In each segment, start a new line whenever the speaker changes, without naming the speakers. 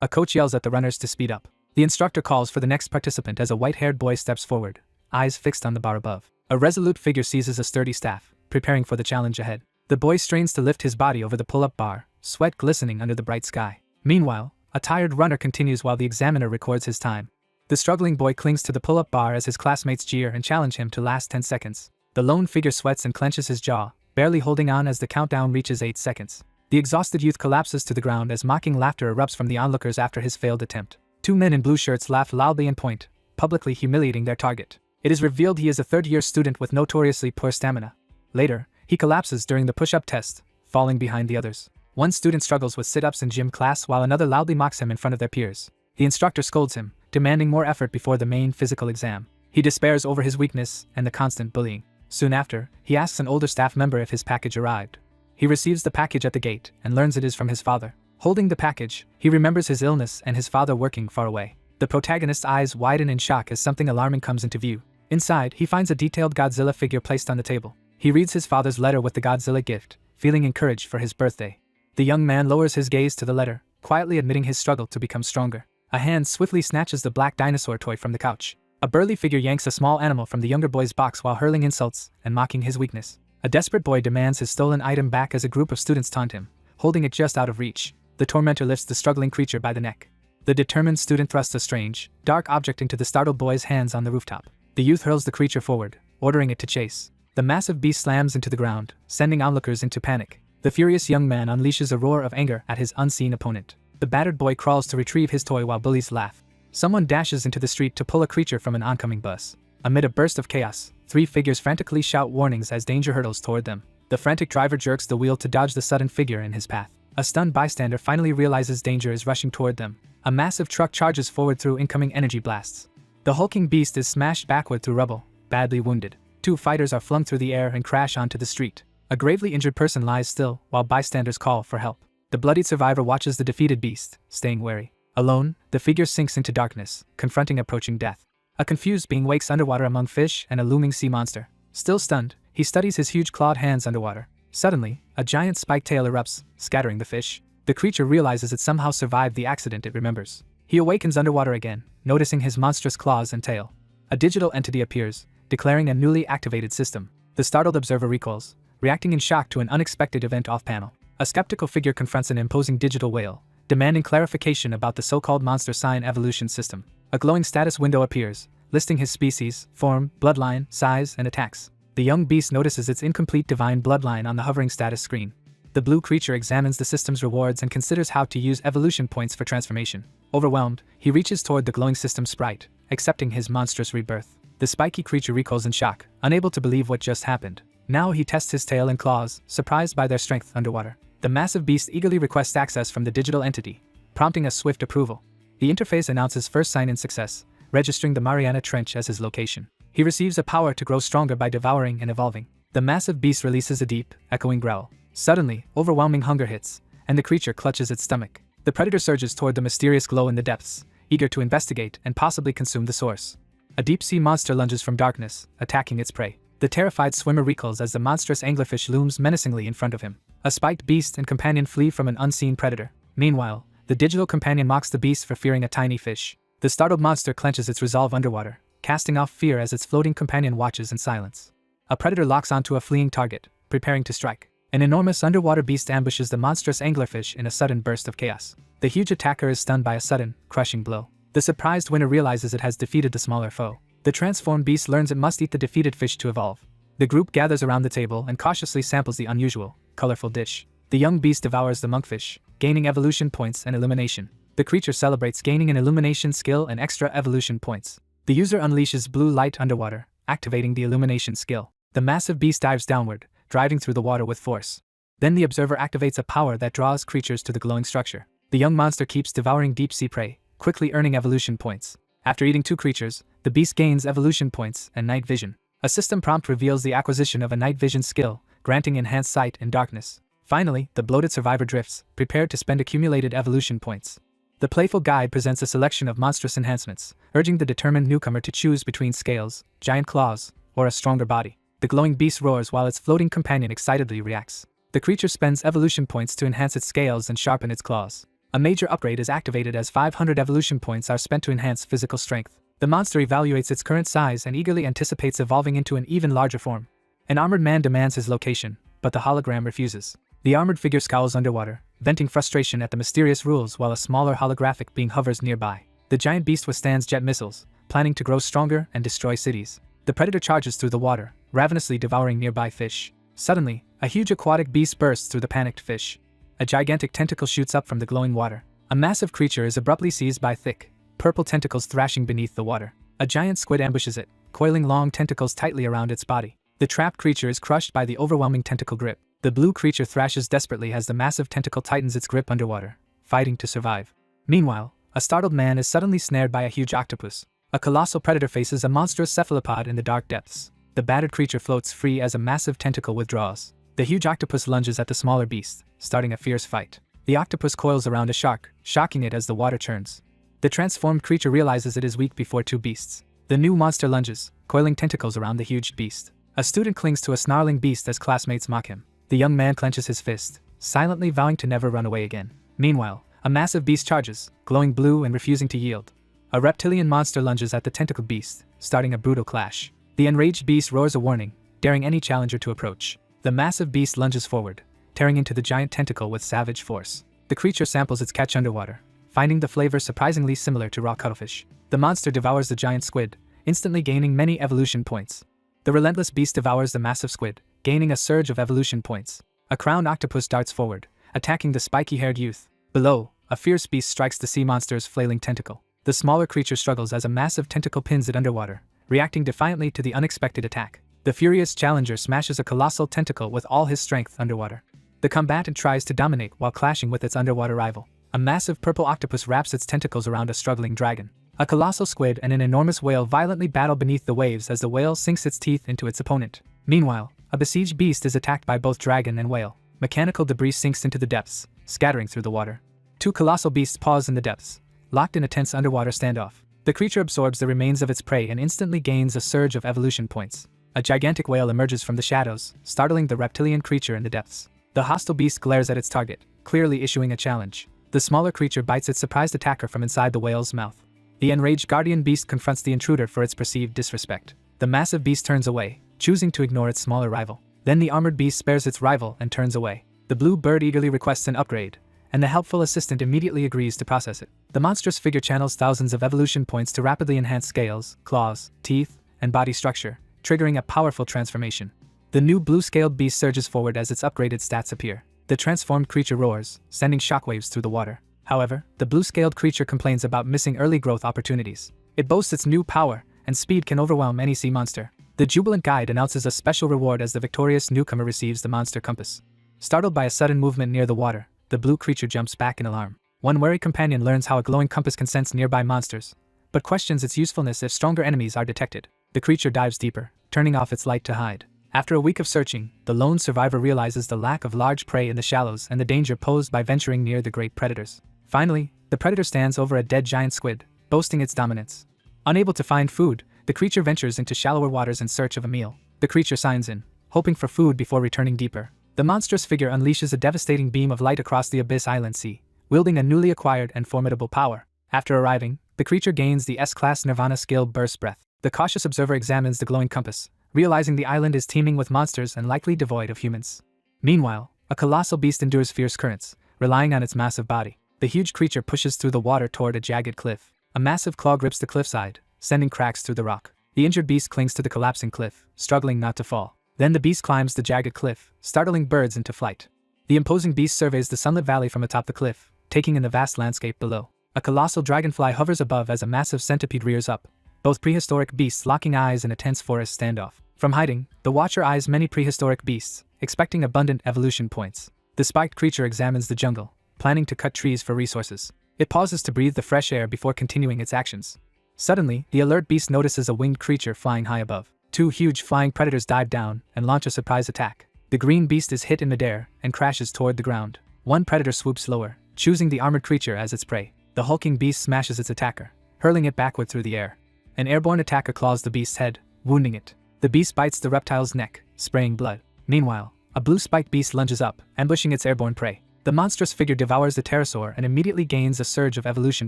A coach yells at the runners to speed up. The instructor calls for the next participant as a white-haired boy steps forward, eyes fixed on the bar above. A resolute figure seizes a sturdy staff, preparing for the challenge ahead. The boy strains to lift his body over the pull-up bar, sweat glistening under the bright sky. Meanwhile, a tired runner continues while the examiner records his time. The struggling boy clings to the pull-up bar as his classmates jeer and challenge him to last 10 seconds. The lone figure sweats and clenches his jaw, barely holding on as the countdown reaches 8 seconds. The exhausted youth collapses to the ground as mocking laughter erupts from the onlookers after his failed attempt. 2 men in blue shirts laugh loudly and point, publicly humiliating their target. It is revealed he is a third-year student with notoriously poor stamina. Later, he collapses during the push-up test, falling behind the others. One student struggles with sit-ups in gym class while another loudly mocks him in front of their peers. The instructor scolds him, demanding more effort before the main physical exam. He despairs over his weakness and the constant bullying. Soon after, he asks an older staff member if his package arrived. He receives the package at the gate and learns it is from his father. Holding the package, he remembers his illness and his father working far away. The protagonist's eyes widen in shock as something alarming comes into view. Inside, he finds a detailed Godzilla figure placed on the table. He reads his father's letter with the Godzilla gift, feeling encouraged for his birthday. The young man lowers his gaze to the letter, quietly admitting his struggle to become stronger. A hand swiftly snatches the black dinosaur toy from the couch. A burly figure yanks a small animal from the younger boy's box while hurling insults and mocking his weakness. A desperate boy demands his stolen item back as a group of students taunt him, holding it just out of reach. The tormentor lifts the struggling creature by the neck. The determined student thrusts a strange, dark object into the startled boy's hands on the rooftop. The youth hurls the creature forward, ordering it to chase. The massive beast slams into the ground, sending onlookers into panic. The furious young man unleashes a roar of anger at his unseen opponent. The battered boy crawls to retrieve his toy while bullies laugh. Someone dashes into the street to pull a creature from an oncoming bus. Amid a burst of chaos, 3 figures frantically shout warnings as danger hurtles toward them. The frantic driver jerks the wheel to dodge the sudden figure in his path. A stunned bystander finally realizes danger is rushing toward them. A massive truck charges forward through incoming energy blasts. The hulking beast is smashed backward through rubble, badly wounded. 2 fighters are flung through the air and crash onto the street. A gravely injured person lies still while bystanders call for help. The bloodied survivor watches the defeated beast, staying wary. Alone, the figure sinks into darkness, confronting approaching death. A confused being wakes underwater among fish and a looming sea monster. Still stunned, he studies his huge clawed hands underwater. Suddenly, a giant spiked tail erupts, scattering the fish. The creature realizes it somehow survived the accident it remembers. He awakens underwater again, noticing his monstrous claws and tail. A digital entity appears, declaring a newly activated system. The startled observer recoils, reacting in shock to an unexpected event off-panel. A skeptical figure confronts an imposing digital whale, demanding clarification about the so-called monster sign evolution system. A glowing status window appears, listing his species, form, bloodline, size, and attacks. The young beast notices its incomplete divine bloodline on the hovering status screen. The blue creature examines the system's rewards and considers how to use evolution points for transformation. Overwhelmed, he reaches toward the glowing system sprite, accepting his monstrous rebirth. The spiky creature recoils in shock, unable to believe what just happened. Now he tests his tail and claws, surprised by their strength underwater. The massive beast eagerly requests access from the digital entity, prompting a swift approval. The interface announces first sign-in success, registering the Mariana Trench as his location. He receives a power to grow stronger by devouring and evolving. The massive beast releases a deep, echoing growl. Suddenly, overwhelming hunger hits, and the creature clutches its stomach. The predator surges toward the mysterious glow in the depths, eager to investigate and possibly consume the source. A deep-sea monster lunges from darkness, attacking its prey. The terrified swimmer recoils as the monstrous anglerfish looms menacingly in front of him. A spiked beast and companion flee from an unseen predator. Meanwhile, the digital companion mocks the beast for fearing a tiny fish. The startled monster clenches its resolve underwater, casting off fear as its floating companion watches in silence. A predator locks onto a fleeing target, preparing to strike. An enormous underwater beast ambushes the monstrous anglerfish in a sudden burst of chaos. The huge attacker is stunned by a sudden, crushing blow. The surprised winner realizes it has defeated the smaller foe. The transformed beast learns it must eat the defeated fish to evolve. The group gathers around the table and cautiously samples the unusual, colorful dish. The young beast devours the monkfish, gaining evolution points and illumination. The creature celebrates gaining an illumination skill and extra evolution points. The user unleashes blue light underwater, activating the illumination skill. The massive beast dives downward, driving through the water with force. Then the observer activates a power that draws creatures to the glowing structure. The young monster keeps devouring deep-sea prey, quickly earning evolution points. After eating 2 creatures, the beast gains evolution points and night vision. A system prompt reveals the acquisition of a night vision skill, granting enhanced sight in darkness. Finally, the bloated survivor drifts, prepared to spend accumulated evolution points. The playful guide presents a selection of monstrous enhancements, urging the determined newcomer to choose between scales, giant claws, or a stronger body. The glowing beast roars while its floating companion excitedly reacts. The creature spends evolution points to enhance its scales and sharpen its claws. A major upgrade is activated as 500 evolution points are spent to enhance physical strength. The monster evaluates its current size and eagerly anticipates evolving into an even larger form. An armored man demands his location, but the hologram refuses. The armored figure scowls underwater, venting frustration at the mysterious rules while a smaller holographic being hovers nearby. The giant beast withstands jet missiles, planning to grow stronger and destroy cities. The predator charges through the water, ravenously devouring nearby fish. Suddenly, a huge aquatic beast bursts through the panicked fish. A gigantic tentacle shoots up from the glowing water. A massive creature is abruptly seized by thick, purple tentacles thrashing beneath the water. A giant squid ambushes it, coiling long tentacles tightly around its body. The trapped creature is crushed by the overwhelming tentacle grip. The blue creature thrashes desperately as the massive tentacle tightens its grip underwater, fighting to survive. Meanwhile, a startled man is suddenly snared by a huge octopus. A colossal predator faces a monstrous cephalopod in the dark depths. The battered creature floats free as a massive tentacle withdraws. The huge octopus lunges at the smaller beast, starting a fierce fight. The octopus coils around a shark, shocking it as the water churns. The transformed creature realizes it is weak before two beasts. The new monster lunges, coiling tentacles around the huge beast. A student clings to a snarling beast as classmates mock him. The young man clenches his fist, silently vowing to never run away again. Meanwhile, a massive beast charges, glowing blue and refusing to yield. A reptilian monster lunges at the tentacled beast, starting a brutal clash. The enraged beast roars a warning, daring any challenger to approach. The massive beast lunges forward, tearing into the giant tentacle with savage force. The creature samples its catch underwater, finding the flavor surprisingly similar to raw cuttlefish. The monster devours the giant squid, instantly gaining many evolution points. The relentless beast devours the massive squid, gaining a surge of evolution points. A crowned octopus darts forward, attacking the spiky-haired youth. Below, a fierce beast strikes the sea monster's flailing tentacle. The smaller creature struggles as a massive tentacle pins it underwater, reacting defiantly to the unexpected attack. The furious challenger smashes a colossal tentacle with all his strength underwater. The combatant tries to dominate while clashing with its underwater rival. A massive purple octopus wraps its tentacles around a struggling dragon. A colossal squid and an enormous whale violently battle beneath the waves as the whale sinks its teeth into its opponent. Meanwhile, a besieged beast is attacked by both dragon and whale. Mechanical debris sinks into the depths, scattering through the water. Two colossal beasts pause in the depths, locked in a tense underwater standoff. The creature absorbs the remains of its prey and instantly gains a surge of evolution points. A gigantic whale emerges from the shadows, startling the reptilian creature in the depths. The hostile beast glares at its target, clearly issuing a challenge. The smaller creature bites its surprised attacker from inside the whale's mouth. The enraged guardian beast confronts the intruder for its perceived disrespect. The massive beast turns away, choosing to ignore its smaller rival. Then the armored beast spares its rival and turns away. The blue bird eagerly requests an upgrade, and the helpful assistant immediately agrees to process it. The monstrous figure channels thousands of evolution points to rapidly enhance scales, claws, teeth, and body structure, triggering a powerful transformation. The new blue-scaled beast surges forward as its upgraded stats appear. The transformed creature roars, sending shockwaves through the water. However, the blue-scaled creature complains about missing early growth opportunities. It boasts its new power, and speed can overwhelm any sea monster. The jubilant guide announces a special reward as the victorious newcomer receives the monster compass. Startled by a sudden movement near the water, the blue creature jumps back in alarm. One wary companion learns how a glowing compass can sense nearby monsters, but questions its usefulness if stronger enemies are detected. The creature dives deeper, turning off its light to hide. After a week of searching, the lone survivor realizes the lack of large prey in the shallows and the danger posed by venturing near the great predators. Finally, the predator stands over a dead giant squid, boasting its dominance. Unable to find food, the creature ventures into shallower waters in search of a meal. The creature signs in, hoping for food before returning deeper. The monstrous figure unleashes a devastating beam of light across the Abyss Island Sea, wielding a newly acquired and formidable power. After arriving, the creature gains the S-Class Nirvana skill Burst Breath. The cautious observer examines the glowing compass, realizing the island is teeming with monsters and likely devoid of humans. Meanwhile, a colossal beast endures fierce currents, relying on its massive body. The huge creature pushes through the water toward a jagged cliff. A massive claw grips the cliffside, sending cracks through the rock. The injured beast clings to the collapsing cliff, struggling not to fall. Then the beast climbs the jagged cliff, startling birds into flight. The imposing beast surveys the sunlit valley from atop the cliff, taking in the vast landscape below. A colossal dragonfly hovers above as a massive centipede rears up, both prehistoric beasts locking eyes in a tense forest standoff. From hiding, the watcher eyes many prehistoric beasts, expecting abundant evolution points. The spiked creature examines the jungle, planning to cut trees for resources. It pauses to breathe the fresh air before continuing its actions. Suddenly, the alert beast notices a winged creature flying high above. Two huge flying predators dive down and launch a surprise attack. The green beast is hit in midair and crashes toward the ground. One predator swoops lower, choosing the armored creature as its prey. The hulking beast smashes its attacker, hurling it backward through the air. An airborne attacker claws the beast's head, wounding it. The beast bites the reptile's neck, spraying blood. Meanwhile, a blue spiked beast lunges up, ambushing its airborne prey. The monstrous figure devours the pterosaur and immediately gains a surge of evolution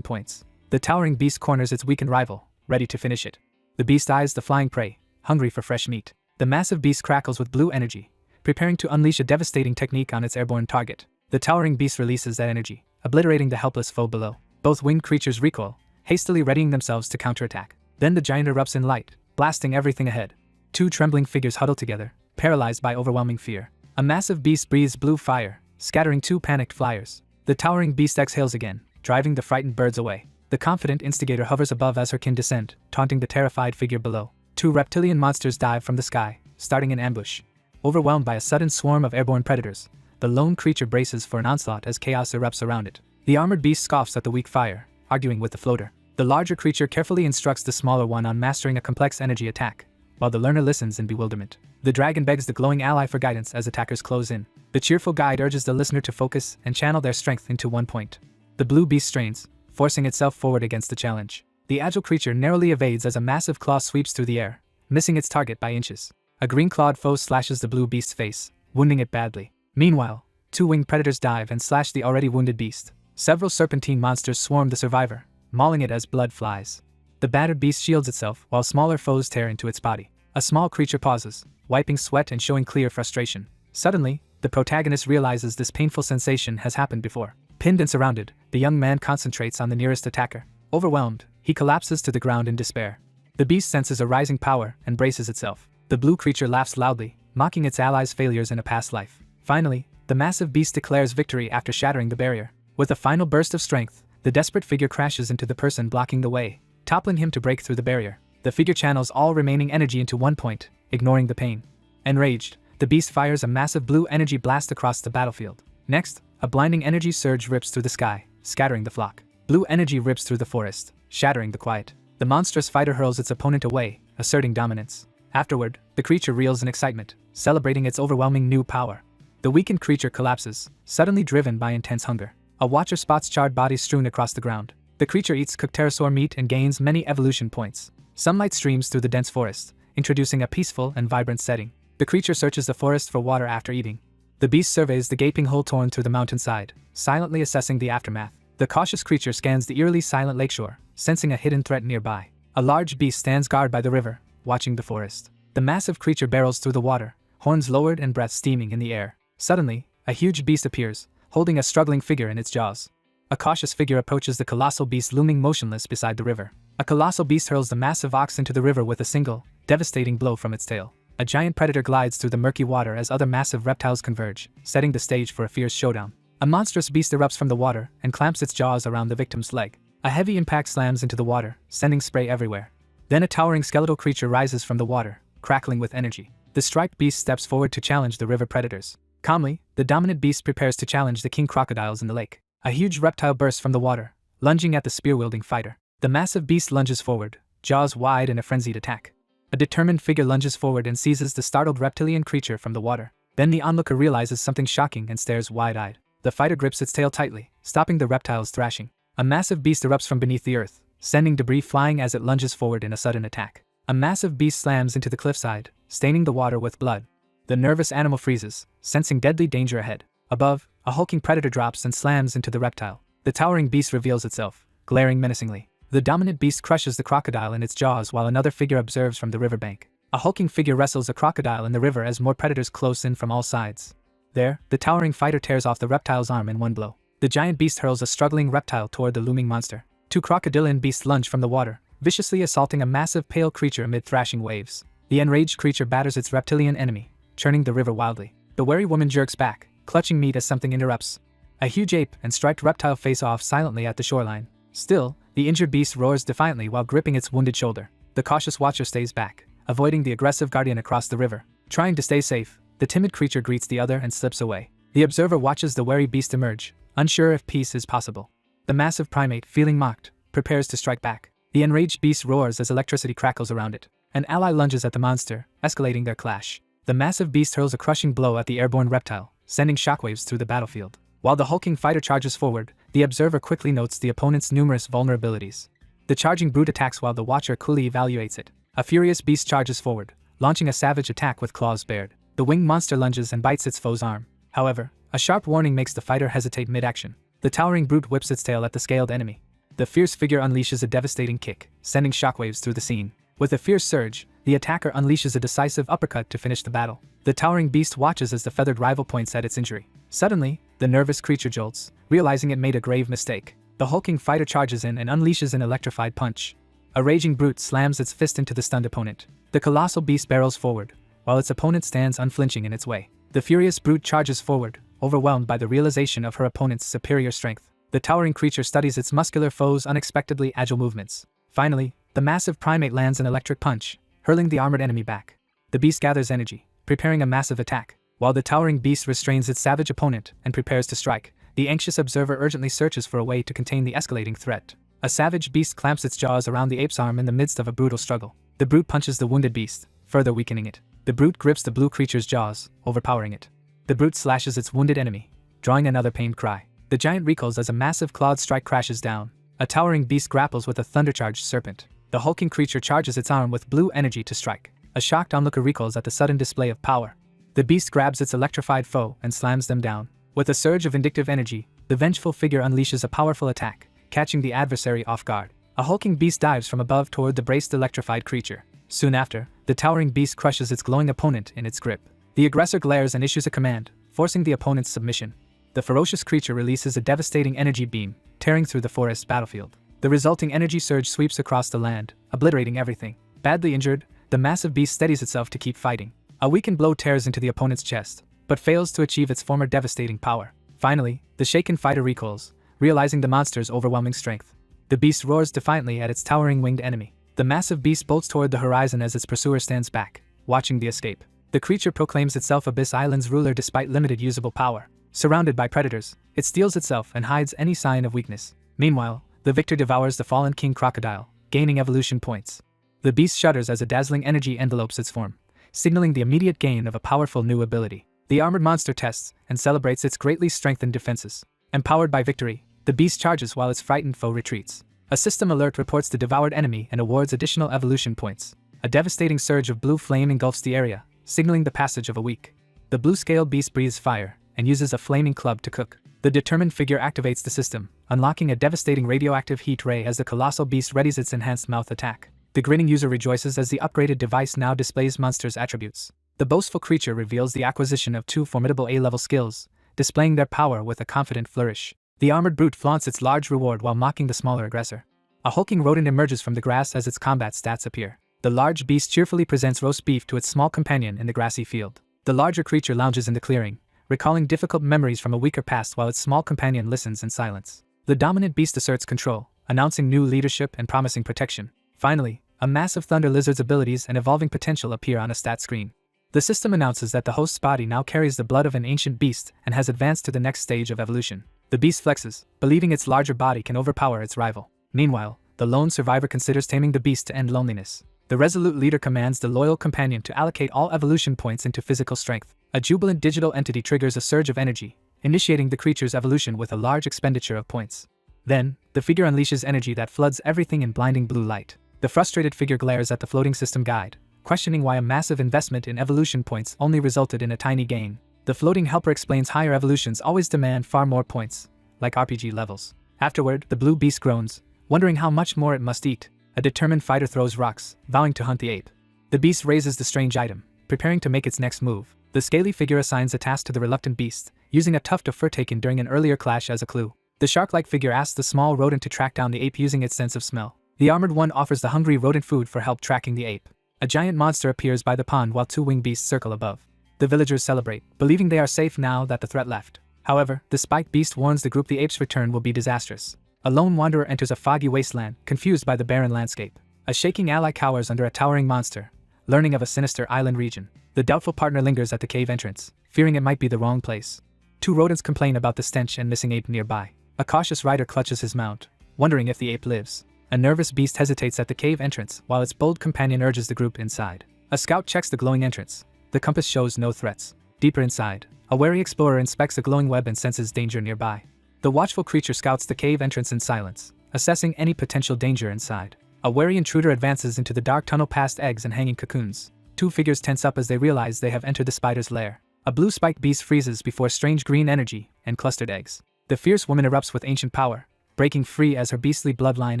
points. The towering beast corners its weakened rival, ready to finish it. The beast eyes the flying prey, hungry for fresh meat. The massive beast crackles with blue energy, preparing to unleash a devastating technique on its airborne target. The towering beast releases that energy, obliterating the helpless foe below. Both winged creatures recoil, hastily readying themselves to counterattack. Then the giant erupts in light, blasting everything ahead. Two trembling figures huddle together, paralyzed by overwhelming fear. A massive beast breathes blue fire, scattering two panicked flyers. The towering beast exhales again, driving the frightened birds away. The confident instigator hovers above as her kin descend, taunting the terrified figure below. Two reptilian monsters dive from the sky, starting an ambush. Overwhelmed by a sudden swarm of airborne predators, the lone creature braces for an onslaught as chaos erupts around it. The armored beast scoffs at the weak fire, arguing with the floater. The larger creature carefully instructs the smaller one on mastering a complex energy attack, while the learner listens in bewilderment. The dragon begs the glowing ally for guidance as attackers close in. The cheerful guide urges the listener to focus and channel their strength into one point. The blue beast strains, forcing itself forward against the challenge. The agile creature narrowly evades as a massive claw sweeps through the air, missing its target by inches. A green-clawed foe slashes the blue beast's face, wounding it badly. Meanwhile, two winged predators dive and slash the already wounded beast. Several serpentine monsters swarm the survivor, mauling it as blood flies. The battered beast shields itself while smaller foes tear into its body. A small creature pauses, wiping sweat and showing clear frustration. Suddenly, the protagonist realizes this painful sensation has happened before. Pinned and surrounded, the young man concentrates on the nearest attacker. Overwhelmed, he collapses to the ground in despair. The beast senses a rising power and braces itself. The blue creature laughs loudly, mocking its allies' failures in a past life. Finally, the massive beast declares victory after shattering the barrier. With a final burst of strength, the desperate figure crashes into the person blocking the way, toppling him to break through the barrier. The figure channels all remaining energy into one point, ignoring the pain. Enraged, the beast fires a massive blue energy blast across the battlefield. Next, a blinding energy surge rips through the sky, scattering the flock. Blue energy rips through the forest, shattering the quiet. The monstrous fighter hurls its opponent away, asserting dominance. Afterward, the creature reels in excitement, celebrating its overwhelming new power. The weakened creature collapses, suddenly driven by intense hunger. A watcher spots charred bodies strewn across the ground. The creature eats cooked pterosaur meat and gains many evolution points. Sunlight streams through the dense forest, introducing a peaceful and vibrant setting. The creature searches the forest for water after eating. The beast surveys the gaping hole torn through the mountainside, silently assessing the aftermath. The cautious creature scans the eerily silent lakeshore, sensing a hidden threat nearby. A large beast stands guard by the river, watching the forest. The massive creature barrels through the water, horns lowered and breath steaming in the air. Suddenly, a huge beast appears, holding a struggling figure in its jaws. A cautious figure approaches the colossal beast looming motionless beside the river. A colossal beast hurls the massive ox into the river with a single, devastating blow from its tail. A giant predator glides through the murky water as other massive reptiles converge, setting the stage for a fierce showdown. A monstrous beast erupts from the water and clamps its jaws around the victim's leg. A heavy impact slams into the water, sending spray everywhere. Then a towering skeletal creature rises from the water, crackling with energy. The striped beast steps forward to challenge the river predators. Calmly, the dominant beast prepares to challenge the king crocodiles in the lake. A huge reptile bursts from the water, lunging at the spear-wielding fighter. The massive beast lunges forward, jaws wide in a frenzied attack. A determined figure lunges forward and seizes the startled reptilian creature from the water. Then the onlooker realizes something shocking and stares wide-eyed. The fighter grips its tail tightly, stopping the reptile's thrashing. A massive beast erupts from beneath the earth, sending debris flying as it lunges forward in a sudden attack. A massive beast slams into the cliffside, staining the water with blood. The nervous animal freezes, sensing deadly danger ahead. Above, a hulking predator drops and slams into the reptile. The towering beast reveals itself, glaring menacingly. The dominant beast crushes the crocodile in its jaws while another figure observes from the riverbank. A hulking figure wrestles a crocodile in the river as more predators close in from all sides. There, the towering fighter tears off the reptile's arm in one blow. The giant beast hurls a struggling reptile toward the looming monster. Two crocodilian beasts lunge from the water, viciously assaulting a massive pale creature amid thrashing waves. The enraged creature batters its reptilian enemy, churning the river wildly. The wary woman jerks back, clutching meat as something interrupts. A huge ape and striped reptile face off silently at the shoreline. Still, the injured beast roars defiantly while gripping its wounded shoulder. The cautious watcher stays back, avoiding the aggressive guardian across the river. Trying to stay safe, the timid creature greets the other and slips away. The observer watches the wary beast emerge, unsure if peace is possible. The massive primate, feeling mocked, prepares to strike back. The enraged beast roars as electricity crackles around it. An ally lunges at the monster, escalating their clash. The massive beast hurls a crushing blow at the airborne reptile, sending shockwaves through the battlefield. While the hulking fighter charges forward, the observer quickly notes the opponent's numerous vulnerabilities. The charging brute attacks while the watcher coolly evaluates it. A furious beast charges forward, launching a savage attack with claws bared. The winged monster lunges and bites its foe's arm. However, A sharp warning makes the fighter hesitate mid-action. The towering brute whips its tail at the scaled enemy. The fierce figure unleashes a devastating kick, sending shockwaves through the scene. With a fierce surge, the attacker unleashes a decisive uppercut to finish the battle. The towering beast watches as the feathered rival points at its injury. Suddenly, the nervous creature jolts, realizing it made a grave mistake. The hulking fighter charges in and unleashes an electrified punch. A raging brute slams its fist into the stunned opponent. The colossal beast barrels forward, while its opponent stands unflinching in its way. The furious brute charges forward, overwhelmed by the realization of her opponent's superior strength. The towering creature studies its muscular foe's unexpectedly agile movements. Finally, the massive primate lands an electric punch, hurling the armored enemy back. The beast gathers energy, preparing a massive attack. While the towering beast restrains its savage opponent and prepares to strike, the anxious observer urgently searches for a way to contain the escalating threat. A savage beast clamps its jaws around the ape's arm in the midst of a brutal struggle. The brute punches the wounded beast, further weakening it. The brute grips the blue creature's jaws, overpowering it. The brute slashes its wounded enemy, drawing another pained cry. The giant recoils as a massive clawed strike crashes down. A towering beast grapples with a thundercharged serpent. The hulking creature charges its arm with blue energy to strike. A shocked onlooker recoils at the sudden display of power. The beast grabs its electrified foe and slams them down. With a surge of vindictive energy, the vengeful figure unleashes a powerful attack, catching the adversary off guard. A hulking beast dives from above toward the braced electrified creature. Soon after, the towering beast crushes its glowing opponent in its grip. The aggressor glares and issues a command, forcing the opponent's submission. The ferocious creature releases a devastating energy beam, tearing through the forest battlefield. The resulting energy surge sweeps across the land, obliterating everything. Badly injured, the massive beast steadies itself to keep fighting. A weakened blow tears into the opponent's chest, but fails to achieve its former devastating power. Finally, the shaken fighter recoils, realizing the monster's overwhelming strength. The beast roars defiantly at its towering winged enemy. The massive beast bolts toward the horizon as its pursuer stands back, watching the escape. The creature proclaims itself Abyss Island's ruler despite limited usable power. Surrounded by predators, it steels itself and hides any sign of weakness. Meanwhile, the victor devours the fallen king crocodile, gaining evolution points. The beast shudders as a dazzling energy envelopes its form, signaling the immediate gain of a powerful new ability. The armored monster tests and celebrates its greatly strengthened defenses. Empowered by victory, the beast charges while its frightened foe retreats. A system alert reports the devoured enemy and awards additional evolution points. A devastating surge of blue flame engulfs the area, signaling the passage of a week. The blue-scaled beast breathes fire and uses a flaming club to cook. The determined figure activates the system, unlocking a devastating radioactive heat ray as the colossal beast readies its enhanced mouth attack. The grinning user rejoices as the upgraded device now displays monster's attributes. The boastful creature reveals the acquisition of 2 formidable A-level skills, displaying their power with a confident flourish. The armored brute flaunts its large reward while mocking the smaller aggressor. A hulking rodent emerges from the grass as its combat stats appear. The large beast cheerfully presents roast beef to its small companion in the grassy field. The larger creature lounges in the clearing, recalling difficult memories from a weaker past while its small companion listens in silence. The dominant beast asserts control, announcing new leadership and promising protection. Finally, a massive thunder lizard's abilities and evolving potential appear on a stat screen. The system announces that the host's body now carries the blood of an ancient beast and has advanced to the next stage of evolution. The beast flexes, believing its larger body can overpower its rival. Meanwhile, the lone survivor considers taming the beast to end loneliness. The resolute leader commands the loyal companion to allocate all evolution points into physical strength. A jubilant digital entity triggers a surge of energy, initiating the creature's evolution with a large expenditure of points. Then, the figure unleashes energy that floods everything in blinding blue light. The frustrated figure glares at the floating system guide, questioning why a massive investment in evolution points only resulted in a tiny gain. The floating helper explains higher evolutions always demand far more points, like RPG levels. Afterward, the blue beast groans, wondering how much more it must eat. A determined fighter throws rocks, vowing to hunt the ape. The beast raises the strange item, preparing to make its next move. The scaly figure assigns a task to the reluctant beast, using a tuft of fur taken during an earlier clash as a clue. The shark-like figure asks the small rodent to track down the ape using its sense of smell. The armored one offers the hungry rodent food for help tracking the ape. A giant monster appears by the pond while 2 winged beasts circle above. The villagers celebrate, believing they are safe now that the threat left. However, the spiked beast warns the group the ape's return will be disastrous. A lone wanderer enters a foggy wasteland, confused by the barren landscape. A shaking ally cowers under a towering monster, learning of a sinister island region. The doubtful partner lingers at the cave entrance, fearing it might be the wrong place. 2 rodents complain about the stench and missing ape nearby. A cautious rider clutches his mount, wondering if the ape lives. A nervous beast hesitates at the cave entrance while its bold companion urges the group inside. A scout checks the glowing entrance. The compass shows no threats. Deeper inside, a wary explorer inspects the glowing web and senses danger nearby. The watchful creature scouts the cave entrance in silence, assessing any potential danger inside. A wary intruder advances into the dark tunnel past eggs and hanging cocoons. 2 figures tense up as they realize they have entered the spider's lair. A blue spiked beast freezes before strange green energy and clustered eggs. The fierce woman erupts with ancient power, breaking free as her beastly bloodline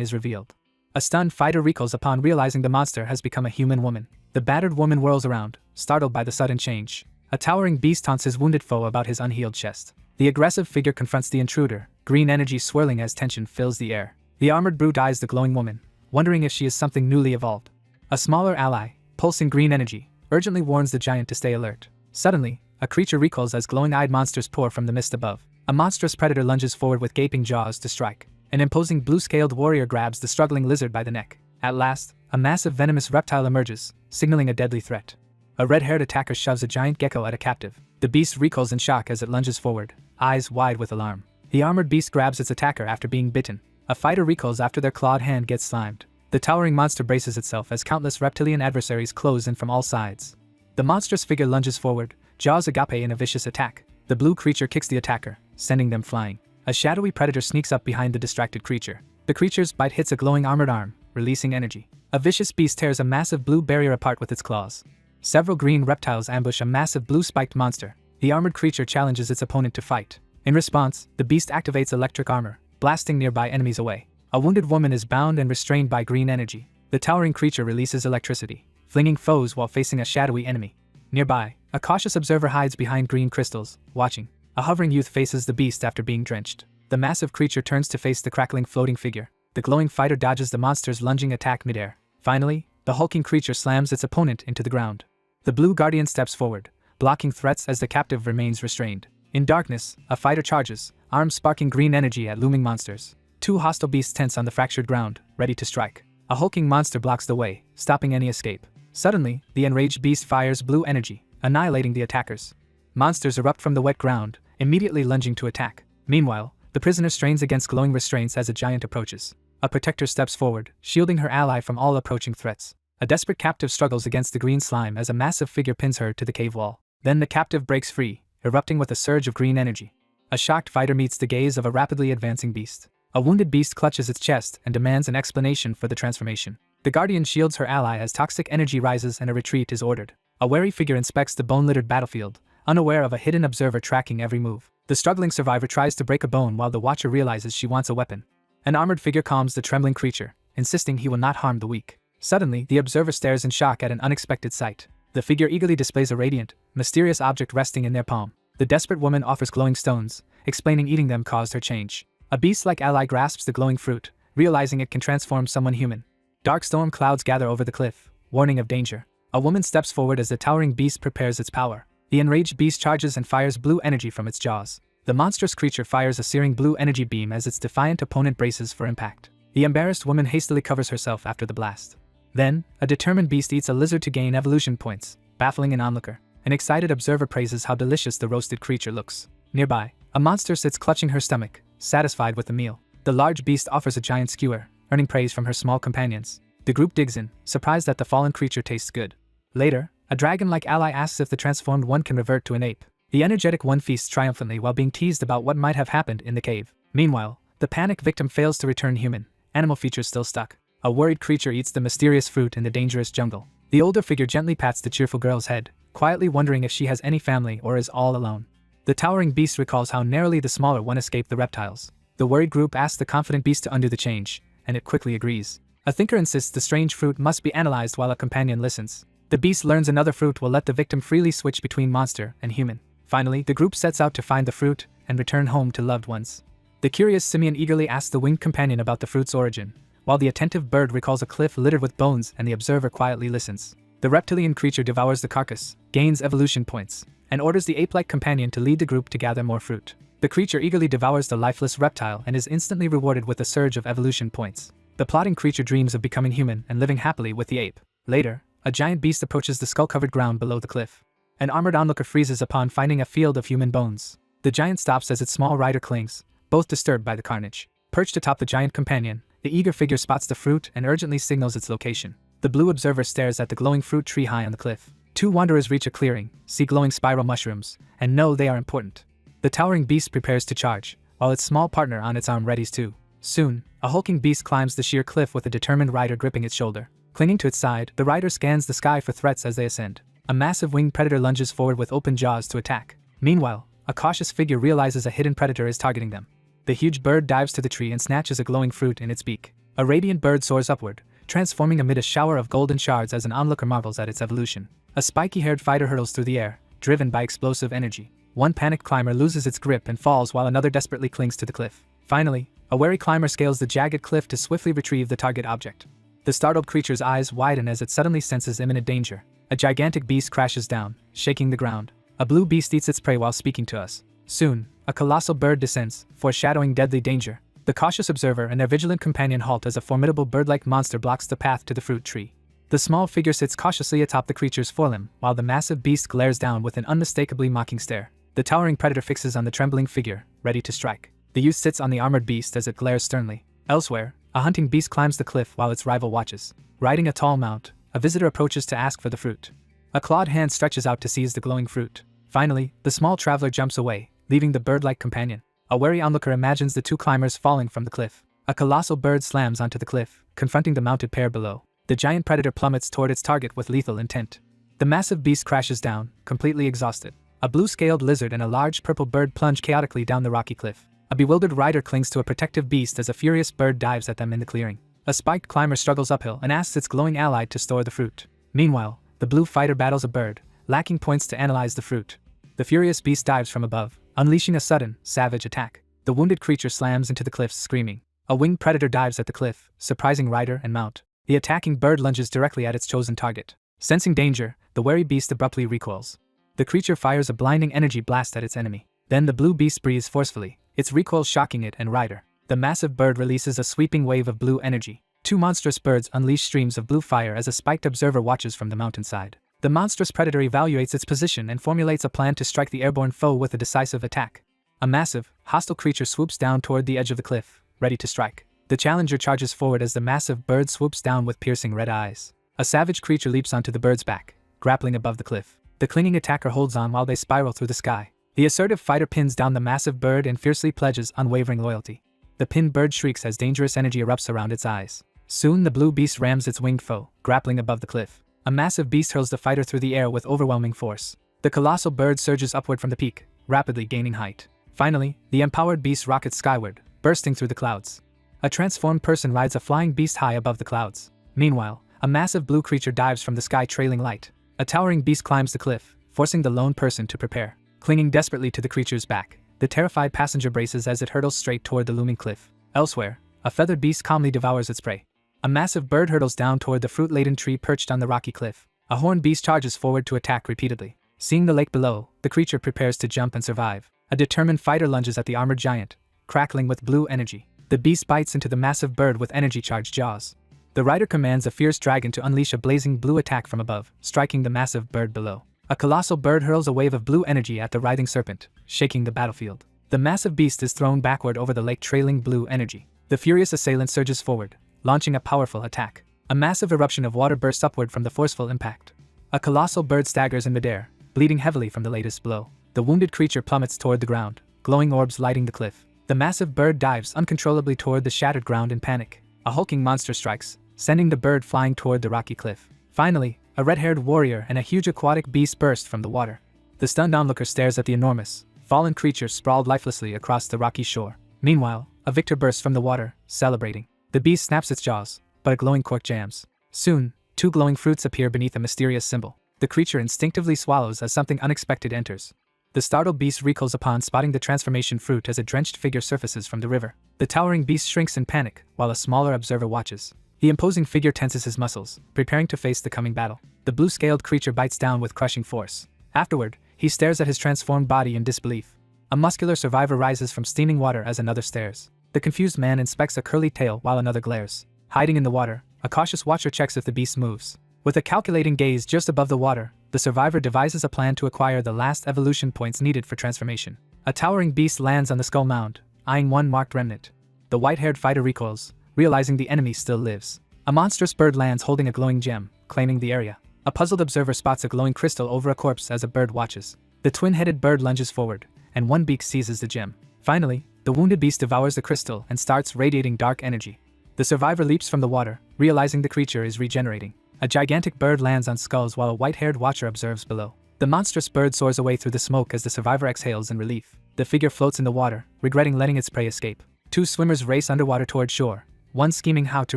is revealed. A stunned fighter recoils upon realizing the monster has become a human woman. The battered woman whirls around, startled by the sudden change. A towering beast taunts his wounded foe about his unhealed chest. The aggressive figure confronts the intruder, green energy swirling as tension fills the air. The armored brute eyes the glowing woman, wondering if she is something newly evolved. A smaller ally, pulsing green energy, urgently warns the giant to stay alert. Suddenly, a creature recoils as glowing-eyed monsters pour from the mist above. A monstrous predator lunges forward with gaping jaws to strike. An imposing blue-scaled warrior grabs the struggling lizard by the neck. At last, a massive venomous reptile emerges, signaling a deadly threat. A red-haired attacker shoves a giant gecko at a captive. The beast recoils in shock as it lunges forward, eyes wide with alarm. The armored beast grabs its attacker after being bitten. A fighter recoils after their clawed hand gets slimed. The towering monster braces itself as countless reptilian adversaries close in from all sides. The monstrous figure lunges forward, jaws agape in a vicious attack. The blue creature kicks the attacker, sending them flying. A shadowy predator sneaks up behind the distracted creature. The creature's bite hits a glowing armored arm, releasing energy. A vicious beast tears a massive blue barrier apart with its claws. Several green reptiles ambush a massive blue-spiked monster. The armored creature challenges its opponent to fight. In response, the beast activates electric armor, blasting nearby enemies away. A wounded woman is bound and restrained by green energy. The towering creature releases electricity, flinging foes while facing a shadowy enemy. Nearby, a cautious observer hides behind green crystals, watching. A hovering youth faces the beast after being drenched. The massive creature turns to face the crackling floating figure. The glowing fighter dodges the monster's lunging attack midair. Finally, the hulking creature slams its opponent into the ground. The blue guardian steps forward, blocking threats as the captive remains restrained. In darkness, a fighter charges, arms sparking green energy at looming monsters. Two hostile beasts tense on the fractured ground, ready to strike. A hulking monster blocks the way, stopping any escape. Suddenly, the enraged beast fires blue energy, annihilating the attackers. Monsters erupt from the wet ground, immediately lunging to attack. Meanwhile, the prisoner strains against glowing restraints as a giant approaches. A protector steps forward, shielding her ally from all approaching threats. A desperate captive struggles against the green slime as a massive figure pins her to the cave wall. Then the captive breaks free, erupting with a surge of green energy. A shocked fighter meets the gaze of a rapidly advancing beast. A wounded beast clutches its chest and demands an explanation for the transformation. The guardian shields her ally as toxic energy rises and a retreat is ordered. A wary figure inspects the bone-littered battlefield, unaware of a hidden observer tracking every move. The struggling survivor tries to break a bone while the watcher realizes she wants a weapon. An armored figure calms the trembling creature, insisting he will not harm the weak. Suddenly, the observer stares in shock at an unexpected sight. The figure eagerly displays a radiant, mysterious object resting in their palm. The desperate woman offers glowing stones, explaining eating them caused her change. A beast-like ally grasps the glowing fruit, realizing it can transform someone human. Dark storm clouds gather over the cliff, warning of danger. A woman steps forward as the towering beast prepares its power. The enraged beast charges and fires blue energy from its jaws. The monstrous creature fires a searing blue energy beam as its defiant opponent braces for impact. The embarrassed woman hastily covers herself after the blast. Then, a determined beast eats a lizard to gain evolution points, baffling an onlooker. An excited observer praises how delicious the roasted creature looks. Nearby, a monster sits clutching her stomach, satisfied with the meal. The large beast offers a giant skewer, earning praise from her small companions. The group digs in, surprised that the fallen creature tastes good. Later, a dragon-like ally asks if the transformed one can revert to an ape. The energetic one feasts triumphantly while being teased about what might have happened in the cave. Meanwhile, the panicked victim fails to return human, animal features still stuck. A worried creature eats the mysterious fruit in the dangerous jungle. The older figure gently pats the cheerful girl's head, quietly wondering if she has any family or is all alone. The towering beast recalls how narrowly the smaller one escaped the reptiles. The worried group asks the confident beast to undo the change, and it quickly agrees. A thinker insists the strange fruit must be analyzed while a companion listens. The beast learns another fruit will let the victim freely switch between monster and human. Finally, the group sets out to find the fruit and return home to loved ones. The curious simian eagerly asks the winged companion about the fruit's origin, while the attentive bird recalls a cliff littered with bones and the observer quietly listens. The reptilian creature devours the carcass, gains evolution points, and orders the ape-like companion to lead the group to gather more fruit. The creature eagerly devours the lifeless reptile and is instantly rewarded with a surge of evolution points. The plotting creature dreams of becoming human and living happily with the ape. Later, a giant beast approaches the skull-covered ground below the cliff. An armored onlooker freezes upon finding a field of human bones. The giant stops as its small rider clings, both disturbed by the carnage. Perched atop the giant companion, the eager figure spots the fruit and urgently signals its location. The blue observer stares at the glowing fruit tree high on the cliff. Two wanderers reach a clearing, see glowing spiral mushrooms, and know they are important. The towering beast prepares to charge, while its small partner on its arm readies too. Soon, a hulking beast climbs the sheer cliff with a determined rider gripping its shoulder. Clinging to its side, the rider scans the sky for threats as they ascend. A massive winged predator lunges forward with open jaws to attack. Meanwhile, a cautious figure realizes a hidden predator is targeting them. The huge bird dives to the tree and snatches a glowing fruit in its beak. A radiant bird soars upward, transforming amid a shower of golden shards as an onlooker marvels at its evolution. A spiky-haired fighter hurtles through the air, driven by explosive energy. One panicked climber loses its grip and falls while another desperately clings to the cliff. Finally, a wary climber scales the jagged cliff to swiftly retrieve the target object. The startled creature's eyes widen as it suddenly senses imminent danger. A gigantic beast crashes down, shaking the ground. A blue beast eats its prey while speaking to us. Soon, a colossal bird descends, foreshadowing deadly danger. The cautious observer and their vigilant companion halt as a formidable bird-like monster blocks the path to the fruit tree. The small figure sits cautiously atop the creature's forelimb, while the massive beast glares down with an unmistakably mocking stare. The towering predator fixes on the trembling figure, ready to strike. The youth sits on the armored beast as it glares sternly. Elsewhere, a hunting beast climbs the cliff while its rival watches. Riding a tall mount, a visitor approaches to ask for the fruit. A clawed hand stretches out to seize the glowing fruit. Finally, the small traveler jumps away, leaving the bird-like companion. A wary onlooker imagines the two climbers falling from the cliff. A colossal bird slams onto the cliff, confronting the mounted pair below. The giant predator plummets toward its target with lethal intent. The massive beast crashes down, completely exhausted. A blue-scaled lizard and a large purple bird plunge chaotically down the rocky cliff. A bewildered rider clings to a protective beast as a furious bird dives at them in the clearing. A spiked climber struggles uphill and asks its glowing ally to store the fruit. Meanwhile, the blue fighter battles a bird, lacking points to analyze the fruit. The furious beast dives from above, unleashing a sudden, savage attack. The wounded creature slams into the cliffs screaming. A winged predator dives at the cliff, surprising rider and mount. The attacking bird lunges directly at its chosen target. Sensing danger, the wary beast abruptly recoils. The creature fires a blinding energy blast at its enemy. Then the blue beast breathes forcefully, its recoil shocking it and rider. The massive bird releases a sweeping wave of blue energy. Two monstrous birds unleash streams of blue fire as a spiked observer watches from the mountainside. The monstrous predator evaluates its position and formulates a plan to strike the airborne foe with a decisive attack. A massive, hostile creature swoops down toward the edge of the cliff, ready to strike. The challenger charges forward as the massive bird swoops down with piercing red eyes. A savage creature leaps onto the bird's back, grappling above the cliff. The clinging attacker holds on while they spiral through the sky. The assertive fighter pins down the massive bird and fiercely pledges unwavering loyalty. The pinned bird shrieks as dangerous energy erupts around its eyes. Soon the blue beast rams its winged foe, grappling above the cliff. A massive beast hurls the fighter through the air with overwhelming force. The colossal bird surges upward from the peak, rapidly gaining height. Finally, the empowered beast rockets skyward, bursting through the clouds. A transformed person rides a flying beast high above the clouds. Meanwhile, a massive blue creature dives from the sky trailing light. A towering beast climbs the cliff, forcing the lone person to prepare. Clinging desperately to the creature's back, the terrified passenger braces as it hurtles straight toward the looming cliff. Elsewhere, a feathered beast calmly devours its prey. A massive bird hurtles down toward the fruit-laden tree perched on the rocky cliff. A horned beast charges forward to attack repeatedly. Seeing the lake below, the creature prepares to jump and survive. A determined fighter lunges at the armored giant, crackling with blue energy. The beast bites into the massive bird with energy-charged jaws. The rider commands a fierce dragon to unleash a blazing blue attack from above, striking the massive bird below. A colossal bird hurls a wave of blue energy at the writhing serpent, shaking the battlefield. The massive beast is thrown backward over the lake trailing blue energy. The furious assailant surges forward, launching a powerful attack. A massive eruption of water bursts upward from the forceful impact. A colossal bird staggers in midair, bleeding heavily from the latest blow. The wounded creature plummets toward the ground, glowing orbs lighting the cliff. The massive bird dives uncontrollably toward the shattered ground in panic. A hulking monster strikes, sending the bird flying toward the rocky cliff. Finally, a red-haired warrior and a huge aquatic beast burst from the water. The stunned onlooker stares at the enormous, fallen creature sprawled lifelessly across the rocky shore. Meanwhile, a victor bursts from the water, celebrating. The beast snaps its jaws, but a glowing cork jams. Soon, two glowing fruits appear beneath a mysterious symbol. The creature instinctively swallows as something unexpected enters. The startled beast recoils upon spotting the transformation fruit as a drenched figure surfaces from the river. The towering beast shrinks in panic, while a smaller observer watches. The imposing figure tenses his muscles, preparing to face the coming battle. The blue-scaled creature bites down with crushing force. Afterward, he stares at his transformed body in disbelief. A muscular survivor rises from steaming water as another stares. The confused man inspects a curly tail while another glares. Hiding in the water, a cautious watcher checks if the beast moves. With a calculating gaze just above the water, the survivor devises a plan to acquire the last evolution points needed for transformation. A towering beast lands on the skull mound, eyeing one marked remnant. The white-haired fighter recoils, realizing the enemy still lives. A monstrous bird lands holding a glowing gem, claiming the area. A puzzled observer spots a glowing crystal over a corpse as a bird watches. The twin-headed bird lunges forward, and one beak seizes the gem. Finally, the wounded beast devours the crystal and starts radiating dark energy. The survivor leaps from the water, realizing the creature is regenerating. A gigantic bird lands on skulls while a white-haired watcher observes below. The monstrous bird soars away through the smoke as the survivor exhales in relief. The figure floats in the water, regretting letting its prey escape. Two swimmers race underwater toward shore, one scheming how to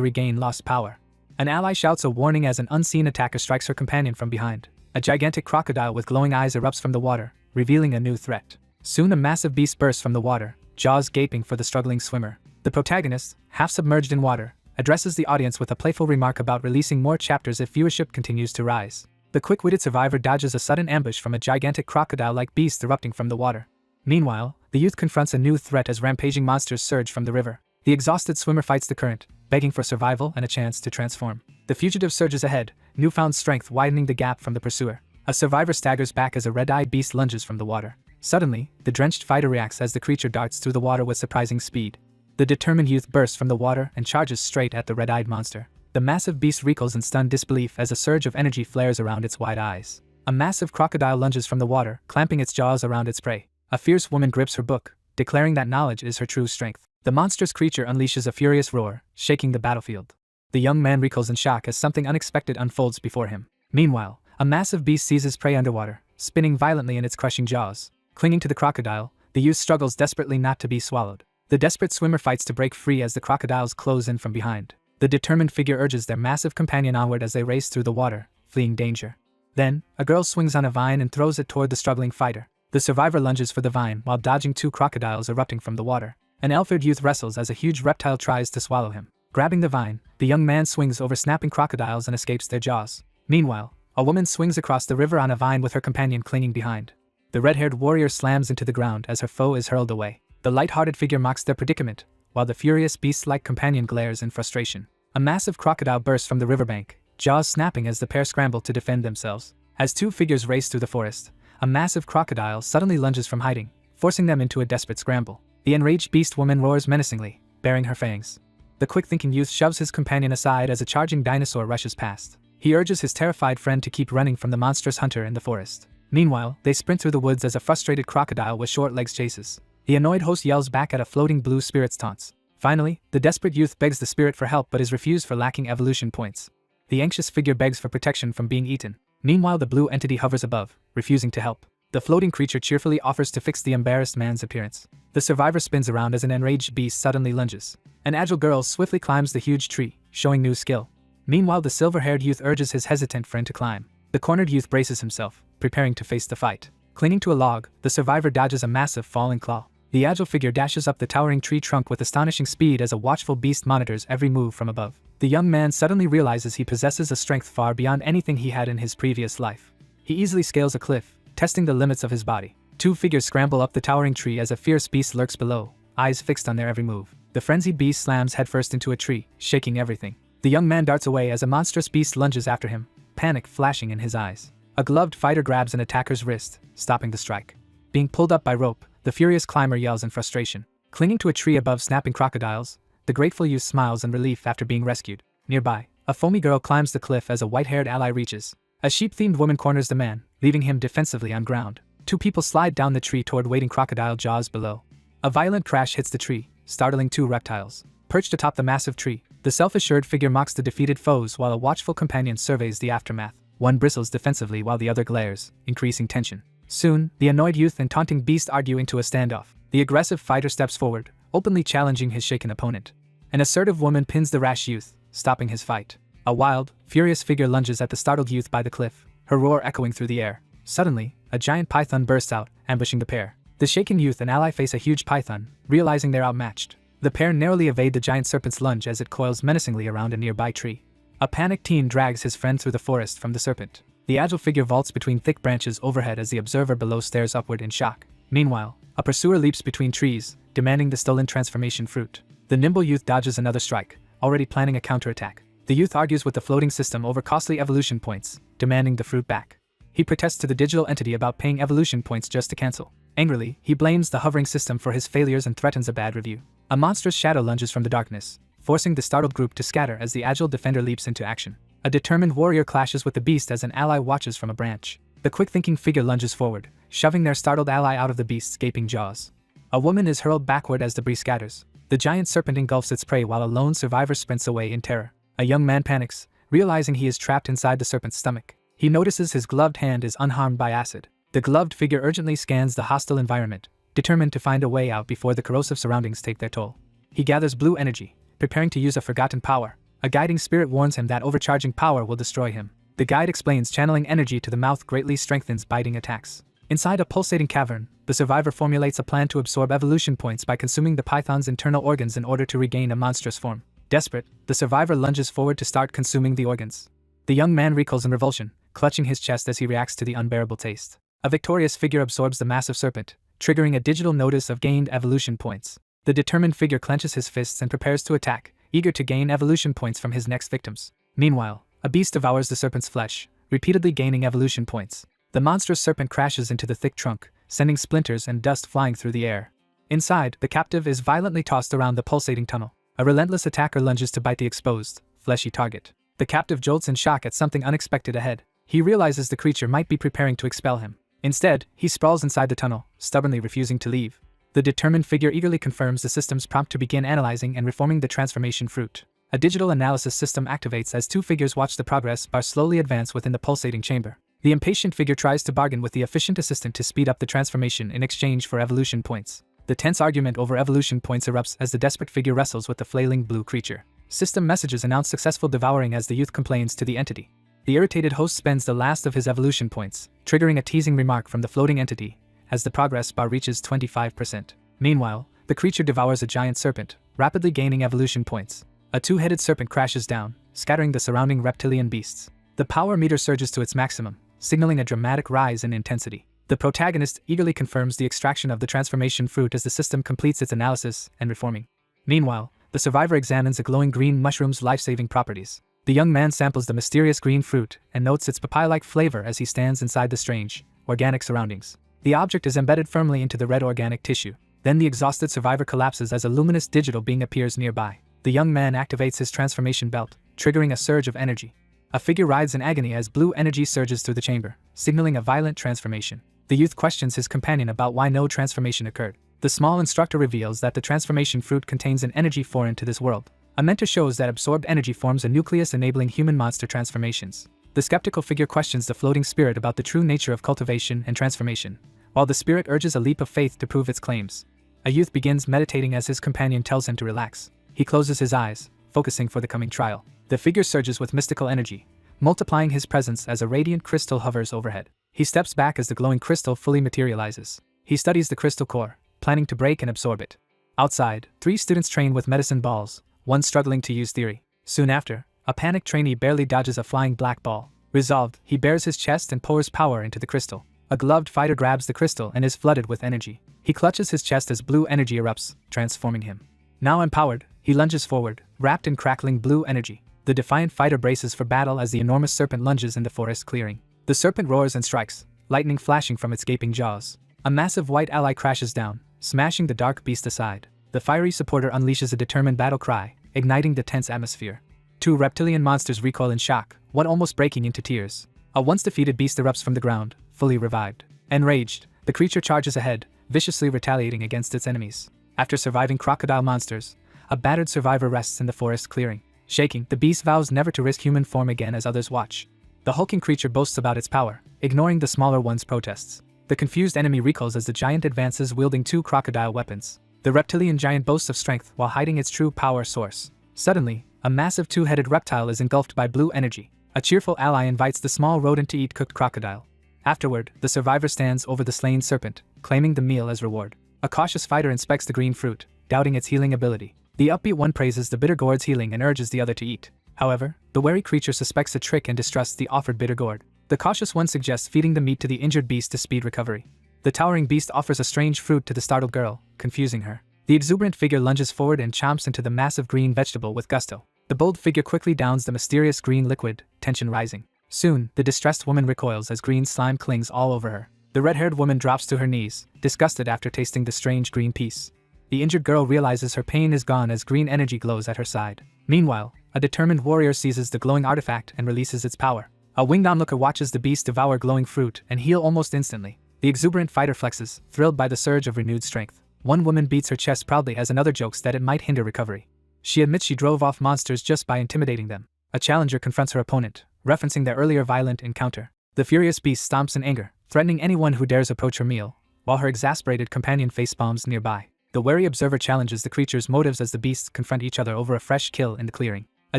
regain lost power. An ally shouts a warning as an unseen attacker strikes her companion from behind. A gigantic crocodile with glowing eyes erupts from the water, revealing a new threat. Soon a massive beast bursts from the water, jaws gaping for the struggling swimmer. The protagonist, half submerged in water, addresses the audience with a playful remark about releasing more chapters if viewership continues to rise. The quick-witted survivor dodges a sudden ambush from a gigantic crocodile-like beast erupting from the water. Meanwhile, the youth confronts a new threat as rampaging monsters surge from the river. The exhausted swimmer fights the current, begging for survival and a chance to transform. The fugitive surges ahead, newfound strength widening the gap from the pursuer. A survivor staggers back as a red-eyed beast lunges from the water. Suddenly, the drenched fighter reacts as the creature darts through the water with surprising speed. The determined youth bursts from the water and charges straight at the red-eyed monster. The massive beast recoils in stunned disbelief as a surge of energy flares around its wide eyes. A massive crocodile lunges from the water, clamping its jaws around its prey. A fierce woman grips her book, declaring that knowledge is her true strength. The monstrous creature unleashes a furious roar, shaking the battlefield. The young man recoils in shock as something unexpected unfolds before him. Meanwhile, a massive beast seizes prey underwater, spinning violently in its crushing jaws. Clinging to the crocodile, the youth struggles desperately not to be swallowed. The desperate swimmer fights to break free as the crocodiles close in from behind. The determined figure urges their massive companion onward as they race through the water, fleeing danger. Then, a girl swings on a vine and throws it toward the struggling fighter. The survivor lunges for the vine while dodging two crocodiles erupting from the water. An elf-eared youth wrestles as a huge reptile tries to swallow him. Grabbing the vine, the young man swings over snapping crocodiles and escapes their jaws. Meanwhile, a woman swings across the river on a vine with her companion clinging behind. The red-haired warrior slams into the ground as her foe is hurled away. The light-hearted figure mocks their predicament, while the furious beast-like companion glares in frustration. A massive crocodile bursts from the riverbank, jaws snapping as the pair scramble to defend themselves. As two figures race through the forest, a massive crocodile suddenly lunges from hiding, forcing them into a desperate scramble. The enraged beast woman roars menacingly, baring her fangs. The quick-thinking youth shoves his companion aside as a charging dinosaur rushes past. He urges his terrified friend to keep running from the monstrous hunter in the forest. Meanwhile, they sprint through the woods as a frustrated crocodile with short legs chases. The annoyed host yells back at a floating blue spirit's taunts. Finally, the desperate youth begs the spirit for help but is refused for lacking evolution points. The anxious figure begs for protection from being eaten. Meanwhile, the blue entity hovers above, refusing to help. The floating creature cheerfully offers to fix the embarrassed man's appearance. The survivor spins around as an enraged beast suddenly lunges. An agile girl swiftly climbs the huge tree, showing new skill. Meanwhile, the silver-haired youth urges his hesitant friend to climb. The cornered youth braces himself, preparing to face the fight. Clinging to a log, the survivor dodges a massive falling claw. The agile figure dashes up the towering tree trunk with astonishing speed as a watchful beast monitors every move from above. The young man suddenly realizes he possesses a strength far beyond anything he had in his previous life. He easily scales a cliff, testing the limits of his body. Two figures scramble up the towering tree as a fierce beast lurks below, eyes fixed on their every move. The frenzied beast slams headfirst into a tree, shaking everything. The young man darts away as a monstrous beast lunges after him, panic flashing in his eyes. A gloved fighter grabs an attacker's wrist, stopping the strike. Being pulled up by rope, the furious climber yells in frustration. Clinging to a tree above snapping crocodiles, the grateful youth smiles in relief after being rescued. Nearby, a foamy girl climbs the cliff as a white-haired ally reaches. A sheep-themed woman corners the man, leaving him defensively on ground. Two people slide down the tree toward waiting crocodile jaws below. A violent crash hits the tree, startling two reptiles. Perched atop the massive tree, the self-assured figure mocks the defeated foes while a watchful companion surveys the aftermath. One bristles defensively while the other glares, increasing tension. Soon, the annoyed youth and taunting beast argue into a standoff. The aggressive fighter steps forward, openly challenging his shaken opponent. An assertive woman pins the rash youth, stopping his fight. A wild, furious figure lunges at the startled youth by the cliff, her roar echoing through the air. Suddenly, a giant python bursts out, ambushing the pair. The shaken youth and ally face a huge python, realizing they're outmatched. The pair narrowly evade the giant serpent's lunge as it coils menacingly around a nearby tree. A panicked teen drags his friend through the forest from the serpent. The agile figure vaults between thick branches overhead as the observer below stares upward in shock. Meanwhile, a pursuer leaps between trees, demanding the stolen transformation fruit. The nimble youth dodges another strike, already planning a counterattack. The youth argues with the floating system over costly evolution points, demanding the fruit back. He protests to the digital entity about paying evolution points just to cancel. Angrily, he blames the hovering system for his failures and threatens a bad review. A monstrous shadow lunges from the darkness, forcing the startled group to scatter as the agile defender leaps into action. A determined warrior clashes with the beast as an ally watches from a branch. The quick-thinking figure lunges forward, shoving their startled ally out of the beast's gaping jaws. A woman is hurled backward as debris scatters. The giant serpent engulfs its prey while a lone survivor sprints away in terror. A young man panics, realizing he is trapped inside the serpent's stomach. He notices his gloved hand is unharmed by acid. The gloved figure urgently scans the hostile environment, determined to find a way out before the corrosive surroundings take their toll. He gathers blue energy, preparing to use a forgotten power. A guiding spirit warns him that overcharging power will destroy him. The guide explains channeling energy to the mouth greatly strengthens biting attacks. Inside a pulsating cavern, the survivor formulates a plan to absorb evolution points by consuming the python's internal organs in order to regain a monstrous form. Desperate, the survivor lunges forward to start consuming the organs. The young man recoils in revulsion, clutching his chest as he reacts to the unbearable taste. A victorious figure absorbs the massive serpent, triggering a digital notice of gained evolution points. The determined figure clenches his fists and prepares to attack, eager to gain evolution points from his next victims. Meanwhile, a beast devours the serpent's flesh, repeatedly gaining evolution points. The monstrous serpent crashes into the thick trunk, sending splinters and dust flying through the air. Inside, the captive is violently tossed around the pulsating tunnel. A relentless attacker lunges to bite the exposed, fleshy target. The captive jolts in shock at something unexpected ahead. He realizes the creature might be preparing to expel him. Instead, he sprawls inside the tunnel, stubbornly refusing to leave. The determined figure eagerly confirms the system's prompt to begin analyzing and reforming the transformation fruit. A digital analysis system activates as two figures watch the progress bar slowly advance within the pulsating chamber. The impatient figure tries to bargain with the efficient assistant to speed up the transformation in exchange for evolution points. The tense argument over evolution points erupts as the desperate figure wrestles with the flailing blue creature. System messages announce successful devouring as the youth complains to the entity. The irritated host spends the last of his evolution points, triggering a teasing remark from the floating entity, as the progress bar reaches 25%. Meanwhile, the creature devours a giant serpent, rapidly gaining evolution points. A two-headed serpent crashes down, scattering the surrounding reptilian beasts. The power meter surges to its maximum, signaling a dramatic rise in intensity. The protagonist eagerly confirms the extraction of the transformation fruit as the system completes its analysis and reforming. Meanwhile, the survivor examines a glowing green mushroom's life-saving properties. The young man samples the mysterious green fruit and notes its papaya-like flavor as he stands inside the strange, organic surroundings. The object is embedded firmly into the red organic tissue. Then the exhausted survivor collapses as a luminous digital being appears nearby. The young man activates his transformation belt, triggering a surge of energy. A figure writhes in agony as blue energy surges through the chamber, signaling a violent transformation. The youth questions his companion about why no transformation occurred. The small instructor reveals that the transformation fruit contains an energy foreign to this world. A mentor shows that absorbed energy forms a nucleus enabling human-monster transformations. The skeptical figure questions the floating spirit about the true nature of cultivation and transformation, while the spirit urges a leap of faith to prove its claims. A youth begins meditating as his companion tells him to relax. He closes his eyes, focusing for the coming trial. The figure surges with mystical energy, multiplying his presence as a radiant crystal hovers overhead. He steps back as the glowing crystal fully materializes. He studies the crystal core, planning to break and absorb it. Outside, 3 students train with medicine balls, one struggling to use theory. Soon after, a panicked trainee barely dodges a flying black ball. Resolved, he bares his chest and pours power into the crystal. A gloved fighter grabs the crystal and is flooded with energy. He clutches his chest as blue energy erupts, transforming him. Now empowered, he lunges forward, wrapped in crackling blue energy. The defiant fighter braces for battle as the enormous serpent lunges in the forest clearing. The serpent roars and strikes, lightning flashing from its gaping jaws. A massive white ally crashes down, smashing the dark beast aside. The fiery supporter unleashes a determined battle cry, igniting the tense atmosphere. 2 reptilian monsters recoil in shock, one almost breaking into tears. A once defeated beast erupts from the ground, fully revived. Enraged, the creature charges ahead, viciously retaliating against its enemies. After surviving crocodile monsters, a battered survivor rests in the forest clearing. Shaking, the beast vows never to risk human form again as others watch. The hulking creature boasts about its power, ignoring the smaller one's protests. The confused enemy recoils as the giant advances wielding 2 crocodile weapons. The reptilian giant boasts of strength while hiding its true power source. Suddenly, a massive 2-headed reptile is engulfed by blue energy. A cheerful ally invites the small rodent to eat cooked crocodile. Afterward, the survivor stands over the slain serpent, claiming the meal as reward. A cautious fighter inspects the green fruit, doubting its healing ability. The upbeat one praises the bitter gourd's healing and urges the other to eat. However, the wary creature suspects a trick and distrusts the offered bitter gourd. The cautious one suggests feeding the meat to the injured beast to speed recovery. The towering beast offers a strange fruit to the startled girl, confusing her. The exuberant figure lunges forward and chomps into the massive green vegetable with gusto. The bold figure quickly downs the mysterious green liquid, tension rising. Soon, the distressed woman recoils as green slime clings all over her. The red-haired woman drops to her knees, disgusted after tasting the strange green piece. The injured girl realizes her pain is gone as green energy glows at her side. Meanwhile, a determined warrior seizes the glowing artifact and releases its power. A winged onlooker watches the beast devour glowing fruit and heal almost instantly. The exuberant fighter flexes, thrilled by the surge of renewed strength. One woman beats her chest proudly as another jokes that it might hinder recovery. She admits she drove off monsters just by intimidating them. a challenger confronts her opponent, referencing their earlier violent encounter. The furious beast stomps in anger, threatening anyone who dares approach her meal, while her exasperated companion facepalms nearby. The wary observer challenges the creature's motives as the beasts confront each other over a fresh kill in the clearing. A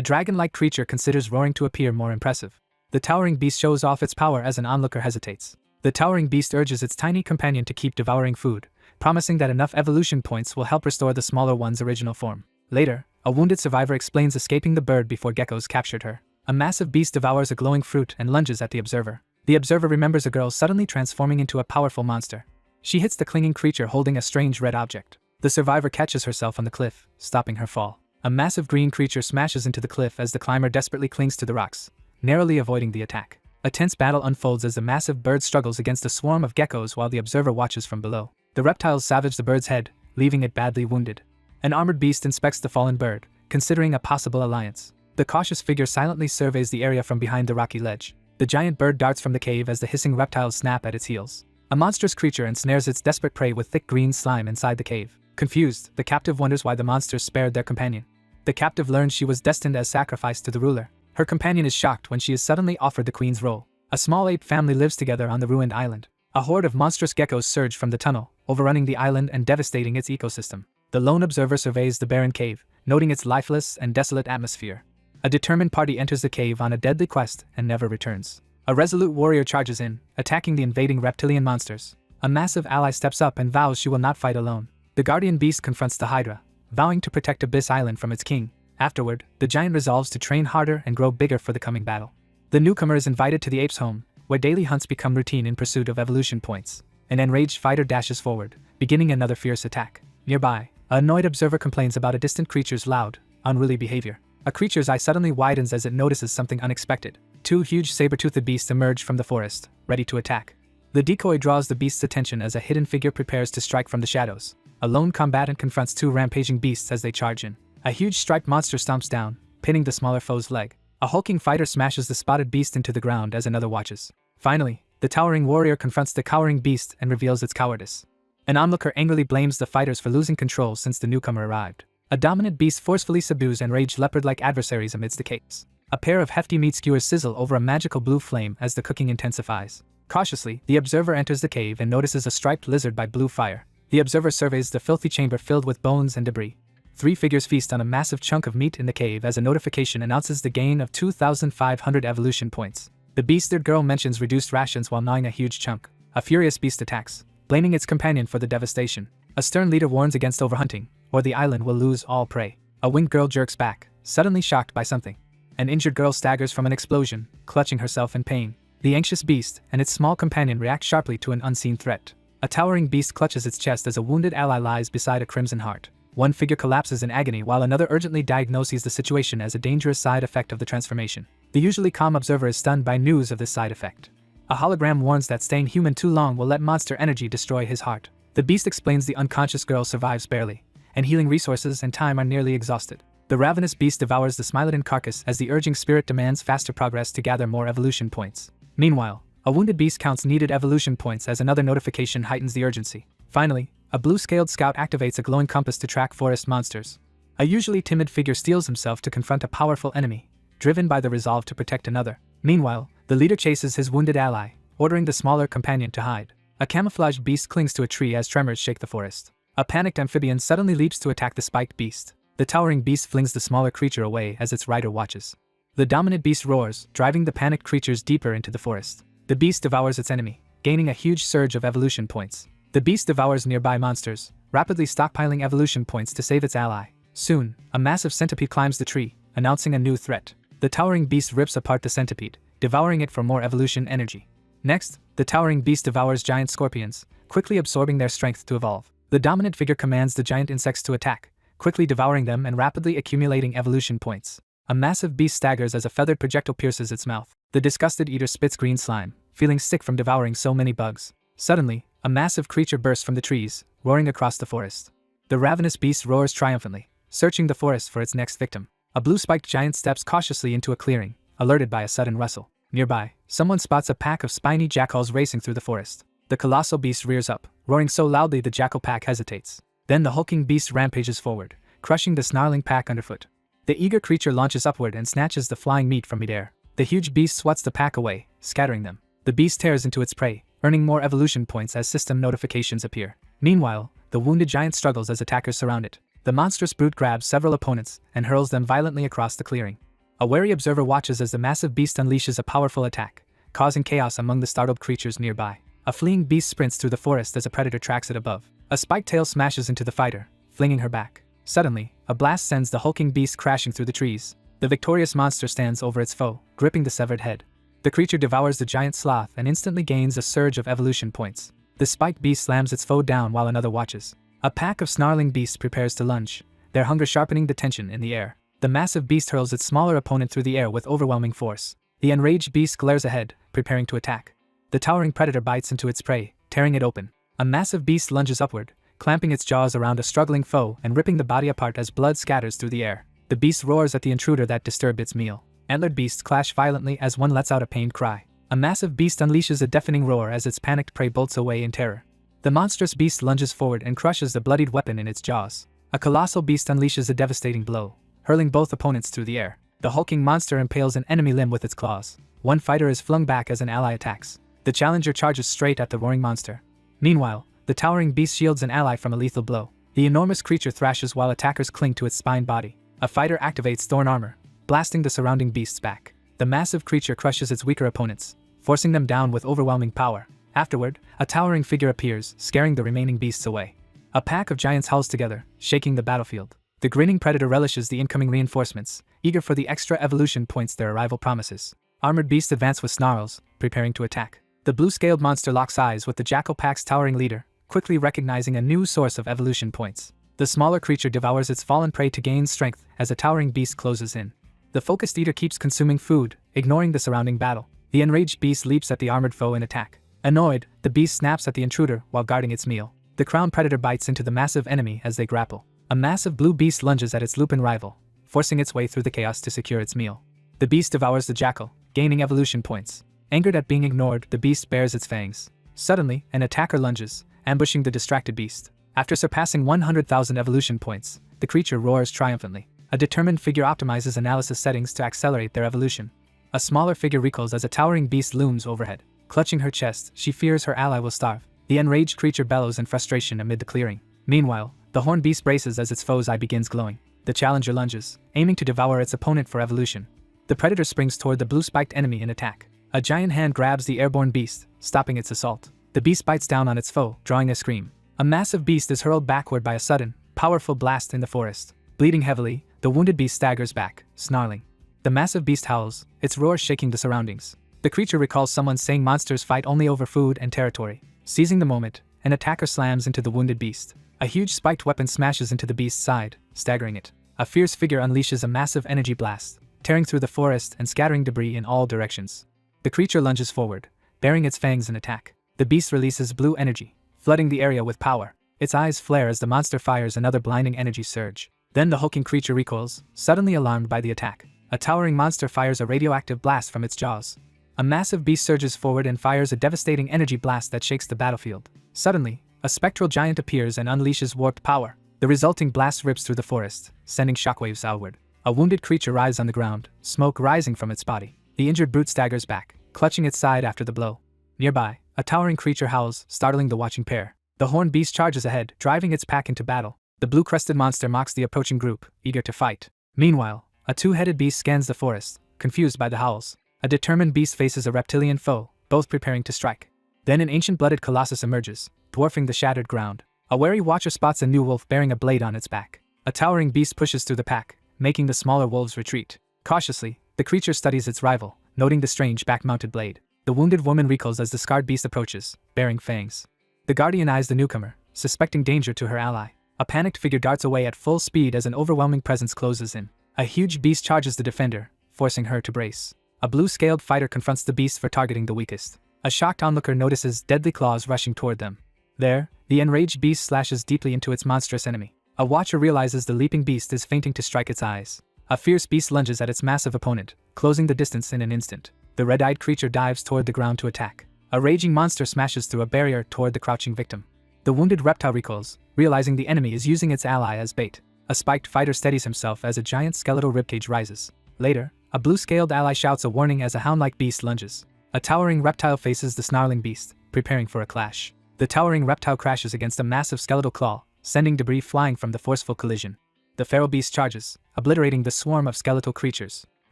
dragon-like creature considers roaring to appear more impressive. The towering beast shows off its power as an onlooker hesitates. The towering beast urges its tiny companion to keep devouring food, promising that enough evolution points will help restore the smaller one's original form. Later, a wounded survivor explains escaping the bird before geckos captured her. A massive beast devours a glowing fruit and lunges at the observer. The observer remembers a girl suddenly transforming into a powerful monster. She hits the clinging creature holding a strange red object. The survivor catches herself on the cliff, stopping her fall. A massive green creature smashes into the cliff as the climber desperately clings to the rocks, narrowly avoiding the attack. A tense battle unfolds as the massive bird struggles against a swarm of geckos while the observer watches from below. The reptiles savage the bird's head, leaving it badly wounded. An armored beast inspects the fallen bird, considering a possible alliance. The cautious figure silently surveys the area from behind the rocky ledge. The giant bird darts from the cave as the hissing reptiles snap at its heels. A monstrous creature ensnares its desperate prey with thick green slime inside the cave. Confused, the captive wonders why the monsters spared their companion. The captive learns she was destined as sacrifice to the ruler. Her companion is shocked when she is suddenly offered the queen's role. A small ape family lives together on the ruined island. A horde of monstrous geckos surge from the tunnel, overrunning the island and devastating its ecosystem. The lone observer surveys the barren cave, noting its lifeless and desolate atmosphere. A determined party enters the cave on a deadly quest and never returns. A resolute warrior charges in, attacking the invading reptilian monsters. A massive ally steps up and vows she will not fight alone. The guardian beast confronts the Hydra, vowing to protect Abyss Island from its king. Afterward, the giant resolves to train harder and grow bigger for the coming battle. The newcomer is invited to the ape's home, where daily hunts become routine in pursuit of evolution points. An enraged fighter dashes forward, beginning another fierce attack. Nearby, an annoyed observer complains about a distant creature's loud, unruly behavior. A creature's eye suddenly widens as it notices something unexpected. Two huge saber-toothed beasts emerge from the forest, ready to attack. The decoy draws the beast's attention as a hidden figure prepares to strike from the shadows. A lone combatant confronts two rampaging beasts as they charge in. A huge striped monster stomps down, pinning the smaller foe's leg. A hulking fighter smashes the spotted beast into the ground as another watches. Finally, the towering warrior confronts the cowering beast and reveals its cowardice. An onlooker angrily blames the fighters for losing control since the newcomer arrived. A dominant beast forcefully subdues enraged leopard-like adversaries amidst the chaos. A pair of hefty meat skewers sizzle over a magical blue flame as the cooking intensifies. Cautiously, the observer enters the cave and notices a striped lizard by blue fire. The observer surveys the filthy chamber filled with bones and debris. Three figures feast on a massive chunk of meat in the cave as a notification announces the gain of 2,500 evolution points. The beast-eared girl mentions reduced rations while gnawing a huge chunk. A furious beast attacks, blaming its companion for the devastation. A stern leader warns against overhunting, or the island will lose all prey. A winged girl jerks back, suddenly shocked by something. An injured girl staggers from an explosion, clutching herself in pain. The anxious beast and its small companion react sharply to an unseen threat. A towering beast clutches its chest as a wounded ally lies beside a crimson heart. One figure collapses in agony while another urgently diagnoses the situation as a dangerous side effect of the transformation. The usually calm observer is stunned by news of this side effect. A hologram warns that staying human too long will let monster energy destroy his heart. The beast explains the unconscious girl survives barely, and healing resources and time are nearly exhausted. The ravenous beast devours the Smilodon carcass as the urging spirit demands faster progress to gather more evolution points. Meanwhile, a wounded beast counts needed evolution points as another notification heightens the urgency. Finally, a blue-scaled scout activates a glowing compass to track forest monsters. A usually timid figure steels himself to confront a powerful enemy, driven by the resolve to protect another. Meanwhile, the leader chases his wounded ally, ordering the smaller companion to hide. A camouflaged beast clings to a tree as tremors shake the forest. A panicked amphibian suddenly leaps to attack the spiked beast. The towering beast flings the smaller creature away as its rider watches. The dominant beast roars, driving the panicked creatures deeper into the forest. The beast devours its enemy, gaining a huge surge of evolution points. The beast devours nearby monsters, rapidly stockpiling evolution points to save its ally. Soon, a massive centipede climbs the tree, announcing a new threat. The towering beast rips apart the centipede, devouring it for more evolution energy. Next, the towering beast devours giant scorpions, quickly absorbing their strength to evolve. The dominant figure commands the giant insects to attack, quickly devouring them and rapidly accumulating evolution points. A massive beast staggers as a feathered projectile pierces its mouth. The disgusted eater spits green slime, feeling sick from devouring so many bugs. Suddenly, a massive creature bursts from the trees, roaring across the forest. The ravenous beast roars triumphantly, searching the forest for its next victim. A blue-spiked giant steps cautiously into a clearing, alerted by a sudden rustle. Nearby, someone spots a pack of spiny jackals racing through the forest. The colossal beast rears up, roaring so loudly the jackal pack hesitates. Then the hulking beast rampages forward, crushing the snarling pack underfoot. The eager creature launches upward and snatches the flying meat from midair. The huge beast swats the pack away, scattering them. The beast tears into its prey, earning more evolution points as system notifications appear. Meanwhile, the wounded giant struggles as attackers surround it. The monstrous brute grabs several opponents and hurls them violently across the clearing. A wary observer watches as the massive beast unleashes a powerful attack, causing chaos among the startled creatures nearby. A fleeing beast sprints through the forest as a predator tracks it above. A spiked tail smashes into the fighter, flinging her back. Suddenly, a blast sends the hulking beast crashing through the trees. The victorious monster stands over its foe, gripping the severed head. The creature devours the giant sloth and instantly gains a surge of evolution points. The spiked beast slams its foe down while another watches. A pack of snarling beasts prepares to lunge, their hunger sharpening the tension in the air. The massive beast hurls its smaller opponent through the air with overwhelming force. The enraged beast glares ahead, preparing to attack. The towering predator bites into its prey, tearing it open. A massive beast lunges upward, clamping its jaws around a struggling foe and ripping the body apart as blood scatters through the air. The beast roars at the intruder that disturbed its meal. Antlered beasts clash violently as one lets out a pained cry. A massive beast unleashes a deafening roar as its panicked prey bolts away in terror. The monstrous beast lunges forward and crushes the bloodied weapon in its jaws. A colossal beast unleashes a devastating blow, hurling both opponents through the air. The hulking monster impales an enemy limb with its claws. One fighter is flung back as an ally attacks. The challenger charges straight at the roaring monster. Meanwhile, the towering beast shields an ally from a lethal blow. The enormous creature thrashes while attackers cling to its spine body. A fighter activates thorn armor, blasting the surrounding beasts back. The massive creature crushes its weaker opponents, forcing them down with overwhelming power. Afterward, a towering figure appears, scaring the remaining beasts away. A pack of giants hulls together, shaking the battlefield. The grinning predator relishes the incoming reinforcements, eager for the extra evolution points their arrival promises. Armored beasts advance with snarls, preparing to attack. The blue-scaled monster locks eyes with the jackal pack's towering leader, quickly recognizing a new source of evolution points. The smaller creature devours its fallen prey to gain strength as a towering beast closes in. The focused eater keeps consuming food, ignoring the surrounding battle. The enraged beast leaps at the armored foe in attack. Annoyed, the beast snaps at the intruder while guarding its meal. The crown predator bites into the massive enemy as they grapple. A massive blue beast lunges at its lupin rival, forcing its way through the chaos to secure its meal. The beast devours the jackal, gaining evolution points. Angered at being ignored, the beast bares its fangs. Suddenly, an attacker lunges, ambushing the distracted beast. After surpassing 100,000 evolution points, the creature roars triumphantly. A determined figure optimizes analysis settings to accelerate their evolution. A smaller figure recoils as a towering beast looms overhead. Clutching her chest, she fears her ally will starve. The enraged creature bellows in frustration amid the clearing. Meanwhile, the horned beast braces as its foe's eye begins glowing. The challenger lunges, aiming to devour its opponent for evolution. The predator springs toward the blue-spiked enemy in attack. A giant hand grabs the airborne beast, stopping its assault. The beast bites down on its foe, drawing a scream. A massive beast is hurled backward by a sudden, powerful blast in the forest. Bleeding heavily, the wounded beast staggers back, snarling. The massive beast howls, its roar shaking the surroundings. The creature recalls someone saying monsters fight only over food and territory. Seizing the moment, an attacker slams into the wounded beast. A huge spiked weapon smashes into the beast's side, staggering it. A fierce figure unleashes a massive energy blast, tearing through the forest and scattering debris in all directions. The creature lunges forward, baring its fangs in attack. The beast releases blue energy, flooding the area with power. Its eyes flare as the monster fires another blinding energy surge. Then the hulking creature recoils, suddenly alarmed by the attack. A towering monster fires a radioactive blast from its jaws. A massive beast surges forward and fires a devastating energy blast that shakes the battlefield. Suddenly, a spectral giant appears and unleashes warped power. The resulting blast rips through the forest, sending shockwaves outward. A wounded creature writhes on the ground, smoke rising from its body. The injured brute staggers back, clutching its side after the blow. Nearby, a towering creature howls, startling the watching pair. The horned beast charges ahead, driving its pack into battle. The blue-crested monster mocks the approaching group, eager to fight. Meanwhile, a two-headed beast scans the forest, confused by the howls. A determined beast faces a reptilian foe, both preparing to strike. Then an ancient-blooded colossus emerges, dwarfing the shattered ground. A wary watcher spots a new wolf bearing a blade on its back. A towering beast pushes through the pack, making the smaller wolves retreat. Cautiously, the creature studies its rival, noting the strange back-mounted blade. The wounded woman recoils as the scarred beast approaches, bearing fangs. The guardian eyes the newcomer, suspecting danger to her ally. A panicked figure darts away at full speed as an overwhelming presence closes in. A huge beast charges the defender, forcing her to brace. A blue-scaled fighter confronts the beast for targeting the weakest. A shocked onlooker notices deadly claws rushing toward them. There, the enraged beast slashes deeply into its monstrous enemy. A watcher realizes the leaping beast is feinting to strike its eyes. A fierce beast lunges at its massive opponent, closing the distance in an instant. The red-eyed creature dives toward the ground to attack. A raging monster smashes through a barrier toward the crouching victim. The wounded reptile recoils, realizing the enemy is using its ally as bait. A spiked fighter steadies himself as a giant skeletal ribcage rises. Later, a blue-scaled ally shouts a warning as a hound-like beast lunges. A towering reptile faces the snarling beast, preparing for a clash. The towering reptile crashes against a massive skeletal claw, sending debris flying from the forceful collision. The feral beast charges, obliterating the swarm of skeletal creatures.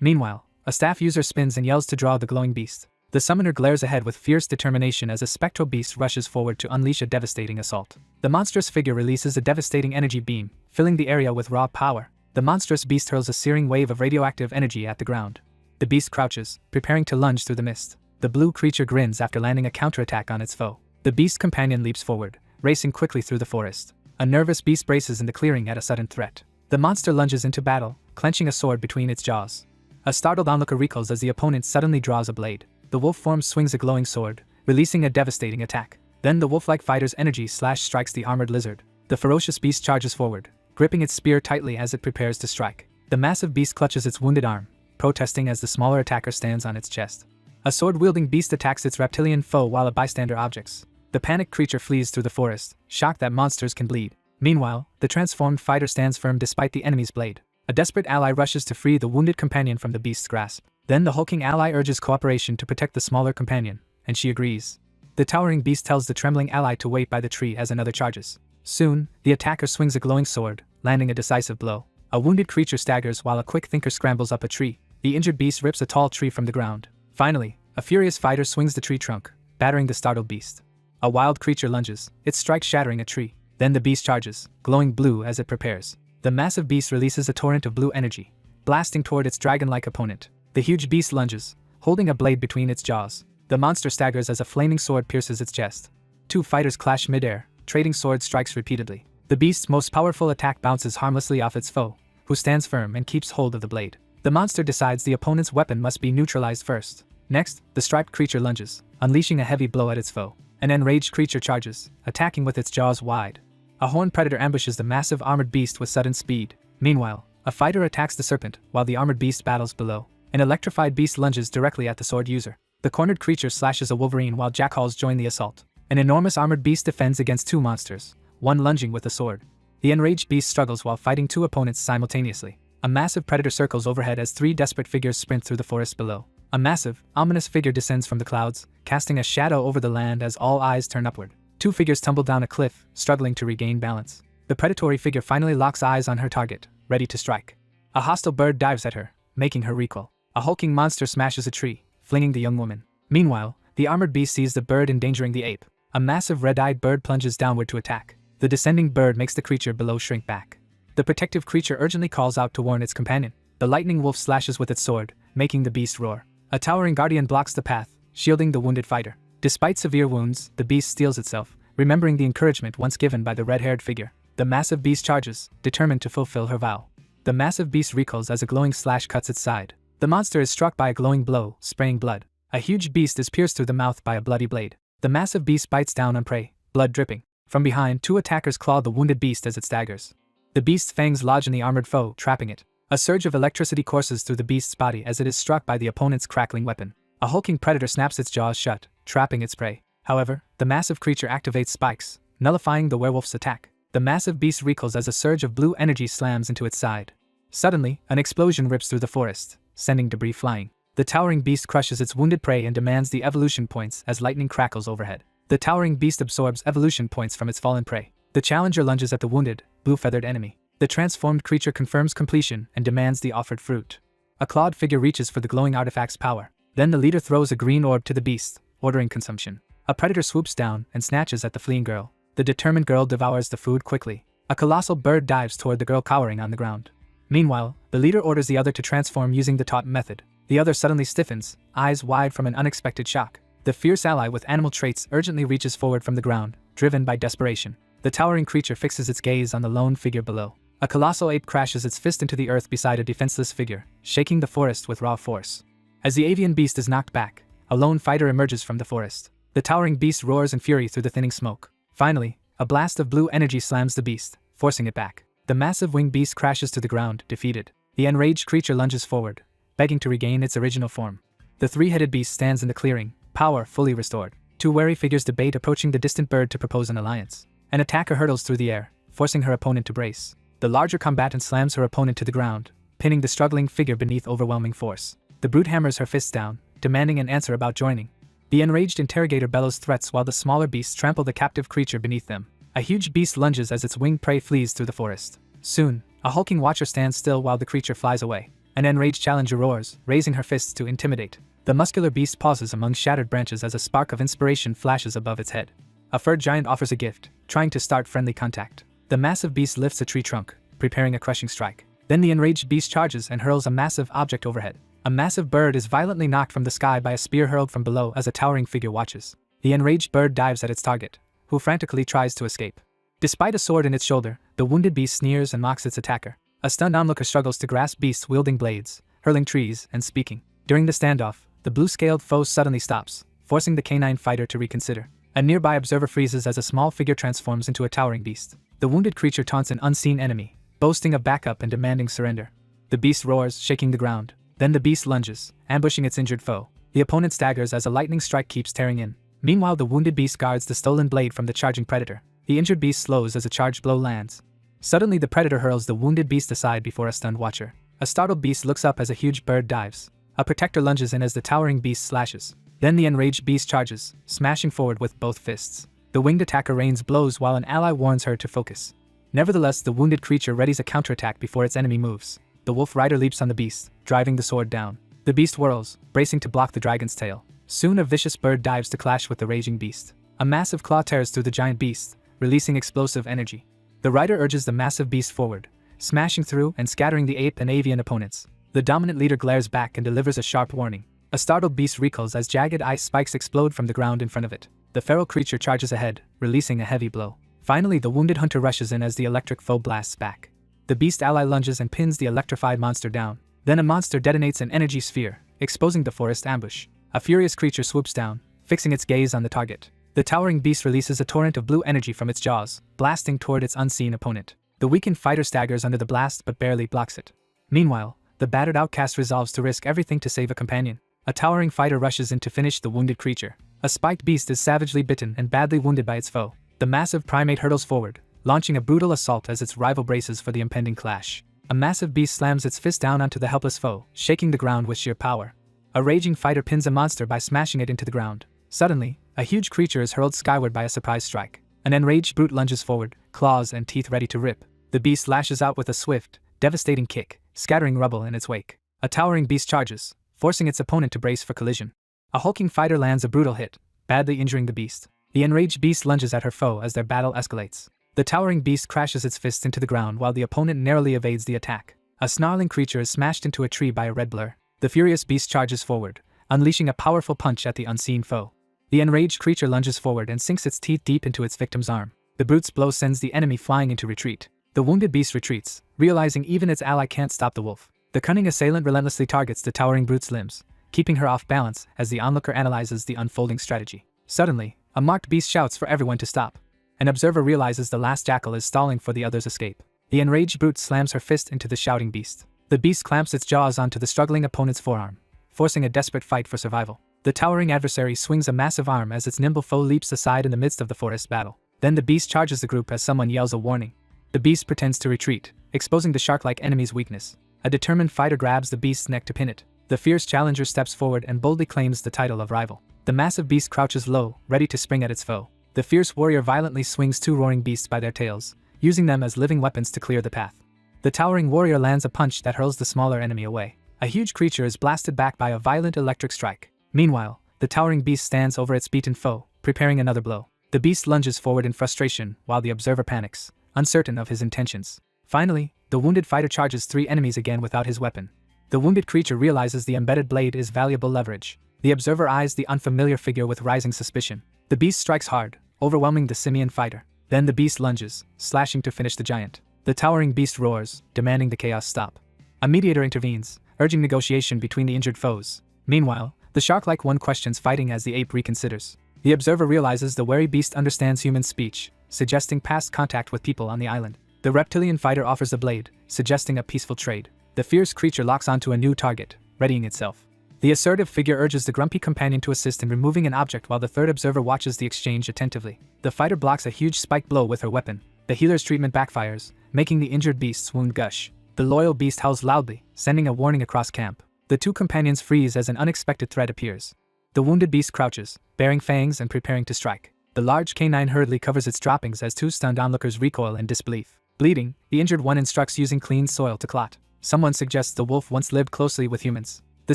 Meanwhile, a staff user spins and yells to draw the glowing beast. The summoner glares ahead with fierce determination as a spectral beast rushes forward to unleash a devastating assault. The monstrous figure releases a devastating energy beam, filling the area with raw power. The monstrous beast hurls a searing wave of radioactive energy at the ground. The beast crouches, preparing to lunge through the mist. The blue creature grins after landing a counterattack on its foe. The beast's companion leaps forward, racing quickly through the forest. A nervous beast braces in the clearing at a sudden threat. The monster lunges into battle, clenching a sword between its jaws. A startled onlooker recoils as the opponent suddenly draws a blade. The wolf form swings a glowing sword, releasing a devastating attack. Then the wolf-like fighter's energy slash strikes the armored lizard. The ferocious beast charges forward, gripping its spear tightly as it prepares to strike. The massive beast clutches its wounded arm, protesting as the smaller attacker stands on its chest. A sword-wielding beast attacks its reptilian foe while a bystander objects. The panicked creature flees through the forest, shocked that monsters can bleed. Meanwhile, the transformed fighter stands firm despite the enemy's blade. A desperate ally rushes to free the wounded companion from the beast's grasp. Then the hulking ally urges cooperation to protect the smaller companion, and she agrees. The towering beast tells the trembling ally to wait by the tree as another charges. Soon, the attacker swings a glowing sword, landing a decisive blow. A wounded creature staggers while a quick thinker scrambles up a tree. The injured beast rips a tall tree from the ground. Finally, a furious fighter swings the tree trunk, battering the startled beast. A wild creature lunges, its strike shattering a tree. Then the beast charges, glowing blue as it prepares. The massive beast releases a torrent of blue energy, blasting toward its dragon-like opponent. The huge beast lunges, holding a blade between its jaws. The monster staggers as a flaming sword pierces its chest. Two fighters clash mid-air, trading sword strikes repeatedly. The beast's most powerful attack bounces harmlessly off its foe, who stands firm and keeps hold of the blade. The monster decides the opponent's weapon must be neutralized first. Next, the striped creature lunges, unleashing a heavy blow at its foe. An enraged creature charges, attacking with its jaws wide. A horned predator ambushes the massive armored beast with sudden speed. Meanwhile, a fighter attacks the serpent while the armored beast battles below. An electrified beast lunges directly at the sword user. The cornered creature slashes a wolverine while jackals join the assault. An enormous armored beast defends against two monsters, one lunging with a sword. The enraged beast struggles while fighting two opponents simultaneously. A massive predator circles overhead as three desperate figures sprint through the forest below. A massive, ominous figure descends from the clouds, casting a shadow over the land as all eyes turn upward. Two figures tumble down a cliff, struggling to regain balance. The predatory figure finally locks eyes on her target, ready to strike. A hostile bird dives at her, making her recoil. A hulking monster smashes a tree, flinging the young woman. Meanwhile, the armored beast sees the bird endangering the ape. A massive red-eyed bird plunges downward to attack. The descending bird makes the creature below shrink back. The protective creature urgently calls out to warn its companion. The lightning wolf slashes with its sword, making the beast roar. A towering guardian blocks the path, shielding the wounded fighter. Despite severe wounds, the beast steels itself, remembering the encouragement once given by the red-haired figure. The massive beast charges, determined to fulfill her vow. The massive beast recoils as a glowing slash cuts its side. The monster is struck by a glowing blow, spraying blood. A huge beast is pierced through the mouth by a bloody blade. The massive beast bites down on prey, blood dripping. From behind, two attackers claw the wounded beast as it staggers. The beast's fangs lodge in the armored foe, trapping it. A surge of electricity courses through the beast's body as it is struck by the opponent's crackling weapon. A hulking predator snaps its jaws shut, trapping its prey. However, the massive creature activates spikes, nullifying the werewolf's attack. The massive beast recoils as a surge of blue energy slams into its side. Suddenly, an explosion rips through the forest, sending debris flying. The towering beast crushes its wounded prey and demands the evolution points as lightning crackles overhead. The towering beast absorbs evolution points from its fallen prey. The challenger lunges at the wounded, blue-feathered enemy. The transformed creature confirms completion and demands the offered fruit. A clawed figure reaches for the glowing artifact's power. Then the leader throws a green orb to the beast, ordering consumption. A predator swoops down and snatches at the fleeing girl. The determined girl devours the food quickly. A colossal bird dives toward the girl cowering on the ground. Meanwhile, the leader orders the other to transform using the taught method. The other suddenly stiffens, eyes wide from an unexpected shock. The fierce ally with animal traits urgently reaches forward from the ground, driven by desperation. The towering creature fixes its gaze on the lone figure below. A colossal ape crashes its fist into the earth beside a defenseless figure, shaking the forest with raw force. As the avian beast is knocked back, a lone fighter emerges from the forest. The towering beast roars in fury through the thinning smoke. Finally, a blast of blue energy slams the beast, forcing it back. The massive winged beast crashes to the ground, defeated. The enraged creature lunges forward, begging to regain its original form. The three-headed beast stands in the clearing, power fully restored. Two wary figures debate approaching the distant bird to propose an alliance. An attacker hurtles through the air, forcing her opponent to brace. The The larger combatant slams her opponent to the ground, pinning the struggling figure beneath overwhelming force. The brute hammers her fists down, demanding an answer about joining. The enraged interrogator bellows threats while the smaller beasts trample the captive creature beneath them. A huge beast lunges as its winged prey flees through the forest. Soon, a hulking watcher stands still while the creature flies away. An enraged challenger roars, raising her fists to intimidate. The muscular beast pauses among shattered branches as a spark of inspiration flashes above its head. A furred giant offers a gift, trying to start friendly contact. The massive beast lifts a tree trunk, preparing a crushing strike. Then the enraged beast charges and hurls a massive object overhead. A massive bird is violently knocked from the sky by a spear hurled from below as a towering figure watches. The enraged bird dives at its target, who frantically tries to escape. Despite a sword in its shoulder, the wounded beast sneers and mocks its attacker. A stunned onlooker struggles to grasp beasts wielding blades, hurling trees, and speaking. During the standoff, the blue-scaled foe suddenly stops, forcing the canine fighter to reconsider. A nearby observer freezes as a small figure transforms into a towering beast. The wounded creature taunts an unseen enemy, boasting of backup and demanding surrender. The beast roars, shaking the ground. Then the beast lunges, ambushing its injured foe. The opponent staggers as a lightning strike keeps tearing in. Meanwhile, the wounded beast guards the stolen blade from the charging predator. The injured beast slows as a charged blow lands. Suddenly, the predator hurls the wounded beast aside before a stunned watcher. A startled beast looks up as a huge bird dives. A protector lunges in as the towering beast slashes. Then the enraged beast charges, smashing forward with both fists. The winged attacker rains blows while an ally warns her to focus. Nevertheless, the wounded creature readies a counterattack before its enemy moves. The wolf rider leaps on the beast, driving the sword down. The beast whirls, bracing to block the dragon's tail. Soon a vicious bird dives to clash with the raging beast. A massive claw tears through the giant beast, releasing explosive energy. The rider urges the massive beast forward, smashing through and scattering the ape and avian opponents. The dominant leader glares back and delivers a sharp warning. A startled beast recoils as jagged ice spikes explode from the ground in front of it. The feral creature charges ahead, releasing a heavy blow. Finally, the wounded hunter rushes in as the electric foe blasts back. The beast ally lunges and pins the electrified monster down. Then a monster detonates an energy sphere, exposing the forest ambush. A furious creature swoops down, fixing its gaze on the target. The towering beast releases a torrent of blue energy from its jaws, blasting toward its unseen opponent. The weakened fighter staggers under the blast but barely blocks it. Meanwhile, the battered outcast resolves to risk everything to save a companion. A towering fighter rushes in to finish the wounded creature. A spiked beast is savagely bitten and badly wounded by its foe. The massive primate hurtles forward, launching a brutal assault as its rival braces for the impending clash. A massive beast slams its fist down onto the helpless foe, shaking the ground with sheer power. A raging fighter pins a monster by smashing it into the ground. Suddenly, a huge creature is hurled skyward by a surprise strike. An enraged brute lunges forward, claws and teeth ready to rip. The beast lashes out with a swift, devastating kick, scattering rubble in its wake. A towering beast charges, forcing its opponent to brace for collision. A hulking fighter lands a brutal hit, badly injuring the beast. The enraged beast lunges at her foe as their battle escalates. The towering beast crashes its fists into the ground while the opponent narrowly evades the attack. A snarling creature is smashed into a tree by a red blur. The furious beast charges forward, unleashing a powerful punch at the unseen foe. The enraged creature lunges forward and sinks its teeth deep into its victim's arm. The brute's blow sends the enemy flying into retreat. The wounded beast retreats, realizing even its ally can't stop the wolf. The cunning assailant relentlessly targets the towering brute's limbs, keeping her off balance as the onlooker analyzes the unfolding strategy. Suddenly, a marked beast shouts for everyone to stop. An observer realizes the last jackal is stalling for the other's escape. The enraged brute slams her fist into the shouting beast. The beast clamps its jaws onto the struggling opponent's forearm, forcing a desperate fight for survival. The towering adversary swings a massive arm as its nimble foe leaps aside in the midst of the forest battle. Then the beast charges the group as someone yells a warning. The beast pretends to retreat, exposing the shark-like enemy's weakness. A determined fighter grabs the beast's neck to pin it. The fierce challenger steps forward and boldly claims the title of rival. The massive beast crouches low, ready to spring at its foe. The fierce warrior violently swings two roaring beasts by their tails, using them as living weapons to clear the path. The towering warrior lands a punch that hurls the smaller enemy away. A huge creature is blasted back by a violent electric strike. Meanwhile, the towering beast stands over its beaten foe, preparing another blow. The beast lunges forward in frustration while the observer panics, uncertain of his intentions. Finally, the wounded fighter charges three enemies again without his weapon. The wounded creature realizes the embedded blade is valuable leverage. The observer eyes the unfamiliar figure with rising suspicion. The beast strikes hard, overwhelming the simian fighter. Then the beast lunges, slashing to finish the giant. The towering beast roars, demanding the chaos stop. A mediator intervenes, urging negotiation between the injured foes. Meanwhile, the shark-like one questions fighting as the ape reconsiders. The observer realizes the wary beast understands human speech, suggesting past contact with people on the island. The reptilian fighter offers a blade, suggesting a peaceful trade. The fierce creature locks onto a new target, readying itself. The assertive figure urges the grumpy companion to assist in removing an object while the third observer watches the exchange attentively. The fighter blocks a huge spike blow with her weapon. The healer's treatment backfires, making the injured beast's wound gush. The loyal beast howls loudly, sending a warning across camp. The two companions freeze as an unexpected threat appears. The wounded beast crouches, baring fangs and preparing to strike. The large canine hurriedly covers its droppings as two stunned onlookers recoil in disbelief. Bleeding, the injured one instructs using clean soil to clot. Someone suggests the wolf once lived closely with humans. The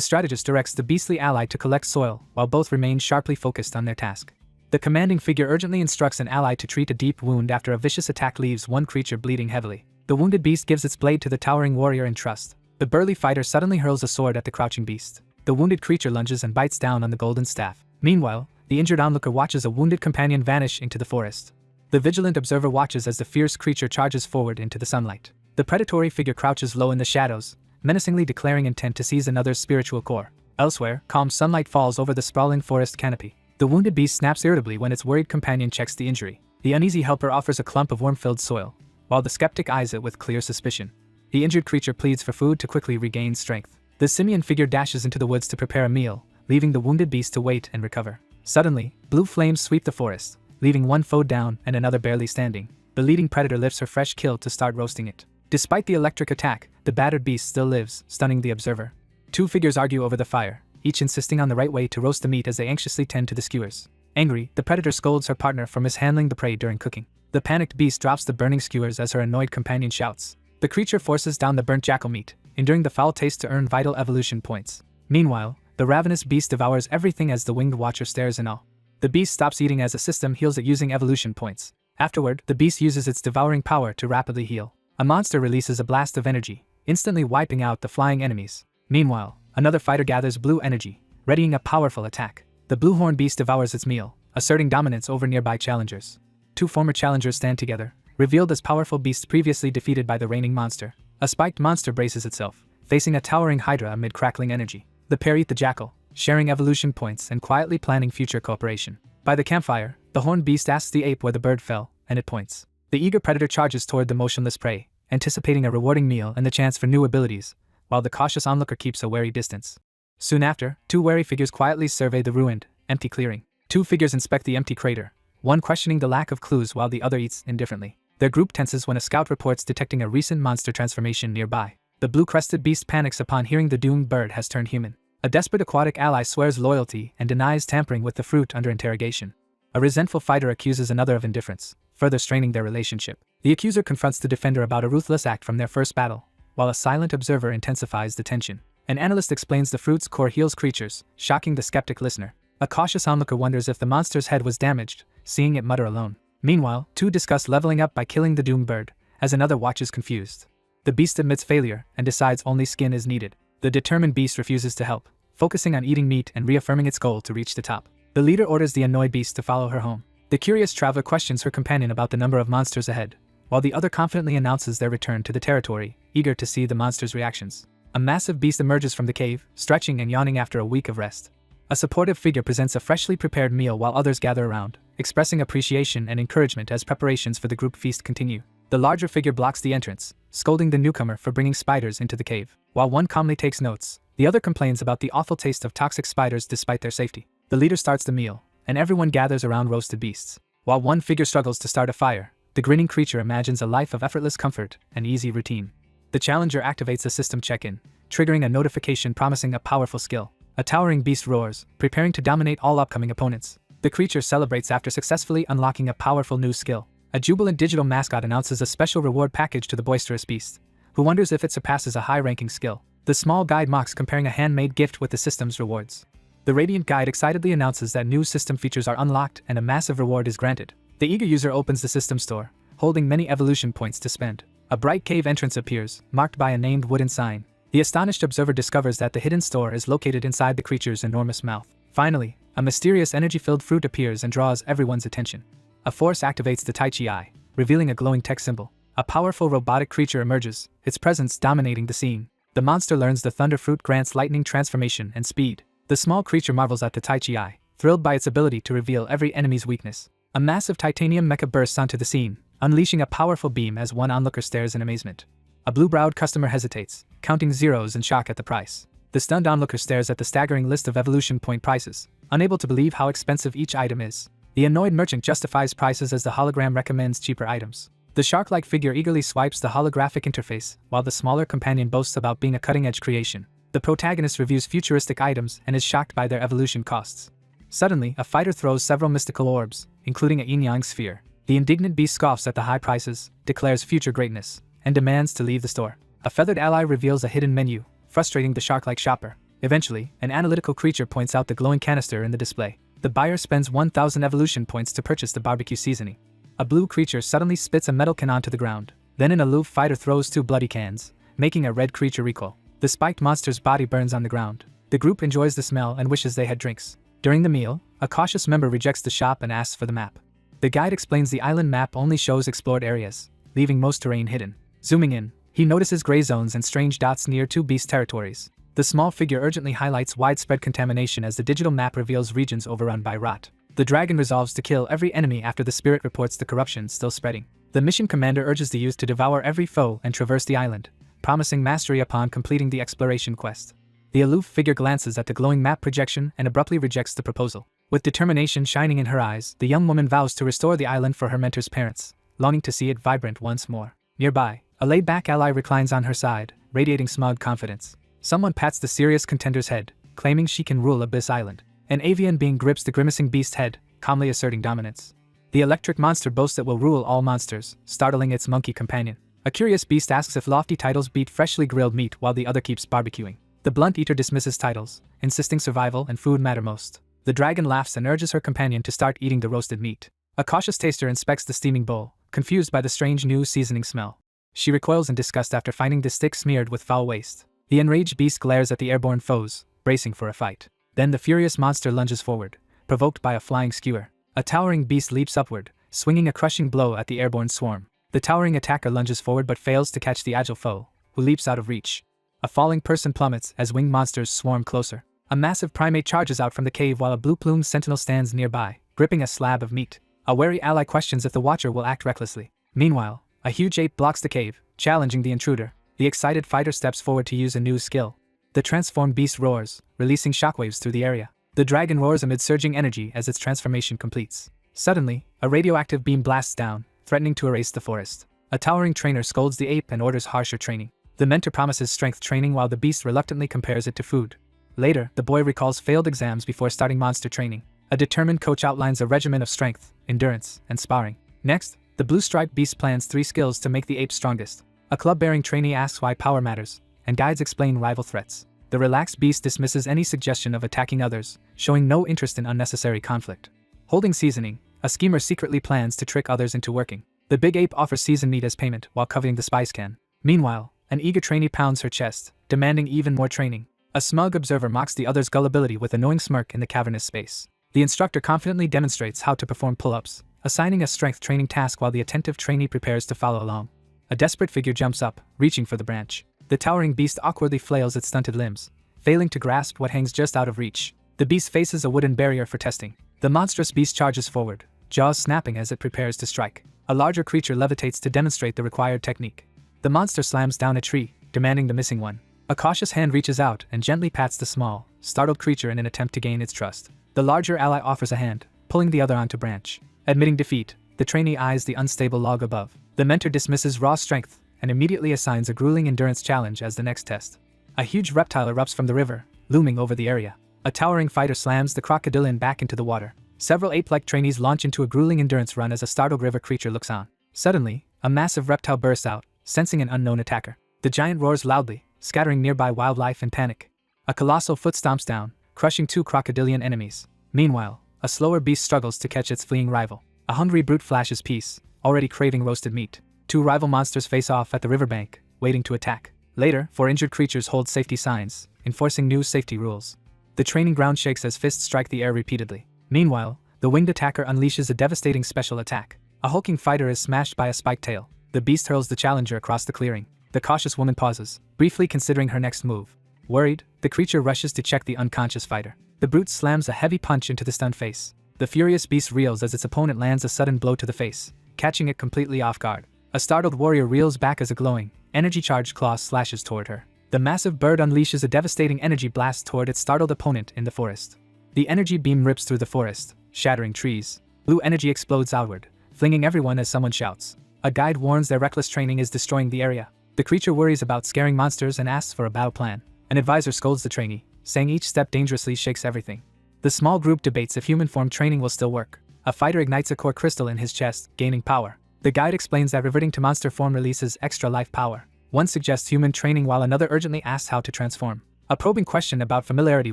strategist directs the beastly ally to collect soil, while both remain sharply focused on their task. The commanding figure urgently instructs an ally to treat a deep wound after a vicious attack leaves one creature bleeding heavily. The wounded beast gives its blade to the towering warrior in trust. The burly fighter suddenly hurls a sword at the crouching beast. The wounded creature lunges and bites down on the golden staff. Meanwhile, the injured onlooker watches a wounded companion vanish into the forest. The vigilant observer watches as the fierce creature charges forward into the sunlight. The predatory figure crouches low in the shadows, menacingly declaring intent to seize another's spiritual core. Elsewhere, calm sunlight falls over the sprawling forest canopy. The wounded beast snaps irritably when its worried companion checks the injury. The uneasy helper offers a clump of worm-filled soil, while the skeptic eyes it with clear suspicion. The injured creature pleads for food to quickly regain strength. The simian figure dashes into the woods to prepare a meal, leaving the wounded beast to wait and recover. Suddenly, blue flames sweep the forest, leaving one foe down and another barely standing. The leading predator lifts her fresh kill to start roasting it. Despite the electric attack, the battered beast still lives, stunning the observer. Two figures argue over the fire, each insisting on the right way to roast the meat as they anxiously tend to the skewers. Angry, the predator scolds her partner for mishandling the prey during cooking. The panicked beast drops the burning skewers as her annoyed companion shouts. The creature forces down the burnt jackal meat, enduring the foul taste to earn vital evolution points. Meanwhile, the ravenous beast devours everything as the winged watcher stares in awe. The beast stops eating as the system heals it using evolution points. Afterward, the beast uses its devouring power to rapidly heal. A monster releases a blast of energy, instantly wiping out the flying enemies. Meanwhile, another fighter gathers blue energy, readying a powerful attack. The blue-horned beast devours its meal, asserting dominance over nearby challengers. Two former challengers stand together, revealed as powerful beasts previously defeated by the reigning monster. A spiked monster braces itself, facing a towering hydra amid crackling energy. The pair eat the jackal, sharing evolution points and quietly planning future cooperation. By the campfire, the horned beast asks the ape where the bird fell, and it points. The eager predator charges toward the motionless prey, anticipating a rewarding meal and the chance for new abilities, while the cautious onlooker keeps a wary distance. Soon after, two wary figures quietly survey the ruined, empty clearing. Two figures inspect the empty crater, one questioning the lack of clues while the other eats indifferently. Their group tenses when a scout reports detecting a recent monster transformation nearby. The blue-crested beast panics upon hearing the doomed bird has turned human. A desperate aquatic ally swears loyalty and denies tampering with the fruit under interrogation. A resentful fighter accuses another of indifference, further straining their relationship. The accuser confronts the defender about a ruthless act from their first battle, while a silent observer intensifies the tension. An analyst explains the fruit's core heals creatures, shocking the skeptic listener. A cautious onlooker wonders if the monster's head was damaged, seeing it mutter alone. Meanwhile, two discuss leveling up by killing the doomed bird, as another watches confused. The beast admits failure and decides only skin is needed. The determined beast refuses to help, focusing on eating meat and reaffirming its goal to reach the top. The leader orders the annoyed beast to follow her home. The curious traveler questions her companion about the number of monsters ahead, while the other confidently announces their return to the territory, eager to see the monster's reactions. A massive beast emerges from the cave, stretching and yawning after a week of rest. A supportive figure presents a freshly prepared meal while others gather around, expressing appreciation and encouragement as preparations for the group feast continue. The larger figure blocks the entrance, scolding the newcomer for bringing spiders into the cave. While one calmly takes notes, the other complains about the awful taste of toxic spiders despite their safety. The leader starts the meal, and everyone gathers around roasted beasts. While one figure struggles to start a fire, the grinning creature imagines a life of effortless comfort and easy routine. The challenger activates a system check-in, triggering a notification promising a powerful skill. A towering beast roars, preparing to dominate all upcoming opponents. The creature celebrates after successfully unlocking a powerful new skill. A jubilant digital mascot announces a special reward package to the boisterous beast, who wonders if it surpasses a high-ranking skill. The small guide mocks comparing a handmade gift with the system's rewards. The radiant guide excitedly announces that new system features are unlocked and a massive reward is granted. The eager user opens the system store, holding many evolution points to spend. A bright cave entrance appears, marked by a named wooden sign. The astonished observer discovers that the hidden store is located inside the creature's enormous mouth. Finally, a mysterious energy-filled fruit appears and draws everyone's attention. A force activates the Tai Chi Eye, revealing a glowing tech symbol. A powerful robotic creature emerges, its presence dominating the scene. The monster learns the thunder fruit grants lightning transformation and speed. The small creature marvels at the Tai Chi Eye, thrilled by its ability to reveal every enemy's weakness. A massive titanium mecha bursts onto the scene, unleashing a powerful beam as one onlooker stares in amazement. A blue-browed customer hesitates, counting zeros in shock at the price. The stunned onlooker stares at the staggering list of evolution point prices, unable to believe how expensive each item is. The annoyed merchant justifies prices as the hologram recommends cheaper items. The shark-like figure eagerly swipes the holographic interface, while the smaller companion boasts about being a cutting-edge creation. The protagonist reviews futuristic items and is shocked by their evolution costs. Suddenly, a fighter throws several mystical orbs, including a yin-yang sphere. The indignant beast scoffs at the high prices, declares future greatness, and demands to leave the store. A feathered ally reveals a hidden menu, frustrating the shark-like shopper. Eventually, an analytical creature points out the glowing canister in the display. The buyer spends 1,000 evolution points to purchase the barbecue seasoning. A blue creature suddenly spits a metal can onto the ground. Then an aloof fighter throws 2 bloody cans, making a red creature recoil. The spiked monster's body burns on the ground. The group enjoys the smell and wishes they had drinks. During the meal, a cautious member rejects the shop and asks for the map. The guide explains the island map only shows explored areas, leaving most terrain hidden. Zooming in, he notices gray zones and strange dots near 2 beast territories. The small figure urgently highlights widespread contamination as the digital map reveals regions overrun by rot. The dragon resolves to kill every enemy after the spirit reports the corruption still spreading. The mission commander urges the youth to devour every foe and traverse the island, promising mastery upon completing the exploration quest. The aloof figure glances at the glowing map projection and abruptly rejects the proposal. With determination shining in her eyes, the young woman vows to restore the island for her mentor's parents, longing to see it vibrant once more. Nearby, a laid-back ally reclines on her side, radiating smug confidence. Someone pats the serious contender's head, claiming she can rule Abyss Island. An avian being grips the grimacing beast's head, calmly asserting dominance. The electric monster boasts it will rule all monsters, startling its monkey companion. A curious beast asks if lofty titles beat freshly grilled meat while the other keeps barbecuing. The blunt eater dismisses titles, insisting survival and food matter most. The dragon laughs and urges her companion to start eating the roasted meat. A cautious taster inspects the steaming bowl, confused by the strange new seasoning smell. She recoils in disgust after finding the stick smeared with foul waste. The enraged beast glares at the airborne foes, bracing for a fight. Then the furious monster lunges forward, provoked by a flying skewer. A towering beast leaps upward, swinging a crushing blow at the airborne swarm. The towering attacker lunges forward but fails to catch the agile foe, who leaps out of reach. A falling person plummets as winged monsters swarm closer. A massive primate charges out from the cave while a blue-plumed sentinel stands nearby, gripping a slab of meat. A wary ally questions if the watcher will act recklessly. Meanwhile, a huge ape blocks the cave, challenging the intruder. The excited fighter steps forward to use a new skill. The transformed beast roars, releasing shockwaves through the area. The dragon roars amid surging energy as its transformation completes. Suddenly, a radioactive beam blasts down, threatening to erase the forest. A towering trainer scolds the ape and orders harsher training. The mentor promises strength training while the beast reluctantly compares it to food. Later, the boy recalls failed exams before starting monster training. A determined coach outlines a regimen of strength, endurance, and sparring. Next, the blue-striped beast plans 3 skills to make the ape strongest. A club-bearing trainee asks why power matters, and guides explain rival threats. The relaxed beast dismisses any suggestion of attacking others, showing no interest in unnecessary conflict. Holding seasoning, a schemer secretly plans to trick others into working. The big ape offers seasoned meat as payment while coveting the spice can. Meanwhile, an eager trainee pounds her chest, demanding even more training. A smug observer mocks the other's gullibility with a knowing smirk in the cavernous space. The instructor confidently demonstrates how to perform pull-ups, assigning a strength training task while the attentive trainee prepares to follow along. A desperate figure jumps up, reaching for the branch. The towering beast awkwardly flails its stunted limbs, failing to grasp what hangs just out of reach. The beast faces a wooden barrier for testing. The monstrous beast charges forward, jaws snapping as it prepares to strike. A larger creature levitates to demonstrate the required technique. The monster slams down a tree, demanding the missing one. A cautious hand reaches out and gently pats the small, startled creature in an attempt to gain its trust. The larger ally offers a hand, pulling the other onto branch. Admitting defeat, the trainee eyes the unstable log above. The mentor dismisses raw strength and immediately assigns a grueling endurance challenge as the next test. A huge reptile erupts from the river, looming over the area. A towering fighter slams the crocodilian back into the water. Several ape-like trainees launch into a grueling endurance run as a startled river creature looks on. Suddenly, a massive reptile bursts out, sensing an unknown attacker. The giant roars loudly, scattering nearby wildlife in panic. A colossal foot stomps down, crushing 2 crocodilian enemies. Meanwhile, a slower beast struggles to catch its fleeing rival. A hungry brute flashes peace, already craving roasted meat. 2 rival monsters face off at the riverbank, waiting to attack. Later, 4 injured creatures hold safety signs, enforcing new safety rules. The training ground shakes as fists strike the air repeatedly. Meanwhile, the winged attacker unleashes a devastating special attack. A hulking fighter is smashed by a spiked tail. The beast hurls the challenger across the clearing. The cautious woman pauses, briefly considering her next move. Worried, the creature rushes to check the unconscious fighter. The brute slams a heavy punch into the stunned face. The furious beast reels as its opponent lands a sudden blow to the face, catching it completely off guard. A startled warrior reels back as a glowing, energy-charged claw slashes toward her. The massive bird unleashes a devastating energy blast toward its startled opponent in the forest. The energy beam rips through the forest, shattering trees. Blue energy explodes outward, flinging everyone as someone shouts. A guide warns their reckless training is destroying the area. The creature worries about scaring monsters and asks for a battle plan. An advisor scolds the trainee, saying each step dangerously shakes everything. The small group debates if human form training will still work. A fighter ignites a core crystal in his chest, gaining power. The guide explains that reverting to monster form releases extra life power. One suggests human training while another urgently asks how to transform. A probing question about familiarity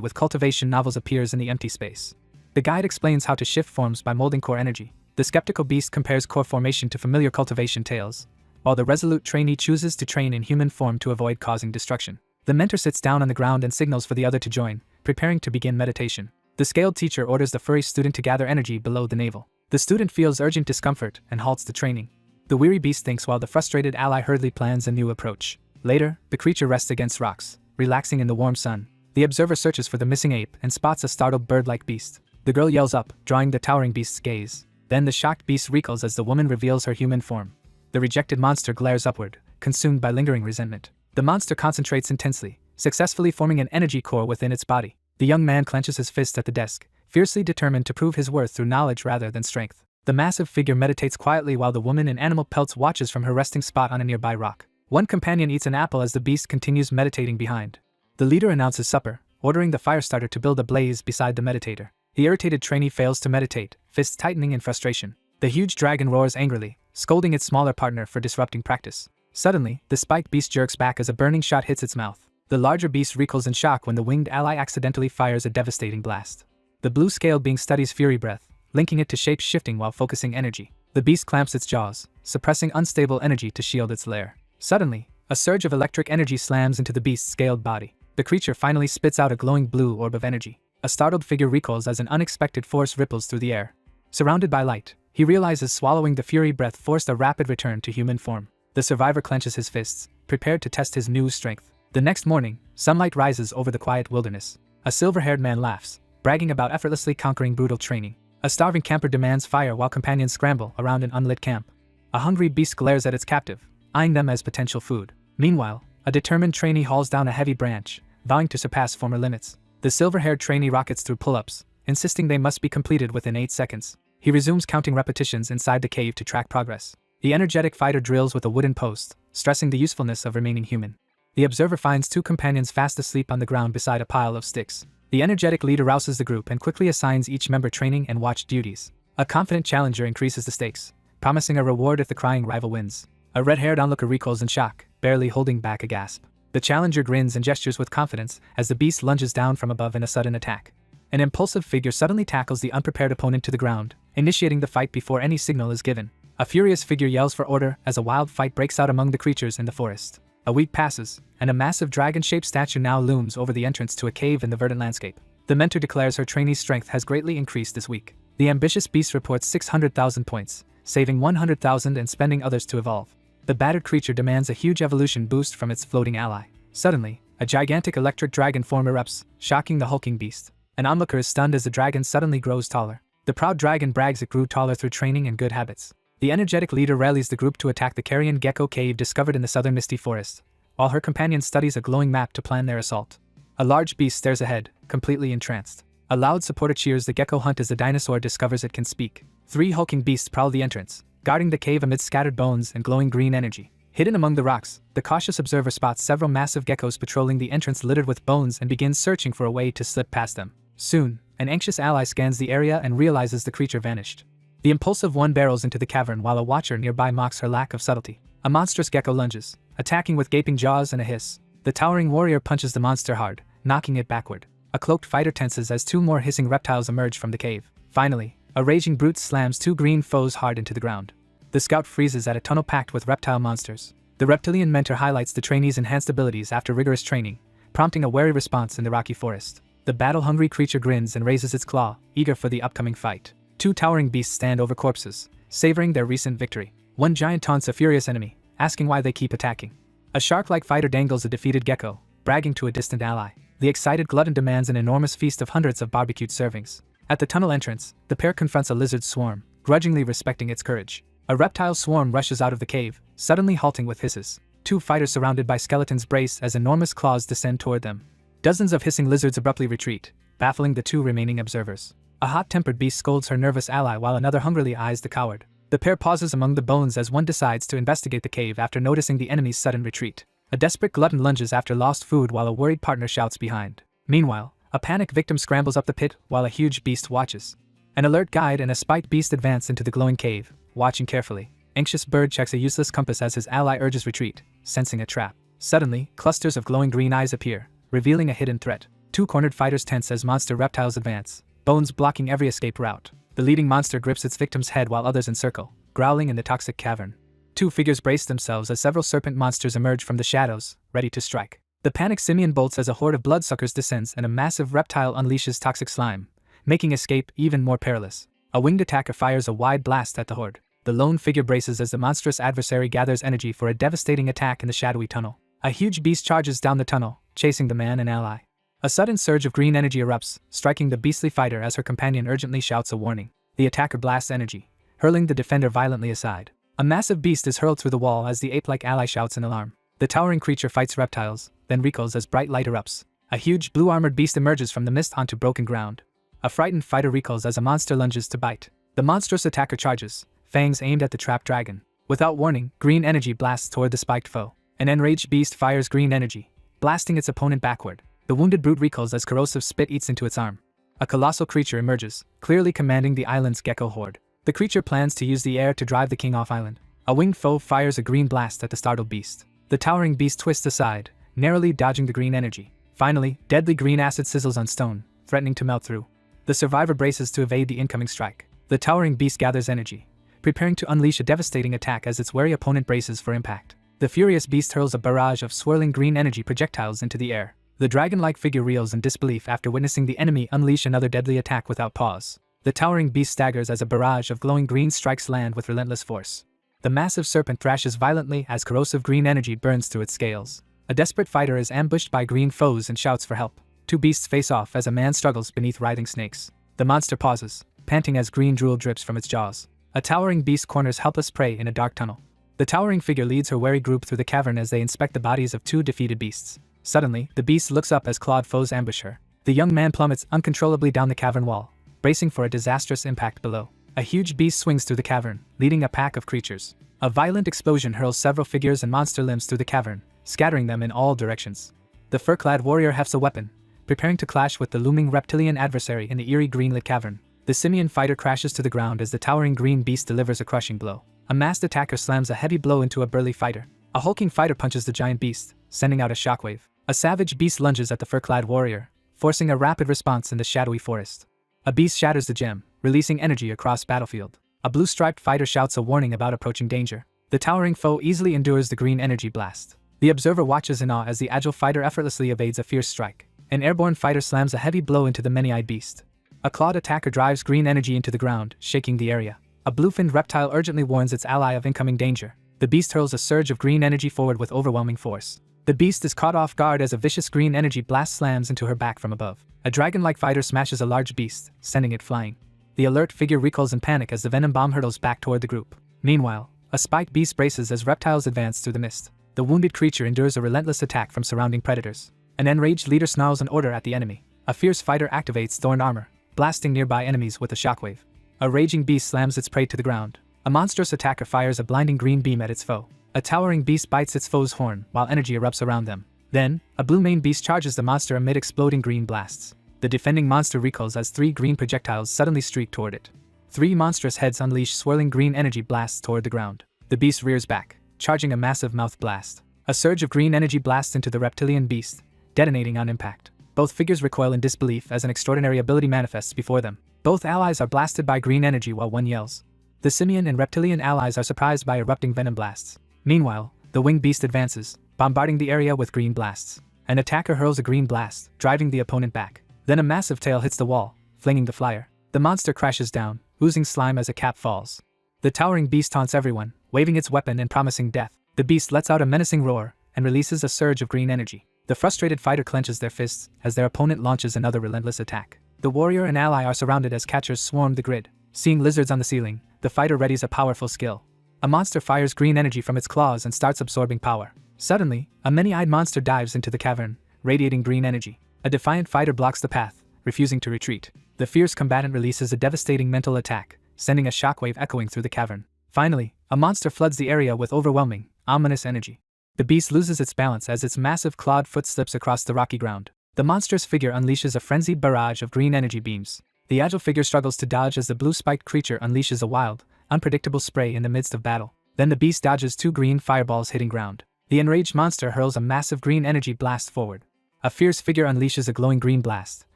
with cultivation novels appears in the empty space. The guide explains how to shift forms by molding core energy. The skeptical beast compares core formation to familiar cultivation tales, while the resolute trainee chooses to train in human form to avoid causing destruction. The mentor sits down on the ground and signals for the other to join, preparing to begin meditation. The scaled teacher orders the furry student to gather energy below the navel. The student feels urgent discomfort and halts the training. The weary beast thinks while the frustrated ally hurriedly plans a new approach. Later, the creature rests against rocks, relaxing in the warm sun. The observer searches for the missing ape and spots a startled bird-like beast. The girl yells up, drawing the towering beast's gaze. Then the shocked beast recoils as the woman reveals her human form. The rejected monster glares upward, consumed by lingering resentment. The monster concentrates intensely, successfully forming an energy core within its body. The young man clenches his fist at the desk, fiercely determined to prove his worth through knowledge rather than strength. The massive figure meditates quietly while the woman in animal pelts watches from her resting spot on a nearby rock. One companion eats an apple as the beast continues meditating behind. The leader announces supper, ordering the fire starter to build a blaze beside the meditator. The irritated trainee fails to meditate, fists tightening in frustration. The huge dragon roars angrily, scolding its smaller partner for disrupting practice. Suddenly, the spiked beast jerks back as a burning shot hits its mouth. The larger beast recoils in shock when the winged ally accidentally fires a devastating blast. The blue-scaled being studies Fury Breath, linking it to shape-shifting while focusing energy. The beast clamps its jaws, suppressing unstable energy to shield its lair. Suddenly, a surge of electric energy slams into the beast's scaled body. The creature finally spits out a glowing blue orb of energy. A startled figure recoils as an unexpected force ripples through the air. Surrounded by light, he realizes swallowing the Fury Breath forced a rapid return to human form. The survivor clenches his fists, prepared to test his new strength. The next morning, sunlight rises over the quiet wilderness. A silver-haired man laughs, bragging about effortlessly conquering brutal training. A starving camper demands fire while companions scramble around an unlit camp. A hungry beast glares at its captive, eyeing them as potential food. Meanwhile, a determined trainee hauls down a heavy branch, vowing to surpass former limits. The silver-haired trainee rockets through pull-ups, insisting they must be completed within 8 seconds. He resumes counting repetitions inside the cave to track progress. The energetic fighter drills with a wooden post, stressing the usefulness of remaining human. The observer finds 2 companions fast asleep on the ground beside a pile of sticks. The energetic leader rouses the group and quickly assigns each member training and watch duties. A confident challenger increases the stakes, promising a reward if the crying rival wins. A red-haired onlooker recoils in shock, barely holding back a gasp. The challenger grins and gestures with confidence as the beast lunges down from above in a sudden attack. An impulsive figure suddenly tackles the unprepared opponent to the ground, initiating the fight before any signal is given. A furious figure yells for order as a wild fight breaks out among the creatures in the forest. A week passes, and a massive dragon-shaped statue now looms over the entrance to a cave in the verdant landscape. The mentor declares her trainee's strength has greatly increased this week. The ambitious beast reports 600,000 points, saving 100,000 and spending others to evolve. The battered creature demands a huge evolution boost from its floating ally. Suddenly, a gigantic electric dragon form erupts, shocking the hulking beast. An onlooker is stunned as the dragon suddenly grows taller. The proud dragon brags it grew taller through training and good habits. The energetic leader rallies the group to attack the carrion gecko cave discovered in the southern misty forest, while her companion studies a glowing map to plan their assault. A large beast stares ahead, completely entranced. A loud supporter cheers the gecko hunt as the dinosaur discovers it can speak. 3 hulking beasts prowl the entrance, guarding the cave amid scattered bones and glowing green energy. Hidden among the rocks, the cautious observer spots several massive geckos patrolling the entrance littered with bones and begins searching for a way to slip past them. Soon, an anxious ally scans the area and realizes the creature vanished. The impulsive one barrels into the cavern while a watcher nearby mocks her lack of subtlety. A monstrous gecko lunges, attacking with gaping jaws and a hiss. The towering warrior punches the monster hard, knocking it backward. A cloaked fighter tenses as 2 more hissing reptiles emerge from the cave. Finally, a raging brute slams 2 green foes hard into the ground. The scout freezes at a tunnel packed with reptile monsters. The reptilian mentor highlights the trainee's enhanced abilities after rigorous training, prompting a wary response in the rocky forest. The battle-hungry creature grins and raises its claw, eager for the upcoming fight. 2 towering beasts stand over corpses, savoring their recent victory. One giant taunts a furious enemy, asking why they keep attacking. A shark-like fighter dangles a defeated gecko, bragging to a distant ally. The excited glutton demands an enormous feast of hundreds of barbecued servings. At the tunnel entrance, the pair confronts a lizard swarm, grudgingly respecting its courage. A reptile swarm rushes out of the cave, suddenly halting with hisses. 2 fighters surrounded by skeletons brace as enormous claws descend toward them. Dozens of hissing lizards abruptly retreat, baffling the 2 remaining observers. A hot-tempered beast scolds her nervous ally while another hungrily eyes the coward. The pair pauses among the bones as one decides to investigate the cave after noticing the enemy's sudden retreat. A desperate glutton lunges after lost food while a worried partner shouts behind. Meanwhile, a panicked victim scrambles up the pit while a huge beast watches. An alert guide and a spiked beast advance into the glowing cave, watching carefully. Anxious bird checks a useless compass as his ally urges retreat, sensing a trap. Suddenly, clusters of glowing green eyes appear, revealing a hidden threat. Two cornered fighters tense as monster reptiles advance, bones blocking every escape route. The leading monster grips its victim's head while others encircle, growling in the toxic cavern. Two figures brace themselves as several serpent monsters emerge from the shadows, ready to strike. The panicked simian bolts as a horde of bloodsuckers descends and a massive reptile unleashes toxic slime, making escape even more perilous. A winged attacker fires a wide blast at the horde. The lone figure braces as the monstrous adversary gathers energy for a devastating attack in the shadowy tunnel. A huge beast charges down the tunnel, chasing the man and ally. A sudden surge of green energy erupts, striking the beastly fighter as her companion urgently shouts a warning. The attacker blasts energy, hurling the defender violently aside. A massive beast is hurled through the wall as the ape-like ally shouts in alarm. The towering creature fights reptiles, then recoils as bright light erupts. A huge blue-armored beast emerges from the mist onto broken ground. A frightened fighter recoils as a monster lunges to bite. The monstrous attacker charges, fangs aimed at the trapped dragon. Without warning, green energy blasts toward the spiked foe. An enraged beast fires green energy, blasting its opponent backward. The wounded brute recoils as corrosive spit eats into its arm. A colossal creature emerges, clearly commanding the island's gecko horde. The creature plans to use the air to drive the king off island. A winged foe fires a green blast at the startled beast. The towering beast twists aside, narrowly dodging the green energy. Finally, deadly green acid sizzles on stone, threatening to melt through. The survivor braces to evade the incoming strike. The towering beast gathers energy, preparing to unleash a devastating attack as its wary opponent braces for impact. The furious beast hurls a barrage of swirling green energy projectiles into the air. The dragon-like figure reels in disbelief after witnessing the enemy unleash another deadly attack without pause. The towering beast staggers as a barrage of glowing green strikes land with relentless force. The massive serpent thrashes violently as corrosive green energy burns through its scales. A desperate fighter is ambushed by green foes and shouts for help. Two beasts face off as a man struggles beneath writhing snakes. The monster pauses, panting as green drool drips from its jaws. A towering beast corners helpless prey in a dark tunnel. The towering figure leads her wary group through the cavern as they inspect the bodies of two defeated beasts. Suddenly, the beast looks up as clawed foes ambush her. The young man plummets uncontrollably down the cavern wall, bracing for a disastrous impact below. A huge beast swings through the cavern, leading a pack of creatures. A violent explosion hurls several figures and monster limbs through the cavern, scattering them in all directions. The fur-clad warrior hefts a weapon, preparing to clash with the looming reptilian adversary in the eerie green-lit cavern. The simian fighter crashes to the ground as the towering green beast delivers a crushing blow. A masked attacker slams a heavy blow into a burly fighter. A hulking fighter punches the giant beast, sending out a shockwave. A savage beast lunges at the fur-clad warrior, forcing a rapid response in the shadowy forest. A beast shatters the gem, releasing energy across battlefield. A blue-striped fighter shouts a warning about approaching danger. The towering foe easily endures the green energy blast. The observer watches in awe as the agile fighter effortlessly evades a fierce strike. An airborne fighter slams a heavy blow into the many-eyed beast. A clawed attacker drives green energy into the ground, shaking the area. A blue-finned reptile urgently warns its ally of incoming danger. The beast hurls a surge of green energy forward with overwhelming force. The beast is caught off guard as a vicious green energy blast slams into her back from above. A dragon-like fighter smashes a large beast, sending it flying. The alert figure recoils in panic as the venom bomb hurtles back toward the group. Meanwhile, a spiked beast braces as reptiles advance through the mist. The wounded creature endures a relentless attack from surrounding predators. An enraged leader snarls an order at the enemy. A fierce fighter activates thorn armor, blasting nearby enemies with a shockwave. A raging beast slams its prey to the ground. A monstrous attacker fires a blinding green beam at its foe. A towering beast bites its foe's horn while energy erupts around them. Then, a blue-maned beast charges the monster amid exploding green blasts. The defending monster recoils as 3 green projectiles suddenly streak toward it. 3 monstrous heads unleash swirling green energy blasts toward the ground. The beast rears back, charging a massive mouth blast. A surge of green energy blasts into the reptilian beast, detonating on impact. Both figures recoil in disbelief as an extraordinary ability manifests before them. Both allies are blasted by green energy while one yells. The simian and reptilian allies are surprised by erupting venom blasts. Meanwhile, the winged beast advances, bombarding the area with green blasts. An attacker hurls a green blast, driving the opponent back. Then a massive tail hits the wall, flinging the flyer. The monster crashes down, oozing slime as a cap falls. The towering beast taunts everyone, waving its weapon and promising death. The beast lets out a menacing roar and releases a surge of green energy. The frustrated fighter clenches their fists as their opponent launches another relentless attack. The warrior and ally are surrounded as catchers swarm the grid. Seeing lizards on the ceiling, the fighter readies a powerful skill. A monster fires green energy from its claws and starts absorbing power. Suddenly, a many-eyed monster dives into the cavern, radiating green energy. A defiant fighter blocks the path, refusing to retreat. The fierce combatant releases a devastating mental attack, sending a shockwave echoing through the cavern. Finally, a monster floods the area with overwhelming, ominous energy. The beast loses its balance as its massive clawed foot slips across the rocky ground. The monstrous figure unleashes a frenzied barrage of green energy beams. The agile figure struggles to dodge as the blue-spiked creature unleashes a wild, unpredictable spray in the midst of battle. Then the beast dodges 2 green fireballs hitting ground. The enraged monster hurls a massive green energy blast forward. A fierce figure unleashes a glowing green blast,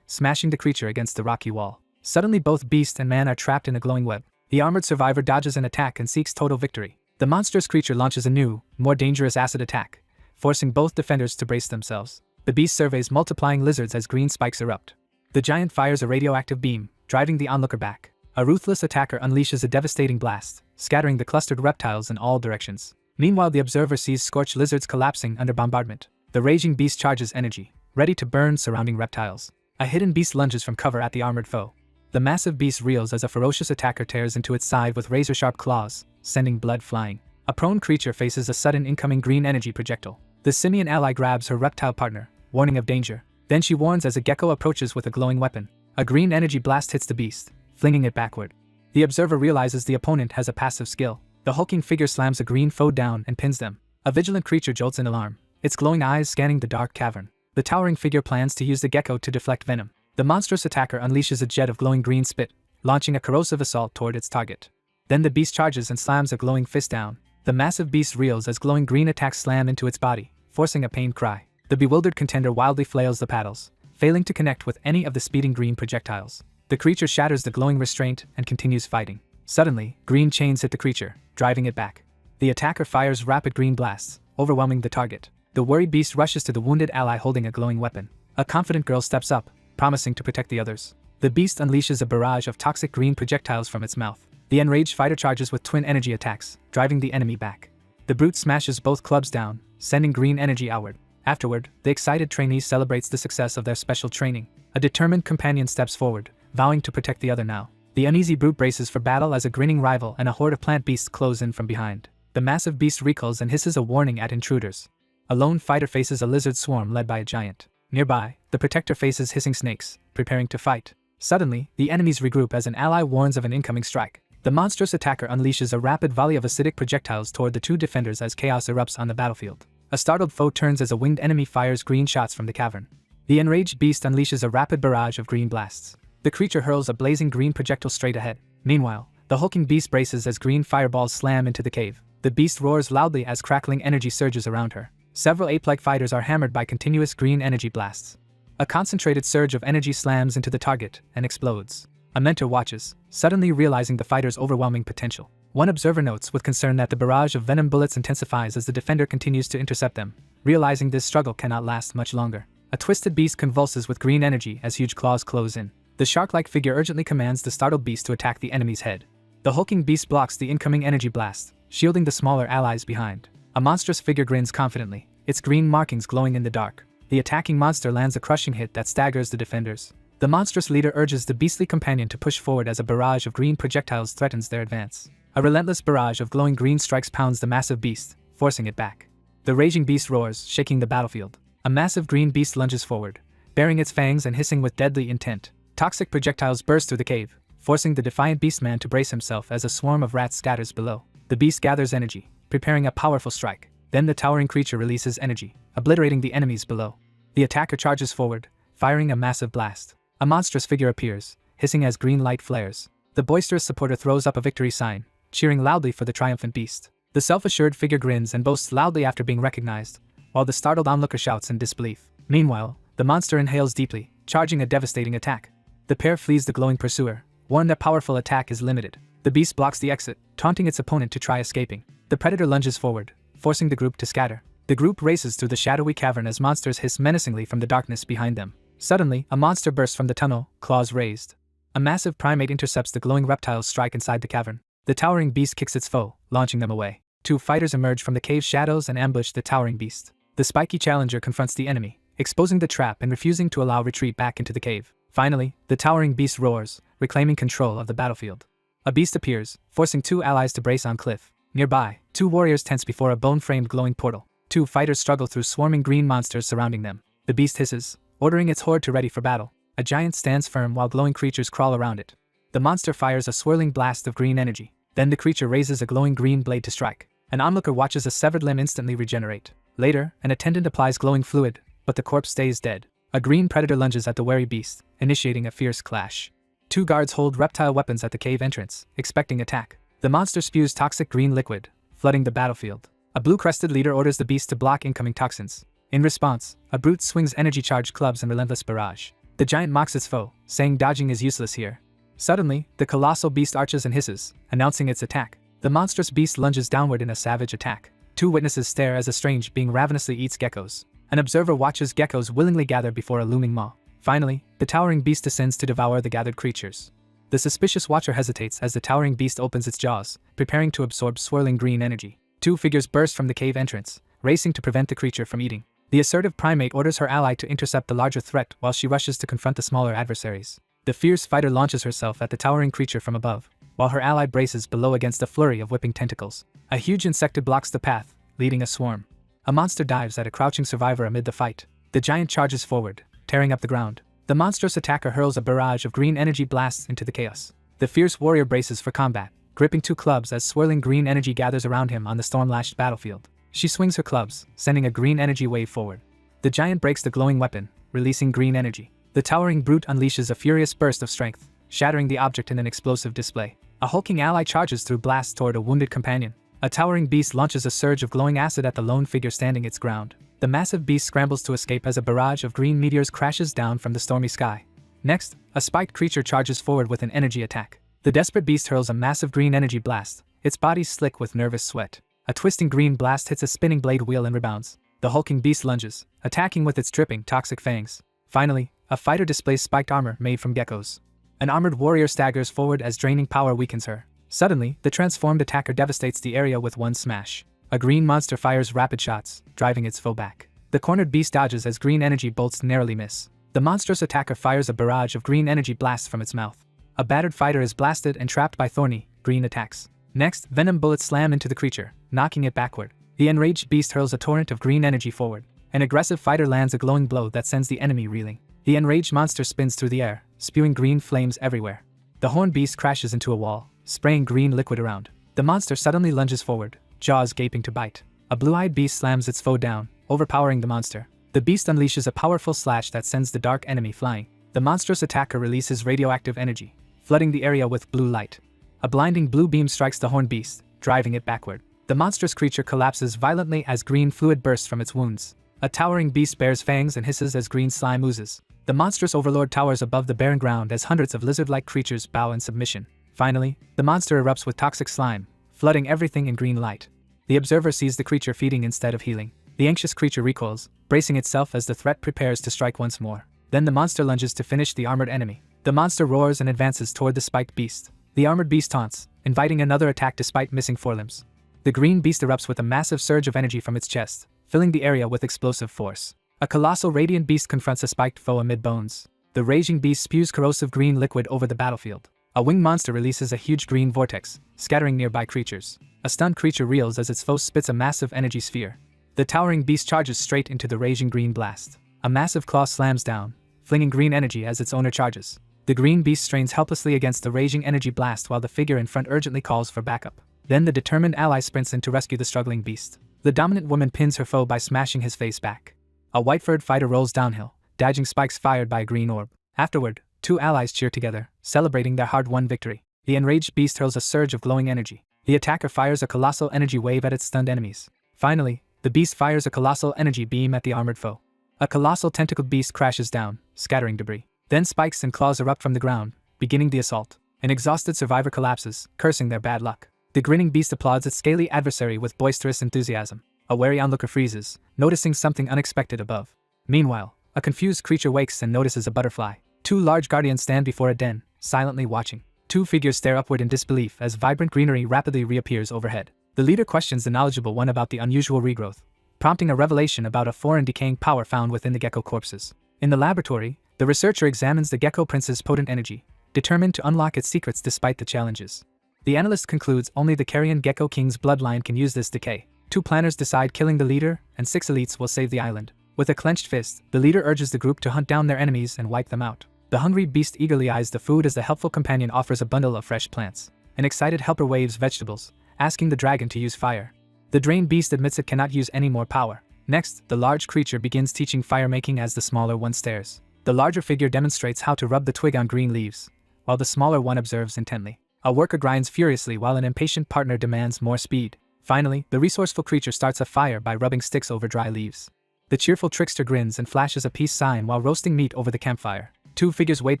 smashing the creature against the rocky wall. Suddenly both beast and man are trapped in a glowing web. The armored survivor dodges an attack and seeks total victory. The monstrous creature launches a new, more dangerous acid attack, forcing both defenders to brace themselves. The beast surveys multiplying lizards as green spikes erupt. The giant fires a radioactive beam, driving the onlooker back. A ruthless attacker unleashes a devastating blast, scattering the clustered reptiles in all directions. Meanwhile, the observer sees scorched lizards collapsing under bombardment. The raging beast charges energy, ready to burn surrounding reptiles. A hidden beast lunges from cover at the armored foe. The massive beast reels as a ferocious attacker tears into its side with razor-sharp claws, sending blood flying. A prone creature faces a sudden incoming green energy projectile. The simian ally grabs her reptile partner, warning of danger. Then she warns as a gecko approaches with a glowing weapon. A green energy blast hits the beast, flinging it backward. The observer realizes the opponent has a passive skill. The hulking figure slams a green foe down and pins them. A vigilant creature jolts in alarm, its glowing eyes scanning the dark cavern. The towering figure plans to use the gecko to deflect venom. The monstrous attacker unleashes a jet of glowing green spit, launching a corrosive assault toward its target. Then the beast charges and slams a glowing fist down. The massive beast reels as glowing green attacks slam into its body, forcing a pained cry. The bewildered contender wildly flails the paddles, failing to connect with any of the speeding green projectiles. The creature shatters the glowing restraint and continues fighting. Suddenly, green chains hit the creature, driving it back. The attacker fires rapid green blasts, overwhelming the target. The worried beast rushes to the wounded ally holding a glowing weapon. A confident girl steps up, promising to protect the others. The beast unleashes a barrage of toxic green projectiles from its mouth. The enraged fighter charges with twin energy attacks, driving the enemy back. The brute smashes both clubs down, sending green energy outward. Afterward, the excited trainee celebrates the success of their special training. A determined companion steps forward, vowing to protect the other now. The uneasy brute braces for battle as a grinning rival and a horde of plant beasts close in from behind. The massive beast recoils and hisses a warning at intruders. A lone fighter faces a lizard swarm led by a giant. Nearby, the protector faces hissing snakes, preparing to fight. Suddenly, the enemies regroup as an ally warns of an incoming strike. The monstrous attacker unleashes a rapid volley of acidic projectiles toward the 2 defenders as chaos erupts on the battlefield. A startled foe turns as a winged enemy fires green shots from the cavern. The enraged beast unleashes a rapid barrage of green blasts. The creature hurls a blazing green projectile straight ahead. Meanwhile, the hulking beast braces as green fireballs slam into the cave. The beast roars loudly as crackling energy surges around her. Several ape-like fighters are hammered by continuous green energy blasts. A concentrated surge of energy slams into the target and explodes. A mentor watches, suddenly realizing the fighter's overwhelming potential. One observer notes with concern that the barrage of venom bullets intensifies as the defender continues to intercept them. Realizing this struggle cannot last much longer, a twisted beast convulses with green energy as huge claws close in. The shark-like figure urgently commands the startled beast to attack the enemy's head. The hulking beast blocks the incoming energy blast, shielding the smaller allies behind. A monstrous figure grins confidently, its green markings glowing in the dark. The attacking monster lands a crushing hit that staggers the defenders. The monstrous leader urges the beastly companion to push forward as a barrage of green projectiles threatens their advance. A relentless barrage of glowing green strikes pounds the massive beast, forcing it back. The raging beast roars, shaking the battlefield. A massive green beast lunges forward, baring its fangs and hissing with deadly intent. Toxic projectiles burst through the cave, forcing the defiant beastman to brace himself as a swarm of rats scatters below. The beast gathers energy, preparing a powerful strike. Then the towering creature releases energy, obliterating the enemies below. The attacker charges forward, firing a massive blast. A monstrous figure appears, hissing as green light flares. The boisterous supporter throws up a victory sign, cheering loudly for the triumphant beast. The self-assured figure grins and boasts loudly after being recognized, while the startled onlooker shouts in disbelief. Meanwhile, the monster inhales deeply, charging a devastating attack. The pair flees the glowing pursuer, warned that powerful attack is limited. The beast blocks the exit, taunting its opponent to try escaping. The predator lunges forward, forcing the group to scatter. The group races through the shadowy cavern as monsters hiss menacingly from the darkness behind them. Suddenly, a monster bursts from the tunnel, claws raised. A massive primate intercepts the glowing reptile's strike inside the cavern. The towering beast kicks its foe, launching them away. 2 fighters emerge from the cave's shadows and ambush the towering beast. The spiky challenger confronts the enemy, exposing the trap and refusing to allow retreat back into the cave. Finally, the towering beast roars, reclaiming control of the battlefield. A beast appears, forcing 2 allies to brace on cliff. Nearby, 2 warriors tense before a bone-framed glowing portal. 2 fighters struggle through swarming green monsters surrounding them. The beast hisses, ordering its horde to ready for battle. A giant stands firm while glowing creatures crawl around it. The monster fires a swirling blast of green energy, Then the creature raises a glowing green blade to strike. An onlooker watches a severed limb instantly regenerate. Later, an attendant applies glowing fluid, but the corpse stays dead. A green predator lunges at the wary beast, initiating a fierce clash. 2 guards hold reptile weapons at the cave entrance, expecting attack. The monster spews toxic green liquid, flooding the battlefield. A blue-crested leader orders the beast to block incoming toxins. In response, a brute swings energy-charged clubs in relentless barrage. The giant mocks its foe, saying dodging is useless here. Suddenly, the colossal beast arches and hisses, announcing its attack. The monstrous beast lunges downward in a savage attack. 2 witnesses stare as a strange being ravenously eats geckos. An observer watches geckos willingly gather before a looming maw. Finally, the towering beast descends to devour the gathered creatures. The suspicious watcher hesitates as the towering beast opens its jaws, preparing to absorb swirling green energy. 2 figures burst from the cave entrance, racing to prevent the creature from eating. The assertive primate orders her ally to intercept the larger threat while she rushes to confront the smaller adversaries. The fierce fighter launches herself at the towering creature from above, while her ally braces below against a flurry of whipping tentacles. A huge insectid blocks the path, leading a swarm. A monster dives at a crouching survivor amid the fight. The giant charges forward, tearing up the ground. The monstrous attacker hurls a barrage of green energy blasts into the chaos. The fierce warrior braces for combat, gripping 2 clubs as swirling green energy gathers around him on the storm-lashed battlefield. She swings her clubs, sending a green energy wave forward. The giant breaks the glowing weapon, releasing green energy. The towering brute unleashes a furious burst of strength, shattering the object in an explosive display. A hulking ally charges through blasts toward a wounded companion. A towering beast launches a surge of glowing acid at the lone figure standing its ground. The massive beast scrambles to escape as a barrage of green meteors crashes down from the stormy sky. Next, a spiked creature charges forward with an energy attack. The desperate beast hurls a massive green energy blast, its body slick with nervous sweat. A twisting green blast hits a spinning blade wheel and rebounds. The hulking beast lunges, attacking with its dripping, toxic fangs. Finally, a fighter displays spiked armor made from geckos. An armored warrior staggers forward as draining power weakens her. Suddenly, the transformed attacker devastates the area with one smash. A green monster fires rapid shots, driving its foe back. The cornered beast dodges as green energy bolts narrowly miss. The monstrous attacker fires a barrage of green energy blasts from its mouth. A battered fighter is blasted and trapped by thorny, green attacks. Next, venom bullets slam into the creature, knocking it backward. The enraged beast hurls a torrent of green energy forward. An aggressive fighter lands a glowing blow that sends the enemy reeling. The enraged monster spins through the air, spewing green flames everywhere. The horned beast crashes into a wall, spraying green liquid around. The monster suddenly lunges forward, jaws gaping to bite. A blue-eyed beast slams its foe down, overpowering the monster. The beast unleashes a powerful slash that sends the dark enemy flying. The monstrous attacker releases radioactive energy, flooding the area with blue light. A blinding blue beam strikes the horned beast, driving it backward. The monstrous creature collapses violently as green fluid bursts from its wounds. A towering beast bares fangs and hisses as green slime oozes. The monstrous overlord towers above the barren ground as hundreds of lizard-like creatures bow in submission. Finally, the monster erupts with toxic slime, flooding everything in green light. The observer sees the creature feeding instead of healing. The anxious creature recoils, bracing itself as the threat prepares to strike once more. Then the monster lunges to finish the armored enemy. The monster roars and advances toward the spiked beast. The armored beast taunts, inviting another attack despite missing forelimbs. The green beast erupts with a massive surge of energy from its chest, filling the area with explosive force. A colossal radiant beast confronts a spiked foe amid bones. The raging beast spews corrosive green liquid over the battlefield. A winged monster releases a huge green vortex, scattering nearby creatures. A stunned creature reels as its foe spits a massive energy sphere. The towering beast charges straight into the raging green blast. A massive claw slams down, flinging green energy as its owner charges. The green beast strains helplessly against the raging energy blast while the figure in front urgently calls for backup. Then the determined ally sprints in to rescue the struggling beast. The dominant woman pins her foe by smashing his face back. A white-furred fighter rolls downhill, dodging spikes fired by a green orb. Afterward, 2 allies cheer together, celebrating their hard-won victory. The enraged beast hurls a surge of glowing energy. The attacker fires a colossal energy wave at its stunned enemies. Finally, the beast fires a colossal energy beam at the armored foe. A colossal tentacled beast crashes down, scattering debris. Then spikes and claws erupt from the ground, beginning the assault. An exhausted survivor collapses, cursing their bad luck. The grinning beast applauds its scaly adversary with boisterous enthusiasm. A wary onlooker freezes, noticing something unexpected above. Meanwhile, a confused creature wakes and notices a butterfly. 2 large guardians stand before a den, silently watching. 2 figures stare upward in disbelief as vibrant greenery rapidly reappears overhead. The leader questions the knowledgeable one about the unusual regrowth, prompting a revelation about a foreign decaying power found within the gecko corpses. In the laboratory, the researcher examines the gecko prince's potent energy, determined to unlock its secrets despite the challenges. The analyst concludes only the Carrion Gecko King's bloodline can use this decay. 2 planners decide killing the leader, and 6 elites will save the island. With a clenched fist, the leader urges the group to hunt down their enemies and wipe them out. The hungry beast eagerly eyes the food as the helpful companion offers a bundle of fresh plants. An excited helper waves vegetables, asking the dragon to use fire. The drained beast admits it cannot use any more power. Next, the large creature begins teaching fire making as the smaller one stares. The larger figure demonstrates how to rub the twig on green leaves, while the smaller one observes intently. A worker grinds furiously while an impatient partner demands more speed. Finally, the resourceful creature starts a fire by rubbing sticks over dry leaves. The cheerful trickster grins and flashes a peace sign while roasting meat over the campfire. Two figures wait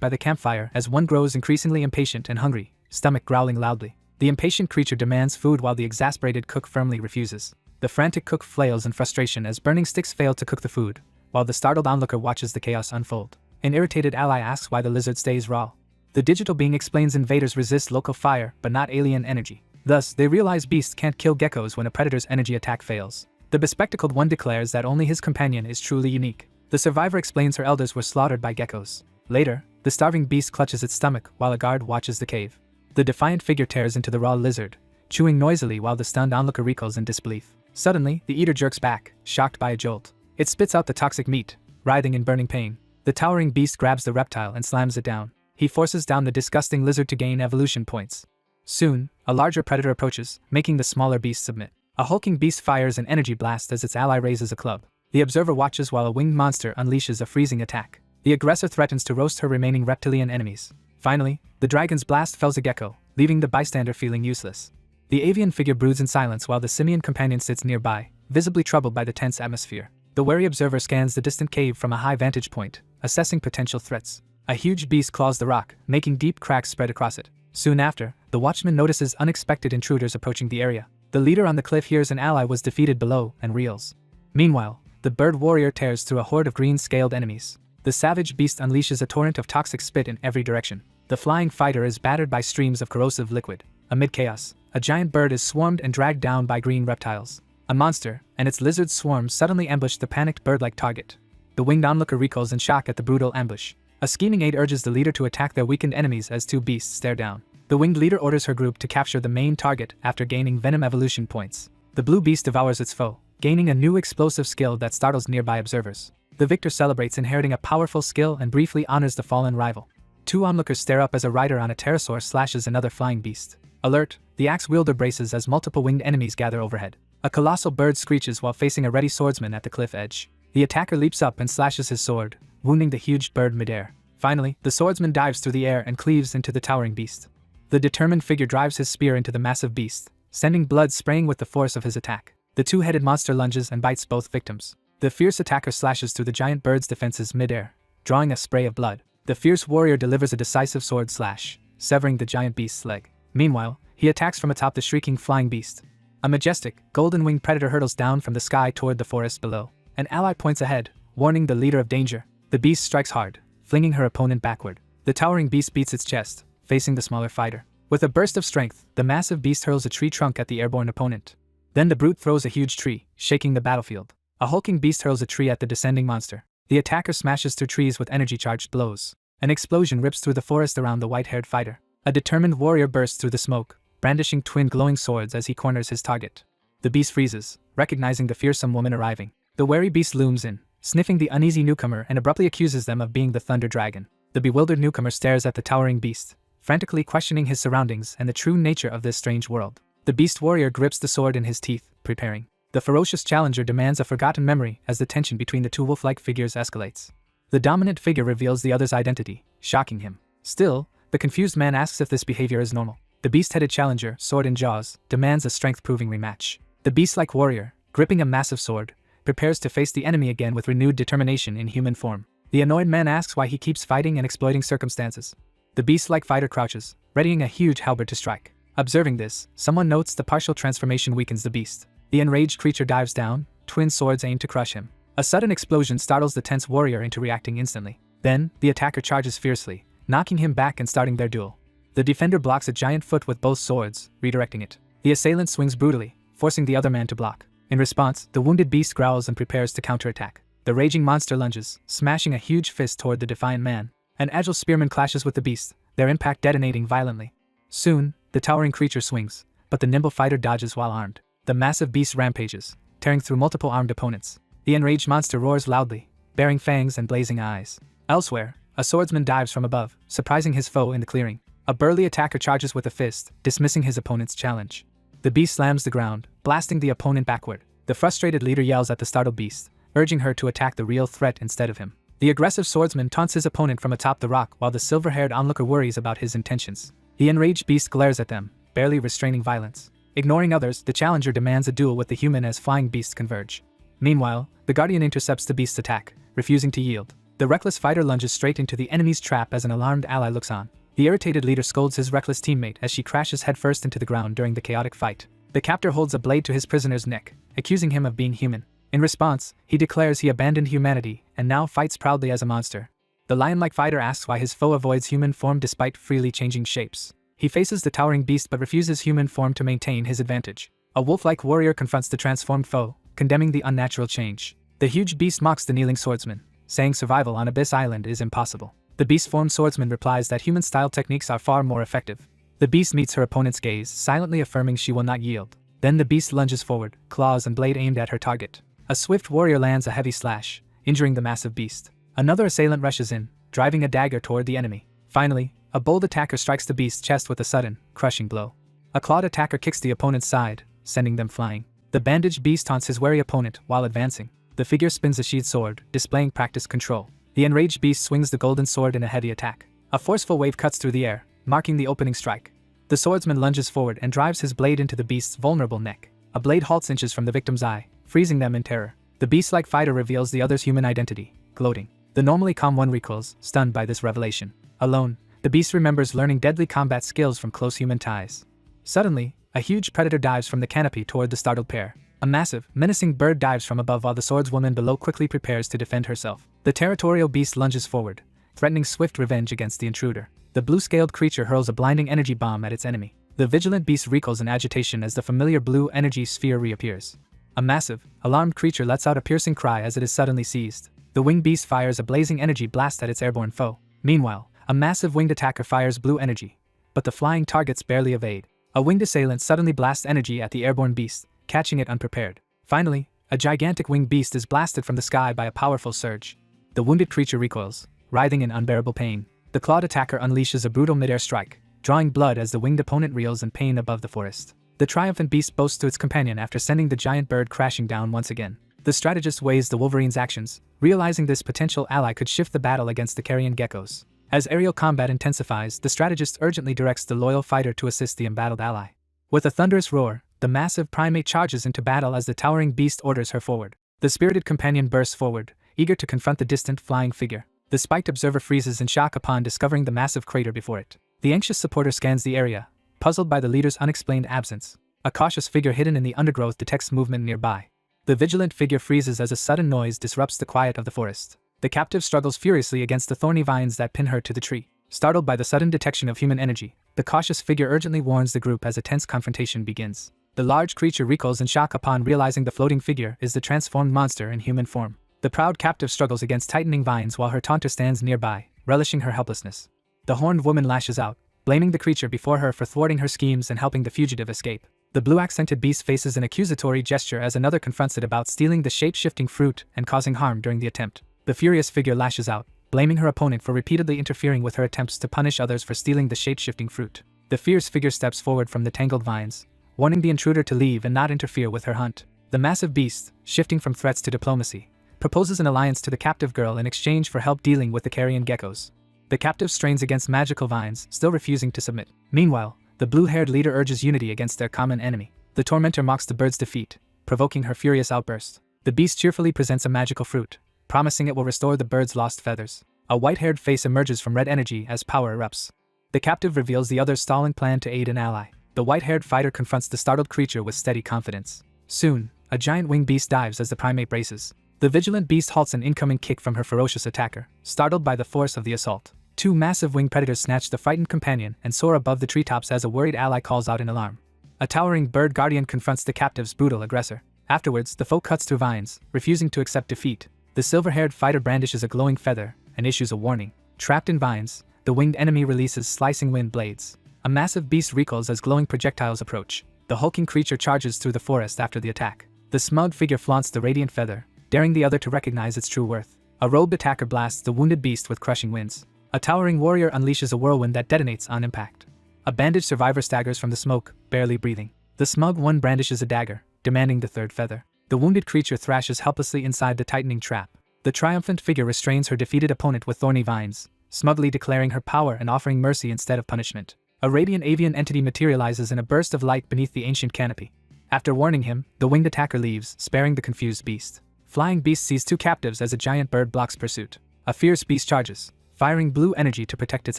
by the campfire as one grows increasingly impatient and hungry, stomach growling loudly. The impatient creature demands food while the exasperated cook firmly refuses. The frantic cook flails in frustration as burning sticks fail to cook the food, while the startled onlooker watches the chaos unfold. An irritated ally asks why the lizard stays raw. The digital being explains invaders resist local fire but not alien energy. Thus, they realize beasts can't kill geckos when a predator's energy attack fails. The bespectacled one declares that only his companion is truly unique. The survivor explains her elders were slaughtered by geckos. Later, the starving beast clutches its stomach while a guard watches the cave. The defiant figure tears into the raw lizard, chewing noisily while the stunned onlooker recoils in disbelief. Suddenly, the eater jerks back, shocked by a jolt. It spits out the toxic meat, writhing in burning pain. The towering beast grabs the reptile and slams it down. He forces down the disgusting lizard to gain evolution points. Soon, a larger predator approaches, making the smaller beast submit. A hulking beast fires an energy blast as its ally raises a club. The observer watches while a winged monster unleashes a freezing attack. The aggressor threatens to roast her remaining reptilian enemies. Finally, the dragon's blast fells a gecko, leaving the bystander feeling useless. The avian figure broods in silence while the simian companion sits nearby, visibly troubled by the tense atmosphere. The wary observer scans the distant cave from a high vantage point, assessing potential threats. A huge beast claws the rock, making deep cracks spread across it. Soon after, the watchman notices unexpected intruders approaching the area. The leader on the cliff hears an ally was defeated below and reels. Meanwhile, the bird warrior tears through a horde of green-scaled enemies. The savage beast unleashes a torrent of toxic spit in every direction. The flying fighter is battered by streams of corrosive liquid. Amid chaos, a giant bird is swarmed and dragged down by green reptiles. A monster and its lizard swarm suddenly ambush the panicked bird-like target. The winged onlooker recoils in shock at the brutal ambush. A scheming aide urges the leader to attack their weakened enemies as two beasts stare down. The winged leader orders her group to capture the main target after gaining venom evolution points. The blue beast devours its foe, gaining a new explosive skill that startles nearby observers. The victor celebrates inheriting a powerful skill and briefly honors the fallen rival. Two onlookers stare up as a rider on a pterosaur slashes another flying beast. Alert, the axe wielder braces as multiple winged enemies gather overhead. A colossal bird screeches while facing a ready swordsman at the cliff edge. The attacker leaps up and slashes his sword, wounding the huge bird midair. Finally, the swordsman dives through the air and cleaves into the towering beast. The determined figure drives his spear into the massive beast, sending blood spraying with the force of his attack. The two-headed monster lunges and bites both victims. The fierce attacker slashes through the giant bird's defenses midair, drawing a spray of blood. The fierce warrior delivers a decisive sword slash, severing the giant beast's leg. Meanwhile, he attacks from atop the shrieking flying beast. A majestic, golden-winged predator hurtles down from the sky toward the forest below. An ally points ahead, warning the leader of danger. The beast strikes hard, flinging her opponent backward. The towering beast beats its chest, facing the smaller fighter. With a burst of strength, the massive beast hurls a tree trunk at the airborne opponent. Then the brute throws a huge tree, shaking the battlefield. A hulking beast hurls a tree at the descending monster. The attacker smashes through trees with energy-charged blows. An explosion rips through the forest around the white-haired fighter. A determined warrior bursts through the smoke, brandishing twin glowing swords as he corners his target. The beast freezes, recognizing the fearsome woman arriving. The wary beast looms in, sniffing the uneasy newcomer and abruptly accuses them of being the Thunder Dragon. The bewildered newcomer stares at the towering beast, frantically questioning his surroundings and the true nature of this strange world. The beast warrior grips the sword in his teeth, preparing. The ferocious challenger demands a forgotten memory as the tension between the two wolf-like figures escalates. The dominant figure reveals the other's identity, shocking him. Still, the confused man asks if this behavior is normal. The beast-headed challenger, sword in jaws, demands a strength-proving rematch. The beast-like warrior, gripping a massive sword, prepares to face the enemy again with renewed determination in human form. The annoyed man asks why he keeps fighting and exploiting circumstances. The beast-like fighter crouches, readying a huge halberd to strike. Observing this, someone notes the partial transformation weakens the beast. The enraged creature dives down, twin swords aim to crush him. A sudden explosion startles the tense warrior into reacting instantly. Then, the attacker charges fiercely, knocking him back and starting their duel. The defender blocks a giant foot with both swords, redirecting it. The assailant swings brutally, forcing the other man to block. In response, the wounded beast growls and prepares to counterattack. The raging monster lunges, smashing a huge fist toward the defiant man. An agile spearman clashes with the beast, their impact detonating violently. Soon, the towering creature swings, but the nimble fighter dodges while armed. The massive beast rampages, tearing through multiple armed opponents. The enraged monster roars loudly, bearing fangs and blazing eyes. Elsewhere, a swordsman dives from above, surprising his foe in the clearing. A burly attacker charges with a fist, dismissing his opponent's challenge. The beast slams the ground, blasting the opponent backward. The frustrated leader yells at the startled beast, urging her to attack the real threat instead of him. The aggressive swordsman taunts his opponent from atop the rock while the silver-haired onlooker worries about his intentions. The enraged beast glares at them, barely restraining violence. Ignoring others, the challenger demands a duel with the human as flying beasts converge. Meanwhile, the guardian intercepts the beast's attack, refusing to yield. The reckless fighter lunges straight into the enemy's trap as an alarmed ally looks on. The irritated leader scolds his reckless teammate as she crashes headfirst into the ground during the chaotic fight. The captor holds a blade to his prisoner's neck, accusing him of being human. In response, he declares he abandoned humanity and now fights proudly as a monster. The lion-like fighter asks why his foe avoids human form despite freely changing shapes. He faces the towering beast but refuses human form to maintain his advantage. A wolf-like warrior confronts the transformed foe, condemning the unnatural change. The huge beast mocks the kneeling swordsman, saying survival on Abyss Island is impossible. The beast-formed swordsman replies that human-style techniques are far more effective. The beast meets her opponent's gaze, silently affirming she will not yield. Then the beast lunges forward, claws and blade aimed at her target. A swift warrior lands a heavy slash, injuring the massive beast. Another assailant rushes in, driving a dagger toward the enemy. Finally, a bold attacker strikes the beast's chest with a sudden, crushing blow. A clawed attacker kicks the opponent's side, sending them flying. The bandaged beast taunts his wary opponent while advancing. The figure spins a sheathed sword, displaying practiced control. The enraged beast swings the golden sword in a heavy attack. A forceful wave cuts through the air, marking the opening strike. The swordsman lunges forward and drives his blade into the beast's vulnerable neck. A blade halts inches from the victim's eye, freezing them in terror. The beast-like fighter reveals the other's human identity, gloating. The normally calm one recoils, stunned by this revelation. Alone, the beast remembers learning deadly combat skills from close human ties. Suddenly, a huge predator dives from the canopy toward the startled pair. A massive, menacing bird dives from above while the swordswoman below quickly prepares to defend herself. The territorial beast lunges forward, threatening swift revenge against the intruder. The blue-scaled creature hurls a blinding energy bomb at its enemy. The vigilant beast recoils in agitation as the familiar blue energy sphere reappears. A massive, alarmed creature lets out a piercing cry as it is suddenly seized. The winged beast fires a blazing energy blast at its airborne foe. Meanwhile, a massive winged attacker fires blue energy, but the flying targets barely evade. A winged assailant suddenly blasts energy at the airborne beast, catching it unprepared. Finally, a gigantic winged beast is blasted from the sky by a powerful surge. The wounded creature recoils, writhing in unbearable pain. The clawed attacker unleashes a brutal mid-air strike, drawing blood as the winged opponent reels in pain above the forest. The triumphant beast boasts to its companion after sending the giant bird crashing down once again. The strategist weighs the wolverine's actions, realizing this potential ally could shift the battle against the carrion geckos. As aerial combat intensifies, the strategist urgently directs the loyal fighter to assist the embattled ally. With a thunderous roar, the massive primate charges into battle as the towering beast orders her forward. The spirited companion bursts forward, eager to confront the distant flying figure. The spiked observer freezes in shock upon discovering the massive crater before it. The anxious supporter scans the area, puzzled by the leader's unexplained absence. A cautious figure hidden in the undergrowth detects movement nearby. The vigilant figure freezes as a sudden noise disrupts the quiet of the forest. The captive struggles furiously against the thorny vines that pin her to the tree. Startled by the sudden detection of human energy, the cautious figure urgently warns the group as a tense confrontation begins. The large creature recoils in shock upon realizing the floating figure is the transformed monster in human form. The proud captive struggles against tightening vines while her taunter stands nearby, relishing her helplessness. The horned woman lashes out, blaming the creature before her for thwarting her schemes and helping the fugitive escape. The blue-accented beast faces an accusatory gesture as another confronts it about stealing the shape-shifting fruit and causing harm during the attempt. The furious figure lashes out, blaming her opponent for repeatedly interfering with her attempts to punish others for stealing the shape-shifting fruit. The fierce figure steps forward from the tangled vines, warning the intruder to leave and not interfere with her hunt. The massive beast, shifting from threats to diplomacy, proposes an alliance to the captive girl in exchange for help dealing with the carrion geckos. The captive strains against magical vines, still refusing to submit. Meanwhile, the blue-haired leader urges unity against their common enemy. The tormentor mocks the bird's defeat, provoking her furious outburst. The beast cheerfully presents a magical fruit, promising it will restore the bird's lost feathers. A white-haired face emerges from red energy as power erupts. The captive reveals the other's stalling plan to aid an ally. The white-haired fighter confronts the startled creature with steady confidence. Soon, a giant winged beast dives as the primate braces. The vigilant beast halts an incoming kick from her ferocious attacker, startled by the force of the assault. Two massive winged predators snatch the frightened companion and soar above the treetops as a worried ally calls out in alarm. A towering bird guardian confronts the captive's brutal aggressor. Afterwards, the foe cuts through vines, refusing to accept defeat. The silver-haired fighter brandishes a glowing feather and issues a warning. Trapped in vines, the winged enemy releases slicing wind blades. A massive beast recoils as glowing projectiles approach. The hulking creature charges through the forest after the attack. The smug figure flaunts the radiant feather, daring the other to recognize its true worth. A robed attacker blasts the wounded beast with crushing winds. A towering warrior unleashes a whirlwind that detonates on impact. A bandaged survivor staggers from the smoke, barely breathing. The smug one brandishes a dagger, demanding the third feather. The wounded creature thrashes helplessly inside the tightening trap. The triumphant figure restrains her defeated opponent with thorny vines, smugly declaring her power and offering mercy instead of punishment. A radiant avian entity materializes in a burst of light beneath the ancient canopy. After warning him, the winged attacker leaves, sparing the confused beast. Flying Beast sees two captives as a giant bird blocks pursuit. A fierce beast charges, firing blue energy to protect its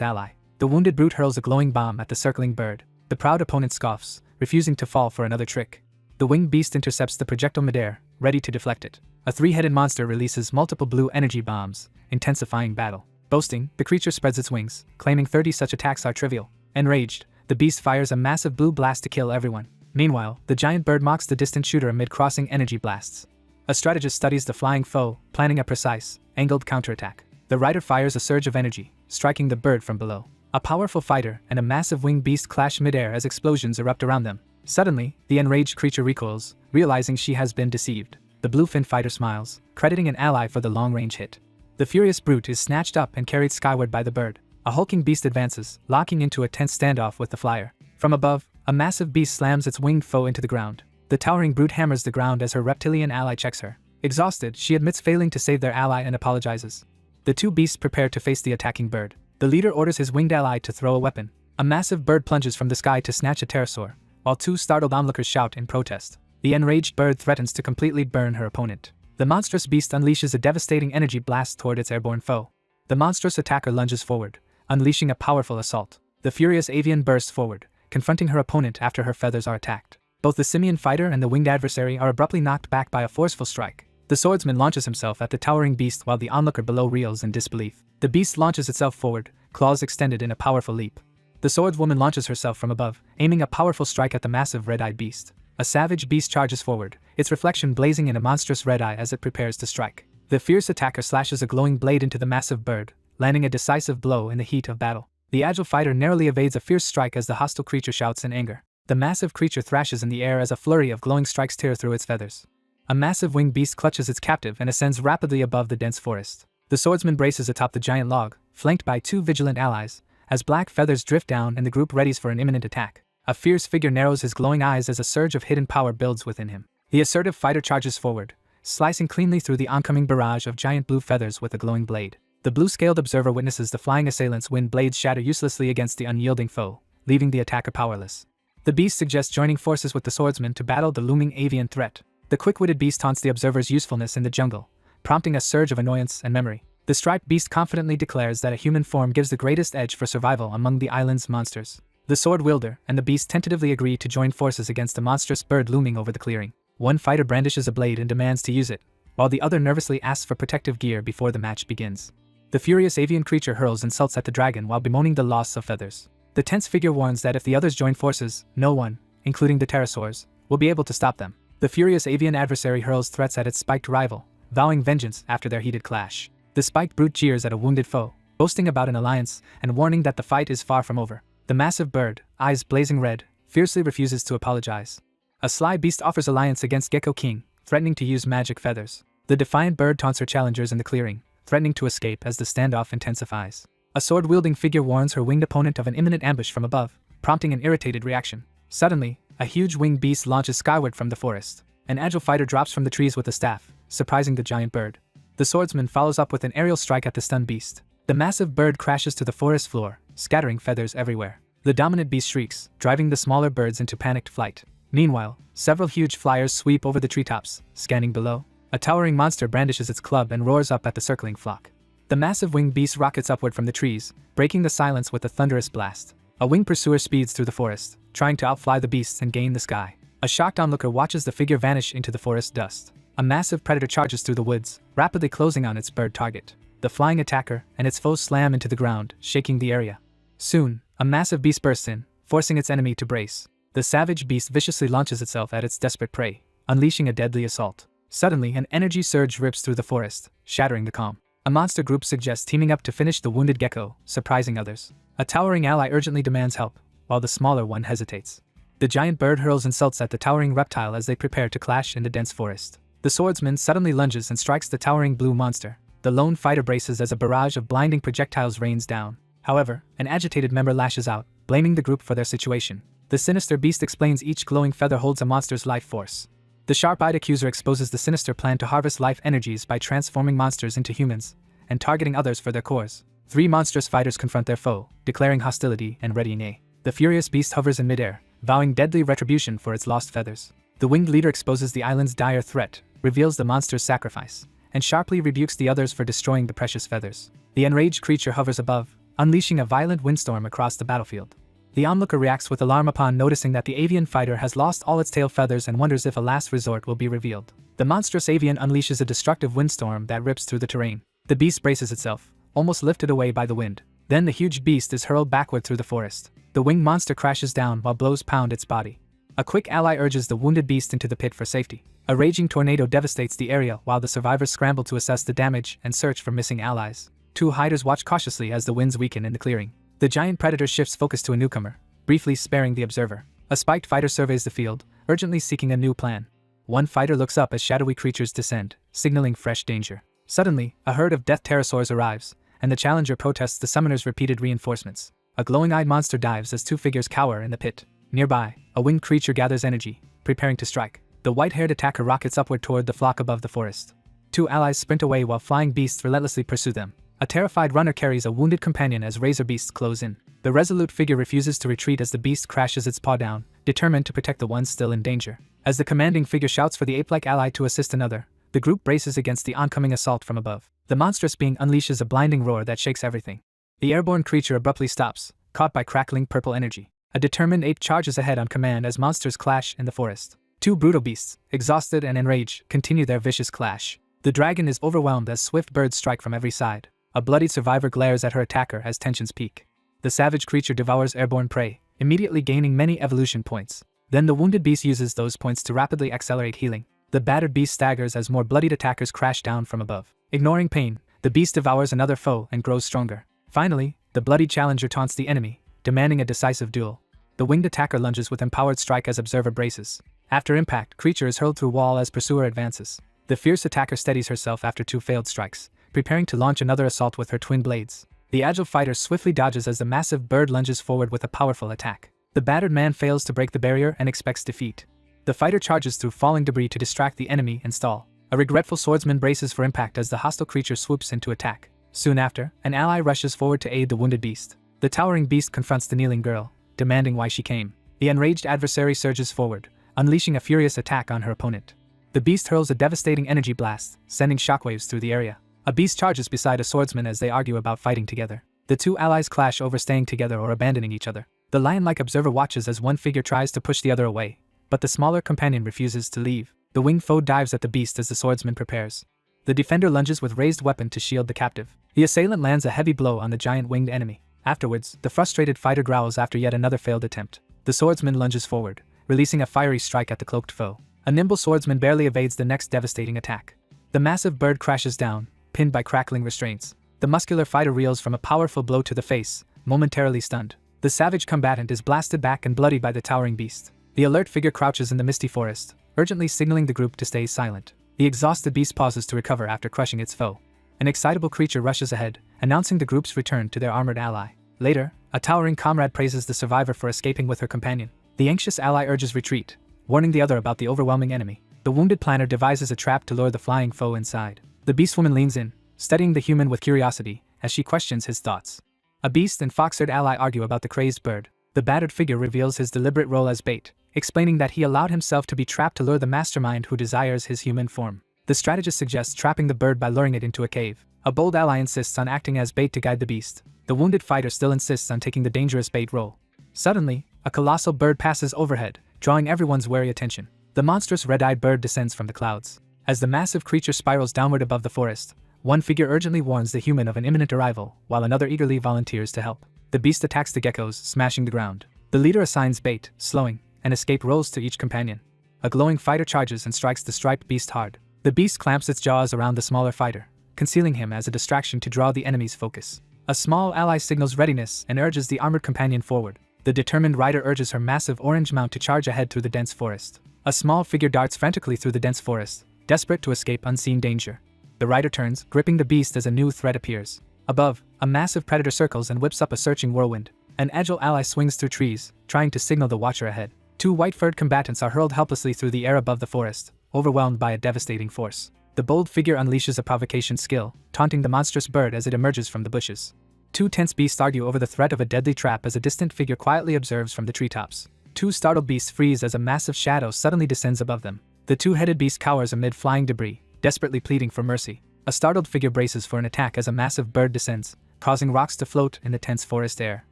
ally. The wounded brute hurls a glowing bomb at the circling bird. The proud opponent scoffs, refusing to fall for another trick. The winged beast intercepts the projectile midair, ready to deflect it. A three-headed monster releases multiple blue energy bombs, intensifying battle. Boasting, the creature spreads its wings, claiming 30 such attacks are trivial. Enraged, the beast fires a massive blue blast to kill everyone. Meanwhile, the giant bird mocks the distant shooter amid crossing energy blasts. A strategist studies the flying foe, planning a precise, angled counterattack. The rider fires a surge of energy, striking the bird from below. A powerful fighter and a massive winged beast clash midair as explosions erupt around them. Suddenly, the enraged creature recoils, realizing she has been deceived. The bluefin fighter smiles, crediting an ally for the long-range hit. The furious brute is snatched up and carried skyward by the bird. A hulking beast advances, locking into a tense standoff with the flyer. From above, a massive beast slams its winged foe into the ground. The towering brute hammers the ground as her reptilian ally checks her. Exhausted, she admits failing to save their ally and apologizes. The two beasts prepare to face the attacking bird. The leader orders his winged ally to throw a weapon. A massive bird plunges from the sky to snatch a pterosaur, while two startled onlookers shout in protest. The enraged bird threatens to completely burn her opponent. The monstrous beast unleashes a devastating energy blast toward its airborne foe. The monstrous attacker lunges forward, unleashing a powerful assault. The furious avian bursts forward, confronting her opponent after her feathers are attacked. Both the simian fighter and the winged adversary are abruptly knocked back by a forceful strike. The swordsman launches himself at the towering beast while the onlooker below reels in disbelief. The beast launches itself forward, claws extended in a powerful leap. The swordswoman launches herself from above, aiming a powerful strike at the massive red-eyed beast. A savage beast charges forward, its reflection blazing in a monstrous red eye as it prepares to strike. The fierce attacker slashes a glowing blade into the massive bird, landing a decisive blow in the heat of battle. The agile fighter narrowly evades a fierce strike as the hostile creature shouts in anger. The massive creature thrashes in the air as a flurry of glowing strikes tear through its feathers. A massive winged beast clutches its captive and ascends rapidly above the dense forest. The swordsman braces atop the giant log, flanked by two vigilant allies, as black feathers drift down and the group readies for an imminent attack. A fierce figure narrows his glowing eyes as a surge of hidden power builds within him. The assertive fighter charges forward, slicing cleanly through the oncoming barrage of giant blue feathers with a glowing blade. The blue-scaled observer witnesses the flying assailant's wind blades shatter uselessly against the unyielding foe, leaving the attacker powerless. The beast suggests joining forces with the swordsman to battle the looming avian threat. The quick-witted beast taunts the observer's usefulness in the jungle, prompting a surge of annoyance and memory. The striped beast confidently declares that a human form gives the greatest edge for survival among the island's monsters. The sword wielder and the beast tentatively agree to join forces against the monstrous bird looming over the clearing. One fighter brandishes a blade and demands to use it, while the other nervously asks for protective gear before the match begins. The furious avian creature hurls insults at the dragon while bemoaning the loss of feathers. The tense figure warns that if the others join forces, no one, including the pterosaurs, will be able to stop them. The furious avian adversary hurls threats at its spiked rival, vowing vengeance after their heated clash. The spiked brute jeers at a wounded foe, boasting about an alliance and warning that the fight is far from over. The massive bird, eyes blazing red, fiercely refuses to apologize. A sly beast offers alliance against Gecko King, threatening to use magic feathers. The defiant bird taunts her challengers in the clearing, threatening to escape as the standoff intensifies. A sword-wielding figure warns her winged opponent of an imminent ambush from above, prompting an irritated reaction. Suddenly, a huge winged beast launches skyward from the forest. An agile fighter drops from the trees with a staff, surprising the giant bird. The swordsman follows up with an aerial strike at the stunned beast. The massive bird crashes to the forest floor, scattering feathers everywhere. The dominant beast shrieks, driving the smaller birds into panicked flight. Meanwhile, several huge flyers sweep over the treetops, scanning below. A towering monster brandishes its club and roars up at the circling flock. The massive winged beast rockets upward from the trees, breaking the silence with a thunderous blast. A winged pursuer speeds through the forest, trying to outfly the beasts and gain the sky. A shocked onlooker watches the figure vanish into the forest dust. A massive predator charges through the woods, rapidly closing on its bird target. The flying attacker and its foes slam into the ground, shaking the area. Soon, a massive beast bursts in, forcing its enemy to brace. The savage beast viciously launches itself at its desperate prey, unleashing a deadly assault. Suddenly, an energy surge rips through the forest, shattering the calm. A monster group suggests teaming up to finish the wounded gecko, surprising others. A towering ally urgently demands help, while the smaller one hesitates. The giant bird hurls insults at the towering reptile as they prepare to clash in the dense forest. The swordsman suddenly lunges and strikes the towering blue monster, The lone fighter braces as a barrage of blinding projectiles rains down. However, an agitated member lashes out, blaming the group for their situation. The sinister beast explains each glowing feather holds a monster's life force. The sharp-eyed accuser exposes the sinister plan to harvest life energies by transforming monsters into humans and targeting others for their cores. 3 monstrous fighters confront their foe, declaring hostility and readying a. The furious beast hovers in midair, vowing deadly retribution for its lost feathers. The winged leader exposes the island's dire threat, reveals the monster's sacrifice, and sharply rebukes the others for destroying the precious feathers. The enraged creature hovers above, unleashing a violent windstorm across the battlefield. The onlooker reacts with alarm upon noticing that the avian fighter has lost all its tail feathers and wonders if a last resort will be revealed. The monstrous avian unleashes a destructive windstorm that rips through the terrain. The beast braces itself, almost lifted away by the wind. Then the huge beast is hurled backward through the forest. The winged monster crashes down while blows pound its body. A quick ally urges the wounded beast into the pit for safety. A raging tornado devastates the area while the survivors scramble to assess the damage and search for missing allies. 2 hiders watch cautiously as the winds weaken in the clearing. The giant predator shifts focus to a newcomer, briefly sparing the observer. A spiked fighter surveys the field, urgently seeking a new plan. 1 fighter looks up as shadowy creatures descend, signaling fresh danger. Suddenly, a herd of death pterosaurs arrives, and the challenger protests the summoner's repeated reinforcements. A glowing-eyed monster dives as 2 figures cower in the pit. Nearby, a winged creature gathers energy, preparing to strike. The white-haired attacker rockets upward toward the flock above the forest. 2 allies sprint away while flying beasts relentlessly pursue them. A terrified runner carries a wounded companion as razor beasts close in. The resolute figure refuses to retreat as the beast crashes its paw down, determined to protect the ones still in danger. As the commanding figure shouts for the ape-like ally to assist another, the group braces against the oncoming assault from above. The monstrous being unleashes a blinding roar that shakes everything. The airborne creature abruptly stops, caught by crackling purple energy. A determined ape charges ahead on command as monsters clash in the forest. 2 brutal beasts, exhausted and enraged, continue their vicious clash. The dragon is overwhelmed as swift birds strike from every side. A bloodied survivor glares at her attacker as tensions peak. The savage creature devours airborne prey, immediately gaining many evolution points. Then the wounded beast uses those points to rapidly accelerate healing. The battered beast staggers as more bloodied attackers crash down from above. Ignoring pain, the beast devours another foe and grows stronger. Finally, the bloody challenger taunts the enemy, demanding a decisive duel. The winged attacker lunges with empowered strike as observer braces. After impact, creature is hurled through wall as pursuer advances. The fierce attacker steadies herself after 2 failed strikes, preparing to launch another assault with her twin blades. The agile fighter swiftly dodges as the massive bird lunges forward with a powerful attack. The battered man fails to break the barrier and expects defeat. The fighter charges through falling debris to distract the enemy and stall. A regretful swordsman braces for impact as the hostile creature swoops in to attack. Soon after, an ally rushes forward to aid the wounded beast. The towering beast confronts the kneeling girl, demanding why she came. The enraged adversary surges forward, unleashing a furious attack on her opponent. The beast hurls a devastating energy blast, sending shockwaves through the area. A beast charges beside a swordsman as they argue about fighting together. The 2 allies clash over staying together or abandoning each other. The lion-like observer watches as one figure tries to push the other away, but the smaller companion refuses to leave. The winged foe dives at the beast as the swordsman prepares. The defender lunges with raised weapon to shield the captive. The assailant lands a heavy blow on the giant winged enemy. Afterwards, the frustrated fighter growls after yet another failed attempt. The swordsman lunges forward, releasing a fiery strike at the cloaked foe. A nimble swordsman barely evades the next devastating attack. The massive bird crashes down, pinned by crackling restraints. The muscular fighter reels from a powerful blow to the face, momentarily stunned. The savage combatant is blasted back and bloodied by the towering beast. The alert figure crouches in the misty forest, urgently signaling the group to stay silent. The exhausted beast pauses to recover after crushing its foe. An excitable creature rushes ahead, announcing the group's return to their armored ally. Later, a towering comrade praises the survivor for escaping with her companion. The anxious ally urges retreat, warning the other about the overwhelming enemy. The wounded planner devises a trap to lure the flying foe inside. The beastwoman leans in, studying the human with curiosity as she questions his thoughts. A beast and fox-haired ally argue about the crazed bird. The battered figure reveals his deliberate role as bait, explaining that he allowed himself to be trapped to lure the mastermind who desires his human form. The strategist suggests trapping the bird by luring it into a cave. A bold ally insists on acting as bait to guide the beast. The wounded fighter still insists on taking the dangerous bait role. Suddenly, a colossal bird passes overhead, drawing everyone's wary attention. The monstrous red-eyed bird descends from the clouds. As the massive creature spirals downward above the forest, one figure urgently warns the human of an imminent arrival, while another eagerly volunteers to help. The beast attacks the geckos, smashing the ground. The leader assigns bait, slowing, and escape rolls to each companion. A glowing fighter charges and strikes the striped beast hard. The beast clamps its jaws around the smaller fighter, concealing him as a distraction to draw the enemy's focus. A small ally signals readiness and urges the armored companion forward. The determined rider urges her massive orange mount to charge ahead through the dense forest. A small figure darts frantically through the dense forest, desperate to escape unseen danger. The rider turns, gripping the beast as a new threat appears. Above, a massive predator circles and whips up a searching whirlwind. An agile ally swings through trees, trying to signal the watcher ahead. Two white-furred combatants are hurled helplessly through the air above the forest, overwhelmed by a devastating force. The bold figure unleashes a provocation skill, taunting the monstrous bird as it emerges from the bushes. Two tense beasts argue over the threat of a deadly trap as a distant figure quietly observes from the treetops. Two startled beasts freeze as a massive shadow suddenly descends above them. The two-headed beast cowers amid flying debris, desperately pleading for mercy. A startled figure braces for an attack as a massive bird descends, causing rocks to float in the tense forest air.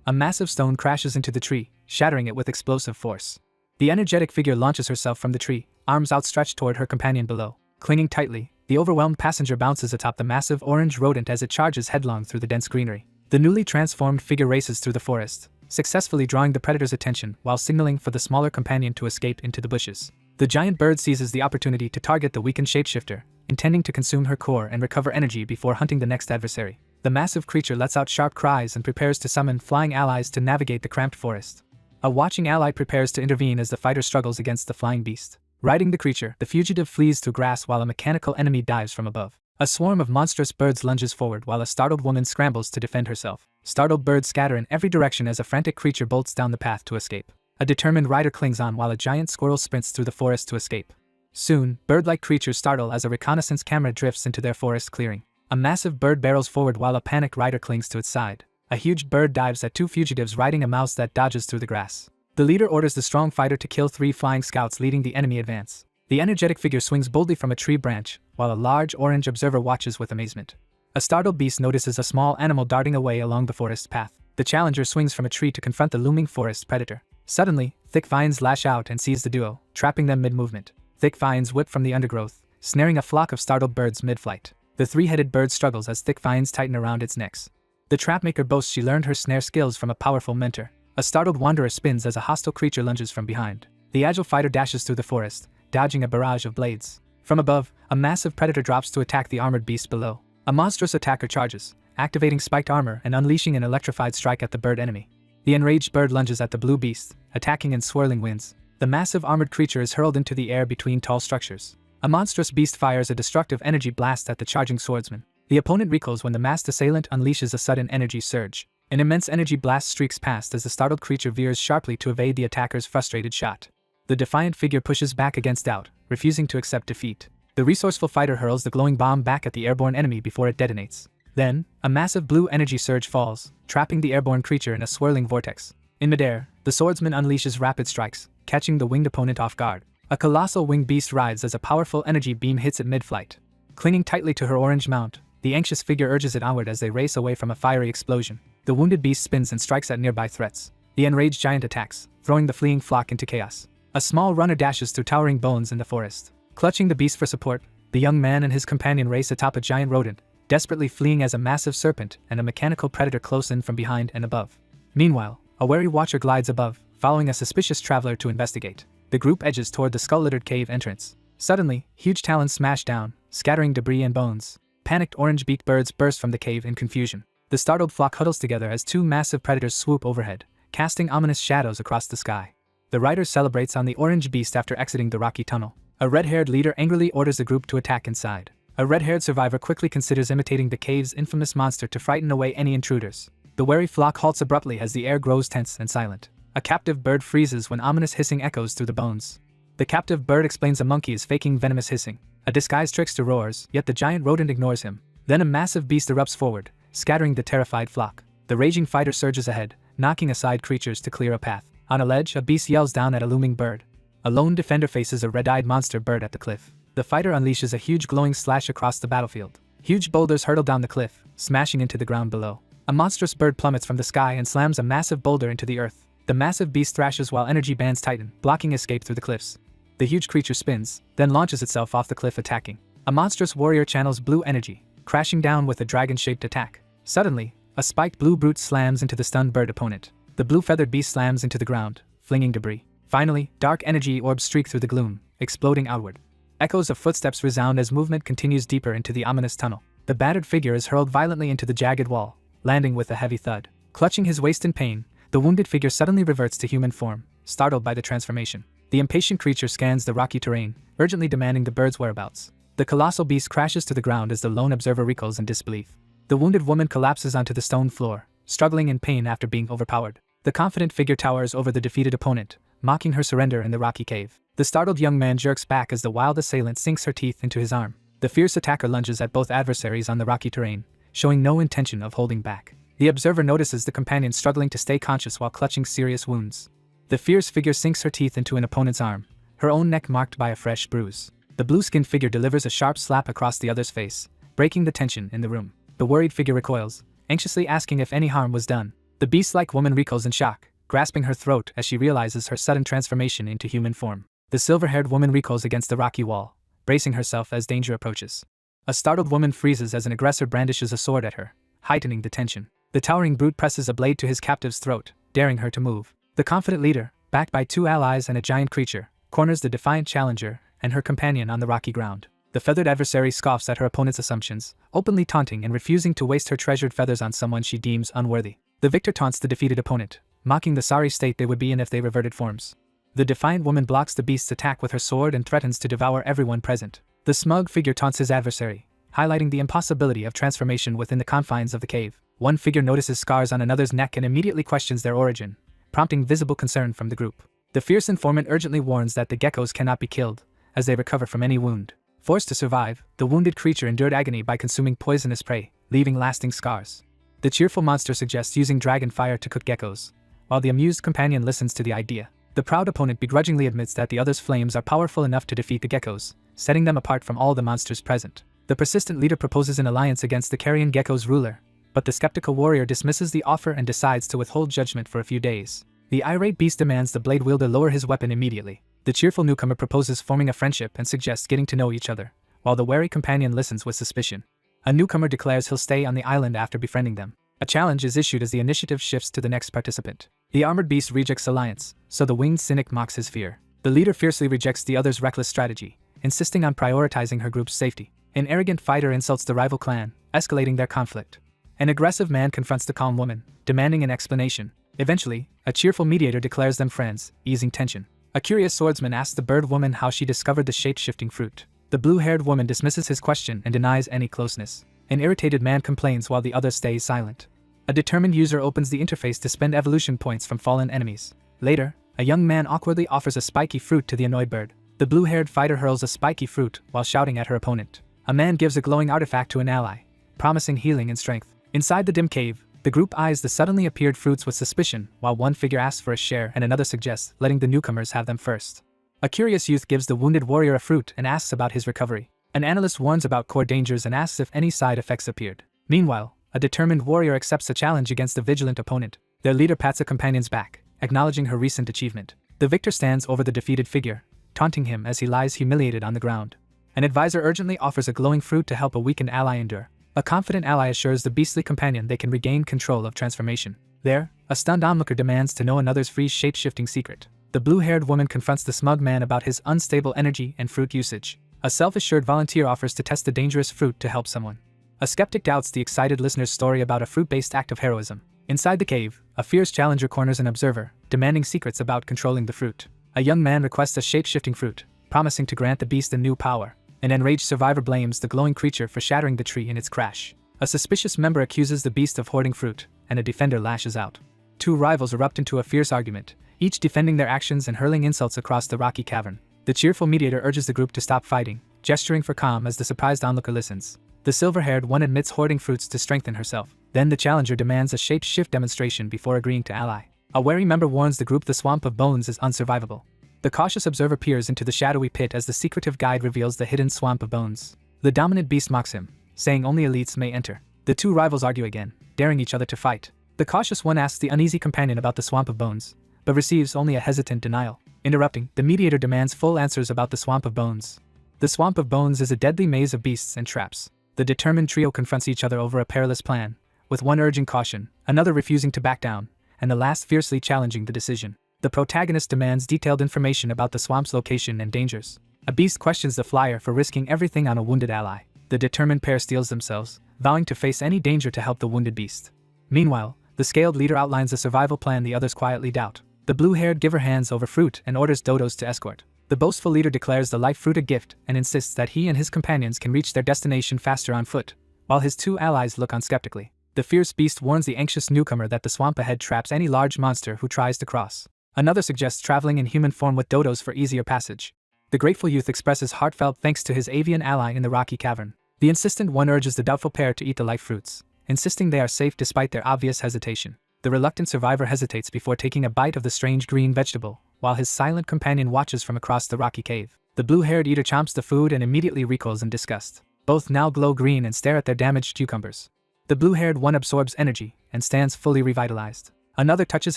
A massive stone crashes into the tree, shattering it with explosive force. The energetic figure launches herself from the tree, arms outstretched toward her companion below. Clinging tightly, the overwhelmed passenger bounces atop the massive orange rodent as it charges headlong through the dense greenery. The newly transformed figure races through the forest, successfully drawing the predator's attention while signaling for the smaller companion to escape into the bushes. The giant bird seizes the opportunity to target the weakened shapeshifter, intending to consume her core and recover energy before hunting the next adversary. The massive creature lets out sharp cries and prepares to summon flying allies to navigate the cramped forest. A watching ally prepares to intervene as the fighter struggles against the flying beast. Riding the creature, the fugitive flees through grass while a mechanical enemy dives from above. A swarm of monstrous birds lunges forward while a startled woman scrambles to defend herself. Startled birds scatter in every direction as a frantic creature bolts down the path to escape. A determined rider clings on while a giant squirrel sprints through the forest to escape. Soon, bird-like creatures startle as a reconnaissance camera drifts into their forest clearing. A massive bird barrels forward while a panicked rider clings to its side. A huge bird dives at two fugitives riding a mouse that dodges through the grass. The leader orders the strong fighter to kill three flying scouts leading the enemy advance. The energetic figure swings boldly from a tree branch, while a large orange observer watches with amazement. A startled beast notices a small animal darting away along the forest path. The challenger swings from a tree to confront the looming forest predator. Suddenly, thick vines lash out and seize the duo, trapping them mid-movement. Thick vines whip from the undergrowth, snaring a flock of startled birds mid-flight. The three-headed bird struggles as thick vines tighten around its necks. The trapmaker boasts she learned her snare skills from a powerful mentor. A startled wanderer spins as a hostile creature lunges from behind. The agile fighter dashes through the forest, dodging a barrage of blades. From above, a massive predator drops to attack the armored beast below. A monstrous attacker charges, activating spiked armor and unleashing an electrified strike at the bird enemy. The enraged bird lunges at the blue beast, attacking in swirling winds. The massive armored creature is hurled into the air between tall structures. A monstrous beast fires a destructive energy blast at the charging swordsman. The opponent recoils when the masked assailant unleashes a sudden energy surge. An immense energy blast streaks past as the startled creature veers sharply to evade the attacker's frustrated shot. The defiant figure pushes back against doubt, refusing to accept defeat. The resourceful fighter hurls the glowing bomb back at the airborne enemy before it detonates. Then, a massive blue energy surge falls, trapping the airborne creature in a swirling vortex. In midair, the swordsman unleashes rapid strikes, catching the winged opponent off guard. A colossal winged beast writhes as a powerful energy beam hits it mid-flight. Clinging tightly to her orange mount, the anxious figure urges it onward as they race away from a fiery explosion. The wounded beast spins and strikes at nearby threats. The enraged giant attacks, throwing the fleeing flock into chaos. A small runner dashes through towering bones in the forest. Clutching the beast for support, the young man and his companion race atop a giant rodent, desperately fleeing as a massive serpent and a mechanical predator close in from behind and above. Meanwhile, a wary watcher glides above, following a suspicious traveler to investigate. The group edges toward the skull-littered cave entrance. Suddenly, huge talons smash down, scattering debris and bones. Panicked orange-beaked birds burst from the cave in confusion. The startled flock huddles together as two massive predators swoop overhead, casting ominous shadows across the sky. The rider celebrates on the orange beast after exiting the rocky tunnel. A red-haired leader angrily orders the group to attack inside. A red-haired survivor quickly considers imitating the cave's infamous monster to frighten away any intruders. The wary flock halts abruptly as the air grows tense and silent. A captive bird freezes when ominous hissing echoes through the bones. The captive bird explains a monkey is faking venomous hissing. A disguised trickster roars, yet the giant rodent ignores him. Then a massive beast erupts forward, scattering the terrified flock. The raging fighter surges ahead, knocking aside creatures to clear a path. On a ledge, a beast yells down at a looming bird. A lone defender faces a red-eyed monster bird at the cliff. The fighter unleashes a huge glowing slash across the battlefield. Huge boulders hurtle down the cliff, smashing into the ground below. A monstrous bird plummets from the sky and slams a massive boulder into the earth. The massive beast thrashes while energy bands tighten, blocking escape through the cliffs. The huge creature spins, then launches itself off the cliff attacking. A monstrous warrior channels blue energy, crashing down with a dragon-shaped attack. Suddenly, a spiked blue brute slams into the stunned bird opponent. The blue-feathered beast slams into the ground, flinging debris. Finally, dark energy orbs streak through the gloom, exploding outward. Echoes of footsteps resound as movement continues deeper into the ominous tunnel. The battered figure is hurled violently into the jagged wall, landing with a heavy thud. Clutching his waist in pain, the wounded figure suddenly reverts to human form, startled by the transformation. The impatient creature scans the rocky terrain, urgently demanding the bird's whereabouts. The colossal beast crashes to the ground as the lone observer recoils in disbelief. The wounded woman collapses onto the stone floor, struggling in pain after being overpowered. The confident figure towers over the defeated opponent, mocking her surrender in the rocky cave. The startled young man jerks back as the wild assailant sinks her teeth into his arm. The fierce attacker lunges at both adversaries on the rocky terrain, showing no intention of holding back. The observer notices the companion struggling to stay conscious while clutching serious wounds. The fierce figure sinks her teeth into an opponent's arm, her own neck marked by a fresh bruise. The blue-skinned figure delivers a sharp slap across the other's face, breaking the tension in the room. The worried figure recoils, anxiously asking if any harm was done. The beast-like woman recoils in shock, grasping her throat as she realizes her sudden transformation into human form. The silver-haired woman recoils against the rocky wall, bracing herself as danger approaches. A startled woman freezes as an aggressor brandishes a sword at her, heightening the tension. The towering brute presses a blade to his captive's throat, daring her to move. The confident leader, backed by 2 allies and a giant creature, corners the defiant challenger and her companion on the rocky ground. The feathered adversary scoffs at her opponent's assumptions, openly taunting and refusing to waste her treasured feathers on someone she deems unworthy. The victor taunts the defeated opponent, mocking the sorry state they would be in if they reverted forms. The defiant woman blocks the beast's attack with her sword and threatens to devour everyone present. The smug figure taunts his adversary, highlighting the impossibility of transformation within the confines of the cave. One figure notices scars on another's neck and immediately questions their origin, prompting visible concern from the group. The fierce informant urgently warns that the geckos cannot be killed, as they recover from any wound. Forced to survive, the wounded creature endured agony by consuming poisonous prey, leaving lasting scars. The cheerful monster suggests using dragon fire to cook geckos, while the amused companion listens to the idea. The proud opponent begrudgingly admits that the other's flames are powerful enough to defeat the geckos, setting them apart from all the monsters present. The persistent leader proposes an alliance against the carrion gecko's ruler, but the skeptical warrior dismisses the offer and decides to withhold judgment for a few days. The irate beast demands the blade wielder lower his weapon immediately. The cheerful newcomer proposes forming a friendship and suggests getting to know each other, while the wary companion listens with suspicion. A newcomer declares he'll stay on the island after befriending them. A challenge is issued as the initiative shifts to the next participant. The armored beast rejects alliance, so the winged cynic mocks his fear. The leader fiercely rejects the other's reckless strategy, insisting on prioritizing her group's safety. An arrogant fighter insults the rival clan, escalating their conflict. An aggressive man confronts the calm woman, demanding an explanation. Eventually, a cheerful mediator declares them friends, easing tension. A curious swordsman asks the bird woman how she discovered the shape-shifting fruit. The blue-haired woman dismisses his question and denies any closeness. An irritated man complains while the other stays silent. A determined user opens the interface to spend evolution points from fallen enemies. Later, a young man awkwardly offers a spiky fruit to the annoyed bird. The blue-haired fighter hurls a spiky fruit while shouting at her opponent. A man gives a glowing artifact to an ally, promising healing and strength. Inside the dim cave, the group eyes the suddenly appeared fruits with suspicion, while one figure asks for a share and another suggests letting the newcomers have them first. A curious youth gives the wounded warrior a fruit and asks about his recovery. An analyst warns about core dangers and asks if any side effects appeared. Meanwhile, a determined warrior accepts a challenge against a vigilant opponent. Their leader pats a companion's back, acknowledging her recent achievement. The victor stands over the defeated figure, taunting him as he lies humiliated on the ground. An advisor urgently offers a glowing fruit to help a weakened ally endure. A confident ally assures the beastly companion they can regain control of transformation. There, a stunned onlooker demands to know another's freeze shape-shifting secret. The blue-haired woman confronts the smug man about his unstable energy and fruit usage. A self-assured volunteer offers to test the dangerous fruit to help someone. A skeptic doubts the excited listener's story about a fruit-based act of heroism. Inside the cave, a fierce challenger corners an observer, demanding secrets about controlling the fruit. A young man requests a shape-shifting fruit, promising to grant the beast a new power. An enraged survivor blames the glowing creature for shattering the tree in its crash. A suspicious member accuses the beast of hoarding fruit, and a defender lashes out. Two rivals erupt into a fierce argument, each defending their actions and hurling insults across the rocky cavern. The cheerful mediator urges the group to stop fighting, gesturing for calm as the surprised onlooker listens. The silver-haired one admits hoarding fruits to strengthen herself. Then the challenger demands a shape-shift demonstration before agreeing to ally. A wary member warns the group the swamp of bones is unsurvivable. The cautious observer peers into the shadowy pit as the secretive guide reveals the hidden swamp of bones. The dominant beast mocks him, saying only elites may enter. The two rivals argue again, daring each other to fight. The cautious one asks the uneasy companion about the swamp of bones, but receives only a hesitant denial. Interrupting, the mediator demands full answers about the swamp of bones. The swamp of bones is a deadly maze of beasts and traps. The determined trio confronts each other over a perilous plan, with one urging caution, another refusing to back down, and the last fiercely challenging the decision. The protagonist demands detailed information about the swamp's location and dangers. A beast questions the flyer for risking everything on a wounded ally. The determined pair steels themselves, vowing to face any danger to help the wounded beast. Meanwhile, the scaled leader outlines a survival plan the others quietly doubt. The blue-haired giver hands over fruit and orders dodos to escort. The boastful leader declares the life fruit a gift and insists that he and his companions can reach their destination faster on foot, while his two allies look on skeptically. The fierce beast warns the anxious newcomer that the swamp ahead traps any large monster who tries to cross. Another suggests traveling in human form with dodos for easier passage. The grateful youth expresses heartfelt thanks to his avian ally in the rocky cavern. The insistent one urges the doubtful pair to eat the life fruits, insisting they are safe despite their obvious hesitation. The reluctant survivor hesitates before taking a bite of the strange green vegetable, while his silent companion watches from across the rocky cave. The blue-haired eater chomps the food and immediately recoils in disgust. Both now glow green and stare at their damaged cucumbers. The blue-haired one absorbs energy and stands fully revitalized. Another touches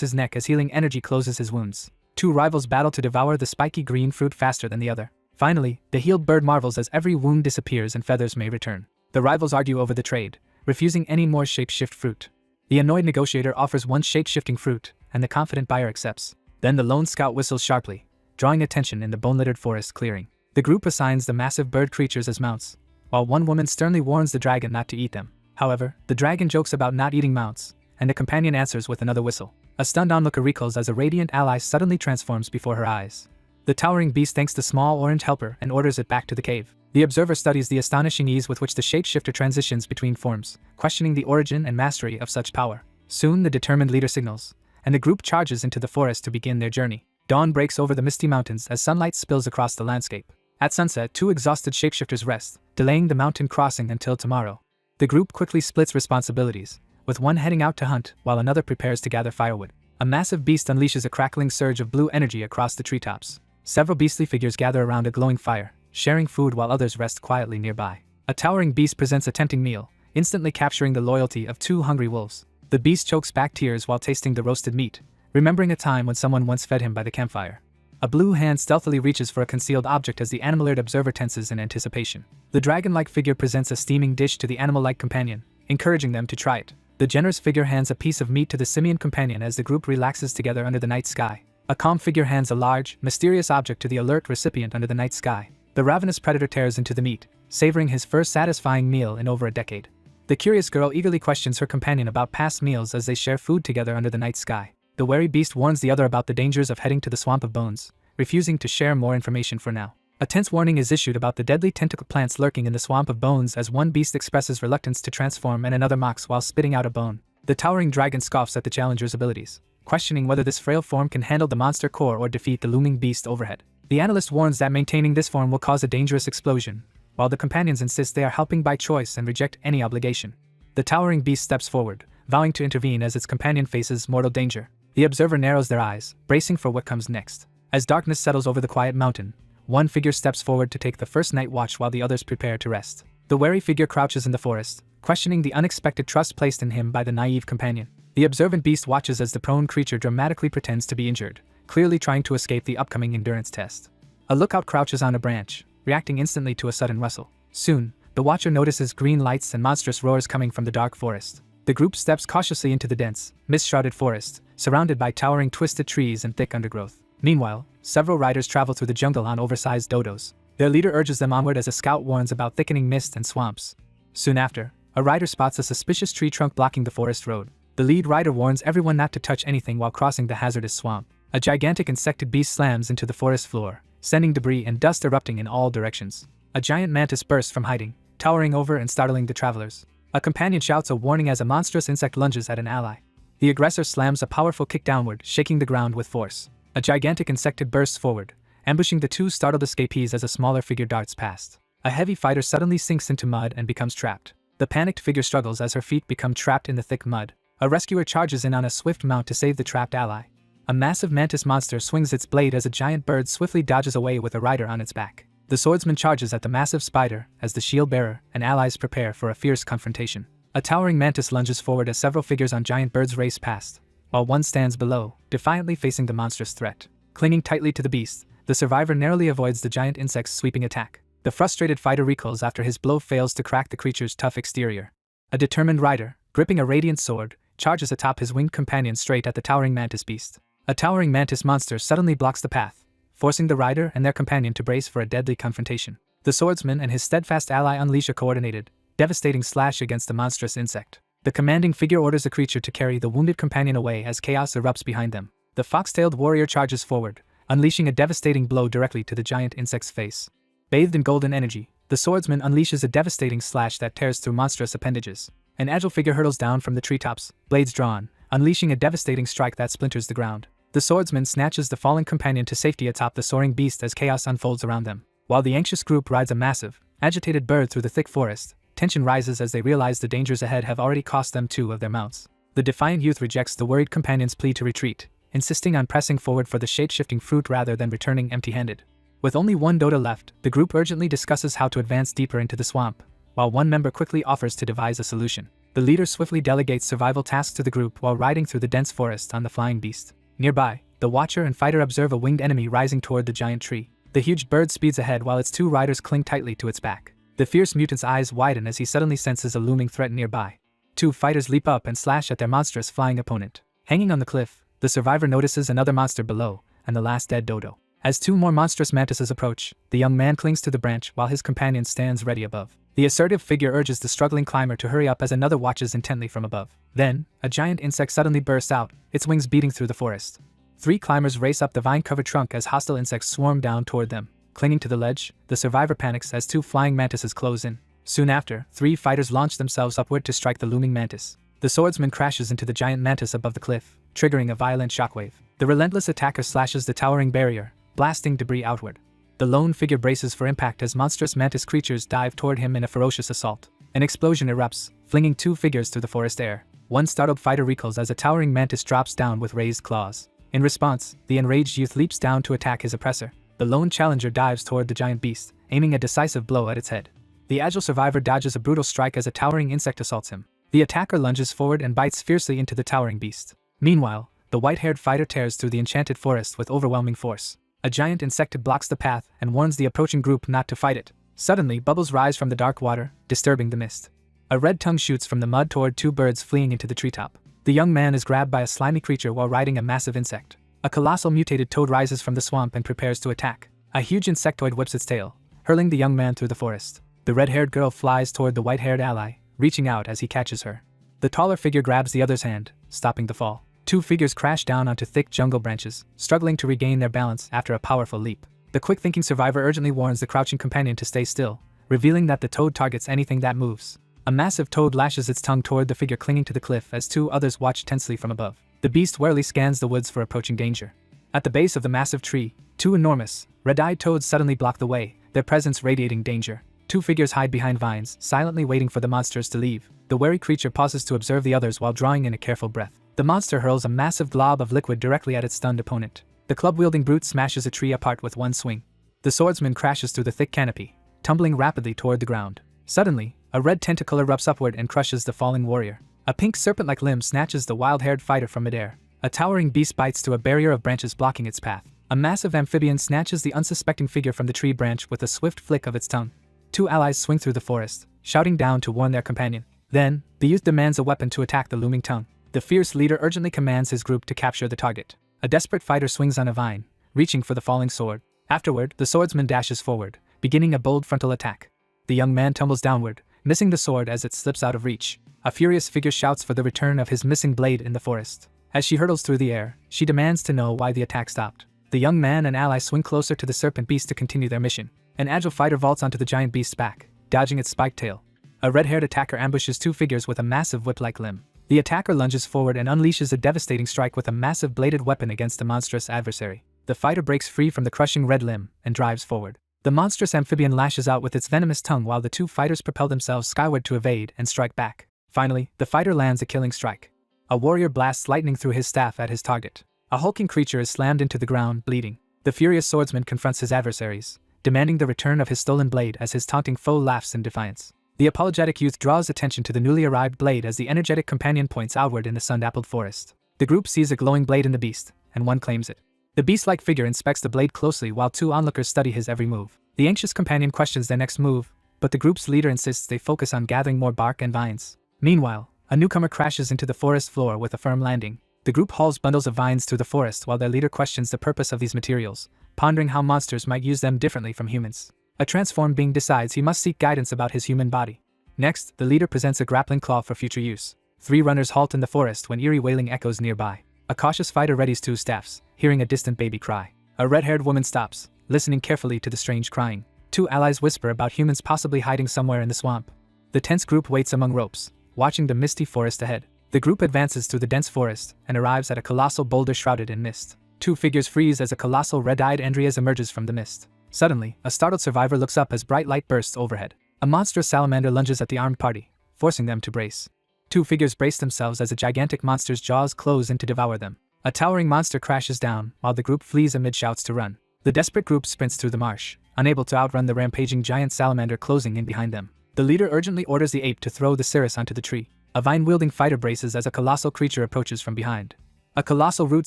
his neck as healing energy closes his wounds. Two rivals battle to devour the spiky green fruit faster than the other. Finally, the healed bird marvels as every wound disappears and feathers may return. The rivals argue over the trade, refusing any more shape-shift fruit. The annoyed negotiator offers one shape-shifting fruit, and the confident buyer accepts. Then the lone scout whistles sharply, drawing attention in the bone-littered forest clearing. The group assigns the massive bird creatures as mounts, while one woman sternly warns the dragon not to eat them. However, the dragon jokes about not eating mounts, and the companion answers with another whistle. A stunned onlooker recoils as a radiant ally suddenly transforms before her eyes. The towering beast thanks the small orange helper and orders it back to the cave. The observer studies the astonishing ease with which the shapeshifter transitions between forms, questioning the origin and mastery of such power. Soon the determined leader signals, and the group charges into the forest to begin their journey. Dawn breaks over the misty mountains as sunlight spills across the landscape. At sunset, two exhausted shapeshifters rest, delaying the mountain crossing until tomorrow. The group quickly splits responsibilities, with one heading out to hunt while another prepares to gather firewood. A massive beast unleashes a crackling surge of blue energy across the treetops. Several beastly figures gather around a glowing fire, sharing food while others rest quietly nearby. A towering beast presents a tempting meal, instantly capturing the loyalty of two hungry wolves. The beast chokes back tears while tasting the roasted meat, remembering a time when someone once fed him by the campfire. A blue hand stealthily reaches for a concealed object as the animal-alert observer tenses in anticipation. The dragon-like figure presents a steaming dish to the animal-like companion, encouraging them to try it. The generous figure hands a piece of meat to the simian companion as the group relaxes together under the night sky. A calm figure hands a large, mysterious object to the alert recipient under the night sky. The ravenous predator tears into the meat, savoring his first satisfying meal in over a decade. The curious girl eagerly questions her companion about past meals as they share food together under the night sky. The wary beast warns the other about the dangers of heading to the Swamp of Bones, refusing to share more information for now. A tense warning is issued about the deadly tentacle plants lurking in the Swamp of Bones as one beast expresses reluctance to transform and another mocks while spitting out a bone. The towering dragon scoffs at the challenger's abilities, questioning whether this frail form can handle the monster core or defeat the looming beast overhead. The analyst warns that maintaining this form will cause a dangerous explosion, while the companions insist they are helping by choice and reject any obligation. The towering beast steps forward, vowing to intervene as its companion faces mortal danger. The observer narrows their eyes, bracing for what comes next. As darkness settles over the quiet mountain, one figure steps forward to take the first night watch while the others prepare to rest. The wary figure crouches in the forest, questioning the unexpected trust placed in him by the naive companion. The observant beast watches as the prone creature dramatically pretends to be injured, clearly trying to escape the upcoming endurance test. A lookout crouches on a branch, reacting instantly to a sudden rustle. Soon, the watcher notices green lights and monstrous roars coming from the dark forest. The group steps cautiously into the dense, mist-shrouded forest, surrounded by towering twisted trees and thick undergrowth. Meanwhile, several riders travel through the jungle on oversized dodos. Their leader urges them onward as a scout warns about thickening mist and swamps. Soon after, a rider spots a suspicious tree trunk blocking the forest road. The lead rider warns everyone not to touch anything while crossing the hazardous swamp. A gigantic insected beast slams into the forest floor, sending debris and dust erupting in all directions. A giant mantis bursts from hiding, towering over and startling the travelers. A companion shouts a warning as a monstrous insect lunges at an ally. The aggressor slams a powerful kick downward, shaking the ground with force. A gigantic insected bursts forward, ambushing the two startled escapees as a smaller figure darts past. A heavy fighter suddenly sinks into mud and becomes trapped. The panicked figure struggles as her feet become trapped in the thick mud. A rescuer charges in on a swift mount to save the trapped ally. A massive mantis monster swings its blade as a giant bird swiftly dodges away with a rider on its back. The swordsman charges at the massive spider as the shield bearer and allies prepare for a fierce confrontation. A towering mantis lunges forward as several figures on giant birds race past, while one stands below, defiantly facing the monstrous threat. Clinging tightly to the beast, the survivor narrowly avoids the giant insect's sweeping attack. The frustrated fighter recoils after his blow fails to crack the creature's tough exterior. A determined rider, gripping a radiant sword, charges atop his winged companion straight at the towering mantis beast. A towering mantis monster suddenly blocks the path, forcing the rider and their companion to brace for a deadly confrontation. The swordsman and his steadfast ally unleash a coordinated, devastating slash against the monstrous insect. The commanding figure orders the creature to carry the wounded companion away as chaos erupts behind them. The fox-tailed warrior charges forward, unleashing a devastating blow directly to the giant insect's face. Bathed in golden energy, the swordsman unleashes a devastating slash that tears through monstrous appendages. An agile figure hurtles down from the treetops, blades drawn, unleashing a devastating strike that splinters the ground. The swordsman snatches the fallen companion to safety atop the soaring beast as chaos unfolds around them. While the anxious group rides a massive, agitated bird through the thick forest, tension rises as they realize the dangers ahead have already cost them 2 of their mounts. The defiant youth rejects the worried companion's plea to retreat, insisting on pressing forward for the shape-shifting fruit rather than returning empty-handed. With only one Dota left, the group urgently discusses how to advance deeper into the swamp, while one member quickly offers to devise a solution. The leader swiftly delegates survival tasks to the group while riding through the dense forest on the flying beast. Nearby, the watcher and fighter observe a winged enemy rising toward the giant tree. The huge bird speeds ahead while its 2 riders cling tightly to its back. The fierce mutant's eyes widen as he suddenly senses a looming threat nearby. 2 fighters leap up and slash at their monstrous flying opponent. Hanging on the cliff, the survivor notices another monster below, and the last dead dodo. As 2 more monstrous mantises approach, the young man clings to the branch while his companion stands ready above. The assertive figure urges the struggling climber to hurry up as another watches intently from above. Then, a giant insect suddenly bursts out, its wings beating through the forest. 3 climbers race up the vine-covered trunk as hostile insects swarm down toward them. Clinging to the ledge, the survivor panics as 2 flying mantises close in. Soon after, 3 fighters launch themselves upward to strike the looming mantis. The swordsman crashes into the giant mantis above the cliff, triggering a violent shockwave. The relentless attacker slashes the towering barrier, blasting debris outward. The lone figure braces for impact as monstrous mantis creatures dive toward him in a ferocious assault. An explosion erupts, flinging 2 figures through the forest air. One startled fighter recoils as a towering mantis drops down with raised claws. In response, the enraged youth leaps down to attack his oppressor. The lone challenger dives toward the giant beast, aiming a decisive blow at its head. The agile survivor dodges a brutal strike as a towering insect assaults him. The attacker lunges forward and bites fiercely into the towering beast. Meanwhile, the white-haired fighter tears through the enchanted forest with overwhelming force. A giant insect blocks the path and warns the approaching group not to fight it. Suddenly, bubbles rise from the dark water, disturbing the mist. A red tongue shoots from the mud toward 2 birds fleeing into the treetop. The young man is grabbed by a slimy creature while riding a massive insect. A colossal mutated toad rises from the swamp and prepares to attack. A huge insectoid whips its tail, hurling the young man through the forest. The red-haired girl flies toward the white-haired ally, reaching out as he catches her. The taller figure grabs the other's hand, stopping the fall. 2 figures crash down onto thick jungle branches, struggling to regain their balance after a powerful leap. The quick-thinking survivor urgently warns the crouching companion to stay still, revealing that the toad targets anything that moves. A massive toad lashes its tongue toward the figure clinging to the cliff as 2 others watch tensely from above. The beast warily scans the woods for approaching danger. At the base of the massive tree, 2 enormous, red-eyed toads suddenly block the way, their presence radiating danger. 2 figures hide behind vines, silently waiting for the monsters to leave. The wary creature pauses to observe the others while drawing in a careful breath. The monster hurls a massive glob of liquid directly at its stunned opponent. The club-wielding brute smashes a tree apart with one swing. The swordsman crashes through the thick canopy, tumbling rapidly toward the ground. Suddenly, a red tentacle erupts upward and crushes the falling warrior. A pink serpent-like limb snatches the wild-haired fighter from midair. A towering beast bites through a barrier of branches blocking its path. A massive amphibian snatches the unsuspecting figure from the tree branch with a swift flick of its tongue. 2 allies swing through the forest, shouting down to warn their companion. Then, the youth demands a weapon to attack the looming tongue. The fierce leader urgently commands his group to capture the target. A desperate fighter swings on a vine, reaching for the falling sword. Afterward, the swordsman dashes forward, beginning a bold frontal attack. The young man tumbles downward, missing the sword as it slips out of reach. A furious figure shouts for the return of his missing blade in the forest. As she hurtles through the air, she demands to know why the attack stopped. The young man and ally swing closer to the serpent beast to continue their mission. An agile fighter vaults onto the giant beast's back, dodging its spiked tail. A red-haired attacker ambushes 2 figures with a massive whip-like limb. The attacker lunges forward and unleashes a devastating strike with a massive bladed weapon against the monstrous adversary. The fighter breaks free from the crushing red limb and drives forward. The monstrous amphibian lashes out with its venomous tongue while the 2 fighters propel themselves skyward to evade and strike back. Finally, the fighter lands a killing strike. A warrior blasts lightning through his staff at his target. A hulking creature is slammed into the ground, bleeding. The furious swordsman confronts his adversaries, demanding the return of his stolen blade as his taunting foe laughs in defiance. The apologetic youth draws attention to the newly arrived blade as the energetic companion points outward in the sun-dappled forest. The group sees a glowing blade in the beast, and one claims it. The beast-like figure inspects the blade closely while 2 onlookers study his every move. The anxious companion questions their next move, but the group's leader insists they focus on gathering more bark and vines. Meanwhile, a newcomer crashes into the forest floor with a firm landing. The group hauls bundles of vines through the forest while their leader questions the purpose of these materials, pondering how monsters might use them differently from humans. A transformed being decides he must seek guidance about his human body. Next, the leader presents a grappling claw for future use. 3 runners halt in the forest when eerie wailing echoes nearby. A cautious fighter readies 2 staffs, hearing a distant baby cry. A red-haired woman stops, listening carefully to the strange crying. Two allies whisper about humans possibly hiding somewhere in the swamp. The tense group waits among ropes, watching the misty forest ahead. The group advances through the dense forest and arrives at a colossal boulder shrouded in mist. Two figures freeze as a colossal red-eyed Andreas emerges from the mist. Suddenly, a startled survivor looks up as bright light bursts overhead. A monstrous salamander lunges at the armed party, forcing them to brace. Two figures brace themselves as a gigantic monster's jaws close in to devour them. A towering monster crashes down while the group flees amid shouts to run. The desperate group sprints through the marsh, unable to outrun the rampaging giant salamander closing in behind them. The leader urgently orders the ape to throw the cirrus onto the tree. A vine-wielding fighter braces as a colossal creature approaches from behind. A colossal root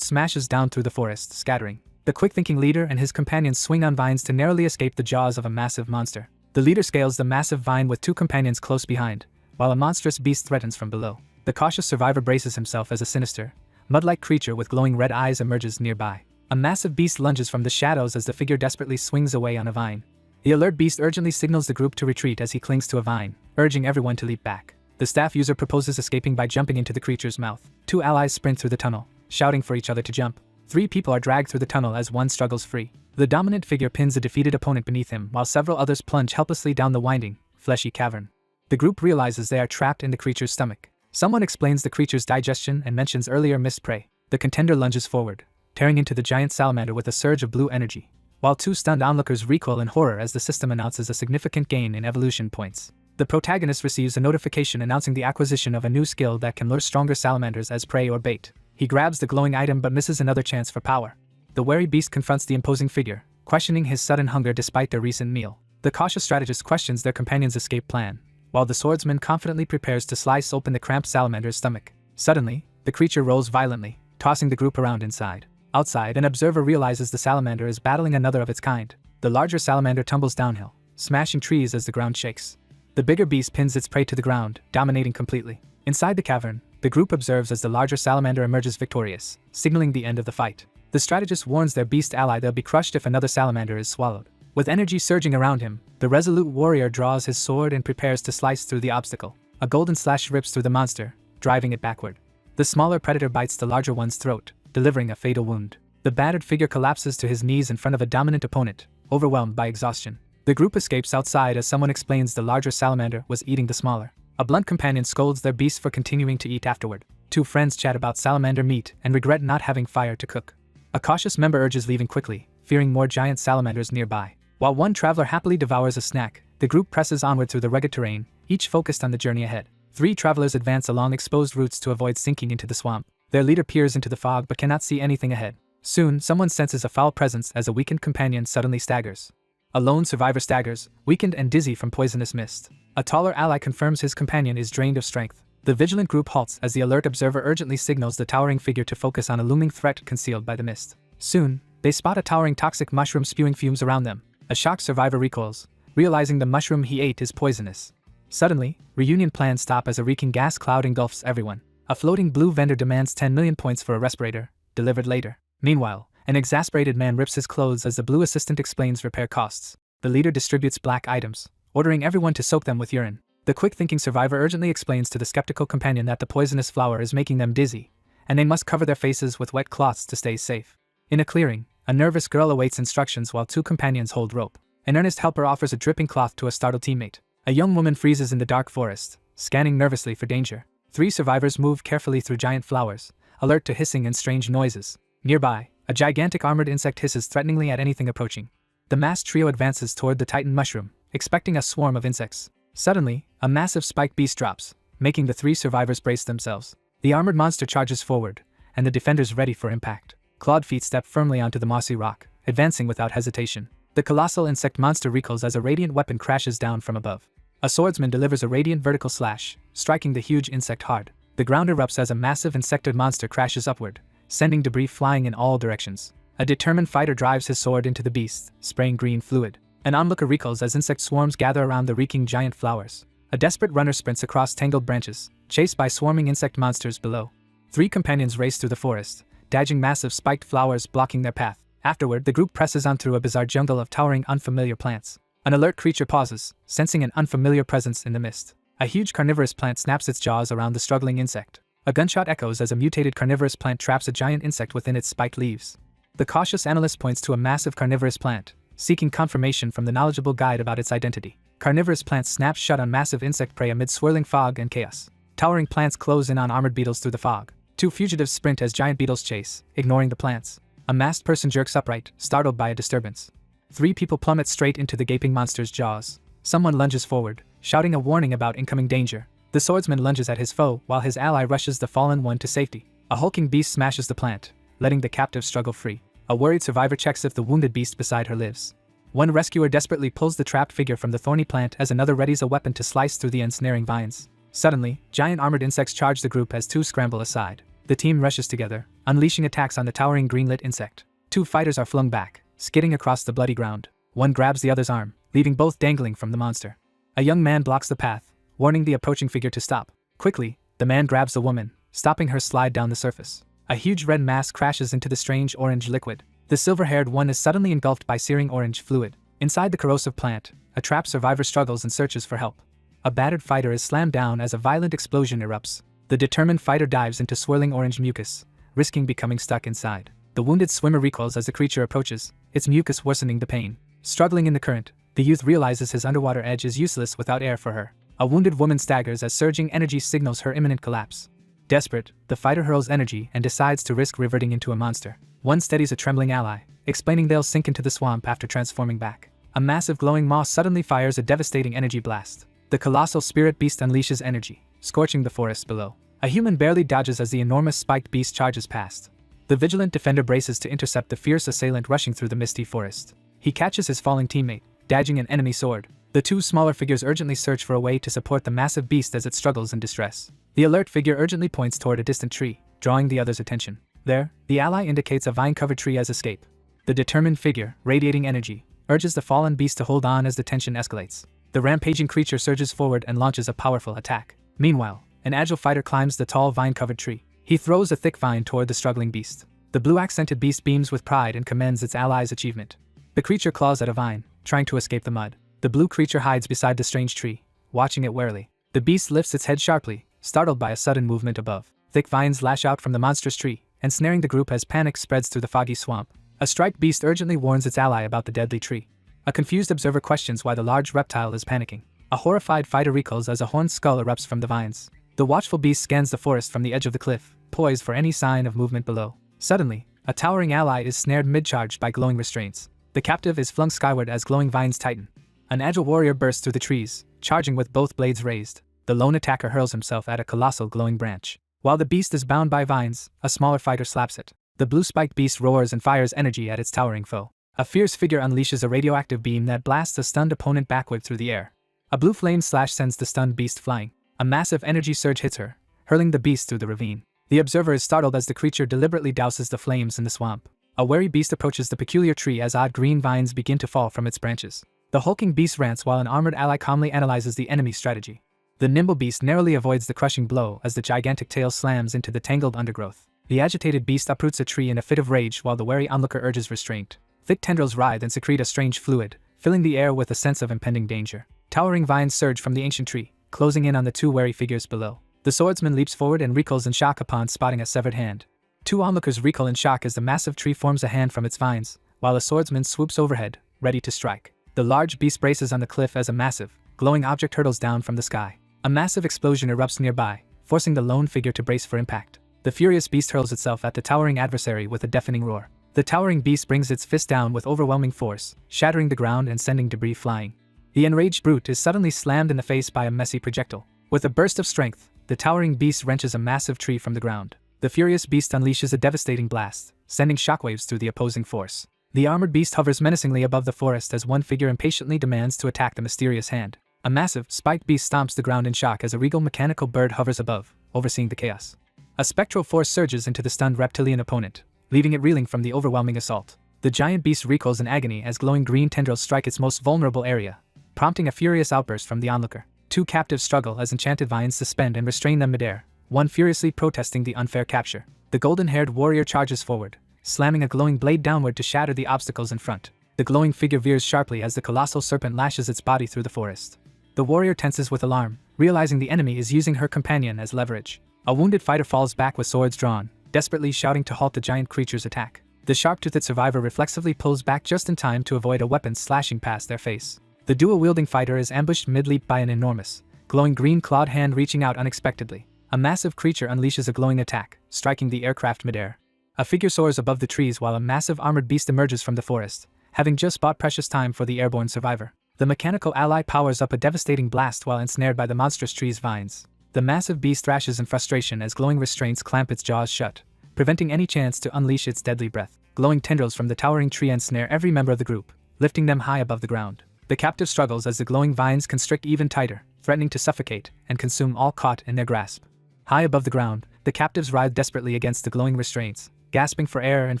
smashes down through the forest, scattering. The quick-thinking leader and his companions swing on vines to narrowly escape the jaws of a massive monster. The leader scales the massive vine with two companions close behind, while a monstrous beast threatens from below. The cautious survivor braces himself as a sinister, mud-like creature with glowing red eyes emerges nearby. A massive beast lunges from the shadows as the figure desperately swings away on a vine. The alert beast urgently signals the group to retreat as he clings to a vine, urging everyone to leap back. The staff user proposes escaping by jumping into the creature's mouth. Two allies sprint through the tunnel, shouting for each other to jump. Three people are dragged through the tunnel as one struggles free. The dominant figure pins a defeated opponent beneath him while several others plunge helplessly down the winding, fleshy cavern. The group realizes they are trapped in the creature's stomach. Someone explains the creature's digestion and mentions earlier missed prey. The contender lunges forward, tearing into the giant salamander with a surge of blue energy, while two stunned onlookers recoil in horror as the system announces a significant gain in evolution points. The protagonist receives a notification announcing the acquisition of a new skill that can lure stronger salamanders as prey or bait. He grabs the glowing item but misses another chance for power. The wary beast confronts the imposing figure, questioning his sudden hunger despite their recent meal. The cautious strategist questions their companion's escape plan, while the swordsman confidently prepares to slice open the cramped salamander's stomach. Suddenly, the creature rolls violently, tossing the group around inside. Outside, an observer realizes the salamander is battling another of its kind. The larger salamander tumbles downhill, smashing trees as the ground shakes. The bigger beast pins its prey to the ground, dominating completely. Inside the cavern, the group observes as the larger salamander emerges victorious, signaling the end of the fight. The strategist warns their beast ally they'll be crushed if another salamander is swallowed. With energy surging around him, the resolute warrior draws his sword and prepares to slice through the obstacle. A golden slash rips through the monster, driving it backward. The smaller predator bites the larger one's throat, delivering a fatal wound. The battered figure collapses to his knees in front of a dominant opponent, overwhelmed by exhaustion. The group escapes outside as someone explains the larger salamander was eating the smaller. A blunt companion scolds their beast for continuing to eat afterward. Two friends chat about salamander meat and regret not having fire to cook. A cautious member urges leaving quickly, fearing more giant salamanders nearby. While one traveler happily devours a snack, the group presses onward through the rugged terrain, each focused on the journey ahead. Three travelers advance along exposed routes to avoid sinking into the swamp. Their leader peers into the fog but cannot see anything ahead. Soon, someone senses a foul presence as a weakened companion suddenly staggers. A lone survivor staggers, weakened and dizzy from poisonous mist. A taller ally confirms his companion is drained of strength. The vigilant group halts as the alert observer urgently signals the towering figure to focus on a looming threat concealed by the mist. Soon, they spot a towering toxic mushroom spewing fumes around them. A shocked survivor recoils, realizing the mushroom he ate is poisonous. Suddenly, reunion plans stop as a reeking gas cloud engulfs everyone. A floating blue vendor demands 10 million points for a respirator, delivered later. Meanwhile, an exasperated man rips his clothes as the blue assistant explains repair costs. The leader distributes black items, ordering everyone to soak them with urine. The quick-thinking survivor urgently explains to the skeptical companion that the poisonous flower is making them dizzy, and they must cover their faces with wet cloths to stay safe. In a clearing, a nervous girl awaits instructions while two companions hold rope. An earnest helper offers a dripping cloth to a startled teammate. A young woman freezes in the dark forest, scanning nervously for danger. Three survivors move carefully through giant flowers, alert to hissing and strange noises. Nearby, a gigantic armored insect hisses threateningly at anything approaching. The masked trio advances toward the titan mushroom, expecting a swarm of insects. Suddenly, a massive spiked beast drops, making the three survivors brace themselves. The armored monster charges forward, and the defenders ready for impact. Clawed feet step firmly onto the mossy rock, advancing without hesitation. The colossal insect monster recoils as a radiant weapon crashes down from above. A swordsman delivers a radiant vertical slash, striking the huge insect hard. The ground erupts as a massive insectoid monster crashes upward, sending debris flying in all directions. A determined fighter drives his sword into the beast, spraying green fluid. An onlooker recoils as insect swarms gather around the reeking giant flowers. A desperate runner sprints across tangled branches, chased by swarming insect monsters below. Three companions race through the forest, dodging massive spiked flowers blocking their path. Afterward, the group presses on through a bizarre jungle of towering unfamiliar plants. An alert creature pauses, sensing an unfamiliar presence in the mist. A huge carnivorous plant snaps its jaws around the struggling insect. A gunshot echoes as a mutated carnivorous plant traps a giant insect within its spiked leaves. The cautious analyst points to a massive carnivorous plant, seeking confirmation from the knowledgeable guide about its identity. Carnivorous plants snap shut on massive insect prey amid swirling fog and chaos. Towering plants close in on armored beetles through the fog. 2 fugitives sprint as giant beetles chase, ignoring the plants. A masked person jerks upright, startled by a disturbance. 3 people plummet straight into the gaping monster's jaws. Someone lunges forward, shouting a warning about incoming danger. The swordsman lunges at his foe while his ally rushes the fallen one to safety. A hulking beast smashes the plant, letting the captive struggle free. A worried survivor checks if the wounded beast beside her lives. One rescuer desperately pulls the trapped figure from the thorny plant as another readies a weapon to slice through the ensnaring vines. Suddenly, giant armored insects charge the group as 2 scramble aside. The team rushes together, unleashing attacks on the towering green-lit insect. 2 fighters are flung back, skidding across the bloody ground. One grabs the other's arm, leaving both dangling from the monster. A young man blocks the path, warning the approaching figure to stop. Quickly, the man grabs the woman, stopping her slide down the surface. A huge red mass crashes into the strange orange liquid. The silver-haired one is suddenly engulfed by searing orange fluid. Inside the corrosive plant, a trapped survivor struggles and searches for help. A battered fighter is slammed down as a violent explosion erupts. The determined fighter dives into swirling orange mucus, risking becoming stuck inside. The wounded swimmer recoils as the creature approaches, its mucus worsening the pain. Struggling in the current, the youth realizes his underwater edge is useless without air for her. A wounded woman staggers as surging energy signals her imminent collapse. Desperate, the fighter hurls energy and decides to risk reverting into a monster. One steadies a trembling ally, explaining they'll sink into the swamp after transforming back. A massive glowing maw suddenly fires a devastating energy blast. The colossal spirit beast unleashes energy, scorching the forest below. A human barely dodges as the enormous spiked beast charges past. The vigilant defender braces to intercept the fierce assailant rushing through the misty forest. He catches his falling teammate, dodging an enemy sword. The 2 smaller figures urgently search for a way to support the massive beast as it struggles in distress. The alert figure urgently points toward a distant tree, drawing the other's attention. There, the ally indicates a vine-covered tree as escape. The determined figure, radiating energy, urges the fallen beast to hold on as the tension escalates. The rampaging creature surges forward and launches a powerful attack. Meanwhile, an agile fighter climbs the tall vine-covered tree. He throws a thick vine toward the struggling beast. The blue-accented beast beams with pride and commends its ally's achievement. The creature claws at a vine, trying to escape the mud. The blue creature hides beside the strange tree, watching it warily. The beast lifts its head sharply, startled by a sudden movement above. Thick vines lash out from the monstrous tree, ensnaring the group as panic spreads through the foggy swamp. A striped beast urgently warns its ally about the deadly tree. A confused observer questions why the large reptile is panicking. A horrified fighter recoils as a horned skull erupts from the vines. The watchful beast scans the forest from the edge of the cliff, poised for any sign of movement below. Suddenly, a towering ally is snared mid-charge by glowing restraints. The captive is flung skyward as glowing vines tighten. An agile warrior bursts through the trees, charging with both blades raised. The lone attacker hurls himself at a colossal glowing branch. While the beast is bound by vines, a smaller fighter slaps it. The blue-spiked beast roars and fires energy at its towering foe. A fierce figure unleashes a radioactive beam that blasts a stunned opponent backward through the air. A blue flame slash sends the stunned beast flying. A massive energy surge hits her, hurling the beast through the ravine. The observer is startled as the creature deliberately douses the flames in the swamp. A wary beast approaches the peculiar tree as odd green vines begin to fall from its branches. The hulking beast rants while an armored ally calmly analyzes the enemy's strategy. The nimble beast narrowly avoids the crushing blow as the gigantic tail slams into the tangled undergrowth. The agitated beast uproots a tree in a fit of rage while the wary onlooker urges restraint. Thick tendrils writhe and secrete a strange fluid, filling the air with a sense of impending danger. Towering vines surge from the ancient tree, closing in on the 2 wary figures below. The swordsman leaps forward and recoils in shock upon spotting a severed hand. 2 onlookers recoil in shock as the massive tree forms a hand from its vines, while a swordsman swoops overhead, ready to strike. The large beast braces on the cliff as a massive, glowing object hurtles down from the sky. A massive explosion erupts nearby, forcing the lone figure to brace for impact. The furious beast hurls itself at the towering adversary with a deafening roar. The towering beast brings its fist down with overwhelming force, shattering the ground and sending debris flying. The enraged brute is suddenly slammed in the face by a messy projectile. With a burst of strength, the towering beast wrenches a massive tree from the ground. The furious beast unleashes a devastating blast, sending shockwaves through the opposing force. The armored beast hovers menacingly above the forest as one figure impatiently demands to attack the mysterious hand. A massive, spiked beast stomps the ground in shock as a regal mechanical bird hovers above, overseeing the chaos. A spectral force surges into the stunned reptilian opponent, leaving it reeling from the overwhelming assault. The giant beast recoils in agony as glowing green tendrils strike its most vulnerable area, prompting a furious outburst from the onlooker. 2 captives struggle as enchanted vines suspend and restrain them midair, one furiously protesting the unfair capture. The golden-haired warrior charges forward, slamming a glowing blade downward to shatter the obstacles in front. The glowing figure veers sharply as the colossal serpent lashes its body through the forest. The warrior tenses with alarm, realizing the enemy is using her companion as leverage. A wounded fighter falls back with swords drawn, desperately shouting to halt the giant creature's attack. The sharp-toothed survivor reflexively pulls back just in time to avoid a weapon slashing past their face. The dual-wielding fighter is ambushed mid-leap by an enormous, glowing green clawed hand reaching out unexpectedly. A massive creature unleashes a glowing attack, striking the aircraft midair. A figure soars above the trees while a massive armored beast emerges from the forest, having just bought precious time for the airborne survivor. The mechanical ally powers up a devastating blast while ensnared by the monstrous tree's vines. The massive beast thrashes in frustration as glowing restraints clamp its jaws shut, preventing any chance to unleash its deadly breath. Glowing tendrils from the towering tree ensnare every member of the group, lifting them high above the ground. The captive struggles as the glowing vines constrict even tighter, threatening to suffocate and consume all caught in their grasp. High above the ground, the captives writhe desperately against the glowing restraints, gasping for air and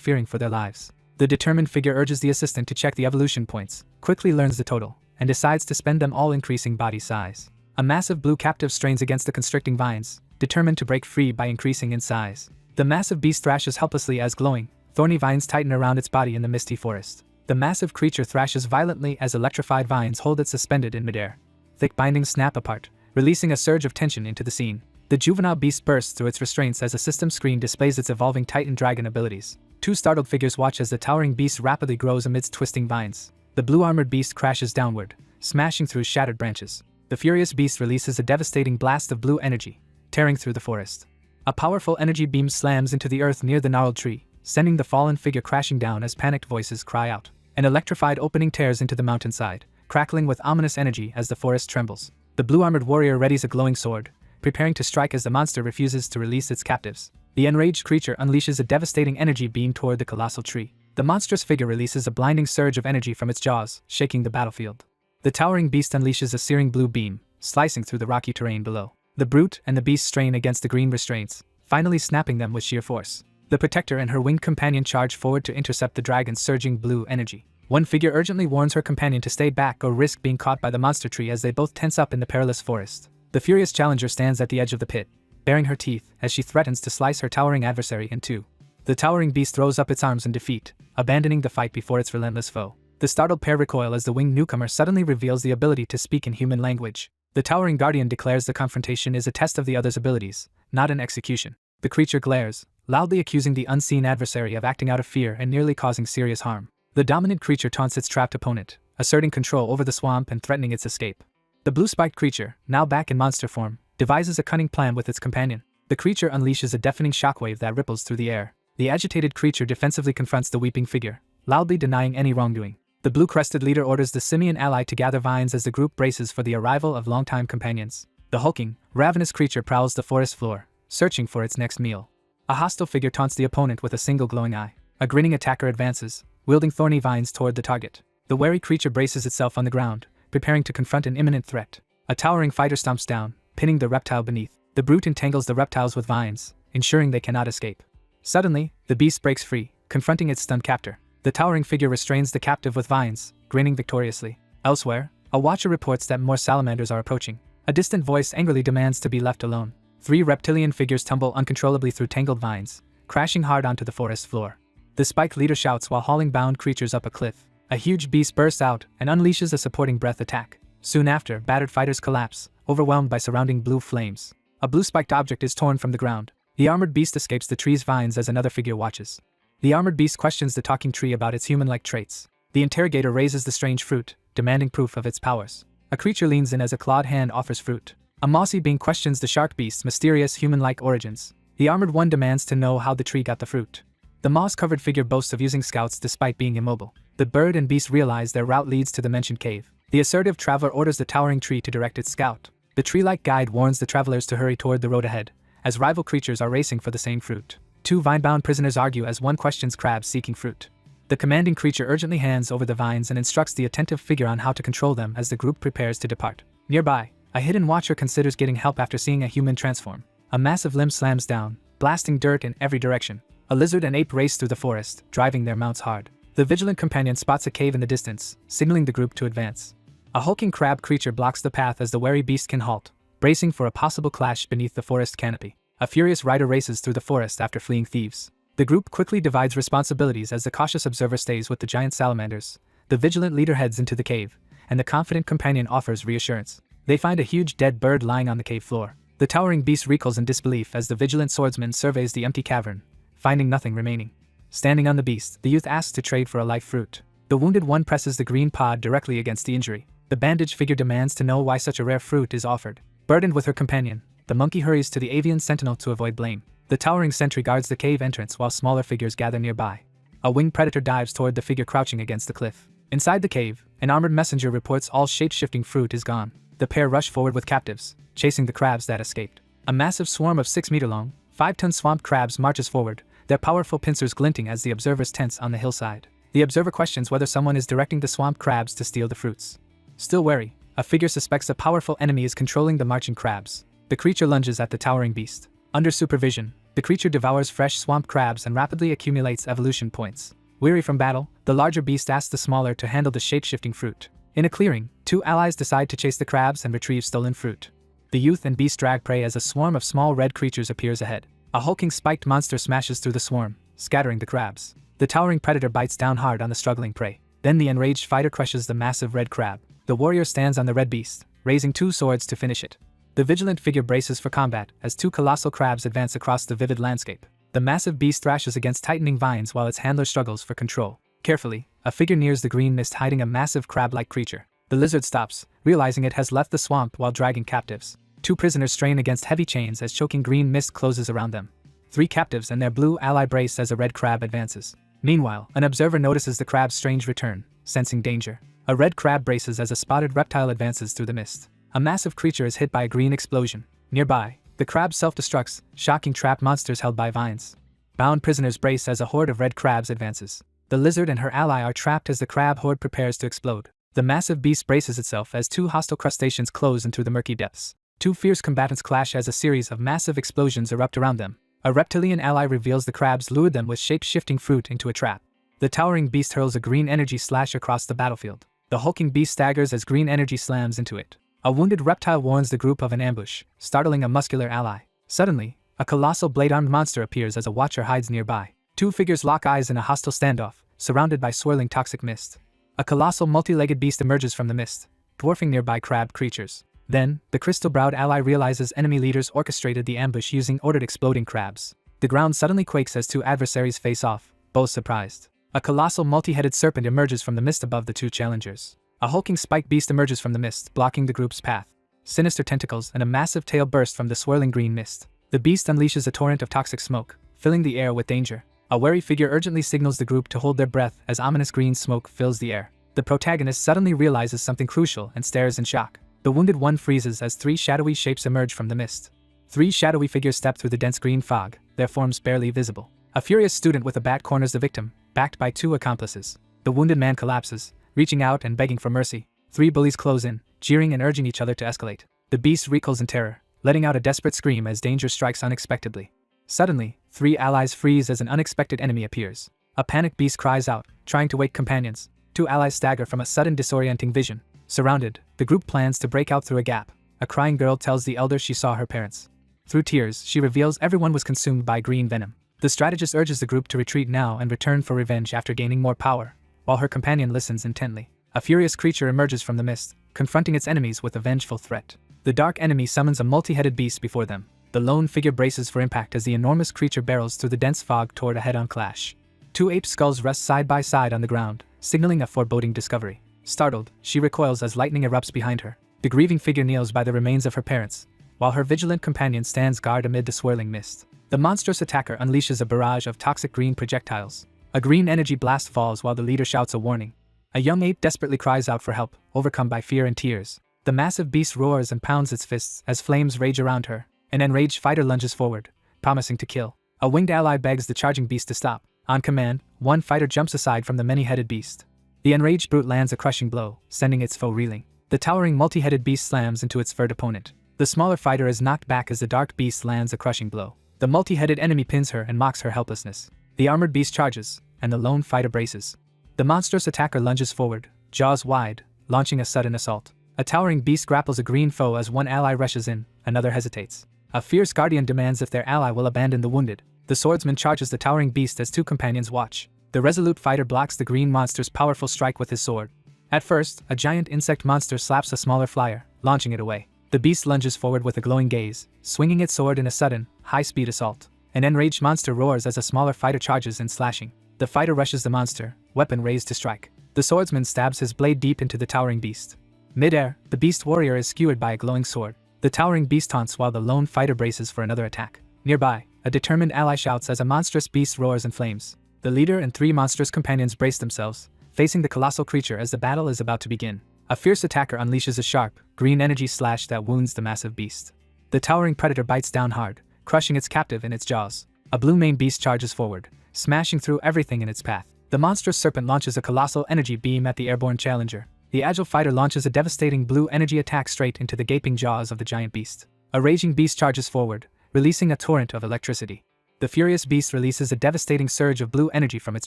fearing for their lives. The determined figure urges the assistant to check the evolution points, quickly learns the total, and decides to spend them all, increasing body size. A massive blue captive strains against the constricting vines, determined to break free by increasing in size. The massive beast thrashes helplessly as glowing, thorny vines tighten around its body in the misty forest. The massive creature thrashes violently as electrified vines hold it suspended in midair. Thick bindings snap apart, releasing a surge of tension into the scene. The juvenile beast bursts through its restraints as a system screen displays its evolving Titan Dragon abilities. Two startled figures watch as the towering beast rapidly grows amidst twisting vines. The blue armored beast crashes downward, smashing through shattered branches. The furious beast releases a devastating blast of blue energy, tearing through the forest. A powerful energy beam slams into the earth near the gnarled tree, sending the fallen figure crashing down as panicked voices cry out. An electrified opening tears into the mountainside, crackling with ominous energy as the forest trembles. The blue-armored warrior readies a glowing sword, preparing to strike as the monster refuses to release its captives. The enraged creature unleashes a devastating energy beam toward the colossal tree. The monstrous figure releases a blinding surge of energy from its jaws, shaking the battlefield. The towering beast unleashes a searing blue beam, slicing through the rocky terrain below. The brute and the beast strain against the green restraints, finally snapping them with sheer force. The protector and her winged companion charge forward to intercept the dragon's surging blue energy. One figure urgently warns her companion to stay back or risk being caught by the monster tree as they both tense up in the perilous forest. The furious challenger stands at the edge of the pit, baring her teeth as she threatens to slice her towering adversary in two. The towering beast throws up its arms in defeat, abandoning the fight before its relentless foe. The startled pair recoil as the winged newcomer suddenly reveals the ability to speak in human language. The towering guardian declares the confrontation is a test of the other's abilities, not an execution. The creature glares, loudly accusing the unseen adversary of acting out of fear and nearly causing serious harm. The dominant creature taunts its trapped opponent, asserting control over the swamp and threatening its escape. The blue-spiked creature, now back in monster form, devises a cunning plan with its companion. The creature unleashes a deafening shockwave that ripples through the air. The agitated creature defensively confronts the weeping figure, loudly denying any wrongdoing. The blue-crested leader orders the simian ally to gather vines as the group braces for the arrival of longtime companions. The hulking, ravenous creature prowls the forest floor, searching for its next meal. A hostile figure taunts the opponent with a single glowing eye. A grinning attacker advances, wielding thorny vines toward the target. The wary creature braces itself on the ground, preparing to confront an imminent threat. A towering fighter stomps down, pinning the reptile beneath. The brute entangles the reptiles with vines, ensuring they cannot escape. Suddenly, the beast breaks free, confronting its stunned captor. The towering figure restrains the captive with vines, grinning victoriously. Elsewhere, a watcher reports that more salamanders are approaching. A distant voice angrily demands to be left alone. Three reptilian figures tumble uncontrollably through tangled vines, crashing hard onto the forest floor. The spiked leader shouts while hauling bound creatures up a cliff. A huge beast bursts out and unleashes a supporting breath attack. Soon after, battered fighters collapse, overwhelmed by surrounding blue flames. A blue spiked object is torn from the ground. The armored beast escapes the tree's vines as another figure watches. The armored beast questions the talking tree about its human-like traits. The interrogator raises the strange fruit, demanding proof of its powers. A creature leans in as a clawed hand offers fruit. A mossy being questions the shark beast's mysterious human-like origins. The armored one demands to know how the tree got the fruit. The moss-covered figure boasts of using scouts despite being immobile. The bird and beast realize their route leads to the mentioned cave. The assertive traveler orders the towering tree to direct its scout. The tree-like guide warns the travelers to hurry toward the road ahead, as rival creatures are racing for the same fruit. Two vine-bound prisoners argue as one questions crabs seeking fruit. The commanding creature urgently hands over the vines and instructs the attentive figure on how to control them as the group prepares to depart. Nearby, a hidden watcher considers getting help after seeing a human transform. A massive limb slams down, blasting dirt in every direction. A lizard and ape race through the forest, driving their mounts hard. The vigilant companion spots a cave in the distance, signaling the group to advance. A hulking crab creature blocks the path as the wary beast can halt, bracing for a possible clash beneath the forest canopy. A furious rider races through the forest after fleeing thieves. The group quickly divides responsibilities as the cautious observer stays with the giant salamanders. The vigilant leader heads into the cave, and the confident companion offers reassurance. They find a huge dead bird lying on the cave floor. The towering beast recoils in disbelief as the vigilant swordsman surveys the empty cavern, finding nothing remaining. Standing on the beast, the youth asks to trade for a life fruit. The wounded one presses the green pod directly against the injury. The bandaged figure demands to know why such a rare fruit is offered. Burdened with her companion, the monkey hurries to the avian sentinel to avoid blame. The towering sentry guards the cave entrance while smaller figures gather nearby. A winged predator dives toward the figure crouching against the cliff. Inside the cave, an armored messenger reports all shape-shifting fruit is gone. The pair rush forward with captives, chasing the crabs that escaped. A massive swarm of 6-meter-long, 5-ton swamp crabs marches forward, their powerful pincers glinting as the observers tense on the hillside. The observer questions whether someone is directing the swamp crabs to steal the fruits. Still wary, a figure suspects a powerful enemy is controlling the marching crabs. The creature lunges at the towering beast. Under supervision, the creature devours fresh swamp crabs and rapidly accumulates evolution points. Weary from battle, the larger beast asks the smaller to handle the shape-shifting fruit. In a clearing, 2 allies decide to chase the crabs and retrieve stolen fruit. The youth and beast drag prey as a swarm of small red creatures appears ahead. A hulking spiked monster smashes through the swarm, scattering the crabs. The towering predator bites down hard on the struggling prey. Then the enraged fighter crushes the massive red crab. The warrior stands on the red beast, raising 2 swords to finish it. The vigilant figure braces for combat as 2 colossal crabs advance across the vivid landscape. The massive beast thrashes against tightening vines while its handler struggles for control. Carefully, a figure nears the green mist hiding a massive crab-like creature. The lizard stops, realizing it has left the swamp while dragging captives. 2 prisoners strain against heavy chains as choking green mist closes around them. 3 captives and their blue ally brace as a red crab advances. Meanwhile, an observer notices the crab's strange return, sensing danger. A red crab braces as a spotted reptile advances through the mist. A massive creature is hit by a green explosion. Nearby, the crab self-destructs, shocking trapped monsters held by vines. Bound prisoners brace as a horde of red crabs advances. The lizard and her ally are trapped as the crab horde prepares to explode. The massive beast braces itself as 2 hostile crustaceans close into the murky depths. 2 fierce combatants clash as a series of massive explosions erupt around them. A reptilian ally reveals the crabs lured them with shape-shifting fruit into a trap. The towering beast hurls a green energy slash across the battlefield. The hulking beast staggers as green energy slams into it. A wounded reptile warns the group of an ambush, startling a muscular ally. Suddenly, a colossal blade-armed monster appears as a watcher hides nearby. 2 figures lock eyes in a hostile standoff, surrounded by swirling toxic mist. A colossal multi-legged beast emerges from the mist, dwarfing nearby crab creatures. Then, the crystal-browed ally realizes enemy leaders orchestrated the ambush using ordered exploding crabs. The ground suddenly quakes as 2 adversaries face off, both surprised. A colossal multi-headed serpent emerges from the mist above the 2 challengers. A hulking spiked beast emerges from the mist, blocking the group's path. Sinister tentacles and a massive tail burst from the swirling green mist. The beast unleashes a torrent of toxic smoke, filling the air with danger. A wary figure urgently signals the group to hold their breath as ominous green smoke fills the air. The protagonist suddenly realizes something crucial and stares in shock. The wounded one freezes as 3 shadowy shapes emerge from the mist. 3 shadowy figures step through the dense green fog, their forms barely visible. A furious student with a bat corners the victim, backed by 2 accomplices. The wounded man collapses, reaching out and begging for mercy. 3 bullies close in, jeering and urging each other to escalate. The beast recoils in terror, letting out a desperate scream as danger strikes unexpectedly. Suddenly, 3 allies freeze as an unexpected enemy appears. A panicked beast cries out, trying to wake companions. 2 allies stagger from a sudden disorienting vision. Surrounded, the group plans to break out through a gap. A crying girl tells the elder she saw her parents. Through tears, she reveals everyone was consumed by green venom. The strategist urges the group to retreat now and return for revenge after gaining more power, while her companion listens intently. A furious creature emerges from the mist, confronting its enemies with a vengeful threat. The dark enemy summons a multi-headed beast before them. The lone figure braces for impact as the enormous creature barrels through the dense fog toward a head-on clash. 2 ape skulls rest side by side on the ground, signaling a foreboding discovery. Startled, she recoils as lightning erupts behind her. The grieving figure kneels by the remains of her parents, while her vigilant companion stands guard amid the swirling mist. The monstrous attacker unleashes a barrage of toxic green projectiles. A green energy blast falls while the leader shouts a warning. A young ape desperately cries out for help, overcome by fear and tears. The massive beast roars and pounds its fists as flames rage around her. An enraged fighter lunges forward, promising to kill. A winged ally begs the charging beast to stop. On command, 1 fighter jumps aside from the many-headed beast. The enraged brute lands a crushing blow, sending its foe reeling. The towering multi-headed beast slams into its furred opponent. The smaller fighter is knocked back as the dark beast lands a crushing blow. The multi-headed enemy pins her and mocks her helplessness. The armored beast charges, and the lone fighter braces. The monstrous attacker lunges forward, jaws wide, launching a sudden assault. A towering beast grapples a green foe as 1 ally rushes in, another hesitates. A fierce guardian demands if their ally will abandon the wounded. The swordsman charges the towering beast as 2 companions watch. The resolute fighter blocks the green monster's powerful strike with his sword. At first, a giant insect monster slaps a smaller flyer, launching it away. The beast lunges forward with a glowing gaze, swinging its sword in a sudden, high-speed assault. An enraged monster roars as a smaller fighter charges in, slashing. The fighter rushes the monster, weapon raised to strike. The swordsman stabs his blade deep into the towering beast. Mid-air, the beast warrior is skewered by a glowing sword. The towering beast taunts while the lone fighter braces for another attack. Nearby, a determined ally shouts as a monstrous beast roars in flames. The leader and 3 monstrous companions brace themselves, facing the colossal creature as the battle is about to begin. A fierce attacker unleashes a sharp, green energy slash that wounds the massive beast. The towering predator bites down hard, crushing its captive in its jaws. A blue mane beast charges forward, smashing through everything in its path. The monstrous serpent launches a colossal energy beam at the airborne challenger. The agile fighter launches a devastating blue energy attack straight into the gaping jaws of the giant beast. A raging beast charges forward, releasing a torrent of electricity. The furious beast releases a devastating surge of blue energy from its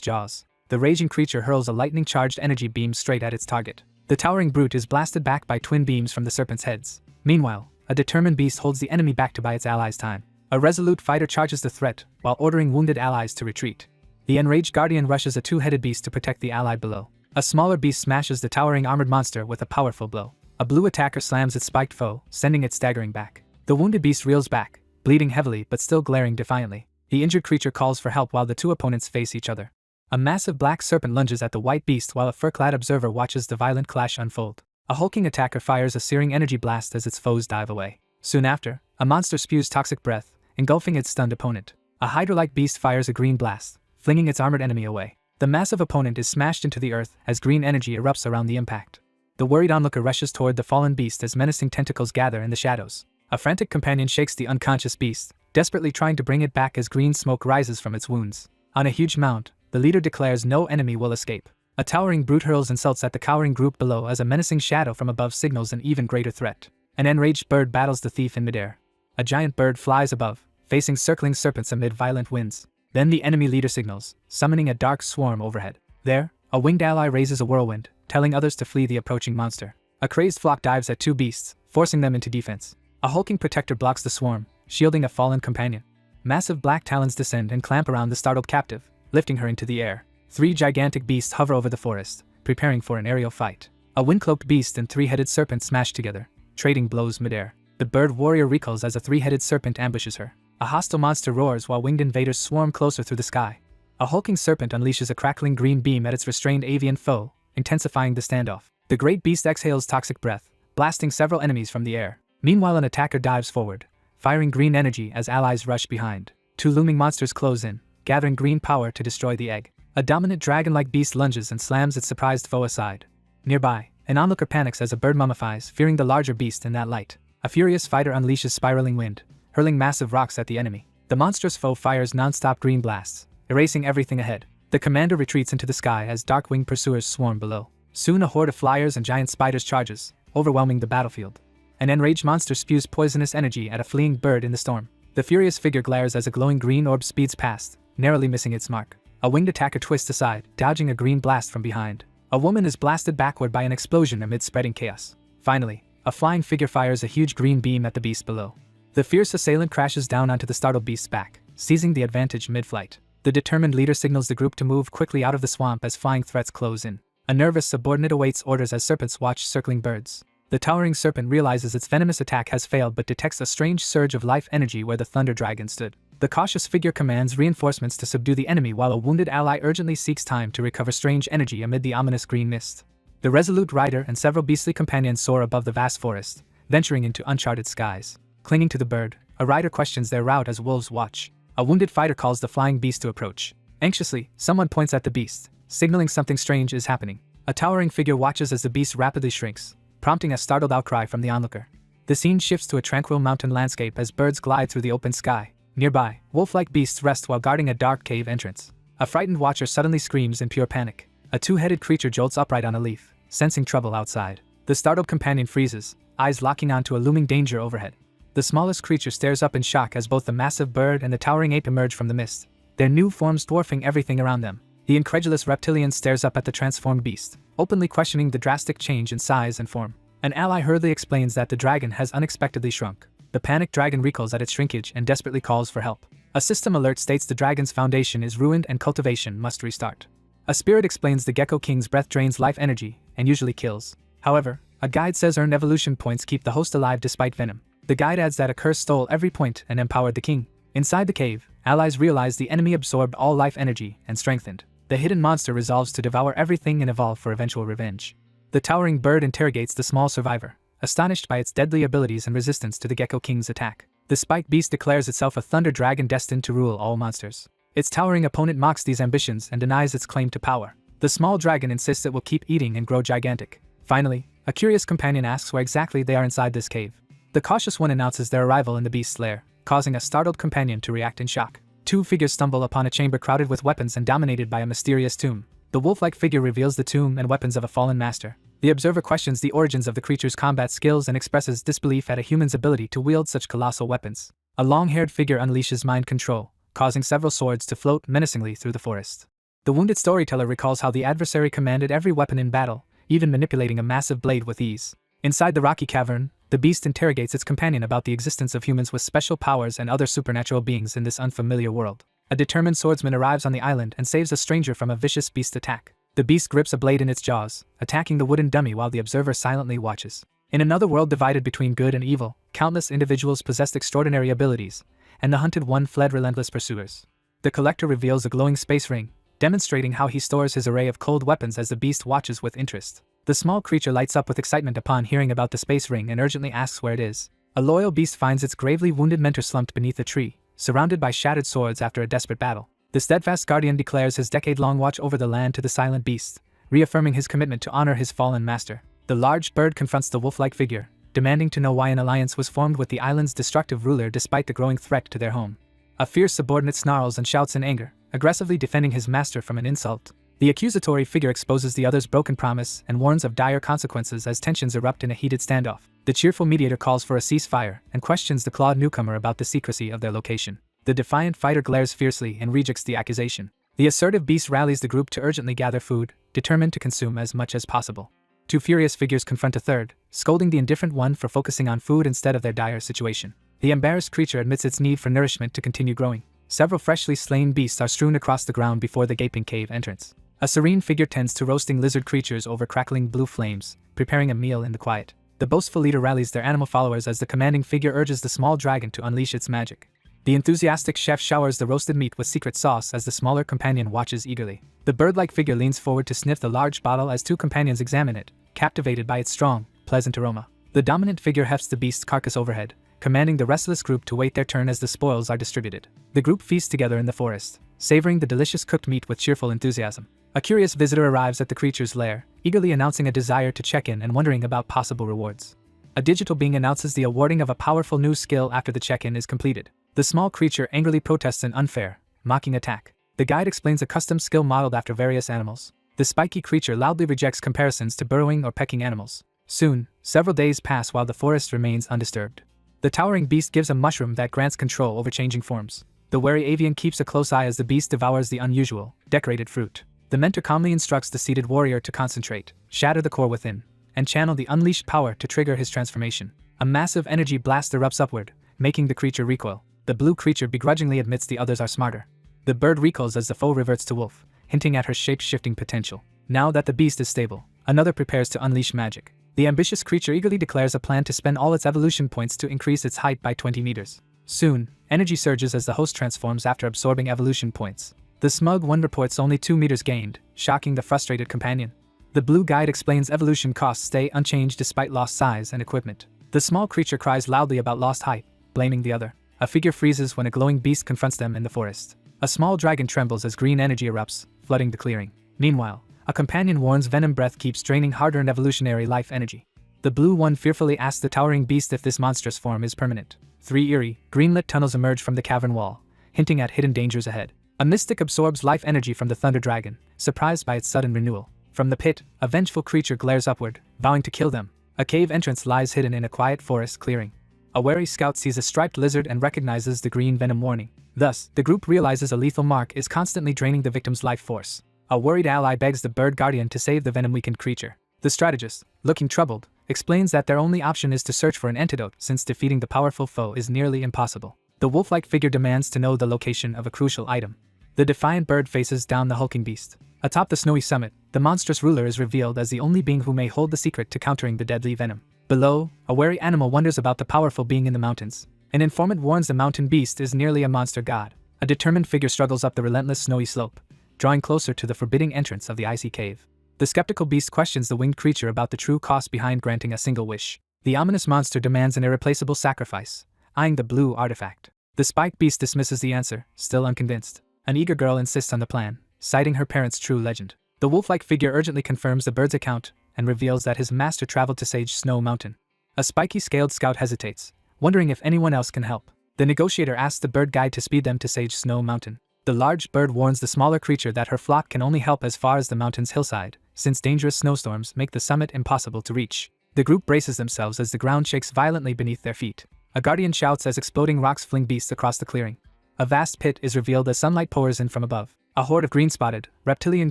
jaws. The raging creature hurls a lightning-charged energy beam straight at its target. The towering brute is blasted back by twin beams from the serpent's heads. Meanwhile, a determined beast holds the enemy back to buy its allies time. A resolute fighter charges the threat, while ordering wounded allies to retreat. The enraged guardian rushes a 2-headed beast to protect the ally below. A smaller beast smashes the towering armored monster with a powerful blow. A blue attacker slams its spiked foe, sending it staggering back. The wounded beast reels back, bleeding heavily but still glaring defiantly. The injured creature calls for help while the 2 opponents face each other. A massive black serpent lunges at the white beast while a fur-clad observer watches the violent clash unfold. A hulking attacker fires a searing energy blast as its foes dive away. Soon after, a monster spews toxic breath, engulfing its stunned opponent. A hydra-like beast fires a green blast, flinging its armored enemy away. The massive opponent is smashed into the earth as green energy erupts around the impact. The worried onlooker rushes toward the fallen beast as menacing tentacles gather in the shadows. A frantic companion shakes the unconscious beast, desperately trying to bring it back as green smoke rises from its wounds. On a huge mound, the leader declares no enemy will escape. A towering brute hurls insults at the cowering group below as a menacing shadow from above signals an even greater threat. An enraged bird battles the thief in midair. A giant bird flies above, facing circling serpents amid violent winds. Then the enemy leader signals, summoning a dark swarm overhead. There, a winged ally raises a whirlwind, telling others to flee the approaching monster. A crazed flock dives at 2 beasts, forcing them into defense. A hulking protector blocks the swarm, shielding a fallen companion. Massive black talons descend and clamp around the startled captive, lifting her into the air. 3 gigantic beasts hover over the forest, preparing for an aerial fight. A wind-cloaked beast and 3-headed serpent smash together, trading blows midair. The bird warrior recoils as a 3-headed serpent ambushes her. A hostile monster roars while winged invaders swarm closer through the sky. A hulking serpent unleashes a crackling green beam at its restrained avian foe, intensifying the standoff. The great beast exhales toxic breath, blasting several enemies from the air. Meanwhile, an attacker dives forward, firing green energy as allies rush behind. 2 looming monsters close in, gathering green power to destroy the egg. A dominant dragon-like beast lunges and slams its surprised foe aside. Nearby, an onlooker panics as a bird mummifies, fearing the larger beast in that light. A furious fighter unleashes spiraling wind, hurling massive rocks at the enemy. The monstrous foe fires non-stop green blasts, erasing everything ahead. The commander retreats into the sky as dark-winged pursuers swarm below. Soon a horde of flyers and giant spiders charges, overwhelming the battlefield. An enraged monster spews poisonous energy at a fleeing bird in the storm. The furious figure glares as a glowing green orb speeds past, narrowly missing its mark. A winged attacker twists aside, dodging a green blast from behind. A woman is blasted backward by an explosion amid spreading chaos. Finally, a flying figure fires a huge green beam at the beast below. The fierce assailant crashes down onto the startled beast's back, seizing the advantage mid-flight. The determined leader signals the group to move quickly out of the swamp as flying threats close in. A nervous subordinate awaits orders as serpents watch circling birds. The towering serpent realizes its venomous attack has failed but detects a strange surge of life energy where the thunder dragon stood. The cautious figure commands reinforcements to subdue the enemy while a wounded ally urgently seeks time to recover strange energy amid the ominous green mist. The resolute rider and several beastly companions soar above the vast forest, venturing into uncharted skies. Clinging to the bird, a rider questions their route as wolves watch. A wounded fighter calls the flying beast to approach. Anxiously, someone points at the beast, signaling something strange is happening. A towering figure watches as the beast rapidly shrinks, prompting a startled outcry from the onlooker. The scene shifts to a tranquil mountain landscape as birds glide through the open sky. Nearby, wolf-like beasts rest while guarding a dark cave entrance. A frightened watcher suddenly screams in pure panic. A 2-headed creature jolts upright on a leaf, sensing trouble outside. The startled companion freezes, eyes locking onto a looming danger overhead. The smallest creature stares up in shock as both the massive bird and the towering ape emerge from the mist, their new forms dwarfing everything around them. The incredulous reptilian stares up at the transformed beast, openly questioning the drastic change in size and form. An ally hurriedly explains that the dragon has unexpectedly shrunk. The panicked dragon recoils at its shrinkage and desperately calls for help. A system alert states the dragon's foundation is ruined and cultivation must restart. A spirit explains the Gecko King's breath drains life energy and usually kills. However, a guide says earned evolution points keep the host alive despite venom. The guide adds that a curse stole every point and empowered the king. Inside the cave, Allies realize the enemy absorbed all life energy and strengthened. The hidden monster resolves to devour everything and evolve for eventual revenge. The towering bird interrogates the small survivor, astonished by its deadly abilities and resistance to the Gecko King's attack. The spike beast declares itself a thunder dragon destined to rule all monsters. Its towering opponent mocks these ambitions and denies its claim to power. The small dragon insists it will keep eating and grow gigantic. Finally, a curious companion asks where exactly they are inside this cave. The cautious one announces their arrival in the beast's lair, causing a startled companion to react in shock. Two figures stumble upon a chamber crowded with weapons and dominated by a mysterious tomb. The wolf-like figure reveals the tomb and weapons of a fallen master. The observer questions the origins of the creature's combat skills and expresses disbelief at a human's ability to wield such colossal weapons. A long-haired figure unleashes mind control, causing several swords to float menacingly through the forest. The wounded storyteller recalls how the adversary commanded every weapon in battle, even manipulating a massive blade with ease. Inside the rocky cavern, the beast interrogates its companion about the existence of humans with special powers and other supernatural beings in this unfamiliar world. A determined swordsman arrives on the island and saves a stranger from a vicious beast attack. The beast grips a blade in its jaws, attacking the wooden dummy while the observer silently watches. In another world divided between good and evil, countless individuals possessed extraordinary abilities, and the hunted one fled relentless pursuers. The collector reveals a glowing space ring, demonstrating how he stores his array of cold weapons as the beast watches with interest. The small creature lights up with excitement upon hearing about the space ring and urgently asks where it is. A loyal beast finds its gravely wounded mentor slumped beneath a tree, surrounded by shattered swords after a desperate battle. The steadfast guardian declares his decade-long watch over the land to the silent beast, reaffirming his commitment to honor his fallen master. The large bird confronts the wolf-like figure, demanding to know why an alliance was formed with the island's destructive ruler despite the growing threat to their home. A fierce subordinate snarls and shouts in anger, aggressively defending his master from an insult. The accusatory figure exposes the other's broken promise and warns of dire consequences as tensions erupt in a heated standoff. The cheerful mediator calls for a ceasefire and questions the clawed newcomer about the secrecy of their location. The defiant fighter glares fiercely and rejects the accusation. The assertive beast rallies the group to urgently gather food, determined to consume as much as possible. Two furious figures confront a third, scolding the indifferent one for focusing on food instead of their dire situation. The embarrassed creature admits its need for nourishment to continue growing. Several freshly slain beasts are strewn across the ground before the gaping cave entrance. A serene figure tends to roasting lizard creatures over crackling blue flames, preparing a meal in the quiet. The boastful leader rallies their animal followers as the commanding figure urges the small dragon to unleash its magic. The enthusiastic chef showers the roasted meat with secret sauce as the smaller companion watches eagerly. The bird-like figure leans forward to sniff the large bottle as two companions examine it, captivated by its strong, pleasant aroma. The dominant figure hefts the beast's carcass overhead, commanding the restless group to wait their turn as the spoils are distributed. The group feasts together in the forest, savoring the delicious cooked meat with cheerful enthusiasm. A curious visitor arrives at the creature's lair, eagerly announcing a desire to check in and wondering about possible rewards. A digital being announces the awarding of a powerful new skill after the check-in is completed. The small creature angrily protests an unfair, mocking attack. The guide explains a custom skill modeled after various animals. The spiky creature loudly rejects comparisons to burrowing or pecking animals. Soon, several days pass while the forest remains undisturbed. The towering beast gives a mushroom that grants control over changing forms. The wary avian keeps a close eye as the beast devours the unusual, decorated fruit. The mentor calmly instructs the seated warrior to concentrate, shatter the core within, and channel the unleashed power to trigger his transformation. A massive energy blast erupts upward, making the creature recoil. The blue creature begrudgingly admits the others are smarter. The bird recoils as the foe reverts to wolf, hinting at her shape-shifting potential. Now that the beast is stable, another prepares to unleash magic. The ambitious creature eagerly declares a plan to spend all its evolution points to increase its height by 20 meters. Soon, energy surges as the host transforms after absorbing evolution points. The smug one reports only 2 meters gained, shocking the frustrated companion. The blue guide explains evolution costs stay unchanged despite lost size and equipment. The small creature cries loudly about lost height, blaming the other. A figure freezes when a glowing beast confronts them in the forest. A small dragon trembles as green energy erupts, flooding the clearing. Meanwhile, a companion warns venom breath keeps draining hard-earned evolutionary life energy. The blue one fearfully asks the towering beast if this monstrous form is permanent. 3 eerie, green-lit tunnels emerge from the cavern wall, hinting at hidden dangers ahead. A mystic absorbs life energy from the thunder dragon, surprised by its sudden renewal. From the pit, a vengeful creature glares upward, vowing to kill them. A cave entrance lies hidden in a quiet forest clearing. A wary scout sees a striped lizard and recognizes the green venom warning. Thus, the group realizes a lethal mark is constantly draining the victim's life force. A worried ally begs the bird guardian to save the venom-weakened creature. The strategist, looking troubled, explains that their only option is to search for an antidote since defeating the powerful foe is nearly impossible. The wolf-like figure demands to know the location of a crucial item. The defiant bird faces down the hulking beast. Atop the snowy summit, the monstrous ruler is revealed as the only being who may hold the secret to countering the deadly venom. Below, a wary animal wonders about the powerful being in the mountains. An informant warns the mountain beast is nearly a monster god, A determined figure struggles up the relentless snowy slope, drawing closer to the forbidding entrance of the icy cave. The skeptical beast questions the winged creature about the true cost behind granting a single wish. The ominous monster demands an irreplaceable sacrifice, eyeing the blue artifact. The spiked beast dismisses the answer, still unconvinced. An eager girl insists on the plan, citing her parents' true legend. The wolf-like figure urgently confirms the bird's account and reveals that his master traveled to Sage Snow Mountain. A spiky-scaled scout hesitates, wondering if anyone else can help. The negotiator asks the bird guide to speed them to Sage Snow Mountain. The large bird warns the smaller creature that her flock can only help as far as the mountain's hillside, since dangerous snowstorms make the summit impossible to reach. The group braces themselves as the ground shakes violently beneath their feet. A guardian shouts as exploding rocks fling beasts across the clearing. A vast pit is revealed as sunlight pours in from above. A horde of green-spotted, reptilian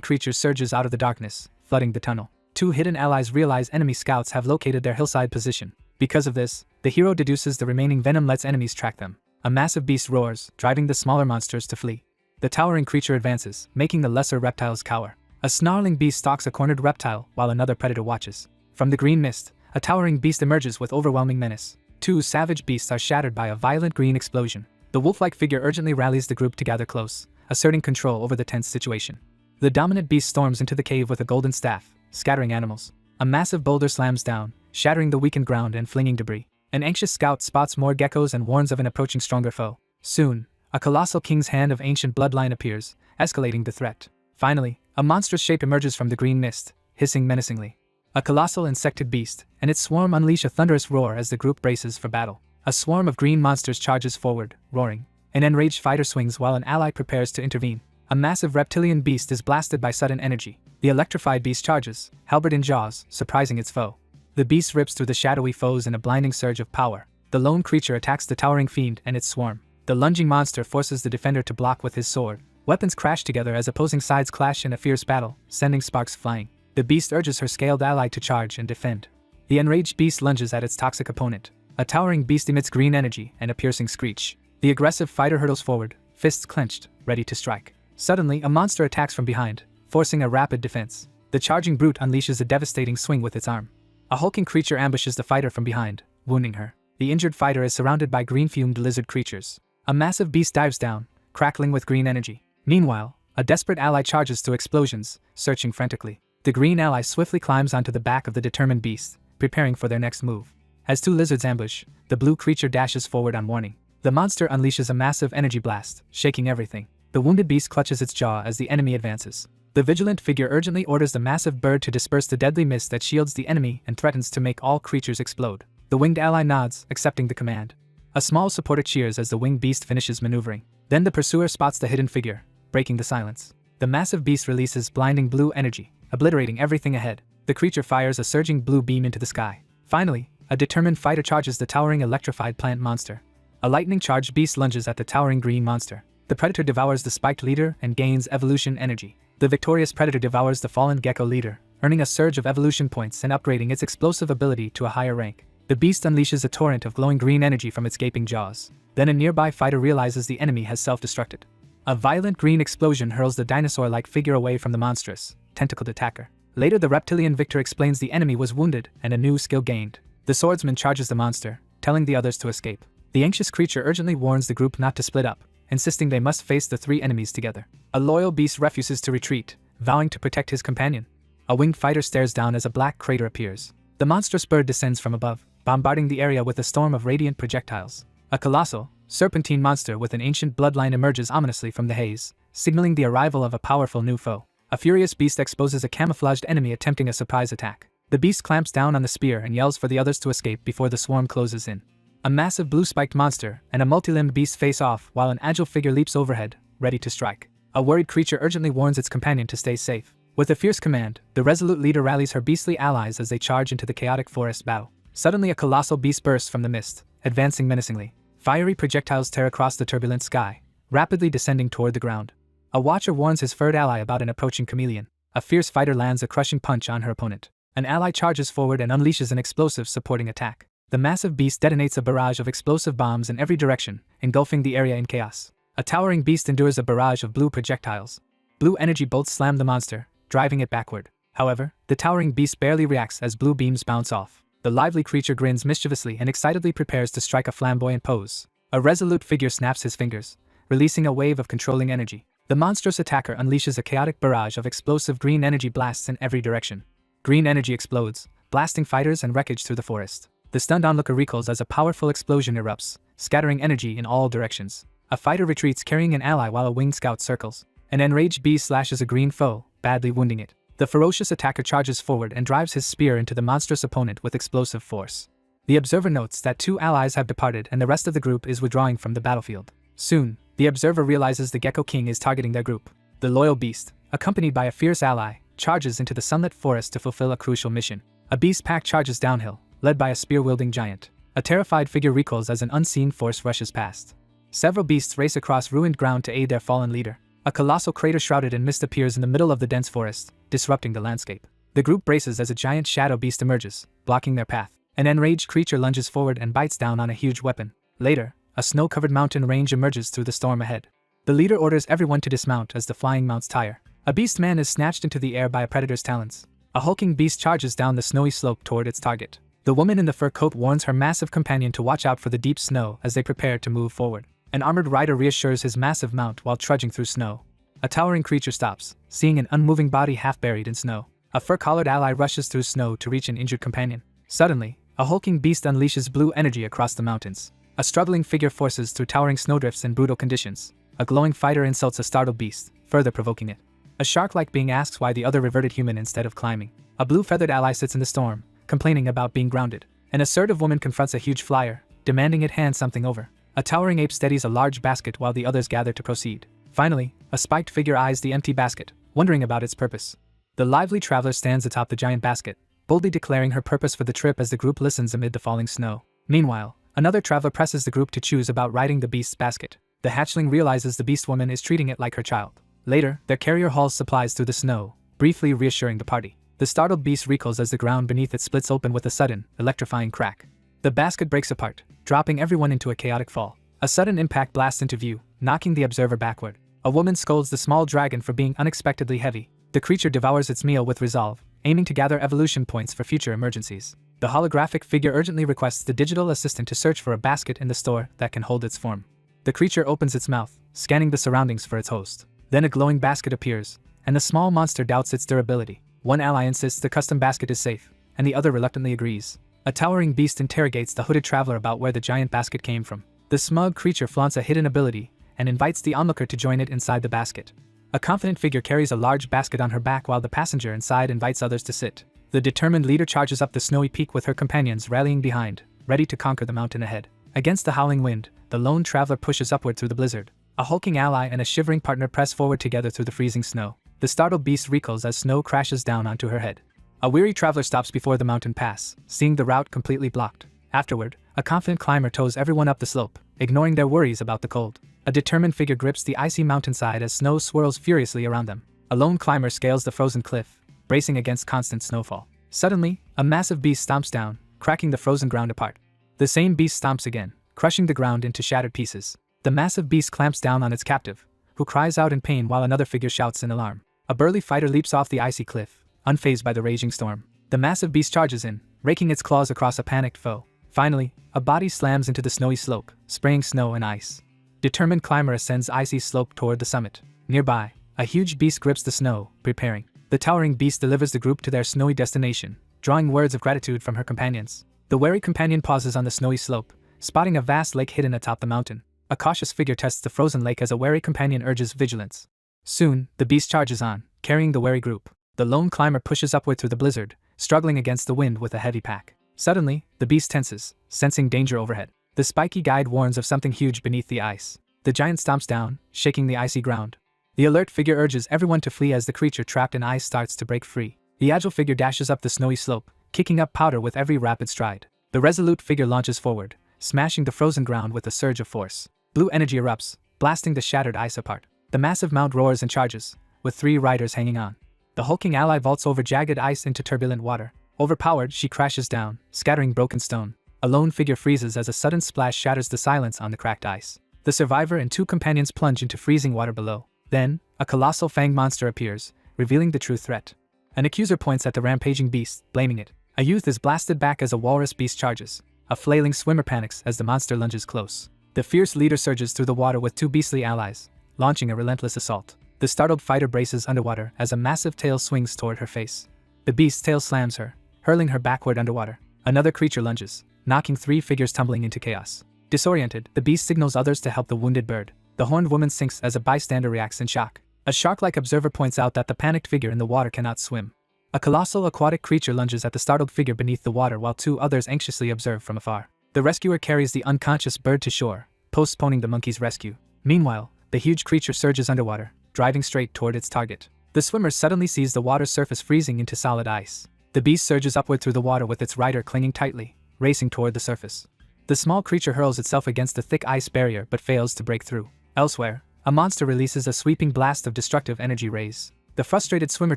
creatures surges out of the darkness, flooding the tunnel. Two hidden allies realize enemy scouts have located their hillside position. Because of this, the hero deduces the remaining venom lets enemies track them. A massive beast roars, driving the smaller monsters to flee. The towering creature advances, making the lesser reptiles cower. A snarling beast stalks a cornered reptile while another predator watches. From the green mist, a towering beast emerges with overwhelming menace. Two savage beasts are shattered by a violent green explosion. The wolf-like figure urgently rallies the group to gather close, asserting control over the tense situation. The dominant beast storms into the cave with a golden staff, scattering animals. A massive boulder slams down, shattering the weakened ground and flinging debris. An anxious scout spots more geckos and warns of an approaching stronger foe. Soon, a colossal king's hand of ancient bloodline appears, escalating the threat. Finally, a monstrous shape emerges from the green mist, hissing menacingly. A colossal insected beast, and its swarm unleash a thunderous roar as the group braces for battle. A swarm of green monsters charges forward, roaring. An enraged fighter swings while an ally prepares to intervene. A massive reptilian beast is blasted by sudden energy. The electrified beast charges, halberd in jaws, surprising its foe. The beast rips through the shadowy foes in a blinding surge of power. The lone creature attacks the towering fiend and its swarm. The lunging monster forces the defender to block with his sword. Weapons crash together as opposing sides clash in a fierce battle, sending sparks flying. The beast urges her scaled ally to charge and defend. The enraged beast lunges at its toxic opponent. A towering beast emits green energy and a piercing screech. The aggressive fighter hurtles forward, fists clenched, ready to strike. Suddenly, a monster attacks from behind, forcing a rapid defense. The charging brute unleashes a devastating swing with its arm. A hulking creature ambushes the fighter from behind, wounding her. The injured fighter is surrounded by green-fumed lizard creatures. A massive beast dives down, crackling with green energy. Meanwhile, a desperate ally charges through explosions, searching frantically. The green ally swiftly climbs onto the back of the determined beast, preparing for their next move. As two lizards ambush, the blue creature dashes forward on warning. The monster unleashes a massive energy blast, shaking everything. The wounded beast clutches its jaw as the enemy advances. The vigilant figure urgently orders the massive bird to disperse the deadly mist that shields the enemy and threatens to make all creatures explode. The winged ally nods, accepting the command. A small supporter cheers as the winged beast finishes maneuvering. Then the pursuer spots the hidden figure, breaking the silence. The massive beast releases blinding blue energy, obliterating everything ahead. The creature fires a surging blue beam into the sky. Finally, a determined fighter charges the towering electrified plant monster. A lightning-charged beast lunges at the towering green monster. The predator devours the spiked leader and gains evolution energy. The victorious predator devours the fallen gecko leader, earning a surge of evolution points and upgrading its explosive ability to a higher rank. The beast unleashes a torrent of glowing green energy from its gaping jaws. Then a nearby fighter realizes the enemy has self-destructed. A violent green explosion hurls the dinosaur-like figure away from the monstrous, tentacled attacker. Later the reptilian victor explains the enemy was wounded and a new skill gained. The swordsman charges the monster, telling the others to escape. The anxious creature urgently warns the group not to split up, insisting they must face the three enemies together. A loyal beast refuses to retreat, vowing to protect his companion. A winged fighter stares down as a black crater appears. The monstrous bird descends from above, bombarding the area with a storm of radiant projectiles. A colossal, serpentine monster with an ancient bloodline emerges ominously from the haze, signaling the arrival of a powerful new foe. A furious beast exposes a camouflaged enemy attempting a surprise attack. The beast clamps down on the spear and yells for the others to escape before the swarm closes in. A massive blue-spiked monster and a multi-limbed beast face off while an agile figure leaps overhead, ready to strike. A worried creature urgently warns its companion to stay safe. With a fierce command, the resolute leader rallies her beastly allies as they charge into the chaotic forest battle. Suddenly a colossal beast bursts from the mist, advancing menacingly. Fiery projectiles tear across the turbulent sky, rapidly descending toward the ground. A watcher warns his furred ally about an approaching chameleon. A fierce fighter lands a crushing punch on her opponent. An ally charges forward and unleashes an explosive supporting attack. The massive beast detonates a barrage of explosive bombs in every direction, engulfing the area in chaos. A towering beast endures a barrage of blue projectiles. Blue energy bolts slam the monster, driving it backward. However, the towering beast barely reacts as blue beams bounce off. The lively creature grins mischievously and excitedly prepares to strike a flamboyant pose. A resolute figure snaps his fingers, releasing a wave of controlling energy. The monstrous attacker unleashes a chaotic barrage of explosive green energy blasts in every direction. Green energy explodes, blasting fighters and wreckage through the forest. The stunned onlooker recoils as a powerful explosion erupts, scattering energy in all directions. A fighter retreats carrying an ally while a winged scout circles. An enraged beast slashes a green foe, badly wounding it. The ferocious attacker charges forward and drives his spear into the monstrous opponent with explosive force. The observer notes that 2 allies have departed and the rest of the group is withdrawing from the battlefield. Soon, the observer realizes the Gecko King is targeting their group. The loyal beast, accompanied by a fierce ally, charges into the sunlit forest to fulfill a crucial mission. A beast pack charges downhill, led by a spear-wielding giant. A terrified figure recoils as an unseen force rushes past. Several beasts race across ruined ground to aid their fallen leader. A colossal crater shrouded in mist appears in the middle of the dense forest, disrupting the landscape. The group braces as a giant shadow beast emerges, blocking their path. An enraged creature lunges forward and bites down on a huge weapon. Later, a snow-covered mountain range emerges through the storm ahead. The leader orders everyone to dismount as the flying mounts tire. A beast man is snatched into the air by a predator's talons. A hulking beast charges down the snowy slope toward its target. The woman in the fur coat warns her massive companion to watch out for the deep snow as they prepare to move forward. An armored rider reassures his massive mount while trudging through snow. A towering creature stops, seeing an unmoving body half buried in snow. A fur-collared ally rushes through snow to reach an injured companion. Suddenly, a hulking beast unleashes blue energy across the mountains. A struggling figure forces through towering snowdrifts in brutal conditions. A glowing fighter insults a startled beast, further provoking it. A shark-like being asks why the other reverted human instead of climbing. A blue-feathered ally sits in the storm, complaining about being grounded. An assertive woman confronts a huge flyer, demanding it hand something over. A towering ape steadies a large basket while the others gather to proceed. Finally, a spiked figure eyes the empty basket, wondering about its purpose. The lively traveler stands atop the giant basket, boldly declaring her purpose for the trip as the group listens amid the falling snow. Meanwhile, another traveler presses the group to choose about riding the beast's basket. The hatchling realizes the beast woman is treating it like her child. Later, their carrier hauls supplies through the snow, briefly reassuring the party. The startled beast recoils as the ground beneath it splits open with a sudden, electrifying crack. The basket breaks apart, dropping everyone into a chaotic fall. A sudden impact blasts into view, knocking the observer backward. A woman scolds the small dragon for being unexpectedly heavy. The creature devours its meal with resolve, aiming to gather evolution points for future emergencies. The holographic figure urgently requests the digital assistant to search for a basket in the store that can hold its form. The creature opens its mouth, scanning the surroundings for its host. Then a glowing basket appears, and the small monster doubts its durability. One ally insists the custom basket is safe, and the other reluctantly agrees. A towering beast interrogates the hooded traveler about where the giant basket came from. The smug creature flaunts a hidden ability, and invites the onlooker to join it inside the basket. A confident figure carries a large basket on her back while the passenger inside invites others to sit. The determined leader charges up the snowy peak with her companions rallying behind, ready to conquer the mountain ahead. Against the howling wind, the lone traveler pushes upward through the blizzard. A hulking ally and a shivering partner press forward together through the freezing snow. The startled beast recoils as snow crashes down onto her head. A weary traveler stops before the mountain pass, seeing the route completely blocked. Afterward, a confident climber tows everyone up the slope, ignoring their worries about the cold. A determined figure grips the icy mountainside as snow swirls furiously around them. A lone climber scales the frozen cliff, bracing against constant snowfall. Suddenly, a massive beast stomps down, cracking the frozen ground apart. The same beast stomps again, crushing the ground into shattered pieces. The massive beast clamps down on its captive, who cries out in pain while another figure shouts in alarm. A burly fighter leaps off the icy cliff, unfazed by the raging storm. The massive beast charges in, raking its claws across a panicked foe. Finally, a body slams into the snowy slope, spraying snow and ice. Determined climber ascends icy slope toward the summit. Nearby, a huge beast grips the snow, preparing. The towering beast delivers the group to their snowy destination, drawing words of gratitude from her companions. The wary companion pauses on the snowy slope, spotting a vast lake hidden atop the mountain. A cautious figure tests the frozen lake as a wary companion urges vigilance. Soon, the beast charges on, carrying the wary group. The lone climber pushes upward through the blizzard, struggling against the wind with a heavy pack. Suddenly, the beast tenses, sensing danger overhead. The spiky guide warns of something huge beneath the ice. The giant stomps down, shaking the icy ground. The alert figure urges everyone to flee as the creature trapped in ice starts to break free. The agile figure dashes up the snowy slope, kicking up powder with every rapid stride. The resolute figure launches forward, smashing the frozen ground with a surge of force. Blue energy erupts, blasting the shattered ice apart. The massive mount roars and charges, with 3 riders hanging on. The hulking ally vaults over jagged ice into turbulent water. Overpowered, she crashes down, scattering broken stone. A lone figure freezes as a sudden splash shatters the silence on the cracked ice. The survivor and 2 companions plunge into freezing water below. Then, a colossal fanged monster appears, revealing the true threat. An accuser points at the rampaging beast, blaming it. A youth is blasted back as a walrus beast charges. A flailing swimmer panics as the monster lunges close. The fierce leader surges through the water with two beastly allies, launching a relentless assault. The startled fighter braces underwater as a massive tail swings toward her face. The beast's tail slams her, hurling her backward underwater. Another creature lunges, knocking three figures tumbling into chaos. Disoriented, the beast signals others to help the wounded bird. The horned woman sinks as a bystander reacts in shock. A shark-like observer points out that the panicked figure in the water cannot swim. A colossal aquatic creature lunges at the startled figure beneath the water while two others anxiously observe from afar. The rescuer carries the unconscious bird to shore, postponing the monkey's rescue. Meanwhile, the huge creature surges underwater, driving straight toward its target. The swimmer suddenly sees the water's surface freezing into solid ice. The beast surges upward through the water with its rider clinging tightly, racing toward the surface. The small creature hurls itself against the thick ice barrier but fails to break through. Elsewhere, a monster releases a sweeping blast of destructive energy rays. The frustrated swimmer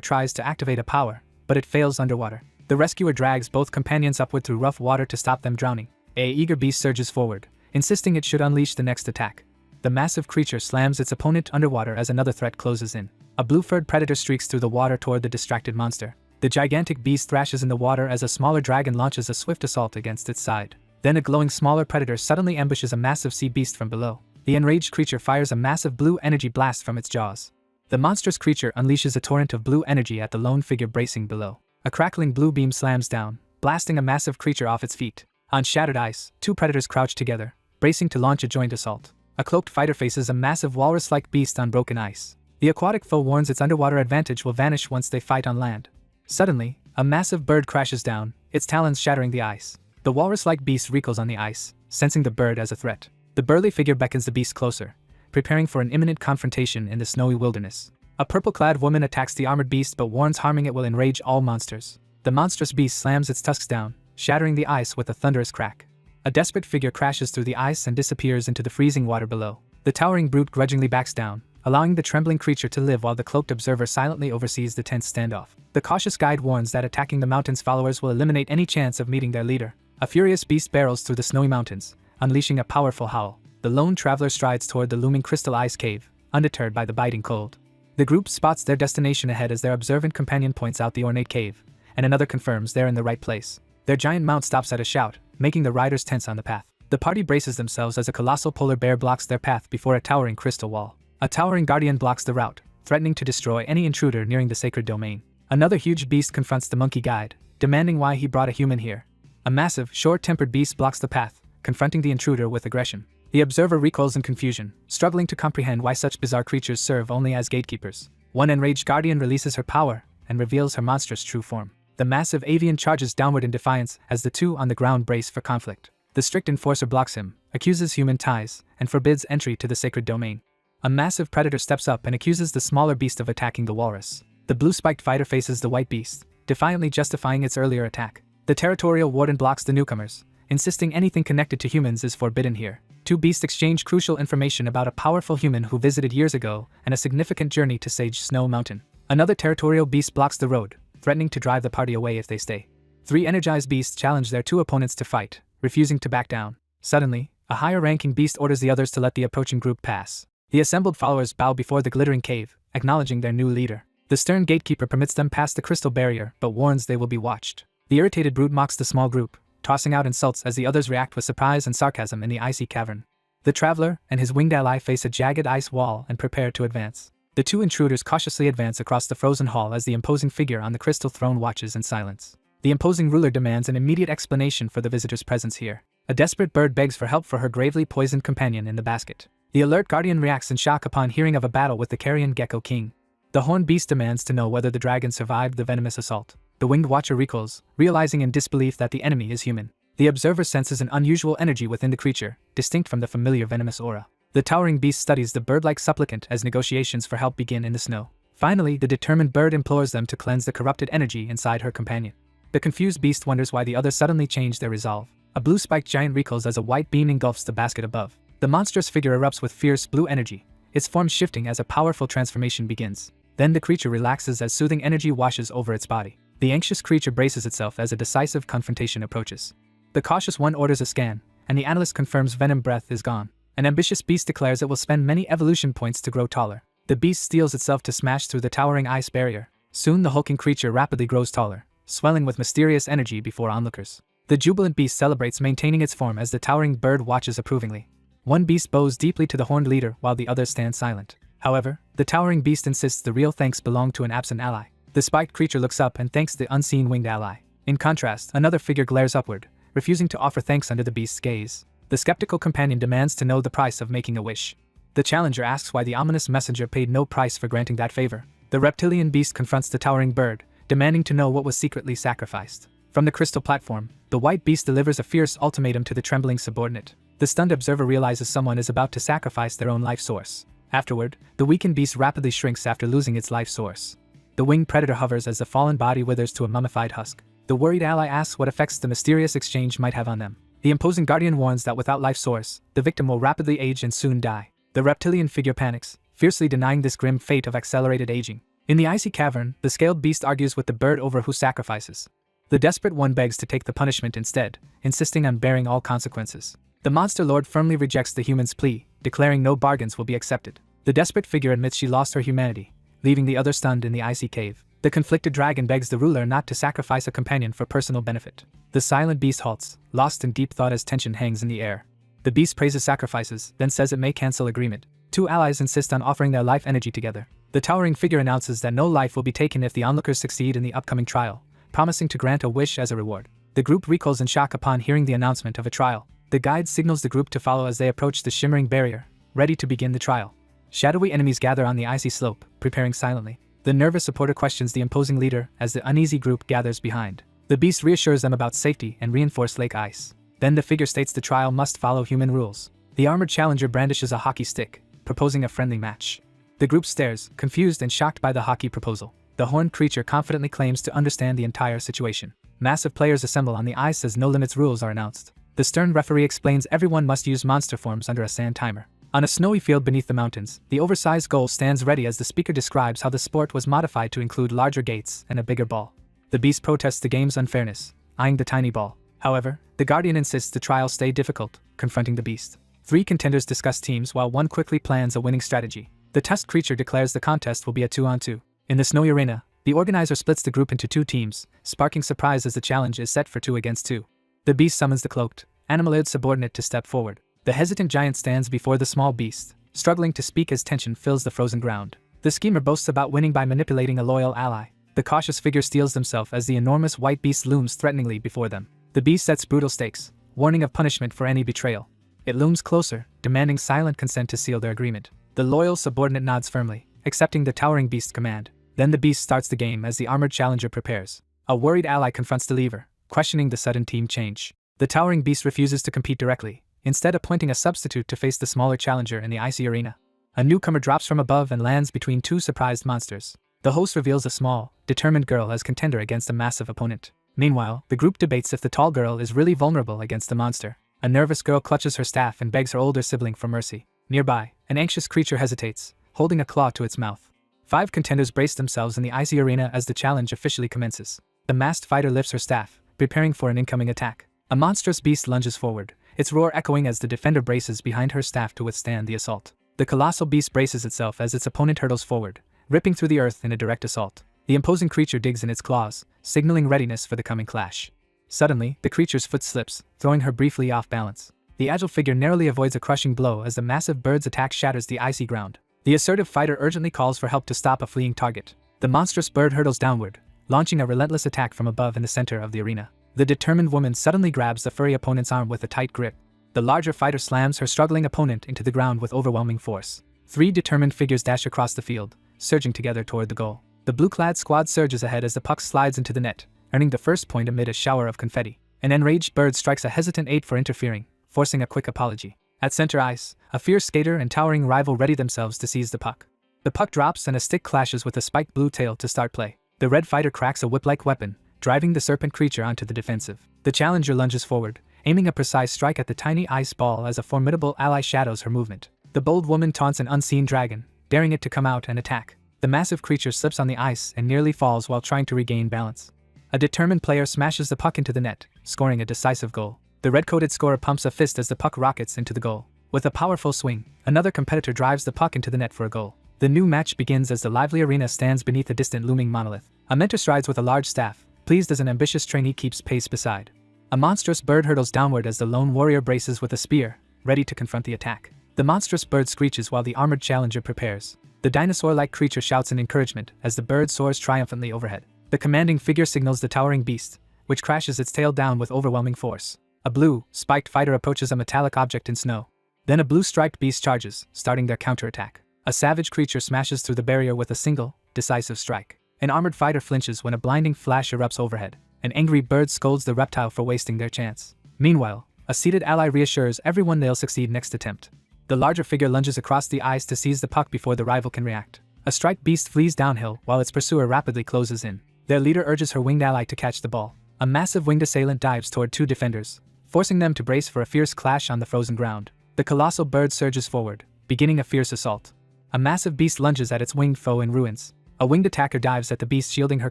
tries to activate a power, but it fails underwater. The rescuer drags both companions upward through rough water to stop them drowning. An eager beast surges forward, insisting it should unleash the next attack. The massive creature slams its opponent underwater as another threat closes in. A blue-furred predator streaks through the water toward the distracted monster. The gigantic beast thrashes in the water as a smaller dragon launches a swift assault against its side. Then a glowing smaller predator suddenly ambushes a massive sea beast from below. The enraged creature fires a massive blue energy blast from its jaws. The monstrous creature unleashes a torrent of blue energy at the lone figure bracing below. A crackling blue beam slams down, blasting a massive creature off its feet. On shattered ice, two predators crouch together, bracing to launch a joint assault. A cloaked fighter faces a massive walrus-like beast on broken ice. The aquatic foe warns its underwater advantage will vanish once they fight on land. Suddenly, a massive bird crashes down, its talons shattering the ice. The walrus-like beast recoils on the ice, sensing the bird as a threat. The burly figure beckons the beast closer, preparing for an imminent confrontation in the snowy wilderness. A purple-clad woman attacks the armored beast but warns harming it will enrage all monsters. The monstrous beast slams its tusks down, shattering the ice with a thunderous crack. A desperate figure crashes through the ice and disappears into the freezing water below. The towering brute grudgingly backs down, allowing the trembling creature to live while the cloaked observer silently oversees the tense standoff. The cautious guide warns that attacking the mountain's followers will eliminate any chance of meeting their leader. A furious beast barrels through the snowy mountains, unleashing a powerful howl. The lone traveler strides toward the looming crystal ice cave, undeterred by the biting cold. The group spots their destination ahead as their observant companion points out the ornate cave, and another confirms they're in the right place. Their giant mount stops at a shout, making the riders tense on the path. The party braces themselves as a colossal polar bear blocks their path before a towering crystal wall. A towering guardian blocks the route, threatening to destroy any intruder nearing the sacred domain. Another huge beast confronts the monkey guide, demanding why he brought a human here. A massive, short-tempered beast blocks the path, confronting the intruder with aggression. The observer recoils in confusion, struggling to comprehend why such bizarre creatures serve only as gatekeepers. One enraged guardian releases her power and reveals her monstrous true form. The massive avian charges downward in defiance as the two on the ground brace for conflict. The strict enforcer blocks him, accuses human ties, and forbids entry to the sacred domain. A massive predator steps up and accuses the smaller beast of attacking the walrus. The blue-spiked fighter faces the white beast, defiantly justifying its earlier attack. The territorial warden blocks the newcomers, insisting anything connected to humans is forbidden here. Two beasts exchange crucial information about a powerful human who visited years ago and a significant journey to Sage Snow Mountain. Another territorial beast blocks the road, threatening to drive the party away if they stay. Three energized beasts challenge their two opponents to fight, refusing to back down. Suddenly, a higher-ranking beast orders the others to let the approaching group pass. The assembled followers bow before the glittering cave, acknowledging their new leader. The stern gatekeeper permits them past the crystal barrier, but warns they will be watched. The irritated brute mocks the small group, tossing out insults as the others react with surprise and sarcasm in the icy cavern. The traveler and his winged ally face a jagged ice wall and prepare to advance. The two intruders cautiously advance across the frozen hall as the imposing figure on the crystal throne watches in silence. The imposing ruler demands an immediate explanation for the visitor's presence here. A desperate bird begs for help for her gravely poisoned companion in the basket. The alert guardian reacts in shock upon hearing of a battle with the carrion Gecko King. The horned beast demands to know whether the dragon survived the venomous assault. The winged watcher recoils, realizing in disbelief that the enemy is human. The observer senses an unusual energy within the creature, distinct from the familiar venomous aura. The towering beast studies the bird-like supplicant as negotiations for help begin in the snow. Finally, the determined bird implores them to cleanse the corrupted energy inside her companion. The confused beast wonders why the others suddenly change their resolve. A blue-spiked giant recoils as a white beam engulfs the basket above. The monstrous figure erupts with fierce blue energy, its form shifting as a powerful transformation begins. Then the creature relaxes as soothing energy washes over its body. The anxious creature braces itself as a decisive confrontation approaches. The cautious one orders a scan, and the analyst confirms venom breath is gone. An ambitious beast declares it will spend many evolution points to grow taller. The beast steels itself to smash through the towering ice barrier. Soon the hulking creature rapidly grows taller, swelling with mysterious energy before onlookers. The jubilant beast celebrates maintaining its form as the towering bird watches approvingly. One beast bows deeply to the horned leader while the other stands silent. However, the towering beast insists the real thanks belong to an absent ally. The spiked creature looks up and thanks the unseen winged ally. In contrast, another figure glares upward, refusing to offer thanks under the beast's gaze. The skeptical companion demands to know the price of making a wish. The challenger asks why the ominous messenger paid no price for granting that favor. The reptilian beast confronts the towering bird, demanding to know what was secretly sacrificed. From the crystal platform, the white beast delivers a fierce ultimatum to the trembling subordinate. The stunned observer realizes someone is about to sacrifice their own life source. Afterward, the weakened beast rapidly shrinks after losing its life source. The winged predator hovers as the fallen body withers to a mummified husk. The worried ally asks what effects the mysterious exchange might have on them. The imposing guardian warns that without life source, the victim will rapidly age and soon die. The reptilian figure panics, fiercely denying this grim fate of accelerated aging. In the icy cavern, the scaled beast argues with the bird over who sacrifices. The desperate one begs to take the punishment instead, insisting on bearing all consequences. The monster lord firmly rejects the human's plea, declaring no bargains will be accepted. The desperate figure admits she lost her humanity, leaving the other stunned in the icy cave. The conflicted dragon begs the ruler not to sacrifice a companion for personal benefit. The silent beast halts, lost in deep thought as tension hangs in the air. The beast praises sacrifices, then says it may cancel agreement. Two allies insist on offering their life energy together. The towering figure announces that no life will be taken if the onlookers succeed in the upcoming trial, promising to grant a wish as a reward. The group recoils in shock upon hearing the announcement of a trial. The guide signals the group to follow as they approach the shimmering barrier, ready to begin the trial. Shadowy enemies gather on the icy slope, preparing silently. The nervous supporter questions the imposing leader as the uneasy group gathers behind. The beast reassures them about safety and reinforced lake ice. Then the figure states the trial must follow human rules. The armored challenger brandishes a hockey stick, proposing a friendly match. The group stares, confused and shocked by the hockey proposal. The horned creature confidently claims to understand the entire situation. Massive players assemble on the ice as no limits rules are announced. The stern referee explains everyone must use monster forms under a sand timer. On a snowy field beneath the mountains, the oversized goal stands ready as the speaker describes how the sport was modified to include larger gates and a bigger ball. The beast protests the game's unfairness, eyeing the tiny ball. However, the guardian insists the trial stay difficult, confronting the beast. Three contenders discuss teams while one quickly plans a winning strategy. The tusked creature declares the contest will be a 2-on-2. In the snowy arena, the organizer splits the group into two teams, sparking surprise as the challenge is set for 2 against 2. The beast summons the cloaked, animaloid subordinate to step forward. The hesitant giant stands before the small beast, struggling to speak as tension fills the frozen ground. The schemer boasts about winning by manipulating a loyal ally. The cautious figure steels himself as the enormous white beast looms threateningly before them. The beast sets brutal stakes, warning of punishment for any betrayal. It looms closer, demanding silent consent to seal their agreement. The loyal subordinate nods firmly, accepting the towering beast's command. Then the beast starts the game as the armored challenger prepares. A worried ally confronts the lever, questioning the sudden team change. The towering beast refuses to compete directly, instead appointing a substitute to face the smaller challenger in the icy arena. A newcomer drops from above and lands between two surprised monsters. The host reveals a small, determined girl as contender against a massive opponent. Meanwhile, the group debates if the tall girl is really vulnerable against the monster. A nervous girl clutches her staff and begs her older sibling for mercy. Nearby, an anxious creature hesitates, holding a claw to its mouth. 5 contenders brace themselves in the icy arena as the challenge officially commences. The masked fighter lifts her staff, preparing for an incoming attack. A monstrous beast lunges forward, its roar echoing as the defender braces behind her staff to withstand the assault. The colossal beast braces itself as its opponent hurtles forward, ripping through the earth in a direct assault. The imposing creature digs in its claws, signaling readiness for the coming clash. Suddenly, the creature's foot slips, throwing her briefly off balance. The agile figure narrowly avoids a crushing blow as the massive bird's attack shatters the icy ground. The assertive fighter urgently calls for help to stop a fleeing target. The monstrous bird hurtles downward, launching a relentless attack from above in the center of the arena. The determined woman suddenly grabs the furry opponent's arm with a tight grip. The larger fighter slams her struggling opponent into the ground with overwhelming force. 3 determined figures dash across the field, surging together toward the goal. The blue-clad squad surges ahead as the puck slides into the net, earning the first point amid a shower of confetti. An enraged bird strikes a hesitant 8 for interfering, forcing a quick apology. At center ice, a fierce skater and towering rival ready themselves to seize the puck. The puck drops and a stick clashes with a spiked blue tail to start play. The red fighter cracks a whip-like weapon, driving the serpent creature onto the defensive. The challenger lunges forward, aiming a precise strike at the tiny ice ball as a formidable ally shadows her movement. The bold woman taunts an unseen dragon, daring it to come out and attack. The massive creature slips on the ice and nearly falls while trying to regain balance. A determined player smashes the puck into the net, scoring a decisive goal. The red-coated scorer pumps a fist as the puck rockets into the goal. With a powerful swing, another competitor drives the puck into the net for a goal. The new match begins as the lively arena stands beneath a distant looming monolith. A mentor strides with a large staff, pleased as an ambitious trainee keeps pace beside. A monstrous bird hurtles downward as the lone warrior braces with a spear, ready to confront the attack. The monstrous bird screeches while the armored challenger prepares. The dinosaur-like creature shouts in encouragement as the bird soars triumphantly overhead. The commanding figure signals the towering beast, which crashes its tail down with overwhelming force. A blue, spiked fighter approaches a metallic object in snow. Then a blue-striped beast charges, starting their counterattack. A savage creature smashes through the barrier with a single, decisive strike. An armored fighter flinches when a blinding flash erupts overhead. An angry bird scolds the reptile for wasting their chance. Meanwhile, a seated ally reassures everyone they'll succeed next attempt. The larger figure lunges across the ice to seize the puck before the rival can react. A striped beast flees downhill while its pursuer rapidly closes in. Their leader urges her winged ally to catch the ball. A massive winged assailant dives toward two defenders, forcing them to brace for a fierce clash on the frozen ground. The colossal bird surges forward, beginning a fierce assault. A massive beast lunges at its winged foe in ruins. A winged attacker dives at the beast, shielding her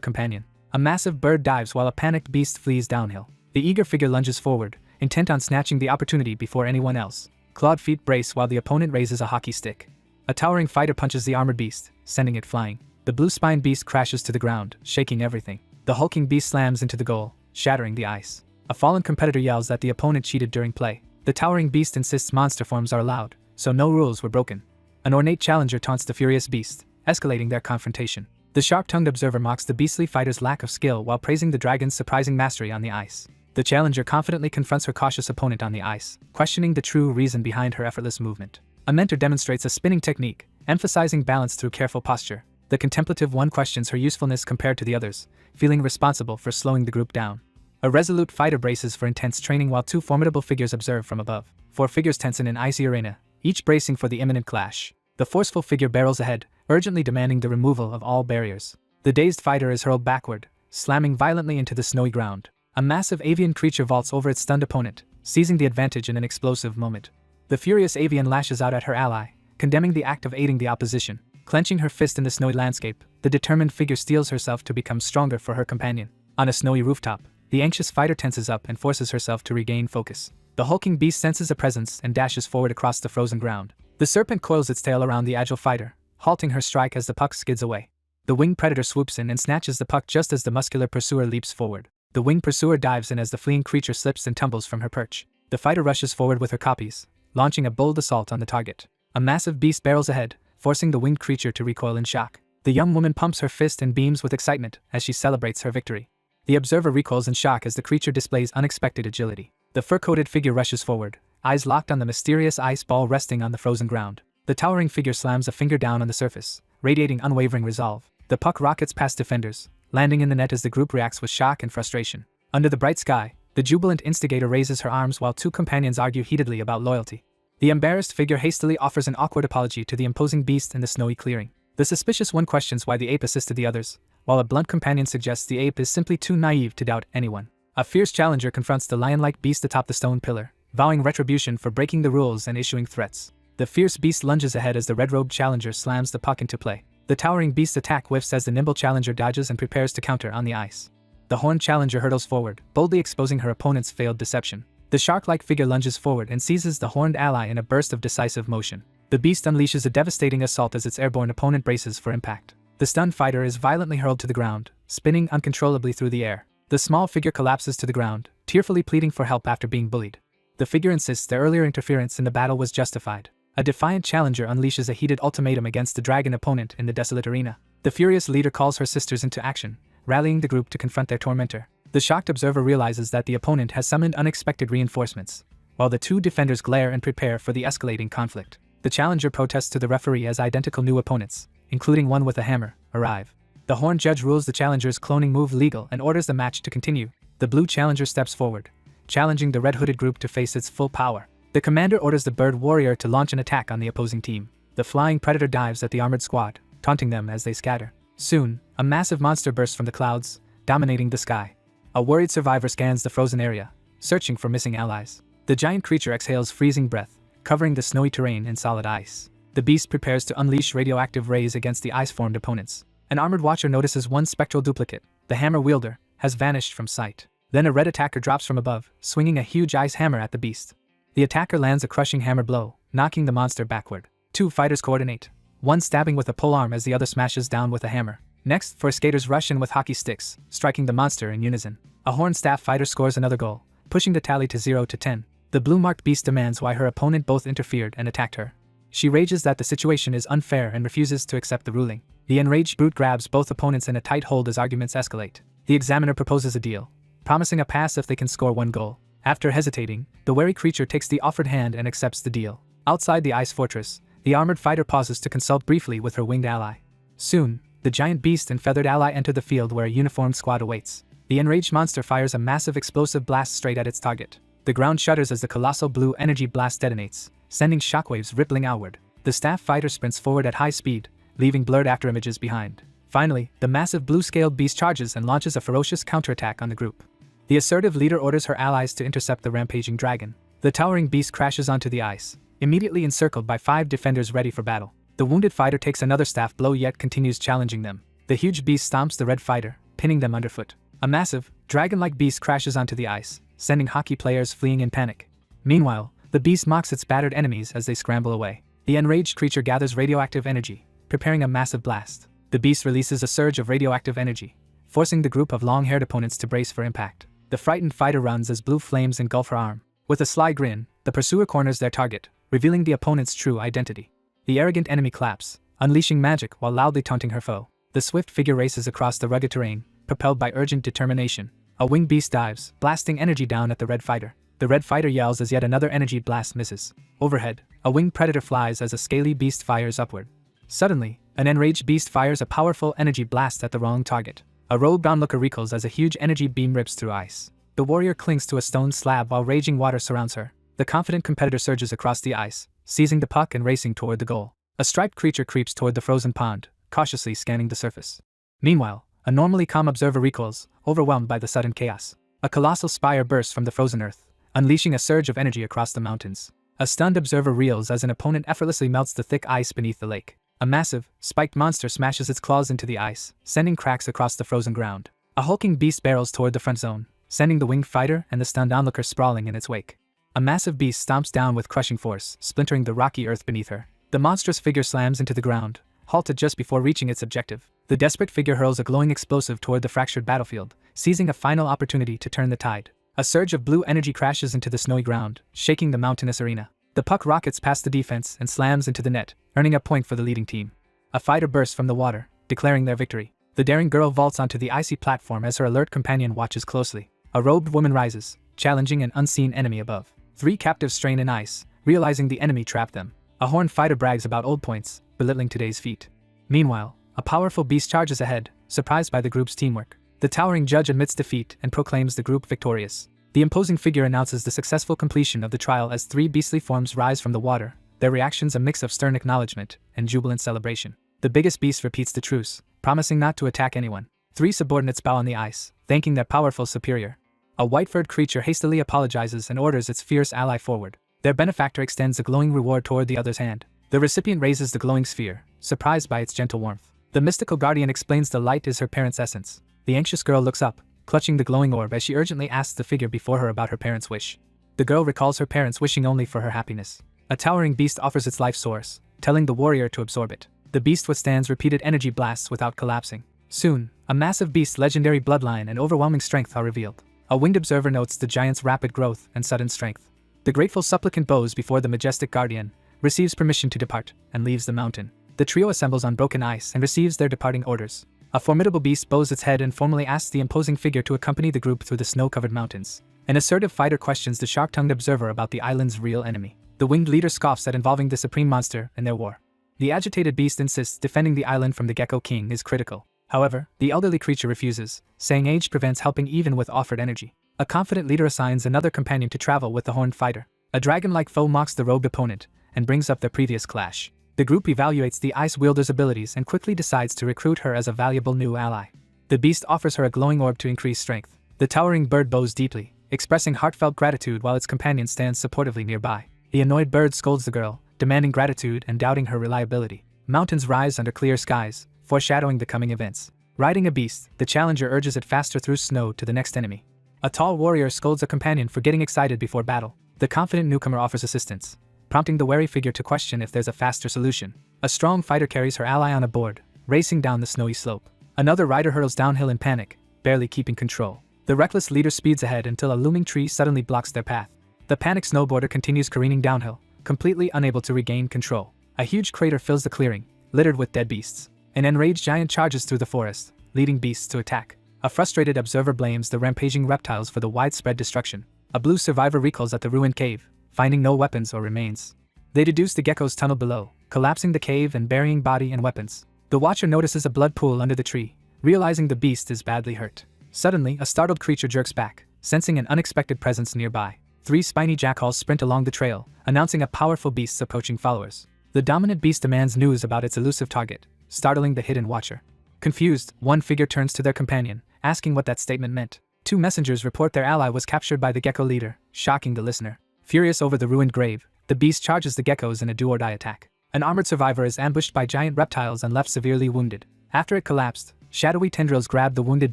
companion. A massive bird dives while a panicked beast flees downhill. The eager figure lunges forward, intent on snatching the opportunity before anyone else. Clawed feet brace while the opponent raises a hockey stick. A towering fighter punches the armored beast, sending it flying. The blue-spined beast crashes to the ground, shaking everything. The hulking beast slams into the goal, shattering the ice. A fallen competitor yells that the opponent cheated during play. The towering beast insists monster forms are allowed, so no rules were broken. An ornate challenger taunts the furious beast, escalating their confrontation. The sharp-tongued observer mocks the beastly fighter's lack of skill while praising the dragon's surprising mastery on the ice. The challenger confidently confronts her cautious opponent on the ice, questioning the true reason behind her effortless movement. A mentor demonstrates a spinning technique, emphasizing balance through careful posture. The contemplative one questions her usefulness compared to the others, feeling responsible for slowing the group down. A resolute fighter braces for intense training while two formidable figures observe from above. 4 figures tense in an icy arena, each bracing for the imminent clash. The forceful figure barrels ahead, urgently demanding the removal of all barriers. The dazed fighter is hurled backward, slamming violently into the snowy ground. A massive avian creature vaults over its stunned opponent, seizing the advantage in an explosive moment. The furious avian lashes out at her ally, condemning the act of aiding the opposition. Clenching her fist in the snowy landscape, the determined figure steels herself to become stronger for her companion. On a snowy rooftop, the anxious fighter tenses up and forces herself to regain focus. The hulking beast senses a presence and dashes forward across the frozen ground. The serpent coils its tail around the agile fighter, halting her strike as the puck skids away. The winged predator swoops in and snatches the puck just as the muscular pursuer leaps forward. The winged pursuer dives in as the fleeing creature slips and tumbles from her perch. The fighter rushes forward with her copies, launching a bold assault on the target. A massive beast barrels ahead, forcing the winged creature to recoil in shock. The young woman pumps her fist and beams with excitement as she celebrates her victory. The observer recoils in shock as the creature displays unexpected agility. The fur-coated figure rushes forward, eyes locked on the mysterious ice ball resting on the frozen ground. The towering figure slams a finger down on the surface, radiating unwavering resolve. The puck rockets past defenders, landing in the net as the group reacts with shock and frustration. Under the bright sky, the jubilant instigator raises her arms while two companions argue heatedly about loyalty. The embarrassed figure hastily offers an awkward apology to the imposing beast in the snowy clearing. The suspicious one questions why the ape assisted the others, while a blunt companion suggests the ape is simply too naive to doubt anyone. A fierce challenger confronts the lion-like beast atop the stone pillar, vowing retribution for breaking the rules and issuing threats. The fierce beast lunges ahead as the red-robed challenger slams the puck into play. The towering beast's attack whiffs as the nimble challenger dodges and prepares to counter on the ice. The horned challenger hurtles forward, boldly exposing her opponent's failed deception. The shark-like figure lunges forward and seizes the horned ally in a burst of decisive motion. The beast unleashes a devastating assault as its airborne opponent braces for impact. The stunned fighter is violently hurled to the ground, spinning uncontrollably through the air. The small figure collapses to the ground, tearfully pleading for help after being bullied. The figure insists their earlier interference in the battle was justified. A defiant challenger unleashes a heated ultimatum against the dragon opponent in the desolate arena. The furious leader calls her sisters into action, rallying the group to confront their tormentor. The shocked observer realizes that the opponent has summoned unexpected reinforcements, while the two defenders glare and prepare for the escalating conflict. The challenger protests to the referee as identical new opponents, including one with a hammer, arrive. The horned judge rules the challenger's cloning move legal and orders the match to continue. The blue challenger steps forward, challenging the red-hooded group to face its full power. The commander orders the bird warrior to launch an attack on the opposing team. The flying predator dives at the armored squad, taunting them as they scatter. Soon, a massive monster bursts from the clouds, dominating the sky. A worried survivor scans the frozen area, searching for missing allies. The giant creature exhales freezing breath, covering the snowy terrain in solid ice. The beast prepares to unleash radioactive rays against the ice-formed opponents. An armored watcher notices one spectral duplicate, the hammer wielder, has vanished from sight. Then a red attacker drops from above, swinging a huge ice hammer at the beast. The attacker lands a crushing hammer blow, knocking the monster backward. Two fighters coordinate, one stabbing with a polearm as the other smashes down with a hammer. Next, four skaters rush in with hockey sticks, striking the monster in unison. A horned staff fighter scores another goal, pushing the tally to 0-10. The The blue-marked beast demands why her opponent both interfered and attacked her. She rages that the situation is unfair and refuses to accept the ruling. The enraged brute grabs both opponents in a tight hold as arguments escalate. The examiner proposes a deal, promising a pass if they can score 1 goal. After hesitating, the wary creature takes the offered hand and accepts the deal. Outside the ice fortress, the armored fighter pauses to consult briefly with her winged ally. Soon, the giant beast and feathered ally enter the field where a uniformed squad awaits. The enraged monster fires a massive explosive blast straight at its target. The ground shudders as the colossal blue energy blast detonates, sending shockwaves rippling outward. The staff fighter sprints forward at high speed, leaving blurred afterimages behind. Finally, the massive blue-scaled beast charges and launches a ferocious counterattack on the group. The assertive leader orders her allies to intercept the rampaging dragon. The towering beast crashes onto the ice, immediately encircled by 5 defenders ready for battle. The wounded fighter takes another staff blow yet continues challenging them. The huge beast stomps the red fighter, pinning them underfoot. A massive, dragon-like beast crashes onto the ice, sending hockey players fleeing in panic. Meanwhile, the beast mocks its battered enemies as they scramble away. The enraged creature gathers radioactive energy, preparing a massive blast. The beast releases a surge of radioactive energy, forcing the group of long-haired opponents to brace for impact. The frightened fighter runs as blue flames engulf her arm. With a sly grin, the pursuer corners their target, revealing the opponent's true identity. The arrogant enemy claps, unleashing magic while loudly taunting her foe. The swift figure races across the rugged terrain, propelled by urgent determination. A winged beast dives, blasting energy down at the red fighter. The red fighter yells as yet another energy blast misses. Overhead, a winged predator flies as a scaly beast fires upward. Suddenly, an enraged beast fires a powerful energy blast at the wrong target. A robed onlooker recoils as a huge energy beam rips through ice. The warrior clings to a stone slab while raging water surrounds her. The confident competitor surges across the ice, seizing the puck and racing toward the goal. A striped creature creeps toward the frozen pond, cautiously scanning the surface. Meanwhile, a normally calm observer recoils, overwhelmed by the sudden chaos. A colossal spire bursts from the frozen earth, unleashing a surge of energy across the mountains. A stunned observer reels as an opponent effortlessly melts the thick ice beneath the lake. A massive, spiked monster smashes its claws into the ice, sending cracks across the frozen ground. A hulking beast barrels toward the front zone, sending the winged fighter and the stunned onlooker sprawling in its wake. A massive beast stomps down with crushing force, splintering the rocky earth beneath her. The monstrous figure slams into the ground, halted just before reaching its objective. The desperate figure hurls a glowing explosive toward the fractured battlefield, seizing a final opportunity to turn the tide. A surge of blue energy crashes into the snowy ground, shaking the mountainous arena. The puck rockets past the defense and slams into the net, earning a point for the leading team. A fighter bursts from the water, declaring their victory. The daring girl vaults onto the icy platform as her alert companion watches closely. A robed woman rises, challenging an unseen enemy above. 3 captives strain in ice, realizing the enemy trapped them. A horned fighter brags about old points, belittling today's feat. Meanwhile, a powerful beast charges ahead, surprised by the group's teamwork. The towering judge admits defeat and proclaims the group victorious. The imposing figure announces the successful completion of the trial as 3 beastly forms rise from the water, their reactions a mix of stern acknowledgement and jubilant celebration. The biggest beast repeats the truce, promising not to attack anyone. 3 subordinates bow on the ice, thanking their powerful superior. A white-furred creature hastily apologizes and orders its fierce ally forward. Their benefactor extends a glowing reward toward the other's hand. The recipient raises the glowing sphere, surprised by its gentle warmth. The mystical guardian explains the light is her parent's essence. The anxious girl looks up, clutching the glowing orb as she urgently asks the figure before her about her parents' wish. The girl recalls her parents wishing only for her happiness. A towering beast offers its life source, telling the warrior to absorb it. The beast withstands repeated energy blasts without collapsing. Soon, a massive beast's legendary bloodline and overwhelming strength are revealed. A winged observer notes the giant's rapid growth and sudden strength. The grateful supplicant bows before the majestic guardian, receives permission to depart, and leaves the mountain. The trio assembles on broken ice and receives their departing orders. A formidable beast bows its head and formally asks the imposing figure to accompany the group through the snow-covered mountains. An assertive fighter questions the sharp-tongued observer about the island's real enemy. The winged leader scoffs at involving the supreme monster in their war. The agitated beast insists defending the island from the Gecko King is critical. However, the elderly creature refuses, saying age prevents helping even with offered energy. A confident leader assigns another companion to travel with the horned fighter. A dragon-like foe mocks the robed opponent and brings up their previous clash. The group evaluates the ice wielder's abilities and quickly decides to recruit her as a valuable new ally. The beast offers her a glowing orb to increase strength. The towering bird bows deeply, expressing heartfelt gratitude while its companion stands supportively nearby. The annoyed bird scolds the girl, demanding gratitude and doubting her reliability. Mountains rise under clear skies, foreshadowing the coming events. Riding a beast, the challenger urges it faster through snow to the next enemy. A tall warrior scolds a companion for getting excited before battle. The confident newcomer offers assistance, prompting the wary figure to question if there's a faster solution. A strong fighter carries her ally on a board, racing down the snowy slope. Another rider hurtles downhill in panic, barely keeping control. The reckless leader speeds ahead until a looming tree suddenly blocks their path. The panicked snowboarder continues careening downhill, completely unable to regain control. A huge crater fills the clearing, littered with dead beasts. An enraged giant charges through the forest, leading beasts to attack. A frustrated observer blames the rampaging reptiles for the widespread destruction. A blue survivor recalls at the ruined cave, finding no weapons or remains. They deduce the gecko's tunnel below, collapsing the cave and burying body and weapons. The watcher notices a blood pool under the tree, realizing the beast is badly hurt. Suddenly, a startled creature jerks back, sensing an unexpected presence nearby. 3 spiny jackals sprint along the trail, announcing a powerful beast's approaching followers. The dominant beast demands news about its elusive target, startling the hidden watcher. Confused, one figure turns to their companion, asking what that statement meant. 2 messengers report their ally was captured by the gecko leader, shocking the listener. Furious over the ruined grave, the beast charges the geckos in a do-or-die attack. An armored survivor is ambushed by giant reptiles and left severely wounded. After it collapsed, shadowy tendrils grabbed the wounded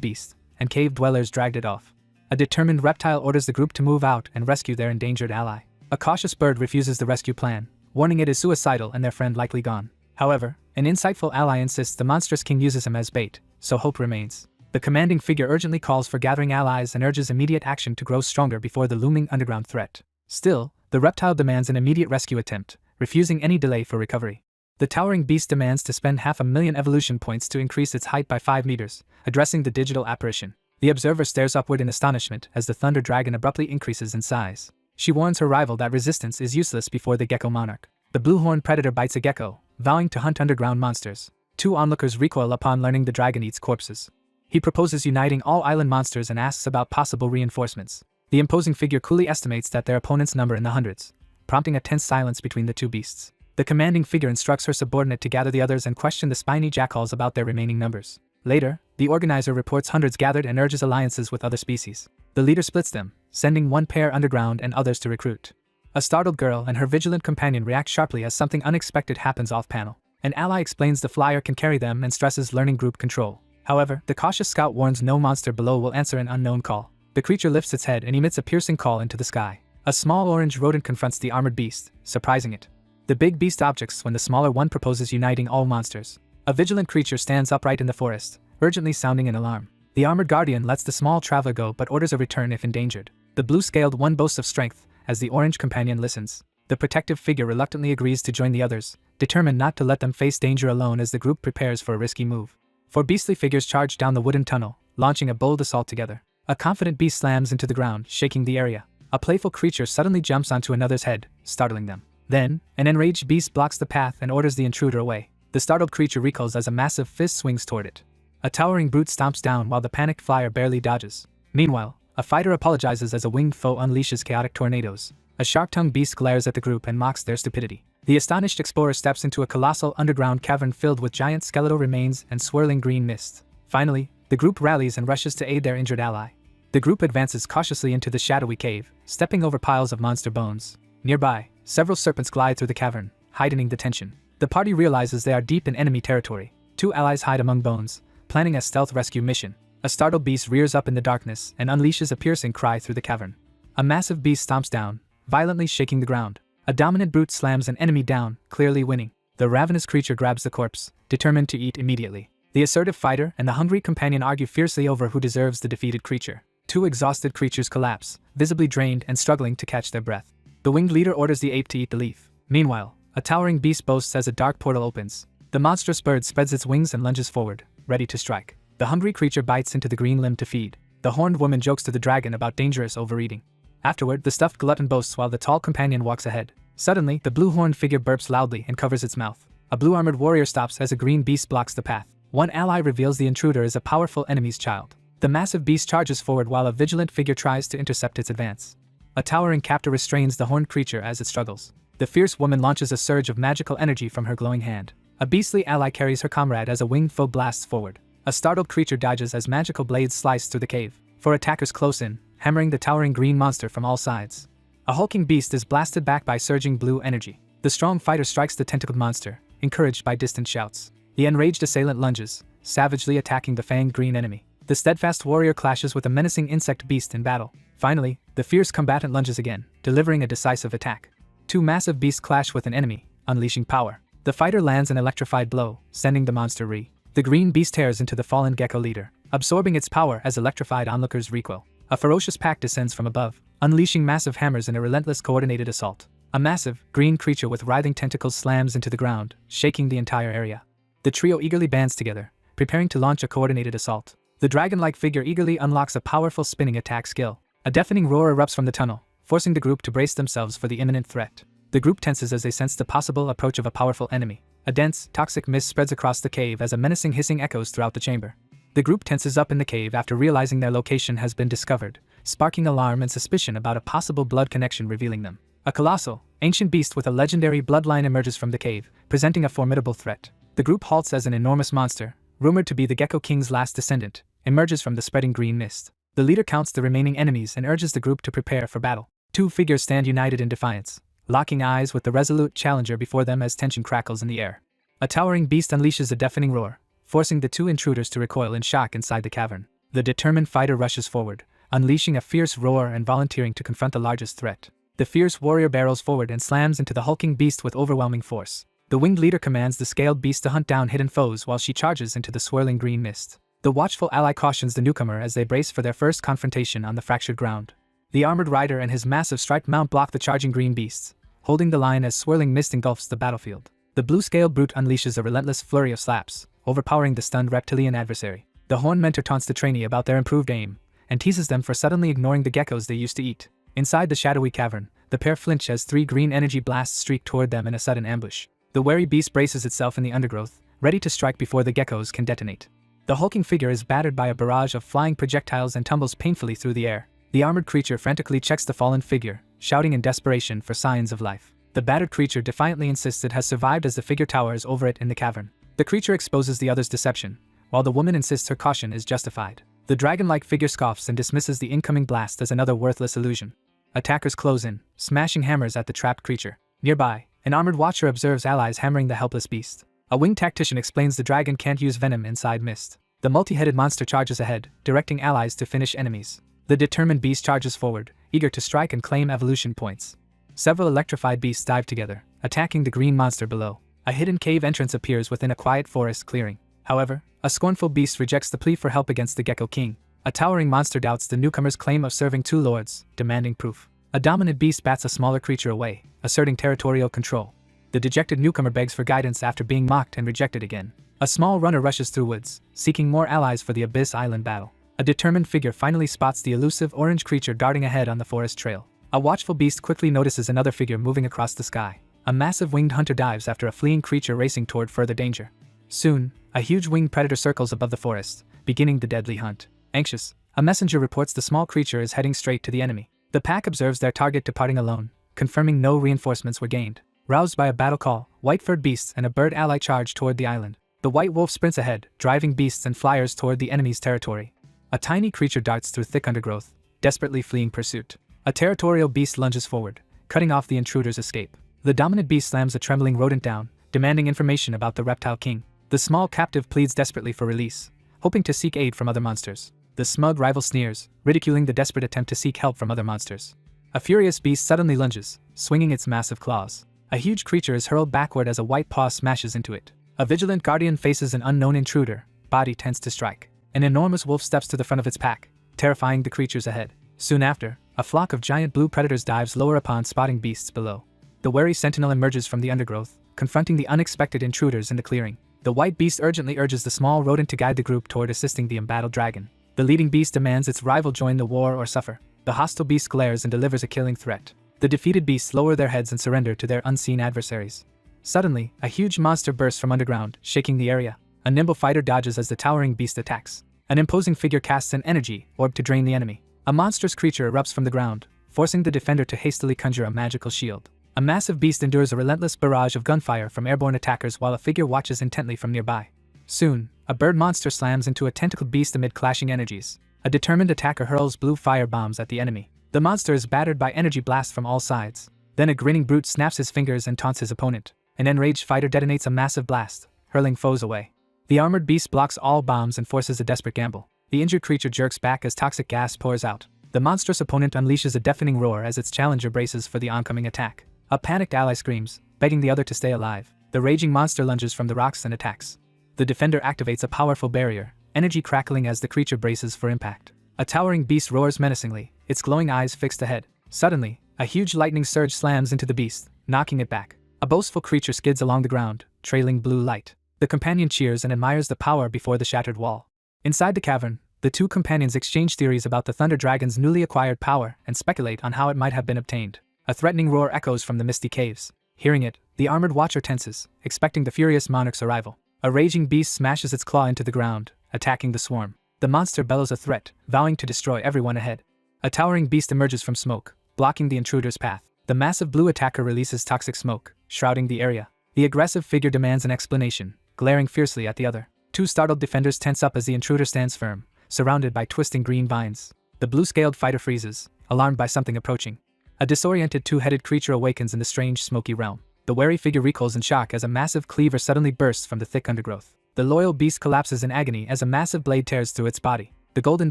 beast, and cave dwellers dragged it off. A determined reptile orders the group to move out and rescue their endangered ally. A cautious bird refuses the rescue plan, warning it is suicidal and their friend likely gone. However, an insightful ally insists the monstrous king uses him as bait, so hope remains. The commanding figure urgently calls for gathering allies and urges immediate action to grow stronger before the looming underground threat. Still, the reptile demands an immediate rescue attempt, refusing any delay for recovery. The towering beast demands to spend 500,000 evolution points to increase its height by 5 meters, addressing the digital apparition. The observer stares upward in astonishment as the thunder dragon abruptly increases in size. She warns her rival that resistance is useless before the gecko monarch. The blue-horned predator bites a gecko, vowing to hunt underground monsters. 2 onlookers recoil upon learning the dragon eats corpses. He proposes uniting all island monsters and asks about possible reinforcements. The imposing figure coolly estimates that their opponents number in the hundreds, prompting a tense silence between the 2 beasts. The commanding figure instructs her subordinate to gather the others and question the spiny jackals about their remaining numbers. Later, the organizer reports hundreds gathered and urges alliances with other species. The leader splits them, sending one pair underground and others to recruit. A startled girl and her vigilant companion react sharply as something unexpected happens off-panel. An ally explains the flyer can carry them and stresses learning group control. However, the cautious scout warns no monster below will answer an unknown call. The creature lifts its head and emits a piercing call into the sky. A small orange rodent confronts the armored beast, surprising it. The big beast objects when the smaller one proposes uniting all monsters. A vigilant creature stands upright in the forest, urgently sounding an alarm. The armored guardian lets the small traveler go but orders a return if endangered. The blue-scaled one boasts of strength, as the orange companion listens. The protective figure reluctantly agrees to join the others, determined not to let them face danger alone as the group prepares for a risky move. 4 beastly figures charge down the wooden tunnel, launching a bold assault together. A confident beast slams into the ground, shaking the area. A playful creature suddenly jumps onto another's head, startling them. Then, an enraged beast blocks the path and orders the intruder away. The startled creature recoils as a massive fist swings toward it. A towering brute stomps down while the panicked flyer barely dodges. Meanwhile, a fighter apologizes as a winged foe unleashes chaotic tornadoes. A sharp-tongued beast glares at the group and mocks their stupidity. The astonished explorer steps into a colossal underground cavern filled with giant skeletal remains and swirling green mist. Finally, the group rallies and rushes to aid their injured ally. The group advances cautiously into the shadowy cave, stepping over piles of monster bones. Nearby, several serpents glide through the cavern, heightening the tension. The party realizes they are deep in enemy territory. 2 allies hide among bones, planning a stealth rescue mission. A startled beast rears up in the darkness and unleashes a piercing cry through the cavern. A massive beast stomps down, violently shaking the ground. A dominant brute slams an enemy down, clearly winning. The ravenous creature grabs the corpse, determined to eat immediately. The assertive fighter and the hungry companion argue fiercely over who deserves the defeated creature. 2 exhausted creatures collapse, visibly drained and struggling to catch their breath. The winged leader orders the ape to eat the leaf. Meanwhile, a towering beast boasts as a dark portal opens. The monstrous bird spreads its wings and lunges forward, ready to strike. The hungry creature bites into the green limb to feed. The horned woman jokes to the dragon about dangerous overeating. Afterward, the stuffed glutton boasts while the tall companion walks ahead. Suddenly, the blue-horned figure burps loudly and covers its mouth. A blue-armored warrior stops as a green beast blocks the path. One ally reveals the intruder is a powerful enemy's child. The massive beast charges forward while a vigilant figure tries to intercept its advance. A towering captor restrains the horned creature as it struggles. The fierce woman launches a surge of magical energy from her glowing hand. A beastly ally carries her comrade as a winged foe blasts forward. A startled creature dodges as magical blades slice through the cave. 4 attackers close in, hammering the towering green monster from all sides. A hulking beast is blasted back by surging blue energy. The strong fighter strikes the tentacled monster, encouraged by distant shouts. The enraged assailant lunges, savagely attacking the fanged green enemy. The steadfast warrior clashes with a menacing insect beast in battle. Finally, the fierce combatant lunges again, delivering a decisive attack. 2 massive beasts clash with an enemy, unleashing power. The fighter lands an electrified blow, sending the monster The green beast tears into the fallen gecko leader, absorbing its power as electrified onlookers recoil. A ferocious pack descends from above, unleashing massive hammers in a relentless coordinated assault. A massive, green creature with writhing tentacles slams into the ground, shaking the entire area. The trio eagerly bands together, preparing to launch a coordinated assault. The dragon-like figure eagerly unlocks a powerful spinning attack skill. A deafening roar erupts from the tunnel, forcing the group to brace themselves for the imminent threat. The group tenses as they sense the possible approach of a powerful enemy. A dense, toxic mist spreads across the cave as a menacing hissing echoes throughout the chamber. The group tenses up in the cave after realizing their location has been discovered, sparking alarm and suspicion about a possible blood connection revealing them. A colossal, ancient beast with a legendary bloodline emerges from the cave, presenting a formidable threat. The group halts as an enormous monster, rumored to be the Gecko King's last descendant, emerges from the spreading green mist. The leader counts the remaining enemies and urges the group to prepare for battle. Two figures stand united in defiance, locking eyes with the resolute challenger before them as tension crackles in the air. A towering beast unleashes a deafening roar, forcing the two intruders to recoil in shock inside the cavern. The determined fighter rushes forward, unleashing a fierce roar and volunteering to confront the largest threat. The fierce warrior barrels forward and slams into the hulking beast with overwhelming force. The winged leader commands the scaled beast to hunt down hidden foes while she charges into the swirling green mist. The watchful ally cautions the newcomer as they brace for their first confrontation on the fractured ground. The armored rider and his massive striped mount block the charging green beasts, holding the line as swirling mist engulfs the battlefield. The blue-scaled brute unleashes a relentless flurry of slaps, overpowering the stunned reptilian adversary. The horned mentor taunts the trainee about their improved aim, and teases them for suddenly ignoring the geckos they used to eat. Inside the shadowy cavern, the pair flinch as three green energy blasts streak toward them in a sudden ambush. The wary beast braces itself in the undergrowth, ready to strike before the geckos can detonate. The hulking figure is battered by a barrage of flying projectiles and tumbles painfully through the air. The armored creature frantically checks the fallen figure, shouting in desperation for signs of life. The battered creature defiantly insists it has survived as the figure towers over it in the cavern. The creature exposes the other's deception, while the woman insists her caution is justified. The dragon-like figure scoffs and dismisses the incoming blast as another worthless illusion. Attackers close in, smashing hammers at the trapped creature. Nearby, an armored watcher observes allies hammering the helpless beast. A winged tactician explains the dragon can't use venom inside mist. The multi-headed monster charges ahead, directing allies to finish enemies. The determined beast charges forward, eager to strike and claim evolution points. Several electrified beasts dive together, attacking the green monster below. A hidden cave entrance appears within a quiet forest clearing. However, a scornful beast rejects the plea for help against the Gecko King. A towering monster doubts the newcomer's claim of serving two lords, demanding proof. A dominant beast bats a smaller creature away, asserting territorial control. The dejected newcomer begs for guidance after being mocked and rejected again. A small runner rushes through woods, seeking more allies for the Abyss Island battle. A determined figure finally spots the elusive orange creature darting ahead on the forest trail. A watchful beast quickly notices another figure moving across the sky. A massive winged hunter dives after a fleeing creature racing toward further danger. Soon, a huge winged predator circles above the forest, beginning the deadly hunt. Anxious, a messenger reports the small creature is heading straight to the enemy. The pack observes their target departing alone, confirming no reinforcements were gained. Roused by a battle call, white-furred beasts and a bird ally charge toward the island. The white wolf sprints ahead, driving beasts and flyers toward the enemy's territory. A tiny creature darts through thick undergrowth, desperately fleeing pursuit. A territorial beast lunges forward, cutting off the intruder's escape. The dominant beast slams a trembling rodent down, demanding information about the reptile king. The small captive pleads desperately for release, hoping to seek aid from other monsters. The smug rival sneers, ridiculing the desperate attempt to seek help from other monsters. A furious beast suddenly lunges, swinging its massive claws. A huge creature is hurled backward as a white paw smashes into it. A vigilant guardian faces an unknown intruder, body tense to strike. An enormous wolf steps to the front of its pack, terrifying the creatures ahead. Soon after, a flock of giant blue predators dives lower upon spotting beasts below. The wary sentinel emerges from the undergrowth, confronting the unexpected intruders in the clearing. The white beast urgently urges the small rodent to guide the group toward assisting the embattled dragon. The leading beast demands its rival join the war or suffer. The hostile beast glares and delivers a killing threat. The defeated beasts lower their heads and surrender to their unseen adversaries. Suddenly, a huge monster bursts from underground, shaking the area. A nimble fighter dodges as the towering beast attacks. An imposing figure casts an energy orb to drain the enemy. A monstrous creature erupts from the ground, forcing the defender to hastily conjure a magical shield. A massive beast endures a relentless barrage of gunfire from airborne attackers while a figure watches intently from nearby. Soon, a bird monster slams into a tentacled beast amid clashing energies. A determined attacker hurls blue fire bombs at the enemy. The monster is battered by energy blasts from all sides. Then a grinning brute snaps his fingers and taunts his opponent. An enraged fighter detonates a massive blast, hurling foes away. The armored beast blocks all bombs and forces a desperate gamble. The injured creature jerks back as toxic gas pours out. The monstrous opponent unleashes a deafening roar as its challenger braces for the oncoming attack. A panicked ally screams, begging the other to stay alive. The raging monster lunges from the rocks and attacks. The defender activates a powerful barrier, energy crackling as the creature braces for impact. A towering beast roars menacingly, its glowing eyes fixed ahead. Suddenly, a huge lightning surge slams into the beast, knocking it back. A boastful creature skids along the ground, trailing blue light. The companion cheers and admires the power before the shattered wall. Inside the cavern, the two companions exchange theories about the Thunder Dragon's newly acquired power and speculate on how it might have been obtained. A threatening roar echoes from the misty caves. Hearing it, the armored watcher tenses, expecting the furious monarch's arrival. A raging beast smashes its claw into the ground, attacking the swarm. The monster bellows a threat, vowing to destroy everyone ahead. A towering beast emerges from smoke, blocking the intruder's path. The massive blue attacker releases toxic smoke, shrouding the area. The aggressive figure demands an explanation, glaring fiercely at the other. Two startled defenders tense up as the intruder stands firm, surrounded by twisting green vines. The blue-scaled fighter freezes, alarmed by something approaching. A disoriented two-headed creature awakens in the strange, smoky realm. The wary figure recoils in shock as a massive cleaver suddenly bursts from the thick undergrowth. The loyal beast collapses in agony as a massive blade tears through its body. The golden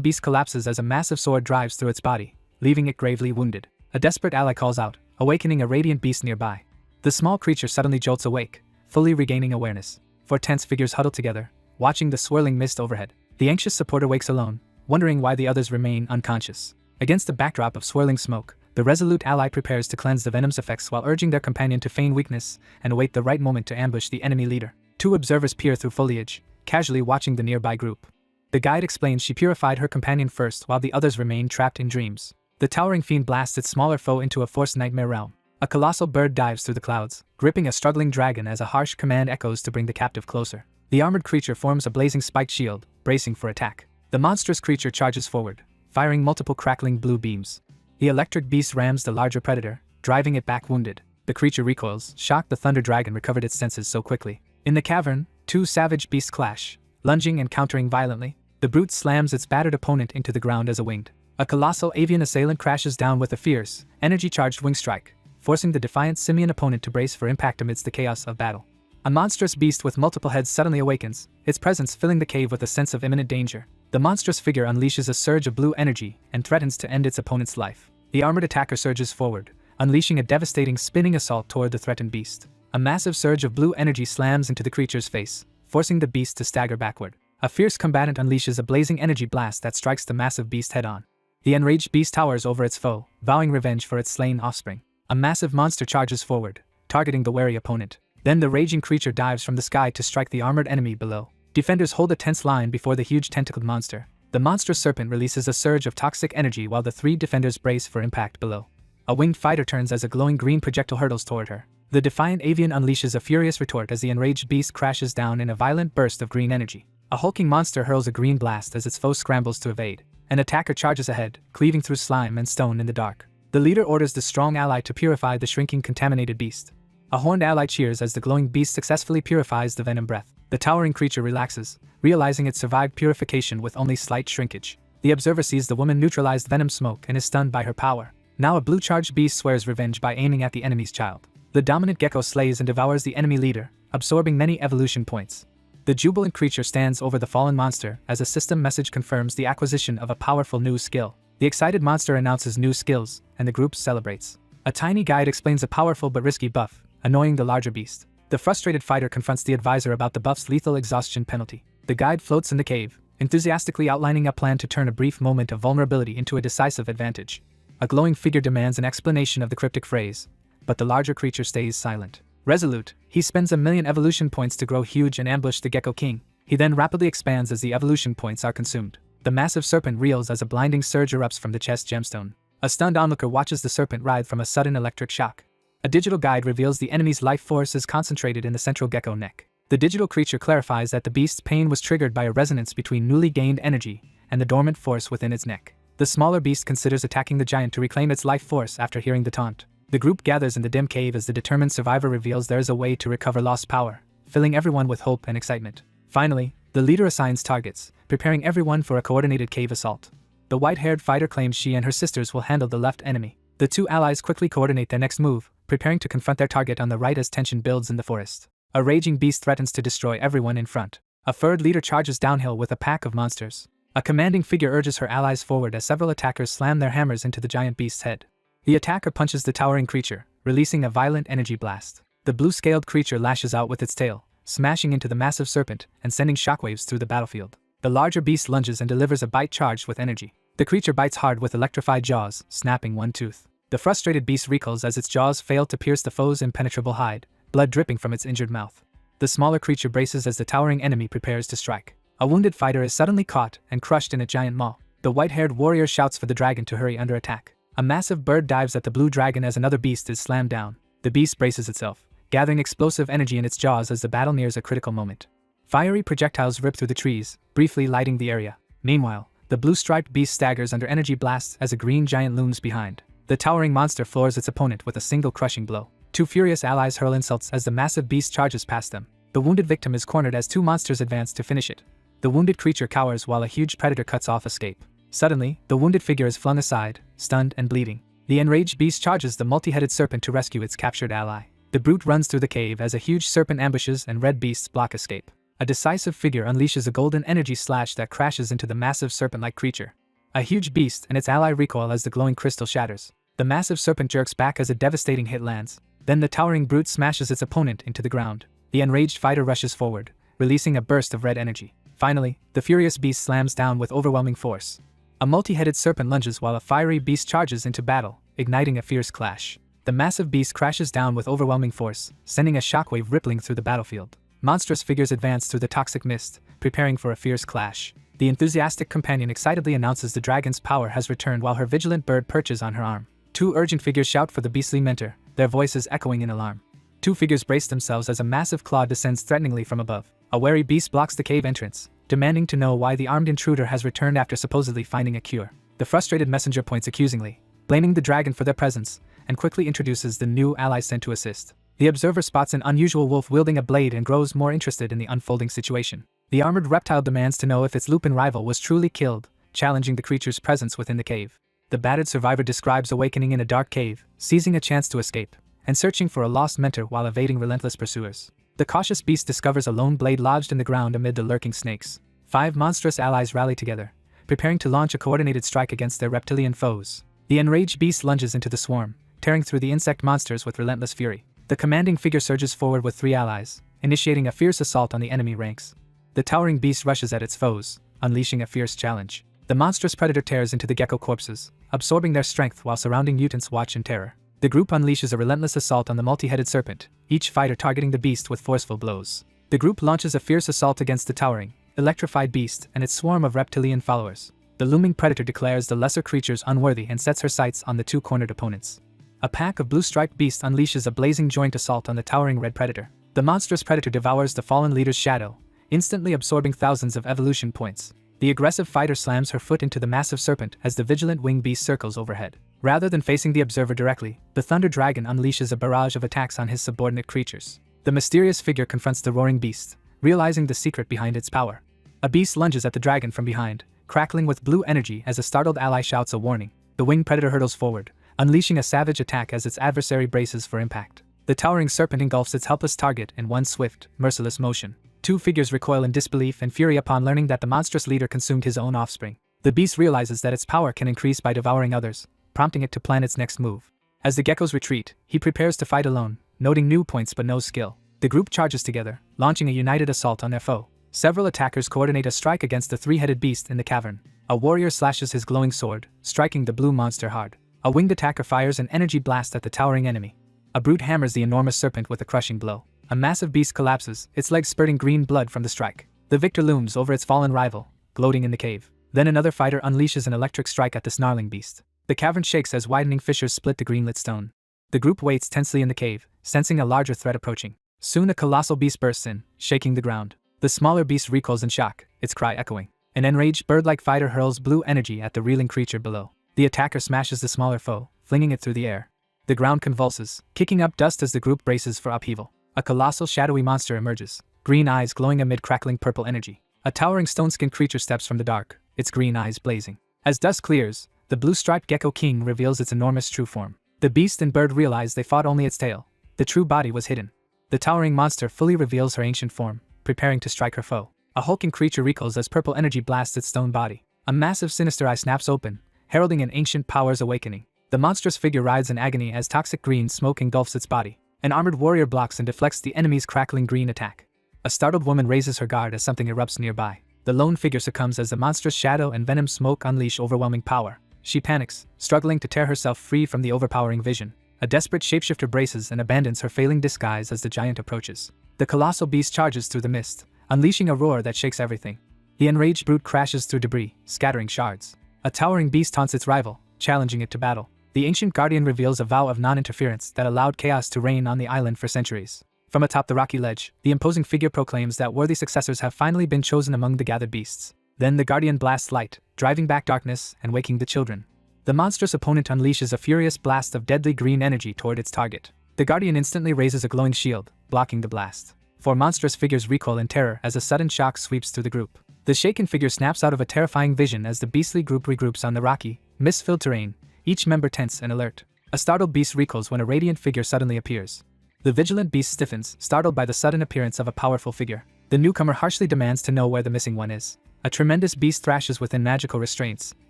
beast collapses as a massive sword drives through its body, leaving it gravely wounded. A desperate ally calls out, awakening a radiant beast nearby. The small creature suddenly jolts awake, fully regaining awareness. Four tense figures huddle together, watching the swirling mist overhead. The anxious supporter wakes alone, wondering why the others remain unconscious. Against the backdrop of swirling smoke, the resolute ally prepares to cleanse the venom's effects while urging their companion to feign weakness and await the right moment to ambush the enemy leader. Two observers peer through foliage, casually watching the nearby group. The guide explains she purified her companion first while the others remain trapped in dreams. The towering fiend blasts its smaller foe into a forced nightmare realm. A colossal bird dives through the clouds, gripping a struggling dragon as a harsh command echoes to bring the captive closer. The armored creature forms a blazing spiked shield, bracing for attack. The monstrous creature charges forward, firing multiple crackling blue beams. The electric beast rams the larger predator, driving it back wounded. The creature recoils, shocked the thunder dragon recovered its senses so quickly. In the cavern, two savage beasts clash, lunging and countering violently. The brute slams its battered opponent into the ground as a winged. A colossal avian assailant crashes down with a fierce, energy-charged wing strike, forcing the defiant simian opponent to brace for impact amidst the chaos of battle. A monstrous beast with multiple heads suddenly awakens, its presence filling the cave with a sense of imminent danger. The monstrous figure unleashes a surge of blue energy and threatens to end its opponent's life. The armored attacker surges forward, unleashing a devastating spinning assault toward the threatened beast. A massive surge of blue energy slams into the creature's face, forcing the beast to stagger backward. A fierce combatant unleashes a blazing energy blast that strikes the massive beast head-on. The enraged beast towers over its foe, vowing revenge for its slain offspring. A massive monster charges forward, targeting the wary opponent. Then the raging creature dives from the sky to strike the armored enemy below. Defenders hold a tense line before the huge tentacled monster. The monstrous serpent releases a surge of toxic energy while the three defenders brace for impact below. A winged fighter turns as a glowing green projectile hurtles toward her. The defiant avian unleashes a furious retort as the enraged beast crashes down in a violent burst of green energy. A hulking monster hurls a green blast as its foe scrambles to evade. An attacker charges ahead, cleaving through slime and stone in the dark. The leader orders the strong ally to purify the shrinking contaminated beast. A horned ally cheers as the glowing beast successfully purifies the venom breath. The towering creature relaxes, realizing it survived purification with only slight shrinkage. The observer sees the woman neutralized venom smoke and is stunned by her power. Now a blue-charged beast swears revenge by aiming at the enemy's child. The dominant gecko slays and devours the enemy leader, absorbing many evolution points. The jubilant creature stands over the fallen monster as a system message confirms the acquisition of a powerful new skill. The excited monster announces new skills, and the group celebrates. A tiny guide explains a powerful but risky buff, annoying the larger beast. The frustrated fighter confronts the advisor about the buff's lethal exhaustion penalty. The guide floats in the cave, enthusiastically outlining a plan to turn a brief moment of vulnerability into a decisive advantage. A glowing figure demands an explanation of the cryptic phrase, but the larger creature stays silent. Resolute, he spends 1,000,000 evolution points to grow huge and ambush the Gecko King. He then rapidly expands as the evolution points are consumed. The massive serpent reels as a blinding surge erupts from the chest gemstone. A stunned onlooker watches the serpent writhe from a sudden electric shock. A digital guide reveals the enemy's life force is concentrated in the central gecko neck. The digital creature clarifies that the beast's pain was triggered by a resonance between newly gained energy and the dormant force within its neck. The smaller beast considers attacking the giant to reclaim its life force after hearing the taunt. The group gathers in the dim cave as the determined survivor reveals there is a way to recover lost power, filling everyone with hope and excitement. Finally, the leader assigns targets, preparing everyone for a coordinated cave assault. The white-haired fighter claims she and her sisters will handle the left enemy. The two allies quickly coordinate their next move, preparing to confront their target on the right as tension builds in the forest. A raging beast threatens to destroy everyone in front. A furred leader charges downhill with a pack of monsters. A commanding figure urges her allies forward as several attackers slam their hammers into the giant beast's head. The attacker punches the towering creature, releasing a violent energy blast. The blue-scaled creature lashes out with its tail, smashing into the massive serpent and sending shockwaves through the battlefield. The larger beast lunges and delivers a bite charged with energy. The creature bites hard with electrified jaws, snapping one tooth. The frustrated beast recoils as its jaws fail to pierce the foe's impenetrable hide, blood dripping from its injured mouth. The smaller creature braces as the towering enemy prepares to strike. A wounded fighter is suddenly caught and crushed in a giant maw. The white-haired warrior shouts for the dragon to hurry under attack. A massive bird dives at the blue dragon as another beast is slammed down. The beast braces itself, gathering explosive energy in its jaws as the battle nears a critical moment. Fiery projectiles rip through the trees, briefly lighting the area. Meanwhile, the blue-striped beast staggers under energy blasts as a green giant looms behind. The towering monster floors its opponent with a single crushing blow. Two furious allies hurl insults as the massive beast charges past them. The wounded victim is cornered as two monsters advance to finish it. The wounded creature cowers while a huge predator cuts off escape. Suddenly, the wounded figure is flung aside, stunned and bleeding. The enraged beast charges the multi-headed serpent to rescue its captured ally. The brute runs through the cave as a huge serpent ambushes and red beasts block escape. A decisive figure unleashes a golden energy slash that crashes into the massive serpent-like creature. A huge beast and its ally recoil as the glowing crystal shatters. The massive serpent jerks back as a devastating hit lands. Then the towering brute smashes its opponent into the ground. The enraged fighter rushes forward, releasing a burst of red energy. Finally, the furious beast slams down with overwhelming force. A multi-headed serpent lunges while a fiery beast charges into battle, igniting a fierce clash. The massive beast crashes down with overwhelming force, sending a shockwave rippling through the battlefield. Monstrous figures advance through the toxic mist, preparing for a fierce clash. The enthusiastic companion excitedly announces the dragon's power has returned while her vigilant bird perches on her arm. Two urgent figures shout for the beastly mentor, their voices echoing in alarm. Two figures brace themselves as a massive claw descends threateningly from above. A wary beast blocks the cave entrance, demanding to know why the armed intruder has returned after supposedly finding a cure. The frustrated messenger points accusingly, blaming the dragon for their presence, and quickly introduces the new ally sent to assist. The observer spots an unusual wolf wielding a blade and grows more interested in the unfolding situation. The armored reptile demands to know if its lupin rival was truly killed, challenging the creature's presence within the cave. The battered survivor describes awakening in a dark cave, seizing a chance to escape, and searching for a lost mentor while evading relentless pursuers. The cautious beast discovers a lone blade lodged in the ground amid the lurking snakes. 5 monstrous allies rally together, preparing to launch a coordinated strike against their reptilian foes. The enraged beast lunges into the swarm, tearing through the insect monsters with relentless fury. The commanding figure surges forward with 3 allies, initiating a fierce assault on the enemy ranks. The towering beast rushes at its foes, unleashing a fierce challenge. The monstrous predator tears into the gecko corpses, absorbing their strength while surrounding mutants watch in terror. The group unleashes a relentless assault on the multi-headed serpent, each fighter targeting the beast with forceful blows. The group launches a fierce assault against the towering, electrified beast and its swarm of reptilian followers. The looming predator declares the lesser creatures unworthy and sets her sights on the 2 cornered opponents. A pack of blue-striped beasts unleashes a blazing joint assault on the towering red predator. The monstrous predator devours the fallen leader's shadow, instantly absorbing thousands of evolution points. The aggressive fighter slams her foot into the massive serpent as the vigilant winged beast circles overhead. Rather than facing the observer directly, the thunder dragon unleashes a barrage of attacks on his subordinate creatures. The mysterious figure confronts the roaring beast, realizing the secret behind its power. A beast lunges at the dragon from behind, crackling with blue energy as a startled ally shouts a warning. The winged predator hurtles forward, unleashing a savage attack as its adversary braces for impact. The towering serpent engulfs its helpless target in one swift, merciless motion. 2 figures recoil in disbelief and fury upon learning that the monstrous leader consumed his own offspring. The beast realizes that its power can increase by devouring others, prompting it to plan its next move. As the geckos retreat, he prepares to fight alone, noting new points but no skill. The group charges together, launching a united assault on their foe. Several attackers coordinate a strike against the 3-headed beast in the cavern. A warrior slashes his glowing sword, striking the blue monster hard. A winged attacker fires an energy blast at the towering enemy. A brute hammers the enormous serpent with a crushing blow. A massive beast collapses, its legs spurting green blood from the strike. The victor looms over its fallen rival, gloating in the cave. Then another fighter unleashes an electric strike at the snarling beast. The cavern shakes as widening fissures split the greenlit stone. The group waits tensely in the cave, sensing a larger threat approaching. Soon a colossal beast bursts in, shaking the ground. The smaller beast recoils in shock, its cry echoing. An enraged bird-like fighter hurls blue energy at the reeling creature below. The attacker smashes the smaller foe, flinging it through the air. The ground convulses, kicking up dust as the group braces for upheaval. A colossal shadowy monster emerges, green eyes glowing amid crackling purple energy. A towering stone-skinned creature steps from the dark, its green eyes blazing. As dust clears, the blue-striped Gecko King reveals its enormous true form. The beast and bird realize they fought only its tail. The true body was hidden. The towering monster fully reveals her ancient form, preparing to strike her foe. A hulking creature recoils as purple energy blasts its stone body. A massive sinister eye snaps open, heralding an ancient power's awakening. The monstrous figure writhes in agony as toxic green smoke engulfs its body. An armored warrior blocks and deflects the enemy's crackling green attack. A startled woman raises her guard as something erupts nearby. The lone figure succumbs as the monstrous shadow and venom smoke unleash overwhelming power. She panics, struggling to tear herself free from the overpowering vision. A desperate shapeshifter braces and abandons her failing disguise as the giant approaches. The colossal beast charges through the mist, unleashing a roar that shakes everything. The enraged brute crashes through debris, scattering shards. A towering beast taunts its rival, challenging it to battle. The ancient guardian reveals a vow of non-interference that allowed chaos to reign on the island for centuries. From atop the rocky ledge, the imposing figure proclaims that worthy successors have finally been chosen among the gathered beasts. Then the guardian blasts light, driving back darkness and waking the children. The monstrous opponent unleashes a furious blast of deadly green energy toward its target. The guardian instantly raises a glowing shield, blocking the blast. Four monstrous figures recoil in terror as a sudden shock sweeps through the group. The shaken figure snaps out of a terrifying vision as the beastly group regroups on the rocky, mist-filled terrain, each member tense and alert. A startled beast recoils when a radiant figure suddenly appears. The vigilant beast stiffens, startled by the sudden appearance of a powerful figure. The newcomer harshly demands to know where the missing one is. A tremendous beast thrashes within magical restraints,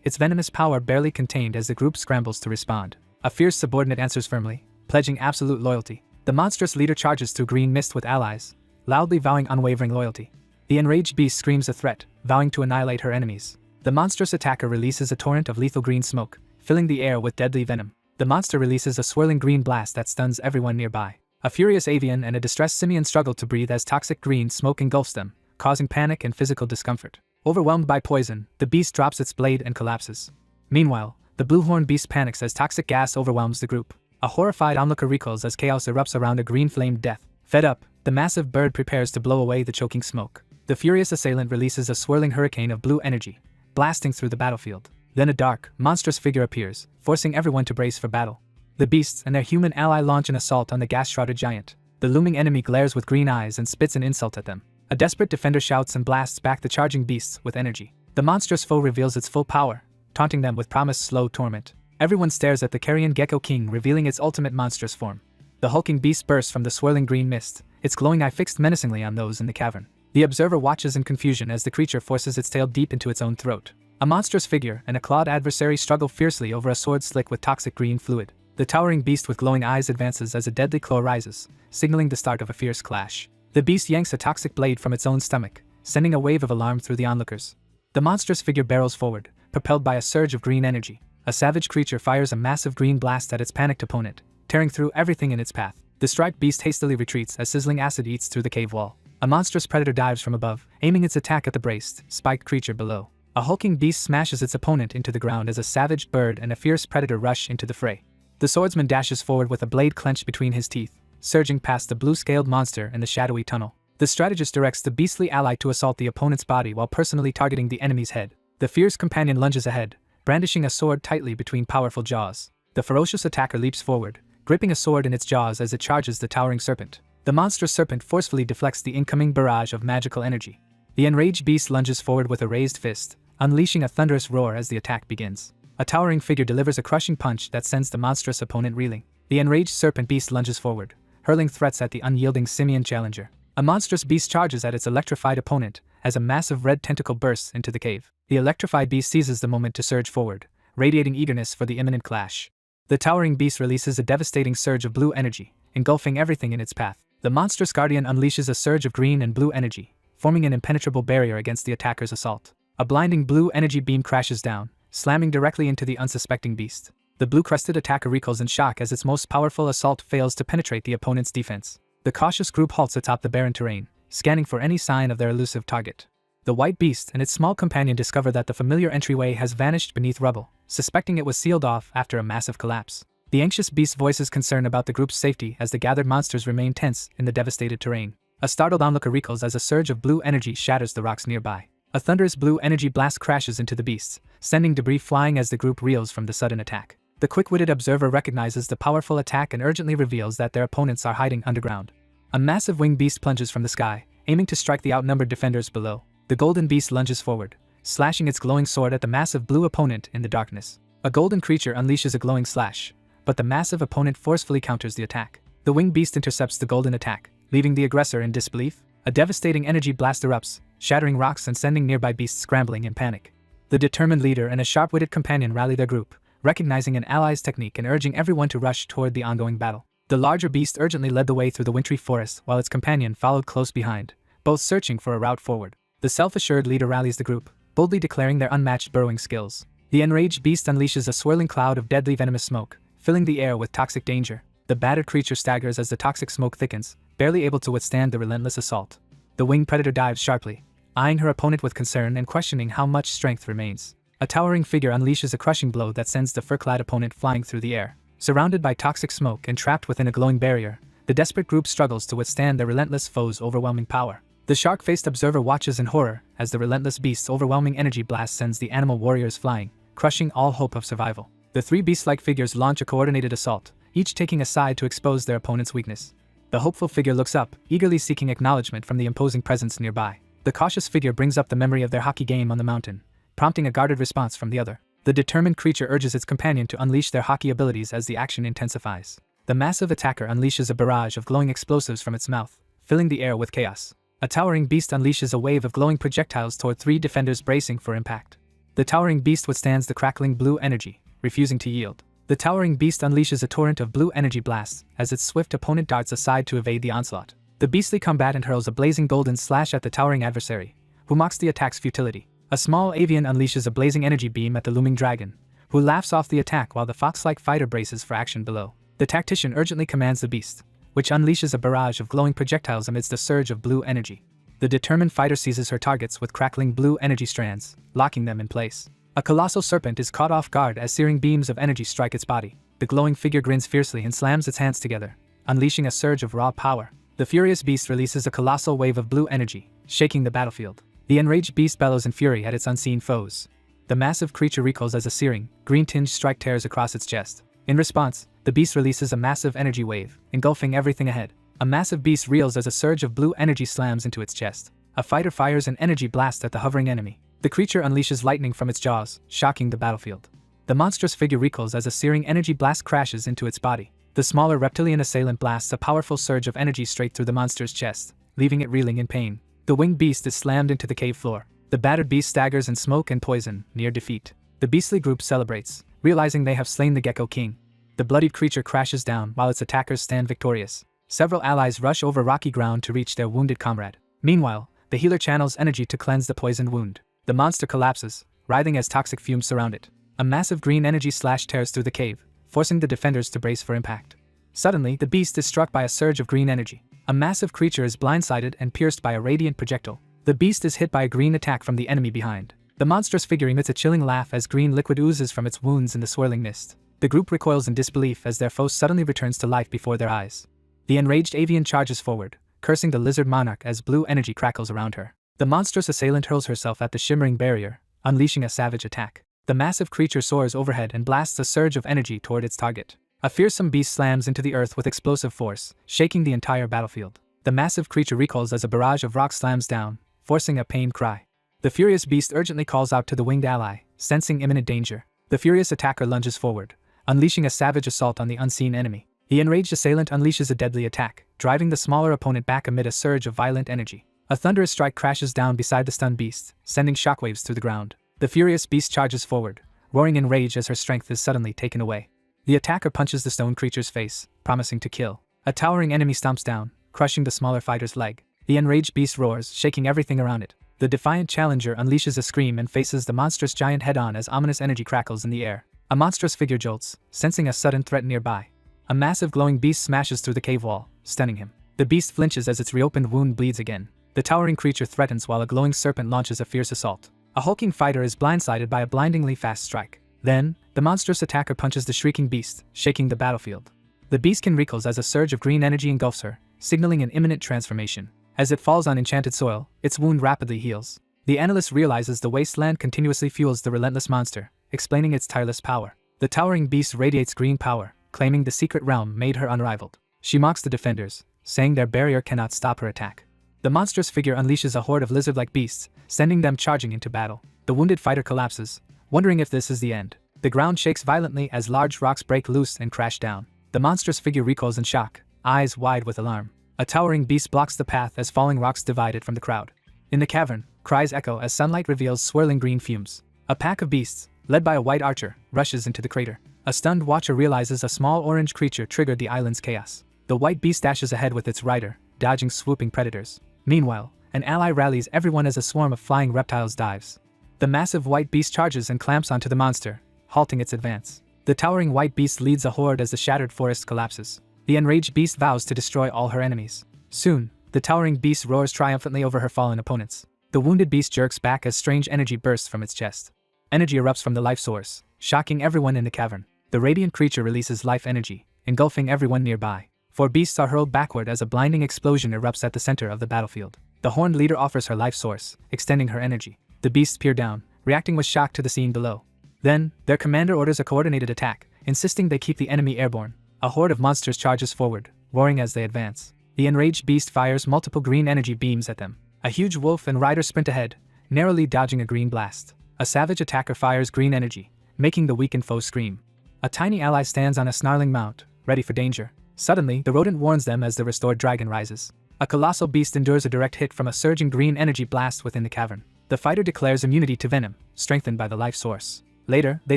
its venomous power barely contained as the group scrambles to respond. A fierce subordinate answers firmly, pledging absolute loyalty. The monstrous leader charges through green mist with allies, loudly vowing unwavering loyalty. The enraged beast screams a threat, vowing to annihilate her enemies. The monstrous attacker releases a torrent of lethal green smoke, filling the air with deadly venom. The monster releases a swirling green blast that stuns everyone nearby. A furious avian and a distressed simian struggle to breathe as toxic green smoke engulfs them, causing panic and physical discomfort. Overwhelmed by poison, the beast drops its blade and collapses. Meanwhile, the blue-horned beast panics as toxic gas overwhelms the group. A horrified onlooker recoils as chaos erupts around a green-flamed death. Fed up, the massive bird prepares to blow away the choking smoke. The furious assailant releases a swirling hurricane of blue energy, blasting through the battlefield. Then a dark, monstrous figure appears, forcing everyone to brace for battle. The beasts and their human ally launch an assault on the gas-shrouded giant. The looming enemy glares with green eyes and spits an insult at them. A desperate defender shouts and blasts back the charging beasts with energy. The monstrous foe reveals its full power, taunting them with promised slow torment. Everyone stares at the carrion Gecko King revealing its ultimate monstrous form. The hulking beast bursts from the swirling green mist, its glowing eye fixed menacingly on those in the cavern. The observer watches in confusion as the creature forces its tail deep into its own throat. A monstrous figure and a clawed adversary struggle fiercely over a sword slick with toxic green fluid. The towering beast with glowing eyes advances as a deadly claw rises, signaling the start of a fierce clash. The beast yanks a toxic blade from its own stomach, sending a wave of alarm through the onlookers. The monstrous figure barrels forward, propelled by a surge of green energy. A savage creature fires a massive green blast at its panicked opponent, tearing through everything in its path. The striped beast hastily retreats as sizzling acid eats through the cave wall. A monstrous predator dives from above, aiming its attack at the braced, spiked creature below. A hulking beast smashes its opponent into the ground as a savage bird and a fierce predator rush into the fray. The swordsman dashes forward with a blade clenched between his teeth, surging past the blue-scaled monster in the shadowy tunnel. The strategist directs the beastly ally to assault the opponent's body while personally targeting the enemy's head. The fierce companion lunges ahead, brandishing a sword tightly between powerful jaws. The ferocious attacker leaps forward, gripping a sword in its jaws as it charges the towering serpent. The monstrous serpent forcefully deflects the incoming barrage of magical energy. The enraged beast lunges forward with a raised fist, unleashing a thunderous roar as the attack begins. A towering figure delivers a crushing punch that sends the monstrous opponent reeling. The enraged serpent beast lunges forward, hurling threats at the unyielding simian challenger. A monstrous beast charges at its electrified opponent as a massive red tentacle bursts into the cave. The electrified beast seizes the moment to surge forward, radiating eagerness for the imminent clash. The towering beast releases a devastating surge of blue energy, engulfing everything in its path. The monstrous guardian unleashes a surge of green and blue energy, forming an impenetrable barrier against the attacker's assault. A blinding blue energy beam crashes down, slamming directly into the unsuspecting beast. The blue-crested attacker recoils in shock as its most powerful assault fails to penetrate the opponent's defense. The cautious group halts atop the barren terrain, scanning for any sign of their elusive target. The white beast and its small companion discover that the familiar entryway has vanished beneath rubble, suspecting it was sealed off after a massive collapse. The anxious beast voices concern about the group's safety as the gathered monsters remain tense in the devastated terrain. A startled onlooker recoils as a surge of blue energy shatters the rocks nearby. A thunderous blue energy blast crashes into the beasts, sending debris flying as the group reels from the sudden attack. The quick-witted observer recognizes the powerful attack and urgently reveals that their opponents are hiding underground. A massive winged beast plunges from the sky, aiming to strike the outnumbered defenders below. The golden beast lunges forward, slashing its glowing sword at the massive blue opponent in the darkness. A golden creature unleashes a glowing slash, but the massive opponent forcefully counters the attack. The winged beast intercepts the golden attack, leaving the aggressor in disbelief. A devastating energy blast erupts, shattering rocks and sending nearby beasts scrambling in panic. The determined leader and a sharp-witted companion rally their group, recognizing an ally's technique and urging everyone to rush toward the ongoing battle. The larger beast urgently led the way through the wintry forest while its companion followed close behind, both searching for a route forward. The self-assured leader rallies the group, boldly declaring their unmatched burrowing skills. The enraged beast unleashes a swirling cloud of deadly venomous smoke, filling the air with toxic danger. The battered creature staggers as the toxic smoke thickens, barely able to withstand the relentless assault. The winged predator dives sharply, eyeing her opponent with concern and questioning how much strength remains. A towering figure unleashes a crushing blow that sends the fur-clad opponent flying through the air. Surrounded by toxic smoke and trapped within a glowing barrier, the desperate group struggles to withstand their relentless foe's overwhelming power. The shark-faced observer watches in horror as the relentless beast's overwhelming energy blast sends the animal warriors flying, crushing all hope of survival. The three beast-like figures launch a coordinated assault, each taking a side to expose their opponent's weakness. The hopeful figure looks up, eagerly seeking acknowledgement from the imposing presence nearby. The cautious figure brings up the memory of their hockey game on the mountain, prompting a guarded response from the other. The determined creature urges its companion to unleash their hockey abilities as the action intensifies. The massive attacker unleashes a barrage of glowing explosives from its mouth, filling the air with chaos. A towering beast unleashes a wave of glowing projectiles toward three defenders bracing for impact. The towering beast withstands the crackling blue energy, refusing to yield. The towering beast unleashes a torrent of blue energy blasts as its swift opponent darts aside to evade the onslaught. The beastly combatant hurls a blazing golden slash at the towering adversary, who mocks the attack's futility. A small avian unleashes a blazing energy beam at the looming dragon, who laughs off the attack while the fox-like fighter braces for action below. The tactician urgently commands the beast, which unleashes a barrage of glowing projectiles amidst a surge of blue energy. The determined fighter seizes her targets with crackling blue energy strands, locking them in place. A colossal serpent is caught off guard as searing beams of energy strike its body. The glowing figure grins fiercely and slams its hands together, unleashing a surge of raw power. The furious beast releases a colossal wave of blue energy, shaking the battlefield. The enraged beast bellows in fury at its unseen foes. The massive creature recoils as a searing, green-tinged strike tears across its chest. In response, the beast releases a massive energy wave, engulfing everything ahead. A massive beast reels as a surge of blue energy slams into its chest. A fighter fires an energy blast at the hovering enemy. The creature unleashes lightning from its jaws, shocking the battlefield. The monstrous figure recoils as a searing energy blast crashes into its body. The smaller reptilian assailant blasts a powerful surge of energy straight through the monster's chest, leaving it reeling in pain. The winged beast is slammed into the cave floor. The battered beast staggers in smoke and poison, near defeat. The beastly group celebrates, realizing they have slain the Gecko King. The bloodied creature crashes down while its attackers stand victorious. Several allies rush over rocky ground to reach their wounded comrade. Meanwhile, the healer channels energy to cleanse the poisoned wound. The monster collapses, writhing as toxic fumes surround it. A massive green energy slash tears through the cave, forcing the defenders to brace for impact. Suddenly, the beast is struck by a surge of green energy. A massive creature is blindsided and pierced by a radiant projectile. The beast is hit by a green attack from the enemy behind. The monstrous figure emits a chilling laugh as green liquid oozes from its wounds in the swirling mist. The group recoils in disbelief as their foe suddenly returns to life before their eyes. The enraged avian charges forward, cursing the lizard monarch as blue energy crackles around her. The monstrous assailant hurls herself at the shimmering barrier, unleashing a savage attack. The massive creature soars overhead and blasts a surge of energy toward its target. A fearsome beast slams into the earth with explosive force, shaking the entire battlefield. The massive creature recoils as a barrage of rocks slams down, forcing a pained cry. The furious beast urgently calls out to the winged ally, sensing imminent danger. The furious attacker lunges forward, unleashing a savage assault on the unseen enemy. The enraged assailant unleashes a deadly attack, driving the smaller opponent back amid a surge of violent energy. A thunderous strike crashes down beside the stunned beast, sending shockwaves through the ground. The furious beast charges forward, roaring in rage as her strength is suddenly taken away. The attacker punches the stone creature's face, promising to kill. A towering enemy stomps down, crushing the smaller fighter's leg. The enraged beast roars, shaking everything around it. The defiant challenger unleashes a scream and faces the monstrous giant head-on as ominous energy crackles in the air. A monstrous figure jolts, sensing a sudden threat nearby. A massive glowing beast smashes through the cave wall, stunning him. The beast flinches as its reopened wound bleeds again. The towering creature threatens while a glowing serpent launches a fierce assault. A hulking fighter is blindsided by a blindingly fast strike. Then, the monstrous attacker punches the shrieking beast, shaking the battlefield. The beastkin recoils as a surge of green energy engulfs her, signaling an imminent transformation. As it falls on enchanted soil, its wound rapidly heals. The analyst realizes the wasteland continuously fuels the relentless monster, explaining its tireless power. The towering beast radiates green power, claiming the secret realm made her unrivaled. She mocks the defenders, saying their barrier cannot stop her attack. The monstrous figure unleashes a horde of lizard-like beasts, sending them charging into battle. The wounded fighter collapses, wondering if this is the end. The ground shakes violently as large rocks break loose and crash down. The monstrous figure recoils in shock, eyes wide with alarm. A towering beast blocks the path as falling rocks divide it from the crowd. In the cavern, cries echo as sunlight reveals swirling green fumes. A pack of beasts, led by a white archer, rushes into the crater. A stunned watcher realizes a small orange creature triggered the island's chaos. The white beast dashes ahead with its rider, dodging swooping predators. Meanwhile, An ally rallies everyone as a swarm of flying reptiles dives. The massive white beast charges and clamps onto the monster, halting its advance. The towering white beast leads a horde as the shattered forest collapses. The enraged beast vows to destroy all her enemies. Soon, the towering beast roars triumphantly over her fallen opponents. The wounded beast jerks back as strange energy bursts from its chest. Energy erupts from the life source, shocking everyone in the cavern. The radiant creature releases life energy, engulfing everyone nearby. 4 beasts are hurled backward as a blinding explosion erupts at the center of the battlefield. The horned leader offers her life source, extending her energy. The beasts peer down, reacting with shock to the scene below. Then, their commander orders a coordinated attack, insisting they keep the enemy airborne. A horde of monsters charges forward, roaring as they advance. The enraged beast fires multiple green energy beams at them. A huge wolf and rider sprint ahead, narrowly dodging a green blast. A savage attacker fires green energy, making the weakened foe scream. A tiny ally stands on a snarling mount, ready for danger. Suddenly, the rodent warns them as the restored dragon rises. A colossal beast endures a direct hit from a surging green energy blast within the cavern. The fighter declares immunity to venom, strengthened by the life source. Later, they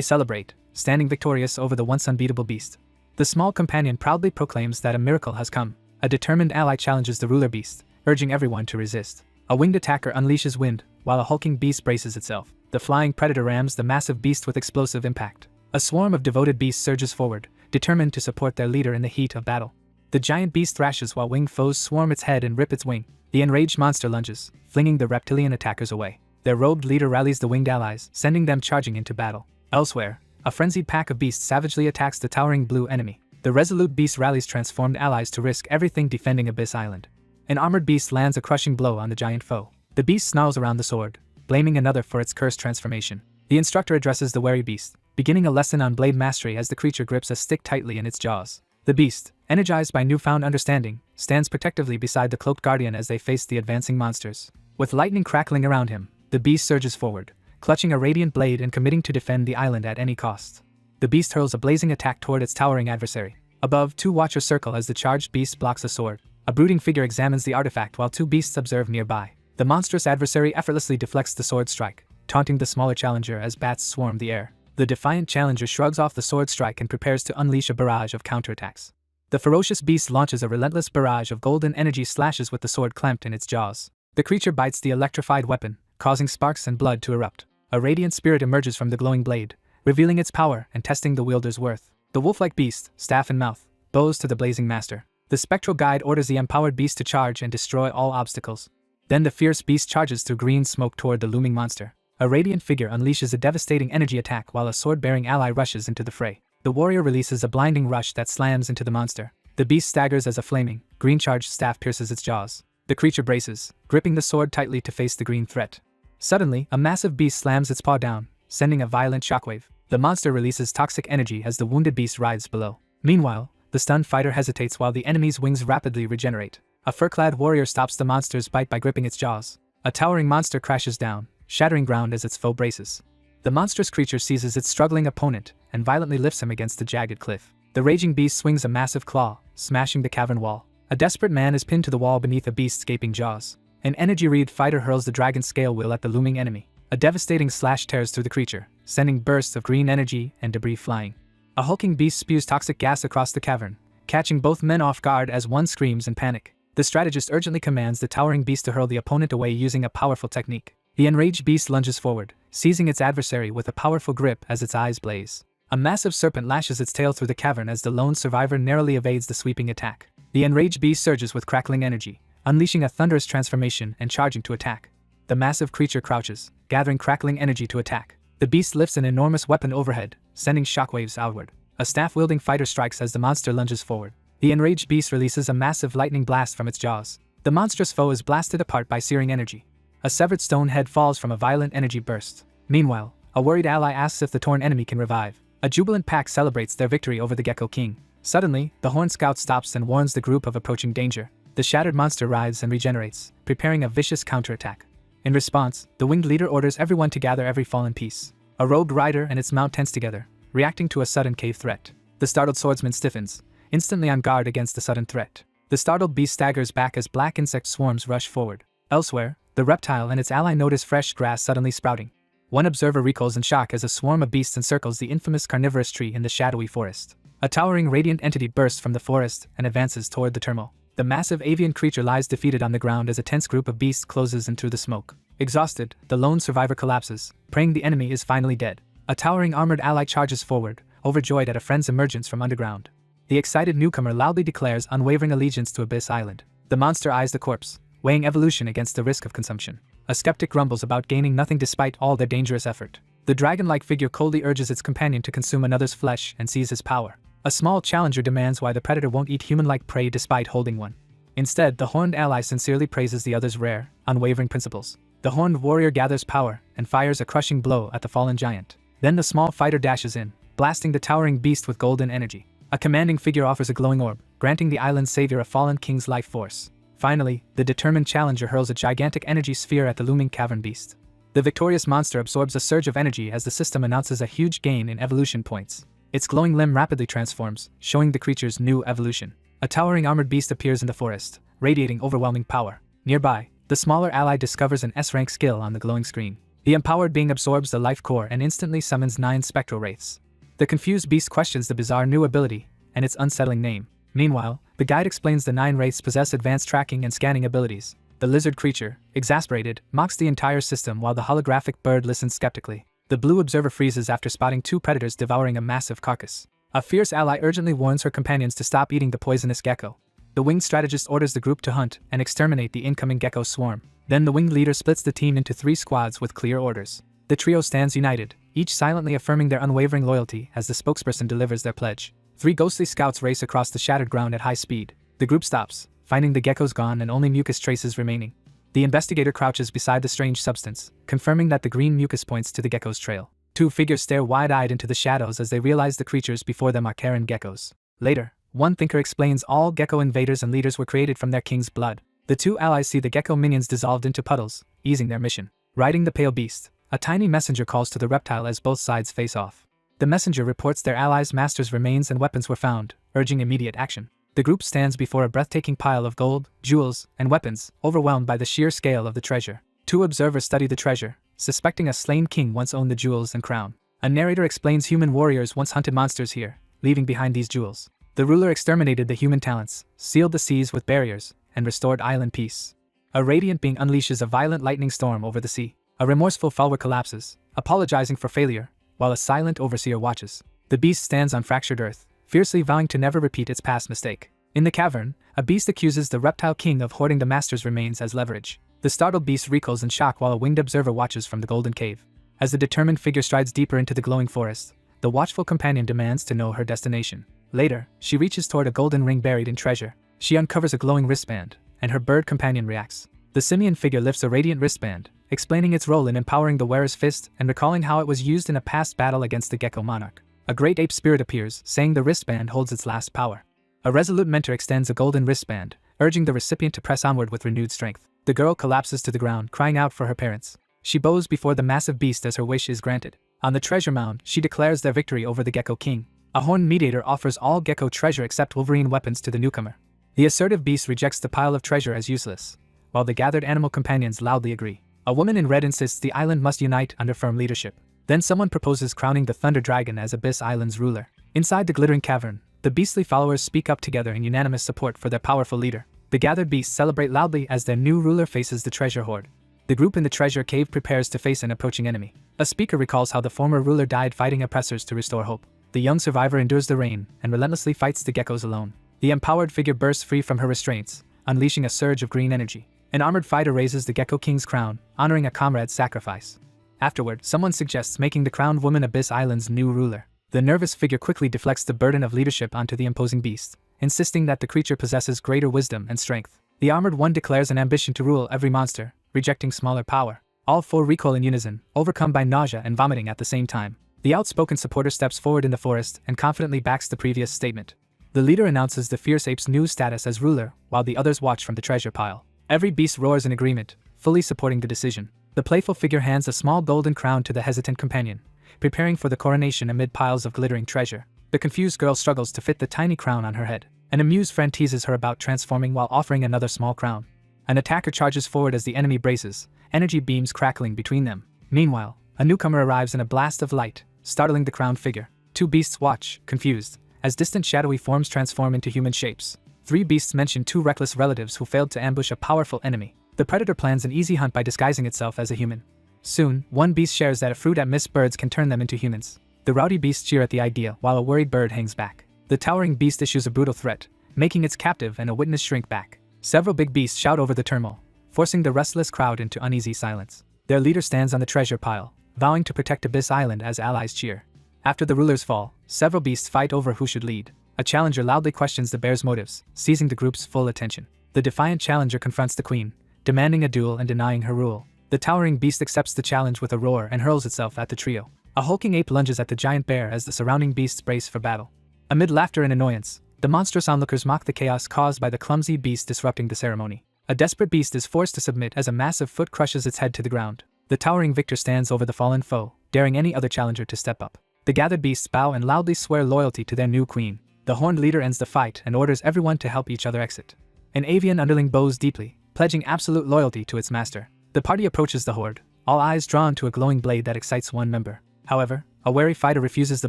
celebrate, standing victorious over the once unbeatable beast. The small companion proudly proclaims that a miracle has come. A determined ally challenges the ruler beast, urging everyone to resist. A winged attacker unleashes wind, while a hulking beast braces itself. The flying predator rams the massive beast with explosive impact. A swarm of devoted beasts surges forward, determined to support their leader in the heat of battle. The giant beast thrashes while winged foes swarm its head and rip its wing. The enraged monster lunges, flinging the reptilian attackers away. Their robed leader rallies the winged allies, sending them charging into battle. Elsewhere, a frenzied pack of beasts savagely attacks the towering blue enemy. The resolute beast rallies transformed allies to risk everything defending Abyss Island. An armored beast lands a crushing blow on the giant foe. The beast snarls around the sword, blaming another for its cursed transformation. The instructor addresses the wary beast, beginning a lesson on blade mastery as the creature grips a stick tightly in its jaws. The beast, energized by newfound understanding, stands protectively beside the cloaked guardian as they face the advancing monsters. With lightning crackling around him, the beast surges forward, clutching a radiant blade and committing to defend the island at any cost. The beast hurls a blazing attack toward its towering adversary. Above, 2 watchers circle as the charged beast blocks a sword. A brooding figure examines the artifact while 2 beasts observe nearby. The monstrous adversary effortlessly deflects the sword strike, taunting the smaller challenger as bats swarm the air. The defiant challenger shrugs off the sword strike and prepares to unleash a barrage of counterattacks. The ferocious beast launches a relentless barrage of golden energy slashes with the sword clamped in its jaws. The creature bites the electrified weapon, causing sparks and blood to erupt. A radiant spirit emerges from the glowing blade, revealing its power and testing the wielder's worth. The wolf-like beast, staff in mouth, bows to the blazing master. The spectral guide orders the empowered beast to charge and destroy all obstacles. Then the fierce beast charges through green smoke toward the looming monster. A radiant figure unleashes a devastating energy attack while a sword-bearing ally rushes into the fray. The warrior releases a blinding rush that slams into the monster. The beast staggers as a flaming, green-charged staff pierces its jaws. The creature braces, gripping the sword tightly to face the green threat. Suddenly, a massive beast slams its paw down, sending a violent shockwave. The monster releases toxic energy as the wounded beast writhes below. Meanwhile, the stunned fighter hesitates while the enemy's wings rapidly regenerate. A fur-clad warrior stops the monster's bite by gripping its jaws. A towering monster crashes down, shattering ground as its foe braces. The monstrous creature seizes its struggling opponent and violently lifts him against the jagged cliff. The raging beast swings a massive claw, smashing the cavern wall. A desperate man is pinned to the wall beneath a beast's gaping jaws. An energy-wreathed fighter hurls the dragon scale wheel at the looming enemy. A devastating slash tears through the creature, sending bursts of green energy and debris flying. A hulking beast spews toxic gas across the cavern, catching both men off guard as one screams in panic. The strategist urgently commands the towering beast to hurl the opponent away using a powerful technique. The enraged beast lunges forward, seizing its adversary with a powerful grip as its eyes blaze. A massive serpent lashes its tail through the cavern as the lone survivor narrowly evades the sweeping attack. The enraged beast surges with crackling energy, unleashing a thunderous transformation and charging to attack. The massive creature crouches, gathering crackling energy to attack. The beast lifts an enormous weapon overhead, sending shockwaves outward. A staff-wielding fighter strikes as the monster lunges forward. The enraged beast releases a massive lightning blast from its jaws. The monstrous foe is blasted apart by searing energy. A severed stone head falls from a violent energy burst. Meanwhile, a worried ally asks if the torn enemy can revive. A jubilant pack celebrates their victory over the Gecko King. Suddenly, the horned scout stops and warns the group of approaching danger. The shattered monster writhes and regenerates, preparing a vicious counterattack. In response, the winged leader orders everyone to gather every fallen piece. A robed rider and its mount tense together, reacting to a sudden cave threat. The startled swordsman stiffens, instantly on guard against the sudden threat. The startled beast staggers back as black insect swarms rush forward. Elsewhere, the reptile and its ally notice fresh grass suddenly sprouting. One observer recoils in shock as a swarm of beasts encircles the infamous carnivorous tree in the shadowy forest. A towering radiant entity bursts from the forest and advances toward the turmoil. The massive avian creature lies defeated on the ground as a tense group of beasts closes in through the smoke. Exhausted, the lone survivor collapses, praying the enemy is finally dead. A towering armored ally charges forward, overjoyed at a friend's emergence from underground. The excited newcomer loudly declares unwavering allegiance to Abyss Island. The monster eyes the corpse, weighing evolution against the risk of consumption. A skeptic grumbles about gaining nothing despite all their dangerous effort. The dragon-like figure coldly urges its companion to consume another's flesh and seize his power. A small challenger demands why the predator won't eat human-like prey despite holding one. Instead, the horned ally sincerely praises the other's rare, unwavering principles. The horned warrior gathers power and fires a crushing blow at the fallen giant. Then the small fighter dashes in, blasting the towering beast with golden energy. A commanding figure offers a glowing orb, granting the island's savior a fallen king's life force. Finally, the determined challenger hurls a gigantic energy sphere at the looming cavern beast. The victorious monster absorbs a surge of energy as the system announces a huge gain in evolution points. Its glowing limb rapidly transforms, showing the creature's new evolution. A towering armored beast appears in the forest, radiating overwhelming power. Nearby, the smaller ally discovers an S-rank skill on the glowing screen. The empowered being absorbs the life core and instantly summons 9 spectral wraiths. The confused beast questions the bizarre new ability and its unsettling name. Meanwhile, the guide explains the 9 wraiths possess advanced tracking and scanning abilities. The lizard creature, exasperated, mocks the entire system while the holographic bird listens skeptically. The blue observer freezes after spotting 2 predators devouring a massive carcass. A fierce ally urgently warns her companions to stop eating the poisonous gecko. The winged strategist orders the group to hunt and exterminate the incoming gecko swarm. Then the winged leader splits the team into 3 squads with clear orders. The trio stands united, each silently affirming their unwavering loyalty as the spokesperson delivers their pledge. 3 ghostly scouts race across the shattered ground at high speed. The group stops, finding the geckos gone and only mucus traces remaining. The investigator crouches beside the strange substance, confirming that the green mucus points to the gecko's trail. 2 figures stare wide-eyed into the shadows as they realize the creatures before them are Karen geckos. Later, one thinker explains all gecko invaders and leaders were created from their king's blood. The 2 allies see the gecko minions dissolved into puddles, easing their mission. Riding the pale beast, a tiny messenger calls to the reptile as both sides face off. The messenger reports their allies' master's remains and weapons were found, urging immediate action. The group stands before a breathtaking pile of gold, jewels, and weapons, overwhelmed by the sheer scale of the treasure. 2 observers study the treasure, suspecting a slain king once owned the jewels and crown. A narrator explains human warriors once hunted monsters here, leaving behind these jewels. The ruler exterminated the human talents, sealed the seas with barriers, and restored island peace. A radiant being unleashes a violent lightning storm over the sea. A remorseful follower collapses, apologizing for failure, while a silent overseer watches. The beast stands on fractured earth, fiercely vowing to never repeat its past mistake. In the cavern, a beast accuses the reptile king of hoarding the master's remains as leverage. The startled beast recoils in shock while a winged observer watches from the golden cave. As the determined figure strides deeper into the glowing forest, the watchful companion demands to know her destination. Later, she reaches toward a golden ring buried in treasure. She uncovers a glowing wristband, and her bird companion reacts. The simian figure lifts a radiant wristband, explaining its role in empowering the wearer's fist and recalling how it was used in a past battle against the gecko monarch. A great ape spirit appears, saying the wristband holds its last power. A resolute mentor extends a golden wristband, urging the recipient to press onward with renewed strength. The girl collapses to the ground, crying out for her parents. She bows before the massive beast as her wish is granted. On the treasure mound, she declares their victory over the Gecko King. A horned mediator offers all gecko treasure except Wolverine weapons to the newcomer. The assertive beast rejects the pile of treasure as useless, while the gathered animal companions loudly agree. A woman in red insists the island must unite under firm leadership. Then someone proposes crowning the Thunder Dragon as Abyss Island's ruler. Inside the glittering cavern, the beastly followers speak up together in unanimous support for their powerful leader. The gathered beasts celebrate loudly as their new ruler faces the treasure hoard. The group in the treasure cave prepares to face an approaching enemy. A speaker recalls how the former ruler died fighting oppressors to restore hope. The young survivor endures the rain and relentlessly fights the geckos alone. The empowered figure bursts free from her restraints, unleashing a surge of green energy. An armored fighter raises the Gecko King's crown, honoring a comrade's sacrifice. Afterward, someone suggests making the crowned woman Abyss Island's new ruler. The nervous figure quickly deflects the burden of leadership onto the imposing beast, insisting that the creature possesses greater wisdom and strength. The armored one declares an ambition to rule every monster, rejecting smaller power. All 4 recoil in unison, overcome by nausea and vomiting at the same time. The outspoken supporter steps forward in the forest and confidently backs the previous statement. The leader announces the fierce ape's new status as ruler, while the others watch from the treasure pile. Every beast roars in agreement, fully supporting the decision. The playful figure hands a small golden crown to the hesitant companion, preparing for the coronation amid piles of glittering treasure. The confused girl struggles to fit the tiny crown on her head. An amused friend teases her about transforming while offering another small crown. An attacker charges forward as the enemy braces, energy beams crackling between them. Meanwhile, a newcomer arrives in a blast of light, startling the crowned figure. 2 beasts watch, confused, as distant shadowy forms transform into human shapes. Three beasts mention two reckless relatives who failed to ambush a powerful enemy. The predator plans an easy hunt by disguising itself as a human. Soon, one beast shares that a fruit at missed birds can turn them into humans. The rowdy beasts cheer at the idea, while a worried bird hangs back. The towering beast issues a brutal threat, making its captive and a witness shrink back. Several big beasts shout over the turmoil, forcing the restless crowd into uneasy silence. Their leader stands on the treasure pile, vowing to protect Abyss Island as allies cheer. After the rulers fall, several beasts fight over who should lead. A challenger loudly questions the bear's motives, seizing the group's full attention. The defiant challenger confronts the queen, demanding a duel and denying her rule. The towering beast accepts the challenge with a roar and hurls itself at the trio. A hulking ape lunges at the giant bear as the surrounding beasts brace for battle. Amid laughter and annoyance, the monstrous onlookers mock the chaos caused by the clumsy beast disrupting the ceremony. A desperate beast is forced to submit as a massive foot crushes its head to the ground. The towering victor stands over the fallen foe, daring any other challenger to step up. The gathered beasts bow and loudly swear loyalty to their new queen. The horned leader ends the fight and orders everyone to help each other exit. An avian underling bows deeply, pledging absolute loyalty to its master. The party approaches the horde, all eyes drawn to a glowing blade that excites one member. However, a wary fighter refuses the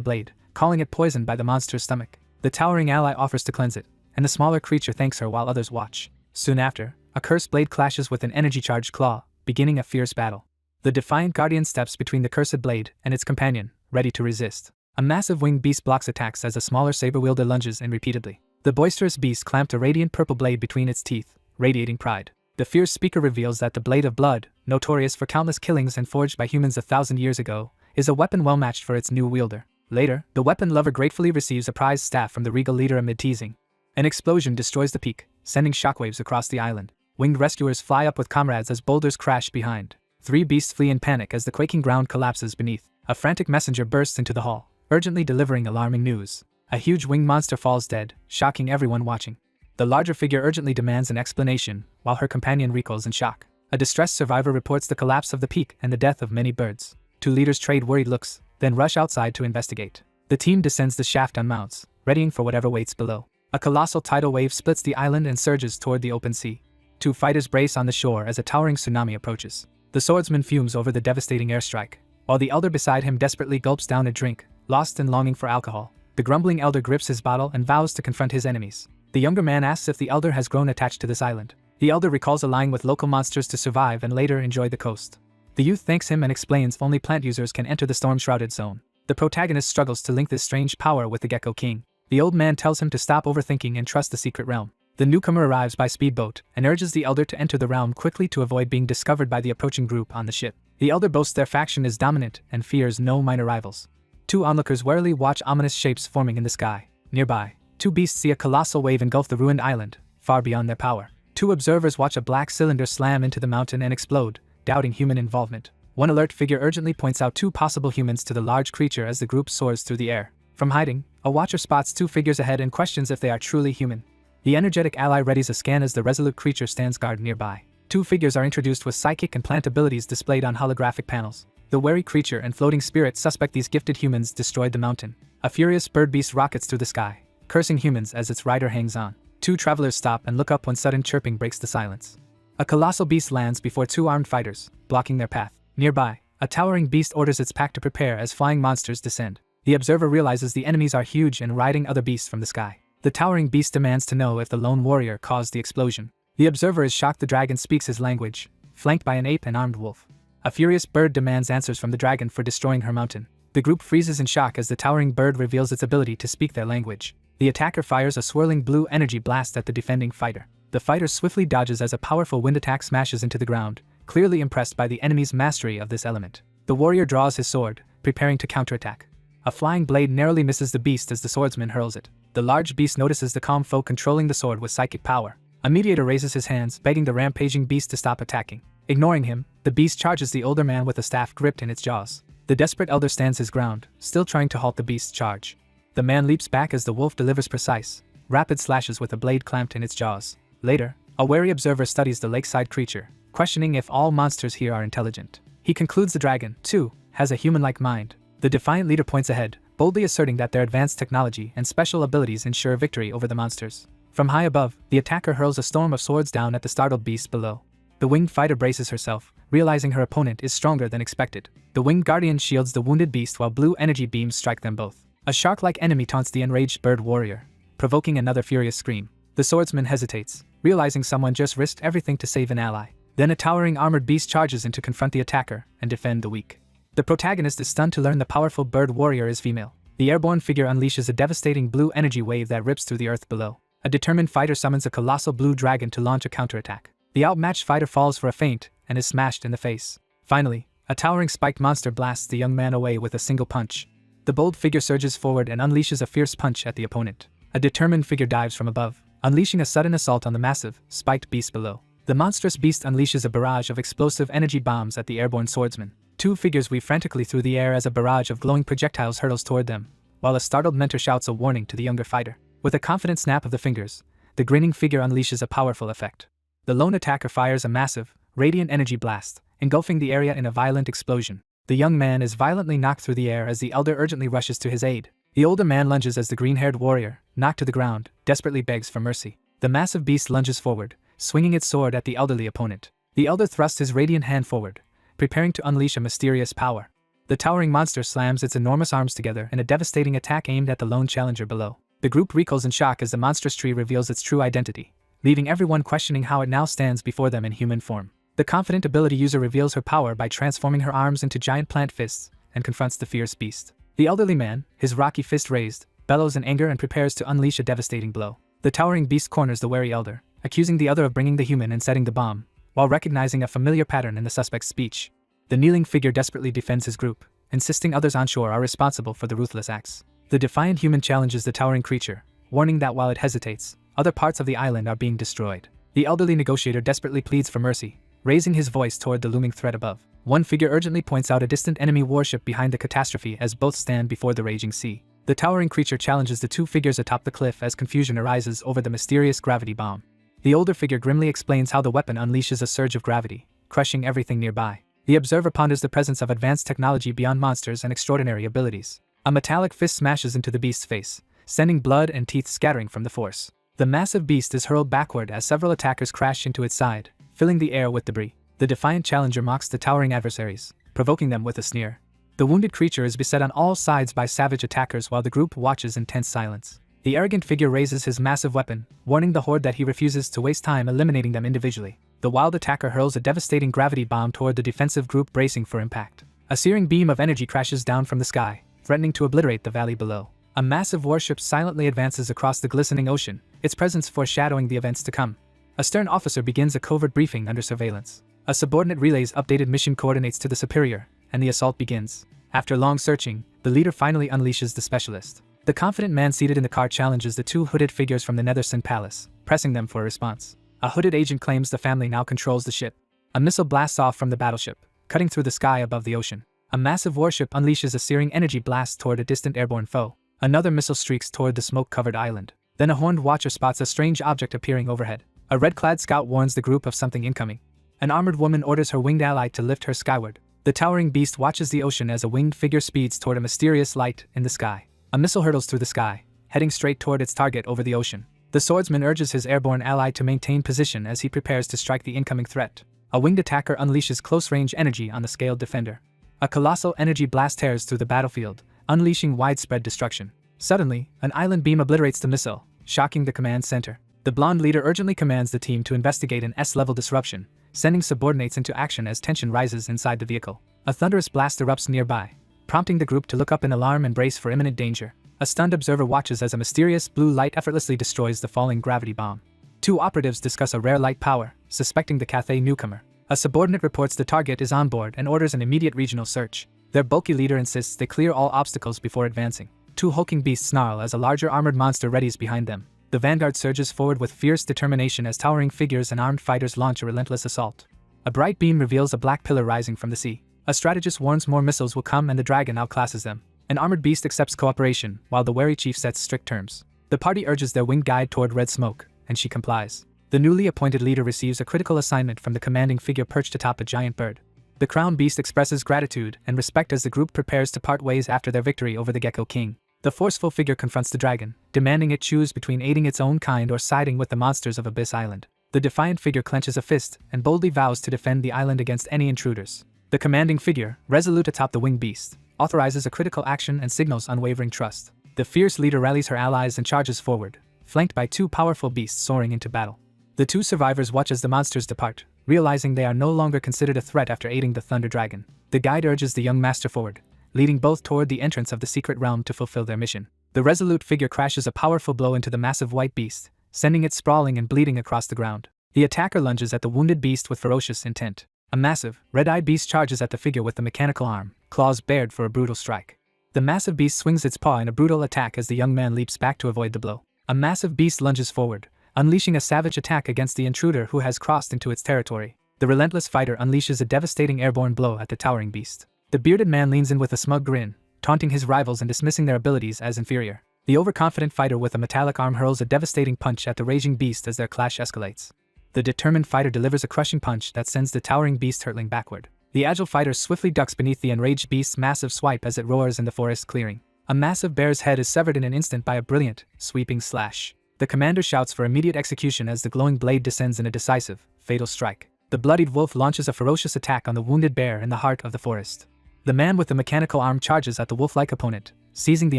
blade, calling it poisoned by the monster's stomach. The towering ally offers to cleanse it, and the smaller creature thanks her while others watch. Soon after, a cursed blade clashes with an energy-charged claw, beginning a fierce battle. The defiant guardian steps between the cursed blade and its companion, ready to resist. A massive winged beast blocks attacks as a smaller saber-wielder lunges in repeatedly. The boisterous beast clamped a radiant purple blade between its teeth, radiating pride. The fierce speaker reveals that the blade of blood, notorious for countless killings and forged by humans 1,000 years ago, is a weapon well matched for its new wielder. Later, the weapon lover gratefully receives a prized staff from the regal leader amid teasing. An explosion destroys the peak, sending shockwaves across the island. Winged rescuers fly up with comrades as boulders crash behind. Three beasts flee in panic as the quaking ground collapses beneath. A frantic messenger bursts into the hall, urgently delivering alarming news. A huge winged monster falls dead, shocking everyone watching. The larger figure urgently demands an explanation, while her companion recoils in shock. A distressed survivor reports the collapse of the peak and the death of many birds. Two leaders trade worried looks, then rush outside to investigate. The team descends the shaft on mounts, readying for whatever waits below. A colossal tidal wave splits the island and surges toward the open sea. Two fighters brace on the shore as a towering tsunami approaches. The swordsman fumes over the devastating airstrike, while the elder beside him desperately gulps down a drink, lost and longing for alcohol. The grumbling elder grips his bottle and vows to confront his enemies. The younger man asks if the elder has grown attached to this island. The elder recalls allying with local monsters to survive and later enjoy the coast. The youth thanks him and explains only plant users can enter the storm-shrouded zone. The protagonist struggles to link this strange power with the Gecko King. The old man tells him to stop overthinking and trust the secret realm. The newcomer arrives by speedboat and urges the elder to enter the realm quickly to avoid being discovered by the approaching group on the ship. The elder boasts their faction is dominant and fears no minor rivals. Two onlookers warily watch ominous shapes forming in the sky. Nearby, two beasts see a colossal wave engulf the ruined island, far beyond their power. Two observers watch a black cylinder slam into the mountain and explode, doubting human involvement. One alert figure urgently points out two possible humans to the large creature as the group soars through the air. From hiding, a watcher spots two figures ahead and questions if they are truly human. The energetic ally readies a scan as the resolute creature stands guard nearby. Two figures are introduced with psychic and plant abilities displayed on holographic panels. The wary creature and floating spirit suspect these gifted humans destroyed the mountain. A furious bird beast rockets through the sky, cursing humans as its rider hangs on. Two travelers stop and look up when sudden chirping breaks the silence. A colossal beast lands before two armed fighters, blocking their path. Nearby, a towering beast orders its pack to prepare as flying monsters descend. The observer realizes the enemies are huge and riding other beasts from the sky. The towering beast demands to know if the lone warrior caused the explosion. The observer is shocked the dragon speaks his language, flanked by an ape and armed wolf. A furious bird demands answers from the dragon for destroying her mountain. The group freezes in shock as the towering bird reveals its ability to speak their language. The attacker fires a swirling blue energy blast at the defending fighter. The fighter swiftly dodges as a powerful wind attack smashes into the ground, clearly impressed by the enemy's mastery of this element. The warrior draws his sword, preparing to counterattack. A flying blade narrowly misses the beast as the swordsman hurls it. The large beast notices the calm foe controlling the sword with psychic power. A mediator raises his hands, begging the rampaging beast to stop attacking. Ignoring him, the beast charges the older man with a staff gripped in its jaws. The desperate elder stands his ground, still trying to halt the beast's charge. The man leaps back as the wolf delivers precise, rapid slashes with a blade clamped in its jaws. Later, a wary observer studies the lakeside creature, questioning if all monsters here are intelligent. He concludes the dragon, too, has a human-like mind. The defiant leader points ahead, boldly asserting that their advanced technology and special abilities ensure victory over the monsters. From high above, the attacker hurls a storm of swords down at the startled beast below. The winged fighter braces herself, realizing her opponent is stronger than expected. The winged guardian shields the wounded beast while blue energy beams strike them both. A shark-like enemy taunts the enraged bird warrior, provoking another furious scream. The The swordsman hesitates, realizing someone just risked everything to save an ally. Then a towering armored beast charges in to confront the attacker and defend the weak. The protagonist is stunned to learn the powerful bird warrior is female. The airborne figure unleashes a devastating blue energy wave that rips through the earth below. A determined fighter summons a colossal blue dragon to launch a counterattack. The outmatched fighter falls for a feint and is smashed in the face. Finally, a towering spiked monster blasts the young man away with a single punch. The bold figure surges forward and unleashes a fierce punch at the opponent. A determined figure dives from above, unleashing a sudden assault on the massive, spiked beast below. The monstrous beast unleashes a barrage of explosive energy bombs at the airborne swordsman. Two figures weave frantically through the air as a barrage of glowing projectiles hurtles toward them, while a startled mentor shouts a warning to the younger fighter. With a confident snap of the fingers, the grinning figure unleashes a powerful effect. The lone attacker fires a massive, radiant energy blast, engulfing the area in a violent explosion. The young man is violently knocked through the air as the elder urgently rushes to his aid. The older man lunges as the green-haired warrior, knocked to the ground, desperately begs for mercy. The massive beast lunges forward, swinging its sword at the elderly opponent. The elder thrusts his radiant hand forward, preparing to unleash a mysterious power. The towering monster slams its enormous arms together in a devastating attack aimed at the lone challenger below. The group recoils in shock as the monstrous tree reveals its true identity, leaving everyone questioning how it now stands before them in human form. The confident ability user reveals her power by transforming her arms into giant plant fists and confronts the fierce beast. The elderly man, his rocky fist raised, bellows in anger and prepares to unleash a devastating blow. The towering beast corners the wary elder, accusing the other of bringing the human and setting the bomb, while recognizing a familiar pattern in the suspect's speech. The kneeling figure desperately defends his group, insisting others on shore are responsible for the ruthless acts. The defiant human challenges the towering creature, warning that while it hesitates, other parts of the island are being destroyed. The elderly negotiator desperately pleads for mercy, raising his voice toward the looming threat above. One figure urgently points out a distant enemy warship behind the catastrophe as both stand before the raging sea. The towering creature challenges the two figures atop the cliff as confusion arises over the mysterious gravity bomb. The older figure grimly explains how the weapon unleashes a surge of gravity, crushing everything nearby. The observer ponders the presence of advanced technology beyond monsters and extraordinary abilities. A metallic fist smashes into the beast's face, sending blood and teeth scattering from the force. The massive beast is hurled backward as several attackers crash into its side, filling the air with debris. The defiant challenger mocks the towering adversaries, provoking them with a sneer. The wounded creature is beset on all sides by savage attackers while the group watches in tense silence. The arrogant figure raises his massive weapon, warning the horde that he refuses to waste time eliminating them individually. The wild attacker hurls a devastating gravity bomb toward the defensive group bracing for impact. A searing beam of energy crashes down from the sky, threatening to obliterate the valley below. A massive warship silently advances across the glistening ocean, its presence foreshadowing the events to come. A stern officer begins a covert briefing under surveillance. A subordinate relays updated mission coordinates to the superior, and the assault begins. After long searching, the leader finally unleashes the specialist. The confident man seated in the car challenges the two hooded figures from the Netherson Palace, pressing them for a response. A hooded agent claims the family now controls the ship. A missile blasts off from the battleship, cutting through the sky above the ocean. A massive warship unleashes a searing energy blast toward a distant airborne foe. Another missile streaks toward the smoke-covered island. Then a horned watcher spots a strange object appearing overhead. A red-clad scout warns the group of something incoming. An armored woman orders her winged ally to lift her skyward. The towering beast watches the ocean as a winged figure speeds toward a mysterious light in the sky. A missile hurtles through the sky, heading straight toward its target over the ocean. The swordsman urges his airborne ally to maintain position as he prepares to strike the incoming threat. A winged attacker unleashes close-range energy on the scaled defender. A colossal energy blast tears through the battlefield, unleashing widespread destruction. Suddenly, an island beam obliterates the missile, shocking the command center. The blonde leader urgently commands the team to investigate an S-level disruption, sending subordinates into action as tension rises inside the vehicle. A thunderous blast erupts nearby, prompting the group to look up in alarm and brace for imminent danger. A stunned observer watches as a mysterious blue light effortlessly destroys the falling gravity bomb. Two operatives discuss a rare light power, suspecting the Cathay newcomer. A subordinate reports the target is on board and orders an immediate regional search. Their bulky leader insists they clear all obstacles before advancing. Two hulking beasts snarl as a larger armored monster readies behind them. The vanguard surges forward with fierce determination as towering figures and armed fighters launch a relentless assault. A bright beam reveals a black pillar rising from the sea. A strategist warns more missiles will come and the dragon outclasses them. An armored beast accepts cooperation, while the wary chief sets strict terms. The party urges their winged guide toward red smoke, and she complies. The newly appointed leader receives a critical assignment from the commanding figure perched atop a giant bird. The crown beast expresses gratitude and respect as the group prepares to part ways after their victory over the Gecko King. The forceful figure confronts the dragon, demanding it choose between aiding its own kind or siding with the monsters of Abyss Island. The defiant figure clenches a fist and boldly vows to defend the island against any intruders. The commanding figure, resolute atop the winged beast, authorizes a critical action and signals unwavering trust. The fierce leader rallies her allies and charges forward, flanked by two powerful beasts soaring into battle. The two survivors watch as the monsters depart, realizing they are no longer considered a threat after aiding the Thunder Dragon. The guide urges the young master forward, leading both toward the entrance of the secret realm to fulfill their mission. The resolute figure crashes a powerful blow into the massive white beast, sending it sprawling and bleeding across the ground. The attacker lunges at the wounded beast with ferocious intent. A massive, red-eyed beast charges at the figure with the mechanical arm, claws bared for a brutal strike. The massive beast swings its paw in a brutal attack as the young man leaps back to avoid the blow. A massive beast lunges forward, unleashing a savage attack against the intruder who has crossed into its territory. The relentless fighter unleashes a devastating airborne blow at the towering beast. The bearded man leans in with a smug grin, taunting his rivals and dismissing their abilities as inferior. The overconfident fighter with a metallic arm hurls a devastating punch at the raging beast as their clash escalates. The determined fighter delivers a crushing punch that sends the towering beast hurtling backward. The agile fighter swiftly ducks beneath the enraged beast's massive swipe as it roars in the forest clearing. A massive bear's head is severed in an instant by a brilliant, sweeping slash. The commander shouts for immediate execution as the glowing blade descends in a decisive, fatal strike. The bloodied wolf launches a ferocious attack on the wounded bear in the heart of the forest. The man with the mechanical arm charges at the wolf-like opponent, seizing the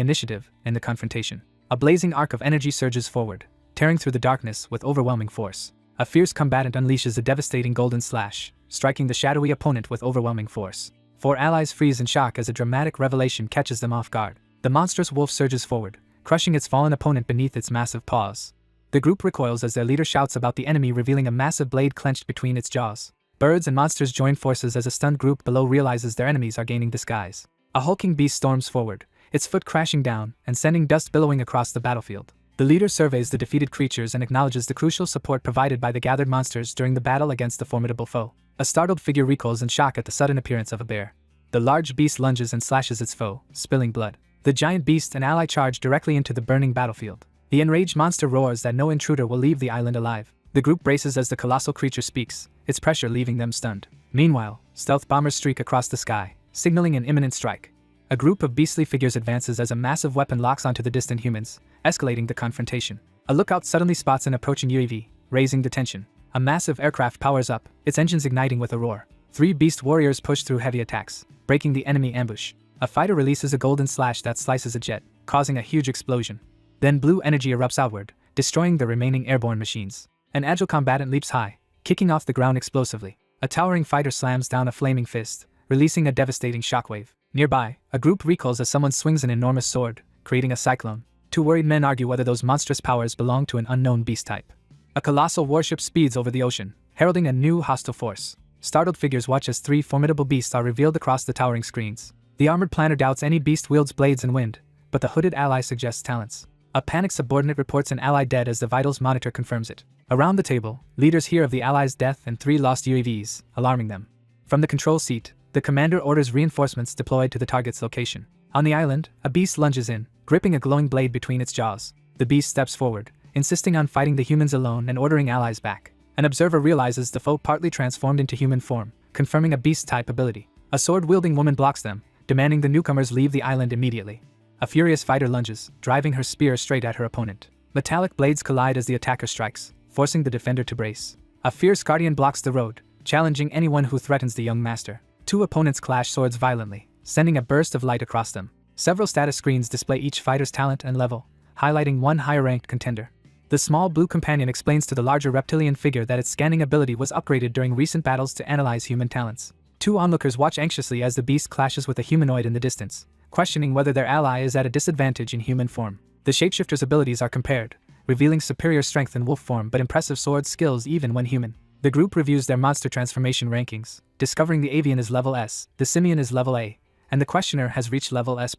initiative in the confrontation. A blazing arc of energy surges forward, tearing through the darkness with overwhelming force. A fierce combatant unleashes a devastating golden slash, striking the shadowy opponent with overwhelming force. Four allies freeze in shock as a dramatic revelation catches them off guard. The monstrous wolf surges forward, crushing its fallen opponent beneath its massive paws. The group recoils as their leader shouts about the enemy, revealing a massive blade clenched between its jaws. Birds and monsters join forces as a stunned group below realizes their enemies are gaining disguise. A hulking beast storms forward, its foot crashing down and sending dust billowing across the battlefield. The leader surveys the defeated creatures and acknowledges the crucial support provided by the gathered monsters during the battle against the formidable foe. A startled figure recoils in shock at the sudden appearance of a bear. The large beast lunges and slashes its foe, spilling blood. The giant beast and ally charge directly into the burning battlefield. The enraged monster roars that no intruder will leave the island alive. The group braces as the colossal creature speaks, its pressure leaving them stunned. Meanwhile, stealth bombers streak across the sky, signaling an imminent strike. A group of beastly figures advances as a massive weapon locks onto the distant humans, escalating the confrontation. A lookout suddenly spots an approaching UAV, raising the tension. A massive aircraft powers up, its engines igniting with a roar. Three beast warriors push through heavy attacks, breaking the enemy ambush. A fighter releases a golden slash that slices a jet, causing a huge explosion. Then blue energy erupts outward, destroying the remaining airborne machines. An agile combatant leaps high, kicking off the ground explosively. A towering fighter slams down a flaming fist, releasing a devastating shockwave. Nearby, a group recoils as someone swings an enormous sword, creating a cyclone. Two worried men argue whether those monstrous powers belong to an unknown beast type. A colossal warship speeds over the ocean, heralding a new hostile force. Startled figures watch as three formidable beasts are revealed across the towering screens. The armored planner doubts any beast wields blades and wind, but the hooded ally suggests talents. A panicked subordinate reports an ally dead as the vitals monitor confirms it. Around the table, leaders hear of the allies' death and 3 lost UAVs, alarming them. From the control seat, the commander orders reinforcements deployed to the target's location. On the island, a beast lunges in, gripping a glowing blade between its jaws. The beast steps forward, insisting on fighting the humans alone and ordering allies back. An observer realizes the foe partly transformed into human form, confirming a beast-type ability. A sword-wielding woman blocks them, demanding the newcomers leave the island immediately. A furious fighter lunges, driving her spear straight at her opponent. Metallic blades collide as the attacker strikes, forcing the defender to brace. A fierce guardian blocks the road, challenging anyone who threatens the young master. Two opponents clash swords violently, sending a burst of light across them. Several status screens display each fighter's talent and level, highlighting one higher-ranked contender. The small blue companion explains to the larger reptilian figure that its scanning ability was upgraded during recent battles to analyze human talents. Two onlookers watch anxiously as the beast clashes with a humanoid in the distance, questioning whether their ally is at a disadvantage in human form. The shapeshifter's abilities are compared, revealing superior strength in wolf form but impressive sword skills even when human. The group reviews their monster transformation rankings, discovering the avian is level S, the simian is level A, and the questioner has reached level S+.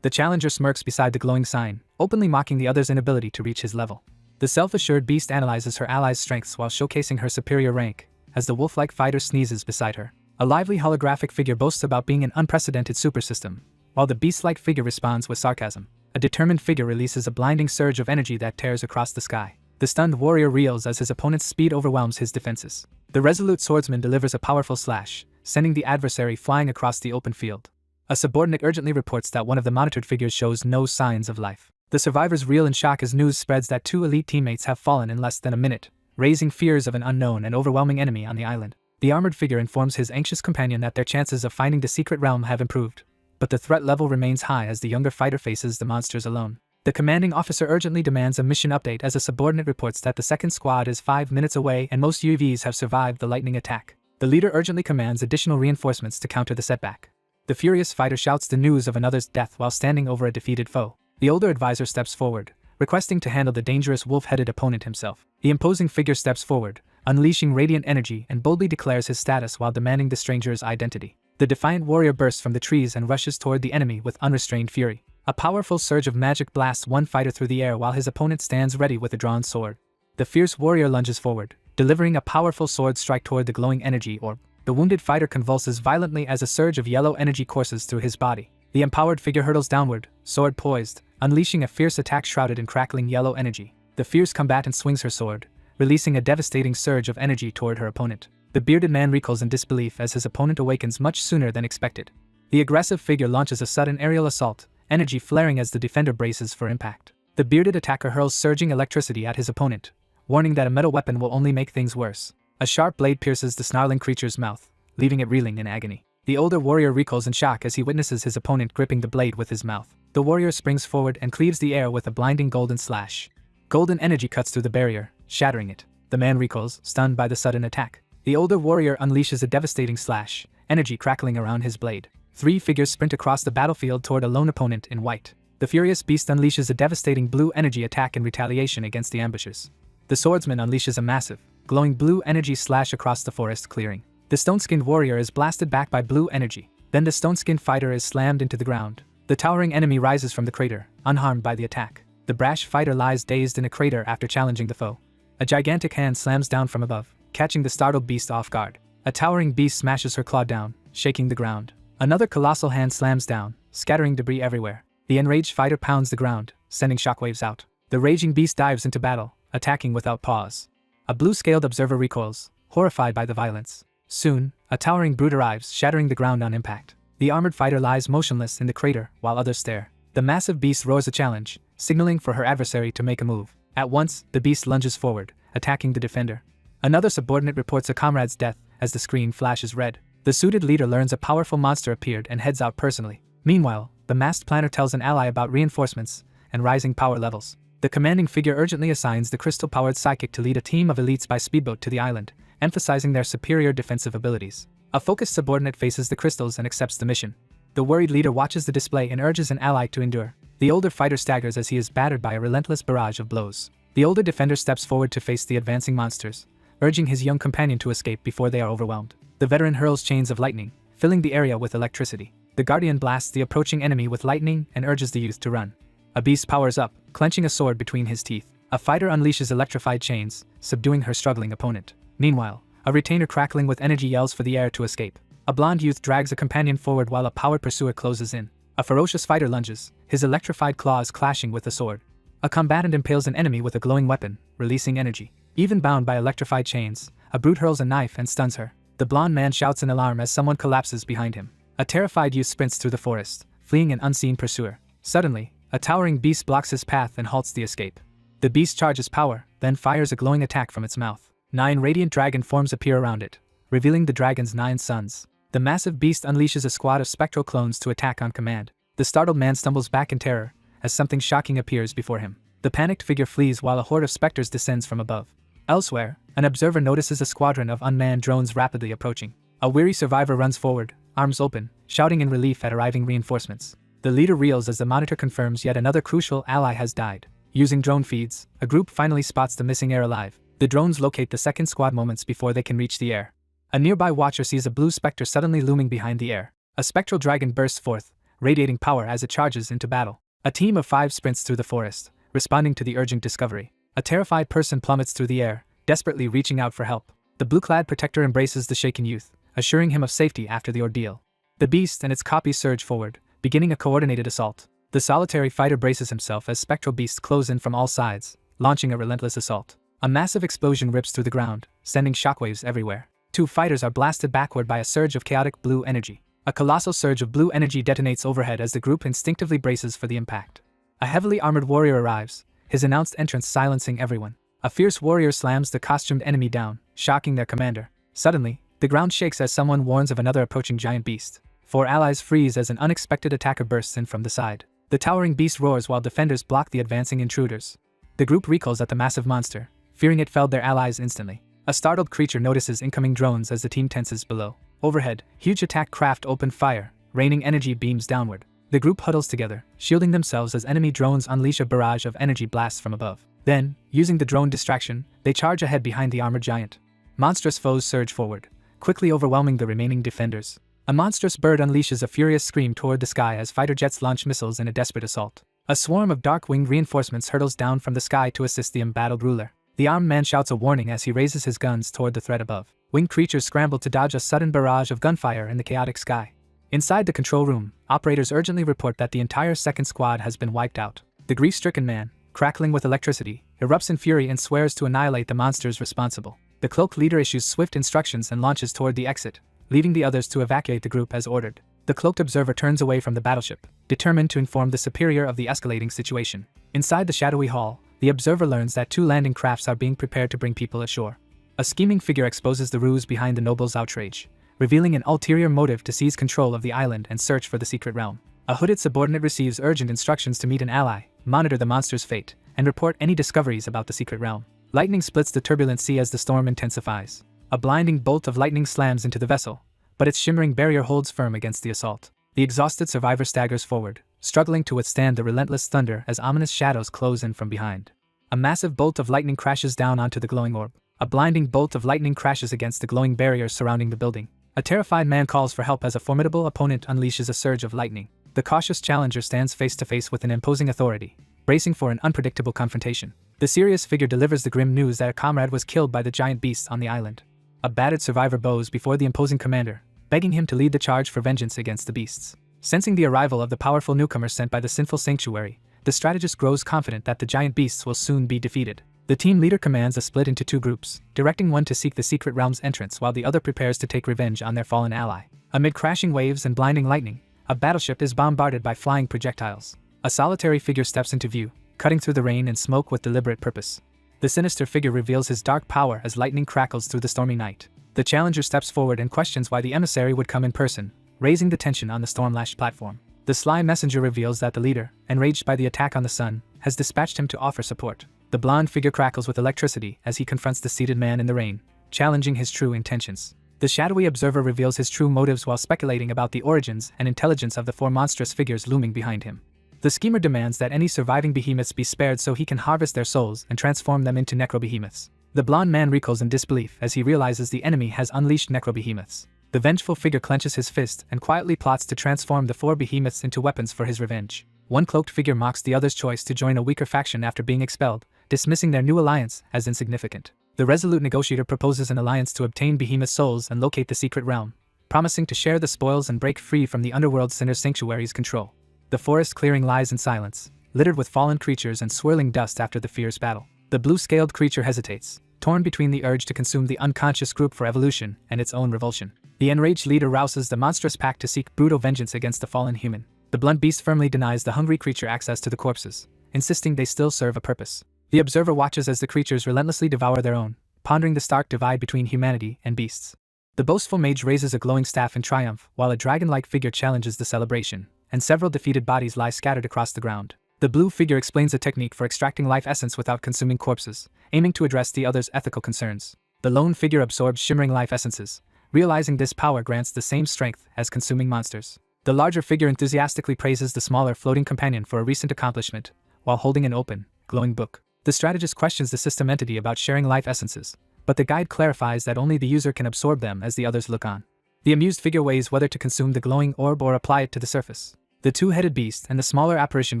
The challenger smirks beside the glowing sign, openly mocking the other's inability to reach his level. The self-assured beast analyzes her ally's strengths while showcasing her superior rank, as the wolf-like fighter sneezes beside her. A lively holographic figure boasts about being an unprecedented supersystem, while the beast-like figure responds with sarcasm. A determined figure releases a blinding surge of energy that tears across the sky. The stunned warrior reels as his opponent's speed overwhelms his defenses. The resolute swordsman delivers a powerful slash, sending the adversary flying across the open field. A subordinate urgently reports that one of the monitored figures shows no signs of life. The survivors reel in shock as news spreads that 2 elite teammates have fallen in less than a minute, raising fears of an unknown and overwhelming enemy on the island. The armored figure informs his anxious companion that their chances of finding the secret realm have improved, but the threat level remains high as the younger fighter faces the monsters alone. The commanding officer urgently demands a mission update as a subordinate reports that the second squad is 5 minutes away and most UAVs have survived the lightning attack. The leader urgently commands additional reinforcements to counter the setback. The furious fighter shouts the news of another's death while standing over a defeated foe. The older advisor steps forward, requesting to handle the dangerous wolf-headed opponent himself. The imposing figure steps forward, unleashing radiant energy and boldly declares his status while demanding the stranger's identity. The defiant warrior bursts from the trees and rushes toward the enemy with unrestrained fury. A powerful surge of magic blasts one fighter through the air while his opponent stands ready with a drawn sword. The fierce warrior lunges forward, delivering a powerful sword strike toward the glowing energy orb. The wounded fighter convulses violently as a surge of yellow energy courses through his body. The empowered figure hurtles downward, sword poised, unleashing a fierce attack shrouded in crackling yellow energy. The fierce combatant swings her sword, releasing a devastating surge of energy toward her opponent. The bearded man recoils in disbelief as his opponent awakens much sooner than expected. The aggressive figure launches a sudden aerial assault, energy flaring as the defender braces for impact. The bearded attacker hurls surging electricity at his opponent, warning that a metal weapon will only make things worse. A sharp blade pierces the snarling creature's mouth, leaving it reeling in agony. The older warrior recoils in shock as he witnesses his opponent gripping the blade with his mouth. The warrior springs forward and cleaves the air with a blinding golden slash. Golden energy cuts through the barrier, shattering it. The man recoils, stunned by the sudden attack. The older warrior unleashes a devastating slash, energy crackling around his blade. 3 figures sprint across the battlefield toward a lone opponent in white. The furious beast unleashes a devastating blue energy attack in retaliation against the ambushers. The swordsman unleashes a massive, glowing blue energy slash across the forest clearing. The stone-skinned warrior is blasted back by blue energy. Then the stone-skinned fighter is slammed into the ground. The towering enemy rises from the crater, unharmed by the attack. The brash fighter lies dazed in a crater after challenging the foe. A gigantic hand slams down from above, catching the startled beast off guard. A towering beast smashes her claw down, shaking the ground. Another colossal hand slams down, scattering debris everywhere. The enraged fighter pounds the ground, sending shockwaves out. The raging beast dives into battle, attacking without pause. A blue-scaled observer recoils, horrified by the violence. Soon, a towering brute arrives, shattering the ground on impact. The armored fighter lies motionless in the crater while others stare. The massive beast roars a challenge, signaling for her adversary to make a move. At once, the beast lunges forward, attacking the defender. Another subordinate reports a comrade's death as the screen flashes red. The suited leader learns a powerful monster appeared and heads out personally. Meanwhile, the masked planner tells an ally about reinforcements and rising power levels. The commanding figure urgently assigns the crystal-powered psychic to lead a team of elites by speedboat to the island, emphasizing their superior defensive abilities. A focused subordinate faces the crystals and accepts the mission. The worried leader watches the display and urges an ally to endure. The older fighter staggers as he is battered by a relentless barrage of blows. The older defender steps forward to face the advancing monsters, urging his young companion to escape before they are overwhelmed. The veteran hurls chains of lightning, filling the area with electricity. The guardian blasts the approaching enemy with lightning and urges the youth to run. A beast powers up, clenching a sword between his teeth. A fighter unleashes electrified chains, subduing her struggling opponent. Meanwhile, a retainer crackling with energy yells for the heir to escape. A blonde youth drags a companion forward while a powered pursuer closes in. A ferocious fighter lunges, his electrified claws clashing with the sword. A combatant impales an enemy with a glowing weapon, releasing energy. Even bound by electrified chains, a brute hurls a knife and stuns her. The blonde man shouts in alarm as someone collapses behind him. A terrified youth sprints through the forest, fleeing an unseen pursuer. Suddenly, a towering beast blocks his path and halts the escape. The beast charges power, then fires a glowing attack from its mouth. 9 radiant dragon forms appear around it, revealing the dragon's 9 sons. The massive beast unleashes a squad of spectral clones to attack on command. The startled man stumbles back in terror, as something shocking appears before him. The panicked figure flees while a horde of specters descends from above. Elsewhere, an observer notices a squadron of unmanned drones rapidly approaching. A weary survivor runs forward, arms open, shouting in relief at arriving reinforcements. The leader reels as the monitor confirms yet another crucial ally has died. Using drone feeds, a group finally spots the missing heir alive. The drones locate the second squad moments before they can reach the heir. A nearby watcher sees a blue specter suddenly looming behind the heir. A spectral dragon bursts forth, radiating power as it charges into battle. A team of 5 sprints through the forest, responding to the urgent discovery. A terrified person plummets through the air, desperately reaching out for help. The blue-clad protector embraces the shaken youth, assuring him of safety after the ordeal. The beast and its copies surge forward, beginning a coordinated assault. The solitary fighter braces himself as spectral beasts close in from all sides, launching a relentless assault. A massive explosion rips through the ground, sending shockwaves everywhere. 2 fighters are blasted backward by a surge of chaotic blue energy. A colossal surge of blue energy detonates overhead as the group instinctively braces for the impact. A heavily armored warrior arrives, his announced entrance silencing everyone. A fierce warrior slams the costumed enemy down, shocking their commander. Suddenly, the ground shakes as someone warns of another approaching giant beast. 4 allies freeze as an unexpected attacker bursts in from the side. The towering beast roars while defenders block the advancing intruders. The group recoils at the massive monster, fearing it felled their allies instantly. A startled creature notices incoming drones as the team tenses below. Overhead, huge attack craft open fire, raining energy beams downward. The group huddles together, shielding themselves as enemy drones unleash a barrage of energy blasts from above. Then, using the drone distraction, they charge ahead behind the armored giant. Monstrous foes surge forward, quickly overwhelming the remaining defenders. A monstrous bird unleashes a furious scream toward the sky as fighter jets launch missiles in a desperate assault. A swarm of dark-winged reinforcements hurtles down from the sky to assist the embattled ruler. The armed man shouts a warning as he raises his guns toward the threat above. Winged creatures scramble to dodge a sudden barrage of gunfire in the chaotic sky. Inside the control room, operators urgently report that the entire second squad has been wiped out. The grief-stricken man, crackling with electricity, erupts in fury and swears to annihilate the monsters responsible. The cloaked leader issues swift instructions and launches toward the exit, leaving the others to evacuate the group as ordered. The cloaked observer turns away from the battleship, determined to inform the superior of the escalating situation. Inside the shadowy hall, the observer learns that 2 landing crafts are being prepared to bring people ashore. A scheming figure exposes the ruse behind the noble's outrage, revealing an ulterior motive to seize control of the island and search for the secret realm. A hooded subordinate receives urgent instructions to meet an ally, monitor the monster's fate, and report any discoveries about the secret realm. Lightning splits the turbulent sea as the storm intensifies. A blinding bolt of lightning slams into the vessel, but its shimmering barrier holds firm against the assault. The exhausted survivor staggers forward, struggling to withstand the relentless thunder as ominous shadows close in from behind. A massive bolt of lightning crashes down onto the glowing orb. A blinding bolt of lightning crashes against the glowing barriers surrounding the building. A terrified man calls for help as a formidable opponent unleashes a surge of lightning. The cautious challenger stands face to face with an imposing authority, bracing for an unpredictable confrontation. The serious figure delivers the grim news that a comrade was killed by the giant beasts on the island. A battered survivor bows before the imposing commander, begging him to lead the charge for vengeance against the beasts. Sensing the arrival of the powerful newcomer sent by the sinful sanctuary, the strategist grows confident that the giant beasts will soon be defeated. The team leader commands a split into 2 groups, directing one to seek the secret realm's entrance while the other prepares to take revenge on their fallen ally. Amid crashing waves and blinding lightning, a battleship is bombarded by flying projectiles. A solitary figure steps into view, cutting through the rain and smoke with deliberate purpose. The sinister figure reveals his dark power as lightning crackles through the stormy night. The challenger steps forward and questions why the emissary would come in person, raising the tension on the storm-lashed platform. The sly messenger reveals that the leader, enraged by the attack on the sun, has dispatched him to offer support. The blonde figure crackles with electricity as he confronts the seated man in the rain, challenging his true intentions. The shadowy observer reveals his true motives while speculating about the origins and intelligence of the 4 monstrous figures looming behind him. The schemer demands that any surviving behemoths be spared so he can harvest their souls and transform them into necrobehemoths. The blonde man recoils in disbelief as he realizes the enemy has unleashed necrobehemoths. The vengeful figure clenches his fist and quietly plots to transform the 4 behemoths into weapons for his revenge. One cloaked figure mocks the other's choice to join a weaker faction after being expelled, dismissing their new alliance as insignificant. The resolute negotiator proposes an alliance to obtain behemoth souls and locate the secret realm, promising to share the spoils and break free from the underworld sinner sanctuary's control. The forest clearing lies in silence, littered with fallen creatures and swirling dust after the fierce battle. The blue-scaled creature hesitates, torn between the urge to consume the unconscious group for evolution and its own revulsion. The enraged leader rouses the monstrous pack to seek brutal vengeance against the fallen human. The blunt beast firmly denies the hungry creature access to the corpses, insisting they still serve a purpose. The observer watches as the creatures relentlessly devour their own, pondering the stark divide between humanity and beasts. The boastful mage raises a glowing staff in triumph, while a dragon-like figure challenges the celebration, and several defeated bodies lie scattered across the ground. The blue figure explains a technique for extracting life essence without consuming corpses, aiming to address the other's ethical concerns. The lone figure absorbs shimmering life essences, realizing this power grants the same strength as consuming monsters. The larger figure enthusiastically praises the smaller floating companion for a recent accomplishment, while holding an open, glowing book. The strategist questions the system entity about sharing life essences, but the guide clarifies that only the user can absorb them as the others look on. The amused figure weighs whether to consume the glowing orb or apply it to the surface. The 2-headed beast and the smaller apparition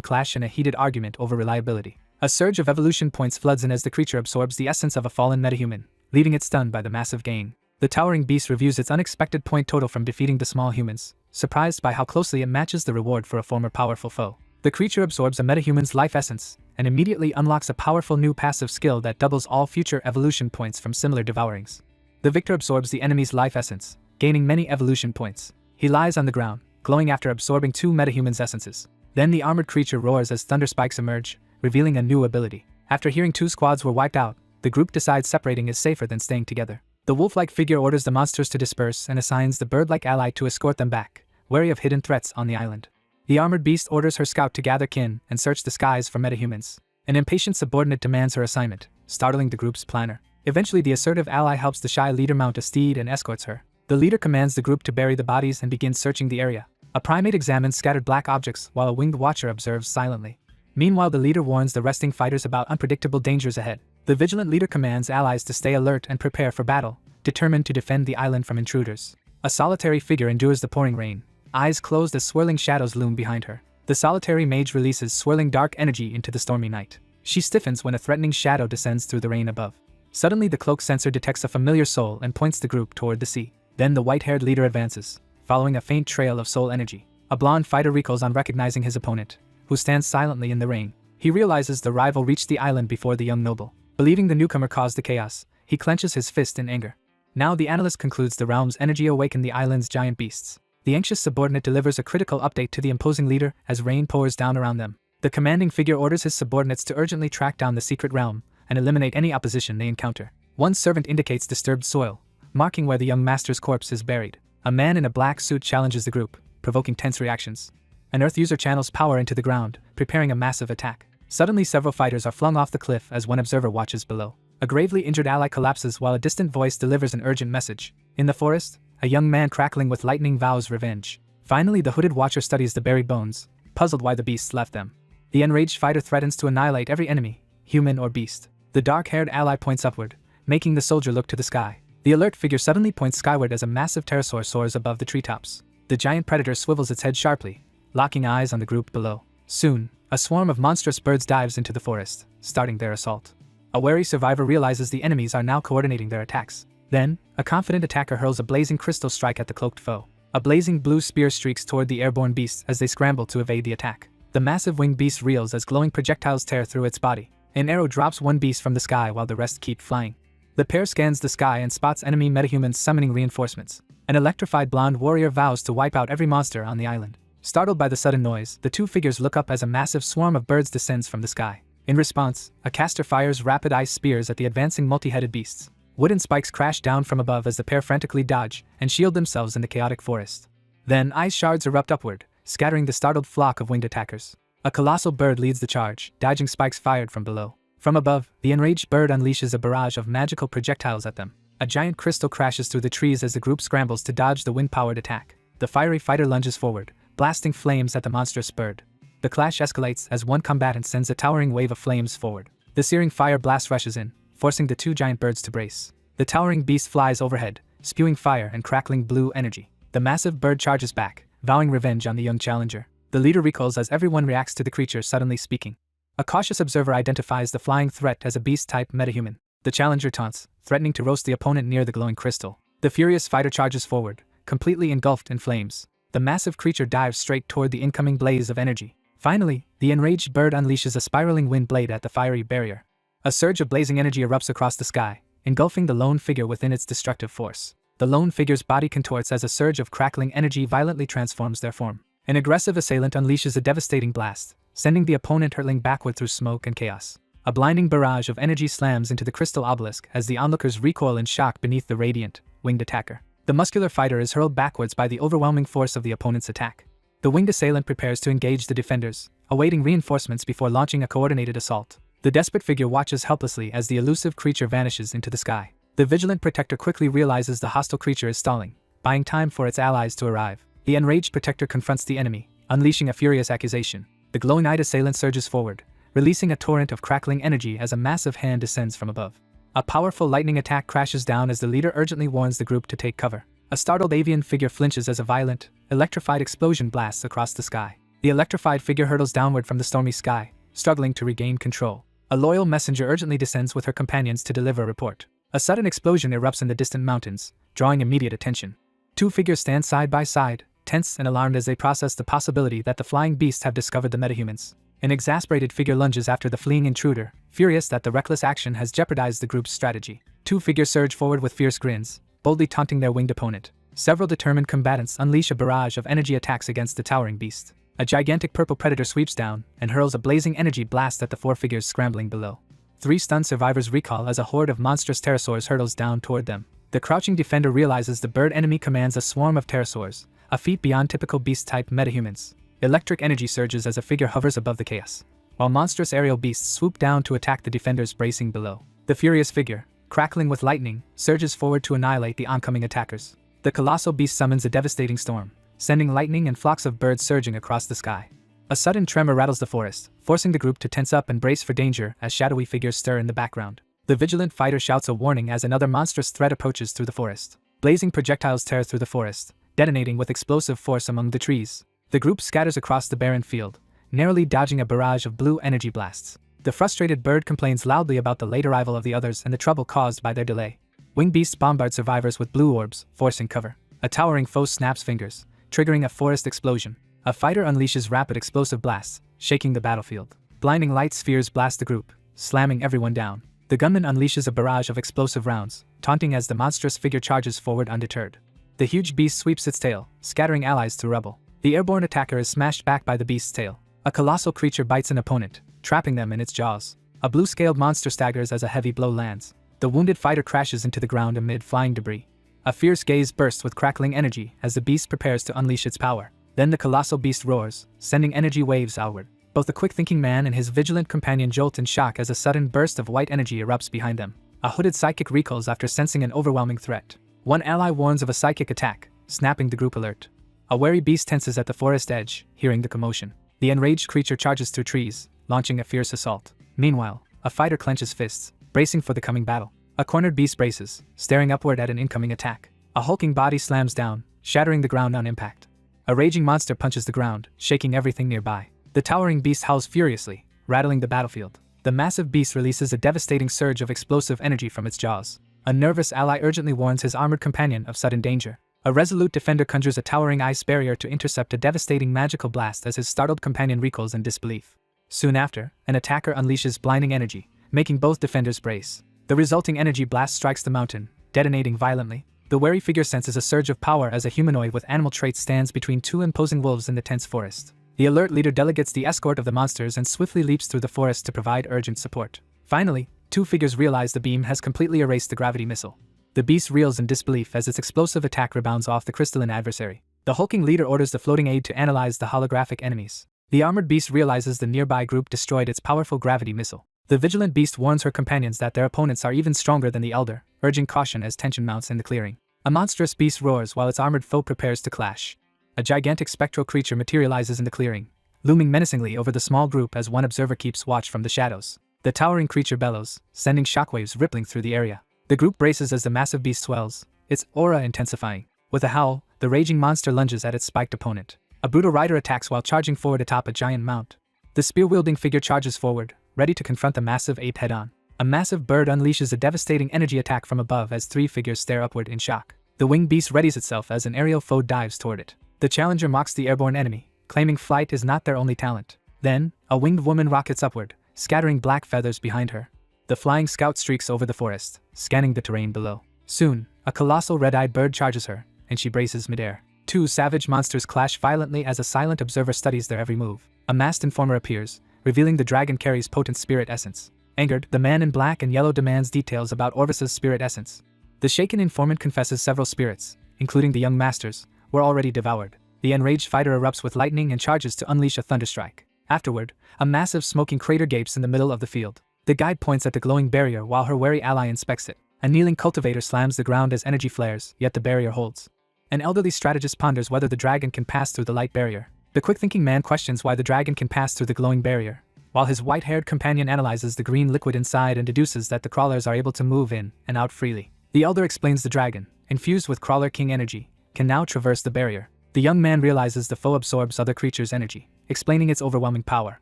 clash in a heated argument over reliability. A surge of evolution points floods in as the creature absorbs the essence of a fallen metahuman, leaving it stunned by the massive gain. The towering beast reviews its unexpected point total from defeating the small humans, surprised by how closely it matches the reward for a former powerful foe. The creature absorbs a metahuman's life essence, and immediately unlocks a powerful new passive skill that doubles all future evolution points from similar devourings. The victor absorbs the enemy's life essence, gaining many evolution points. He lies on the ground, glowing after absorbing 2 metahumans' essences. Then the armored creature roars as thunder spikes emerge, revealing a new ability. After hearing 2 squads were wiped out, the group decides separating is safer than staying together. The wolf-like figure orders the monsters to disperse and assigns the bird-like ally to escort them back, wary of hidden threats on the island. The armored beast orders her scout to gather kin and search the skies for metahumans. An impatient subordinate demands her assignment, startling the group's planner. Eventually, the assertive ally helps the shy leader mount a steed and escorts her. The leader commands the group to bury the bodies and begins searching the area. A primate examines scattered black objects while a winged watcher observes silently. Meanwhile, the leader warns the resting fighters about unpredictable dangers ahead. The vigilant leader commands allies to stay alert and prepare for battle, determined to defend the island from intruders. A solitary figure endures the pouring rain, eyes closed as swirling shadows loom behind her. The solitary mage releases swirling dark energy into the stormy night. She stiffens when a threatening shadow descends through the rain above. Suddenly, the cloak sensor detects a familiar soul and points the group toward the sea. Then the white-haired leader advances, following a faint trail of soul energy. A blonde fighter recoils on recognizing his opponent, who stands silently in the rain. He realizes the rival reached the island before the young noble. Believing the newcomer caused the chaos, he clenches his fist in anger. Now the analyst concludes the realm's energy awakened the island's giant beasts. The anxious subordinate delivers a critical update to the imposing leader as rain pours down around them. The commanding figure orders his subordinates to urgently track down the secret realm and eliminate any opposition they encounter. One servant indicates disturbed soil, marking where the young master's corpse is buried. A man in a black suit challenges the group, provoking tense reactions. An Earth user channels power into the ground, preparing a massive attack. Suddenly, several fighters are flung off the cliff as one observer watches below. A gravely injured ally collapses while a distant voice delivers an urgent message. In the forest, a young man crackling with lightning vows revenge. Finally, the hooded watcher studies the buried bones, puzzled why the beasts left them. The enraged fighter threatens to annihilate every enemy, human or beast. The dark-haired ally points upward, making the soldier look to the sky. The alert figure suddenly points skyward as a massive pterosaur soars above the treetops. The giant predator swivels its head sharply, locking eyes on the group below. Soon, a swarm of monstrous birds dives into the forest, starting their assault. A wary survivor realizes the enemies are now coordinating their attacks. Then, a confident attacker hurls a blazing crystal strike at the cloaked foe. A blazing blue spear streaks toward the airborne beasts as they scramble to evade the attack. The massive winged beast reels as glowing projectiles tear through its body. An arrow drops one beast from the sky while the rest keep flying. The pair scans the sky and spots enemy metahumans summoning reinforcements. An electrified blonde warrior vows to wipe out every monster on the island. Startled by the sudden noise, the two figures look up as a massive swarm of birds descends from the sky. In response, a caster fires rapid ice spears at the advancing multi-headed beasts. Wooden spikes crash down from above as the pair frantically dodge and shield themselves in the chaotic forest. Then ice shards erupt upward, scattering the startled flock of winged attackers. A colossal bird leads the charge, dodging spikes fired from below. From above, the enraged bird unleashes a barrage of magical projectiles at them. A giant crystal crashes through the trees as the group scrambles to dodge the wind-powered attack. The fiery fighter lunges forward, blasting flames at the monstrous bird. The clash escalates as one combatant sends a towering wave of flames forward. The searing fire blast rushes in, forcing the two giant birds to brace. The towering beast flies overhead, spewing fire and crackling blue energy. The massive bird charges back, vowing revenge on the young challenger. The leader recoils as everyone reacts to the creature suddenly speaking. A cautious observer identifies the flying threat as a beast-type metahuman. The challenger taunts, threatening to roast the opponent near the glowing crystal. The furious fighter charges forward, completely engulfed in flames. The massive creature dives straight toward the incoming blaze of energy. Finally, the enraged bird unleashes a spiraling wind blade at the fiery barrier. A surge of blazing energy erupts across the sky, engulfing the lone figure within its destructive force. The lone figure's body contorts as a surge of crackling energy violently transforms their form. An aggressive assailant unleashes a devastating blast, sending the opponent hurtling backward through smoke and chaos. A blinding barrage of energy slams into the crystal obelisk as the onlookers recoil in shock beneath the radiant, winged attacker. The muscular fighter is hurled backwards by the overwhelming force of the opponent's attack. The winged assailant prepares to engage the defenders, awaiting reinforcements before launching a coordinated assault. The desperate figure watches helplessly as the elusive creature vanishes into the sky. The vigilant protector quickly realizes the hostile creature is stalling, buying time for its allies to arrive. The enraged protector confronts the enemy, unleashing a furious accusation. The glowing-eyed assailant surges forward, releasing a torrent of crackling energy as a massive hand descends from above. A powerful lightning attack crashes down as the leader urgently warns the group to take cover. A startled avian figure flinches as a violent, electrified explosion blasts across the sky. The electrified figure hurtles downward from the stormy sky, struggling to regain control. A loyal messenger urgently descends with her companions to deliver a report. A sudden explosion erupts in the distant mountains, drawing immediate attention. Two figures stand side by side, tense and alarmed as they process the possibility that the flying beasts have discovered the metahumans. An exasperated figure lunges after the fleeing intruder, furious that the reckless action has jeopardized the group's strategy. Two figures surge forward with fierce grins, boldly taunting their winged opponent. Several determined combatants unleash a barrage of energy attacks against the towering beast. A gigantic purple predator sweeps down and hurls a blazing energy blast at the four figures scrambling below. Three stunned survivors recoil as a horde of monstrous pterosaurs hurtles down toward them. The crouching defender realizes the bird enemy commands a swarm of pterosaurs, a feat beyond typical beast-type metahumans. Electric energy surges as a figure hovers above the chaos, while monstrous aerial beasts swoop down to attack the defenders bracing below. The furious figure, crackling with lightning, surges forward to annihilate the oncoming attackers. The colossal beast summons a devastating storm, sending lightning and flocks of birds surging across the sky. A sudden tremor rattles the forest, forcing the group to tense up and brace for danger as shadowy figures stir in the background. The vigilant fighter shouts a warning as another monstrous threat approaches through the forest. Blazing projectiles tear through the forest, detonating with explosive force among the trees. The group scatters across the barren field, narrowly dodging a barrage of blue energy blasts. The frustrated bird complains loudly about the late arrival of the others and the trouble caused by their delay. Winged beasts bombard survivors with blue orbs, forcing cover. A towering foe snaps fingers, triggering a forest explosion. A fighter unleashes rapid explosive blasts, shaking the battlefield. Blinding light spheres blast the group, slamming everyone down. The gunman unleashes a barrage of explosive rounds, taunting as the monstrous figure charges forward undeterred. The huge beast sweeps its tail, scattering allies to rubble. The airborne attacker is smashed back by the beast's tail. A colossal creature bites an opponent, trapping them in its jaws. A blue-scaled monster staggers as a heavy blow lands. The wounded fighter crashes into the ground amid flying debris. A fierce gaze bursts with crackling energy as the beast prepares to unleash its power. Then the colossal beast roars, sending energy waves outward. Both the quick-thinking man and his vigilant companion jolt in shock as a sudden burst of white energy erupts behind them. A hooded psychic recoils after sensing an overwhelming threat. One ally warns of a psychic attack, snapping the group alert. A wary beast tenses at the forest edge, hearing the commotion. The enraged creature charges through trees, launching a fierce assault. Meanwhile, a fighter clenches fists, bracing for the coming battle. A cornered beast braces, staring upward at an incoming attack. A hulking body slams down, shattering the ground on impact. A raging monster punches the ground, shaking everything nearby. The towering beast howls furiously, rattling the battlefield. The massive beast releases a devastating surge of explosive energy from its jaws. A nervous ally urgently warns his armored companion of sudden danger. A resolute defender conjures a towering ice barrier to intercept a devastating magical blast as his startled companion recoils in disbelief. Soon after, an attacker unleashes blinding energy, making both defenders brace. The resulting energy blast strikes the mountain, detonating violently. The wary figure senses a surge of power as a humanoid with animal traits stands between two imposing wolves in the tense forest. The alert leader delegates the escort of the monsters and swiftly leaps through the forest to provide urgent support. Finally, two figures realize the beam has completely erased the gravity missile. The beast reels in disbelief as its explosive attack rebounds off the crystalline adversary. The hulking leader orders the floating aid to analyze the holographic enemies. The armored beast realizes the nearby group destroyed its powerful gravity missile. The vigilant beast warns her companions that their opponents are even stronger than the elder, urging caution as tension mounts in the clearing. A monstrous beast roars while its armored foe prepares to clash. A gigantic spectral creature materializes in the clearing, looming menacingly over the small group as one observer keeps watch from the shadows. The towering creature bellows, sending shockwaves rippling through the area. The group braces as the massive beast swells, its aura intensifying. With a howl, the raging monster lunges at its spiked opponent. A brutal rider attacks while charging forward atop a giant mount. The spear-wielding figure charges forward, ready to confront the massive ape head-on. A massive bird unleashes a devastating energy attack from above as three figures stare upward in shock. The winged beast readies itself as an aerial foe dives toward it. The challenger mocks the airborne enemy, claiming flight is not their only talent. Then, a winged woman rockets upward, scattering black feathers behind her. The flying scout streaks over the forest, scanning the terrain below. Soon, a colossal red-eyed bird charges her, and she braces midair. Two savage monsters clash violently as a silent observer studies their every move. A masked informer appears, revealing the dragon carries potent spirit essence. Angered, the man in black and yellow demands details about Orvis's spirit essence. The shaken informant confesses several spirits, including the young masters, were already devoured. The enraged fighter erupts with lightning and charges to unleash a thunderstrike. Afterward, a massive smoking crater gapes in the middle of the field. The guide points at the glowing barrier while her wary ally inspects it. A kneeling cultivator slams the ground as energy flares, yet the barrier holds. An elderly strategist ponders whether the dragon can pass through the light barrier. The quick-thinking man questions why the dragon can pass through the glowing barrier, while his white-haired companion analyzes the green liquid inside and deduces that the crawlers are able to move in and out freely. The elder explains the dragon, infused with Crawler King energy, can now traverse the barrier. The young man realizes the foe absorbs other creatures' energy, explaining its overwhelming power.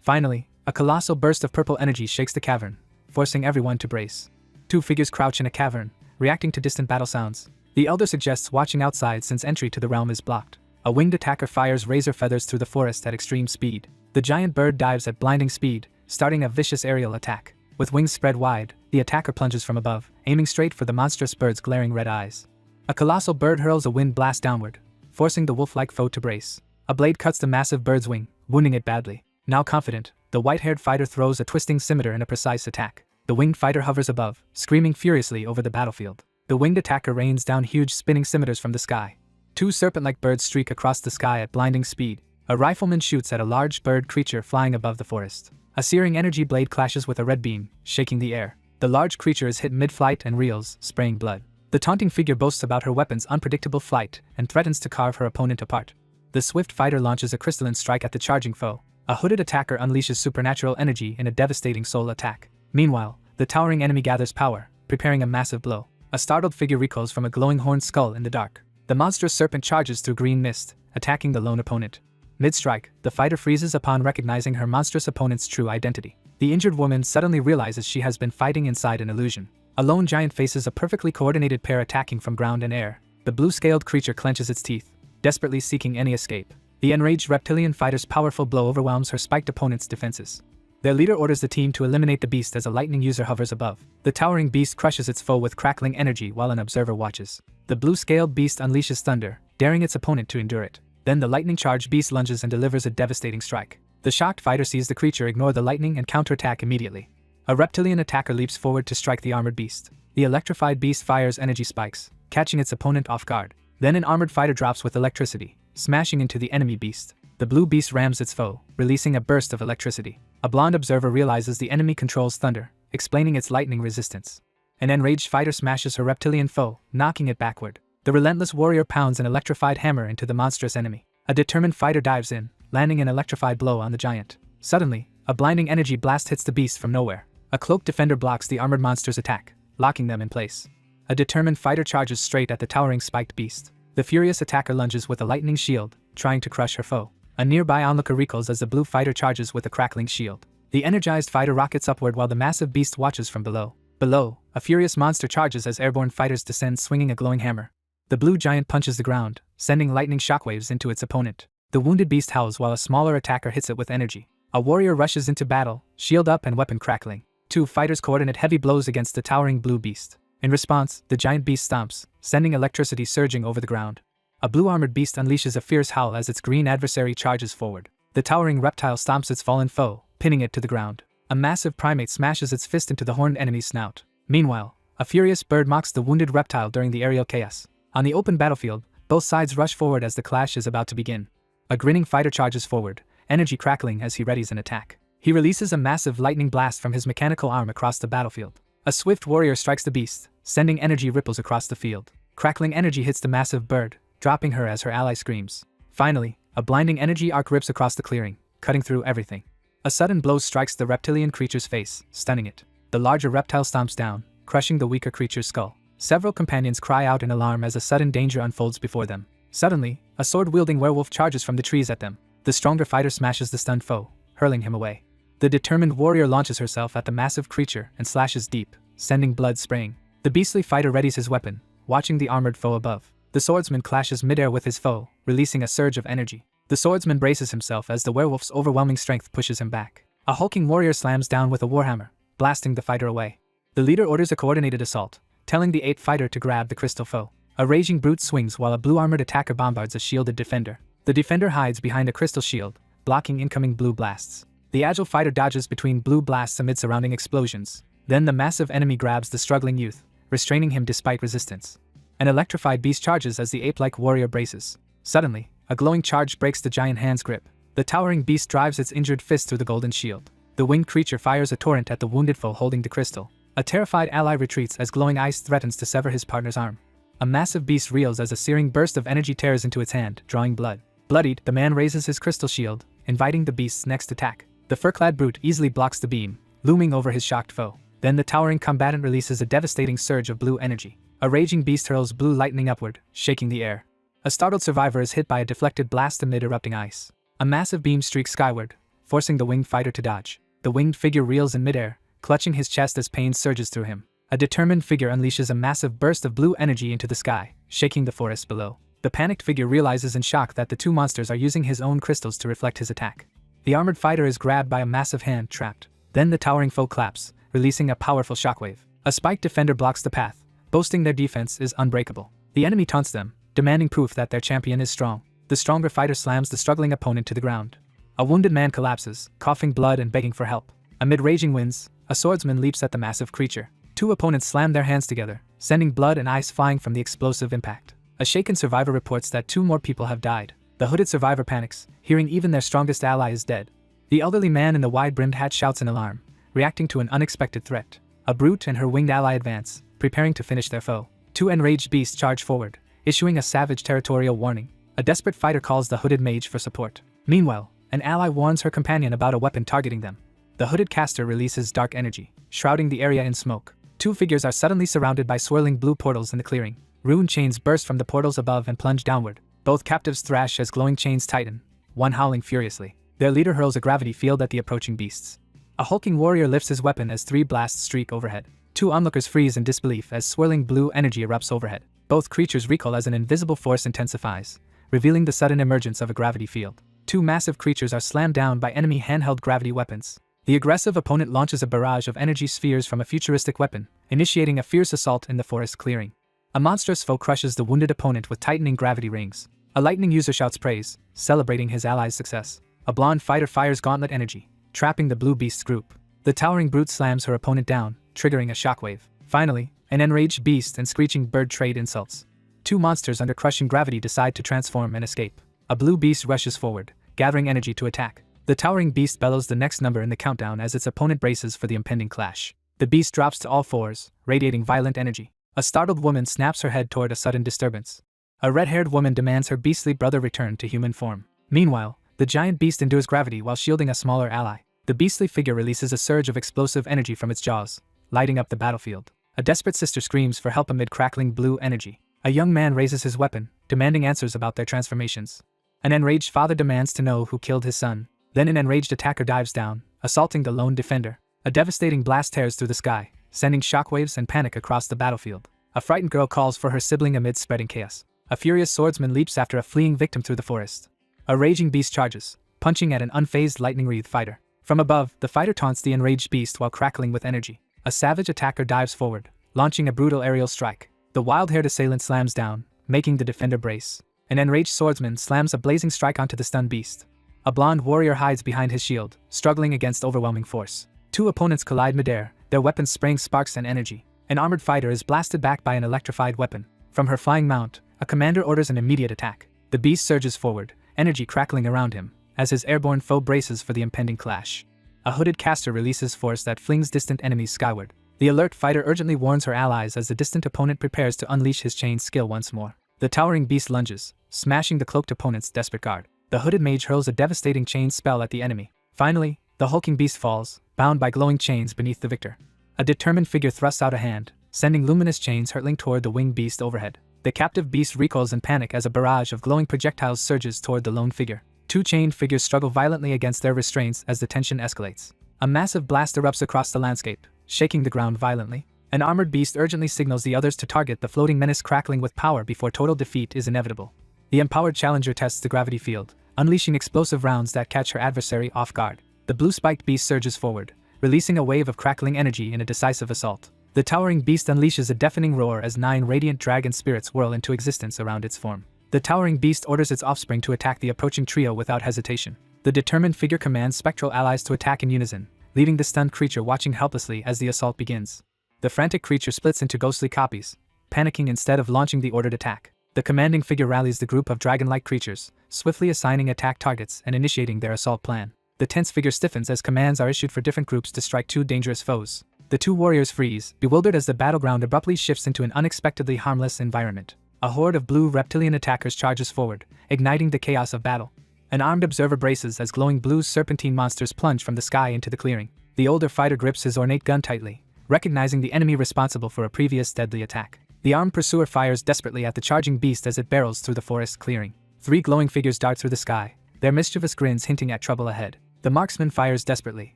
Finally, a colossal burst of purple energy shakes the cavern, forcing everyone to brace. Two figures crouch in a cavern, reacting to distant battle sounds. The elder suggests watching outside since entry to the realm is blocked. A winged attacker fires razor feathers through the forest at extreme speed. The giant bird dives at blinding speed, starting a vicious aerial attack. With wings spread wide, the attacker plunges from above, aiming straight for the monstrous bird's glaring red eyes. A colossal bird hurls a wind blast downward, forcing the wolf-like foe to brace. A blade cuts the massive bird's wing, wounding it badly. Now confident, the white-haired fighter throws a twisting scimitar in a precise attack. The winged fighter hovers above, screaming furiously over the battlefield. The winged attacker rains down huge spinning scimitars from the sky. Two serpent-like birds streak across the sky at blinding speed, A rifleman shoots at a large bird creature flying above the forest. A searing energy blade clashes with a red beam, shaking the air. The large creature is hit mid-flight and reels, spraying blood. The taunting figure boasts about her weapon's unpredictable flight and threatens to carve her opponent apart. The swift fighter launches a crystalline strike at the charging foe. A hooded attacker unleashes supernatural energy in a devastating soul attack. Meanwhile, the towering enemy gathers power, preparing a massive blow. A startled figure recoils from a glowing horned skull in the dark. The monstrous serpent charges through green mist, attacking the lone opponent. Mid-strike, the fighter freezes upon recognizing her monstrous opponent's true identity. The injured woman suddenly realizes she has been fighting inside an illusion. A lone giant faces a perfectly coordinated pair attacking from ground and air. The blue-scaled creature clenches its teeth, desperately seeking any escape. The enraged reptilian fighter's powerful blow overwhelms her spiked opponent's defenses. Their leader orders the team to eliminate the beast as a lightning user hovers above. The towering beast crushes its foe with crackling energy while an observer watches. The blue-scaled beast unleashes thunder, daring its opponent to endure it. Then the lightning-charged beast lunges and delivers a devastating strike. The shocked fighter sees the creature ignore the lightning and counterattack immediately. A reptilian attacker leaps forward to strike the armored beast. The electrified beast fires energy spikes, catching its opponent off guard. Then an armored fighter drops with electricity, smashing into the enemy beast. The blue beast rams its foe, releasing a burst of electricity. A blonde observer realizes the enemy controls thunder, explaining its lightning resistance. An enraged fighter smashes her reptilian foe, knocking it backward. The relentless warrior pounds an electrified hammer into the monstrous enemy. A determined fighter dives in, landing an electrified blow on the giant. Suddenly, a blinding energy blast hits the beast from nowhere. A cloaked defender blocks the armored monster's attack, locking them in place. A determined fighter charges straight at the towering spiked beast. The furious attacker lunges with a lightning shield, trying to crush her foe. A nearby onlooker recoils as the blue fighter charges with a crackling shield. The energized fighter rockets upward while the massive beast watches from below. Below, a furious monster charges as airborne fighters descend swinging a glowing hammer. The blue giant punches the ground, sending lightning shockwaves into its opponent. The wounded beast howls while a smaller attacker hits it with energy. A warrior rushes into battle, shield up and weapon crackling. Two fighters coordinate heavy blows against the towering blue beast. In response, the giant beast stomps, sending electricity surging over the ground. A blue armored beast unleashes a fierce howl as its green adversary charges forward. The towering reptile stomps its fallen foe, pinning it to the ground. A massive primate smashes its fist into the horned enemy's snout. Meanwhile, a furious bird mocks the wounded reptile during the aerial chaos. On the open battlefield, both sides rush forward as the clash is about to begin. A grinning fighter charges forward, energy crackling as he readies an attack. He releases a massive lightning blast from his mechanical arm across the battlefield. A swift warrior strikes the beast, sending energy ripples across the field. Crackling energy hits the massive bird, dropping her as her ally screams. Finally, a blinding energy arc rips across the clearing, cutting through everything. A sudden blow strikes the reptilian creature's face, stunning it. The larger reptile stomps down, crushing the weaker creature's skull. Several companions cry out in alarm as a sudden danger unfolds before them. Suddenly, a sword-wielding werewolf charges from the trees at them. The stronger fighter smashes the stunned foe, hurling him away. The determined warrior launches herself at the massive creature and slashes deep, sending blood spraying. The beastly fighter readies his weapon, watching the armored foe above. The swordsman clashes midair with his foe, releasing a surge of energy. The swordsman braces himself as the werewolf's overwhelming strength pushes him back. A hulking warrior slams down with a warhammer, blasting the fighter away. The leader orders a coordinated assault, telling the 8th fighter to grab the crystal foe. A raging brute swings while a blue-armored attacker bombards a shielded defender. The defender hides behind a crystal shield, blocking incoming blue blasts. The agile fighter dodges between blue blasts amid surrounding explosions. Then the massive enemy grabs the struggling youth, restraining him despite resistance. An electrified beast charges as the ape-like warrior braces. Suddenly, a glowing charge breaks the giant hand's grip. The towering beast drives its injured fist through the golden shield. The winged creature fires a torrent at the wounded foe holding the crystal. A terrified ally retreats as glowing ice threatens to sever his partner's arm. A massive beast reels as a searing burst of energy tears into its hand, drawing blood. Bloodied, the man raises his crystal shield, inviting the beast's next attack. The fur-clad brute easily blocks the beam, looming over his shocked foe. Then the towering combatant releases a devastating surge of blue energy. A raging beast hurls blue lightning upward, shaking the air. A startled survivor is hit by a deflected blast amid erupting ice. A massive beam streaks skyward, forcing the winged fighter to dodge. The winged figure reels in midair, clutching his chest as pain surges through him. A determined figure unleashes a massive burst of blue energy into the sky, shaking the forest below. The panicked figure realizes in shock that the two monsters are using his own crystals to reflect his attack. The armored fighter is grabbed by a massive hand trapped. Then the towering foe claps, releasing a powerful shockwave. A spiked defender blocks the path, boasting their defense is unbreakable. The enemy taunts them, demanding proof that their champion is strong. The stronger fighter slams the struggling opponent to the ground. A wounded man collapses, coughing blood and begging for help. Amid raging winds, a swordsman leaps at the massive creature. Two opponents slam their hands together, sending blood and ice flying from the explosive impact. A shaken survivor reports that 2 more people have died. The hooded survivor panics, hearing even their strongest ally is dead. The elderly man in the wide-brimmed hat shouts in alarm, reacting to an unexpected threat. A brute and her winged ally advance, preparing to finish their foe. Two enraged beasts charge forward, issuing a savage territorial warning. A desperate fighter calls the hooded mage for support. Meanwhile, an ally warns her companion about a weapon targeting them. The hooded caster releases dark energy, shrouding the area in smoke. Two figures are suddenly surrounded by swirling blue portals in the clearing. Rune chains burst from the portals above and plunge downward. Both captives thrash as glowing chains tighten, one howling furiously. Their leader hurls a gravity field at the approaching beasts. A hulking warrior lifts his weapon as 3 blasts streak overhead. Two onlookers freeze in disbelief as swirling blue energy erupts overhead. Both creatures recoil as an invisible force intensifies, revealing the sudden emergence of a gravity field. Two massive creatures are slammed down by enemy handheld gravity weapons. The aggressive opponent launches a barrage of energy spheres from a futuristic weapon, initiating a fierce assault in the forest clearing. A monstrous foe crushes the wounded opponent with tightening gravity rings. A lightning user shouts praise, celebrating his ally's success. A blonde fighter fires gauntlet energy, trapping the blue beast's group. The towering brute slams her opponent down, triggering a shockwave. Finally, an enraged beast and screeching bird trade insults. Two monsters under crushing gravity decide to transform and escape. A blue beast rushes forward, gathering energy to attack. The towering beast bellows the next number in the countdown as its opponent braces for the impending clash. The beast drops to all fours, radiating violent energy. A startled woman snaps her head toward a sudden disturbance. A red-haired woman demands her beastly brother return to human form. Meanwhile, the giant beast endures gravity while shielding a smaller ally. The beastly figure releases a surge of explosive energy from its jaws, lighting up the battlefield. A desperate sister screams for help amid crackling blue energy. A young man raises his weapon, demanding answers about their transformations. An enraged father demands to know who killed his son. Then an enraged attacker dives down, assaulting the lone defender. A devastating blast tears through the sky, sending shockwaves and panic across the battlefield. A frightened girl calls for her sibling amid spreading chaos. A furious swordsman leaps after a fleeing victim through the forest. A raging beast charges, punching at an unfazed lightning-wreathed fighter. From above, the fighter taunts the enraged beast while crackling with energy. A savage attacker dives forward, launching a brutal aerial strike. The wild-haired assailant slams down, making the defender brace. An enraged swordsman slams a blazing strike onto the stunned beast. A blonde warrior hides behind his shield, struggling against overwhelming force. Two opponents collide midair, their weapons spraying sparks and energy. An armored fighter is blasted back by an electrified weapon. From her flying mount, a commander orders an immediate attack. The beast surges forward, energy crackling around him, as his airborne foe braces for the impending clash. A hooded caster releases force that flings distant enemies skyward. The alert fighter urgently warns her allies as the distant opponent prepares to unleash his chain skill once more. The towering beast lunges, smashing the cloaked opponent's desperate guard. The hooded mage hurls a devastating chain spell at the enemy. Finally, the hulking beast falls, bound by glowing chains beneath the victor. A determined figure thrusts out a hand, sending luminous chains hurtling toward the winged beast overhead. The captive beast recoils in panic as a barrage of glowing projectiles surges toward the lone figure. Two chained figures struggle violently against their restraints as the tension escalates. A massive blast erupts across the landscape, shaking the ground violently. An armored beast urgently signals the others to target the floating menace, crackling with power before total defeat is inevitable. The empowered challenger tests the gravity field, unleashing explosive rounds that catch her adversary off guard. The blue-spiked beast surges forward, releasing a wave of crackling energy in a decisive assault. The towering beast unleashes a deafening roar as 9 radiant dragon spirits whirl into existence around its form. The towering beast orders its offspring to attack the approaching trio without hesitation. The determined figure commands spectral allies to attack in unison, leaving the stunned creature watching helplessly as the assault begins. The frantic creature splits into ghostly copies, panicking instead of launching the ordered attack. The commanding figure rallies the group of dragon-like creatures, swiftly assigning attack targets and initiating their assault plan. The tense figure stiffens as commands are issued for different groups to strike two dangerous foes. The two warriors freeze, bewildered as the battleground abruptly shifts into an unexpectedly harmless environment. A horde of blue reptilian attackers charges forward, igniting the chaos of battle. An armed observer braces as glowing blue serpentine monsters plunge from the sky into the clearing. The older fighter grips his ornate gun tightly, recognizing the enemy responsible for a previous deadly attack. The armed pursuer fires desperately at the charging beast as it barrels through the forest clearing. 3 glowing figures dart through the sky, their mischievous grins hinting at trouble ahead. The marksman fires desperately,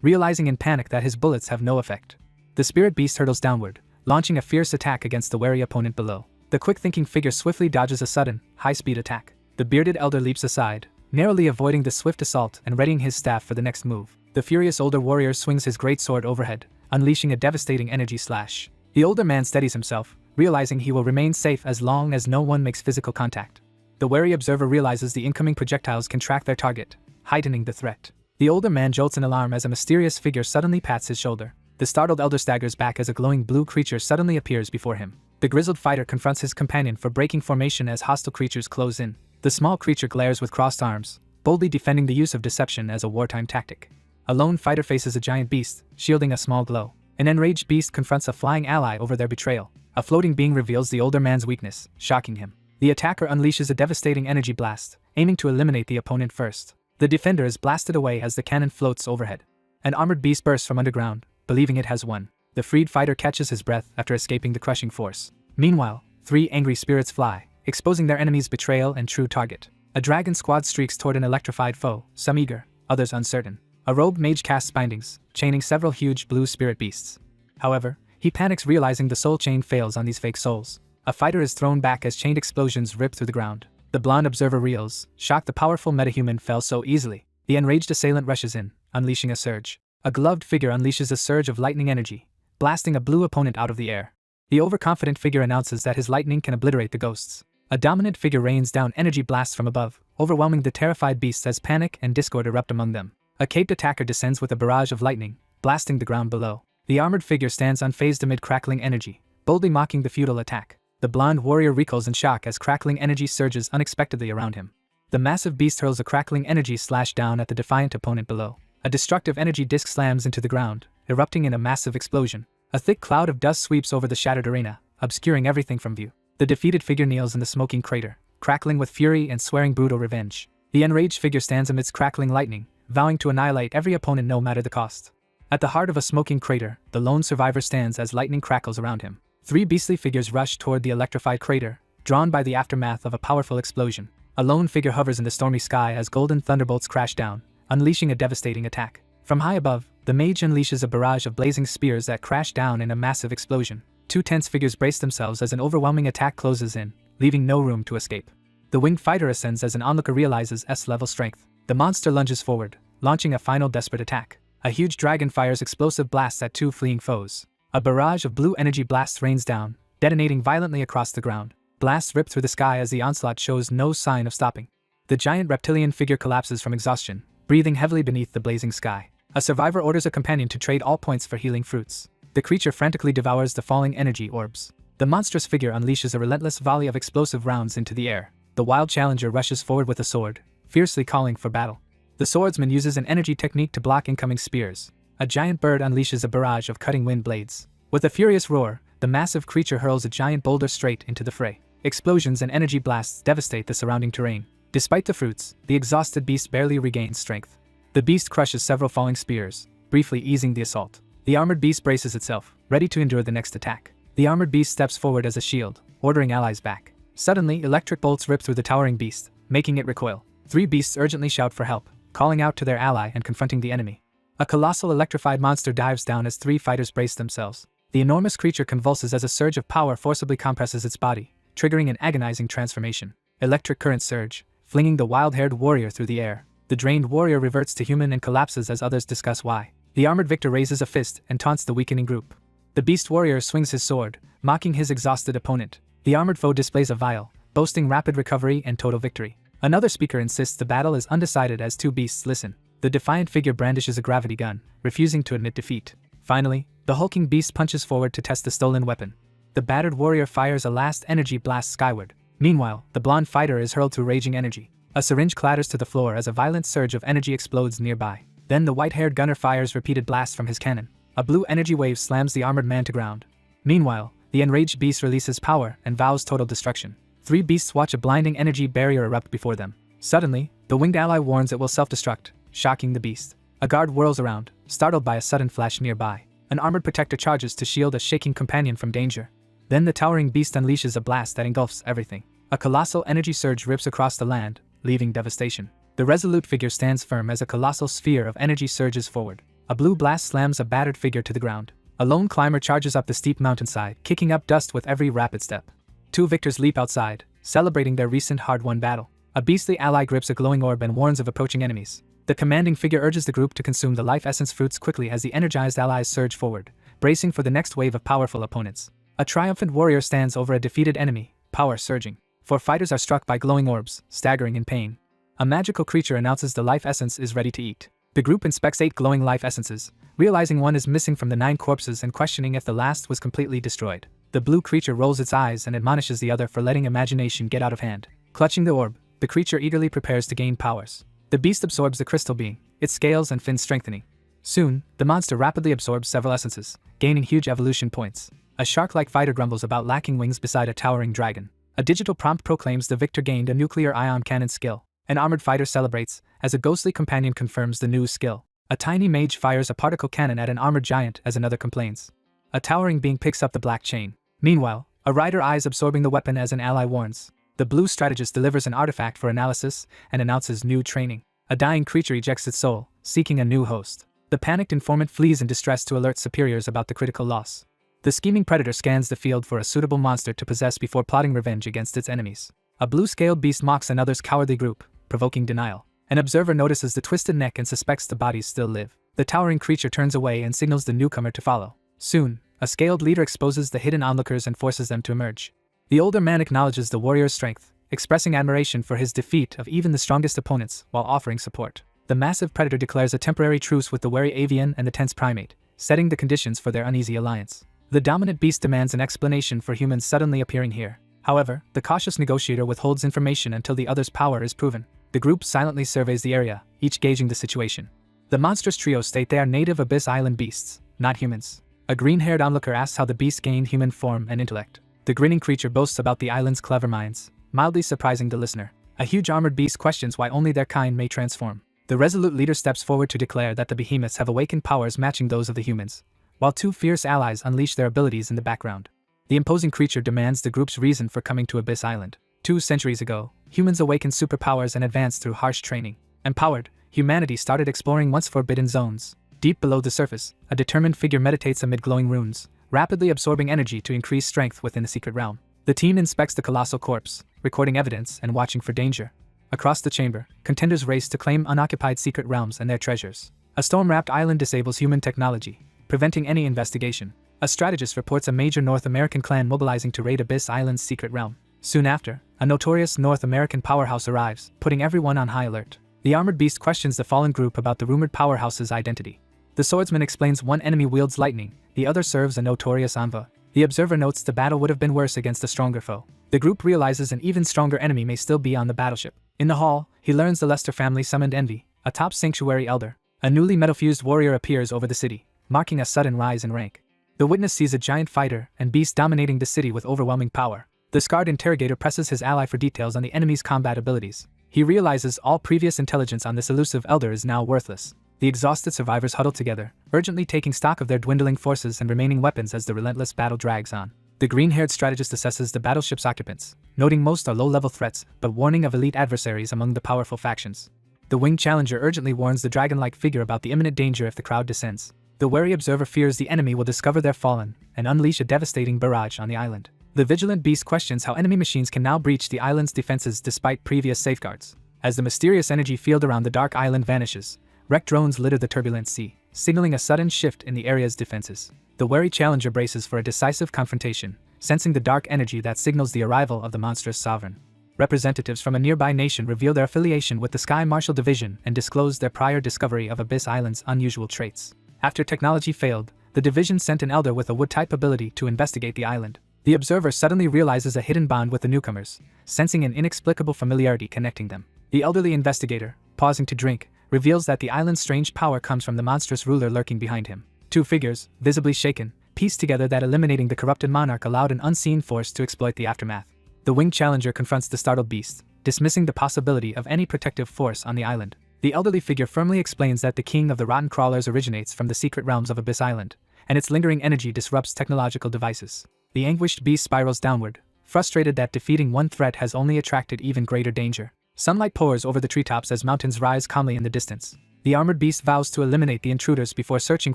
realizing in panic that his bullets have no effect. The spirit beast hurtles downward, launching a fierce attack against the wary opponent below. The quick-thinking figure swiftly dodges a sudden, high-speed attack. The bearded elder leaps aside, narrowly avoiding the swift assault and readying his staff for the next move. The furious older warrior swings his great sword overhead, unleashing a devastating energy slash. The older man steadies himself, realizing he will remain safe as long as no one makes physical contact. The wary observer realizes the incoming projectiles can track their target, heightening the threat. The older man jolts in alarm as a mysterious figure suddenly pats his shoulder. The startled elder staggers back as a glowing blue creature suddenly appears before him. The grizzled fighter confronts his companion for breaking formation as hostile creatures close in. The small creature glares with crossed arms, boldly defending the use of deception as a wartime tactic. A lone fighter faces a giant beast, shielding a small glow. An enraged beast confronts a flying ally over their betrayal. A floating being reveals the older man's weakness, shocking him. The attacker unleashes a devastating energy blast, aiming to eliminate the opponent first. The defender is blasted away as the cannon floats overhead. An armored beast bursts from underground, believing it has won. The freed fighter catches his breath after escaping the crushing force. Meanwhile, 3 angry spirits fly, exposing their enemy's betrayal and true target. A dragon squad streaks toward an electrified foe, some eager, others uncertain. A robed mage casts bindings, chaining several huge blue spirit beasts. However, he panics realizing the soul chain fails on these fake souls. A fighter is thrown back as chained explosions rip through the ground. The blonde observer reels, shocked the powerful metahuman fell so easily. The enraged assailant rushes in, unleashing a surge. A gloved figure unleashes a surge of lightning energy, blasting a blue opponent out of the air. The overconfident figure announces that his lightning can obliterate the ghosts. A dominant figure rains down energy blasts from above, overwhelming the terrified beasts as panic and discord erupt among them. A caped attacker descends with a barrage of lightning, blasting the ground below. The armored figure stands unfazed amid crackling energy, boldly mocking the futile attack. The blonde warrior recoils in shock as crackling energy surges unexpectedly around him. The massive beast hurls a crackling energy slash down at the defiant opponent below. A destructive energy disc slams into the ground, erupting in a massive explosion. A thick cloud of dust sweeps over the shattered arena, obscuring everything from view. The defeated figure kneels in the smoking crater, crackling with fury and swearing brutal revenge. The enraged figure stands amidst crackling lightning, vowing to annihilate every opponent no matter the cost. At the heart of a smoking crater, the lone survivor stands as lightning crackles around him. 3 beastly figures rush toward the electrified crater, drawn by the aftermath of a powerful explosion. A lone figure hovers in the stormy sky as golden thunderbolts crash down, unleashing a devastating attack. From high above, the mage unleashes a barrage of blazing spears that crash down in a massive explosion. 2 tense figures brace themselves as an overwhelming attack closes in, leaving no room to escape. The winged fighter ascends as an onlooker realizes S-level strength. The monster lunges forward, launching a final desperate attack. A huge dragon fires explosive blasts at 2 fleeing foes. A barrage of blue energy blasts rains down, detonating violently across the ground. Blasts rip through the sky as the onslaught shows no sign of stopping. The giant reptilian figure collapses from exhaustion, breathing heavily beneath the blazing sky. A survivor orders a companion to trade all points for healing fruits. The creature frantically devours the falling energy orbs. The monstrous figure unleashes a relentless volley of explosive rounds into the air. The wild challenger rushes forward with a sword, fiercely calling for battle. The swordsman uses an energy technique to block incoming spears. A giant bird unleashes a barrage of cutting wind blades. With a furious roar, the massive creature hurls a giant boulder straight into the fray. Explosions and energy blasts devastate the surrounding terrain. Despite the fruits, the exhausted beast barely regains strength. The beast crushes several falling spears, briefly easing the assault. The armored beast braces itself, ready to endure the next attack. The armored beast steps forward as a shield, ordering allies back. Suddenly, electric bolts rip through the towering beast, making it recoil. 3 beasts urgently shout for help, calling out to their ally and confronting the enemy. A colossal electrified monster dives down as 3 fighters brace themselves. The enormous creature convulses as a surge of power forcibly compresses its body, triggering an agonizing transformation. Electric currents surge, flinging the wild-haired warrior through the air. The drained warrior reverts to human and collapses as others discuss why. The armored victor raises a fist and taunts the weakening group. The beast warrior swings his sword, mocking his exhausted opponent. The armored foe displays a vial, boasting rapid recovery and total victory. Another speaker insists the battle is undecided as 2 beasts listen. The defiant figure brandishes a gravity gun, refusing to admit defeat. Finally, the hulking beast punches forward to test the stolen weapon. The battered warrior fires a last energy blast skyward. Meanwhile, the blonde fighter is hurled through raging energy. A syringe clatters to the floor as a violent surge of energy explodes nearby. Then the white-haired gunner fires repeated blasts from his cannon. A blue energy wave slams the armored man to ground. Meanwhile, the enraged beast releases power and vows total destruction. 3 beasts watch a blinding energy barrier erupt before them. Suddenly, the winged ally warns it will self-destruct, shocking the beast. A guard whirls around, startled by a sudden flash nearby. An armored protector charges to shield a shaking companion from danger. Then the towering beast unleashes a blast that engulfs everything. A colossal energy surge rips across the land, leaving devastation. The resolute figure stands firm as a colossal sphere of energy surges forward. A blue blast slams a battered figure to the ground. A lone climber charges up the steep mountainside, kicking up dust with every rapid step. 2 victors leap outside, celebrating their recent hard-won battle. A beastly ally grips a glowing orb and warns of approaching enemies. The commanding figure urges the group to consume the life essence fruits quickly as the energized allies surge forward, bracing for the next wave of powerful opponents. A triumphant warrior stands over a defeated enemy, power surging. 4 fighters are struck by glowing orbs, staggering in pain. A magical creature announces the life essence is ready to eat. The group inspects 8 glowing life essences, realizing one is missing from the 9 corpses and questioning if the last was completely destroyed. The blue creature rolls its eyes and admonishes the other for letting imagination get out of hand. Clutching the orb, the creature eagerly prepares to gain powers. The beast absorbs the crystal being, its scales and fins strengthening. Soon, the monster rapidly absorbs several essences, gaining huge evolution points. A shark-like fighter grumbles about lacking wings beside a towering dragon. A digital prompt proclaims the victor gained a nuclear ion cannon skill. An armored fighter celebrates, as a ghostly companion confirms the new skill. A tiny mage fires a particle cannon at an armored giant as another complains. A towering being picks up the black chain. Meanwhile, a rider eyes absorbing the weapon as an ally warns. The blue strategist delivers an artifact for analysis and announces new training. A dying creature ejects its soul, seeking a new host. The panicked informant flees in distress to alert superiors about the critical loss. The scheming predator scans the field for a suitable monster to possess before plotting revenge against its enemies. A blue-scaled beast mocks another's cowardly group, provoking denial. An observer notices the twisted neck and suspects the bodies still live. The towering creature turns away and signals the newcomer to follow. Soon, a scaled leader exposes the hidden onlookers and forces them to emerge. The older man acknowledges the warrior's strength, expressing admiration for his defeat of even the strongest opponents while offering support. The massive predator declares a temporary truce with the wary avian and the tense primate, setting the conditions for their uneasy alliance. The dominant beast demands an explanation for humans suddenly appearing here. However, the cautious negotiator withholds information until the other's power is proven. The group silently surveys the area, each gauging the situation. The monstrous trio state they are native Abyss Island beasts, not humans. A green-haired onlooker asks how the beast gained human form and intellect. The grinning creature boasts about the island's clever minds, mildly surprising the listener. A huge armored beast questions why only their kind may transform. The resolute leader steps forward to declare that the behemoths have awakened powers matching those of the humans, while two fierce allies unleash their abilities in the background. The imposing creature demands the group's reason for coming to Abyss Island. 2 centuries ago, humans awakened superpowers and advanced through harsh training. Empowered, humanity started exploring once forbidden zones. Deep below the surface, a determined figure meditates amid glowing runes, rapidly absorbing energy to increase strength within the secret realm. The team inspects the colossal corpse, recording evidence and watching for danger. Across the chamber, contenders race to claim unoccupied secret realms and their treasures. A storm-wrapped island disables human technology, preventing any investigation. A strategist reports a major North American clan mobilizing to raid Abyss Island's secret realm. Soon after, a notorious North American powerhouse arrives, putting everyone on high alert. The armored beast questions the fallen group about the rumored powerhouse's identity. The swordsman explains one enemy wields lightning, the other serves a notorious envoy. The observer notes the battle would have been worse against a stronger foe. The group realizes an even stronger enemy may still be on the battleship. In the hall, he learns the Lester family summoned Envy, a top sanctuary elder. A newly metal-fused warrior appears over the city, marking a sudden rise in rank. The witness sees a giant fighter and beast dominating the city with overwhelming power. The scarred interrogator presses his ally for details on the enemy's combat abilities. He realizes all previous intelligence on this elusive elder is now worthless. The exhausted survivors huddle together, urgently taking stock of their dwindling forces and remaining weapons as the relentless battle drags on. The green-haired strategist assesses the battleship's occupants, noting most are low-level threats, but warning of elite adversaries among the powerful factions. The winged challenger urgently warns the dragon-like figure about the imminent danger if the crowd descends. The wary observer fears the enemy will discover their fallen and unleash a devastating barrage on the island. The vigilant beast questions how enemy machines can now breach the island's defenses despite previous safeguards. As the mysterious energy field around the dark island vanishes, wrecked drones litter the turbulent sea, signaling a sudden shift in the area's defenses. The wary challenger braces for a decisive confrontation, sensing the dark energy that signals the arrival of the monstrous sovereign. Representatives from a nearby nation reveal their affiliation with the Sky Marshal Division and disclose their prior discovery of Abyss Island's unusual traits. After technology failed, the division sent an elder with a wood-type ability to investigate the island. The observer suddenly realizes a hidden bond with the newcomers, sensing an inexplicable familiarity connecting them. The elderly investigator, pausing to drink, reveals that the island's strange power comes from the monstrous ruler lurking behind him. 2 figures, visibly shaken, piece together that eliminating the corrupted monarch allowed an unseen force to exploit the aftermath. The winged challenger confronts the startled beast, dismissing the possibility of any protective force on the island. The elderly figure firmly explains that the king of the rotten crawlers originates from the secret realms of Abyss Island, and its lingering energy disrupts technological devices. The anguished beast spirals downward, frustrated that defeating one threat has only attracted even greater danger. Sunlight pours over the treetops as mountains rise calmly in the distance. The armored beast vows to eliminate the intruders before searching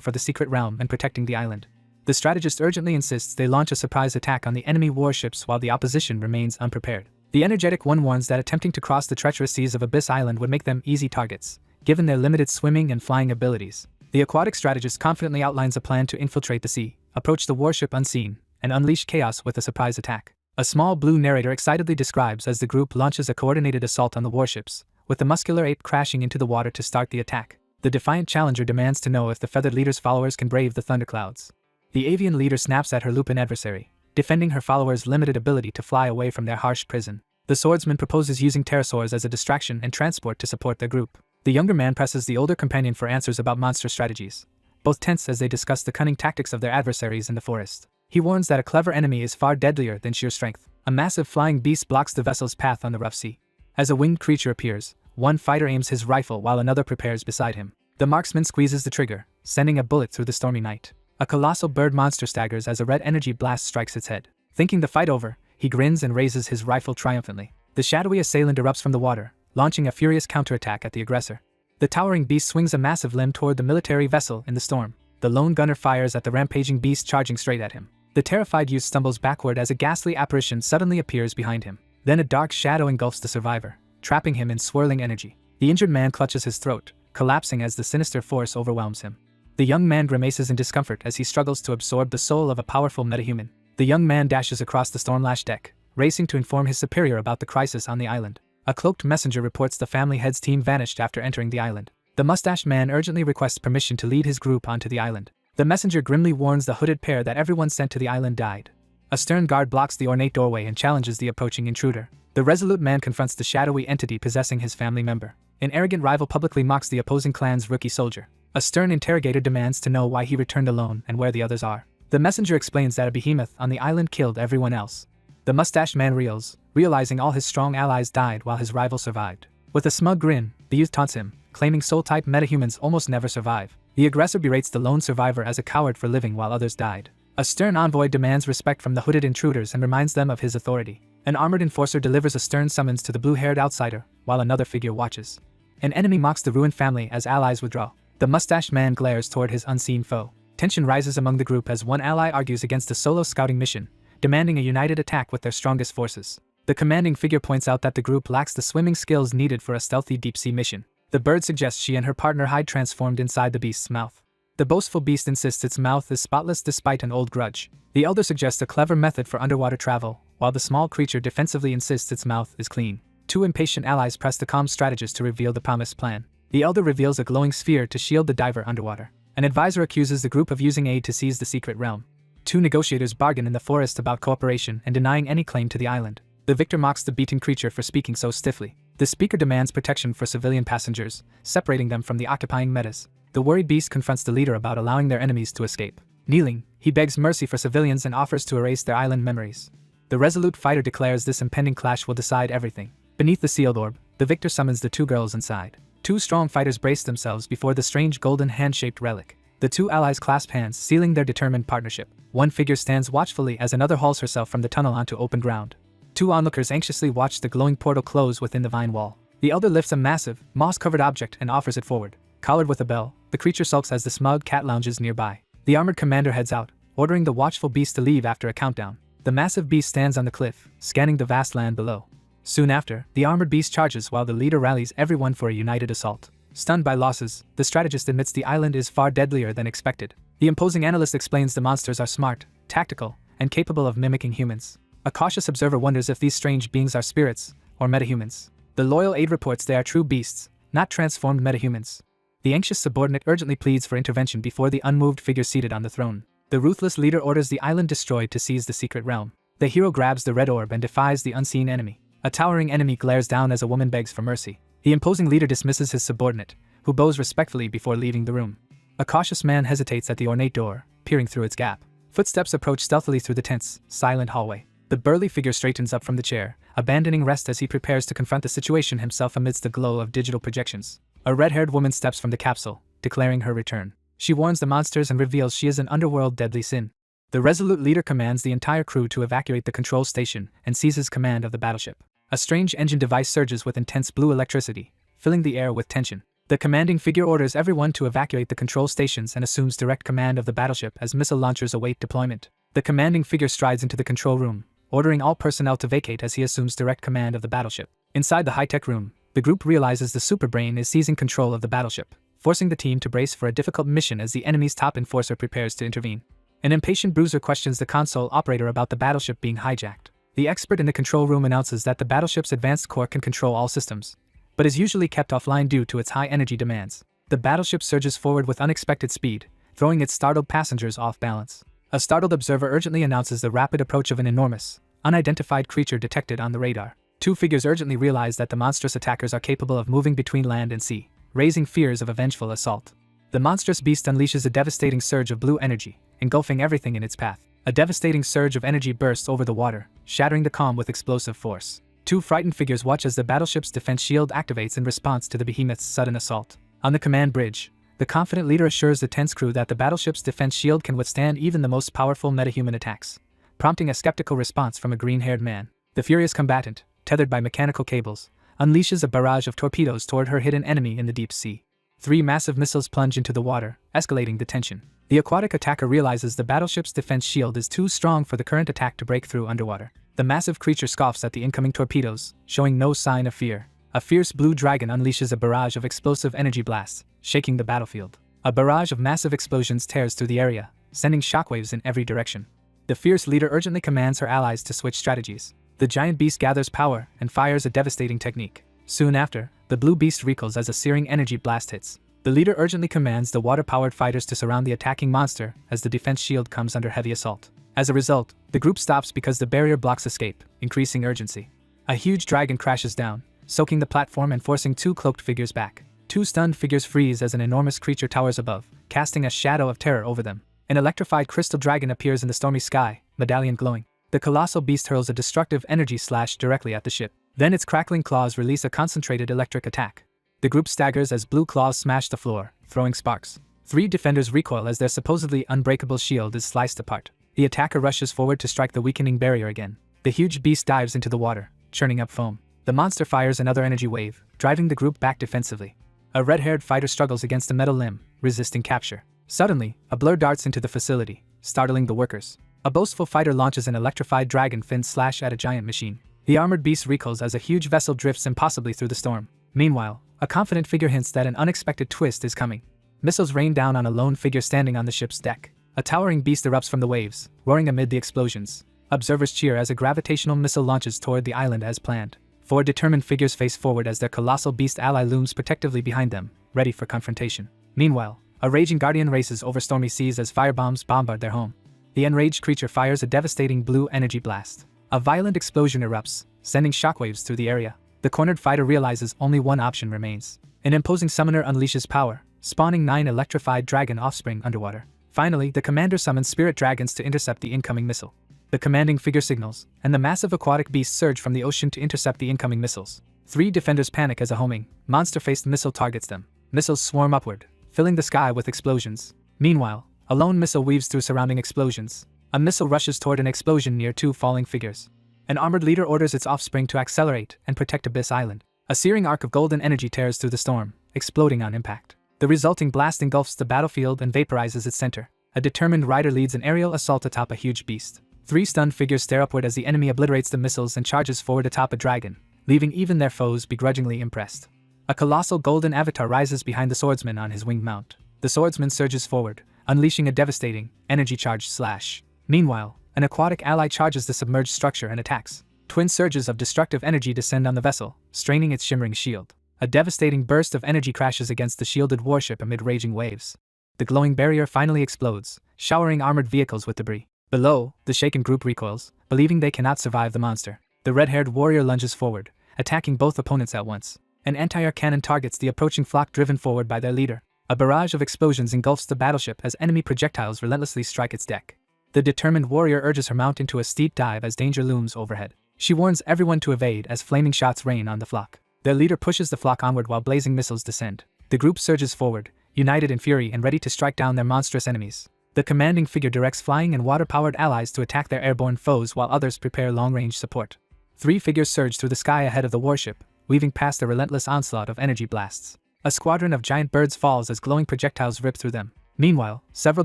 for the secret realm and protecting the island. The strategist urgently insists they launch a surprise attack on the enemy warships while the opposition remains unprepared. The energetic one warns that attempting to cross the treacherous seas of Abyss Island would make them easy targets, given their limited swimming and flying abilities. The aquatic strategist confidently outlines a plan to infiltrate the sea, approach the warship unseen, and unleash chaos with a surprise attack. A small blue narrator excitedly describes as the group launches a coordinated assault on the warships, with the muscular ape crashing into the water to start the attack. The defiant challenger demands to know if the feathered leader's followers can brave the thunderclouds. The avian leader snaps at her lupin adversary, defending her followers' limited ability to fly away from their harsh prison. The swordsman proposes using pterosaurs as a distraction and transport to support their group. The younger man presses the older companion for answers about monster strategies, both tense as they discuss the cunning tactics of their adversaries in the forest. He warns that a clever enemy is far deadlier than sheer strength. A massive flying beast blocks the vessel's path on the rough sea. As a winged creature appears, one fighter aims his rifle while another prepares beside him. The marksman squeezes the trigger, sending a bullet through the stormy night. A colossal bird monster staggers as a red energy blast strikes its head. Thinking the fight over, he grins and raises his rifle triumphantly. The shadowy assailant erupts from the water, launching a furious counterattack at the aggressor. The towering beast swings a massive limb toward the military vessel in the storm. The lone gunner fires at the rampaging beast charging straight at him. The terrified youth stumbles backward as a ghastly apparition suddenly appears behind him. Then a dark shadow engulfs the survivor, trapping him in swirling energy. The injured man clutches his throat, collapsing as the sinister force overwhelms him. The young man grimaces in discomfort as he struggles to absorb the soul of a powerful metahuman. The young man dashes across the storm-lashed deck, racing to inform his superior about the crisis on the island. A cloaked messenger reports the family head's team vanished after entering the island. The mustached man urgently requests permission to lead his group onto the island. The messenger grimly warns the hooded pair that everyone sent to the island died. A stern guard blocks the ornate doorway and challenges the approaching intruder. The resolute man confronts the shadowy entity possessing his family member. An arrogant rival publicly mocks the opposing clan's rookie soldier. A stern interrogator demands to know why he returned alone and where the others are. The messenger explains that a behemoth on the island killed everyone else. The mustached man reels, realizing all his strong allies died while his rival survived. With a smug grin, the youth taunts him, claiming soul-type metahumans almost never survive. The aggressor berates the lone survivor as a coward for living while others died. A stern envoy demands respect from the hooded intruders and reminds them of his authority. An armored enforcer delivers a stern summons to the blue-haired outsider, while another figure watches. An enemy mocks the ruined family as allies withdraw. The mustached man glares toward his unseen foe. Tension rises among the group as one ally argues against a solo scouting mission, demanding a united attack with their strongest forces. The commanding figure points out that the group lacks the swimming skills needed for a stealthy deep-sea mission. The bird suggests she and her partner hide transformed inside the beast's mouth. The boastful beast insists its mouth is spotless despite an old grudge. The elder suggests a clever method for underwater travel, while the small creature defensively insists its mouth is clean. Two impatient allies press the calm strategist to reveal the promised plan. The elder reveals a glowing sphere to shield the diver underwater. An advisor accuses the group of using aid to seize the secret realm. Two negotiators bargain in the forest about cooperation and denying any claim to the island. The victor mocks the beaten creature for speaking so stiffly. The speaker demands protection for civilian passengers, separating them from the occupying metas. The worried beast confronts the leader about allowing their enemies to escape. Kneeling, he begs mercy for civilians and offers to erase their island memories. The resolute fighter declares this impending clash will decide everything. Beneath the sealed orb, the victor summons the two girls inside. Two strong fighters brace themselves before the strange golden hand-shaped relic. The two allies clasp hands, sealing their determined partnership. One figure stands watchfully as another hauls herself from the tunnel onto open ground. Two onlookers anxiously watch the glowing portal close within the vine wall. The elder lifts a massive, moss-covered object and offers it forward. Collared with a bell, the creature sulks as the smug cat lounges nearby. The armored commander heads out, ordering the watchful beast to leave after a countdown. The massive beast stands on the cliff, scanning the vast land below. Soon after, the armored beast charges while the leader rallies everyone for a united assault. Stunned by losses, the strategist admits the island is far deadlier than expected. The imposing analyst explains the monsters are smart, tactical, and capable of mimicking humans. A cautious observer wonders if these strange beings are spirits, or metahumans. The loyal aide reports they are true beasts, not transformed metahumans. The anxious subordinate urgently pleads for intervention before the unmoved figure seated on the throne. The ruthless leader orders the island destroyed to seize the secret realm. The hero grabs the red orb and defies the unseen enemy. A towering enemy glares down as a woman begs for mercy. The imposing leader dismisses his subordinate, who bows respectfully before leaving the room. A cautious man hesitates at the ornate door, peering through its gap. Footsteps approach stealthily through the tense, silent hallway. The burly figure straightens up from the chair, abandoning rest as he prepares to confront the situation himself amidst the glow of digital projections. A red-haired woman steps from the capsule, declaring her return. She warns the monsters and reveals she is an underworld deadly sin. The resolute leader commands the entire crew to evacuate the control station and seizes command of the battleship. A strange engine device surges with intense blue electricity, filling the air with tension. The commanding figure orders everyone to evacuate the control stations and assumes direct command of the battleship as missile launchers await deployment. The commanding figure strides into the control room, ordering all personnel to vacate as he assumes direct command of the battleship. Inside the high-tech room, the group realizes the superbrain is seizing control of the battleship, forcing the team to brace for a difficult mission as the enemy's top enforcer prepares to intervene. An impatient bruiser questions the console operator about the battleship being hijacked. The expert in the control room announces that the battleship's advanced core can control all systems, but is usually kept offline due to its high energy demands. The battleship surges forward with unexpected speed, throwing its startled passengers off balance. A startled observer urgently announces the rapid approach of an enormous, unidentified creature detected on the radar. Two figures urgently realize that the monstrous attackers are capable of moving between land and sea, raising fears of a vengeful assault. The monstrous beast unleashes a devastating surge of blue energy, engulfing everything in its path. A devastating surge of energy bursts over the water, shattering the calm with explosive force. Two frightened figures watch as the battleship's defense shield activates in response to the behemoth's sudden assault. On the command bridge, the confident leader assures the tense crew that the battleship's defense shield can withstand even the most powerful metahuman attacks, prompting a skeptical response from a green-haired man. The furious combatant, tethered by mechanical cables, unleashes a barrage of torpedoes toward her hidden enemy in the deep sea. 3 massive missiles plunge into the water, escalating the tension. The aquatic attacker realizes the battleship's defense shield is too strong for the current attack to break through underwater. The massive creature scoffs at the incoming torpedoes, showing no sign of fear. A fierce blue dragon unleashes a barrage of explosive energy blasts, shaking the battlefield. A barrage of massive explosions tears through the area, sending shockwaves in every direction. The fierce leader urgently commands her allies to switch strategies. The giant beast gathers power and fires a devastating technique. Soon after, the blue beast recoils as a searing energy blast hits. The leader urgently commands the water-powered fighters to surround the attacking monster as the defense shield comes under heavy assault. As a result, the group stops because the barrier blocks escape, increasing urgency. A huge dragon crashes down, soaking the platform and forcing 2 cloaked figures back. 2 stunned figures freeze as an enormous creature towers above, casting a shadow of terror over them. An electrified crystal dragon appears in the stormy sky, medallion glowing. The colossal beast hurls a destructive energy slash directly at the ship. Then its crackling claws release a concentrated electric attack. The group staggers as blue claws smash the floor, throwing sparks. 3 defenders recoil as their supposedly unbreakable shield is sliced apart. The attacker rushes forward to strike the weakening barrier again. The huge beast dives into the water, churning up foam. The monster fires another energy wave, driving the group back defensively. A red-haired fighter struggles against a metal limb, resisting capture. Suddenly, a blur darts into the facility, startling the workers. A boastful fighter launches an electrified dragon fin slash at a giant machine. The armored beast recoils as a huge vessel drifts impossibly through the storm. Meanwhile, a confident figure hints that an unexpected twist is coming. Missiles rain down on a lone figure standing on the ship's deck. A towering beast erupts from the waves, roaring amid the explosions. Observers cheer as a gravitational missile launches toward the island as planned. 4 determined figures face forward as their colossal beast ally looms protectively behind them, ready for confrontation. Meanwhile, a raging guardian races over stormy seas as firebombs bombard their home. The enraged creature fires a devastating blue energy blast. A violent explosion erupts, sending shockwaves through the area. The cornered fighter realizes only one option remains. An imposing summoner unleashes power, spawning 9 electrified dragon offspring underwater. Finally, the commander summons spirit dragons to intercept the incoming missile. The commanding figure signals, and the massive aquatic beasts surge from the ocean to intercept the incoming missiles. 3 defenders panic as a homing, monster-faced missile targets them. Missiles swarm upward, filling the sky with explosions. Meanwhile, a lone missile weaves through surrounding explosions. A missile rushes toward an explosion near 2 falling figures. An armored leader orders its offspring to accelerate and protect Abyss Island. A searing arc of golden energy tears through the storm, exploding on impact. The resulting blast engulfs the battlefield and vaporizes its center. A determined rider leads an aerial assault atop a huge beast. 3 stunned figures stare upward as the enemy obliterates the missiles and charges forward atop a dragon, leaving even their foes begrudgingly impressed. A colossal golden avatar rises behind the swordsman on his winged mount. The swordsman surges forward, unleashing a devastating, energy-charged slash. Meanwhile, an aquatic ally charges the submerged structure and attacks. Twin surges of destructive energy descend on the vessel, straining its shimmering shield. A devastating burst of energy crashes against the shielded warship amid raging waves. The glowing barrier finally explodes, showering armored vehicles with debris. Below, the shaken group recoils, believing they cannot survive the monster. The red-haired warrior lunges forward, attacking both opponents at once. An anti-air cannon targets the approaching flock driven forward by their leader. A barrage of explosions engulfs the battleship as enemy projectiles relentlessly strike its deck. The determined warrior urges her mount into a steep dive as danger looms overhead. She warns everyone to evade as flaming shots rain on the flock. Their leader pushes the flock onward while blazing missiles descend. The group surges forward, united in fury and ready to strike down their monstrous enemies. The commanding figure directs flying and water-powered allies to attack their airborne foes while others prepare long-range support. 3 figures surge through the sky ahead of the warship, weaving past a relentless onslaught of energy blasts. A squadron of giant birds falls as glowing projectiles rip through them. Meanwhile, several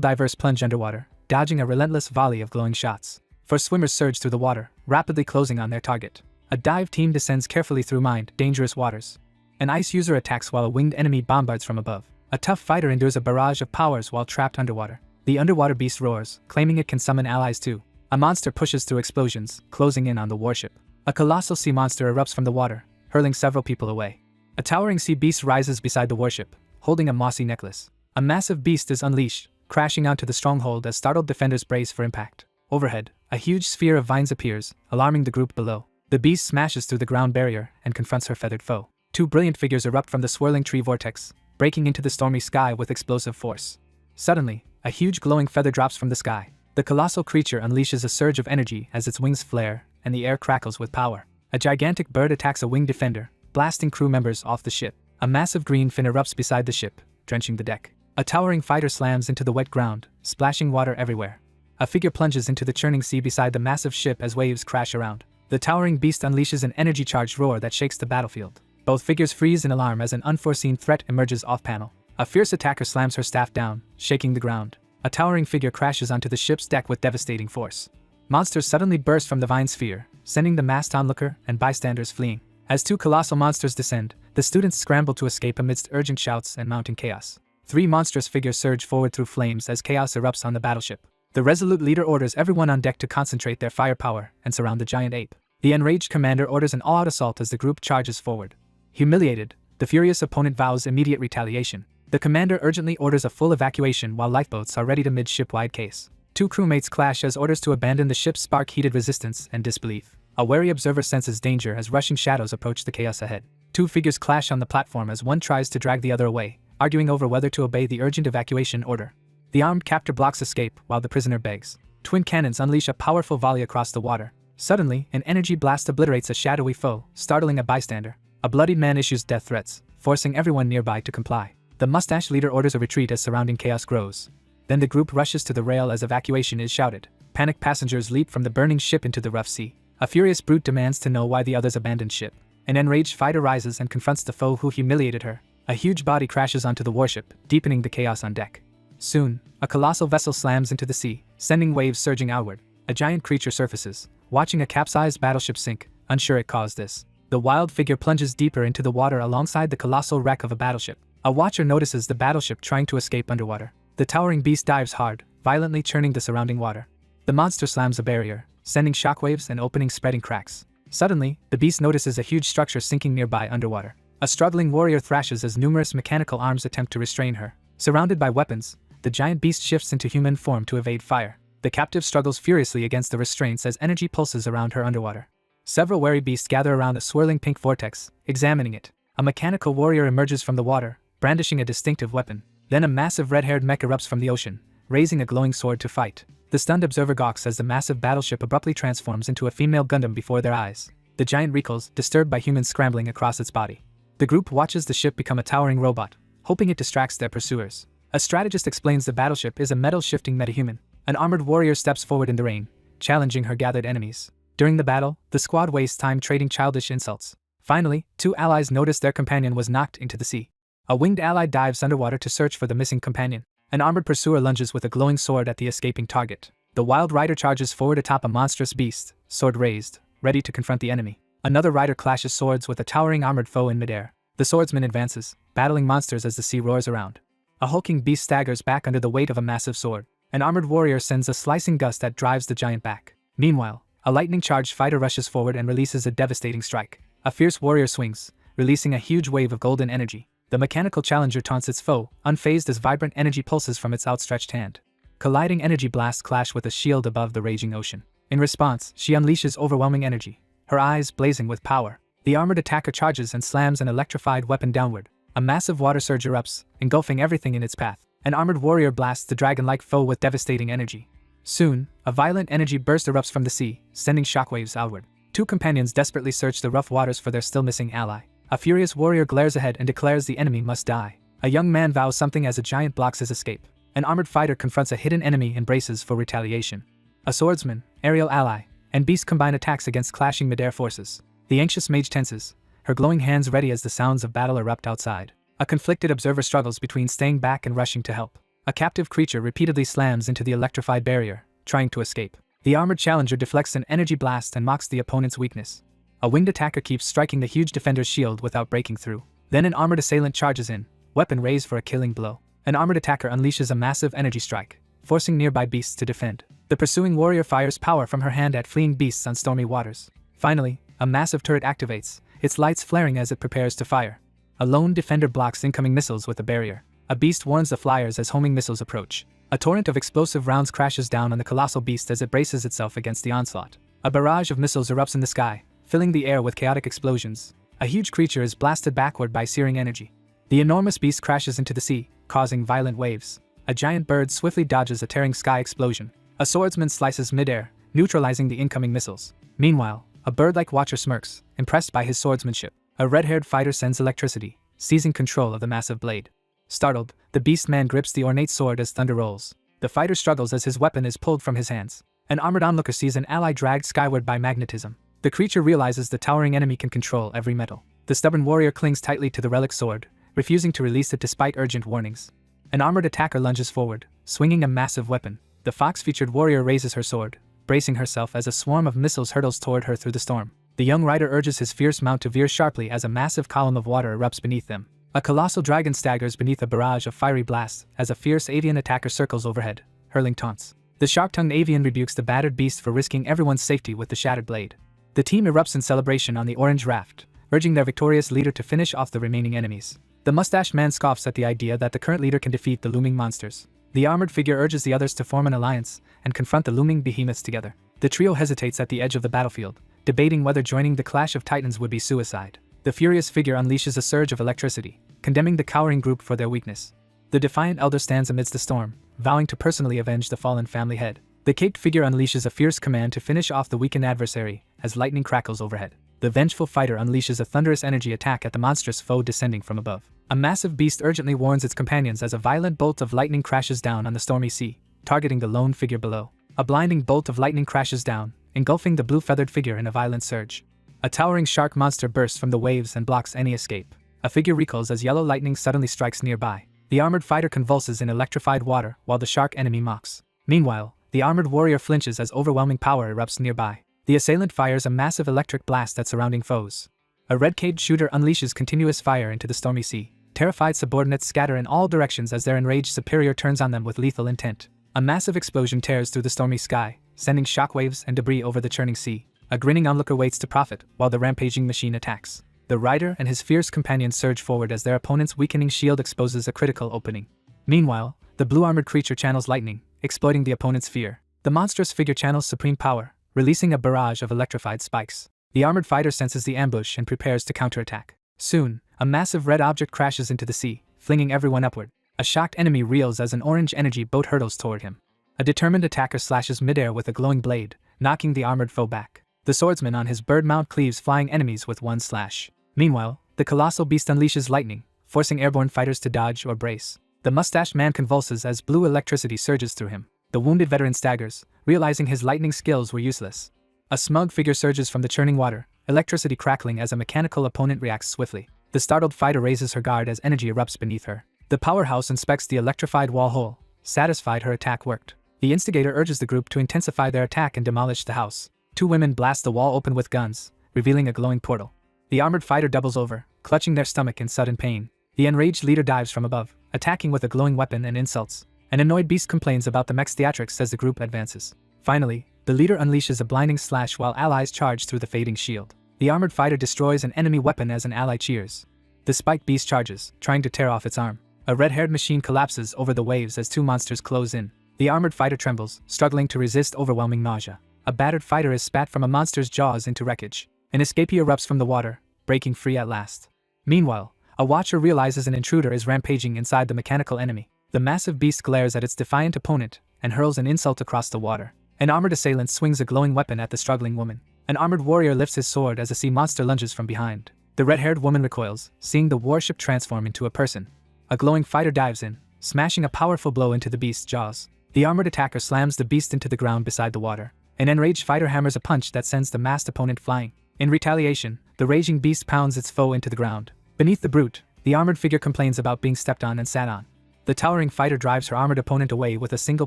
divers plunge underwater, dodging a relentless volley of glowing shots. 4 swimmers surge through the water, rapidly closing on their target. A dive team descends carefully through mined, dangerous waters. An ice user attacks while a winged enemy bombards from above. A tough fighter endures a barrage of powers while trapped underwater. The underwater beast roars, claiming it can summon allies too. A monster pushes through explosions, closing in on the warship. A colossal sea monster erupts from the water, hurling several people away. A towering sea beast rises beside the warship, holding a mossy necklace. A massive beast is unleashed, crashing onto the stronghold as startled defenders brace for impact. Overhead, a huge sphere of vines appears, alarming the group below. The beast smashes through the ground barrier and confronts her feathered foe. Two brilliant figures erupt from the swirling tree vortex, breaking into the stormy sky with explosive force. Suddenly, a huge glowing feather drops from the sky. The colossal creature unleashes a surge of energy as its wings flare, and the air crackles with power. A gigantic bird attacks a winged defender, blasting crew members off the ship. A massive green fin erupts beside the ship, drenching the deck. A towering fighter slams into the wet ground, splashing water everywhere. A figure plunges into the churning sea beside the massive ship as waves crash around. The towering beast unleashes an energy-charged roar that shakes the battlefield. Both figures freeze in alarm as an unforeseen threat emerges off-panel. A fierce attacker slams her staff down, shaking the ground. A towering figure crashes onto the ship's deck with devastating force. Monsters suddenly burst from the vine sphere, sending the masked onlooker and bystanders fleeing. As two colossal monsters descend, the students scramble to escape amidst urgent shouts and mounting chaos. Three monstrous figures surge forward through flames as chaos erupts on the battleship. The resolute leader orders everyone on deck to concentrate their firepower and surround the giant ape. The enraged commander orders an all-out assault as the group charges forward. Humiliated, the furious opponent vows immediate retaliation. The commander urgently orders a full evacuation while lifeboats are ready to mid-ship-wide case. Two crewmates clash as orders to abandon the ship spark heated resistance and disbelief. A wary observer senses danger as rushing shadows approach the chaos ahead. Two figures clash on the platform as one tries to drag the other away, arguing over whether to obey the urgent evacuation order. The armed captor blocks escape while the prisoner begs. Twin cannons unleash a powerful volley across the water. Suddenly, an energy blast obliterates a shadowy foe, startling a bystander. A bloodied man issues death threats, forcing everyone nearby to comply. The mustache leader orders a retreat as surrounding chaos grows. Then the group rushes to the rail as evacuation is shouted. Panicked passengers leap from the burning ship into the rough sea. A furious brute demands to know why the others abandoned ship. An enraged fighter rises and confronts the foe who humiliated her. A huge body crashes onto the warship, deepening the chaos on deck. Soon, a colossal vessel slams into the sea, sending waves surging outward. A giant creature surfaces, watching a capsized battleship sink, unsure it caused this. The wild figure plunges deeper into the water alongside the colossal wreck of a battleship. A watcher notices the battleship trying to escape underwater. The towering beast dives hard, violently churning the surrounding water. The monster slams a barrier, sending shockwaves and opening spreading cracks. Suddenly, the beast notices a huge structure sinking nearby underwater. A struggling warrior thrashes as numerous mechanical arms attempt to restrain her. Surrounded by weapons, the giant beast shifts into human form to evade fire. The captive struggles furiously against the restraints as energy pulses around her underwater. Several wary beasts gather around the swirling pink vortex, examining it. A mechanical warrior emerges from the water, brandishing a distinctive weapon. Then a massive red-haired mech erupts from the ocean, raising a glowing sword to fight. The stunned observer gawks as the massive battleship abruptly transforms into a female Gundam before their eyes. The giant recoils, disturbed by humans scrambling across its body. The group watches the ship become a towering robot, hoping it distracts their pursuers. A strategist explains the battleship is a metal-shifting metahuman. An armored warrior steps forward in the rain, challenging her gathered enemies. During the battle, the squad wastes time trading childish insults. Finally, two allies notice their companion was knocked into the sea. A winged ally dives underwater to search for the missing companion. An armored pursuer lunges with a glowing sword at the escaping target. The wild rider charges forward atop a monstrous beast, sword raised, ready to confront the enemy. Another rider clashes swords with a towering armored foe in midair. The swordsman advances, battling monsters as the sea roars around. A hulking beast staggers back under the weight of a massive sword. An armored warrior sends a slicing gust that drives the giant back. Meanwhile, a lightning-charged fighter rushes forward and releases a devastating strike. A fierce warrior swings, releasing a huge wave of golden energy. The mechanical challenger taunts its foe, unfazed as vibrant energy pulses from its outstretched hand. Colliding energy blasts clash with a shield above the raging ocean. In response, she unleashes overwhelming energy, her eyes blazing with power. The armored attacker charges and slams an electrified weapon downward. A massive water surge erupts, engulfing everything in its path. An armored warrior blasts the dragon-like foe with devastating energy. Soon, a violent energy burst erupts from the sea, sending shockwaves outward. Two companions desperately search the rough waters for their still-missing ally. A furious warrior glares ahead and declares the enemy must die. A young man vows something as a giant blocks his escape. An armored fighter confronts a hidden enemy and braces for retaliation. A swordsman, aerial ally, and beast combine attacks against clashing midair forces. The anxious mage tenses, her glowing hands ready as the sounds of battle erupt outside. A conflicted observer struggles between staying back and rushing to help. A captive creature repeatedly slams into the electrified barrier, trying to escape. The armored challenger deflects an energy blast and mocks the opponent's weakness. A winged attacker keeps striking the huge defender's shield without breaking through. Then an armored assailant charges in, weapon raised for a killing blow. An armored attacker unleashes a massive energy strike, forcing nearby beasts to defend. The pursuing warrior fires power from her hand at fleeing beasts on stormy waters. Finally, a massive turret activates, its lights flaring as it prepares to fire. A lone defender blocks incoming missiles with a barrier. A beast warns the flyers as homing missiles approach. A torrent of explosive rounds crashes down on the colossal beast as it braces itself against the onslaught. A barrage of missiles erupts in the sky, filling the air with chaotic explosions. A huge creature is blasted backward by searing energy. The enormous beast crashes into the sea, causing violent waves. A giant bird swiftly dodges a tearing sky explosion. A swordsman slices midair, neutralizing the incoming missiles. Meanwhile, a bird-like watcher smirks, impressed by his swordsmanship. A red-haired fighter sends electricity, seizing control of the massive blade. Startled, the beast man grips the ornate sword as thunder rolls. The fighter struggles as his weapon is pulled from his hands. An armored onlooker sees an ally dragged skyward by magnetism. The creature realizes the towering enemy can control every metal. The stubborn warrior clings tightly to the relic sword, refusing to release it despite urgent warnings. An armored attacker lunges forward, swinging a massive weapon. The fox-featured warrior raises her sword, bracing herself as a swarm of missiles hurtles toward her through the storm. The young rider urges his fierce mount to veer sharply as a massive column of water erupts beneath them. A colossal dragon staggers beneath a barrage of fiery blasts as a fierce avian attacker circles overhead, hurling taunts. The sharp-tongued avian rebukes the battered beast for risking everyone's safety with the shattered blade. The team erupts in celebration on the orange raft, urging their victorious leader to finish off the remaining enemies. The mustached man scoffs at the idea that the current leader can defeat the looming monsters. The armored figure urges the others to form an alliance and confront the looming behemoths together. The trio hesitates at the edge of the battlefield, debating whether joining the clash of titans would be suicide. The furious figure unleashes a surge of electricity, condemning the cowering group for their weakness. The defiant elder stands amidst the storm, vowing to personally avenge the fallen family head. The caked figure unleashes a fierce command to finish off the weakened adversary as lightning crackles overhead. The vengeful fighter unleashes a thunderous energy attack at the monstrous foe descending from above. A massive beast urgently warns its companions as a violent bolt of lightning crashes down on the stormy sea, targeting the lone figure below. A blinding bolt of lightning crashes down, engulfing the blue-feathered figure in a violent surge. A towering shark monster bursts from the waves and blocks any escape. A figure recoils as yellow lightning suddenly strikes nearby. The armored fighter convulses in electrified water while the shark enemy mocks. Meanwhile, the armored warrior flinches as overwhelming power erupts nearby. The assailant fires a massive electric blast at surrounding foes. A red-caged shooter unleashes continuous fire into the stormy sea. Terrified subordinates scatter in all directions as their enraged superior turns on them with lethal intent. A massive explosion tears through the stormy sky, sending shockwaves and debris over the churning sea. A grinning onlooker waits to profit while the rampaging machine attacks. The rider and his fierce companions surge forward as their opponent's weakening shield exposes a critical opening. Meanwhile, the blue-armored creature channels lightning, exploiting the opponent's fear. The monstrous figure channels supreme power, releasing a barrage of electrified spikes. The armored fighter senses the ambush and prepares to counterattack. Soon, a massive red object crashes into the sea, flinging everyone upward. A shocked enemy reels as an orange energy boat hurtles toward him. A determined attacker slashes midair with a glowing blade, knocking the armored foe back. The swordsman on his bird mount cleaves flying enemies with one slash. Meanwhile, the colossal beast unleashes lightning, forcing airborne fighters to dodge or brace. The mustached man convulses as blue electricity surges through him. The wounded veteran staggers, realizing his lightning skills were useless. A smug figure surges from the churning water, electricity crackling as a mechanical opponent reacts swiftly. The startled fighter raises her guard as energy erupts beneath her. The powerhouse inspects the electrified wall hole, satisfied her attack worked. The instigator urges the group to intensify their attack and demolish the house. Two women blast the wall open with guns, revealing a glowing portal. The armored fighter doubles over, clutching their stomach in sudden pain. The enraged leader dives from above, attacking with a glowing weapon and insults. An annoyed beast complains about the mech's theatrics as the group advances. Finally, the leader unleashes a blinding slash while allies charge through the fading shield. The armored fighter destroys an enemy weapon as an ally cheers. The spiked beast charges, trying to tear off its arm. A red-haired machine collapses over the waves as two monsters close in. The armored fighter trembles, struggling to resist overwhelming nausea. A battered fighter is spat from a monster's jaws into wreckage. An escapee erupts from the water, breaking free at last. Meanwhile, a watcher realizes an intruder is rampaging inside the mechanical enemy. The massive beast glares at its defiant opponent and hurls an insult across the water. An armored assailant swings a glowing weapon at the struggling woman. An armored warrior lifts his sword as a sea monster lunges from behind. The red-haired woman recoils, seeing the warship transform into a person. A glowing fighter dives in, smashing a powerful blow into the beast's jaws. The armored attacker slams the beast into the ground beside the water. An enraged fighter hammers a punch that sends the masked opponent flying. In retaliation, the raging beast pounds its foe into the ground. Beneath the brute, the armored figure complains about being stepped on and sat on. The towering fighter drives her armored opponent away with a single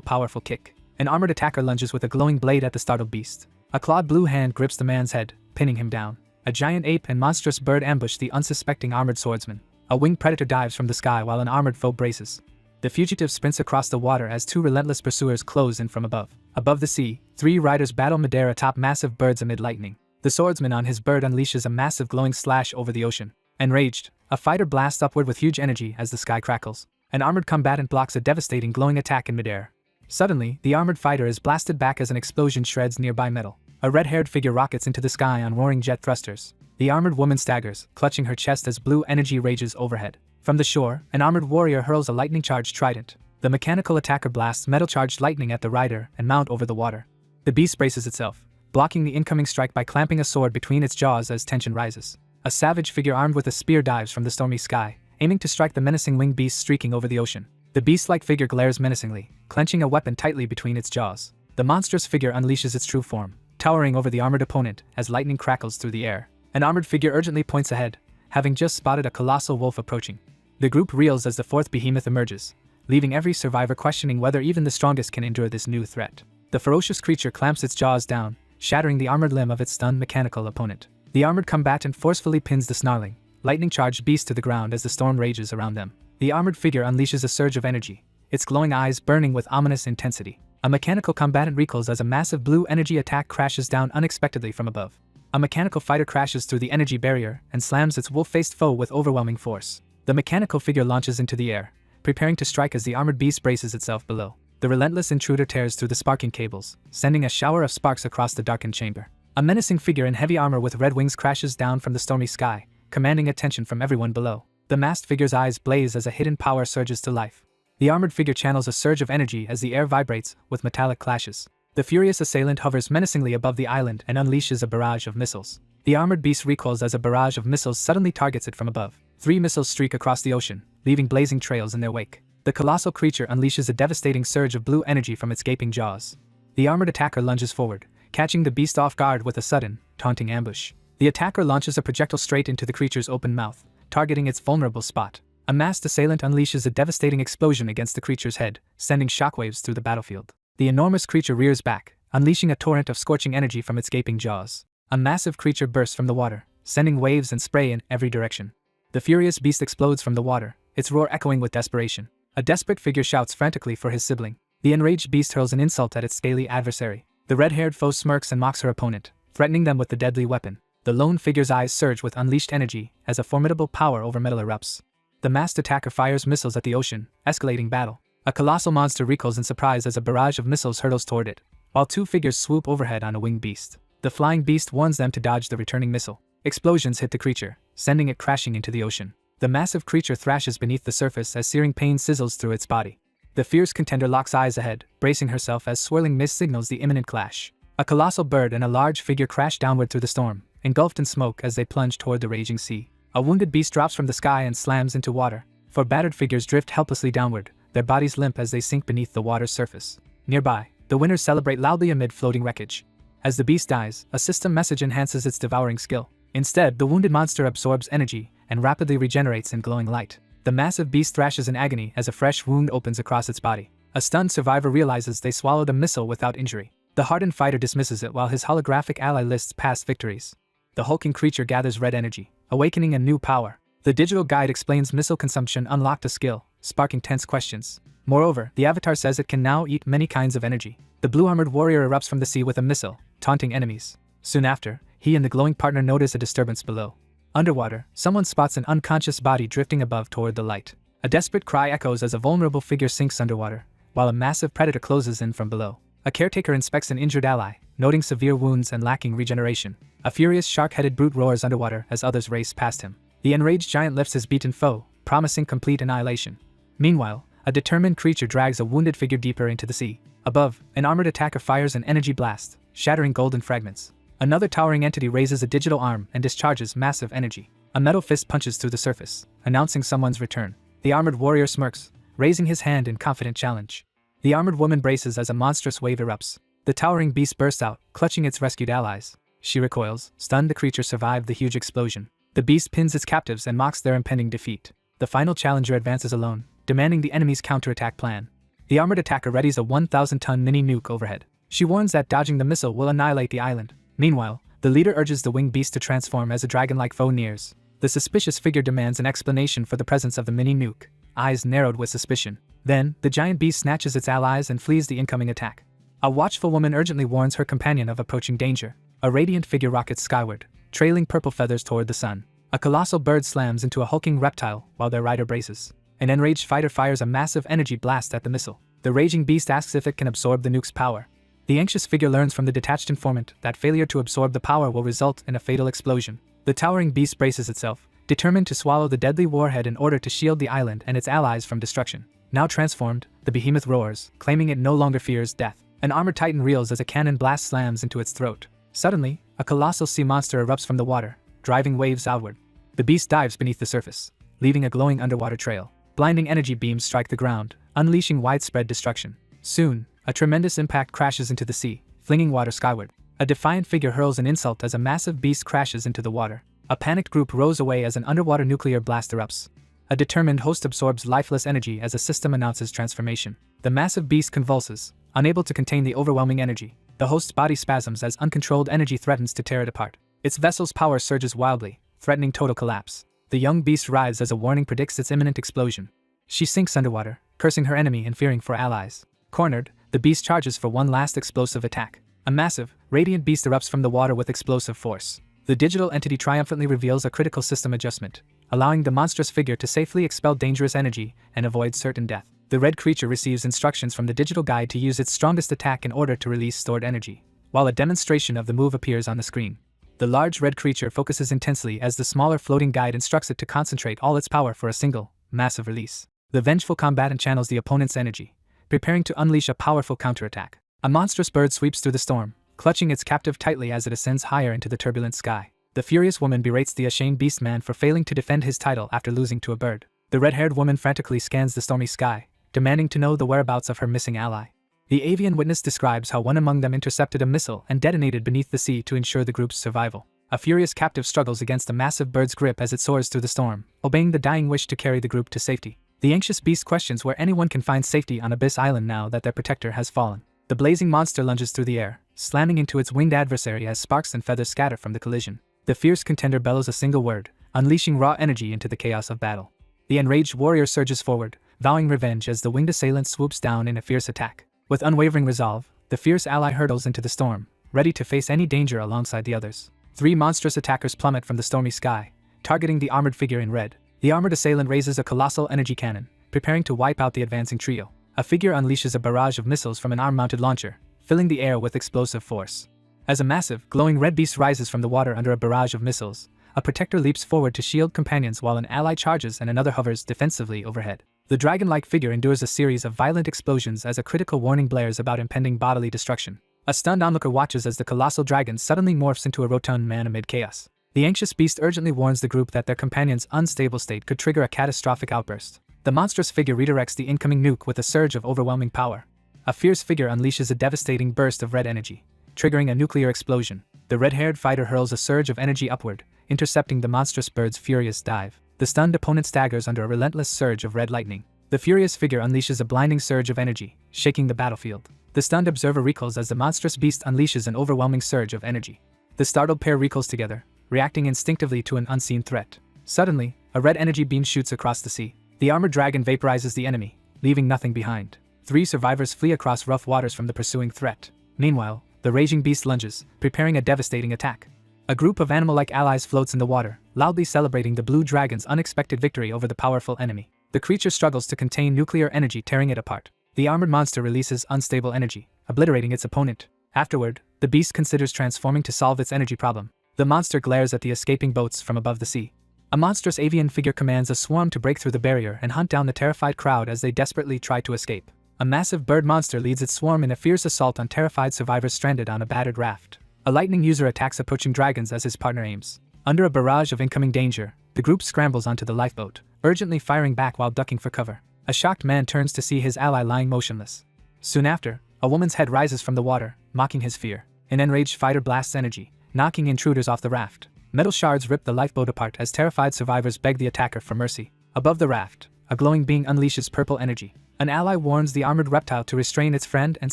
powerful kick. An armored attacker lunges with a glowing blade at the startled beast. A clawed blue hand grips the man's head, pinning him down. A giant ape and monstrous bird ambush the unsuspecting armored swordsman. A winged predator dives from the sky while an armored foe braces. The fugitive sprints across the water as two relentless pursuers close in from above. Above the sea, three riders battle midair atop massive birds amid lightning. The swordsman on his bird unleashes a massive glowing slash over the ocean. Enraged, a fighter blasts upward with huge energy as the sky crackles. An armored combatant blocks a devastating glowing attack in midair. Suddenly, the armored fighter is blasted back as an explosion shreds nearby metal. A red-haired figure rockets into the sky on roaring jet thrusters. The armored woman staggers, clutching her chest as blue energy rages overhead. From the shore, an armored warrior hurls a lightning-charged trident. The mechanical attacker blasts metal-charged lightning at the rider and mount over the water. The beast braces itself, blocking the incoming strike by clamping a sword between its jaws as tension rises. A savage figure armed with a spear dives from the stormy sky, aiming to strike the menacing winged beast streaking over the ocean. The beast-like figure glares menacingly, clenching a weapon tightly between its jaws. The monstrous figure unleashes its true form, towering over the armored opponent as lightning crackles through the air. An armored figure urgently points ahead, having just spotted a colossal wolf approaching. The group reels as the fourth behemoth emerges, leaving every survivor questioning whether even the strongest can endure this new threat. The ferocious creature clamps its jaws down, shattering the armored limb of its stunned mechanical opponent. The armored combatant forcefully pins the snarling, lightning-charged beast to the ground as the storm rages around them. The armored figure unleashes a surge of energy, its glowing eyes burning with ominous intensity. A mechanical combatant recoils as a massive blue energy attack crashes down unexpectedly from above. A mechanical fighter crashes through the energy barrier and slams its wolf-faced foe with overwhelming force. The mechanical figure launches into the air, preparing to strike as the armored beast braces itself below. The relentless intruder tears through the sparking cables, sending a shower of sparks across the darkened chamber. A menacing figure in heavy armor with red wings crashes down from the stormy sky, commanding attention from everyone below. The masked figure's eyes blaze as a hidden power surges to life. The armored figure channels a surge of energy as the air vibrates with metallic clashes. The furious assailant hovers menacingly above the island and unleashes a barrage of missiles. The armored beast recoils as a barrage of missiles suddenly targets it from above. 3 missiles streak across the ocean, leaving blazing trails in their wake. The colossal creature unleashes a devastating surge of blue energy from its gaping jaws. The armored attacker lunges forward, catching the beast off guard with a sudden, taunting ambush. The attacker launches a projectile straight into the creature's open mouth, targeting its vulnerable spot. A masked assailant unleashes a devastating explosion against the creature's head, sending shockwaves through the battlefield. The enormous creature rears back, unleashing a torrent of scorching energy from its gaping jaws. A massive creature bursts from the water, sending waves and spray in every direction. The furious beast explodes from the water, its roar echoing with desperation. A desperate figure shouts frantically for his sibling. The enraged beast hurls an insult at its scaly adversary. The red-haired foe smirks and mocks her opponent, threatening them with the deadly weapon. The lone figure's eyes surge with unleashed energy as a formidable power over metal erupts. The masked attacker fires missiles at the ocean, escalating battle. A colossal monster recoils in surprise as a barrage of missiles hurtles toward it, while 2 figures swoop overhead on a winged beast. The flying beast warns them to dodge the returning missile. Explosions hit the creature, sending it crashing into the ocean. The massive creature thrashes beneath the surface as searing pain sizzles through its body. The fierce contender locks eyes ahead, bracing herself as swirling mist signals the imminent clash. A colossal bird and a large figure crash downward through the storm, engulfed in smoke as they plunge toward the raging sea. A wounded beast drops from the sky and slams into water. 4 battered figures drift helplessly downward, their bodies limp as they sink beneath the water's surface. Nearby, the winners celebrate loudly amid floating wreckage. As the beast dies, a system message enhances its devouring skill. Instead, the wounded monster absorbs energy and rapidly regenerates in glowing light. The massive beast thrashes in agony as a fresh wound opens across its body. A stunned survivor realizes they swallowed a missile without injury. The hardened fighter dismisses it while his holographic ally lists past victories. The hulking creature gathers red energy, awakening a new power. The digital guide explains missile consumption unlocked a skill, sparking tense questions. Moreover, the avatar says it can now eat many kinds of energy. The blue-armored warrior erupts from the sea with a missile, taunting enemies. Soon after, he and the glowing partner notice a disturbance below. Underwater, someone spots an unconscious body drifting above toward the light. A desperate cry echoes as a vulnerable figure sinks underwater, while a massive predator closes in from below. A caretaker inspects an injured ally, noting severe wounds and lacking regeneration. A furious shark-headed brute roars underwater as others race past him. The enraged giant lifts his beaten foe, promising complete annihilation. Meanwhile, a determined creature drags a wounded figure deeper into the sea. Above, an armored attacker fires an energy blast, shattering golden fragments. Another towering entity raises a digital arm and discharges massive energy. A metal fist punches through the surface, announcing someone's return. The armored warrior smirks, raising his hand in confident challenge. The armored woman braces as a monstrous wave erupts. The towering beast bursts out, clutching its rescued allies. She recoils, stunned. The creature survived the huge explosion. The beast pins its captives and mocks their impending defeat. The final challenger advances alone, demanding the enemy's counterattack plan. The armored attacker readies a 1,000-ton mini-nuke overhead. She warns that dodging the missile will annihilate the island. Meanwhile, the leader urges the winged beast to transform as a dragon-like foe nears. The suspicious figure demands an explanation for the presence of the mini-nuke, eyes narrowed with suspicion. Then, the giant beast snatches its allies and flees the incoming attack. A watchful woman urgently warns her companion of approaching danger. A radiant figure rockets skyward, trailing purple feathers toward the sun. A colossal bird slams into a hulking reptile while their rider braces. An enraged fighter fires a massive energy blast at the missile. The raging beast asks if it can absorb the nuke's power. The anxious figure learns from the detached informant that failure to absorb the power will result in a fatal explosion. The towering beast braces itself, determined to swallow the deadly warhead in order to shield the island and its allies from destruction. Now transformed, the behemoth roars, claiming it no longer fears death. An armored titan reels as a cannon blast slams into its throat. Suddenly, a colossal sea monster erupts from the water, driving waves outward. The beast dives beneath the surface, leaving a glowing underwater trail. Blinding energy beams strike the ground, unleashing widespread destruction. Soon, a tremendous impact crashes into the sea, flinging water skyward. A defiant figure hurls an insult as a massive beast crashes into the water. A panicked group rows away as an underwater nuclear blast erupts. A determined host absorbs lifeless energy as a system announces transformation. The massive beast convulses, unable to contain the overwhelming energy. The host's body spasms as uncontrolled energy threatens to tear it apart. Its vessel's power surges wildly, threatening total collapse. The young beast writhes as a warning predicts its imminent explosion. She sinks underwater, cursing her enemy and fearing for allies. Cornered, the beast charges for one last explosive attack. A massive, radiant beast erupts from the water with explosive force. The digital entity triumphantly reveals a critical system adjustment, allowing the monstrous figure to safely expel dangerous energy and avoid certain death. The red creature receives instructions from the digital guide to use its strongest attack in order to release stored energy, while a demonstration of the move appears on the screen. The large red creature focuses intensely as the smaller floating guide instructs it to concentrate all its power for a single, massive release. The vengeful combatant channels the opponent's energy, preparing to unleash a powerful counterattack. A monstrous bird sweeps through the storm, clutching its captive tightly as it ascends higher into the turbulent sky. The furious woman berates the ashamed beastman for failing to defend his title after losing to a bird. The red-haired woman frantically scans the stormy sky, demanding to know the whereabouts of her missing ally. The avian witness describes how one among them intercepted a missile and detonated beneath the sea to ensure the group's survival. A furious captive struggles against the massive bird's grip as it soars through the storm, obeying the dying wish to carry the group to safety. The anxious beast questions where anyone can find safety on Abyss Island now that their protector has fallen. The blazing monster lunges through the air, slamming into its winged adversary as sparks and feathers scatter from the collision. The fierce contender bellows a single word, unleashing raw energy into the chaos of battle. The enraged warrior surges forward, vowing revenge as the winged assailant swoops down in a fierce attack. With unwavering resolve, the fierce ally hurtles into the storm, ready to face any danger alongside the others. 3 monstrous attackers plummet from the stormy sky, targeting the armored figure in red. The armored assailant raises a colossal energy cannon, preparing to wipe out the advancing trio. A figure unleashes a barrage of missiles from an arm-mounted launcher, filling the air with explosive force. As a massive, glowing red beast rises from the water under a barrage of missiles, a protector leaps forward to shield companions while an ally charges and another hovers defensively overhead. The dragon-like figure endures a series of violent explosions as a critical warning blares about impending bodily destruction. A stunned onlooker watches as the colossal dragon suddenly morphs into a rotund man amid chaos. The anxious beast urgently warns the group that their companion's unstable state could trigger a catastrophic outburst. The monstrous figure redirects the incoming nuke with a surge of overwhelming power. A fierce figure unleashes a devastating burst of red energy, triggering a nuclear explosion. The red-haired fighter hurls a surge of energy upward, intercepting the monstrous bird's furious dive. The stunned opponent staggers under a relentless surge of red lightning. The furious figure unleashes a blinding surge of energy, shaking the battlefield. The stunned observer recoils as the monstrous beast unleashes an overwhelming surge of energy. The startled pair recoils together, reacting instinctively to an unseen threat. Suddenly, a red energy beam shoots across the sea. The armored dragon vaporizes the enemy, leaving nothing behind. 3 survivors flee across rough waters from the pursuing threat. Meanwhile, the raging beast lunges, preparing a devastating attack. A group of animal-like allies floats in the water, loudly celebrating the blue dragon's unexpected victory over the powerful enemy. The creature struggles to contain nuclear energy tearing it apart. The armored monster releases unstable energy, obliterating its opponent. Afterward, the beast considers transforming to solve its energy problem. The monster glares at the escaping boats from above the sea. A monstrous avian figure commands a swarm to break through the barrier and hunt down the terrified crowd as they desperately try to escape. A massive bird monster leads its swarm in a fierce assault on terrified survivors stranded on a battered raft. A lightning user attacks approaching dragons as his partner aims. Under a barrage of incoming danger, the group scrambles onto the lifeboat, urgently firing back while ducking for cover. A shocked man turns to see his ally lying motionless. Soon after, a woman's head rises from the water, mocking his fear. An enraged fighter blasts energy, knocking intruders off the raft. Metal shards rip the lifeboat apart as terrified survivors beg the attacker for mercy. Above the raft, a glowing being unleashes purple energy. An ally warns the armored reptile to restrain its friend and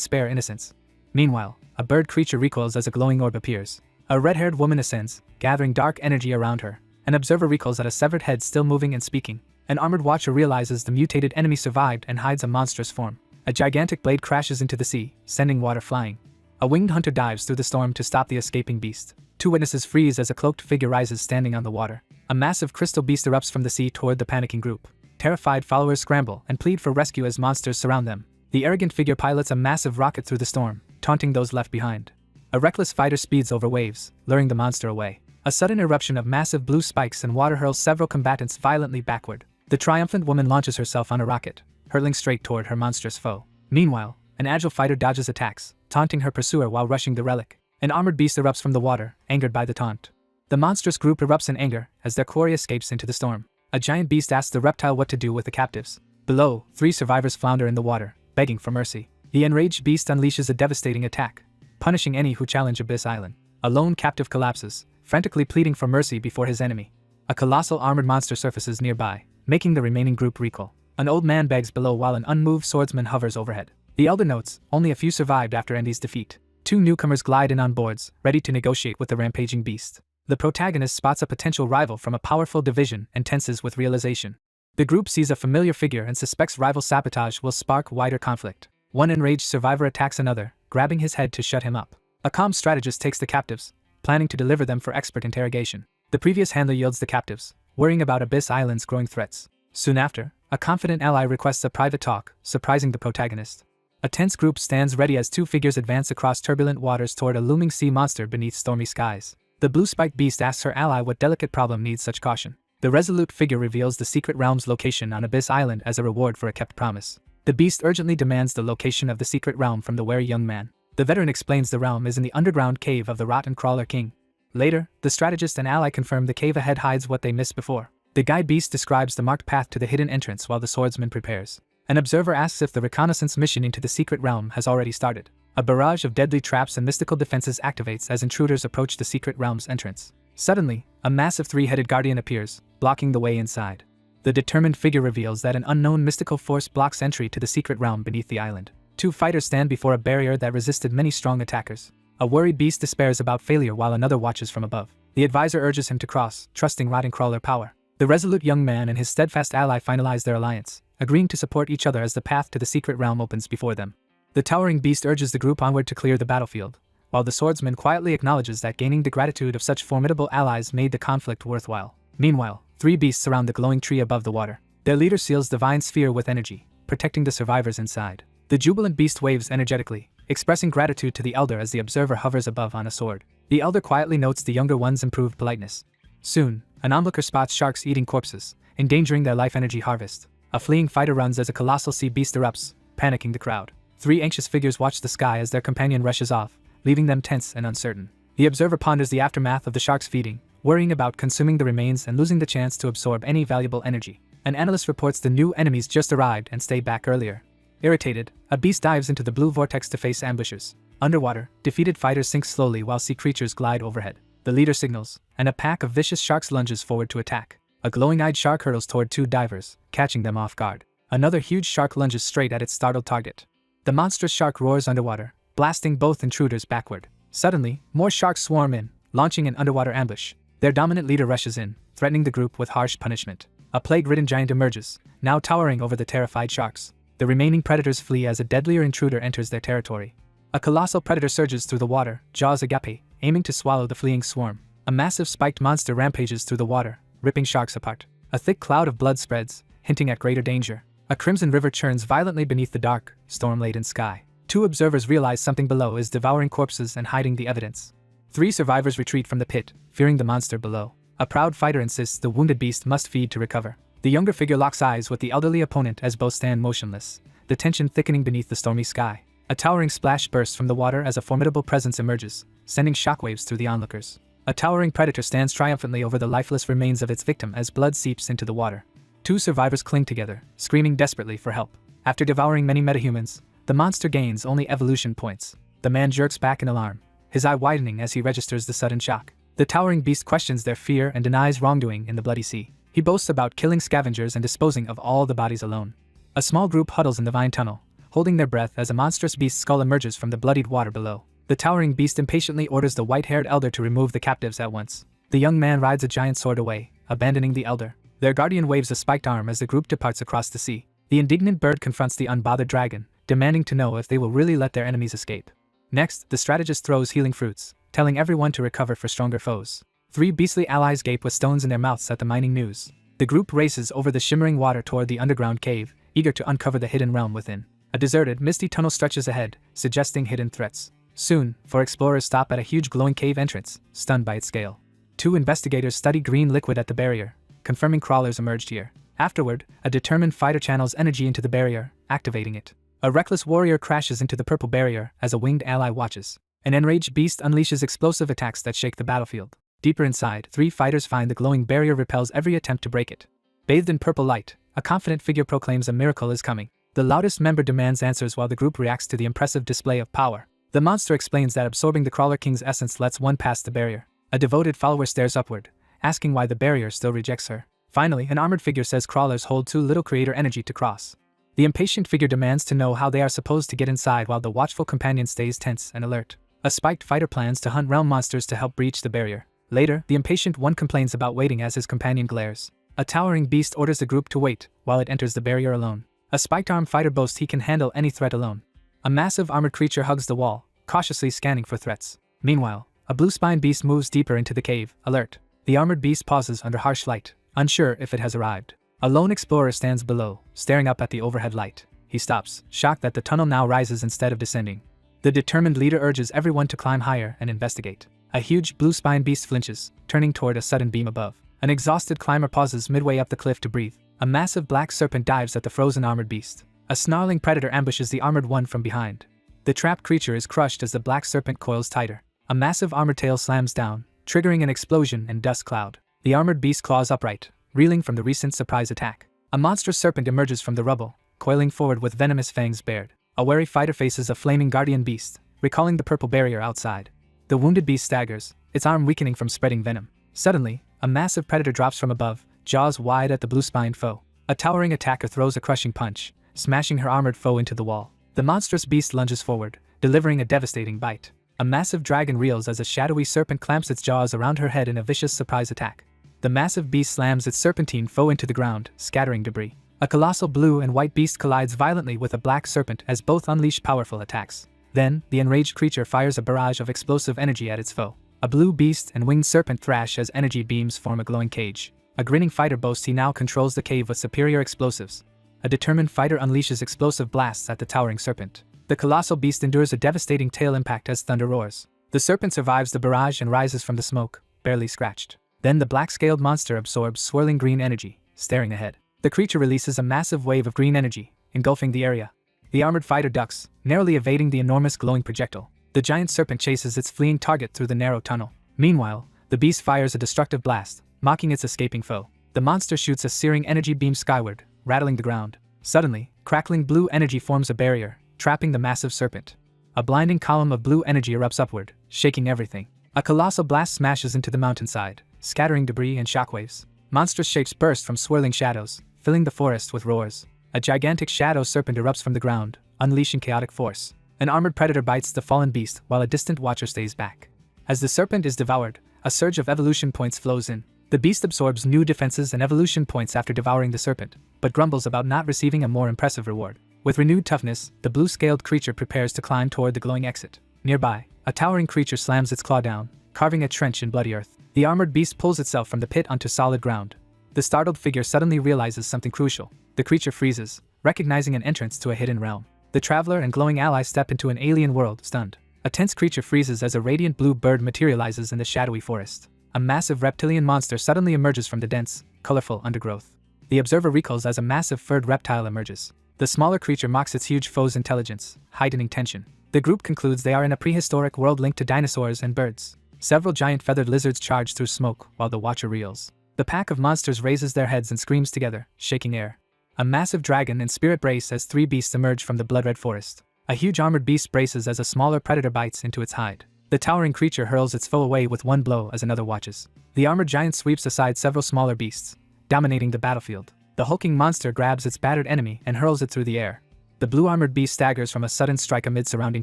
spare innocence. Meanwhile, a bird creature recoils as a glowing orb appears. A red-haired woman ascends, gathering dark energy around her. An observer recoils at a severed head still moving and speaking. An armored watcher realizes the mutated enemy survived and hides a monstrous form. A gigantic blade crashes into the sea, sending water flying. A winged hunter dives through the storm to stop the escaping beast. 2 witnesses freeze as a cloaked figure rises standing on the water. A massive crystal beast erupts from the sea toward the panicking group. Terrified followers scramble and plead for rescue as monsters surround them. The arrogant figure pilots a massive rocket through the storm, taunting those left behind. A reckless fighter speeds over waves, luring the monster away. A sudden eruption of massive blue spikes and water hurls several combatants violently backward. The triumphant woman launches herself on a rocket, hurtling straight toward her monstrous foe. Meanwhile, an agile fighter dodges attacks, taunting her pursuer while rushing the relic. An armored beast erupts from the water, angered by the taunt. The monstrous group erupts in anger as their quarry escapes into the storm. A giant beast asks the reptile what to do with the captives. Below, 3 survivors flounder in the water, begging for mercy. The enraged beast unleashes a devastating attack, punishing any who challenge Abyss Island. A lone captive collapses, frantically pleading for mercy before his enemy. A colossal armored monster surfaces nearby, making the remaining group recoil. An old man begs below while an unmoved swordsman hovers overhead. The elder notes, only a few survived after Andy's defeat. 2 newcomers glide in on boards, ready to negotiate with the rampaging beast. The protagonist spots a potential rival from a powerful division and tenses with realization. The group sees a familiar figure and suspects rival sabotage will spark wider conflict. One enraged survivor attacks another, grabbing his head to shut him up. A calm strategist takes the captives, planning to deliver them for expert interrogation. The previous handler yields the captives, worrying about Abyss Island's growing threats. Soon after, a confident ally requests a private talk, surprising the protagonist. A tense group stands ready as 2 figures advance across turbulent waters toward a looming sea monster beneath stormy skies. The blue-spiked beast asks her ally what delicate problem needs such caution. The resolute figure reveals the secret realm's location on Abyss Island as a reward for a kept promise. The beast urgently demands the location of the secret realm from the wary young man. The veteran explains the realm is in the underground cave of the Rotten Crawler King. Later, the strategist and ally confirm the cave ahead hides what they missed before. The guide beast describes the marked path to the hidden entrance while the swordsman prepares. An observer asks if the reconnaissance mission into the secret realm has already started. A barrage of deadly traps and mystical defenses activates as intruders approach the secret realm's entrance. Suddenly, a massive 3-headed guardian appears, blocking the way inside. The determined figure reveals that an unknown mystical force blocks entry to the secret realm beneath the island. 2 fighters stand before a barrier that resisted many strong attackers. A worried beast despairs about failure while another watches from above. The advisor urges him to cross, trusting Rotten Crawler power. The resolute young man and his steadfast ally finalize their alliance, agreeing to support each other as the path to the secret realm opens before them. The towering beast urges the group onward to clear the battlefield, while the swordsman quietly acknowledges that gaining the gratitude of such formidable allies made the conflict worthwhile. Meanwhile, 3 beasts surround the glowing tree above the water. Their leader seals the divine sphere with energy, protecting the survivors inside. The jubilant beast waves energetically, expressing gratitude to the elder as the observer hovers above on a sword. The elder quietly notes the younger one's improved politeness. Soon, an onlooker spots sharks eating corpses, endangering their life energy harvest. A fleeing fighter runs as a colossal sea beast erupts, panicking the crowd. 3 anxious figures watch the sky as their companion rushes off, leaving them tense and uncertain. The observer ponders the aftermath of the shark's feeding, worrying about consuming the remains and losing the chance to absorb any valuable energy. An analyst reports the new enemies just arrived and stayed back earlier. Irritated, a beast dives into the blue vortex to face ambushers. Underwater, defeated fighters sink slowly while sea creatures glide overhead. The leader signals, and a pack of vicious sharks lunges forward to attack. A glowing-eyed shark hurtles toward 2 divers, catching them off guard. Another huge shark lunges straight at its startled target. The monstrous shark roars underwater, blasting both intruders backward. Suddenly, more sharks swarm in, launching an underwater ambush. Their dominant leader rushes in, threatening the group with harsh punishment. A plague-ridden giant emerges, now towering over the terrified sharks. The remaining predators flee as a deadlier intruder enters their territory. A colossal predator surges through the water, jaws agape, aiming to swallow the fleeing swarm. A massive spiked monster rampages through the water, ripping sharks apart. A thick cloud of blood spreads, hinting at greater danger. A crimson river churns violently beneath the dark, storm-laden sky. 2 observers realize something below is devouring corpses and hiding the evidence. 3 survivors retreat from the pit, fearing the monster below. A proud fighter insists the wounded beast must feed to recover. The younger figure locks eyes with the elderly opponent as both stand motionless, the tension thickening beneath the stormy sky. A towering splash bursts from the water as a formidable presence emerges, sending shockwaves through the onlookers. A towering predator stands triumphantly over the lifeless remains of its victim as blood seeps into the water. 2 survivors cling together, screaming desperately for help. After devouring many metahumans, the monster gains only evolution points. The man jerks back in alarm, his eye widening as he registers the sudden shock. The towering beast questions their fear and denies wrongdoing in the bloody sea. He boasts about killing scavengers and disposing of all the bodies alone. A small group huddles in the vine tunnel, holding their breath as a monstrous beast's skull emerges from the bloodied water below. The towering beast impatiently orders the white-haired elder to remove the captives at once. The young man rides a giant sword away, abandoning the elder. Their guardian waves a spiked arm as the group departs across the sea. The indignant bird confronts the unbothered dragon, demanding to know if they will really let their enemies escape. Next, the strategist throws healing fruits, telling everyone to recover for stronger foes. 3 beastly allies gape with stones in their mouths at the mining news. The group races over the shimmering water toward the underground cave, eager to uncover the hidden realm within. A deserted, misty tunnel stretches ahead, suggesting hidden threats. Soon, 4 explorers stop at a huge glowing cave entrance, stunned by its scale. 2 investigators study green liquid at the barrier, confirming crawlers emerged here. Afterward, a determined fighter channels energy into the barrier, activating it. A reckless warrior crashes into the purple barrier as a winged ally watches. An enraged beast unleashes explosive attacks that shake the battlefield. Deeper inside, 3 fighters find the glowing barrier repels every attempt to break it. Bathed in purple light, a confident figure proclaims a miracle is coming. The loudest member demands answers while the group reacts to the impressive display of power. The monster explains that absorbing the Crawler King's essence lets one pass the barrier. A devoted follower stares upward, asking why the barrier still rejects her. Finally, an armored figure says crawlers hold too little creator energy to cross. The impatient figure demands to know how they are supposed to get inside while the watchful companion stays tense and alert. A spiked fighter plans to hunt realm monsters to help breach the barrier. Later, the impatient one complains about waiting as his companion glares. A towering beast orders the group to wait while it enters the barrier alone. A spiked armed fighter boasts he can handle any threat alone. A massive armored creature hugs the wall, cautiously scanning for threats. Meanwhile, a blue-spine beast moves deeper into the cave, alert. The armored beast pauses under harsh light, unsure if it has arrived. A lone explorer stands below, staring up at the overhead light. He stops, shocked that the tunnel now rises instead of descending. The determined leader urges everyone to climb higher and investigate. A huge blue-spine beast flinches, turning toward a sudden beam above. An exhausted climber pauses midway up the cliff to breathe. A massive black serpent dives at the frozen armored beast. A snarling predator ambushes the armored one from behind. The trapped creature is crushed as the black serpent coils tighter. A massive armored tail slams down, triggering an explosion and dust cloud. The armored beast claws upright, reeling from the recent surprise attack. A monstrous serpent emerges from the rubble, coiling forward with venomous fangs bared. A wary fighter faces a flaming guardian beast, recalling the purple barrier outside. The wounded beast staggers, its arm weakening from spreading venom. Suddenly, a massive predator drops from above, jaws wide at the blue-spined foe. A towering attacker throws a crushing punch, smashing her armored foe into the wall. The monstrous beast lunges forward, delivering a devastating bite. A massive dragon reels as a shadowy serpent clamps its jaws around her head in a vicious surprise attack. The massive beast slams its serpentine foe into the ground, scattering debris. A colossal blue and white beast collides violently with a black serpent as both unleash powerful attacks. Then, the enraged creature fires a barrage of explosive energy at its foe. A blue beast and winged serpent thrash as energy beams form a glowing cage. A grinning fighter boasts he now controls the cave with superior explosives. A determined fighter unleashes explosive blasts at the towering serpent. The colossal beast endures a devastating tail impact as thunder roars. The serpent survives the barrage and rises from the smoke, barely scratched. Then the black-scaled monster absorbs swirling green energy, staring ahead. The creature releases a massive wave of green energy, engulfing the area. The armored fighter ducks, narrowly evading the enormous glowing projectile. The giant serpent chases its fleeing target through the narrow tunnel. Meanwhile, the beast fires a destructive blast, mocking its escaping foe. The monster shoots a searing energy beam skyward, rattling the ground. Suddenly, crackling blue energy forms a barrier, trapping the massive serpent. A blinding column of blue energy erupts upward, shaking everything. A colossal blast smashes into the mountainside, scattering debris and shockwaves. Monstrous shapes burst from swirling shadows, filling the forest with roars. A gigantic shadow serpent erupts from the ground, unleashing chaotic force. An armored predator bites the fallen beast while a distant watcher stays back. As the serpent is devoured, a surge of evolution points flows in. The beast absorbs new defenses and evolution points after devouring the serpent, but grumbles about not receiving a more impressive reward. With renewed toughness, the blue-scaled creature prepares to climb toward the glowing exit. Nearby, a towering creature slams its claw down, carving a trench in bloody earth. The armored beast pulls itself from the pit onto solid ground. The startled figure suddenly realizes something crucial. The creature freezes, recognizing an entrance to a hidden realm. The traveler and glowing ally step into an alien world, stunned. A tense creature freezes as a radiant blue bird materializes in the shadowy forest. A massive reptilian monster suddenly emerges from the dense, colorful undergrowth. The observer recoils as a massive furred reptile emerges. The smaller creature mocks its huge foe's intelligence, heightening tension. The group concludes they are in a prehistoric world linked to dinosaurs and birds. Several giant feathered lizards charge through smoke while the watcher reels. The pack of monsters raises their heads and screams together, shaking air. A massive dragon and spirit brace as 3 beasts emerge from the blood-red forest. A huge armored beast braces as a smaller predator bites into its hide. The towering creature hurls its foe away with one blow as another watches. The armored giant sweeps aside several smaller beasts, dominating the battlefield. The hulking monster grabs its battered enemy and hurls it through the air. The blue armored beast staggers from a sudden strike amid surrounding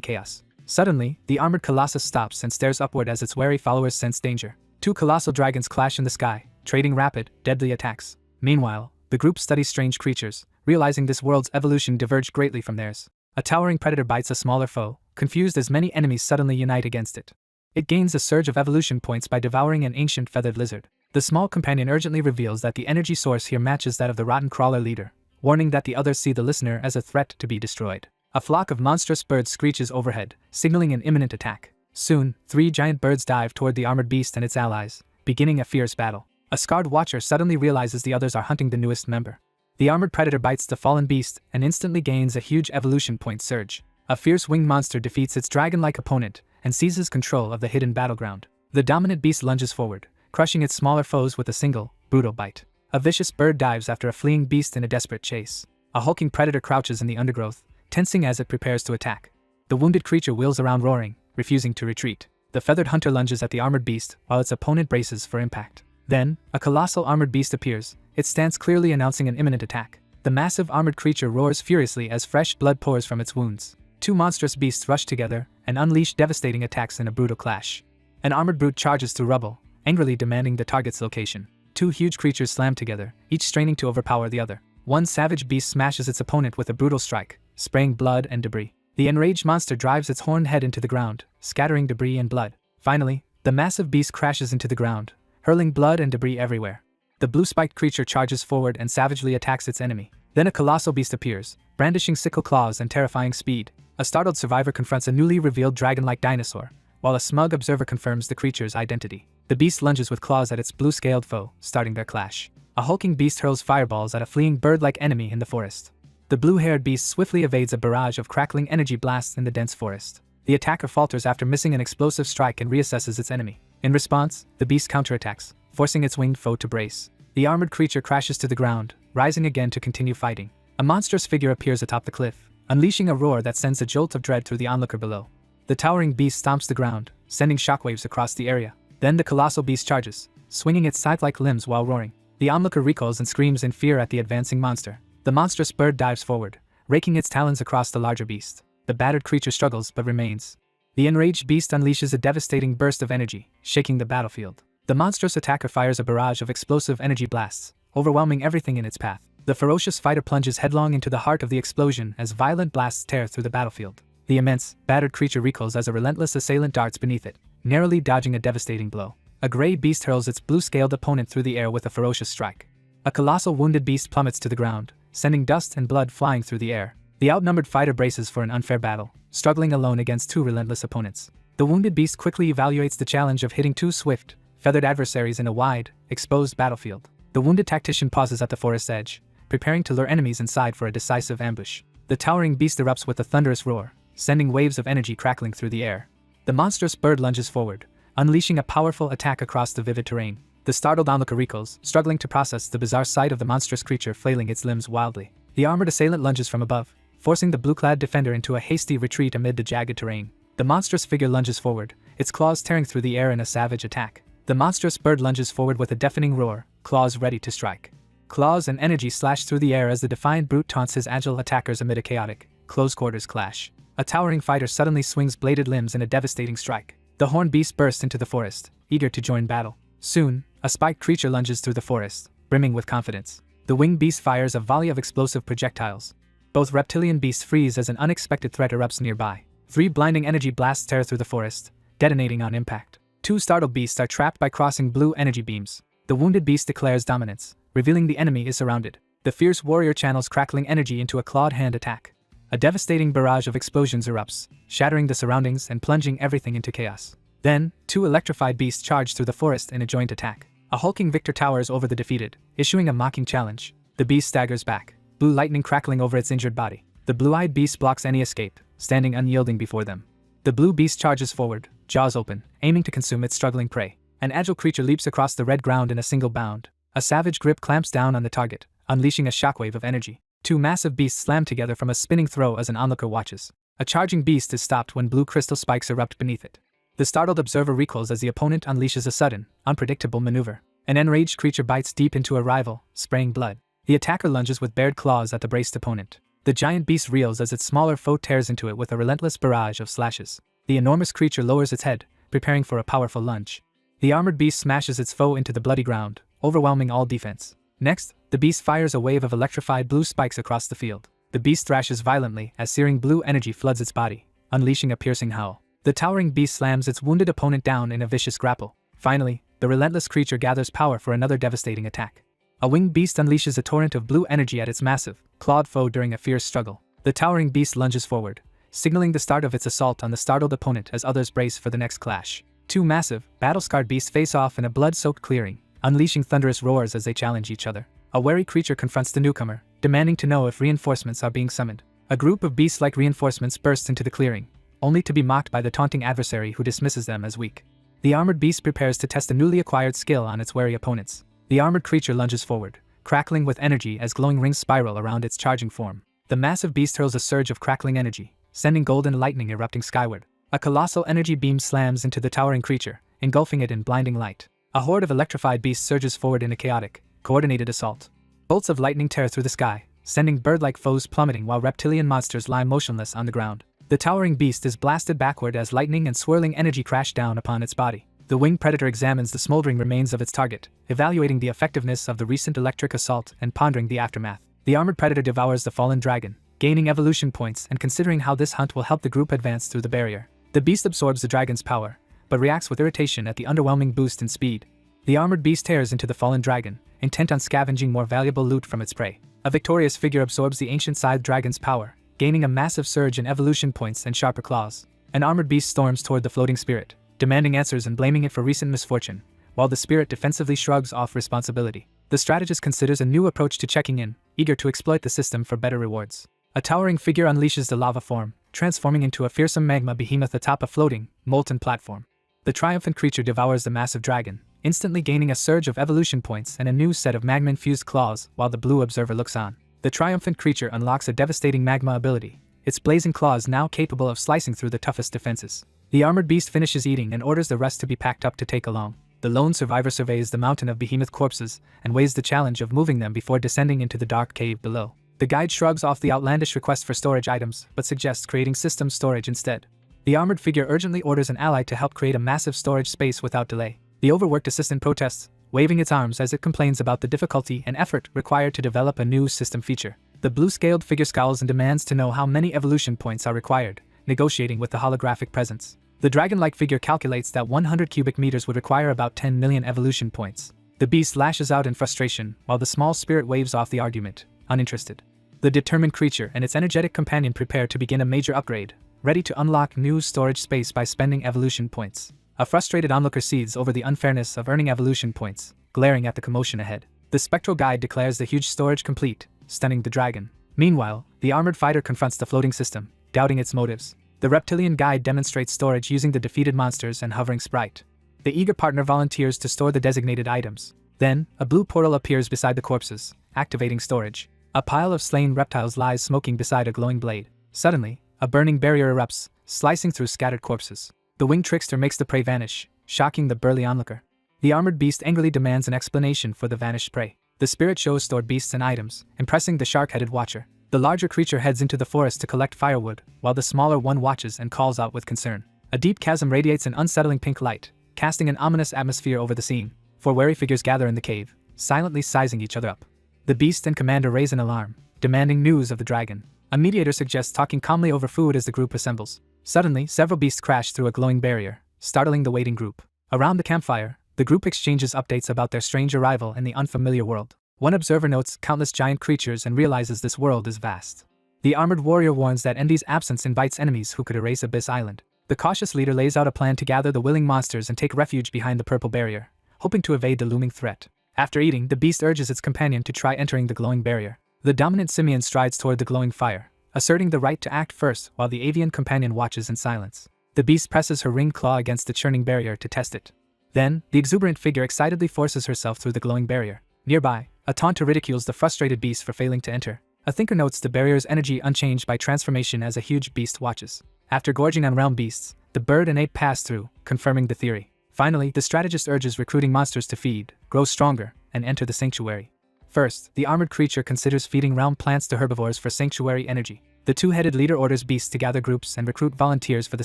chaos. Suddenly, the armored colossus stops and stares upward as its wary followers sense danger. 2 colossal dragons clash in the sky, trading rapid, deadly attacks. Meanwhile, the group studies strange creatures, realizing this world's evolution diverged greatly from theirs. A towering predator bites a smaller foe, confused as many enemies suddenly unite against it. It gains a surge of evolution points by devouring an ancient feathered lizard. The small companion urgently reveals that the energy source here matches that of the rotten crawler leader, warning that the others see the listener as a threat to be destroyed. A flock of monstrous birds screeches overhead, signaling an imminent attack. Soon, 3 giant birds dive toward the armored beast and its allies, beginning a fierce battle. A scarred watcher suddenly realizes the others are hunting the newest member. The armored predator bites the fallen beast and instantly gains a huge evolution point surge. A fierce winged monster defeats its dragon-like opponent and seizes control of the hidden battleground. The dominant beast lunges forward, crushing its smaller foes with a single, brutal bite. A vicious bird dives after a fleeing beast in a desperate chase. A hulking predator crouches in the undergrowth, tensing as it prepares to attack. The wounded creature wheels around roaring, refusing to retreat. The feathered hunter lunges at the armored beast while its opponent braces for impact. Then, a colossal armored beast appears, its stance clearly announcing an imminent attack. The massive armored creature roars furiously as fresh blood pours from its wounds. 2 monstrous beasts rush together and unleash devastating attacks in a brutal clash. An armored brute charges through rubble, angrily demanding the target's location. 2 huge creatures slam together, each straining to overpower the other. One savage beast smashes its opponent with a brutal strike, spraying blood and debris. The enraged monster drives its horned head into the ground, scattering debris and blood. Finally, the massive beast crashes into the ground, hurling blood and debris everywhere. The blue-spiked creature charges forward and savagely attacks its enemy. Then a colossal beast appears, brandishing sickle claws and terrifying speed. A startled survivor confronts a newly revealed dragon-like dinosaur, while a smug observer confirms the creature's identity. The beast lunges with claws at its blue-scaled foe, starting their clash. A hulking beast hurls fireballs at a fleeing bird-like enemy in the forest. The blue-haired beast swiftly evades a barrage of crackling energy blasts in the dense forest. The attacker falters after missing an explosive strike and reassesses its enemy. In response, the beast counterattacks, forcing its winged foe to brace. The armored creature crashes to the ground, rising again to continue fighting. A monstrous figure appears atop the cliff, unleashing a roar that sends a jolt of dread through the onlooker below. The towering beast stomps the ground, sending shockwaves across the area. Then the colossal beast charges, swinging its scythe-like limbs while roaring. The onlooker recoils and screams in fear at the advancing monster. The monstrous bird dives forward, raking its talons across the larger beast. The battered creature struggles but remains. The enraged beast unleashes a devastating burst of energy, shaking the battlefield. The monstrous attacker fires a barrage of explosive energy blasts, overwhelming everything in its path. The ferocious fighter plunges headlong into the heart of the explosion as violent blasts tear through the battlefield. The immense, battered creature recoils as a relentless assailant darts beneath it, narrowly dodging a devastating blow. A gray beast hurls its blue-scaled opponent through the air with a ferocious strike. A colossal wounded beast plummets to the ground, sending dust and blood flying through the air. The outnumbered fighter braces for an unfair battle, struggling alone against 2 relentless opponents. The wounded beast quickly evaluates the challenge of hitting 2 swift, feathered adversaries in a wide, exposed battlefield. The wounded tactician pauses at the forest's edge, preparing to lure enemies inside for a decisive ambush. The towering beast erupts with a thunderous roar, sending waves of energy crackling through the air. The monstrous bird lunges forward, unleashing a powerful attack across the vivid terrain. The startled onlooker recoils, struggling to process the bizarre sight of the monstrous creature flailing its limbs wildly. The armored assailant lunges from above, forcing the blue-clad defender into a hasty retreat amid the jagged terrain. The monstrous figure lunges forward, its claws tearing through the air in a savage attack. The monstrous bird lunges forward with a deafening roar, claws ready to strike. Claws and energy slash through the air as the defiant brute taunts his agile attackers amid a chaotic, close-quarters clash. A towering fighter suddenly swings bladed limbs in a devastating strike. The horned beast bursts into the forest, eager to join battle. Soon, a spiked creature lunges through the forest, brimming with confidence. The winged beast fires a volley of explosive projectiles. Both reptilian beasts freeze as an unexpected threat erupts nearby. 3 blinding energy blasts tear through the forest, detonating on impact. 2 startled beasts are trapped by crossing blue energy beams. The wounded beast declares dominance, revealing the enemy is surrounded. The fierce warrior channels crackling energy into a clawed hand attack. A devastating barrage of explosions erupts, shattering the surroundings and plunging everything into chaos. Then, 2 electrified beasts charge through the forest in a joint attack. A hulking victor towers over the defeated, issuing a mocking challenge. The beast staggers back, blue lightning crackling over its injured body. The blue-eyed beast blocks any escape, standing unyielding before them. The blue beast charges forward, jaws open, aiming to consume its struggling prey. An agile creature leaps across the red ground in a single bound. A savage grip clamps down on the target, unleashing a shockwave of energy. 2 massive beasts slam together from a spinning throw as an onlooker watches. A charging beast is stopped when blue crystal spikes erupt beneath it. The startled observer recoils as the opponent unleashes a sudden, unpredictable maneuver. An enraged creature bites deep into a rival, spraying blood. The attacker lunges with bared claws at the braced opponent. The giant beast reels as its smaller foe tears into it with a relentless barrage of slashes. The enormous creature lowers its head, preparing for a powerful lunge. The armored beast smashes its foe into the bloody ground, overwhelming all defense. Next, the beast fires a wave of electrified blue spikes across the field. The beast thrashes violently as searing blue energy floods its body, unleashing a piercing howl. The towering beast slams its wounded opponent down in a vicious grapple. Finally, the relentless creature gathers power for another devastating attack. A winged beast unleashes a torrent of blue energy at its massive, clawed foe during a fierce struggle. The towering beast lunges forward, signaling the start of its assault on the startled opponent as others brace for the next clash. Two massive, battle-scarred beasts face off in a blood-soaked clearing, unleashing thunderous roars as they challenge each other. A wary creature confronts the newcomer, demanding to know if reinforcements are being summoned. A group of beast-like reinforcements bursts into the clearing, only to be mocked by the taunting adversary who dismisses them as weak. The armored beast prepares to test a newly acquired skill on its wary opponents. The armored creature lunges forward, crackling with energy as glowing rings spiral around its charging form. The massive beast hurls a surge of crackling energy, sending golden lightning erupting skyward. A colossal energy beam slams into the towering creature, engulfing it in blinding light. A horde of electrified beasts surges forward in a chaotic, coordinated assault. Bolts of lightning tear through the sky, sending bird-like foes plummeting while reptilian monsters lie motionless on the ground. The towering beast is blasted backward as lightning and swirling energy crash down upon its body. The winged predator examines the smoldering remains of its target, evaluating the effectiveness of the recent electric assault and pondering the aftermath. The armored predator devours the fallen dragon, gaining evolution points and considering how this hunt will help the group advance through the barrier. The beast absorbs the dragon's power, but reacts with irritation at the underwhelming boost in speed. The armored beast tears into the fallen dragon, intent on scavenging more valuable loot from its prey. A victorious figure absorbs the ancient scythe dragon's power, gaining a massive surge in evolution points and sharper claws. An armored beast storms toward the floating spirit, demanding answers and blaming it for recent misfortune, while the spirit defensively shrugs off responsibility. The strategist considers a new approach to checking in, eager to exploit the system for better rewards. A towering figure unleashes the lava form, transforming into a fearsome magma behemoth atop a floating, molten platform. The triumphant creature devours the massive dragon, instantly gaining a surge of evolution points and a new set of magma-infused claws while the blue observer looks on. The triumphant creature unlocks a devastating magma ability, its blazing claws now capable of slicing through the toughest defenses. The armored beast finishes eating and orders the rest to be packed up to take along. The lone survivor surveys the mountain of behemoth corpses and weighs the challenge of moving them before descending into the dark cave below. The guide shrugs off the outlandish request for storage items, but suggests creating system storage instead. The armored figure urgently orders an ally to help create a massive storage space without delay. The overworked assistant protests, waving its arms as it complains about the difficulty and effort required to develop a new system feature. The blue-scaled figure scowls and demands to know how many evolution points are required, negotiating with the holographic presence. The dragon-like figure calculates that 100 cubic meters would require about 10 million evolution points. The beast lashes out in frustration, while the small spirit waves off the argument, uninterested. The determined creature and its energetic companion prepare to begin a major upgrade, ready to unlock new storage space by spending evolution points. A frustrated onlooker seethes over the unfairness of earning evolution points, glaring at the commotion ahead. The spectral guide declares the huge storage complete, stunning the dragon. Meanwhile, the armored fighter confronts the floating system, doubting its motives. The reptilian guide demonstrates storage using the defeated monsters and hovering sprite. The eager partner volunteers to store the designated items. Then, a blue portal appears beside the corpses, activating storage. A pile of slain reptiles lies smoking beside a glowing blade. Suddenly, a burning barrier erupts, slicing through scattered corpses. The winged trickster makes the prey vanish, shocking the burly onlooker. The armored beast angrily demands an explanation for the vanished prey. The spirit shows stored beasts and items, impressing the shark-headed watcher. The larger creature heads into the forest to collect firewood, while the smaller one watches and calls out with concern. A deep chasm radiates an unsettling pink light, casting an ominous atmosphere over the scene. Four wary figures gather in the cave, silently sizing each other up. The beast and commander raise an alarm, demanding news of the dragon. A mediator suggests talking calmly over food as the group assembles. Suddenly, several beasts crash through a glowing barrier, startling the waiting group. Around the campfire, the group exchanges updates about their strange arrival in the unfamiliar world. One observer notes countless giant creatures and realizes this world is vast. The armored warrior warns that Endy's absence invites enemies who could erase Abyss Island. The cautious leader lays out a plan to gather the willing monsters and take refuge behind the purple barrier, hoping to evade the looming threat. After eating, the beast urges its companion to try entering the glowing barrier. The dominant simian strides toward the glowing fire, asserting the right to act first while the avian companion watches in silence. The beast presses her ringed claw against the churning barrier to test it. Then, the exuberant figure excitedly forces herself through the glowing barrier. Nearby, a taunter ridicules the frustrated beast for failing to enter. A thinker notes the barrier's energy unchanged by transformation as a huge beast watches. After gorging on realm beasts, the bird and ape pass through, confirming the theory. Finally, the strategist urges recruiting monsters to feed, grow stronger, and enter the sanctuary. First, the armored creature considers feeding realm plants to herbivores for sanctuary energy. The two-headed leader orders beasts to gather groups and recruit volunteers for the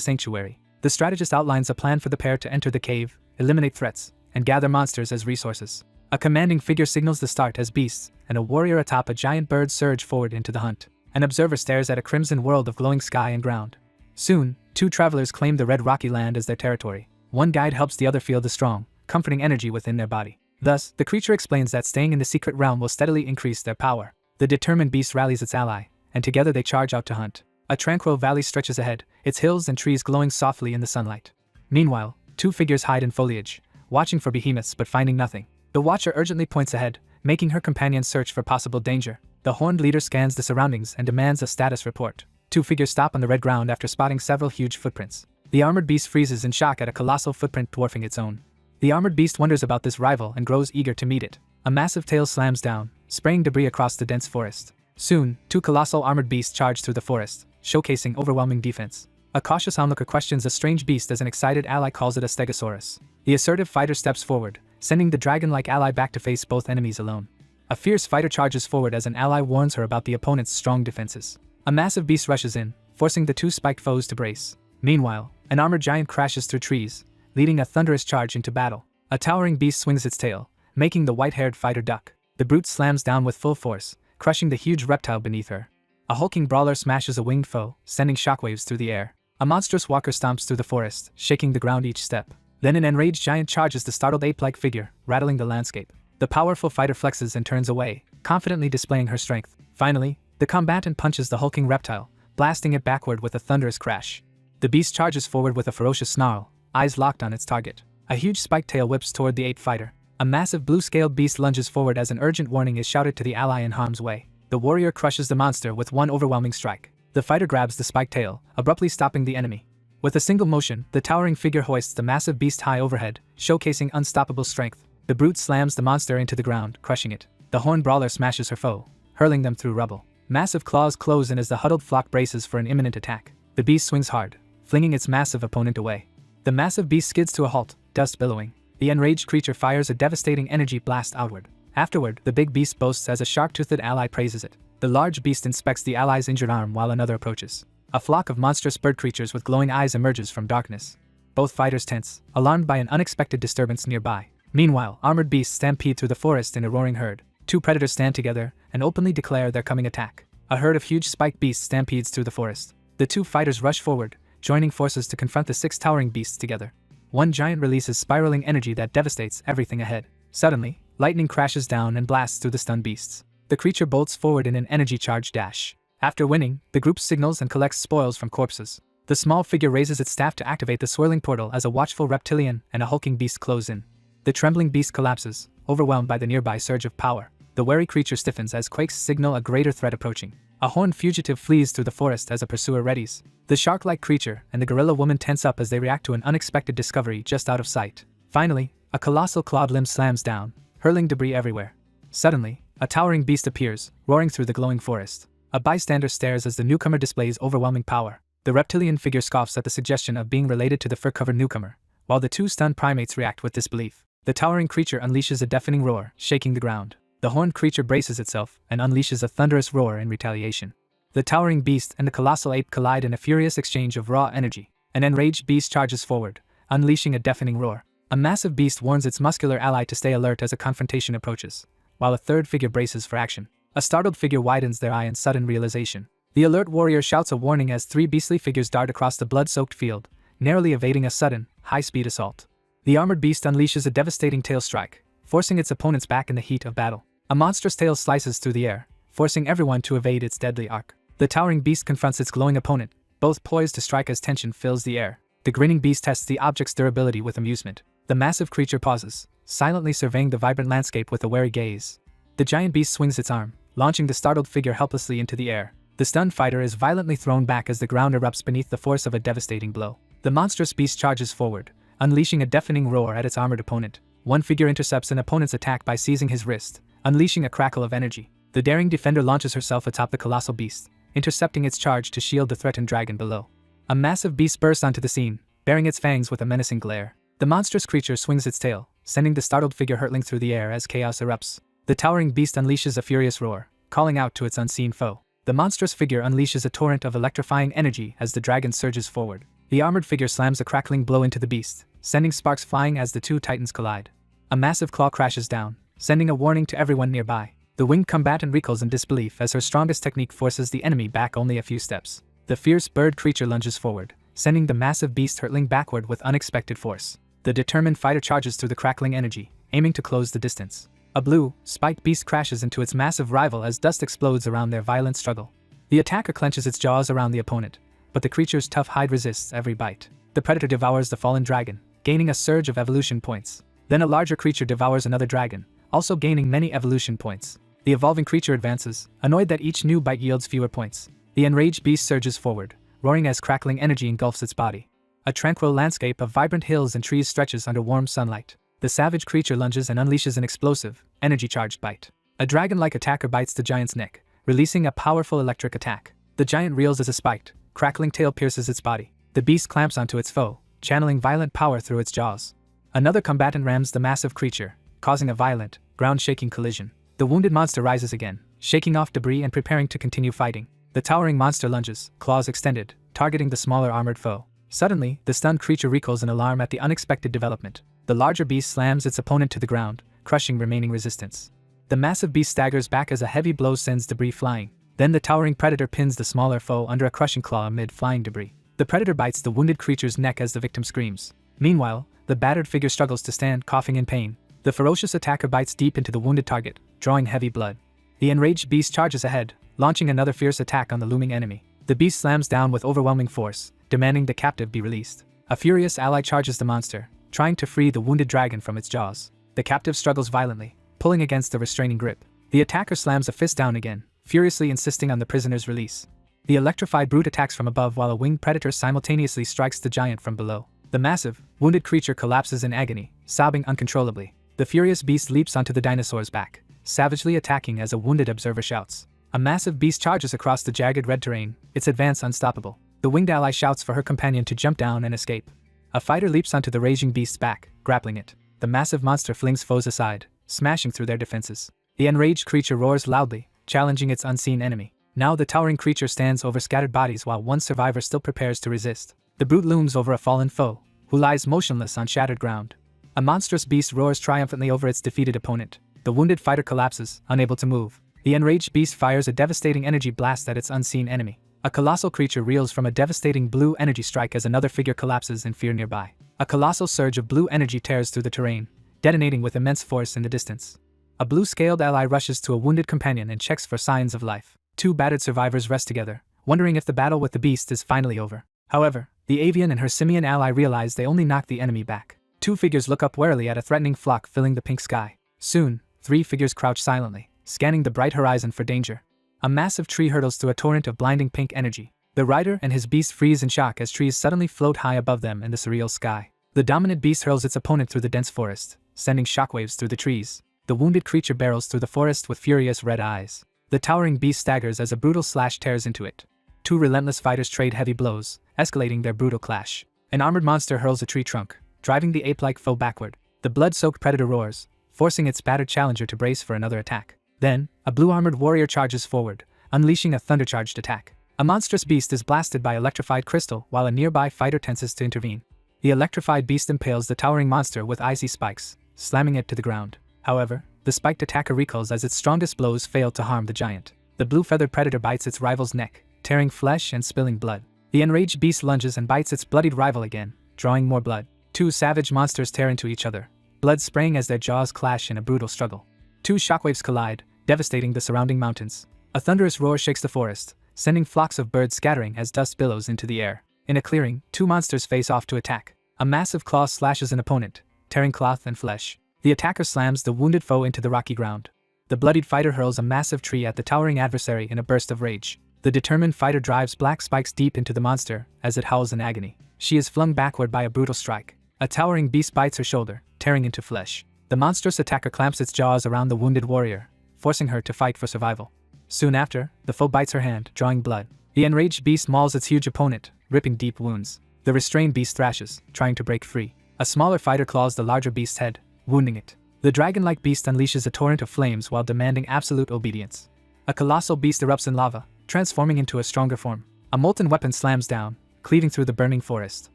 sanctuary. The strategist outlines a plan for the pair to enter the cave, eliminate threats, and gather monsters as resources. A commanding figure signals the start as beasts, and a warrior atop a giant bird surge forward into the hunt. An observer stares at a crimson world of glowing sky and ground. Soon, two travelers claim the red rocky land as their territory. One guide helps the other feel the strong, comforting energy within their body. Thus, the creature explains that staying in the secret realm will steadily increase their power. The determined beast rallies its ally, and together they charge out to hunt. A tranquil valley stretches ahead, its hills and trees glowing softly in the sunlight. Meanwhile, two figures hide in foliage, watching for behemoths but finding nothing. The watcher urgently points ahead, making her companion search for possible danger. The horned leader scans the surroundings and demands a status report. Two figures stop on the red ground after spotting several huge footprints. The armored beast freezes in shock at a colossal footprint dwarfing its own. The armored beast wonders about this rival and grows eager to meet it. A massive tail slams down, spraying debris across the dense forest. Soon, two colossal armored beasts charge through the forest, showcasing overwhelming defense. A cautious onlooker questions a strange beast as an excited ally calls it a stegosaurus. The assertive fighter steps forward, sending the dragon-like ally back to face both enemies alone. A fierce fighter charges forward as an ally warns her about the opponent's strong defenses. A massive beast rushes in, forcing the two spiked foes to brace. Meanwhile, an armored giant crashes through trees, leading a thunderous charge into battle. A towering beast swings its tail, making the white-haired fighter duck. The brute slams down with full force, crushing the huge reptile beneath her. A hulking brawler smashes a winged foe, sending shockwaves through the air. A monstrous walker stomps through the forest, shaking the ground each step. Then an enraged giant charges the startled ape-like figure, rattling the landscape. The powerful fighter flexes and turns away, confidently displaying her strength. Finally, the combatant punches the hulking reptile, blasting it backward with a thunderous crash. The beast charges forward with a ferocious snarl, eyes locked on its target. A huge spiked tail whips toward the ape fighter. A massive blue-scaled beast lunges forward as an urgent warning is shouted to the ally in harm's way. The warrior crushes the monster with one overwhelming strike. The fighter grabs the spiked tail, abruptly stopping the enemy. With a single motion, the towering figure hoists the massive beast high overhead, showcasing unstoppable strength. The brute slams the monster into the ground, crushing it. The horned brawler smashes her foe, hurling them through rubble. Massive claws close in as the huddled flock braces for an imminent attack. The beast swings hard, flinging its massive opponent away. The massive beast skids to a halt, dust billowing. The enraged creature fires a devastating energy blast outward. Afterward, the big beast boasts as a sharp-toothed ally praises it. The large beast inspects the ally's injured arm while another approaches. A flock of monstrous bird creatures with glowing eyes emerges from darkness. Both fighters tense, alarmed by an unexpected disturbance nearby. Meanwhile, armored beasts stampede through the forest in a roaring herd. Two predators stand together and openly declare their coming attack. A herd of huge spiked beasts stampedes through the forest. The two fighters rush forward, joining forces to confront the six towering beasts together. One giant releases spiraling energy that devastates everything ahead. Suddenly, lightning crashes down and blasts through the stunned beasts. The creature bolts forward in an energy-charged dash. After winning, the group signals and collects spoils from corpses. The small figure raises its staff to activate the swirling portal as a watchful reptilian and a hulking beast close in. The trembling beast collapses, overwhelmed by the nearby surge of power. The wary creature stiffens as quakes signal a greater threat approaching. A horned fugitive flees through the forest as a pursuer readies. The shark-like creature and the gorilla woman tense up as they react to an unexpected discovery just out of sight. Finally, a colossal clawed limb slams down, hurling debris everywhere. Suddenly, a towering beast appears, roaring through the glowing forest. A bystander stares as the newcomer displays overwhelming power. The reptilian figure scoffs at the suggestion of being related to the fur-covered newcomer, while the two stunned primates react with disbelief. The towering creature unleashes a deafening roar, shaking the ground. The horned creature braces itself and unleashes a thunderous roar in retaliation. The towering beast and the colossal ape collide in a furious exchange of raw energy. An enraged beast charges forward, unleashing a deafening roar. A massive beast warns its muscular ally to stay alert as a confrontation approaches, while a third figure braces for action. A startled figure widens their eye in sudden realization. The alert warrior shouts a warning as three beastly figures dart across the blood-soaked field, narrowly evading a sudden, high-speed assault. The armored beast unleashes a devastating tail strike, forcing its opponents back in the heat of battle. A monstrous tail slices through the air, forcing everyone to evade its deadly arc. The towering beast confronts its glowing opponent, both poised to strike as tension fills the air. The grinning beast tests the object's durability with amusement. The massive creature pauses, silently surveying the vibrant landscape with a wary gaze. The giant beast swings its arm, launching the startled figure helplessly into the air. The stunned fighter is violently thrown back as the ground erupts beneath the force of a devastating blow. The monstrous beast charges forward, unleashing a deafening roar at its armored opponent. One figure intercepts an opponent's attack by seizing his wrist, unleashing a crackle of energy. The daring defender launches herself atop the colossal beast, intercepting its charge to shield the threatened dragon below. A massive beast bursts onto the scene, baring its fangs with a menacing glare. The monstrous creature swings its tail, sending the startled figure hurtling through the air as chaos erupts. The towering beast unleashes a furious roar, calling out to its unseen foe. The monstrous figure unleashes a torrent of electrifying energy as the dragon surges forward. The armored figure slams a crackling blow into the beast, sending sparks flying as the two titans collide. A massive claw crashes down, sending a warning to everyone nearby. The winged combatant recoils in disbelief as her strongest technique forces the enemy back only a few steps. The fierce bird creature lunges forward, sending the massive beast hurtling backward with unexpected force. The determined fighter charges through the crackling energy, aiming to close the distance. A blue, spiked beast crashes into its massive rival as dust explodes around their violent struggle. The attacker clenches its jaws around the opponent, but the creature's tough hide resists every bite. The predator devours the fallen dragon, gaining a surge of evolution points. Then a larger creature devours another dragon, also gaining many evolution points. The evolving creature advances, annoyed that each new bite yields fewer points. The enraged beast surges forward, roaring as crackling energy engulfs its body. A tranquil landscape of vibrant hills and trees stretches under warm sunlight. The savage creature lunges and unleashes an explosive, energy-charged bite. A dragon-like attacker bites the giant's neck, releasing a powerful electric attack. The giant reels as a spiked, crackling tail pierces its body. The beast clamps onto its foe, channeling violent power through its jaws. Another combatant rams the massive creature, causing a violent, ground-shaking collision. The wounded monster rises again, shaking off debris and preparing to continue fighting. The towering monster lunges, claws extended, targeting the smaller armored foe. Suddenly, the stunned creature recoils in alarm at the unexpected development. The larger beast slams its opponent to the ground, crushing remaining resistance. The massive beast staggers back as a heavy blow sends debris flying. Then the towering predator pins the smaller foe under a crushing claw amid flying debris. The predator bites the wounded creature's neck as the victim screams. Meanwhile, the battered figure struggles to stand, coughing in pain. The ferocious attacker bites deep into the wounded target, drawing heavy blood. The enraged beast charges ahead, launching another fierce attack on the looming enemy. The beast slams down with overwhelming force, demanding the captive be released. A furious ally charges the monster, trying to free the wounded dragon from its jaws. The captive struggles violently, pulling against the restraining grip. The attacker slams a fist down again, furiously insisting on the prisoner's release. The electrified brute attacks from above while a winged predator simultaneously strikes the giant from below. The massive, wounded creature collapses in agony, sobbing uncontrollably. The furious beast leaps onto the dinosaur's back, savagely attacking as a wounded observer shouts. A massive beast charges across the jagged red terrain, its advance unstoppable. The winged ally shouts for her companion to jump down and escape. A fighter leaps onto the raging beast's back, grappling it. The massive monster flings foes aside, smashing through their defenses. The enraged creature roars loudly, challenging its unseen enemy. Now the towering creature stands over scattered bodies while one survivor still prepares to resist. The brute looms over a fallen foe, who lies motionless on shattered ground. A monstrous beast roars triumphantly over its defeated opponent. The wounded fighter collapses, unable to move. The enraged beast fires a devastating energy blast at its unseen enemy. A colossal creature reels from a devastating blue energy strike as another figure collapses in fear nearby. A colossal surge of blue energy tears through the terrain, detonating with immense force in the distance. A blue-scaled ally rushes to a wounded companion and checks for signs of life. Two battered survivors rest together, wondering if the battle with the beast is finally over. However, the avian and her simian ally realize they only knocked the enemy back. Two figures look up warily at a threatening flock filling the pink sky. Soon, three figures crouch silently, scanning the bright horizon for danger. A massive tree hurtles through a torrent of blinding pink energy. The rider and his beast freeze in shock as trees suddenly float high above them in the surreal sky. The dominant beast hurls its opponent through the dense forest, sending shockwaves through the trees. The wounded creature barrels through the forest with furious red eyes. The towering beast staggers as a brutal slash tears into it. Two relentless fighters trade heavy blows, escalating their brutal clash. An armored monster hurls a tree trunk, driving the ape-like foe backward. The blood-soaked predator roars, forcing its battered challenger to brace for another attack. Then, a blue-armored warrior charges forward, unleashing a thunder-charged attack. A monstrous beast is blasted by electrified crystal while a nearby fighter tenses to intervene. The electrified beast impales the towering monster with icy spikes, slamming it to the ground. However, the spiked attacker recoils as its strongest blows fail to harm the giant. The blue-feathered predator bites its rival's neck, tearing flesh and spilling blood. The enraged beast lunges and bites its bloodied rival again, drawing more blood. Two savage monsters tear into each other, blood spraying as their jaws clash in a brutal struggle. Two shockwaves collide, devastating the surrounding mountains. A thunderous roar shakes the forest, sending flocks of birds scattering as dust billows into the air. In a clearing, two monsters face off to attack. A massive claw slashes an opponent, tearing cloth and flesh. The attacker slams the wounded foe into the rocky ground. The bloodied fighter hurls a massive tree at the towering adversary in a burst of rage. The determined fighter drives black spikes deep into the monster as it howls in agony. She is flung backward by a brutal strike. A towering beast bites her shoulder, tearing into flesh. The monstrous attacker clamps its jaws around the wounded warrior, forcing her to fight for survival. Soon after, the foe bites her hand, drawing blood. The enraged beast mauls its huge opponent, ripping deep wounds. The restrained beast thrashes, trying to break free. A smaller fighter claws the larger beast's head, wounding it. The dragon-like beast unleashes a torrent of flames while demanding absolute obedience. A colossal beast erupts in lava, transforming into a stronger form. A molten weapon slams down, cleaving through the burning forest.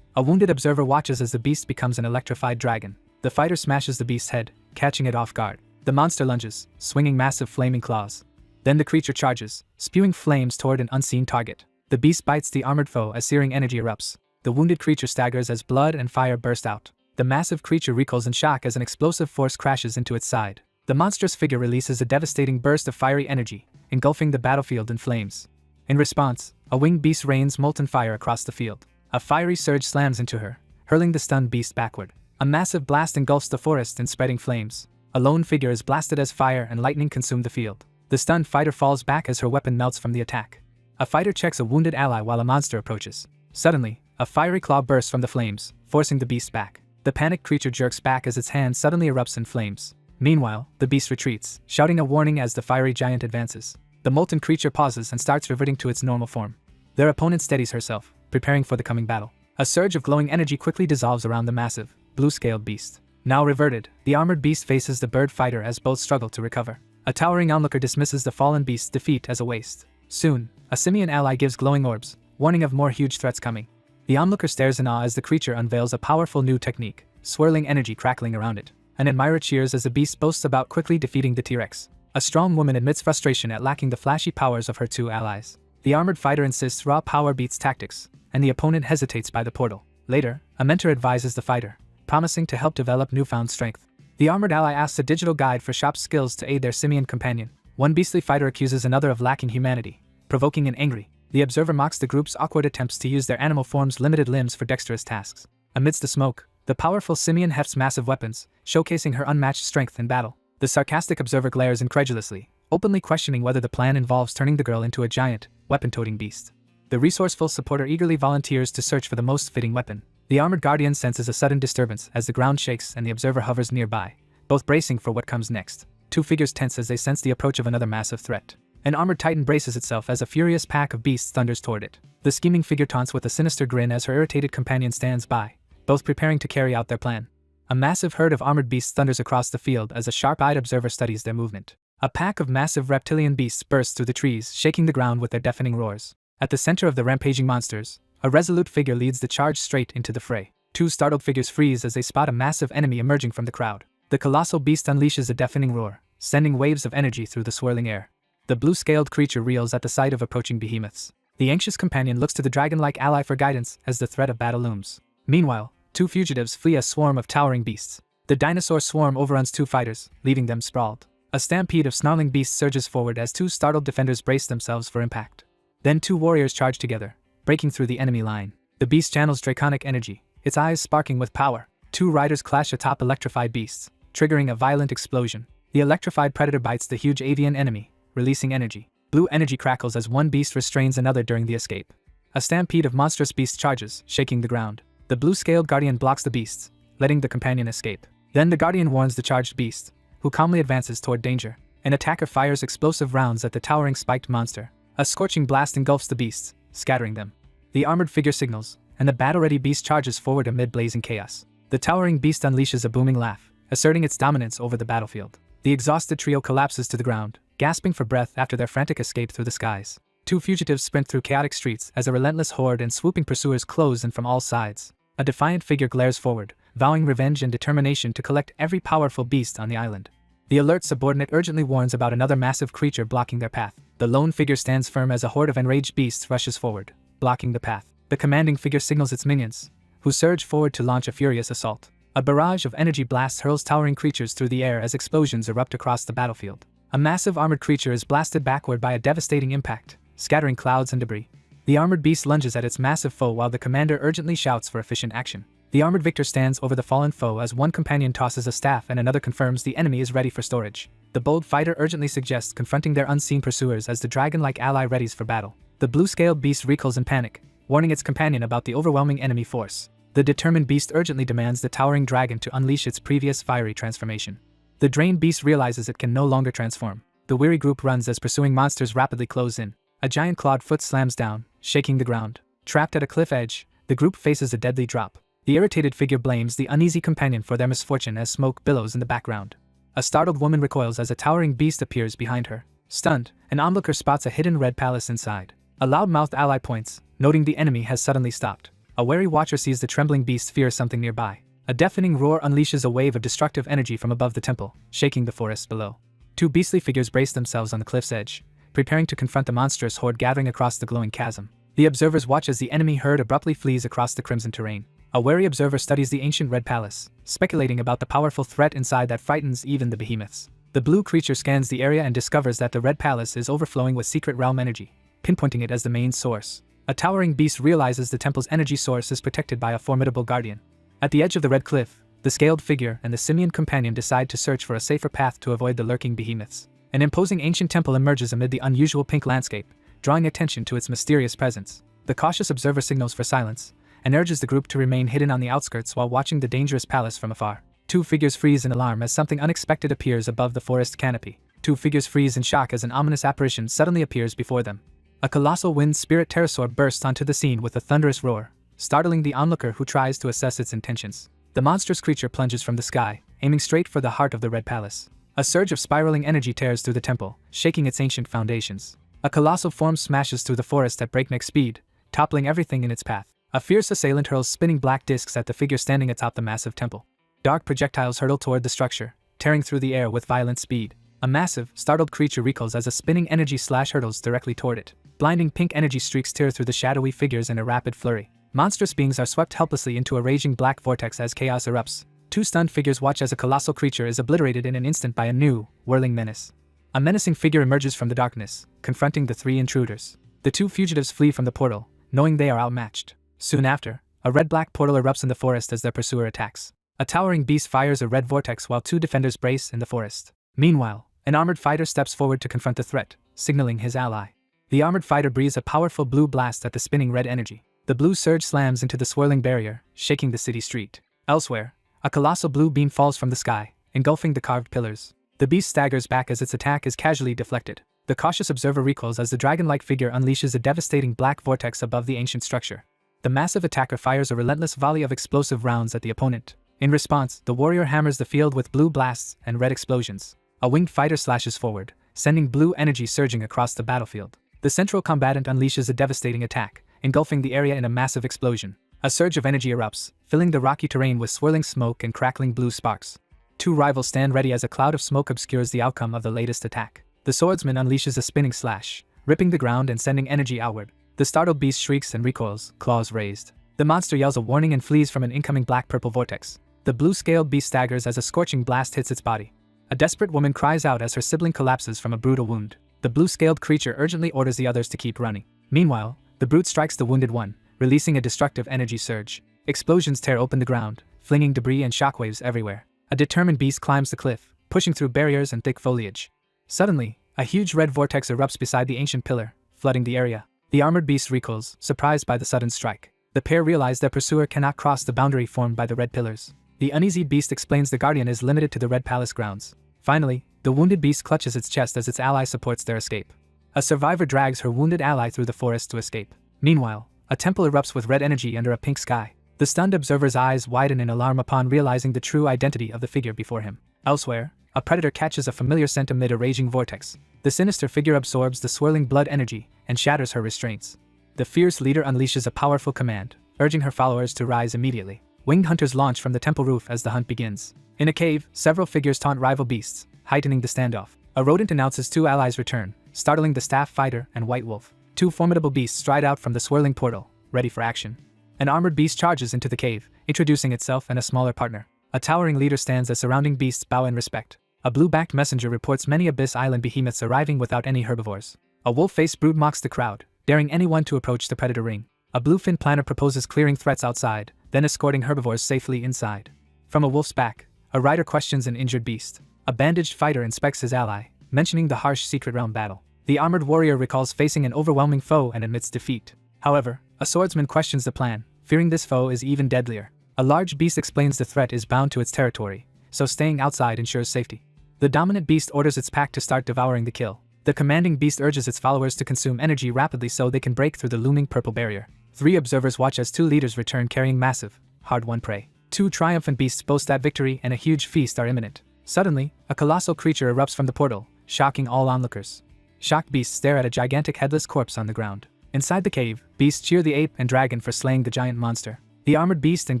A wounded observer watches as the beast becomes an electrified dragon. The fighter smashes the beast's head, catching it off guard. The monster lunges, swinging massive flaming claws. Then the creature charges, spewing flames toward an unseen target. The beast bites the armored foe as searing energy erupts. The wounded creature staggers as blood and fire burst out. The massive creature recoils in shock as an explosive force crashes into its side. The monstrous figure releases a devastating burst of fiery energy, engulfing the battlefield in flames. In response, a winged beast rains molten fire across the field. A fiery surge slams into her, hurling the stunned beast backward. A massive blast engulfs the forest in spreading flames. A lone figure is blasted as fire and lightning consume the field. The stunned fighter falls back as her weapon melts from the attack. A fighter checks a wounded ally while a monster approaches. Suddenly, a fiery claw bursts from the flames, forcing the beast back. The panicked creature jerks back as its hand suddenly erupts in flames. Meanwhile, the beast retreats, shouting a warning as the fiery giant advances. The molten creature pauses and starts reverting to its normal form. Their opponent steadies herself, preparing for the coming battle. A surge of glowing energy quickly dissolves around the massive, blue-scaled beast. Now reverted, the armored beast faces the bird fighter as both struggle to recover. A towering onlooker dismisses the fallen beast's defeat as a waste. Soon, a simian ally gives glowing orbs, warning of more huge threats coming. The onlooker stares in awe as the creature unveils a powerful new technique, swirling energy crackling around it. An admirer cheers as the beast boasts about quickly defeating the T-Rex. A strong woman admits frustration at lacking the flashy powers of her two allies. The armored fighter insists raw power beats tactics, and the opponent hesitates by the portal. Later, a mentor advises the fighter, promising to help develop newfound strength. The armored ally asks a digital guide for shop skills to aid their simian companion. One beastly fighter accuses another of lacking humanity, provoking an angry. The observer mocks the group's awkward attempts to use their animal form's limited limbs for dexterous tasks. Amidst the smoke, the powerful simian hefts massive weapons, showcasing her unmatched strength in battle. The sarcastic observer glares incredulously, openly questioning whether the plan involves turning the girl into a giant, weapon-toting beast. The resourceful supporter eagerly volunteers to search for the most fitting weapon. The armored guardian senses a sudden disturbance as the ground shakes and the observer hovers nearby, both bracing for what comes next. Two figures tense as they sense the approach of another massive threat. An armored titan braces itself as a furious pack of beasts thunders toward it. The scheming figure taunts with a sinister grin as her irritated companion stands by, both preparing to carry out their plan. A massive herd of armored beasts thunders across the field as a sharp-eyed observer studies their movement. A pack of massive reptilian beasts bursts through the trees, shaking the ground with their deafening roars. At the center of the rampaging monsters, a resolute figure leads the charge straight into the fray. Two startled figures freeze as they spot a massive enemy emerging from the crowd. The colossal beast unleashes a deafening roar, sending waves of energy through the swirling air. The blue-scaled creature reels at the sight of approaching behemoths. The anxious companion looks to the dragon-like ally for guidance as the threat of battle looms. Meanwhile, two fugitives flee a swarm of towering beasts. The dinosaur swarm overruns two fighters, leaving them sprawled. A stampede of snarling beasts surges forward as two startled defenders brace themselves for impact. Then two warriors charge together, breaking through the enemy line. The beast channels draconic energy, its eyes sparking with power. Two riders clash atop electrified beasts, triggering a violent explosion. The electrified predator bites the huge avian enemy, releasing energy. Blue energy crackles as one beast restrains another during the escape. A stampede of monstrous beasts charges, shaking the ground. The blue-scaled guardian blocks the beasts, letting the companion escape. Then the guardian warns the charged beast, who calmly advances toward danger. An attacker fires explosive rounds at the towering spiked monster. A scorching blast engulfs the beasts, scattering them. The armored figure signals, and the battle-ready beast charges forward amid blazing chaos. The towering beast unleashes a booming laugh, asserting its dominance over the battlefield. The exhausted trio collapses to the ground, gasping for breath after their frantic escape through the skies. Two fugitives sprint through chaotic streets as a relentless horde and swooping pursuers close in from all sides. A defiant figure glares forward, vowing revenge and determination to collect every powerful beast on the island. The alert subordinate urgently warns about another massive creature blocking their path. The lone figure stands firm as a horde of enraged beasts rushes forward, blocking the path. The commanding figure signals its minions, who surge forward to launch a furious assault. A barrage of energy blasts hurls towering creatures through the air as explosions erupt across the battlefield. A massive armored creature is blasted backward by a devastating impact, scattering clouds and debris. The armored beast lunges at its massive foe while the commander urgently shouts for efficient action. The armored victor stands over the fallen foe as one companion tosses a staff and another confirms the enemy is ready for storage. The bold fighter urgently suggests confronting their unseen pursuers as the dragon-like ally readies for battle. The blue-scaled beast recoils in panic, warning its companion about the overwhelming enemy force. The determined beast urgently demands the towering dragon to unleash its previous fiery transformation. The drained beast realizes it can no longer transform. The weary group runs as pursuing monsters rapidly close in. A giant clawed foot slams down, shaking the ground. Trapped at a cliff edge, the group faces a deadly drop. The irritated figure blames the uneasy companion for their misfortune as smoke billows in the background. A startled woman recoils as a towering beast appears behind her. Stunned, an onlooker spots a hidden red palace inside. A loud-mouthed ally points, noting the enemy has suddenly stopped. A wary watcher sees the trembling beast fear something nearby. A deafening roar unleashes a wave of destructive energy from above the temple, shaking the forest below. Two beastly figures brace themselves on the cliff's edge, preparing to confront the monstrous horde gathering across the glowing chasm. The observers watch as the enemy herd abruptly flees across the crimson terrain. A wary observer studies the ancient red palace, speculating about the powerful threat inside that frightens even the behemoths. The blue creature scans the area and discovers that the red palace is overflowing with secret realm energy. pinpointing it as the main source. A towering beast realizes the temple's energy source is protected by a formidable guardian. At the edge of the red cliff, the scaled figure and the simian companion decide to search for a safer path to avoid the lurking behemoths. An imposing ancient temple emerges amid the unusual pink landscape, drawing attention to its mysterious presence. The cautious observer signals for silence, and urges the group to remain hidden on the outskirts while watching the dangerous palace from afar. Two figures freeze in alarm as something unexpected appears above the forest canopy. Two figures freeze in shock as an ominous apparition suddenly appears before them. A colossal wind spirit pterosaur bursts onto the scene with a thunderous roar, startling the onlooker who tries to assess its intentions. The monstrous creature plunges from the sky, aiming straight for the heart of the Red Palace. A surge of spiraling energy tears through the temple, shaking its ancient foundations. A colossal form smashes through the forest at breakneck speed, toppling everything in its path. A fierce assailant hurls spinning black discs at the figure standing atop the massive temple. Dark projectiles hurtle toward the structure, tearing through the air with violent speed. A massive, startled creature recoils as a spinning energy slash hurtles directly toward it. Blinding pink energy streaks tear through the shadowy figures in a rapid flurry. Monstrous beings are swept helplessly into a raging black vortex as chaos erupts. Two stunned figures watch as a colossal creature is obliterated in an instant by a new, whirling menace. A menacing figure emerges from the darkness, confronting the three intruders. The two fugitives flee from the portal, knowing they are outmatched. Soon after, a red-black portal erupts in the forest as their pursuer attacks. A towering beast fires a red vortex while two defenders brace in the forest. Meanwhile, an armored fighter steps forward to confront the threat, signaling his ally. The armored fighter breathes a powerful blue blast at the spinning red energy. The blue surge slams into the swirling barrier, shaking the city street. Elsewhere, a colossal blue beam falls from the sky, engulfing the carved pillars. The beast staggers back as its attack is casually deflected. The cautious observer recoils as the dragon-like figure unleashes a devastating black vortex above the ancient structure. The massive attacker fires a relentless volley of explosive rounds at the opponent. In response, the warrior hammers the field with blue blasts and red explosions. A winged fighter slashes forward, sending blue energy surging across the battlefield. The central combatant unleashes a devastating attack, engulfing the area in a massive explosion. A surge of energy erupts, filling the rocky terrain with swirling smoke and crackling blue sparks. Two rivals stand ready as a cloud of smoke obscures the outcome of the latest attack. The swordsman unleashes a spinning slash, ripping the ground and sending energy outward. The startled beast shrieks and recoils, claws raised. The monster yells a warning and flees from an incoming black-purple vortex. The blue-scaled beast staggers as a scorching blast hits its body. A desperate woman cries out as her sibling collapses from a brutal wound. The blue-scaled creature urgently orders the others to keep running. Meanwhile, the brute strikes the wounded one, releasing a destructive energy surge. Explosions tear open the ground, flinging debris and shockwaves everywhere. A determined beast climbs the cliff, pushing through barriers and thick foliage. Suddenly, a huge red vortex erupts beside the ancient pillar, flooding the area. The armored beast recoils, surprised by the sudden strike. The pair realize their pursuer cannot cross the boundary formed by the red pillars. The uneasy beast explains the guardian is limited to the red palace grounds. Finally, the wounded beast clutches its chest as its ally supports their escape. A survivor drags her wounded ally through the forest to escape. Meanwhile, a temple erupts with red energy under a pink sky. The stunned observer's eyes widen in alarm upon realizing the true identity of the figure before him. Elsewhere, a predator catches a familiar scent amid a raging vortex. The sinister figure absorbs the swirling blood energy and shatters her restraints. The fierce leader unleashes a powerful command, urging her followers to rise immediately. Winged hunters launch from the temple roof as the hunt begins. In a cave, several figures taunt rival beasts, heightening the standoff. A rodent announces two allies return, startling the staff fighter and white wolf. Two formidable beasts stride out from the swirling portal, ready for action. An armored beast charges into the cave, introducing itself and a smaller partner. A towering leader stands as surrounding beasts bow in respect. A blue-backed messenger reports many Abyss Island behemoths arriving without any herbivores. A wolf-faced brute mocks the crowd, daring anyone to approach the predator ring. A bluefin planner proposes clearing threats outside, then escorting herbivores safely inside. From a wolf's back, a rider questions an injured beast. A bandaged fighter inspects his ally, mentioning the harsh secret realm battle. The armored warrior recalls facing an overwhelming foe and admits defeat. However, a swordsman questions the plan, fearing this foe is even deadlier. A large beast explains the threat is bound to its territory, so staying outside ensures safety. The dominant beast orders its pack to start devouring the kill. The commanding beast urges its followers to consume energy rapidly so they can break through the looming purple barrier. Three observers watch as two leaders return carrying massive, hard-won prey. Two triumphant beasts boast that victory and a huge feast are imminent. Suddenly, a colossal creature erupts from the portal, shocking all onlookers. Shocked beasts stare at a gigantic headless corpse on the ground. Inside the cave, beasts cheer the ape and dragon for slaying the giant monster. The armored beast and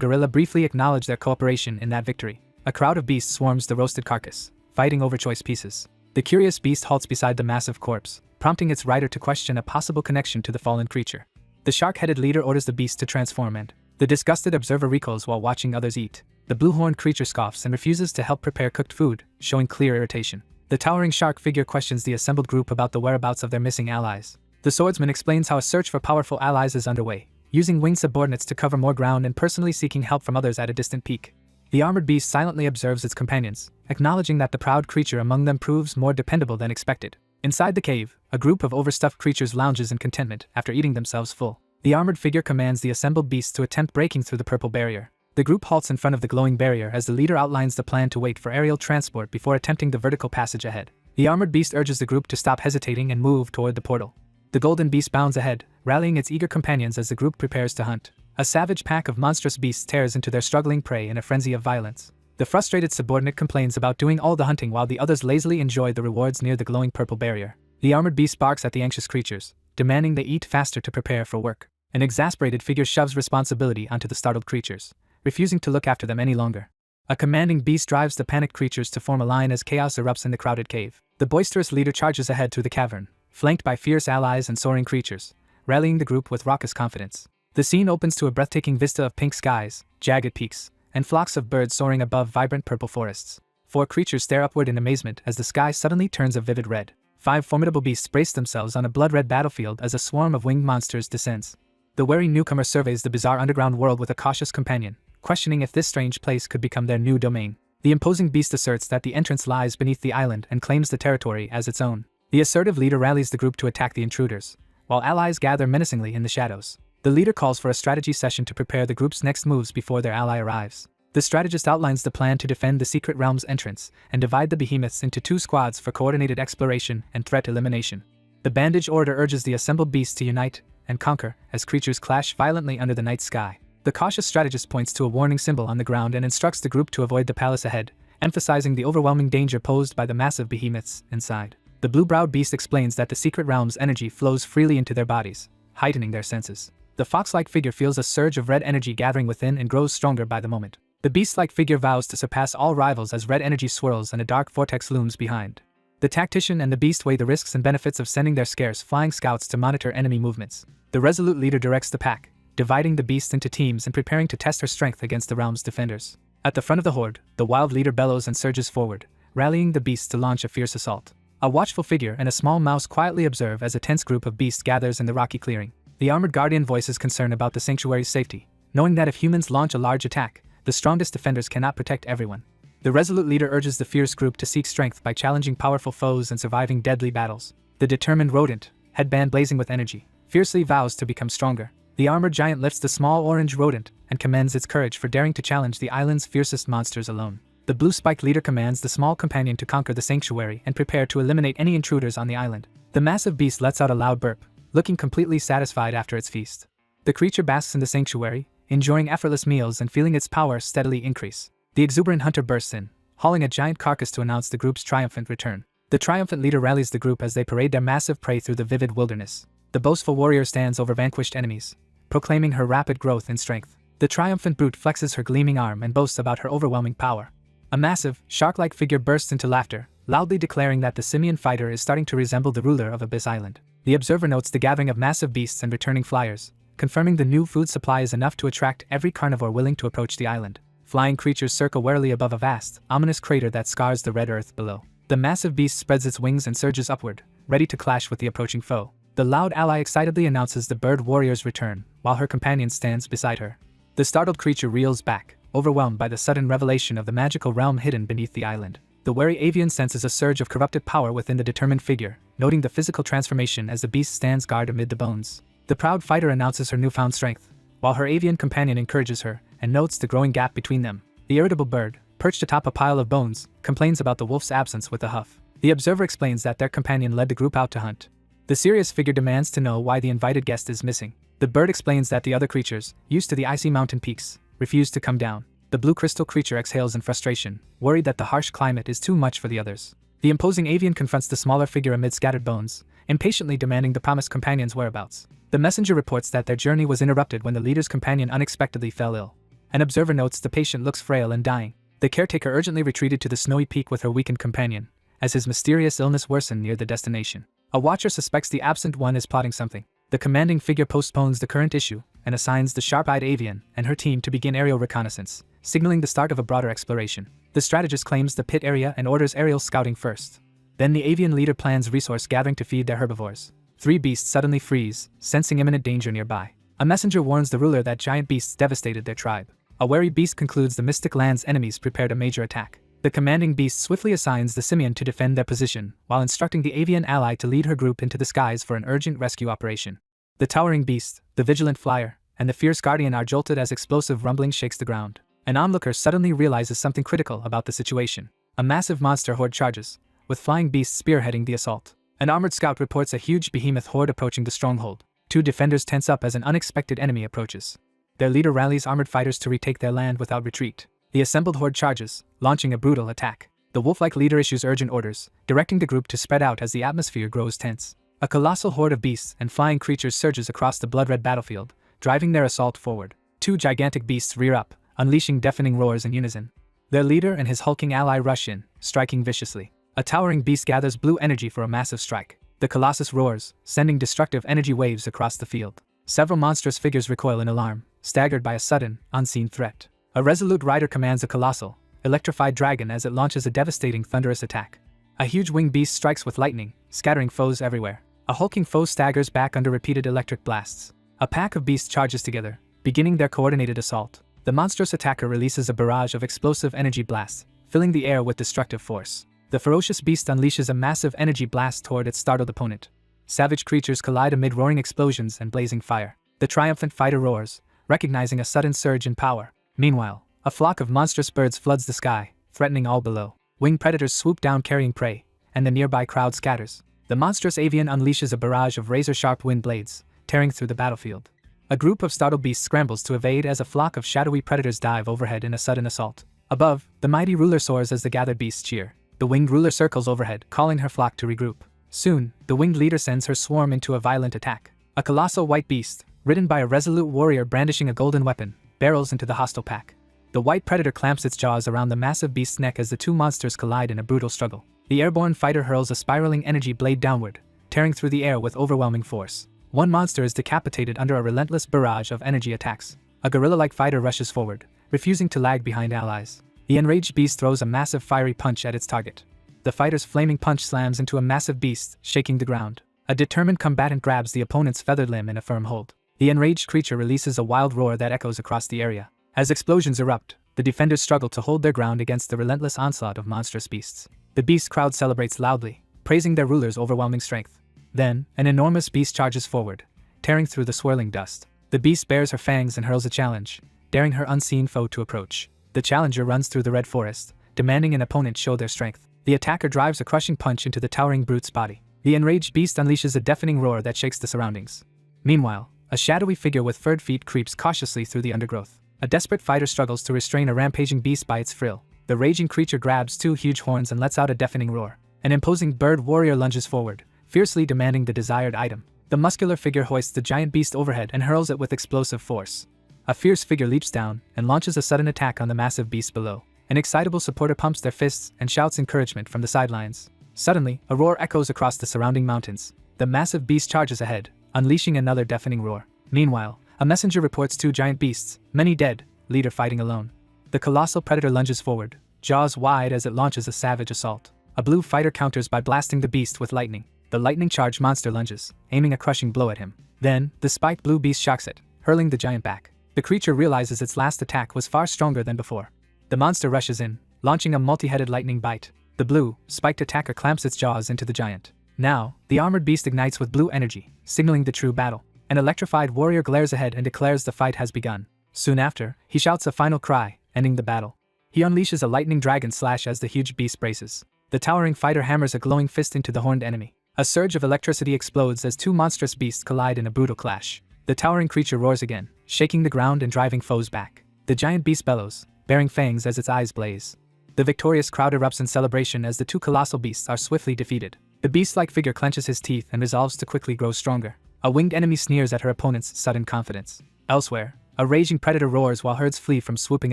gorilla briefly acknowledge their cooperation in that victory. A crowd of beasts swarms the roasted carcass, fighting over choice pieces. The curious beast halts beside the massive corpse, prompting its rider to question a possible connection to the fallen creature. The shark-headed leader orders the beast to transform and the disgusted observer recoils while watching others eat. The blue-horned creature scoffs and refuses to help prepare cooked food, showing clear irritation. The towering shark figure questions the assembled group about the whereabouts of their missing allies. The swordsman explains how a search for powerful allies is underway, using winged subordinates to cover more ground and personally seeking help from others at a distant peak. The armored beast silently observes its companions, acknowledging that the proud creature among them proves more dependable than expected. Inside the cave, a group of overstuffed creatures lounges in contentment after eating themselves full. The armored figure commands the assembled beasts to attempt breaking through the purple barrier. The group halts in front of the glowing barrier as the leader outlines the plan to wait for aerial transport before attempting the vertical passage ahead. The armored beast urges the group to stop hesitating and move toward the portal. The golden beast bounds ahead, rallying its eager companions as the group prepares to hunt. A savage pack of monstrous beasts tears into their struggling prey in a frenzy of violence. The frustrated subordinate complains about doing all the hunting while the others lazily enjoy the rewards near the glowing purple barrier. The armored beast barks at the anxious creatures, demanding they eat faster to prepare for work. An exasperated figure shoves responsibility onto the startled creatures, refusing to look after them any longer. A commanding beast drives the panicked creatures to form a line as chaos erupts in the crowded cave. The boisterous leader charges ahead through the cavern, flanked by fierce allies and soaring creatures, rallying the group with raucous confidence. The scene opens to a breathtaking vista of pink skies, jagged peaks, and flocks of birds soaring above vibrant purple forests. 4 creatures stare upward in amazement as the sky suddenly turns a vivid red. 5 formidable beasts brace themselves on a blood-red battlefield as a swarm of winged monsters descends. The wary newcomer surveys the bizarre underground world with a cautious companion, questioning if this strange place could become their new domain. The imposing beast asserts that the entrance lies beneath the island and claims the territory as its own. The assertive leader rallies the group to attack the intruders, while allies gather menacingly in the shadows. The leader calls for a strategy session to prepare the group's next moves before their ally arrives. The strategist outlines the plan to defend the secret realm's entrance and divide the behemoths into 2 squads for coordinated exploration and threat elimination. The bandage order urges the assembled beasts to unite and conquer as creatures clash violently under the night sky. The cautious strategist points to a warning symbol on the ground and instructs the group to avoid the palace ahead, emphasizing the overwhelming danger posed by the massive behemoths inside. The blue-browed beast explains that the secret realm's energy flows freely into their bodies, heightening their senses. The fox-like figure feels a surge of red energy gathering within and grows stronger by the moment. The beast-like figure vows to surpass all rivals as red energy swirls and a dark vortex looms behind. The tactician and the beast weigh the risks and benefits of sending their scarce flying scouts to monitor enemy movements. The resolute leader directs the pack, dividing the beast into teams and preparing to test her strength against the realm's defenders. At the front of the horde, the wild leader bellows and surges forward, rallying the beasts to launch a fierce assault. A watchful figure and a small mouse quietly observe as a tense group of beasts gathers in the rocky clearing. The armored guardian voices concern about the sanctuary's safety, knowing that if humans launch a large attack, the strongest defenders cannot protect everyone. The resolute leader urges the fierce group to seek strength by challenging powerful foes and surviving deadly battles. The determined rodent, headband blazing with energy, fiercely vows to become stronger. The armored giant lifts the small orange rodent and commends its courage for daring to challenge the island's fiercest monsters alone. The blue-spiked leader commands the small companion to conquer the sanctuary and prepare to eliminate any intruders on the island. The massive beast lets out a loud burp, looking completely satisfied after its feast. The creature basks in the sanctuary, enjoying effortless meals and feeling its power steadily increase. The exuberant hunter bursts in, hauling a giant carcass to announce the group's triumphant return. The triumphant leader rallies the group as they parade their massive prey through the vivid wilderness. The boastful warrior stands over vanquished enemies, proclaiming her rapid growth in strength. The triumphant brute flexes her gleaming arm and boasts about her overwhelming power. A massive, shark-like figure bursts into laughter, loudly declaring that the simian fighter is starting to resemble the ruler of Abyss Island. The observer notes the gathering of massive beasts and returning flyers, confirming the new food supply is enough to attract every carnivore willing to approach the island. Flying creatures circle warily above a vast, ominous crater that scars the red earth below. The massive beast spreads its wings and surges upward, ready to clash with the approaching foe. The loud ally excitedly announces the bird warrior's return, while her companion stands beside her. The startled creature reels back, overwhelmed by the sudden revelation of the magical realm hidden beneath the island. The wary avian senses a surge of corrupted power within the determined figure, noting the physical transformation as the beast stands guard amid the bones. The proud fighter announces her newfound strength, while her avian companion encourages her and notes the growing gap between them. The irritable bird, perched atop a pile of bones, complains about the wolf's absence with a huff. The observer explains that their companion led the group out to hunt. The serious figure demands to know why the invited guest is missing. The bird explains that the other creatures, used to the icy mountain peaks, refuse to come down. The blue crystal creature exhales in frustration, worried that the harsh climate is too much for the others. The imposing avian confronts the smaller figure amid scattered bones, impatiently demanding the promised companion's whereabouts. The messenger reports that their journey was interrupted when the leader's companion unexpectedly fell ill. An observer notes the patient looks frail and dying. The caretaker urgently retreated to the snowy peak with her weakened companion, as his mysterious illness worsened near the destination. A watcher suspects the absent one is plotting something. The commanding figure postpones the current issue and assigns the sharp-eyed avian and her team to begin aerial reconnaissance, signaling the start of a broader exploration. The strategist claims the pit area and orders aerial scouting first. Then the avian leader plans resource gathering to feed their herbivores. 3 beasts suddenly freeze, sensing imminent danger nearby. A messenger warns the ruler that giant beasts devastated their tribe. A wary beast concludes the mystic land's enemies prepared a major attack. The commanding beast swiftly assigns the simian to defend their position, while instructing the avian ally to lead her group into the skies for an urgent rescue operation. The towering beast, the vigilant flyer, and the fierce guardian are jolted as explosive rumbling shakes the ground. An onlooker suddenly realizes something critical about the situation. A massive monster horde charges, with flying beasts spearheading the assault. An armored scout reports a huge behemoth horde approaching the stronghold. 2 defenders tense up as an unexpected enemy approaches. Their leader rallies armored fighters to retake their land without retreat. The assembled horde charges, launching a brutal attack. The wolf-like leader issues urgent orders, directing the group to spread out as the atmosphere grows tense. A colossal horde of beasts and flying creatures surges across the blood-red battlefield, driving their assault forward. 2 gigantic beasts rear up, unleashing deafening roars in unison. Their leader and his hulking ally rush in, striking viciously. A towering beast gathers blue energy for a massive strike. The colossus roars, sending destructive energy waves across the field. Several monstrous figures recoil in alarm, staggered by a sudden, unseen threat. A resolute rider commands a colossal, electrified dragon as it launches a devastating thunderous attack. A huge winged beast strikes with lightning, scattering foes everywhere. A hulking foe staggers back under repeated electric blasts. A pack of beasts charges together, beginning their coordinated assault. The monstrous attacker releases a barrage of explosive energy blasts, filling the air with destructive force. The ferocious beast unleashes a massive energy blast toward its startled opponent. Savage creatures collide amid roaring explosions and blazing fire. The triumphant fighter roars, recognizing a sudden surge in power. Meanwhile, a flock of monstrous birds floods the sky, threatening all below. Winged predators swoop down carrying prey, and the nearby crowd scatters. The monstrous avian unleashes a barrage of razor-sharp wind blades, tearing through the battlefield. A group of startled beasts scrambles to evade as a flock of shadowy predators dive overhead in a sudden assault. Above, the mighty ruler soars as the gathered beasts cheer. The winged ruler circles overhead, calling her flock to regroup. Soon, the winged leader sends her swarm into a violent attack. A colossal white beast, ridden by a resolute warrior brandishing a golden weapon, barrels into the hostile pack. The white predator clamps its jaws around the massive beast's neck as the 2 monsters collide in a brutal struggle. The airborne fighter hurls a spiraling energy blade downward, tearing through the air with overwhelming force. 1 monster is decapitated under a relentless barrage of energy attacks. A gorilla-like fighter rushes forward, refusing to lag behind allies. The enraged beast throws a massive fiery punch at its target. The fighter's flaming punch slams into a massive beast, shaking the ground. A determined combatant grabs the opponent's feathered limb in a firm hold. The enraged creature releases a wild roar that echoes across the area. As explosions erupt, the defenders struggle to hold their ground against the relentless onslaught of monstrous beasts. The beast crowd celebrates loudly, praising their ruler's overwhelming strength. Then, an enormous beast charges forward, tearing through the swirling dust. The beast bares her fangs and hurls a challenge, daring her unseen foe to approach. The challenger runs through the red forest, demanding an opponent show their strength. The attacker drives a crushing punch into the towering brute's body. The enraged beast unleashes a deafening roar that shakes the surroundings. Meanwhile, a shadowy figure with furred feet creeps cautiously through the undergrowth. A desperate fighter struggles to restrain a rampaging beast by its frill. The raging creature grabs 2 huge horns and lets out a deafening roar. An imposing bird warrior lunges forward, fiercely demanding the desired item. The muscular figure hoists the giant beast overhead and hurls it with explosive force. A fierce figure leaps down and launches a sudden attack on the massive beast below. An excitable supporter pumps their fists and shouts encouragement from the sidelines. Suddenly, a roar echoes across the surrounding mountains. The massive beast charges ahead, unleashing another deafening roar. Meanwhile, a messenger reports 2 giant beasts, many dead, leader fighting alone. The colossal predator lunges forward, jaws wide as it launches a savage assault. A blue fighter counters by blasting the beast with lightning. The lightning-charged monster lunges, aiming a crushing blow at him. Then, the spiked blue beast shocks it, hurling the giant back. The creature realizes its last attack was far stronger than before. The monster rushes in, launching a multi-headed lightning bite. The blue, spiked attacker clamps its jaws into the giant. Now, the armored beast ignites with blue energy, signaling the true battle. An electrified warrior glares ahead and declares the fight has begun. Soon after, he shouts a final cry, ending the battle. He unleashes a lightning dragon slash as the huge beast braces. The towering fighter hammers a glowing fist into the horned enemy. A surge of electricity explodes as 2 monstrous beasts collide in a brutal clash. The towering creature roars again, shaking the ground and driving foes back. The giant beast bellows, bearing fangs as its eyes blaze. The victorious crowd erupts in celebration as the 2 colossal beasts are swiftly defeated. The beast-like figure clenches his teeth and resolves to quickly grow stronger. A winged enemy sneers at her opponent's sudden confidence. Elsewhere, a raging predator roars while herds flee from swooping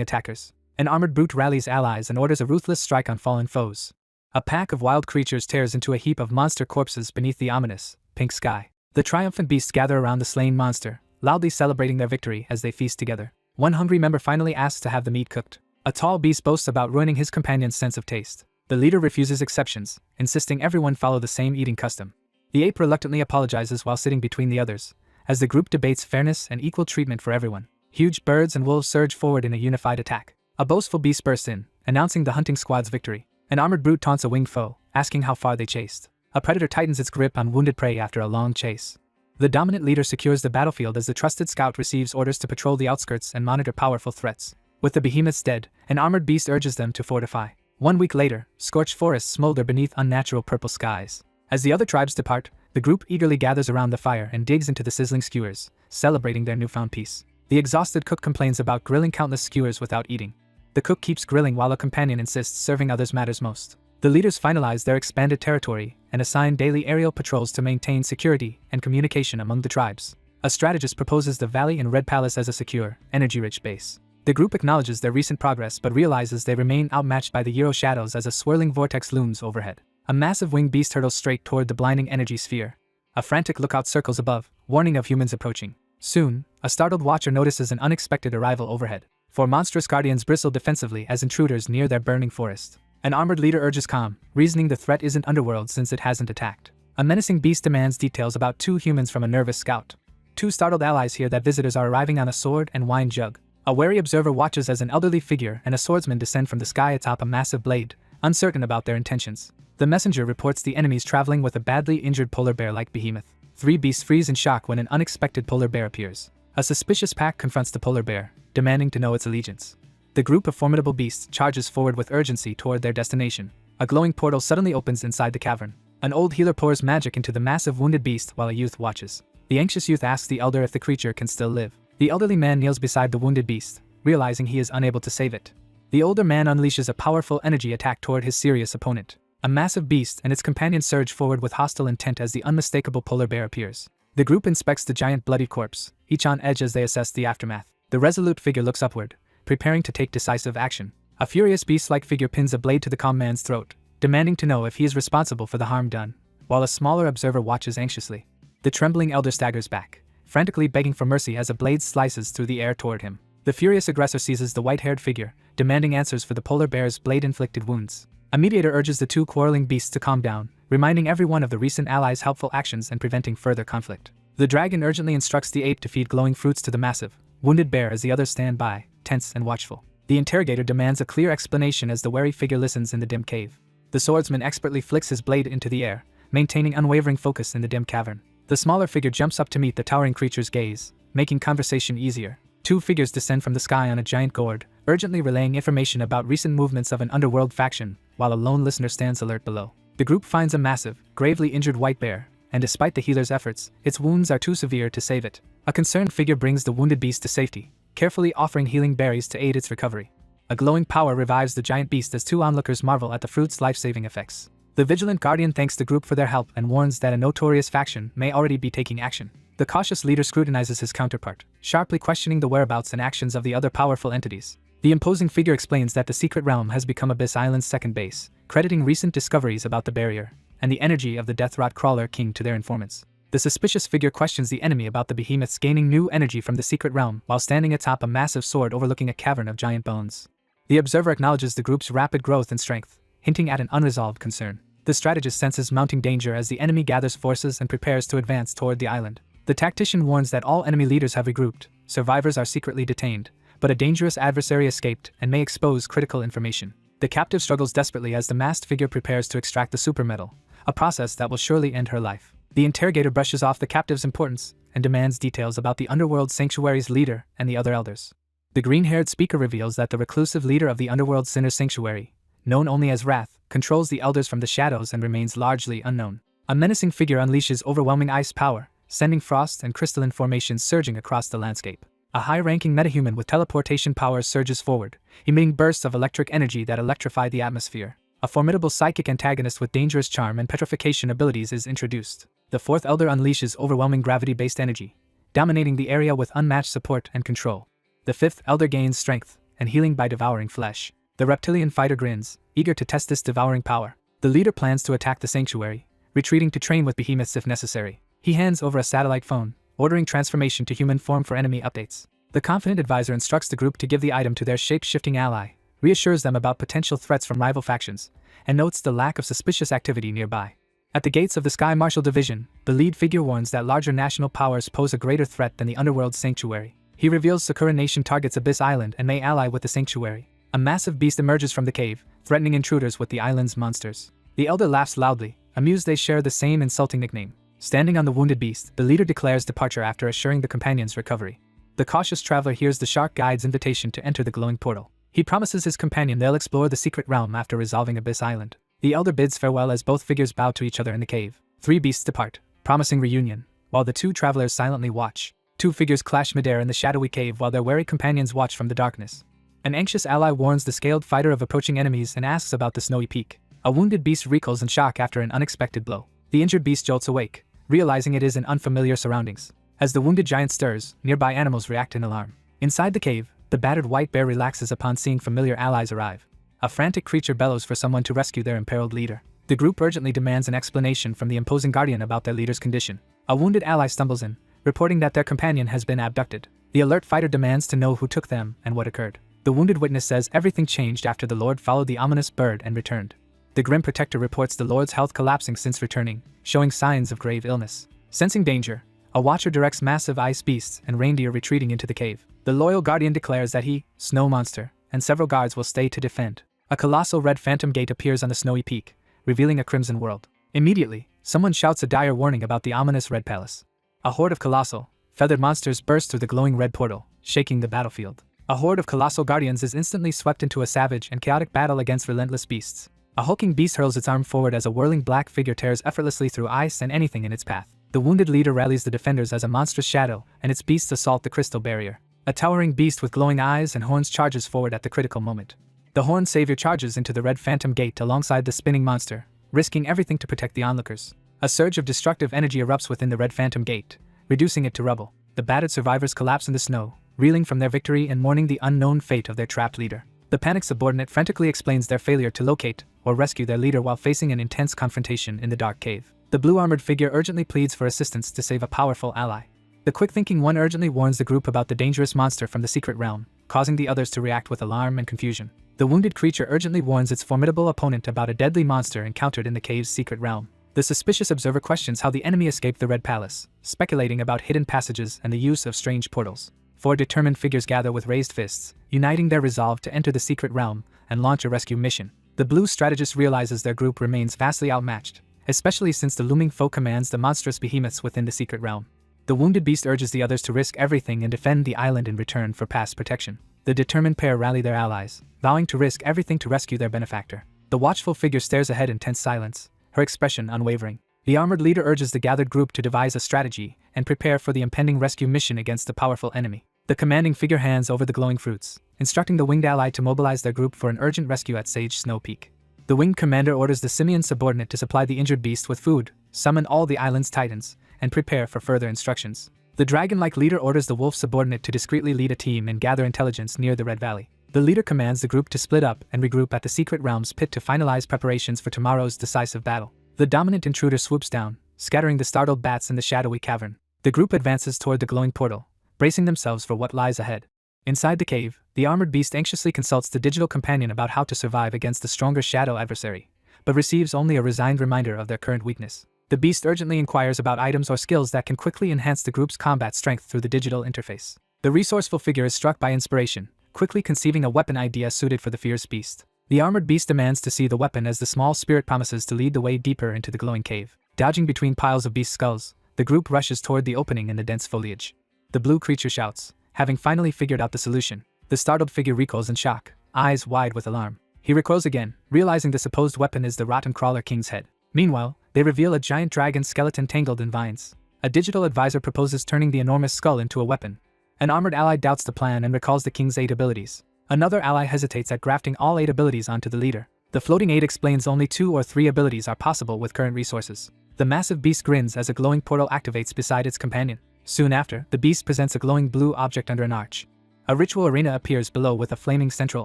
attackers. An armored brute rallies allies and orders a ruthless strike on fallen foes. A pack of wild creatures tears into a heap of monster corpses beneath the ominous, pink sky. The triumphant beasts gather around the slain monster, loudly celebrating their victory as they feast together. One hungry member finally asks to have the meat cooked. A tall beast boasts about ruining his companion's sense of taste. The leader refuses exceptions, insisting everyone follow the same eating custom. The ape reluctantly apologizes while sitting between the others, as the group debates fairness and equal treatment for everyone. Huge birds and wolves surge forward in a unified attack. A boastful beast bursts in, announcing the hunting squad's victory. An armored brute taunts a winged foe, asking how far they chased. A predator tightens its grip on wounded prey after a long chase. The dominant leader secures the battlefield as the trusted scout receives orders to patrol the outskirts and monitor powerful threats. With the behemoths dead, an armored beast urges them to fortify. 1 week later, scorched forests smolder beneath unnatural purple skies. As the other tribes depart, the group eagerly gathers around the fire and digs into the sizzling skewers, celebrating their newfound peace. The exhausted cook complains about grilling countless skewers without eating. The cook keeps grilling while a companion insists serving others matters most. The leaders finalize their expanded territory and assign daily aerial patrols to maintain security and communication among the tribes. A strategist proposes the valley in Red Palace as a secure, energy-rich base. The group acknowledges their recent progress but realizes they remain outmatched by the Euro shadows as a swirling vortex looms overhead. A massive winged beast hurtles straight toward the blinding energy sphere. A frantic lookout circles above, warning of humans approaching. Soon, a startled watcher notices an unexpected arrival overhead. 4 monstrous guardians bristle defensively as intruders near their burning forest. An armored leader urges calm, reasoning the threat isn't underworld since it hasn't attacked. A menacing beast demands details about 2 humans from a nervous scout. 2 startled allies hear that visitors are arriving on a sword and wine jug. A wary observer watches as an elderly figure and a swordsman descend from the sky atop a massive blade, uncertain about their intentions. The messenger reports the enemies traveling with a badly injured polar bear-like behemoth. 3 beasts freeze in shock when an unexpected polar bear appears. A suspicious pack confronts the polar bear, demanding to know its allegiance. The group of formidable beasts charges forward with urgency toward their destination. A glowing portal suddenly opens inside the cavern. An old healer pours magic into the massive wounded beast while a youth watches. The anxious youth asks the elder if the creature can still live. The elderly man kneels beside the wounded beast, realizing he is unable to save it. The older man unleashes a powerful energy attack toward his serious opponent. A massive beast and its companion surge forward with hostile intent as the unmistakable polar bear appears. The group inspects the giant bloody corpse, each on edge as they assess the aftermath. The resolute figure looks upward, preparing to take decisive action. A furious beast-like figure pins a blade to the calm man's throat, demanding to know if he is responsible for the harm done, while a smaller observer watches anxiously. The trembling elder staggers back, frantically begging for mercy as a blade slices through the air toward him. The furious aggressor seizes the white-haired figure, demanding answers for the polar bear's blade-inflicted wounds. A mediator urges the 2 quarreling beasts to calm down, reminding everyone of the recent allies' helpful actions and preventing further conflict. The dragon urgently instructs the ape to feed glowing fruits to the massive, wounded bear as the others stand by, tense and watchful. The interrogator demands a clear explanation as the wary figure listens in the dim cave. The swordsman expertly flicks his blade into the air, maintaining unwavering focus in the dim cavern. The smaller figure jumps up to meet the towering creature's gaze, making conversation easier. 2 figures descend from the sky on a giant gourd, urgently relaying information about recent movements of an underworld faction, while a lone listener stands alert below. The group finds a massive, gravely injured white bear, and despite the healer's efforts, its wounds are too severe to save it. A concerned figure brings the wounded beast to safety, carefully offering healing berries to aid its recovery. A glowing power revives the giant beast as 2 onlookers marvel at the fruit's life-saving effects. The vigilant guardian thanks the group for their help and warns that a notorious faction may already be taking action. The cautious leader scrutinizes his counterpart, sharply questioning the whereabouts and actions of the other powerful entities. The imposing figure explains that the secret realm has become Abyss Island's second base, crediting recent discoveries about the barrier and the energy of the Deathrot Crawler King to their informants. The suspicious figure questions the enemy about the behemoths gaining new energy from the secret realm while standing atop a massive sword overlooking a cavern of giant bones. The observer acknowledges the group's rapid growth and strength, hinting at an unresolved concern. The strategist senses mounting danger as the enemy gathers forces and prepares to advance toward the island. The tactician warns that all enemy leaders have regrouped, survivors are secretly detained, but a dangerous adversary escaped and may expose critical information. The captive struggles desperately as the masked figure prepares to extract the super metal, a process that will surely end her life. The interrogator brushes off the captive's importance and demands details about the underworld sanctuary's leader and the other elders. The green-haired speaker reveals that the reclusive leader of the underworld sinner sanctuary, known only as Wrath, controls the elders from the shadows and remains largely unknown. A menacing figure unleashes overwhelming ice power, sending frost and crystalline formations surging across the landscape. A high-ranking metahuman with teleportation powers surges forward, emitting bursts of electric energy that electrify the atmosphere. A formidable psychic antagonist with dangerous charm and petrification abilities is introduced. The 4th elder unleashes overwhelming gravity-based energy, dominating the area with unmatched support and control. The 5th elder gains strength and healing by devouring flesh. The reptilian fighter grins, eager to test this devouring power. The leader plans to attack the sanctuary, retreating to train with behemoths if necessary. He hands over a satellite phone, ordering transformation to human form for enemy updates. The confident advisor instructs the group to give the item to their shape-shifting ally, reassures them about potential threats from rival factions, and notes the lack of suspicious activity nearby. At the gates of the Sky Marshal Division, the lead figure warns that larger national powers pose a greater threat than the Underworld's Sanctuary. He reveals Sakura Nation targets Abyss Island and may ally with the Sanctuary. A massive beast emerges from the cave, threatening intruders with the island's monsters. The Elder laughs loudly, amused they share the same insulting nickname. Standing on the wounded beast, the leader declares departure after assuring the companion's recovery. The cautious traveler hears the Shark Guide's invitation to enter the glowing portal. He promises his companion they'll explore the secret realm after resolving Abyss Island. The Elder bids farewell as both figures bow to each other in the cave. 3 beasts depart, promising reunion, while the 2 travelers silently watch. 2 figures clash midair in the shadowy cave while their wary companions watch from the darkness. An anxious ally warns the scaled fighter of approaching enemies and asks about the snowy peak. A wounded beast recoils in shock after an unexpected blow. The injured beast jolts awake, realizing it is in unfamiliar surroundings. As the wounded giant stirs, nearby animals react in alarm. Inside the cave, the battered white bear relaxes upon seeing familiar allies arrive. A frantic creature bellows for someone to rescue their imperiled leader. The group urgently demands an explanation from the imposing guardian about their leader's condition. A wounded ally stumbles in, reporting that their companion has been abducted. The alert fighter demands to know who took them and what occurred. The wounded witness says everything changed after the Lord followed the ominous bird and returned. The grim protector reports the Lord's health collapsing since returning, showing signs of grave illness. Sensing danger, a watcher directs massive ice beasts and reindeer retreating into the cave. The loyal guardian declares that he, Snow Monster, and several guards will stay to defend. A colossal red phantom gate appears on the snowy peak, revealing a crimson world. Immediately, someone shouts a dire warning about the ominous Red Palace. A horde of colossal, feathered monsters burst through the glowing red portal, shaking the battlefield. A horde of colossal guardians is instantly swept into a savage and chaotic battle against relentless beasts. A hulking beast hurls its arm forward as a whirling black figure tears effortlessly through ice and anything in its path. The wounded leader rallies the defenders as a monstrous shadow, and its beasts assault the crystal barrier. A towering beast with glowing eyes and horns charges forward at the critical moment. The horned savior charges into the red phantom gate alongside the spinning monster, risking everything to protect the onlookers. A surge of destructive energy erupts within the red phantom gate, reducing it to rubble. The battered survivors collapse in the snow, reeling from their victory and mourning the unknown fate of their trapped leader. The panicked subordinate frantically explains their failure to locate or rescue their leader while facing an intense confrontation in the dark cave. The blue-armored figure urgently pleads for assistance to save a powerful ally. The quick-thinking one urgently warns the group about the dangerous monster from the secret realm, causing the others to react with alarm and confusion. The wounded creature urgently warns its formidable opponent about a deadly monster encountered in the cave's secret realm. The suspicious observer questions how the enemy escaped the Red Palace, speculating about hidden passages and the use of strange portals. 4 determined figures gather with raised fists, uniting their resolve to enter the secret realm and launch a rescue mission. The blue strategist realizes their group remains vastly outmatched, especially since the looming foe commands the monstrous behemoths within the secret realm. The wounded beast urges the others to risk everything and defend the island in return for past protection. The determined pair rally their allies, vowing to risk everything to rescue their benefactor. The watchful figure stares ahead in tense silence, her expression unwavering. The armored leader urges the gathered group to devise a strategy and prepare for the impending rescue mission against the powerful enemy. The commanding figure hands over the glowing fruits, instructing the winged ally to mobilize their group for an urgent rescue at Sage Snow Peak. The winged commander orders the simian subordinate to supply the injured beast with food, summon all the island's titans, and prepare for further instructions. The dragon-like leader orders the wolf subordinate to discreetly lead a team and gather intelligence near the Red Valley. The leader commands the group to split up and regroup at the secret realm's pit to finalize preparations for tomorrow's decisive battle. The dominant intruder swoops down, scattering the startled bats in the shadowy cavern. The group advances toward the glowing portal, bracing themselves for what lies ahead. Inside the cave, the armored beast anxiously consults the digital companion about how to survive against the stronger shadow adversary, but receives only a resigned reminder of their current weakness. The beast urgently inquires about items or skills that can quickly enhance the group's combat strength through the digital interface. The resourceful figure is struck by inspiration, quickly conceiving a weapon idea suited for the fierce beast. The armored beast demands to see the weapon as the small spirit promises to lead the way deeper into the glowing cave. Dodging between piles of beast skulls, the group rushes toward the opening in the dense foliage. The blue creature shouts, having finally figured out the solution. The startled figure recoils in shock, eyes wide with alarm. He recoils again, realizing the supposed weapon is the rotten crawler king's head. Meanwhile, they reveal a giant dragon skeleton tangled in vines. A digital advisor proposes turning the enormous skull into a weapon. An armored ally doubts the plan and recalls the king's 8 abilities. Another ally hesitates at grafting all 8 abilities onto the leader. The floating 8 explains only 2 or 3 abilities are possible with current resources. The massive beast grins as a glowing portal activates beside its companion. Soon after, the beast presents a glowing blue object under an arch. A ritual arena appears below with a flaming central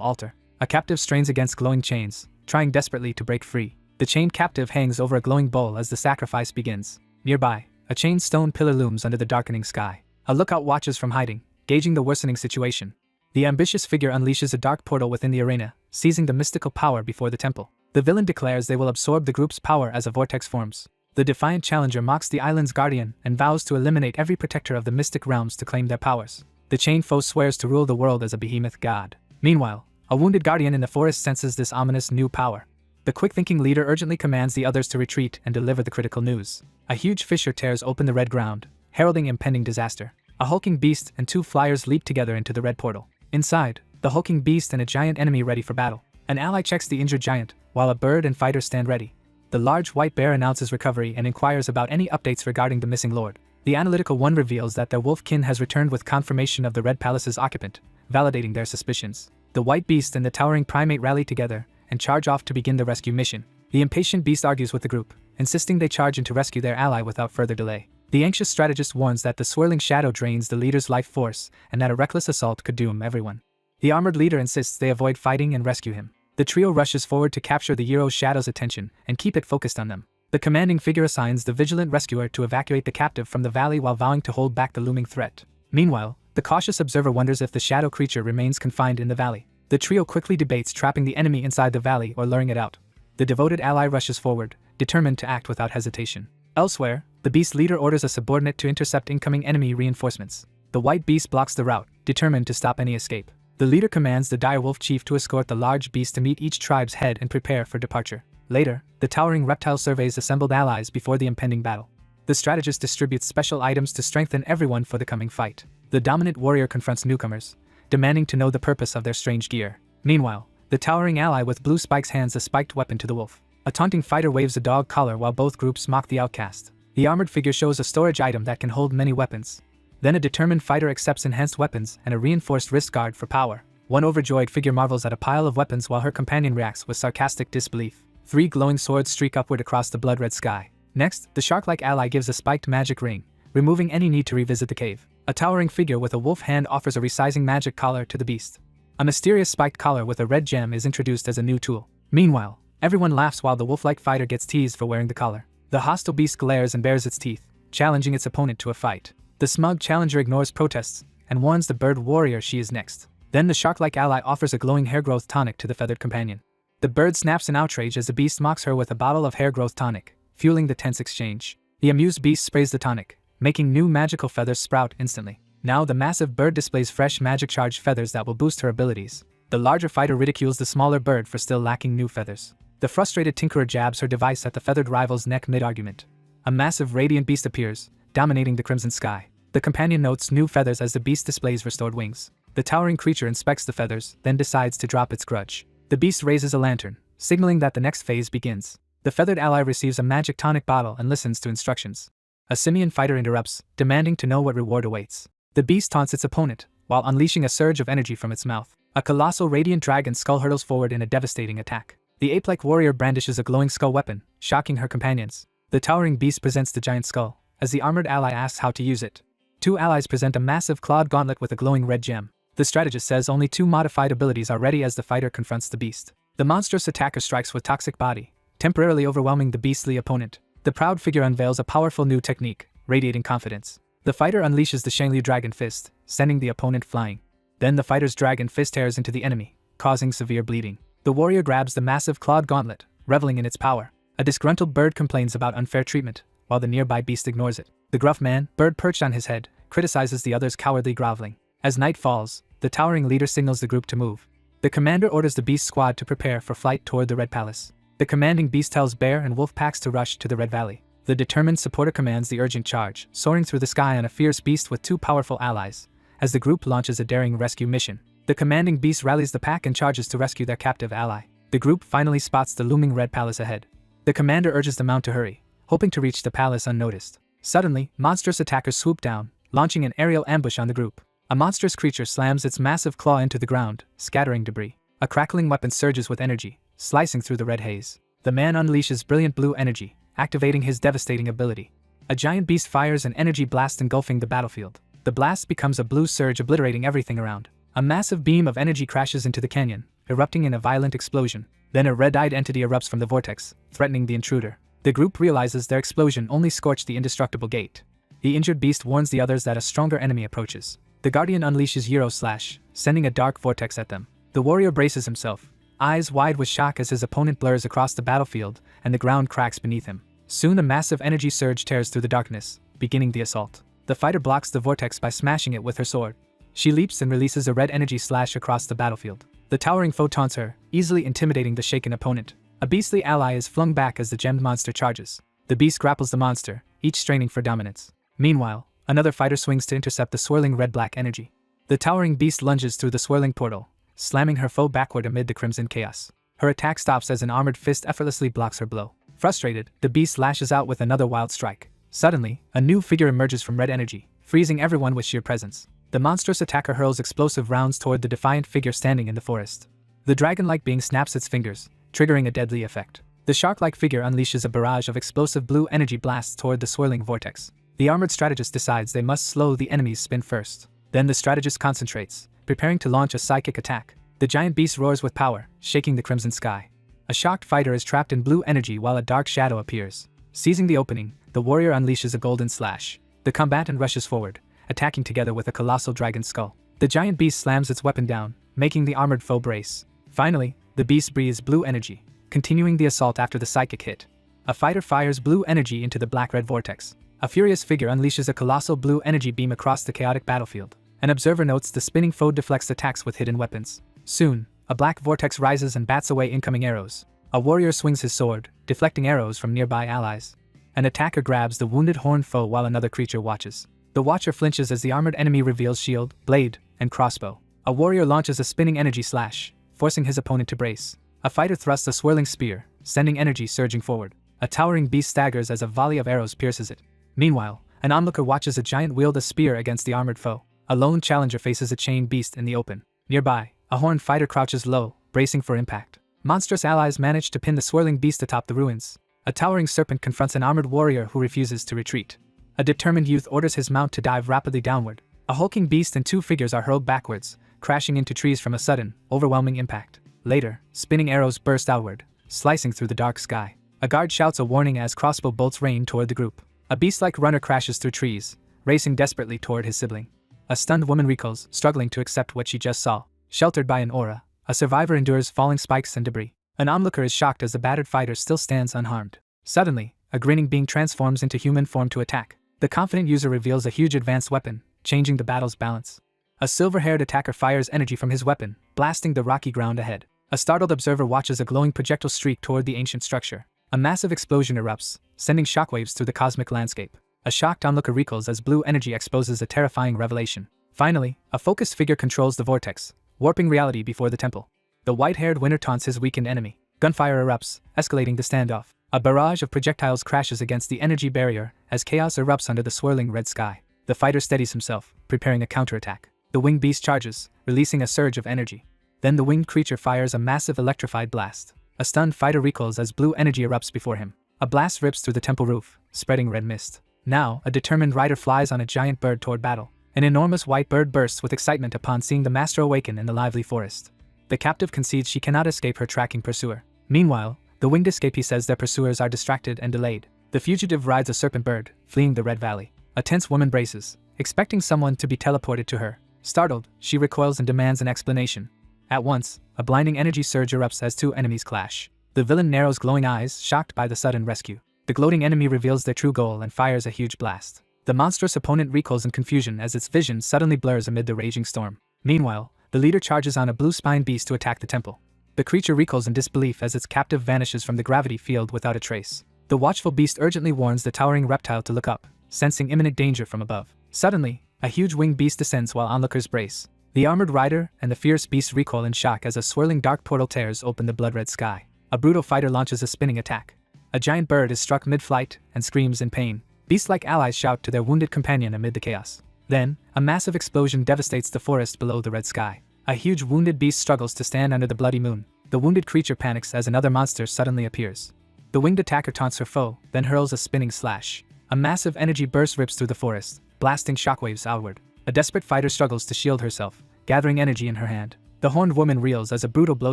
altar. A captive strains against glowing chains, trying desperately to break free. The chained captive hangs over a glowing bowl as the sacrifice begins. Nearby, a chained stone pillar looms under the darkening sky. A lookout watches from hiding, gauging the worsening situation. The ambitious figure unleashes a dark portal within the arena, seizing the mystical power before the temple. The villain declares they will absorb the group's power as a vortex forms. The defiant challenger mocks the island's guardian and vows to eliminate every protector of the mystic realms to claim their powers. The chained foe swears to rule the world as a behemoth god. Meanwhile, a wounded guardian in the forest senses this ominous new power. The quick-thinking leader urgently commands the others to retreat and deliver the critical news. A huge fissure tears open the red ground, heralding impending disaster. A hulking beast and 2 flyers leap together into the red portal. Inside, the hulking beast and a giant enemy ready for battle. An ally checks the injured giant, while a bird and fighter stand ready. The large white bear announces recovery and inquires about any updates regarding the missing lord. The analytical one reveals that their wolfkin has returned with confirmation of the Red Palace's occupant, validating their suspicions. The white beast and the towering primate rally together and charge off to begin the rescue mission. The impatient beast argues with the group, insisting they charge in to rescue their ally without further delay. The anxious strategist warns that the swirling shadow drains the leader's life force and that a reckless assault could doom everyone. The armored leader insists they avoid fighting and rescue him. The trio rushes forward to capture the Euro Shadow's attention and keep it focused on them. The commanding figure assigns the vigilant rescuer to evacuate the captive from the valley while vowing to hold back the looming threat. Meanwhile, the cautious observer wonders if the shadow creature remains confined in the valley. The trio quickly debates trapping the enemy inside the valley or luring it out. The devoted ally rushes forward, determined to act without hesitation. Elsewhere, the beast leader orders a subordinate to intercept incoming enemy reinforcements. The white beast blocks the route, determined to stop any escape. The leader commands the direwolf chief to escort the large beast to meet each tribe's head and prepare for departure. Later, the towering reptile surveys assembled allies before the impending battle. The strategist distributes special items to strengthen everyone for the coming fight. The dominant warrior confronts newcomers, demanding to know the purpose of their strange gear. Meanwhile, the towering ally with blue spikes hands a spiked weapon to the wolf. A taunting fighter waves a dog collar while both groups mock the outcast. The armored figure shows a storage item that can hold many weapons. Then a determined fighter accepts enhanced weapons and a reinforced wrist guard for power. One overjoyed figure marvels at a pile of weapons while her companion reacts with sarcastic disbelief. 3 glowing swords streak upward across the blood-red sky. Next, the shark-like ally gives a spiked magic ring, removing any need to revisit the cave. A towering figure with a wolf hand offers a resizing magic collar to the beast. A mysterious spiked collar with a red gem is introduced as a new tool. Meanwhile, everyone laughs while the wolf-like fighter gets teased for wearing the collar. The hostile beast glares and bares its teeth, challenging its opponent to a fight. The smug challenger ignores protests and warns the bird warrior she is next. Then the shark-like ally offers a glowing hair growth tonic to the feathered companion. The bird snaps in outrage as the beast mocks her with a bottle of hair growth tonic, fueling the tense exchange. The amused beast sprays the tonic, making new magical feathers sprout instantly. Now the massive bird displays fresh magic-charged feathers that will boost her abilities. The larger fighter ridicules the smaller bird for still lacking new feathers. The frustrated tinkerer jabs her device at the feathered rival's neck mid-argument. A massive radiant beast appears, dominating the crimson sky. The companion notes new feathers as the beast displays restored wings. The towering creature inspects the feathers, then decides to drop its grudge. The beast raises a lantern, signaling that the next phase begins. The feathered ally receives a magic tonic bottle and listens to instructions. A simian fighter interrupts, demanding to know what reward awaits. The beast taunts its opponent, while unleashing a surge of energy from its mouth. A colossal radiant dragon skull hurtles forward in a devastating attack. The ape-like warrior brandishes a glowing skull weapon, shocking her companions. The towering beast presents the giant skull, as the armored ally asks how to use it. 2 allies present a massive clawed gauntlet with a glowing red gem. The strategist says only 2 modified abilities are ready as the fighter confronts the beast. The monstrous attacker strikes with toxic body, temporarily overwhelming the beastly opponent. The proud figure unveils a powerful new technique, radiating confidence. The fighter unleashes the Shangli Dragon Fist, sending the opponent flying. Then the fighter's dragon fist tears into the enemy, causing severe bleeding. The warrior grabs the massive clawed gauntlet, reveling in its power. A disgruntled bird complains about unfair treatment, while the nearby beast ignores it. The gruff man, bird perched on his head, criticizes the other's cowardly groveling. As night falls, the towering leader signals the group to move. The commander orders the beast squad to prepare for flight toward the Red Palace. The commanding beast tells bear and wolf packs to rush to the Red Valley. The determined supporter commands the urgent charge, soaring through the sky on a fierce beast with 2 powerful allies, as the group launches a daring rescue mission. The commanding beast rallies the pack and charges to rescue their captive ally. The group finally spots the looming Red Palace ahead. The commander urges the mount to hurry, hoping to reach the palace unnoticed. Suddenly, monstrous attackers swoop down, launching an aerial ambush on the group. A monstrous creature slams its massive claw into the ground, scattering debris. A crackling weapon surges with energy, slicing through the red haze. The man unleashes brilliant blue energy, activating his devastating ability. A giant beast fires an energy blast engulfing the battlefield. The blast becomes a blue surge obliterating everything around. A massive beam of energy crashes into the canyon, erupting in a violent explosion. Then a red-eyed entity erupts from the vortex, threatening the intruder. The group realizes their explosion only scorched the indestructible gate. The injured beast warns the others that a stronger enemy approaches. The guardian unleashes Euro Slash, sending a dark vortex at them. The warrior braces himself, eyes wide with shock as his opponent blurs across the battlefield and the ground cracks beneath him. Soon a massive energy surge tears through the darkness, beginning the assault. The fighter blocks the vortex by smashing it with her sword. She leaps and releases a red energy slash across the battlefield. The towering foe taunts her, easily intimidating the shaken opponent. A beastly ally is flung back as the gemmed monster charges. The beast grapples the monster, each straining for dominance. Meanwhile, another fighter swings to intercept the swirling red-black energy. The towering beast lunges through the swirling portal, slamming her foe backward amid the crimson chaos. Her attack stops as an armored fist effortlessly blocks her blow. Frustrated, the beast lashes out with another wild strike. Suddenly, a new figure emerges from red energy, freezing everyone with sheer presence. The monstrous attacker hurls explosive rounds toward the defiant figure standing in the forest. The dragon-like being snaps its fingers, triggering a deadly effect. The shark-like figure unleashes a barrage of explosive blue energy blasts toward the swirling vortex. The armored strategist decides they must slow the enemy's spin first. Then the strategist concentrates, preparing to launch a psychic attack. The giant beast roars with power, shaking the crimson sky. A shocked fighter is trapped in blue energy while a dark shadow appears. Seizing the opening, the warrior unleashes a golden slash. The combatant rushes forward, attacking together with a colossal dragon skull. The giant beast slams its weapon down, making the armored foe brace. Finally, the beast breathes blue energy, continuing the assault after the psychic hit. A fighter fires blue energy into the black-red vortex. A furious figure unleashes a colossal blue energy beam across the chaotic battlefield. An observer notes the spinning foe deflects attacks with hidden weapons. Soon, a black vortex rises and bats away incoming arrows. A warrior swings his sword, deflecting arrows from nearby allies. An attacker grabs the wounded horned foe while another creature watches. The watcher flinches as the armored enemy reveals shield, blade, and crossbow. A warrior launches a spinning energy slash, forcing his opponent to brace. A fighter thrusts a swirling spear, sending energy surging forward. A towering beast staggers as a volley of arrows pierces it. Meanwhile, an onlooker watches a giant wield a spear against the armored foe. A lone challenger faces a chained beast in the open. Nearby, a horned fighter crouches low, bracing for impact. Monstrous allies manage to pin the swirling beast atop the ruins. A towering serpent confronts an armored warrior who refuses to retreat. A determined youth orders his mount to dive rapidly downward. A hulking beast and two figures are hurled backwards, crashing into trees from a sudden, overwhelming impact. Later, spinning arrows burst outward, slicing through the dark sky. A guard shouts a warning as crossbow bolts rain toward the group. A beast-like runner crashes through trees, racing desperately toward his sibling. A stunned woman recoils, struggling to accept what she just saw. Sheltered by an aura, a survivor endures falling spikes and debris. An onlooker is shocked as the battered fighter still stands unharmed. Suddenly, a grinning being transforms into human form to attack. The confident user reveals a huge advanced weapon, changing the battle's balance. A silver-haired attacker fires energy from his weapon, blasting the rocky ground ahead. A startled observer watches a glowing projectile streak toward the ancient structure. A massive explosion erupts, sending shockwaves through the cosmic landscape. A shocked onlooker recoils as blue energy exposes a terrifying revelation. Finally, a focused figure controls the vortex, warping reality before the temple. The white-haired winner taunts his weakened enemy. Gunfire erupts, escalating the standoff. A barrage of projectiles crashes against the energy barrier as chaos erupts under the swirling red sky. The fighter steadies himself, preparing a counterattack. The winged beast charges, releasing a surge of energy. Then the winged creature fires a massive electrified blast. A stunned fighter recoils as blue energy erupts before him. A blast rips through the temple roof, spreading red mist. Now, a determined rider flies on a giant bird toward battle. An enormous white bird bursts with excitement upon seeing the master awaken in the lively forest. The captive concedes she cannot escape her tracking pursuer. Meanwhile, the winged escapee says their pursuers are distracted and delayed. The fugitive rides a serpent bird, fleeing the Red Valley. A tense woman braces, expecting someone to be teleported to her. Startled, she recoils and demands an explanation. At once, a blinding energy surge erupts as two enemies clash. The villain narrows glowing eyes, shocked by the sudden rescue. The gloating enemy reveals their true goal and fires a huge blast. The monstrous opponent recoils in confusion as its vision suddenly blurs amid the raging storm. Meanwhile, the leader charges on a blue-spined beast to attack the temple. The creature recoils in disbelief as its captive vanishes from the gravity field without a trace. The watchful beast urgently warns the towering reptile to look up, sensing imminent danger from above. Suddenly, a huge winged beast descends while onlookers brace. The armored rider and the fierce beast recoil in shock as a swirling dark portal tears open the blood-red sky. A brutal fighter launches a spinning attack. A giant bird is struck mid-flight and screams in pain. Beast-like allies shout to their wounded companion amid the chaos. Then, a massive explosion devastates the forest below the red sky. A huge wounded beast struggles to stand under the bloody moon. The wounded creature panics as another monster suddenly appears. The winged attacker taunts her foe, then hurls a spinning slash. A massive energy burst rips through the forest, blasting shockwaves outward. A desperate fighter struggles to shield herself, gathering energy in her hand. The horned woman reels as a brutal blow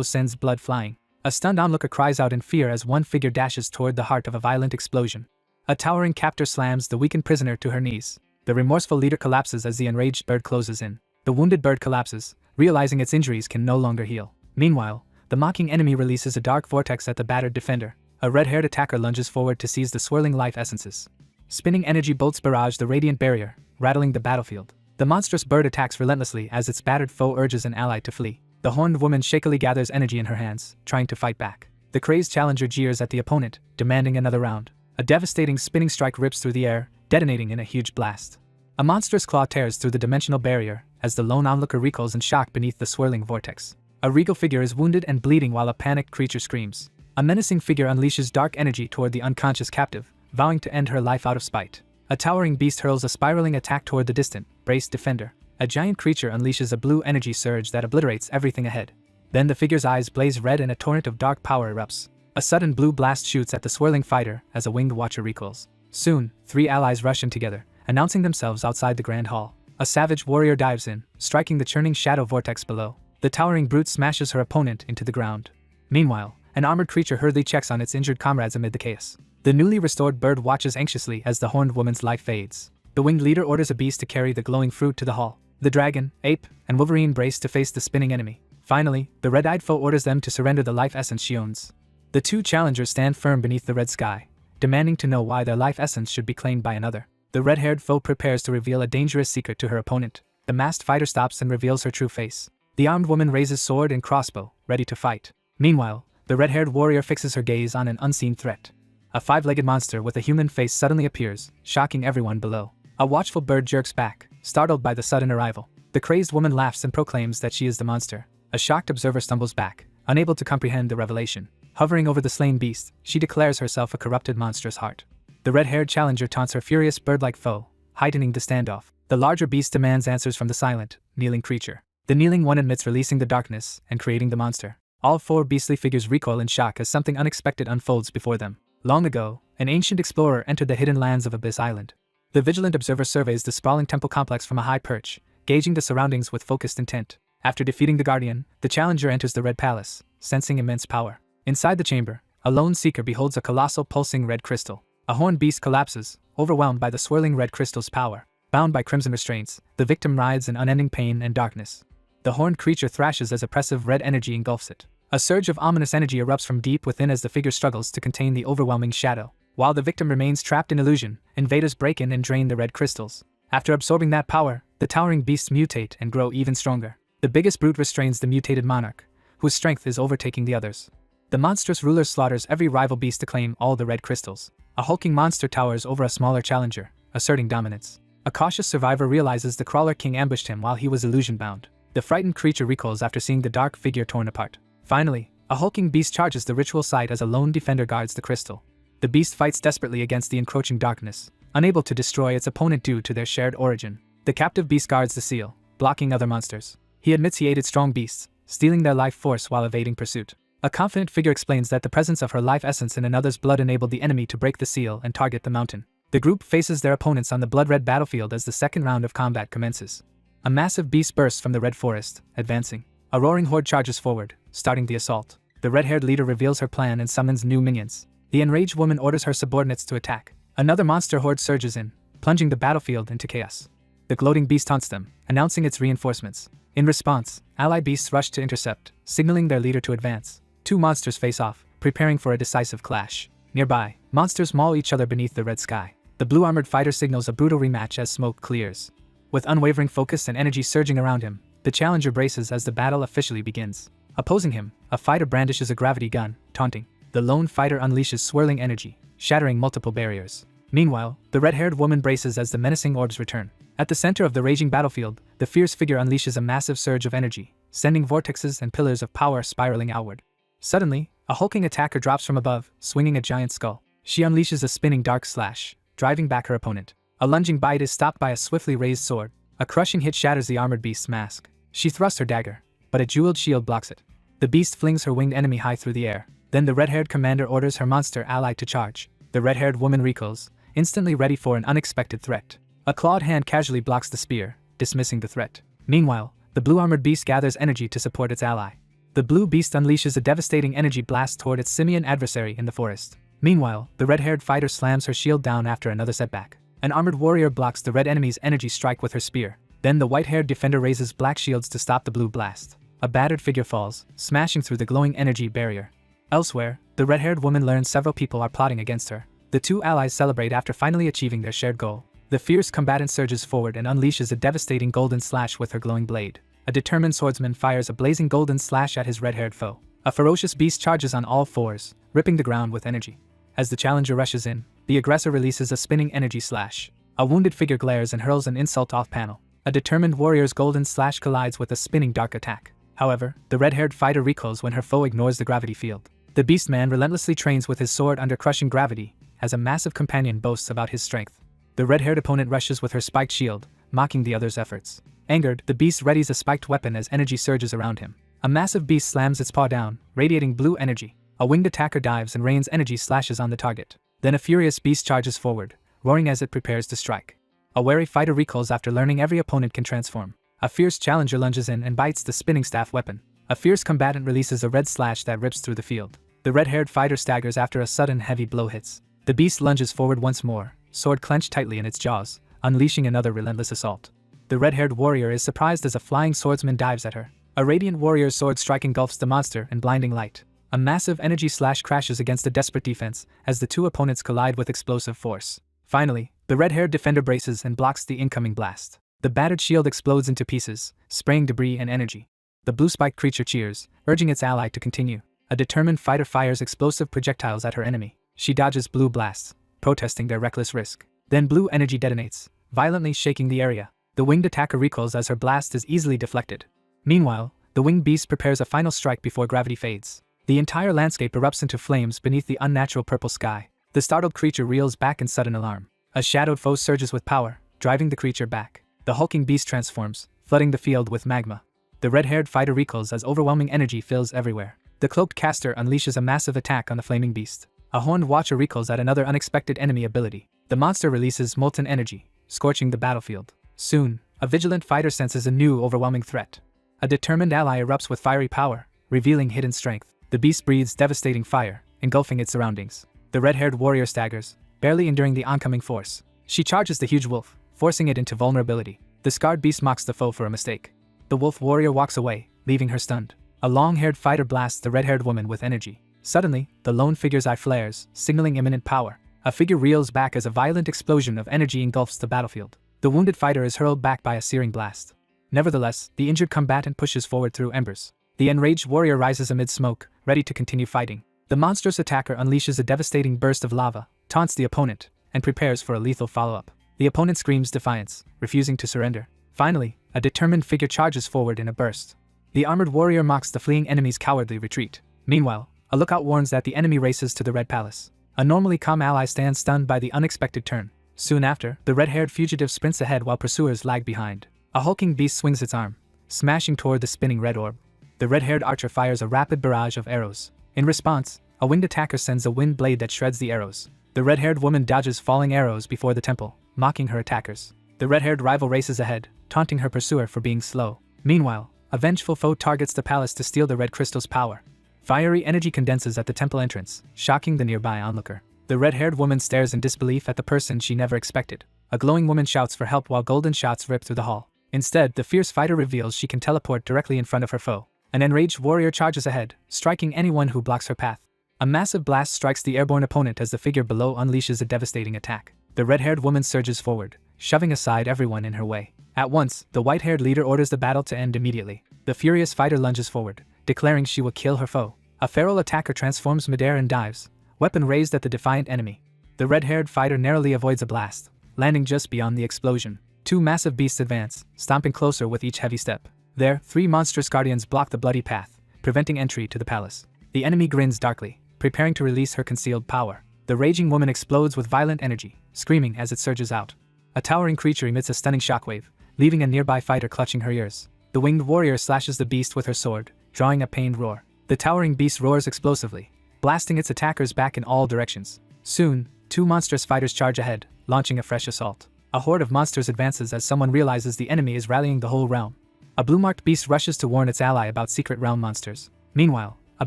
sends blood flying. A stunned onlooker cries out in fear as one figure dashes toward the heart of a violent explosion. A towering captor slams the weakened prisoner to her knees. The remorseful leader collapses as the enraged bird closes in. The wounded bird collapses, realizing its injuries can no longer heal. Meanwhile, the mocking enemy releases a dark vortex at the battered defender. A red-haired attacker lunges forward to seize the swirling life essences. Spinning energy bolts barrage the radiant barrier, rattling the battlefield. The monstrous bird attacks relentlessly as its battered foe urges an ally to flee. The horned woman shakily gathers energy in her hands, trying to fight back. The crazed challenger jeers at the opponent, demanding another round. A devastating spinning strike rips through the air, detonating in a huge blast. A monstrous claw tears through the dimensional barrier as the lone onlooker recoils in shock beneath the swirling vortex. A regal figure is wounded and bleeding while a panicked creature screams. A menacing figure unleashes dark energy toward the unconscious captive, vowing to end her life out of spite. A towering beast hurls a spiraling attack toward the distant, braced defender. A giant creature unleashes a blue energy surge that obliterates everything ahead. Then the figure's eyes blaze red and a torrent of dark power erupts. A sudden blue blast shoots at the swirling fighter as a winged watcher recoils. Soon, 3 allies rush in together, announcing themselves outside the grand hall. A savage warrior dives in, striking the churning shadow vortex below. The towering brute smashes her opponent into the ground. Meanwhile, an armored creature hurriedly checks on its injured comrades amid the chaos. The newly restored bird watches anxiously as the horned woman's life fades. The winged leader orders a beast to carry the glowing fruit to the hall. The dragon, ape, and wolverine brace to face the spinning enemy. Finally, the red-eyed foe orders them to surrender the life essence she owns. The 2 challengers stand firm beneath the red sky, demanding to know why their life essence should be claimed by another. The red-haired foe prepares to reveal a dangerous secret to her opponent. The masked fighter stops and reveals her true face. The armed woman raises sword and crossbow, ready to fight. Meanwhile, the red-haired warrior fixes her gaze on an unseen threat. A 5-legged monster with a human face suddenly appears, shocking everyone below. A watchful bird jerks back, startled by the sudden arrival. The crazed woman laughs and proclaims that she is the monster. A shocked observer stumbles back, unable to comprehend the revelation. Hovering over the slain beast, she declares herself a corrupted monstrous heart. The red-haired challenger taunts her furious bird-like foe, heightening the standoff. The larger beast demands answers from the silent, kneeling creature. The kneeling one admits releasing the darkness and creating the monster. All 4 beastly figures recoil in shock as something unexpected unfolds before them. Long ago, an ancient explorer entered the hidden lands of Abyss Island. The vigilant observer surveys the sprawling temple complex from a high perch, gauging the surroundings with focused intent. After defeating the guardian, the challenger enters the Red Palace, sensing immense power. Inside the chamber, a lone seeker beholds a colossal pulsing red crystal. A horned beast collapses, overwhelmed by the swirling red crystal's power. Bound by crimson restraints, the victim writhes in unending pain and darkness. The horned creature thrashes as oppressive red energy engulfs it. A surge of ominous energy erupts from deep within as the figure struggles to contain the overwhelming shadow. While the victim remains trapped in illusion, invaders break in and drain the red crystals. After absorbing that power, the towering beasts mutate and grow even stronger. The biggest brute restrains the mutated monarch, whose strength is overtaking the others. The monstrous ruler slaughters every rival beast to claim all the red crystals. A hulking monster towers over a smaller challenger, asserting dominance. A cautious survivor realizes the crawler king ambushed him while he was illusion-bound. The frightened creature recoils after seeing the dark figure torn apart. Finally, a hulking beast charges the ritual site as a lone defender guards the crystal. The beast fights desperately against the encroaching darkness, unable to destroy its opponent due to their shared origin. The captive beast guards the seal, blocking other monsters. He admits he aided strong beasts, stealing their life force while evading pursuit. A confident figure explains that the presence of her life essence in another's blood enabled the enemy to break the seal and target the mountain. The group faces their opponents on the blood-red battlefield as the second round of combat commences. A massive beast bursts from the red forest, advancing. A roaring horde charges forward, starting the assault. The red-haired leader reveals her plan and summons new minions. The enraged woman orders her subordinates to attack. Another monster horde surges in, plunging the battlefield into chaos. The gloating beast taunts them, announcing its reinforcements. In response, allied beasts rush to intercept, signaling their leader to advance. 2 monsters face off, preparing for a decisive clash. Nearby, monsters maul each other beneath the red sky. The blue-armored fighter signals a brutal rematch as smoke clears. With unwavering focus and energy surging around him, the challenger braces as the battle officially begins. Opposing him, a fighter brandishes a gravity gun, taunting. The lone fighter unleashes swirling energy, shattering multiple barriers. Meanwhile, the red-haired woman braces as the menacing orbs return. At the center of the raging battlefield, the fierce figure unleashes a massive surge of energy, sending vortexes and pillars of power spiraling outward. Suddenly, a hulking attacker drops from above, swinging a giant skull. She unleashes a spinning dark slash, driving back her opponent. A lunging bite is stopped by a swiftly raised sword. A crushing hit shatters the armored beast's mask. She thrusts her dagger, but a jeweled shield blocks it. The beast flings her winged enemy high through the air. Then the red-haired commander orders her monster ally to charge. The red-haired woman recoils, instantly ready for an unexpected threat. A clawed hand casually blocks the spear, dismissing the threat. Meanwhile, the blue-armored beast gathers energy to support its ally. The blue beast unleashes a devastating energy blast toward its simian adversary in the forest. Meanwhile, the red-haired fighter slams her shield down after another setback. An armored warrior blocks the red enemy's energy strike with her spear. Then the white-haired defender raises black shields to stop the blue blast. A battered figure falls, smashing through the glowing energy barrier. Elsewhere, the red-haired woman learns several people are plotting against her. The two allies celebrate after finally achieving their shared goal. The fierce combatant surges forward and unleashes a devastating golden slash with her glowing blade. A determined swordsman fires a blazing golden slash at his red-haired foe. A ferocious beast charges on all fours, ripping the ground with energy. As the challenger rushes in, the aggressor releases a spinning energy slash. A wounded figure glares and hurls an insult off-panel. A determined warrior's golden slash collides with a spinning dark attack. However, the red-haired fighter recoils when her foe ignores the gravity field. The beastman relentlessly trains with his sword under crushing gravity, as a massive companion boasts about his strength. The red-haired opponent rushes with her spiked shield, mocking the other's efforts. Angered, the beast readies a spiked weapon as energy surges around him. A massive beast slams its paw down, radiating blue energy. A winged attacker dives and rains energy slashes on the target. Then a furious beast charges forward, roaring as it prepares to strike. A wary fighter recoils after learning every opponent can transform. A fierce challenger lunges in and bites the spinning staff weapon. A fierce combatant releases a red slash that rips through the field. The red-haired fighter staggers after a sudden heavy blow hits. The beast lunges forward once more, sword clenched tightly in its jaws, unleashing another relentless assault. The red-haired warrior is surprised as a flying swordsman dives at her. A radiant warrior's sword strike engulfs the monster in blinding light. A massive energy slash crashes against a desperate defense as the two opponents collide with explosive force. Finally, the red-haired defender braces and blocks the incoming blast. The battered shield explodes into pieces, spraying debris and energy. The blue-spiked creature cheers, urging its ally to continue. A determined fighter fires explosive projectiles at her enemy. She dodges blue blasts, protesting their reckless risk. Then blue energy detonates, violently shaking the area. The winged attacker recoils as her blast is easily deflected. Meanwhile, the winged beast prepares a final strike before gravity fades. The entire landscape erupts into flames beneath the unnatural purple sky. The startled creature reels back in sudden alarm. A shadowed foe surges with power, driving the creature back. The hulking beast transforms, flooding the field with magma. The red-haired fighter recoils as overwhelming energy fills everywhere. The cloaked caster unleashes a massive attack on the flaming beast. A horned watcher recoils at another unexpected enemy ability. The monster releases molten energy, scorching the battlefield. Soon, a vigilant fighter senses a new overwhelming threat. A determined ally erupts with fiery power, revealing hidden strength. The beast breathes devastating fire, engulfing its surroundings. The red-haired warrior staggers, barely enduring the oncoming force. She charges the huge wolf, forcing it into vulnerability. The scarred beast mocks the foe for a mistake. The wolf warrior walks away, leaving her stunned. A long-haired fighter blasts the red-haired woman with energy. Suddenly, the lone figure's eye flares, signaling imminent power. A figure reels back as a violent explosion of energy engulfs the battlefield. The wounded fighter is hurled back by a searing blast. Nevertheless, the injured combatant pushes forward through embers. The enraged warrior rises amid smoke, ready to continue fighting. The monstrous attacker unleashes a devastating burst of lava, taunts the opponent, and prepares for a lethal follow-up. The opponent screams defiance, refusing to surrender. Finally, a determined figure charges forward in a burst. The armored warrior mocks the fleeing enemy's cowardly retreat. Meanwhile, a lookout warns that the enemy races to the Red Palace. A normally calm ally stands stunned by the unexpected turn. Soon after, the red-haired fugitive sprints ahead while pursuers lag behind. A hulking beast swings its arm, smashing toward the spinning red orb. The red-haired archer fires a rapid barrage of arrows. In response, a winged attacker sends a wind blade that shreds the arrows. The red-haired woman dodges falling arrows before the temple, mocking her attackers. The red-haired rival races ahead, taunting her pursuer for being slow. Meanwhile, a vengeful foe targets the palace to steal the red crystal's power. Fiery energy condenses at the temple entrance, shocking the nearby onlooker. The red-haired woman stares in disbelief at the person she never expected. A glowing woman shouts for help while golden shots rip through the hall. Instead, the fierce fighter reveals she can teleport directly in front of her foe. An enraged warrior charges ahead, striking anyone who blocks her path. A massive blast strikes the airborne opponent as the figure below unleashes a devastating attack. The red-haired woman surges forward, shoving aside everyone in her way. At once, the white-haired leader orders the battle to end immediately. The furious fighter lunges forward, declaring she will kill her foe. A feral attacker transforms midair and dives, weapon raised at the defiant enemy. The red-haired fighter narrowly avoids a blast, landing just beyond the explosion. Two massive beasts advance, stomping closer with each heavy step. There, three monstrous guardians block the bloody path, preventing entry to the palace. The enemy grins darkly, preparing to release her concealed power. The raging woman explodes with violent energy, screaming as it surges out. A towering creature emits a stunning shockwave, leaving a nearby fighter clutching her ears. The winged warrior slashes the beast with her sword, drawing a pained roar. The towering beast roars explosively, blasting its attackers back in all directions. Soon, two monstrous fighters charge ahead, launching a fresh assault. A horde of monsters advances as someone realizes the enemy is rallying the whole realm. A blue-marked beast rushes to warn its ally about secret realm monsters. Meanwhile, a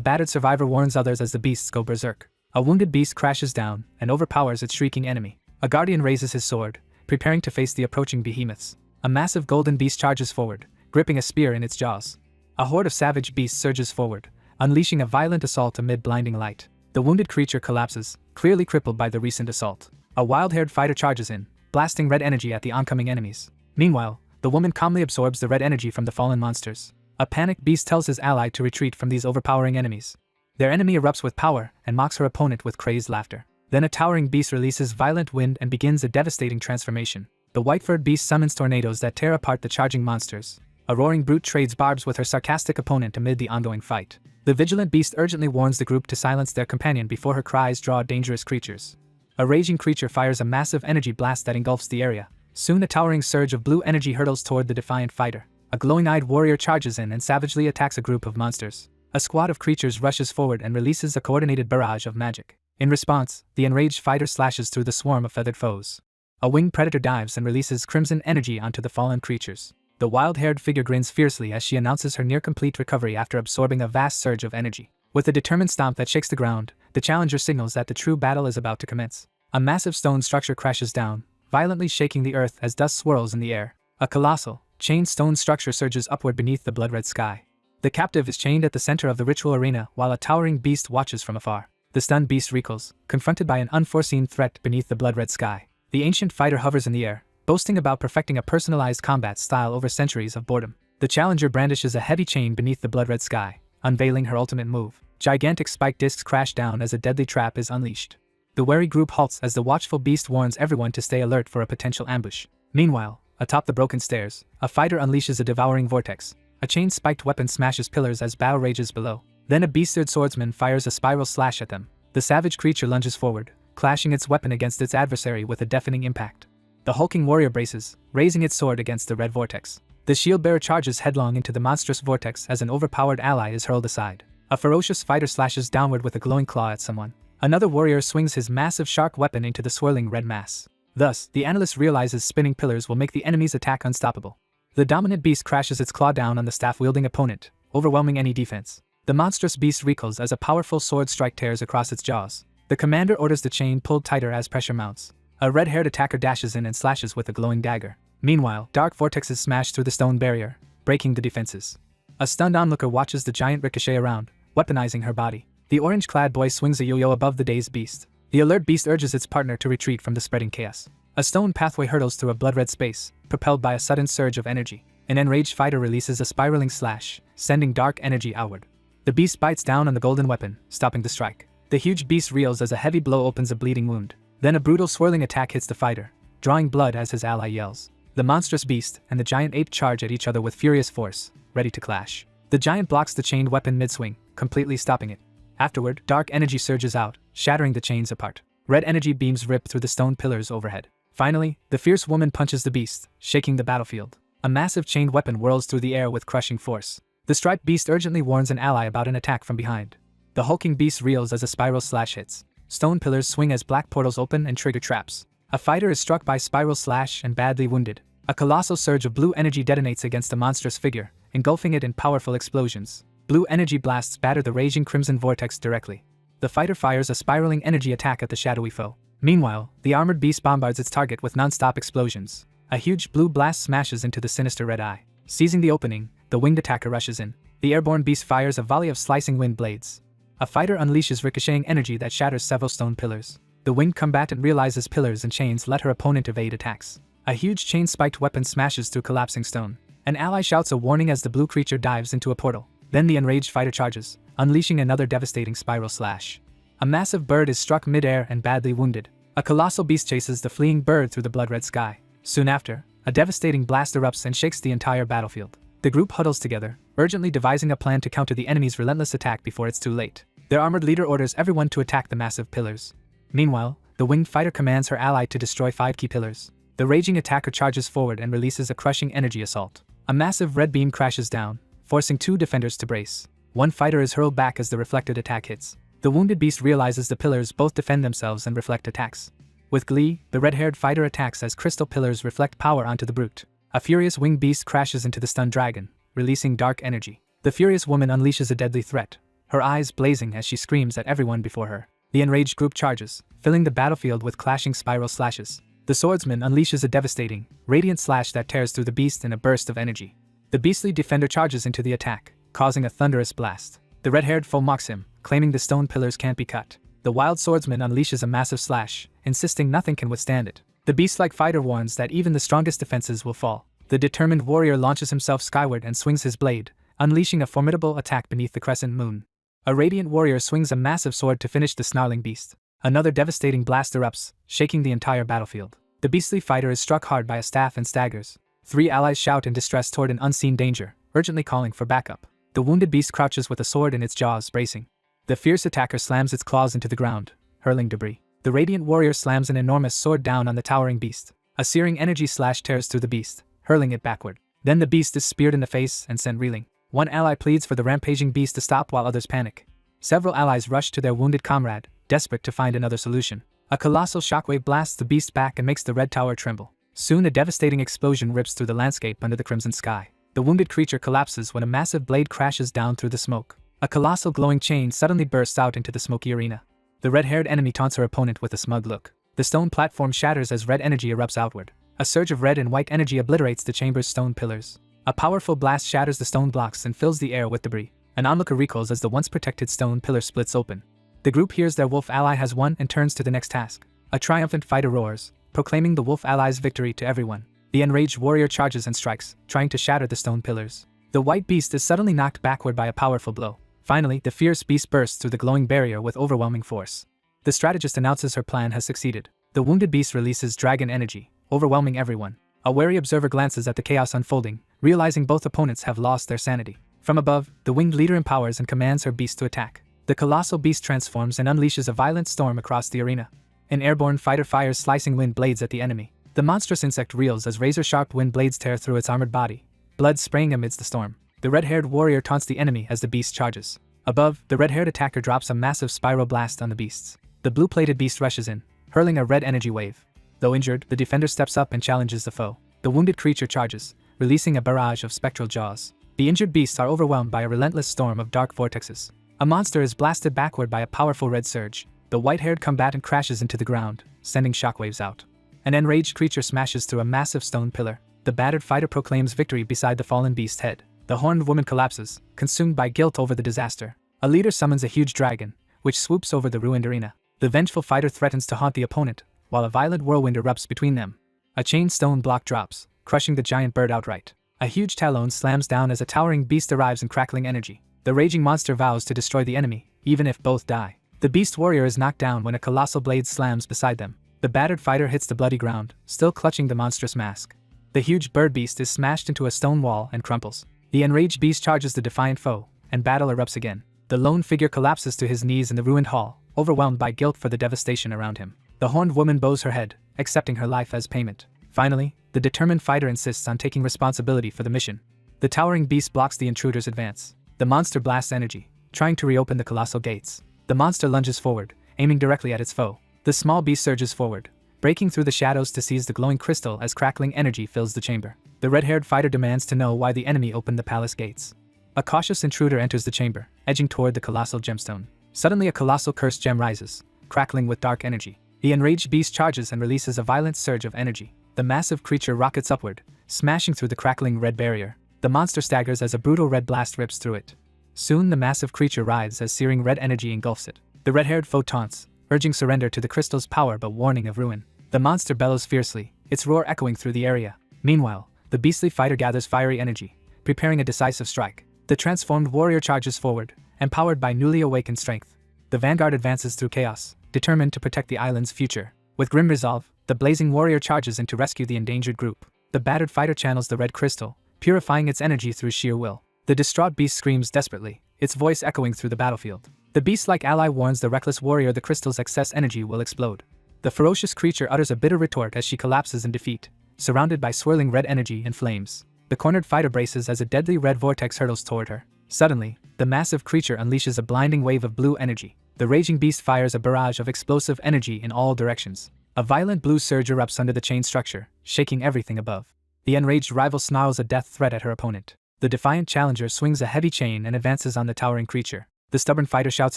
battered survivor warns others as the beasts go berserk. A wounded beast crashes down and overpowers its shrieking enemy. A guardian raises his sword, preparing to face the approaching behemoths. A massive golden beast charges forward, gripping a spear in its jaws. A horde of savage beasts surges forward, unleashing a violent assault amid blinding light. The wounded creature collapses, clearly crippled by the recent assault. A wild-haired fighter charges in, blasting red energy at the oncoming enemies. Meanwhile, the woman calmly absorbs the red energy from the fallen monsters. A panicked beast tells his ally to retreat from these overpowering enemies. Their enemy erupts with power and mocks her opponent with crazed laughter. Then a towering beast releases violent wind and begins a devastating transformation. The white-furred beast summons tornadoes that tear apart the charging monsters. A roaring brute trades barbs with her sarcastic opponent amid the ongoing fight. The vigilant beast urgently warns the group to silence their companion before her cries draw dangerous creatures. A raging creature fires a massive energy blast that engulfs the area. Soon a towering surge of blue energy hurtles toward the defiant fighter. A glowing-eyed warrior charges in and savagely attacks a group of monsters. A squad of creatures rushes forward and releases a coordinated barrage of magic. In response, the enraged fighter slashes through the swarm of feathered foes. A winged predator dives and releases crimson energy onto the fallen creatures. The wild-haired figure grins fiercely as she announces her near-complete recovery after absorbing a vast surge of energy. With a determined stomp that shakes the ground, the challenger signals that the true battle is about to commence. A massive stone structure crashes down, violently shaking the earth as dust swirls in the air. A colossal, chained stone structure surges upward beneath the blood-red sky. The captive is chained at the center of the ritual arena while a towering beast watches from afar. The stunned beast recoils, confronted by an unforeseen threat beneath the blood-red sky. The ancient fighter hovers in the air, boasting about perfecting a personalized combat style over centuries of boredom. The challenger brandishes a heavy chain beneath the blood-red sky, unveiling her ultimate move. Gigantic spike discs crash down as a deadly trap is unleashed. The wary group halts as the watchful beast warns everyone to stay alert for a potential ambush. Meanwhile, atop the broken stairs, a fighter unleashes a devouring vortex. A chain-spiked weapon smashes pillars as battle rages below. Then a beast-eared swordsman fires a spiral slash at them. The savage creature lunges forward, clashing its weapon against its adversary with a deafening impact. The hulking warrior braces, raising its sword against the red vortex. The shield-bearer charges headlong into the monstrous vortex as an overpowered ally is hurled aside. A ferocious fighter slashes downward with a glowing claw at someone. Another warrior swings his massive shark weapon into the swirling red mass. Thus, the analyst realizes spinning pillars will make the enemy's attack unstoppable. The dominant beast crashes its claw down on the staff-wielding opponent, overwhelming any defense. The monstrous beast recoils as a powerful sword strike tears across its jaws. The commander orders the chain pulled tighter as pressure mounts. A red-haired attacker dashes in and slashes with a glowing dagger. Meanwhile, dark vortexes smash through the stone barrier, breaking the defenses. A stunned onlooker watches the giant ricochet around, weaponizing her body. The orange-clad boy swings a yo-yo above the dazed beast. The alert beast urges its partner to retreat from the spreading chaos. A stone pathway hurtles through a blood-red space, propelled by a sudden surge of energy. An enraged fighter releases a spiraling slash, sending dark energy outward. The beast bites down on the golden weapon, stopping the strike. The huge beast reels as a heavy blow opens a bleeding wound. Then a brutal swirling attack hits the fighter, drawing blood as his ally yells. The monstrous beast and the giant ape charge at each other with furious force, ready to clash. The giant blocks the chained weapon mid-swing, completely stopping it. Afterward, dark energy surges out, shattering the chains apart. Red energy beams rip through the stone pillars overhead. Finally, the fierce woman punches the beast, shaking the battlefield. A massive chained weapon whirls through the air with crushing force. The striped beast urgently warns an ally about an attack from behind. The hulking beast reels as a spiral slash hits. Stone pillars swing as black portals open and trigger traps. A fighter is struck by spiral slash and badly wounded. A colossal surge of blue energy detonates against the monstrous figure, engulfing it in powerful explosions. Blue energy blasts batter the raging crimson vortex directly. The fighter fires a spiraling energy attack at the shadowy foe. Meanwhile, the armored beast bombards its target with non-stop explosions. A huge blue blast smashes into the sinister red eye. Seizing the opening, the winged attacker rushes in. The airborne beast fires a volley of slicing wind blades. A fighter unleashes ricocheting energy that shatters several stone pillars. The winged combatant realizes pillars and chains let her opponent evade attacks. A huge chain-spiked weapon smashes through collapsing stone. An ally shouts a warning as the blue creature dives into a portal. Then the enraged fighter charges, unleashing another devastating spiral slash. A massive bird is struck mid-air and badly wounded. A colossal beast chases the fleeing bird through the blood-red sky. Soon after, a devastating blast erupts and shakes the entire battlefield. The group huddles together, urgently devising a plan to counter the enemy's relentless attack before it's too late. Their armored leader orders everyone to attack the massive pillars. Meanwhile, the winged fighter commands her ally to destroy 5 key pillars. The raging attacker charges forward and releases a crushing energy assault. A massive red beam crashes down, forcing 2 defenders to brace. One fighter is hurled back as the reflected attack hits. The wounded beast realizes the pillars both defend themselves and reflect attacks. With glee, the red-haired fighter attacks as crystal pillars reflect power onto the brute. A furious winged beast crashes into the stunned dragon, releasing dark energy. The furious woman unleashes a deadly threat, her eyes blazing as she screams at everyone before her. The enraged group charges, filling the battlefield with clashing spiral slashes. The swordsman unleashes a devastating, radiant slash that tears through the beast in a burst of energy. The beastly defender charges into the attack, causing a thunderous blast. The red-haired foe mocks him, claiming the stone pillars can't be cut. The wild swordsman unleashes a massive slash, insisting nothing can withstand it. The beast-like fighter warns that even the strongest defenses will fall. The determined warrior launches himself skyward and swings his blade, unleashing a formidable attack beneath the crescent moon. A radiant warrior swings a massive sword to finish the snarling beast. Another devastating blast erupts, shaking the entire battlefield. The beastly fighter is struck hard by a staff and staggers. 3 allies shout in distress toward an unseen danger, urgently calling for backup. The wounded beast crouches with a sword in its jaws, bracing. The fierce attacker slams its claws into the ground, hurling debris. The radiant warrior slams an enormous sword down on the towering beast. A searing energy slash tears through the beast, hurling it backward. Then the beast is speared in the face and sent reeling. One ally pleads for the rampaging beast to stop while others panic. Several allies rush to their wounded comrade, desperate to find another solution. A colossal shockwave blasts the beast back and makes the red tower tremble. Soon a devastating explosion rips through the landscape under the crimson sky. The wounded creature collapses when a massive blade crashes down through the smoke. A colossal glowing chain suddenly bursts out into the smoky arena. The red-haired enemy taunts her opponent with a smug look. The stone platform shatters as red energy erupts outward. A surge of red and white energy obliterates the chamber's stone pillars. A powerful blast shatters the stone blocks and fills the air with debris. An onlooker recoils as the once protected stone pillar splits open. The group hears their wolf ally has won and turns to the next task. A triumphant fighter roars, proclaiming the wolf ally's victory to everyone. The enraged warrior charges and strikes, trying to shatter the stone pillars. The white beast is suddenly knocked backward by a powerful blow. Finally, the fierce beast bursts through the glowing barrier with overwhelming force. The strategist announces her plan has succeeded. The wounded beast releases dragon energy, overwhelming everyone. A wary observer glances at the chaos unfolding, realizing both opponents have lost their sanity. From above, the winged leader empowers and commands her beast to attack. The colossal beast transforms and unleashes a violent storm across the arena. An airborne fighter fires slicing wind blades at the enemy. The monstrous insect reels as razor-sharp wind blades tear through its armored body, blood spraying amidst the storm. The red-haired warrior taunts the enemy as the beast charges. Above, the red-haired attacker drops a massive spiral blast on the beasts. The blue-plated beast rushes in, hurling a red energy wave. Though injured, the defender steps up and challenges the foe. The wounded creature charges, releasing a barrage of spectral jaws. The injured beasts are overwhelmed by a relentless storm of dark vortexes. A monster is blasted backward by a powerful red surge. The white-haired combatant crashes into the ground, sending shockwaves out. An enraged creature smashes through a massive stone pillar. The battered fighter proclaims victory beside the fallen beast's head. The horned woman collapses, consumed by guilt over the disaster. A leader summons a huge dragon, which swoops over the ruined arena. The vengeful fighter threatens to haunt the opponent, while a violent whirlwind erupts between them. A chained stone block drops, crushing the giant bird outright. A huge talon slams down as a towering beast arrives in crackling energy. The raging monster vows to destroy the enemy, even if both die. The beast warrior is knocked down when a colossal blade slams beside them. The battered fighter hits the bloody ground, still clutching the monstrous mask. The huge bird beast is smashed into a stone wall and crumples. The enraged beast charges the defiant foe, and battle erupts again. The lone figure collapses to his knees in the ruined hall, overwhelmed by guilt for the devastation around him. The horned woman bows her head, accepting her life as payment. Finally, the determined fighter insists on taking responsibility for the mission. The towering beast blocks the intruder's advance. The monster blasts energy, trying to reopen the colossal gates. The monster lunges forward, aiming directly at its foe. The small beast surges forward, breaking through the shadows to seize the glowing crystal as crackling energy fills the chamber. The red-haired fighter demands to know why the enemy opened the palace gates. A cautious intruder enters the chamber, edging toward the colossal gemstone. Suddenly a colossal cursed gem rises, crackling with dark energy. The enraged beast charges and releases a violent surge of energy. The massive creature rockets upward, smashing through the crackling red barrier. The monster staggers as a brutal red blast rips through it. Soon the massive creature writhes as searing red energy engulfs it. The red-haired foe taunts, urging surrender to the crystal's power but warning of ruin. The monster bellows fiercely, its roar echoing through the area. Meanwhile, the beastly fighter gathers fiery energy, preparing a decisive strike. The transformed warrior charges forward, empowered by newly awakened strength. The vanguard advances through chaos, determined to protect the island's future. With grim resolve, the blazing warrior charges in to rescue the endangered group. The battered fighter channels the red crystal, purifying its energy through sheer will. The distraught beast screams desperately, its voice echoing through the battlefield. The beast-like ally warns the reckless warrior the crystal's excess energy will explode. The ferocious creature utters a bitter retort as she collapses in defeat, surrounded by swirling red energy and flames. The cornered fighter braces as a deadly red vortex hurtles toward her. Suddenly, the massive creature unleashes a blinding wave of blue energy. The raging beast fires a barrage of explosive energy in all directions. A violent blue surge erupts under the chain structure, shaking everything above. The enraged rival snarls a death threat at her opponent. The defiant challenger swings a heavy chain and advances on the towering creature. The stubborn fighter shouts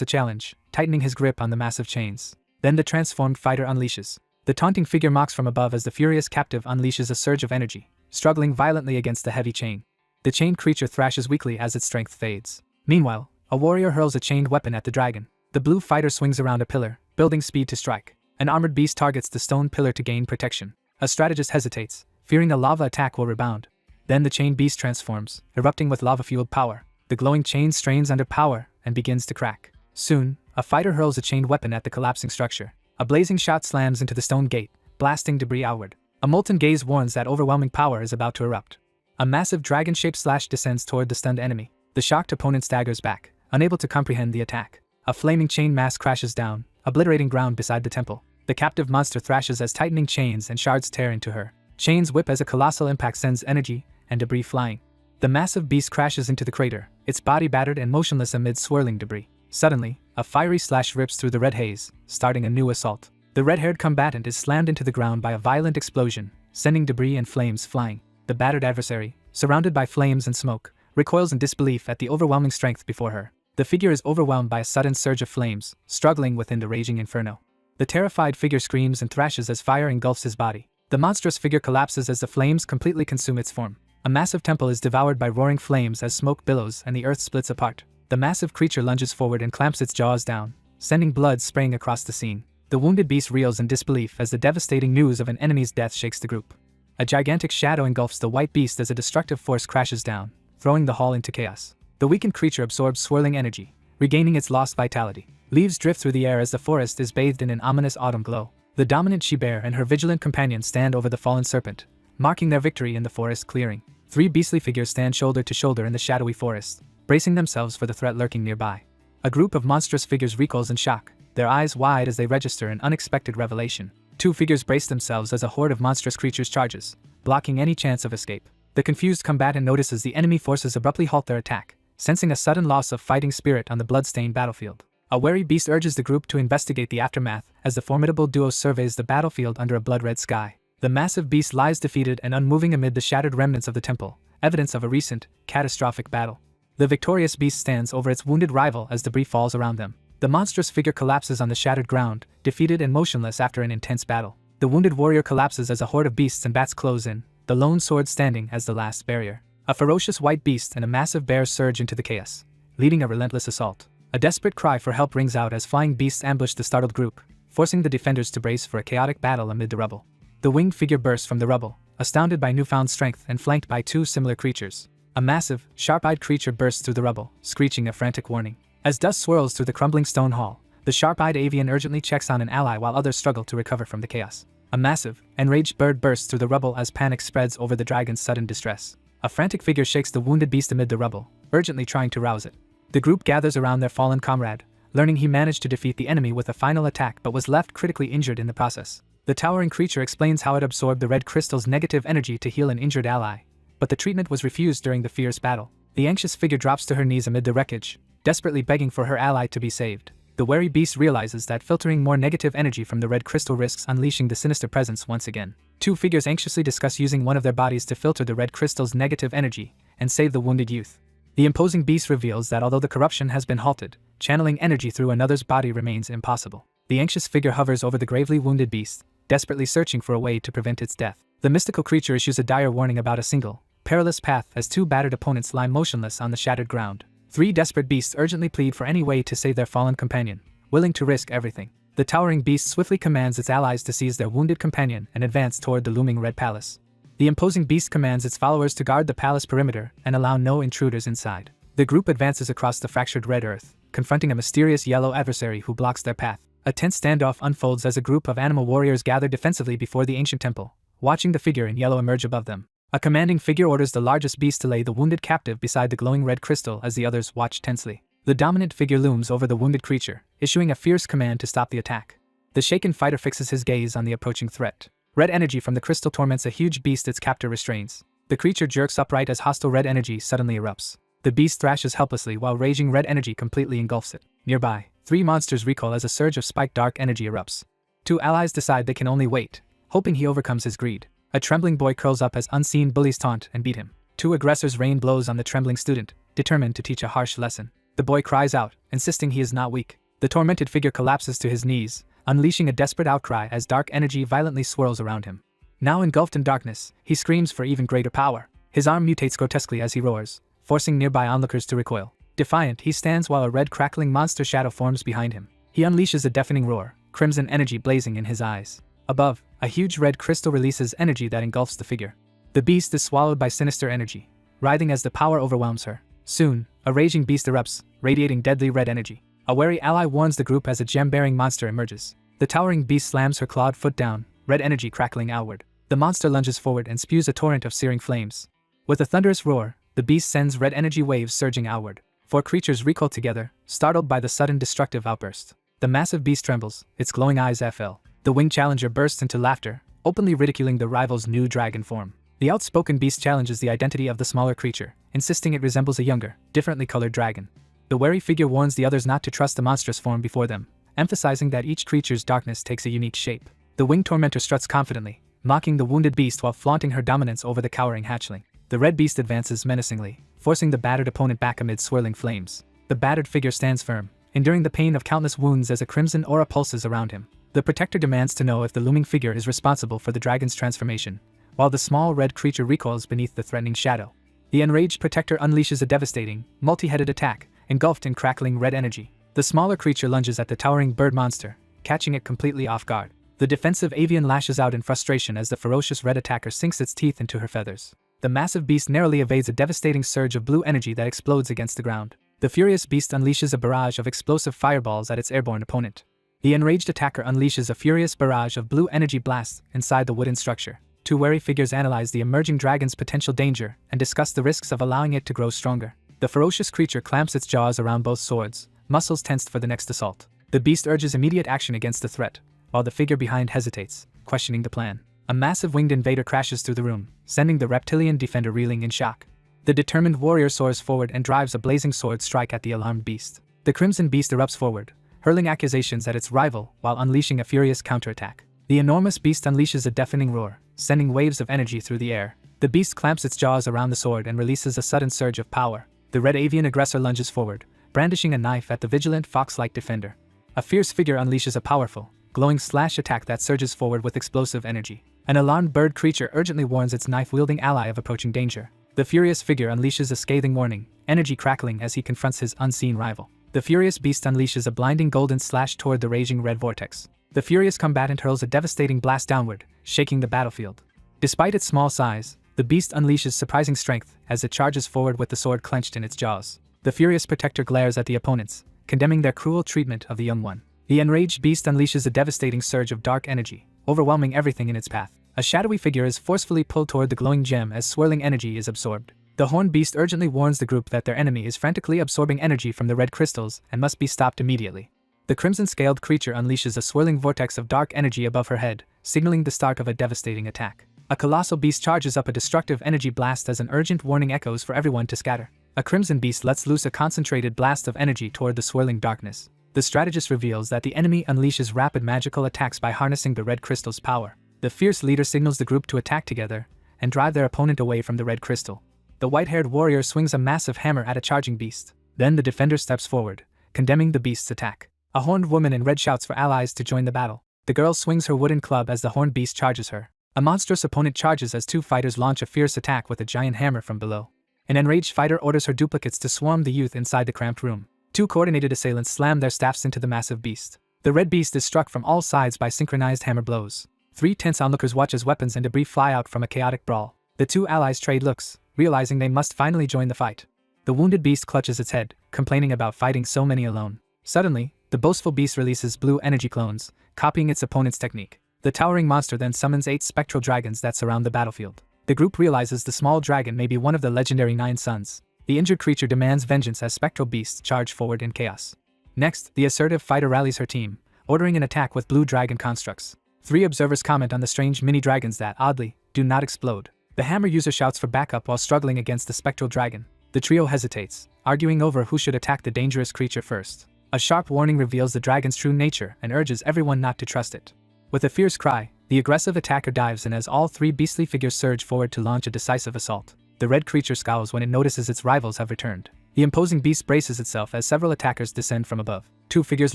a challenge, tightening his grip on the massive chains. Then the transformed fighter unleashes. The taunting figure mocks from above as the furious captive unleashes a surge of energy, struggling violently against the heavy chain. The chained creature thrashes weakly as its strength fades. Meanwhile, A warrior hurls a chained weapon at the dragon. The blue fighter swings around a pillar, building speed to strike. An armored beast targets the stone pillar to gain protection. A strategist hesitates, fearing a lava attack will rebound. Then the chained beast transforms, erupting with lava-fueled power. The glowing chain strains under power and begins to crack. Soon, a fighter hurls a chained weapon at the collapsing structure. A blazing shot slams into the stone gate, blasting debris outward. A molten gaze warns that overwhelming power is about to erupt. A massive dragon-shaped slash descends toward the stunned enemy. The shocked opponent staggers back, unable to comprehend the attack. A flaming chain mass crashes down, obliterating ground beside the temple. The captive monster thrashes as tightening chains and shards tear into her. Chains whip as a colossal impact sends energy and debris flying. The massive beast crashes into the crater, its body battered and motionless amid swirling debris. Suddenly, a fiery slash rips through the red haze, starting a new assault. The red-haired combatant is slammed into the ground by a violent explosion, sending debris and flames flying. The battered adversary, surrounded by flames and smoke, recoils in disbelief at the overwhelming strength before her. The figure is overwhelmed by a sudden surge of flames, struggling within the raging inferno. The terrified figure screams and thrashes as fire engulfs his body. The monstrous figure collapses as the flames completely consume its form. A massive temple is devoured by roaring flames as smoke billows and the earth splits apart. The massive creature lunges forward and clamps its jaws down, sending blood spraying across the scene. The wounded beast reels in disbelief as the devastating news of an enemy's death shakes the group. A gigantic shadow engulfs the white beast as a destructive force crashes down, throwing the hall into chaos. The weakened creature absorbs swirling energy, regaining its lost vitality. Leaves drift through the air as the forest is bathed in an ominous autumn glow. The dominant she-bear and her vigilant companion stand over the fallen serpent, marking their victory in the forest clearing. Three beastly figures stand shoulder to shoulder in the shadowy forest, bracing themselves for the threat lurking nearby. A group of monstrous figures recoils in shock, their eyes wide as they register an unexpected revelation. Two figures brace themselves as a horde of monstrous creatures charges, blocking any chance of escape. The confused combatant notices the enemy forces abruptly halt their attack, sensing a sudden loss of fighting spirit on the blood-stained battlefield. A wary beast urges the group to investigate the aftermath as the formidable duo surveys the battlefield under a blood-red sky. The massive beast lies defeated and unmoving amid the shattered remnants of the temple, evidence of a recent, catastrophic battle. The victorious beast stands over its wounded rival as debris falls around them. The monstrous figure collapses on the shattered ground, defeated and motionless after an intense battle. The wounded warrior collapses as a horde of beasts and bats close in, the lone sword standing as the last barrier. A ferocious white beast and a massive bear surge into the chaos, leading a relentless assault. A desperate cry for help rings out as flying beasts ambush the startled group, forcing the defenders to brace for a chaotic battle amid the rubble. The winged figure bursts from the rubble, astounded by newfound strength and flanked by two similar creatures. A massive, sharp-eyed creature bursts through the rubble, screeching a frantic warning. As dust swirls through the crumbling stone hall, the sharp-eyed avian urgently checks on an ally while others struggle to recover from the chaos. A massive, enraged bird bursts through the rubble as panic spreads over the dragon's sudden distress. A frantic figure shakes the wounded beast amid the rubble, urgently trying to rouse it. The group gathers around their fallen comrade, learning he managed to defeat the enemy with a final attack but was left critically injured in the process. The towering creature explains how it absorbed the red crystal's negative energy to heal an injured ally, but the treatment was refused during the fierce battle. The anxious figure drops to her knees amid the wreckage, desperately begging for her ally to be saved. The wary beast realizes that filtering more negative energy from the red crystal risks unleashing the sinister presence once again. Two figures anxiously discuss using one of their bodies to filter the red crystal's negative energy and save the wounded youth. The imposing beast reveals that although the corruption has been halted, channeling energy through another's body remains impossible. The anxious figure hovers over the gravely wounded beast, desperately searching for a way to prevent its death. The mystical creature issues a dire warning about a single, perilous path as two battered opponents lie motionless on the shattered ground. Three desperate beasts urgently plead for any way to save their fallen companion, willing to risk everything. The towering beast swiftly commands its allies to seize their wounded companion and advance toward the looming red palace. The imposing beast commands its followers to guard the palace perimeter and allow no intruders inside. The group advances across the fractured red earth, confronting a mysterious yellow adversary who blocks their path. A tense standoff unfolds as a group of animal warriors gather defensively before the ancient temple, watching the figure in yellow emerge above them. A commanding figure orders the largest beast to lay the wounded captive beside the glowing red crystal as the others watch tensely. The dominant figure looms over the wounded creature, issuing a fierce command to stop the attack. The shaken fighter fixes his gaze on the approaching threat. Red energy from the crystal torments a huge beast its captor restrains. The creature jerks upright as hostile red energy suddenly erupts. The beast thrashes helplessly while raging red energy completely engulfs it. Nearby, three monsters recoil as a surge of spiked dark energy erupts. Two allies decide they can only wait, hoping he overcomes his greed. A trembling boy curls up as unseen bullies taunt and beat him. Two aggressors rain blows on the trembling student, determined to teach a harsh lesson. The boy cries out, insisting he is not weak. The tormented figure collapses to his knees, unleashing a desperate outcry as dark energy violently swirls around him. Now engulfed in darkness, he screams for even greater power. His arm mutates grotesquely as he roars, forcing nearby onlookers to recoil. Defiant, he stands while a red crackling monster shadow forms behind him. He unleashes a deafening roar, crimson energy blazing in his eyes. Above, a huge red crystal releases energy that engulfs the figure. The beast is swallowed by sinister energy, writhing as the power overwhelms her. Soon, a raging beast erupts, radiating deadly red energy. A wary ally warns the group as a gem-bearing monster emerges. The towering beast slams her clawed foot down, red energy crackling outward. The monster lunges forward and spews a torrent of searing flames. With a thunderous roar, the beast sends red energy waves surging outward. 4 creatures recoil together, startled by the sudden destructive outburst. The massive beast trembles, its glowing eyes FL. The winged challenger bursts into laughter, openly ridiculing the rival's new dragon form. The outspoken beast challenges the identity of the smaller creature, insisting it resembles a younger, differently colored dragon. The wary figure warns the others not to trust the monstrous form before them, emphasizing that each creature's darkness takes a unique shape. The winged tormentor struts confidently, mocking the wounded beast while flaunting her dominance over the cowering hatchling. The red beast advances menacingly, forcing the battered opponent back amid swirling flames. The battered figure stands firm, enduring the pain of countless wounds as a crimson aura pulses around him. The protector demands to know if the looming figure is responsible for the dragon's transformation, while the small red creature recoils beneath the threatening shadow. The enraged protector unleashes a devastating, multi-headed attack, engulfed in crackling red energy. The smaller creature lunges at the towering bird monster, catching it completely off guard. The defensive avian lashes out in frustration as the ferocious red attacker sinks its teeth into her feathers. The massive beast narrowly evades a devastating surge of blue energy that explodes against the ground. The furious beast unleashes a barrage of explosive fireballs at its airborne opponent. The enraged attacker unleashes a furious barrage of blue energy blasts inside the wooden structure. 2 wary figures analyze the emerging dragon's potential danger and discuss the risks of allowing it to grow stronger. The ferocious creature clamps its jaws around both swords, muscles tensed for the next assault. The beast urges immediate action against the threat, while the figure behind hesitates, questioning the plan. A massive winged invader crashes through the room, sending the reptilian defender reeling in shock. The determined warrior soars forward and drives a blazing sword strike at the alarmed beast. The crimson beast erupts forward, hurling accusations at its rival while unleashing a furious counterattack. The enormous beast unleashes a deafening roar, sending waves of energy through the air. The beast clamps its jaws around the sword and releases a sudden surge of power. The red avian aggressor lunges forward, brandishing a knife at the vigilant fox-like defender. A fierce figure unleashes a powerful, glowing slash attack that surges forward with explosive energy. An alarmed bird creature urgently warns its knife-wielding ally of approaching danger. The furious figure unleashes a scathing warning, energy crackling as he confronts his unseen rival. The furious beast unleashes a blinding golden slash toward the raging red vortex. The furious combatant hurls a devastating blast downward, shaking the battlefield. Despite its small size, the beast unleashes surprising strength as it charges forward with the sword clenched in its jaws. The furious protector glares at the opponents, condemning their cruel treatment of the young one. The enraged beast unleashes a devastating surge of dark energy, overwhelming everything in its path. A shadowy figure is forcefully pulled toward the glowing gem as swirling energy is absorbed. The horned beast urgently warns the group that their enemy is frantically absorbing energy from the red crystals and must be stopped immediately. The crimson-scaled creature unleashes a swirling vortex of dark energy above her head, signaling the start of a devastating attack. A colossal beast charges up a destructive energy blast as an urgent warning echoes for everyone to scatter. A crimson beast lets loose a concentrated blast of energy toward the swirling darkness. The strategist reveals that the enemy unleashes rapid magical attacks by harnessing the red crystal's power. The fierce leader signals the group to attack together and drive their opponent away from the red crystal. The white-haired warrior swings a massive hammer at a charging beast. Then the defender steps forward, condemning the beast's attack. A horned woman in red shouts for allies to join the battle. The girl swings her wooden club as the horned beast charges her. A monstrous opponent charges as 2 fighters launch a fierce attack with a giant hammer from below. An enraged fighter orders her duplicates to swarm the youth inside the cramped room. 2 coordinated assailants slam their staffs into the massive beast. The red beast is struck from all sides by synchronized hammer blows. 3 tense onlookers watch as weapons and debris fly out from a chaotic brawl. The 2 allies trade looks, realizing they must finally join the fight. The wounded beast clutches its head, complaining about fighting so many alone. Suddenly, the boastful beast releases blue energy clones, copying its opponent's technique. The towering monster then summons 8 spectral dragons that surround the battlefield. The group realizes the small dragon may be one of the legendary 9 sons. The injured creature demands vengeance as spectral beasts charge forward in chaos. Next, the assertive fighter rallies her team, ordering an attack with blue dragon constructs. 3 observers comment on the strange mini-dragons that, oddly, do not explode. The hammer user shouts for backup while struggling against the spectral dragon. The trio hesitates, arguing over who should attack the dangerous creature first. A sharp warning reveals the dragon's true nature and urges everyone not to trust it. With a fierce cry, the aggressive attacker dives in as all 3 beastly figures surge forward to launch a decisive assault. The red creature scowls when it notices its rivals have returned. The imposing beast braces itself as several attackers descend from above. 2 figures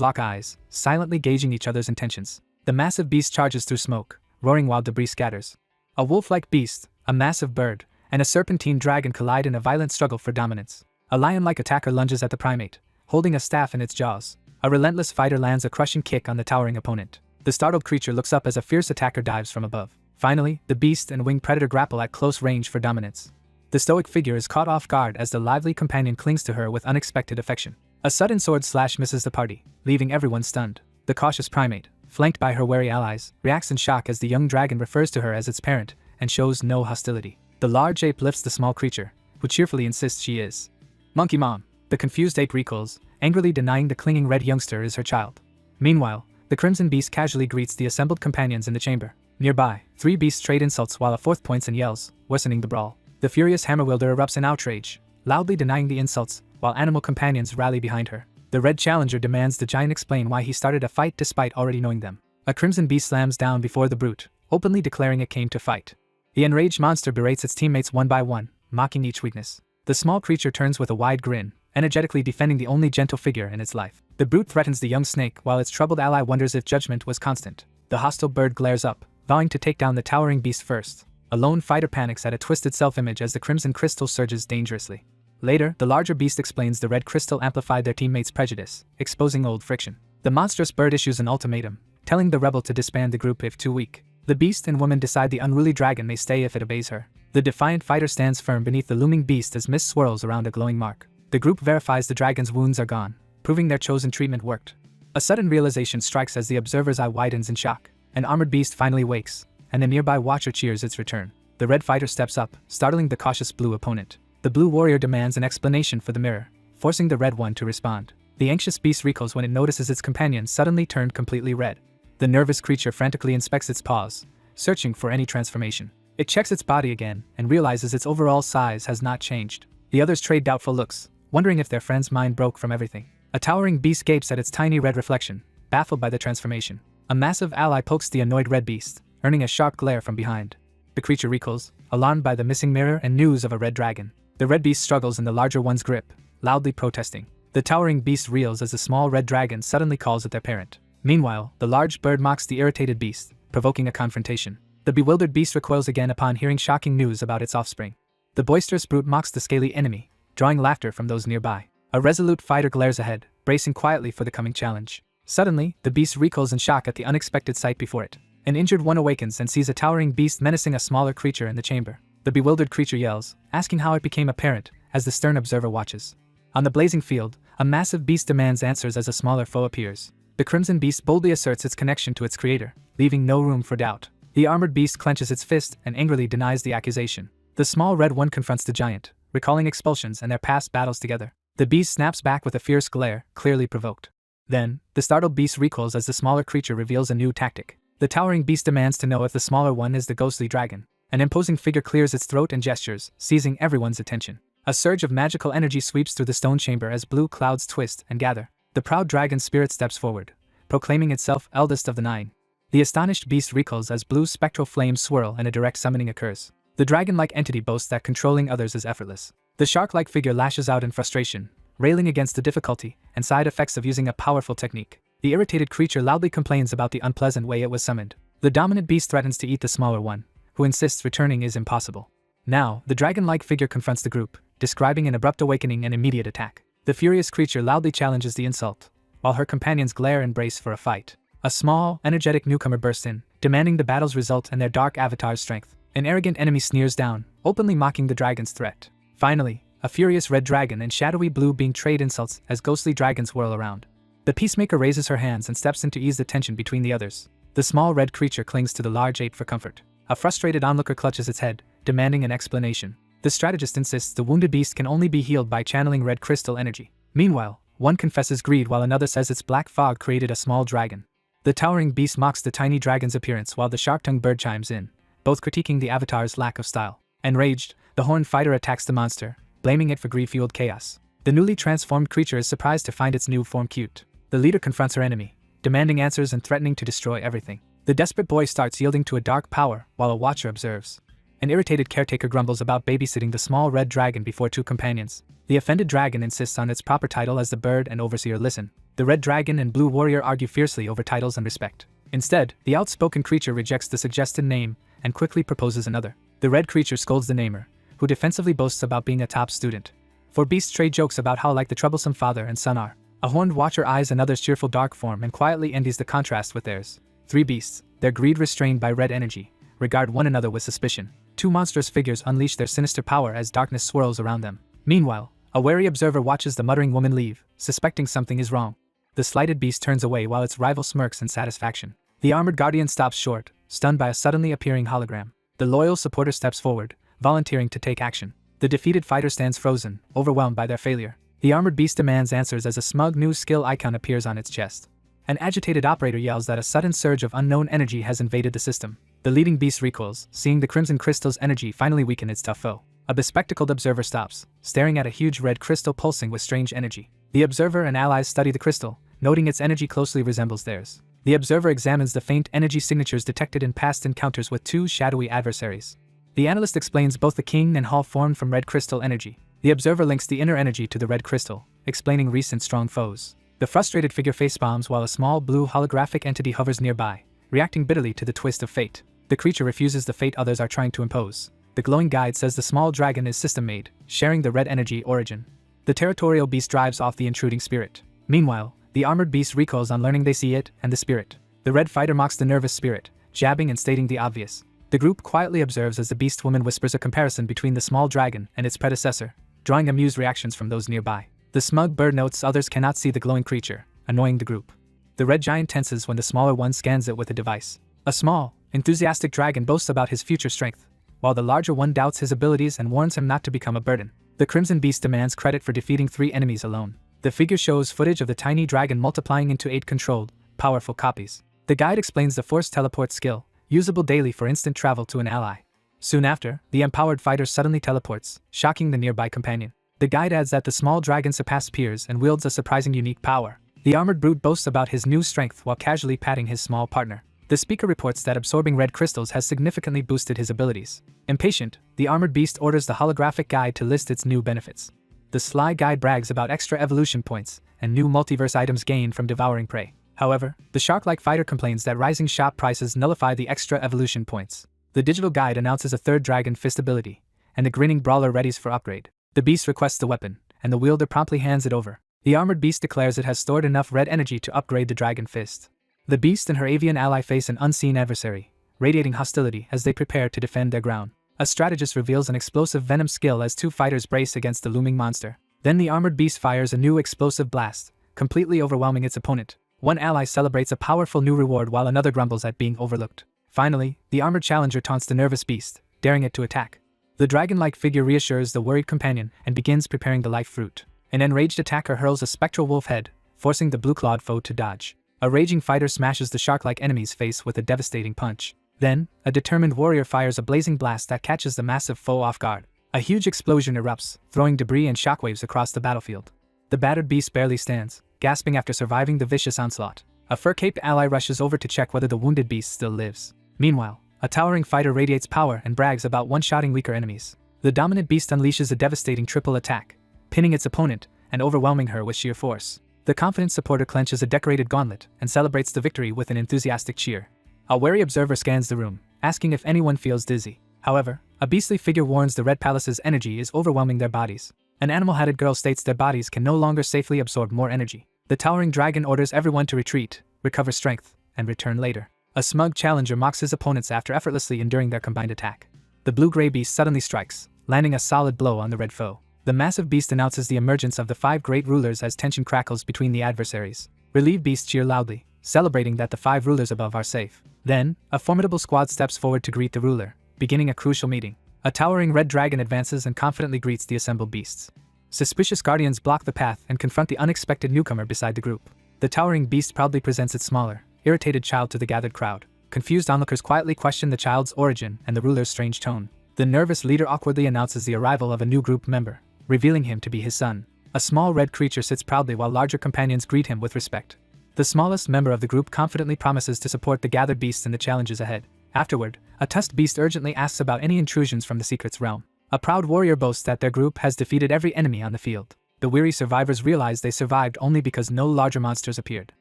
lock eyes, silently gauging each other's intentions. The massive beast charges through smoke, roaring while debris scatters. A wolf-like beast, a massive bird, and a serpentine dragon collide in a violent struggle for dominance. A lion-like attacker lunges at the primate, holding a staff in its jaws. A relentless fighter lands a crushing kick on the towering opponent. The startled creature looks up as a fierce attacker dives from above. Finally, the beast and winged predator grapple at close range for dominance. The stoic figure is caught off guard as the lively companion clings to her with unexpected affection. A sudden sword slash misses the party, leaving everyone stunned. The cautious primate, flanked by her wary allies, reacts in shock as the young dragon refers to her as its parent and shows no hostility. The large ape lifts the small creature, who cheerfully insists she is Monkey Mom. The confused ape recoils, angrily denying the clinging red youngster is her child. Meanwhile, the crimson beast casually greets the assembled companions in the chamber. Nearby, 3 beasts trade insults while a 4th points and yells, worsening the brawl. The furious hammer wielder erupts in outrage, loudly denying the insults, while animal companions rally behind her. The red challenger demands the giant explain why he started a fight despite already knowing them. A crimson beast slams down before the brute, openly declaring it came to fight. The enraged monster berates its teammates one by one, mocking each weakness. The small creature turns with a wide grin, energetically defending the only gentle figure in its life. The brute threatens the young snake while its troubled ally wonders if judgment was constant. The hostile bird glares up, vowing to take down the towering beast first. A lone fighter panics at a twisted self-image as the crimson crystal surges dangerously. Later, the larger beast explains the red crystal amplified their teammates' prejudice, exposing old friction. The monstrous bird issues an ultimatum, telling the rebel to disband the group if too weak. The beast and woman decide the unruly dragon may stay if it obeys her. The defiant fighter stands firm beneath the looming beast as mist swirls around a glowing mark. The group verifies the dragon's wounds are gone, proving their chosen treatment worked. A sudden realization strikes as the observer's eye widens in shock. An armored beast finally wakes, and a nearby watcher cheers its return. The red fighter steps up, startling the cautious blue opponent. The blue warrior demands an explanation for the mirror, forcing the red one to respond. The anxious beast recoils when it notices its companion suddenly turned completely red. The nervous creature frantically inspects its paws, searching for any transformation. It checks its body again and realizes its overall size has not changed. The others trade doubtful looks, wondering if their friend's mind broke from everything. A towering beast gapes at its tiny red reflection, baffled by the transformation. A massive ally pokes the annoyed red beast, earning a sharp glare from behind. The creature recoils, alarmed by the missing mirror and news of a red dragon. The red beast struggles in the larger one's grip, loudly protesting. The towering beast reels as the small red dragon suddenly calls at their parent. Meanwhile, the large bird mocks the irritated beast, provoking a confrontation. The bewildered beast recoils again upon hearing shocking news about its offspring. The boisterous brute mocks the scaly enemy, drawing laughter from those nearby. A resolute fighter glares ahead, bracing quietly for the coming challenge. Suddenly, the beast recoils in shock at the unexpected sight before it. An injured one awakens and sees a towering beast menacing a smaller creature in the chamber. The bewildered creature yells, asking how it became apparent, as the stern observer watches. On the blazing field, a massive beast demands answers as a smaller foe appears. The crimson beast boldly asserts its connection to its creator, leaving no room for doubt. The armored beast clenches its fist and angrily denies the accusation. The small red one confronts the giant, recalling expulsions and their past battles together. The beast snaps back with a fierce glare, clearly provoked. Then, the startled beast recoils as the smaller creature reveals a new tactic. The towering beast demands to know if the smaller one is the ghostly dragon. An imposing figure clears its throat and gestures, seizing everyone's attention. A surge of magical energy sweeps through the stone chamber as blue clouds twist and gather. The proud dragon spirit steps forward, proclaiming itself eldest of the 9. The astonished beast recoils as blue spectral flames swirl and a direct summoning occurs. The dragon-like entity boasts that controlling others is effortless. The shark-like figure lashes out in frustration, railing against the difficulty and side effects of using a powerful technique. The irritated creature loudly complains about the unpleasant way it was summoned. The dominant beast threatens to eat the smaller one, who insists returning is impossible. Now, the dragon-like figure confronts the group, describing an abrupt awakening and immediate attack. The furious creature loudly challenges the insult, while her companions glare and brace for a fight. A small, energetic newcomer bursts in, demanding the battle's result and their dark avatar's strength. An arrogant enemy sneers down, openly mocking the dragon's threat. Finally, a furious red dragon and shadowy blue being trade insults as ghostly dragons whirl around. The peacemaker raises her hands and steps in to ease the tension between the others. The small red creature clings to the large ape for comfort. A frustrated onlooker clutches its head, demanding an explanation. The strategist insists the wounded beast can only be healed by channeling red crystal energy. Meanwhile, one confesses greed while another says its black fog created a small dragon. The towering beast mocks the tiny dragon's appearance while the shark-tongued bird chimes in, both critiquing the avatar's lack of style. Enraged, the horned fighter attacks the monster, blaming it for greed-fueled chaos. The newly transformed creature is surprised to find its new form cute. The leader confronts her enemy, demanding answers and threatening to destroy everything. The desperate boy starts yielding to a dark power while a watcher observes. An irritated caretaker grumbles about babysitting the small red dragon before 2 companions. The offended dragon insists on its proper title as the bird and overseer listen. The red dragon and blue warrior argue fiercely over titles and respect. Instead, the outspoken creature rejects the suggested name and quickly proposes another. The red creature scolds the namer, who defensively boasts about being a top student. Four beasts trade jokes about how like the troublesome father and son are. A horned watcher eyes another's cheerful dark form and quietly envies the contrast with theirs. Three beasts, their greed restrained by red energy, regard one another with suspicion. Two monstrous figures unleash their sinister power as darkness swirls around them. Meanwhile, a wary observer watches the muttering woman leave, suspecting something is wrong. The slighted beast turns away while its rival smirks in satisfaction. The armored guardian stops short, stunned by a suddenly appearing hologram. The loyal supporter steps forward, volunteering to take action. The defeated fighter stands frozen, overwhelmed by their failure. The armored beast demands answers as a smug new skill icon appears on its chest. An agitated operator yells that a sudden surge of unknown energy has invaded the system. The leading beast recoils, seeing the crimson crystal's energy finally weaken its tough foe. A bespectacled observer stops, staring at a huge red crystal pulsing with strange energy. The observer and allies study the crystal, noting its energy closely resembles theirs. The observer examines the faint energy signatures detected in past encounters with two shadowy adversaries. The analyst explains both the king and hall formed from red crystal energy. The observer links the inner energy to the red crystal, explaining recent strong foes. The frustrated figure facepalms while a small blue holographic entity hovers nearby, reacting bitterly to the twist of fate. The creature refuses the fate others are trying to impose. The glowing guide says the small dragon is system-made, sharing the red energy origin. The territorial beast drives off the intruding spirit. Meanwhile, the armored beast recoils on learning they see it and the spirit. The red fighter mocks the nervous spirit, jabbing and stating the obvious. The group quietly observes as the beast woman whispers a comparison between the small dragon and its predecessor, drawing amused reactions from those nearby. The smug bird notes others cannot see the glowing creature, annoying the group. The red giant tenses when the smaller one scans it with a device. A small, enthusiastic dragon boasts about his future strength, while the larger one doubts his abilities and warns him not to become a burden. The crimson beast demands credit for defeating 3 enemies alone. The figure shows footage of the tiny dragon multiplying into 8 controlled, powerful copies. The guide explains the force teleport skill, usable daily for instant travel to an ally. Soon after, the empowered fighter suddenly teleports, shocking the nearby companion. The guide adds that the small dragon surpassed peers and wields a surprising unique power. The armored brute boasts about his new strength while casually patting his small partner. The speaker reports that absorbing red crystals has significantly boosted his abilities. Impatient, the armored beast orders the holographic guide to list its new benefits. The sly guide brags about extra evolution points and new multiverse items gained from devouring prey. However, the shark-like fighter complains that rising shop prices nullify the extra evolution points. The digital guide announces a third dragon fist ability, and the grinning brawler readies for upgrade. The beast requests the weapon, and the wielder promptly hands it over. The armored beast declares it has stored enough red energy to upgrade the dragon fist. The beast and her avian ally face an unseen adversary, radiating hostility as they prepare to defend their ground. A strategist reveals an explosive venom skill as 2 fighters brace against the looming monster. Then the armored beast fires a new explosive blast, completely overwhelming its opponent. One ally celebrates a powerful new reward while another grumbles at being overlooked. Finally, the armored challenger taunts the nervous beast, daring it to attack. The dragon-like figure reassures the worried companion and begins preparing the life fruit. An enraged attacker hurls a spectral wolf head, forcing the blue-clawed foe to dodge. A raging fighter smashes the shark-like enemy's face with a devastating punch. Then, a determined warrior fires a blazing blast that catches the massive foe off guard. A huge explosion erupts, throwing debris and shockwaves across the battlefield. The battered beast barely stands, gasping after surviving the vicious onslaught. A fur-caped ally rushes over to check whether the wounded beast still lives. Meanwhile, a towering fighter radiates power and brags about one-shotting weaker enemies. The dominant beast unleashes a devastating triple attack, pinning its opponent and overwhelming her with sheer force. The confident supporter clenches a decorated gauntlet and celebrates the victory with an enthusiastic cheer. A wary observer scans the room, asking if anyone feels dizzy. However, a beastly figure warns the Red Palace's energy is overwhelming their bodies. An animal-hatted girl states their bodies can no longer safely absorb more energy. The towering dragon orders everyone to retreat, recover strength, and return later. A smug challenger mocks his opponents after effortlessly enduring their combined attack. The blue-gray beast suddenly strikes, landing a solid blow on the red foe. The massive beast announces the emergence of the 5 great rulers as tension crackles between the adversaries. Relieved beasts cheer loudly, celebrating that the 5 rulers above are safe. Then, a formidable squad steps forward to greet the ruler, beginning a crucial meeting. A towering red dragon advances and confidently greets the assembled beasts. Suspicious guardians block the path and confront the unexpected newcomer beside the group. The towering beast proudly presents its smaller, irritated child to the gathered crowd. Confused onlookers quietly question the child's origin and the ruler's strange tone. The nervous leader awkwardly announces the arrival of a new group member, revealing him to be his son. A small red creature sits proudly while larger companions greet him with respect. The smallest member of the group confidently promises to support the gathered beasts in the challenges ahead. Afterward, a tusked beast urgently asks about any intrusions from the secret's realm. A proud warrior boasts that their group has defeated every enemy on the field. The weary survivors realize they survived only because no larger monsters appeared.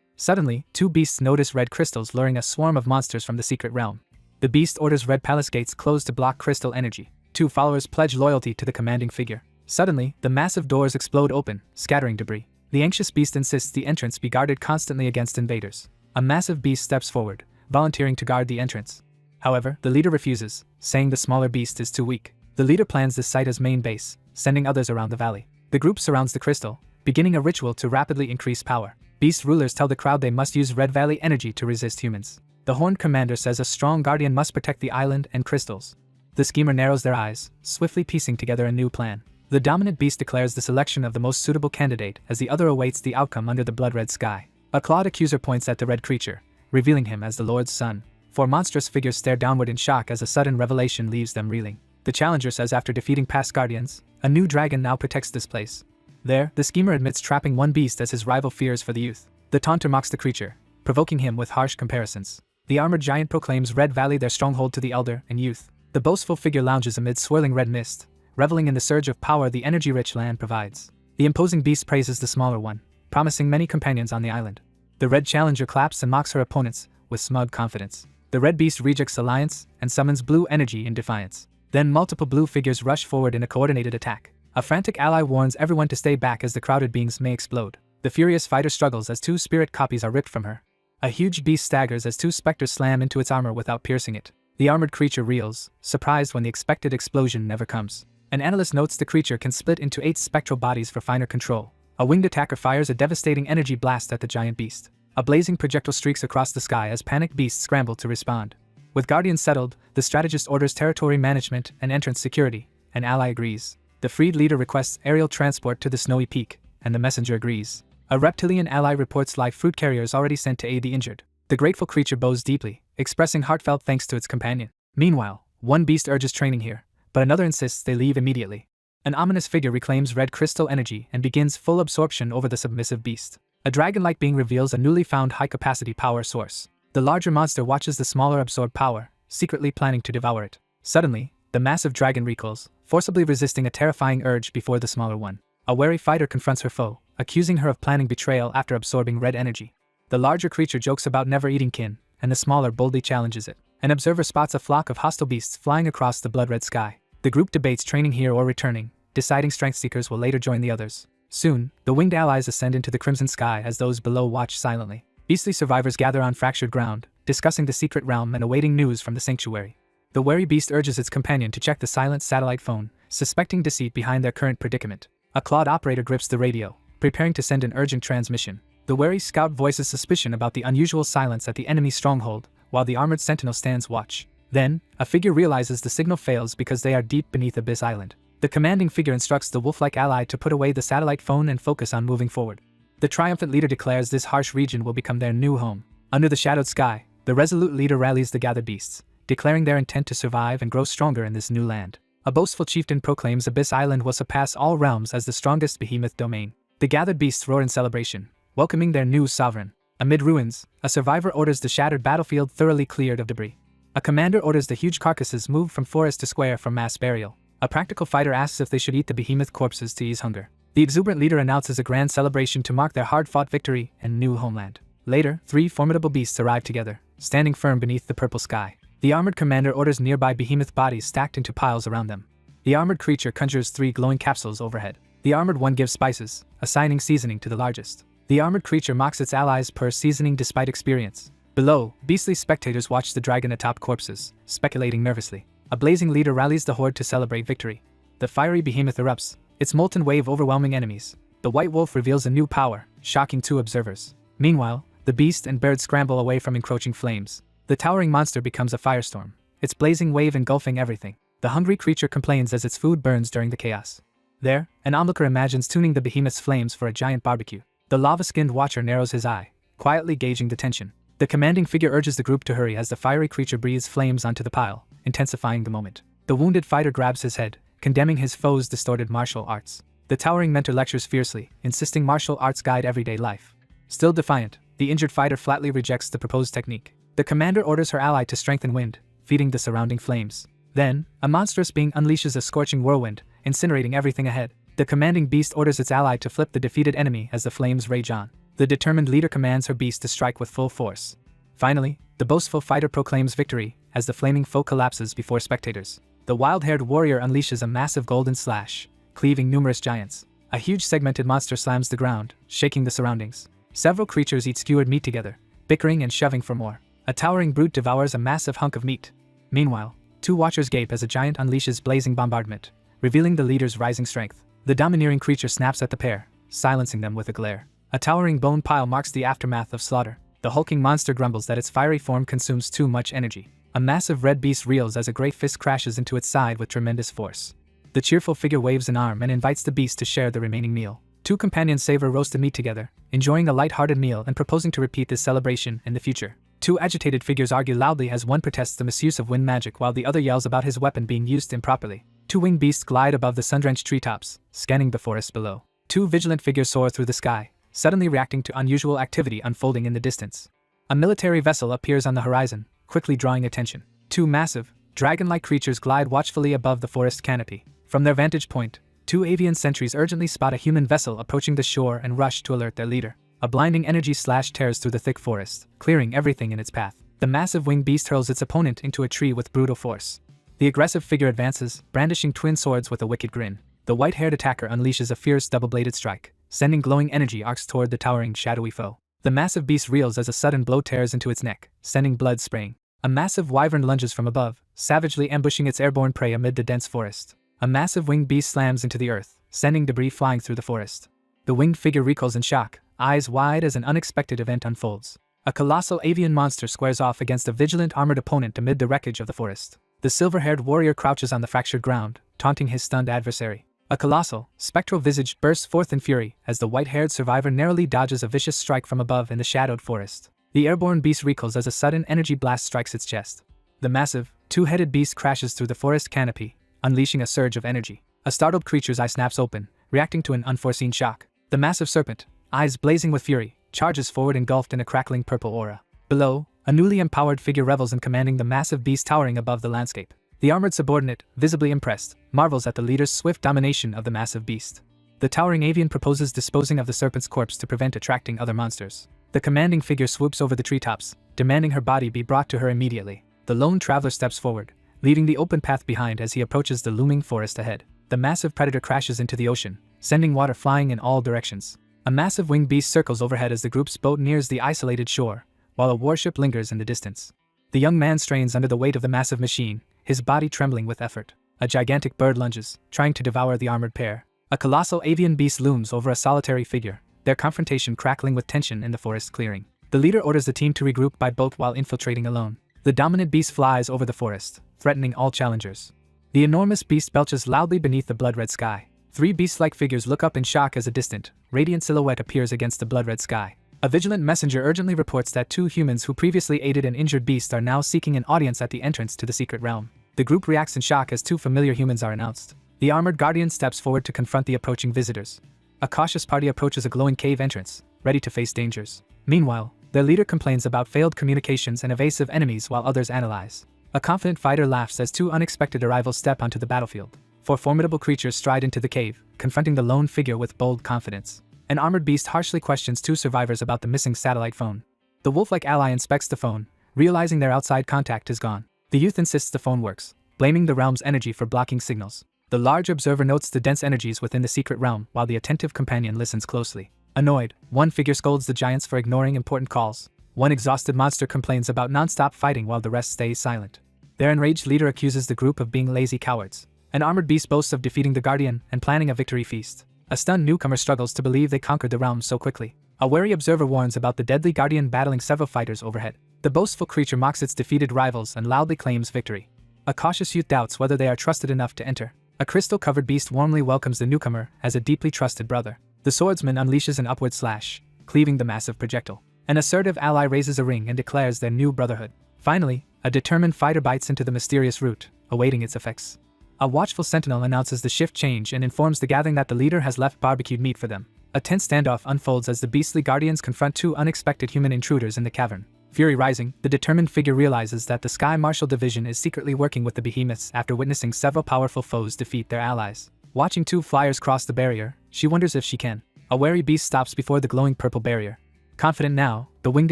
Suddenly, 2 beasts notice red crystals luring a swarm of monsters from the secret realm. The beast orders Red Palace gates closed to block crystal energy. 2 followers pledge loyalty to the commanding figure. Suddenly, the massive doors explode open, scattering debris. The anxious beast insists the entrance be guarded constantly against invaders. A massive beast steps forward, volunteering to guard the entrance. However, the leader refuses, saying the smaller beast is too weak. The leader plans this site as main base, sending others around the valley. The group surrounds the crystal, beginning a ritual to rapidly increase power. Beast rulers tell the crowd they must use Red Valley energy to resist humans. The Horned Commander says a strong guardian must protect the island and crystals. The schemer narrows their eyes, swiftly piecing together a new plan. The dominant beast declares the selection of the most suitable candidate as the other awaits the outcome under the blood-red sky. A clawed accuser points at the red creature, revealing him as the Lord's son. Four monstrous figures stare downward in shock as a sudden revelation leaves them reeling. The challenger says after defeating past guardians, a new dragon now protects this place. There, the schemer admits trapping one beast as his rival fears for the youth. The taunter mocks the creature, provoking him with harsh comparisons. The armored giant proclaims Red Valley their stronghold to the elder and youth. The boastful figure lounges amid swirling red mist, reveling in the surge of power the energy-rich land provides. The imposing beast praises the smaller one, promising many companions on the island. The red challenger claps and mocks her opponents with smug confidence. The red beast rejects alliance and summons blue energy in defiance. Then multiple blue figures rush forward in a coordinated attack. A frantic ally warns everyone to stay back as the crowded beings may explode. The furious fighter struggles as two spirit copies are ripped from her. A huge beast staggers as two specters slam into its armor without piercing it. The armored creature reels, surprised when the expected explosion never comes. An analyst notes the creature can split into 8 spectral bodies for finer control. A winged attacker fires a devastating energy blast at the giant beast. A blazing projectile streaks across the sky as panicked beasts scramble to respond. With guardians settled, the strategist orders territory management and entrance security. An ally agrees. The freed leader requests aerial transport to the snowy peak, and the messenger agrees. A reptilian ally reports live fruit carriers already sent to aid the injured. The grateful creature bows deeply, expressing heartfelt thanks to its companion. Meanwhile, one beast urges training here, but another insists they leave immediately. An ominous figure reclaims red crystal energy and begins full absorption over the submissive beast. A dragon-like being reveals a newly found high-capacity power source. The larger monster watches the smaller absorb power, secretly planning to devour it. Suddenly, the massive dragon recoils, forcibly resisting a terrifying urge before the smaller one. A wary fighter confronts her foe, accusing her of planning betrayal after absorbing red energy. The larger creature jokes about never eating kin, and the smaller boldly challenges it. An observer spots a flock of hostile beasts flying across the blood-red sky. The group debates training here or returning, deciding strength seekers will later join the others. Soon, the winged allies ascend into the crimson sky as those below watch silently. Beastly survivors gather on fractured ground, discussing the secret realm and awaiting news from the sanctuary. The wary beast urges its companion to check the silent satellite phone, suspecting deceit behind their current predicament. A clawed operator grips the radio, preparing to send an urgent transmission. The wary scout voices suspicion about the unusual silence at the enemy stronghold, while the armored sentinel stands watch. Then, a figure realizes the signal fails because they are deep beneath Abyss Island. The commanding figure instructs the wolf-like ally to put away the satellite phone and focus on moving forward. The triumphant leader declares this harsh region will become their new home. Under the shadowed sky, the resolute leader rallies the gathered beasts, declaring their intent to survive and grow stronger in this new land. A boastful chieftain proclaims Abyss Island will surpass all realms as the strongest behemoth domain. The gathered beasts roar in celebration, welcoming their new sovereign. Amid ruins, a survivor orders the shattered battlefield thoroughly cleared of debris. A commander orders the huge carcasses moved from forest to square for mass burial. A practical fighter asks if they should eat the behemoth corpses to ease hunger. The exuberant leader announces a grand celebration to mark their hard-fought victory and new homeland. Later, 3 formidable beasts arrive together, standing firm beneath the purple sky. The armored commander orders nearby behemoth bodies stacked into piles around them. The armored creature conjures 3 glowing capsules overhead. The armored one gives spices, assigning seasoning to the largest. The armored creature mocks its allies per seasoning despite experience. Below, beastly spectators watch the dragon atop corpses, speculating nervously. A blazing leader rallies the horde to celebrate victory. The fiery behemoth erupts, its molten wave overwhelming enemies. The white wolf reveals a new power, shocking 2 observers. Meanwhile, the beast and bird scramble away from encroaching flames. The towering monster becomes a firestorm, its blazing wave engulfing everything. The hungry creature complains as its food burns during the chaos. There, an onlooker imagines tuning the behemoth's flames for a giant barbecue. The lava-skinned watcher narrows his eye, quietly gauging the tension. The commanding figure urges the group to hurry as the fiery creature breathes flames onto the pile, intensifying the moment. The wounded fighter grabs his head, condemning his foe's distorted martial arts. The towering mentor lectures fiercely, insisting martial arts guide everyday life. Still defiant, the injured fighter flatly rejects the proposed technique. The commander orders her ally to strengthen wind, feeding the surrounding flames. Then, a monstrous being unleashes a scorching whirlwind, incinerating everything ahead. The commanding beast orders its ally to flip the defeated enemy as the flames rage on. The determined leader commands her beast to strike with full force. Finally, the boastful fighter proclaims victory as the flaming foe collapses before spectators. The wild-haired warrior unleashes a massive golden slash, cleaving numerous giants. A huge segmented monster slams the ground, shaking the surroundings. Several creatures eat skewered meat together, bickering and shoving for more. A towering brute devours a massive hunk of meat. Meanwhile, 2 watchers gape as a giant unleashes blazing bombardment, revealing the leader's rising strength. The domineering creature snaps at the pair, silencing them with a glare. A towering bone pile marks the aftermath of slaughter. The hulking monster grumbles that its fiery form consumes too much energy. A massive red beast reels as a great fist crashes into its side with tremendous force. The cheerful figure waves an arm and invites the beast to share the remaining meal. 2 companions savor roasted meat together, enjoying a light-hearted meal and proposing to repeat this celebration in the future. 2 agitated figures argue loudly as one protests the misuse of wind magic while the other yells about his weapon being used improperly. 2 winged beasts glide above the sun-drenched treetops, scanning the forest below. 2 vigilant figures soar through the sky, suddenly reacting to unusual activity unfolding in the distance. A military vessel appears on the horizon, quickly drawing attention. 2 massive, dragon-like creatures glide watchfully above the forest canopy. From their vantage point, 2 avian sentries urgently spot a human vessel approaching the shore and rush to alert their leader. A blinding energy slash tears through the thick forest, clearing everything in its path. The massive winged beast hurls its opponent into a tree with brutal force. The aggressive figure advances, brandishing twin swords with a wicked grin. The white-haired attacker unleashes a fierce double-bladed strike, sending glowing energy arcs toward the towering shadowy foe. The massive beast reels as a sudden blow tears into its neck, sending blood spraying. A massive wyvern lunges from above, savagely ambushing its airborne prey amid the dense forest. A massive winged beast slams into the earth, sending debris flying through the forest. The winged figure recoils in shock, eyes wide as an unexpected event unfolds. A colossal avian monster squares off against a vigilant armored opponent amid the wreckage of the forest. The silver-haired warrior crouches on the fractured ground, taunting his stunned adversary. A colossal, spectral visage bursts forth in fury as the white-haired survivor narrowly dodges a vicious strike from above in the shadowed forest. The airborne beast recoils as a sudden energy blast strikes its chest. The massive, 2-headed beast crashes through the forest canopy, unleashing a surge of energy. A startled creature's eye snaps open, reacting to an unforeseen shock. The massive serpent, eyes blazing with fury, charges forward engulfed in a crackling purple aura. Below, a newly empowered figure revels in commanding the massive beast towering above the landscape. The armored subordinate, visibly impressed, marvels at the leader's swift domination of the massive beast. The towering avian proposes disposing of the serpent's corpse to prevent attracting other monsters. The commanding figure swoops over the treetops, demanding her body be brought to her immediately. The lone traveler steps forward, leaving the open path behind as he approaches the looming forest ahead. The massive predator crashes into the ocean, sending water flying in all directions. A massive winged beast circles overhead as the group's boat nears the isolated shore, while a warship lingers in the distance. The young man strains under the weight of the massive machine, his body trembling with effort. A gigantic bird lunges, trying to devour the armored pair. A colossal avian beast looms over a solitary figure, their confrontation crackling with tension in the forest clearing. The leader orders the team to regroup by boat while infiltrating alone. The dominant beast flies over the forest, threatening all challengers. The enormous beast belches loudly beneath the blood-red sky. 3 beast-like figures look up in shock as a distant, radiant silhouette appears against the blood-red sky. A vigilant messenger urgently reports that 2 humans who previously aided an injured beast are now seeking an audience at the entrance to the secret realm. The group reacts in shock as 2 familiar humans are announced. The armored guardian steps forward to confront the approaching visitors. A cautious party approaches a glowing cave entrance, ready to face dangers. Meanwhile, their leader complains about failed communications and evasive enemies while others analyze. A confident fighter laughs as 2 unexpected arrivals step onto the battlefield. 4 formidable creatures stride into the cave, confronting the lone figure with bold confidence. An armored beast harshly questions 2 survivors about the missing satellite phone. The wolf-like ally inspects the phone, realizing their outside contact is gone. The youth insists the phone works, blaming the realm's energy for blocking signals. The large observer notes the dense energies within the secret realm while the attentive companion listens closely. Annoyed, 1 figure scolds the giants for ignoring important calls. 1 exhausted monster complains about non-stop fighting while the rest stays silent. Their enraged leader accuses the group of being lazy cowards. An armored beast boasts of defeating the guardian and planning a victory feast. A stunned newcomer struggles to believe they conquered the realm so quickly. A wary observer warns about the deadly guardian battling several fighters overhead. The boastful creature mocks its defeated rivals and loudly claims victory. A cautious youth doubts whether they are trusted enough to enter. A crystal-covered beast warmly welcomes the newcomer as a deeply trusted brother. The swordsman unleashes an upward slash, cleaving the massive projectile. An assertive ally raises a ring and declares their new brotherhood. Finally, a determined fighter bites into the mysterious root, awaiting its effects. A watchful sentinel announces the shift change and informs the gathering that the leader has left barbecued meat for them. A tense standoff unfolds as the beastly guardians confront 2 unexpected human intruders in the cavern. Fury rising, the determined figure realizes that the Sky Marshal Division is secretly working with the behemoths after witnessing several powerful foes defeat their allies. Watching 2 flyers cross the barrier, she wonders if she can. A wary beast stops before the glowing purple barrier. Confident now, the winged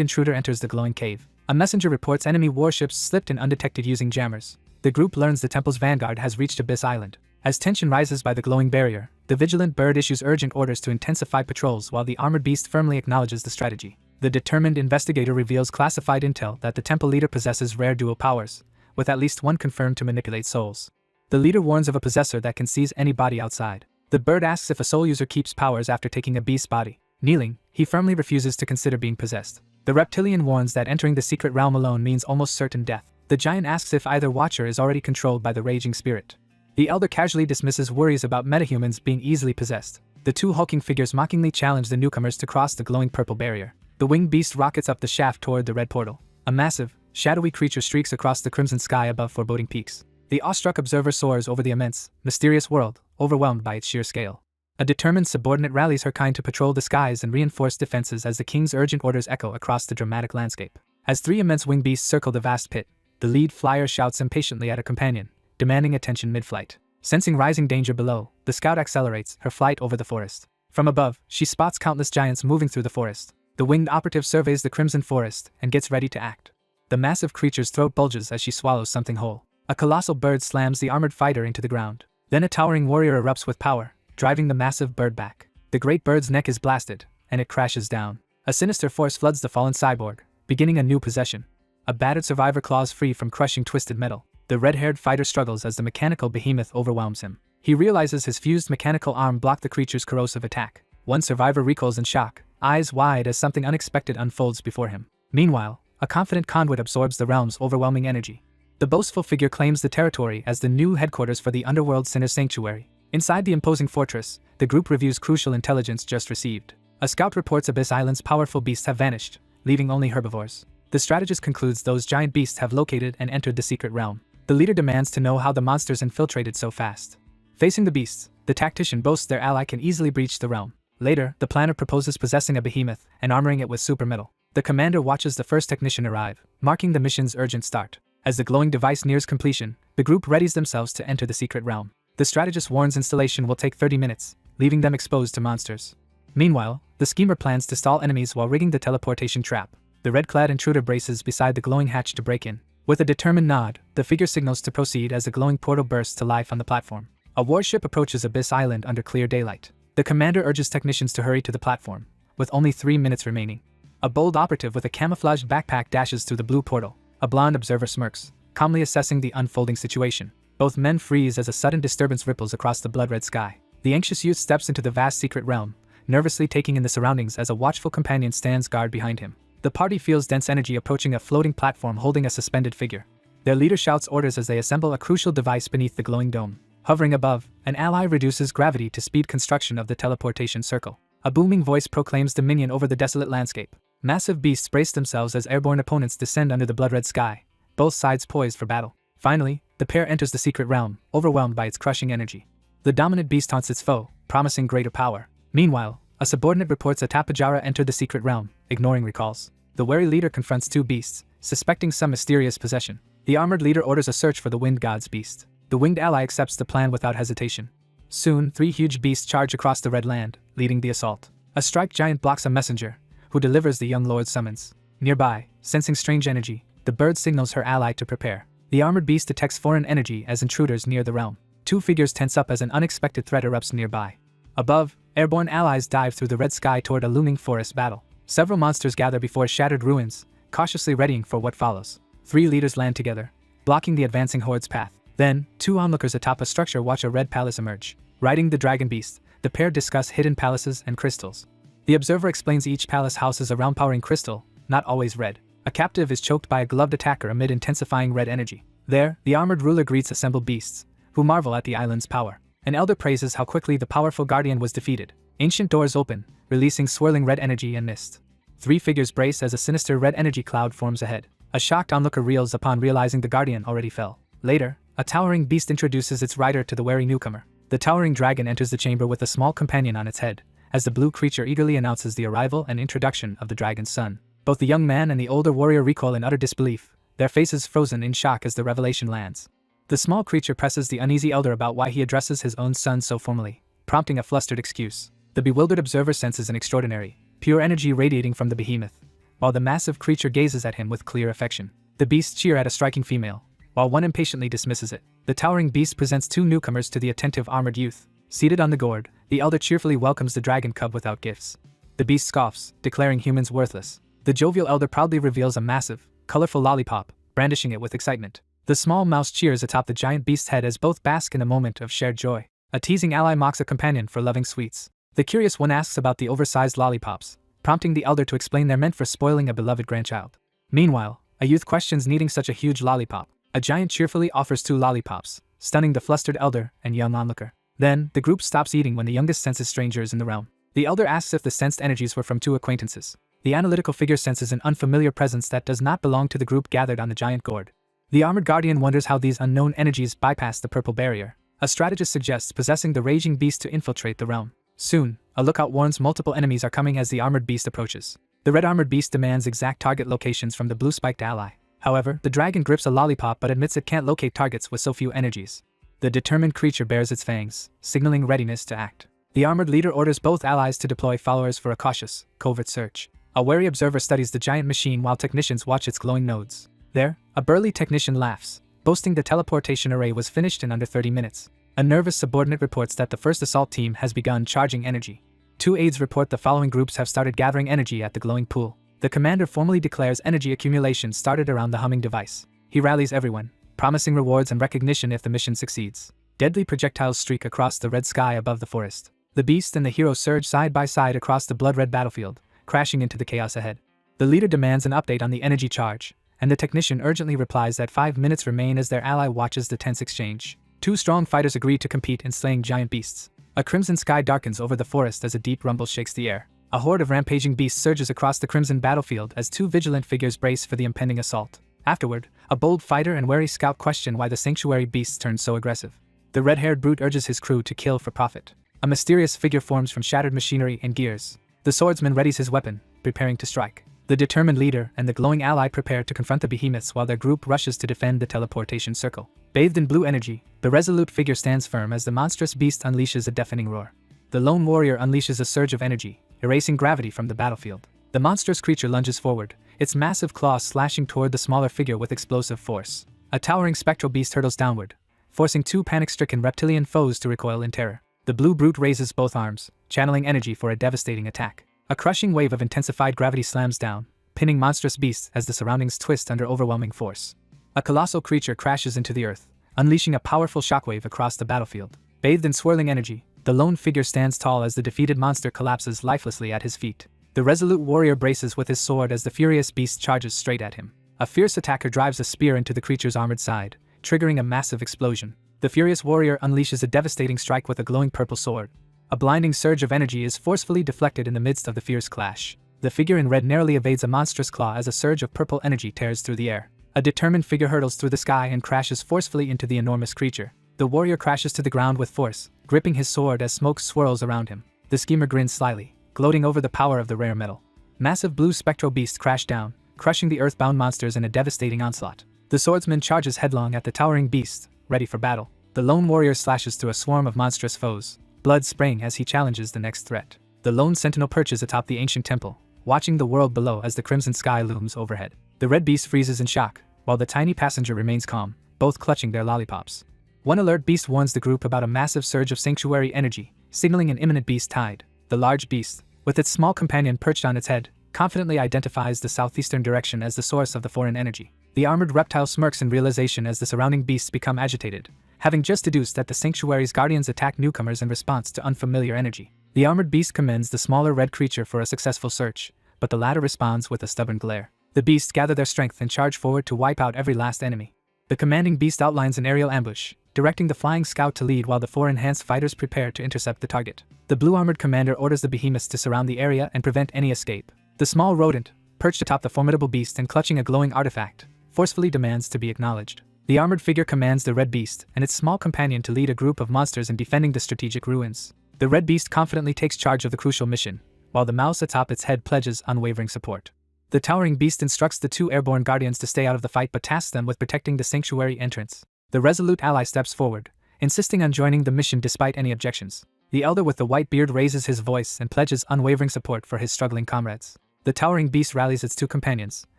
intruder enters the glowing cave. A messenger reports enemy warships slipped in undetected using jammers. The group learns the temple's vanguard has reached Abyss Island. As tension rises by the glowing barrier, the vigilant bird issues urgent orders to intensify patrols while the armored beast firmly acknowledges the strategy. The determined investigator reveals classified intel that the temple leader possesses rare dual powers, with at least one confirmed to manipulate souls. The leader warns of a possessor that can seize any body outside. The bird asks if a soul user keeps powers after taking a beast's body. Kneeling, he firmly refuses to consider being possessed. The reptilian warns that entering the secret realm alone means almost certain death. The giant asks if either watcher is already controlled by the raging spirit. The elder casually dismisses worries about metahumans being easily possessed. The two hulking figures mockingly challenge the newcomers to cross the glowing purple barrier. The winged beast rockets up the shaft toward the red portal. A massive, shadowy creature streaks across the crimson sky above foreboding peaks. The awestruck observer soars over the immense, mysterious world, overwhelmed by its sheer scale. A determined subordinate rallies her kind to patrol the skies and reinforce defenses as the king's urgent orders echo across the dramatic landscape. As three immense winged beasts circle the vast pit, the lead flyer shouts impatiently at a companion, demanding attention mid-flight. Sensing rising danger below, the scout accelerates her flight over the forest. From above, she spots countless giants moving through the forest. The winged operative surveys the crimson forest and gets ready to act. The massive creature's throat bulges as she swallows something whole. A colossal bird slams the armored fighter into the ground. Then a towering warrior erupts with power, driving the massive bird back. The great bird's neck is blasted, and it crashes down. A sinister force floods the fallen cyborg, beginning a new possession. A battered survivor claws free from crushing twisted metal. The red-haired fighter struggles as the mechanical behemoth overwhelms him. He realizes his fused mechanical arm blocked the creature's corrosive attack. One survivor recoils in shock, eyes wide as something unexpected unfolds before him. Meanwhile, a confident conduit absorbs the realm's overwhelming energy. The boastful figure claims the territory as the new headquarters for the underworld Sinner Sanctuary. Inside the imposing fortress, the group reviews crucial intelligence just received. A scout reports Abyss Island's powerful beasts have vanished, leaving only herbivores. The strategist concludes those giant beasts have located and entered the secret realm. The leader demands to know how the monsters infiltrated so fast. Facing the beasts, the tactician boasts their ally can easily breach the realm. Later, the planner proposes possessing a behemoth and armoring it with super metal. The commander watches the first technician arrive, marking the mission's urgent start. As the glowing device nears completion, the group readies themselves to enter the secret realm. The strategist warns installation will take 30 minutes, leaving them exposed to monsters. Meanwhile, the schemer plans to stall enemies while rigging the teleportation trap. The red-clad intruder braces beside the glowing hatch to break in. With a determined nod, the figure signals to proceed as the glowing portal bursts to life on the platform. A warship approaches Abyss Island under clear daylight. The commander urges technicians to hurry to the platform, with only 3 minutes remaining. A bold operative with a camouflaged backpack dashes through the blue portal. A blonde observer smirks, calmly assessing the unfolding situation. Both men freeze as a sudden disturbance ripples across the blood-red sky. The anxious youth steps into the vast secret realm, nervously taking in the surroundings as a watchful companion stands guard behind him. The party feels dense energy approaching a floating platform holding a suspended figure. Their leader shouts orders as they assemble a crucial device beneath the glowing dome. Hovering above, an ally reduces gravity to speed construction of the teleportation circle. A booming voice proclaims dominion over the desolate landscape. Massive beasts brace themselves as airborne opponents descend under the blood-red sky, both sides poised for battle. Finally, the pair enters the secret realm, overwhelmed by its crushing energy. The dominant beast taunts its foe, promising greater power. Meanwhile, a subordinate reports a Tapajara entered the secret realm, ignoring recalls. The wary leader confronts two beasts, suspecting some mysterious possession. The armored leader orders a search for the wind god's beast. The winged ally accepts the plan without hesitation. Soon, 3 huge beasts charge across the red land, leading the assault. A striped giant blocks a messenger, who delivers the young lord's summons. Nearby, sensing strange energy, the bird signals her ally to prepare. The armored beast detects foreign energy as intruders near the realm. 2 figures tense up as an unexpected threat erupts nearby. Above, airborne allies dive through the red sky toward a looming forest battle. Several monsters gather before shattered ruins, cautiously readying for what follows. 3 leaders land together, blocking the advancing horde's path. Then, 2 onlookers atop a structure watch a red palace emerge. Riding the dragon beast, the pair discuss hidden palaces and crystals. The observer explains each palace houses a round-powering crystal, not always red. A captive is choked by a gloved attacker amid intensifying red energy. There, the armored ruler greets assembled beasts, who marvel at the island's power. An elder praises how quickly the powerful guardian was defeated. Ancient doors open, releasing swirling red energy and mist. 3 figures brace as a sinister red energy cloud forms ahead. A shocked onlooker reels upon realizing the guardian already fell. Later, a towering beast introduces its rider to the wary newcomer. The towering dragon enters the chamber with a small companion on its head, as the blue creature eagerly announces the arrival and introduction of the dragon's son. Both the young man and the older warrior recoil in utter disbelief, their faces frozen in shock as the revelation lands. The small creature presses the uneasy elder about why he addresses his own son so formally, prompting a flustered excuse. The bewildered observer senses an extraordinary, pure energy radiating from the behemoth, while the massive creature gazes at him with clear affection. The beasts cheer at a striking female, while one impatiently dismisses it. The towering beast presents two newcomers to the attentive armored youth. Seated on the gourd, the elder cheerfully welcomes the dragon cub without gifts. The beast scoffs, declaring humans worthless. The jovial elder proudly reveals a massive, colorful lollipop, brandishing it with excitement. The small mouse cheers atop the giant beast's head as both bask in a moment of shared joy. A teasing ally mocks a companion for loving sweets. The curious one asks about the oversized lollipops, prompting the elder to explain they're meant for spoiling a beloved grandchild. Meanwhile, a youth questions needing such a huge lollipop. A giant cheerfully offers 2 lollipops, stunning the flustered elder and young onlooker. Then, the group stops eating when the youngest senses strangers in the realm. The elder asks if the sensed energies were from 2 acquaintances. The analytical figure senses an unfamiliar presence that does not belong to the group gathered on the giant gourd. The armored guardian wonders how these unknown energies bypass the purple barrier. A strategist suggests possessing the raging beast to infiltrate the realm. Soon, a lookout warns multiple enemies are coming as the armored beast approaches. The red armored beast demands exact target locations from the blue spiked ally. However, the dragon grips a lollipop but admits it can't locate targets with so few energies. The determined creature bares its fangs, signaling readiness to act. The armored leader orders both allies to deploy followers for a cautious, covert search. A wary observer studies the giant machine while technicians watch its glowing nodes. There, a burly technician laughs, boasting the teleportation array was finished in under 30 minutes. A nervous subordinate reports that the first assault team has begun charging energy. 2 aides report the following groups have started gathering energy at the glowing pool. The commander formally declares energy accumulation started around the humming device. He rallies everyone, promising rewards and recognition if the mission succeeds. Deadly projectiles streak across the red sky above the forest. The beast and the hero surge side by side across the blood-red battlefield, crashing into the chaos ahead. The leader demands an update on the energy charge, and the technician urgently replies that 5 minutes remain as their ally watches the tense exchange. 2 strong fighters agree to compete in slaying giant beasts. A crimson sky darkens over the forest as a deep rumble shakes the air. A horde of rampaging beasts surges across the crimson battlefield as 2 vigilant figures brace for the impending assault. Afterward, a bold fighter and wary scout question why the sanctuary beasts turned so aggressive. The red-haired brute urges his crew to kill for profit. A mysterious figure forms from shattered machinery and gears. The swordsman readies his weapon, preparing to strike. The determined leader and the glowing ally prepare to confront the behemoths while their group rushes to defend the teleportation circle. Bathed in blue energy, the resolute figure stands firm as the monstrous beast unleashes a deafening roar. The lone warrior unleashes a surge of energy, erasing gravity from the battlefield. The monstrous creature lunges forward, its massive claws slashing toward the smaller figure with explosive force. A towering spectral beast hurtles downward, forcing 2 panic-stricken reptilian foes to recoil in terror. The blue brute raises both arms, channeling energy for a devastating attack. A crushing wave of intensified gravity slams down, pinning monstrous beasts as the surroundings twist under overwhelming force. A colossal creature crashes into the earth, unleashing a powerful shockwave across the battlefield. Bathed in swirling energy, the lone figure stands tall as the defeated monster collapses lifelessly at his feet. The resolute warrior braces with his sword as the furious beast charges straight at him. A fierce attacker drives a spear into the creature's armored side, triggering a massive explosion. The furious warrior unleashes a devastating strike with a glowing purple sword. A blinding surge of energy is forcefully deflected in the midst of the fierce clash. The figure in red narrowly evades a monstrous claw as a surge of purple energy tears through the air. A determined figure hurtles through the sky and crashes forcefully into the enormous creature. The warrior crashes to the ground with force, gripping his sword as smoke swirls around him. The schemer grins slyly, gloating over the power of the rare metal. Massive blue spectral beasts crash down, crushing the earthbound monsters in a devastating onslaught. The swordsman charges headlong at the towering beast, ready for battle. The lone warrior slashes through a swarm of monstrous foes, blood spraying as he challenges the next threat. The lone sentinel perches atop the ancient temple, watching the world below as the crimson sky looms overhead. The red beast freezes in shock, while the tiny passenger remains calm, both clutching their lollipops. One alert beast warns the group about a massive surge of sanctuary energy, signaling an imminent beast tide. The large beast, with its small companion perched on its head, confidently identifies the southeastern direction as the source of the foreign energy. The armored reptile smirks in realization as the surrounding beasts become agitated, having just deduced that the sanctuary's guardians attack newcomers in response to unfamiliar energy. The armored beast commends the smaller red creature for a successful search, but the latter responds with a stubborn glare. The beasts gather their strength and charge forward to wipe out every last enemy. The commanding beast outlines an aerial ambush, directing the flying scout to lead while the 4 enhanced fighters prepare to intercept the target. The blue-armored commander orders the behemoths to surround the area and prevent any escape. The small rodent, perched atop the formidable beast and clutching a glowing artifact, forcefully demands to be acknowledged. The armored figure commands the red beast and its small companion to lead a group of monsters in defending the strategic ruins. The red beast confidently takes charge of the crucial mission, while the mouse atop its head pledges unwavering support. The towering beast instructs the 2 airborne guardians to stay out of the fight but tasks them with protecting the sanctuary entrance. The resolute ally steps forward, insisting on joining the mission despite any objections. The elder with the white beard raises his voice and pledges unwavering support for his struggling comrades. The towering beast rallies its 2 companions,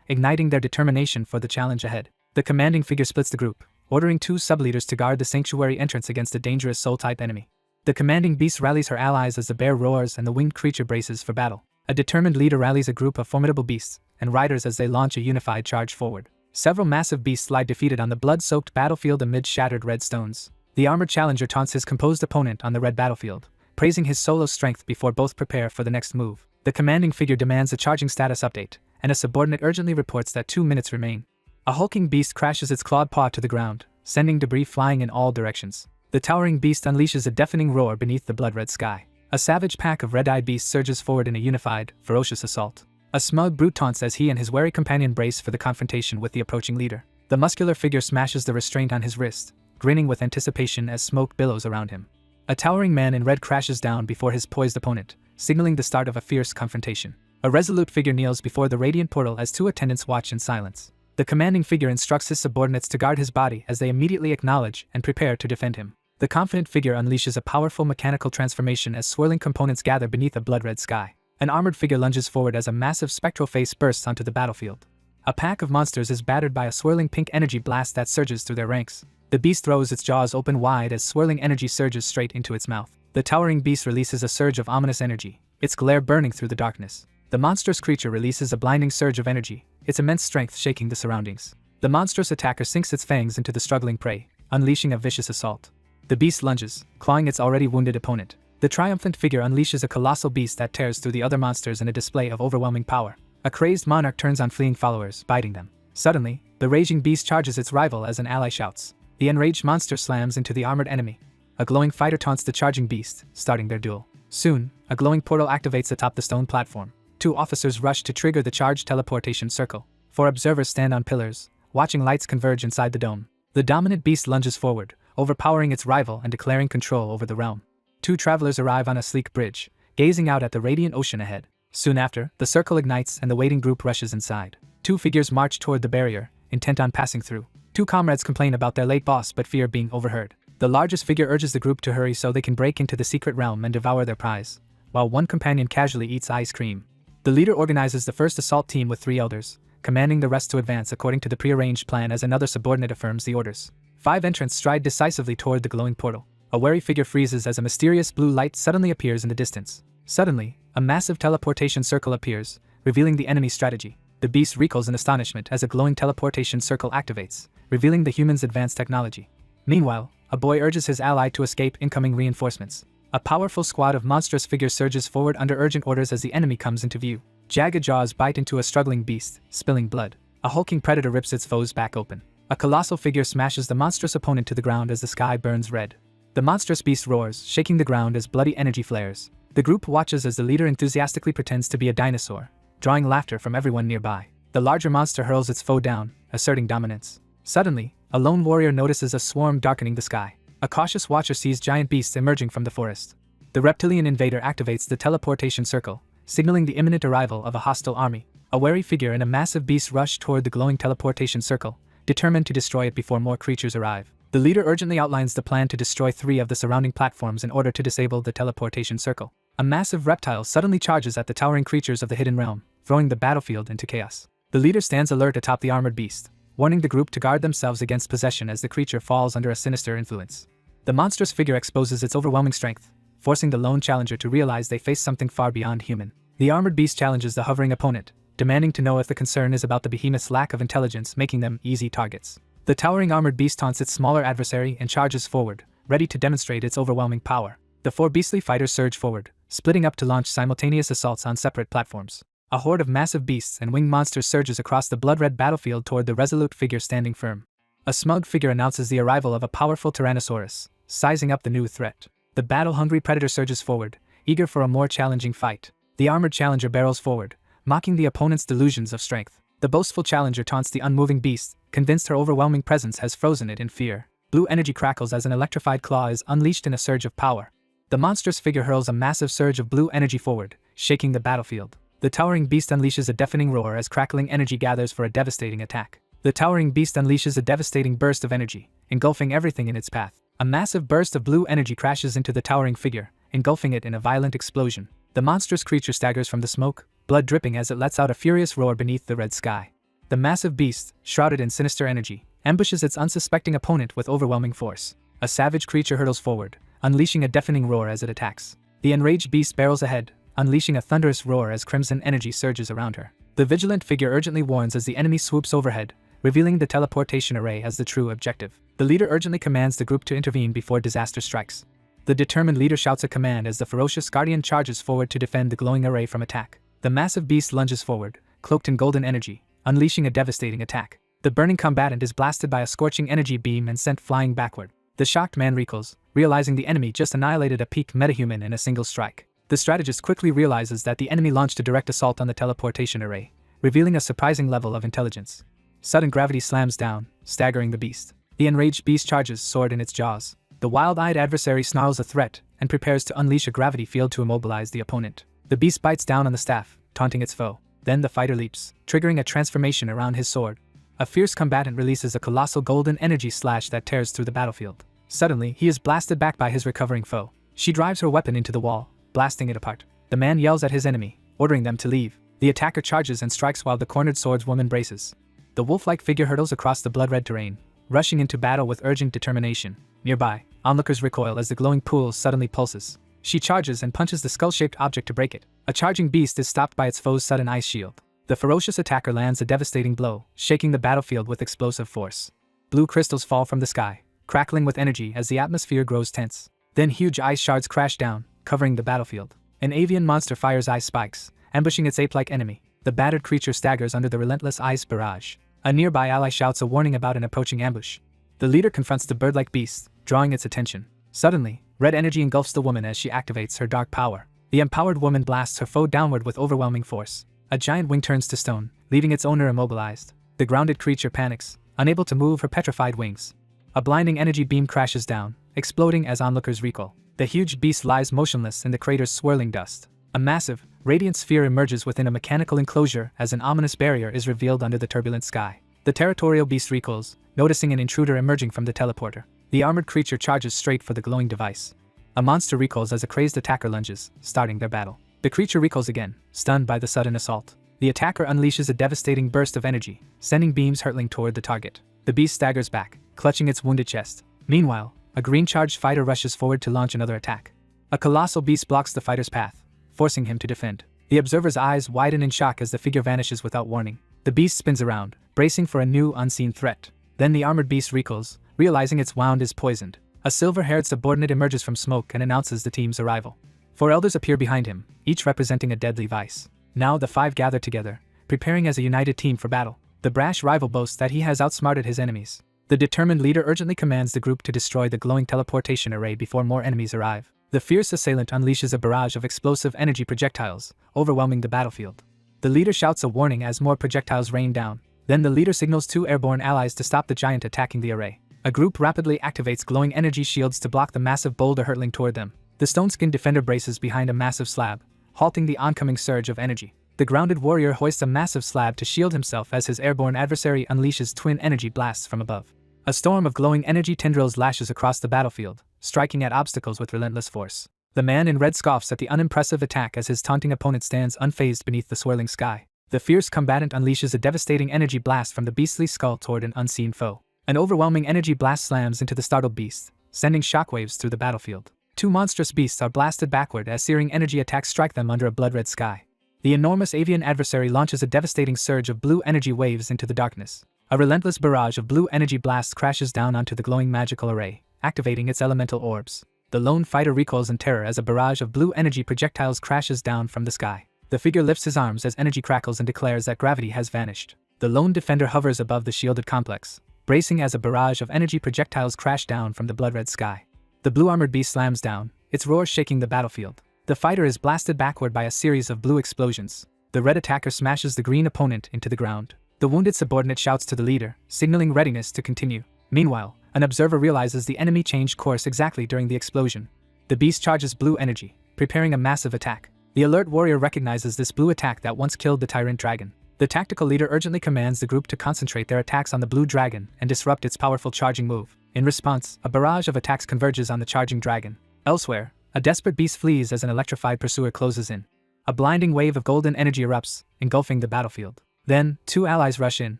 igniting their determination for the challenge ahead. The commanding figure splits the group, ordering 2 sub-leaders to guard the sanctuary entrance against a dangerous soul-type enemy. The commanding beast rallies her allies as the bear roars and the winged creature braces for battle. A determined leader rallies a group of formidable beasts and riders as they launch a unified charge forward. Several massive beasts lie defeated on the blood-soaked battlefield amid shattered red stones. The armored challenger taunts his composed opponent on the red battlefield, praising his solo strength before both prepare for the next move. The commanding figure demands a charging status update, and a subordinate urgently reports that 2 minutes remain. A hulking beast crashes its clawed paw to the ground, sending debris flying in all directions. The towering beast unleashes a deafening roar beneath the blood-red sky. A savage pack of red-eyed beasts surges forward in a unified, ferocious assault. A smug brute taunts as he and his wary companion brace for the confrontation with the approaching leader. The muscular figure smashes the restraint on his wrist, grinning with anticipation as smoke billows around him. A towering man in red crashes down before his poised opponent, signaling the start of a fierce confrontation. A resolute figure kneels before the radiant portal as 2 attendants watch in silence. The commanding figure instructs his subordinates to guard his body as they immediately acknowledge and prepare to defend him. The confident figure unleashes a powerful mechanical transformation as swirling components gather beneath a blood-red sky. An armored figure lunges forward as a massive spectral face bursts onto the battlefield. A pack of monsters is battered by a swirling pink energy blast that surges through their ranks. The beast throws its jaws open wide as swirling energy surges straight into its mouth. The towering beast releases a surge of ominous energy, its glare burning through the darkness. The monstrous creature releases a blinding surge of energy, its immense strength shaking the surroundings. The monstrous attacker sinks its fangs into the struggling prey, unleashing a vicious assault. The beast lunges, clawing its already wounded opponent. The triumphant figure unleashes a colossal beast that tears through the other monsters in a display of overwhelming power. A crazed monarch turns on fleeing followers, biting them. Suddenly, the raging beast charges its rival as an ally shouts. The enraged monster slams into the armored enemy. A glowing fighter taunts the charging beast, starting their duel. Soon, a glowing portal activates atop the stone platform. 2 officers rush to trigger the charged teleportation circle. 4 observers stand on pillars, watching lights converge inside the dome. The dominant beast lunges forward, overpowering its rival and declaring control over the realm. 2 travelers arrive on a sleek bridge, gazing out at the radiant ocean ahead. Soon after, the circle ignites and the waiting group rushes inside. 2 figures march toward the barrier, intent on passing through. 2 comrades complain about their late boss but fear being overheard. The largest figure urges the group to hurry so they can break into the secret realm and devour their prize, while one companion casually eats ice cream. The leader organizes the first assault team with 3 elders, commanding the rest to advance according to the prearranged plan as another subordinate affirms the orders. 5 entrants stride decisively toward the glowing portal. A wary figure freezes as a mysterious blue light suddenly appears in the distance. Suddenly, a massive teleportation circle appears, revealing the enemy's strategy. The beast recoils in astonishment as a glowing teleportation circle activates, revealing the humans' advanced technology. Meanwhile, a boy urges his ally to escape incoming reinforcements. A powerful squad of monstrous figures surges forward under urgent orders as the enemy comes into view. Jagged jaws bite into a struggling beast, spilling blood. A hulking predator rips its foe's back open. A colossal figure smashes the monstrous opponent to the ground as the sky burns red. The monstrous beast roars, shaking the ground as bloody energy flares. The group watches as the leader enthusiastically pretends to be a dinosaur, drawing laughter from everyone nearby. The larger monster hurls its foe down, asserting dominance. Suddenly, a lone warrior notices a swarm darkening the sky. A cautious watcher sees giant beasts emerging from the forest. The reptilian invader activates the teleportation circle, signaling the imminent arrival of a hostile army. A wary figure and a massive beast rush toward the glowing teleportation circle, determined to destroy it before more creatures arrive. The leader urgently outlines the plan to destroy 3 of the surrounding platforms in order to disable the teleportation circle. A massive reptile suddenly charges at the towering creatures of the hidden realm, throwing the battlefield into chaos. The leader stands alert atop the armored beast, warning the group to guard themselves against possession as the creature falls under a sinister influence. The monstrous figure exposes its overwhelming strength, forcing the lone challenger to realize they face something far beyond human. The armored beast challenges the hovering opponent, demanding to know if the concern is about the behemoth's lack of intelligence, making them easy targets. The towering armored beast taunts its smaller adversary and charges forward, ready to demonstrate its overwhelming power. The 4 beastly fighters surge forward, splitting up to launch simultaneous assaults on separate platforms. A horde of massive beasts and winged monsters surges across the blood-red battlefield toward the resolute figure standing firm. A smug figure announces the arrival of a powerful Tyrannosaurus, sizing up the new threat. The battle-hungry predator surges forward, eager for a more challenging fight. The armored challenger barrels forward, mocking the opponent's delusions of strength. The boastful challenger taunts the unmoving beast, convinced her overwhelming presence has frozen it in fear. Blue energy crackles as an electrified claw is unleashed in a surge of power. The monstrous figure hurls a massive surge of blue energy forward, shaking the battlefield. The towering beast unleashes a deafening roar as crackling energy gathers for a devastating attack. The towering beast unleashes a devastating burst of energy, engulfing everything in its path. A massive burst of blue energy crashes into the towering figure, engulfing it in a violent explosion. The monstrous creature staggers from the smoke, blood dripping as it lets out a furious roar beneath the red sky. The massive beast, shrouded in sinister energy, ambushes its unsuspecting opponent with overwhelming force. A savage creature hurtles forward, unleashing a deafening roar as it attacks. The enraged beast barrels ahead, unleashing a thunderous roar as crimson energy surges around her. The vigilant figure urgently warns as the enemy swoops overhead, revealing the teleportation array as the true objective. The leader urgently commands the group to intervene before disaster strikes. The determined leader shouts a command as the ferocious guardian charges forward to defend the glowing array from attack. The massive beast lunges forward, cloaked in golden energy, unleashing a devastating attack. The burning combatant is blasted by a scorching energy beam and sent flying backward. The shocked man recoils, realizing the enemy just annihilated a peak metahuman in a single strike. The strategist quickly realizes that the enemy launched a direct assault on the teleportation array, revealing a surprising level of intelligence. Sudden gravity slams down, staggering the beast. The enraged beast charges, sword in its jaws. The wild-eyed adversary snarls a threat and prepares to unleash a gravity field to immobilize the opponent. The beast bites down on the staff, taunting its foe. Then the fighter leaps, triggering a transformation around his sword. A fierce combatant releases a colossal golden energy slash that tears through the battlefield. Suddenly, he is blasted back by his recovering foe. She drives her weapon into the wall, blasting it apart. The man yells at his enemy, ordering them to leave. The attacker charges and strikes while the cornered swordswoman braces. The wolf-like figure hurtles across the blood-red terrain, rushing into battle with urgent determination. Nearby, onlookers recoil as the glowing pool suddenly pulses. She charges and punches the skull-shaped object to break it. A charging beast is stopped by its foe's sudden ice shield. The ferocious attacker lands a devastating blow, shaking the battlefield with explosive force. Blue crystals fall from the sky, crackling with energy as the atmosphere grows tense. Then huge ice shards crash down, covering the battlefield. An avian monster fires ice spikes, ambushing its ape-like enemy. The battered creature staggers under the relentless ice barrage. A nearby ally shouts a warning about an approaching ambush. The leader confronts the bird-like beast, drawing its attention. Suddenly, red energy engulfs the woman as she activates her dark power. The empowered woman blasts her foe downward with overwhelming force. A giant wing turns to stone, leaving its owner immobilized. The grounded creature panics, unable to move her petrified wings. A blinding energy beam crashes down, exploding as onlookers recoil. The huge beast lies motionless in the crater's swirling dust. A massive, radiant sphere emerges within a mechanical enclosure as an ominous barrier is revealed under the turbulent sky. The territorial beast recoils, noticing an intruder emerging from the teleporter. The armored creature charges straight for the glowing device. A monster recoils as a crazed attacker lunges, starting their battle. The creature recoils again, stunned by the sudden assault. The attacker unleashes a devastating burst of energy, sending beams hurtling toward the target. The beast staggers back, clutching its wounded chest. Meanwhile, a green-charged fighter rushes forward to launch another attack. A colossal beast blocks the fighter's path, forcing him to defend. The observer's eyes widen in shock as the figure vanishes without warning. The beast spins around, bracing for a new, unseen threat. Then the armored beast recoils, realizing its wound is poisoned. A silver-haired subordinate emerges from smoke and announces the team's arrival. 4 elders appear behind him, each representing a deadly vice. Now the 5 gather together, preparing as a united team for battle. The brash rival boasts that he has outsmarted his enemies. The determined leader urgently commands the group to destroy the glowing teleportation array before more enemies arrive. The fierce assailant unleashes a barrage of explosive energy projectiles, overwhelming the battlefield. The leader shouts a warning as more projectiles rain down. Then the leader signals 2 airborne allies to stop the giant attacking the array. A group rapidly activates glowing energy shields to block the massive boulder hurtling toward them. The stone-skinned defender braces behind a massive slab, halting the oncoming surge of energy. The grounded warrior hoists a massive slab to shield himself as his airborne adversary unleashes twin energy blasts from above. A storm of glowing energy tendrils lashes across the battlefield, striking at obstacles with relentless force. The man in red scoffs at the unimpressive attack as his taunting opponent stands unfazed beneath the swirling sky. The fierce combatant unleashes a devastating energy blast from the beastly skull toward an unseen foe. An overwhelming energy blast slams into the startled beast, sending shockwaves through the battlefield. 2 monstrous beasts are blasted backward as searing energy attacks strike them under a blood-red sky. The enormous avian adversary launches a devastating surge of blue energy waves into the darkness. A relentless barrage of blue energy blasts crashes down onto the glowing magical array, activating its elemental orbs. The lone fighter recoils in terror as a barrage of blue energy projectiles crashes down from the sky. The figure lifts his arms as energy crackles and declares that gravity has vanished. The lone defender hovers above the shielded complex, bracing as a barrage of energy projectiles crash down from the blood-red sky. The blue armored beast slams down, its roar shaking the battlefield. The fighter is blasted backward by a series of blue explosions. The red attacker smashes the green opponent into the ground. The wounded subordinate shouts to the leader, signaling readiness to continue. Meanwhile, an observer realizes the enemy changed course exactly during the explosion. The beast charges blue energy, preparing a massive attack. The alert warrior recognizes this blue attack that once killed the tyrant dragon. The tactical leader urgently commands the group to concentrate their attacks on the blue dragon and disrupt its powerful charging move. In response, a barrage of attacks converges on the charging dragon. Elsewhere, a desperate beast flees as an electrified pursuer closes in. A blinding wave of golden energy erupts, engulfing the battlefield. Then, 2 allies rush in,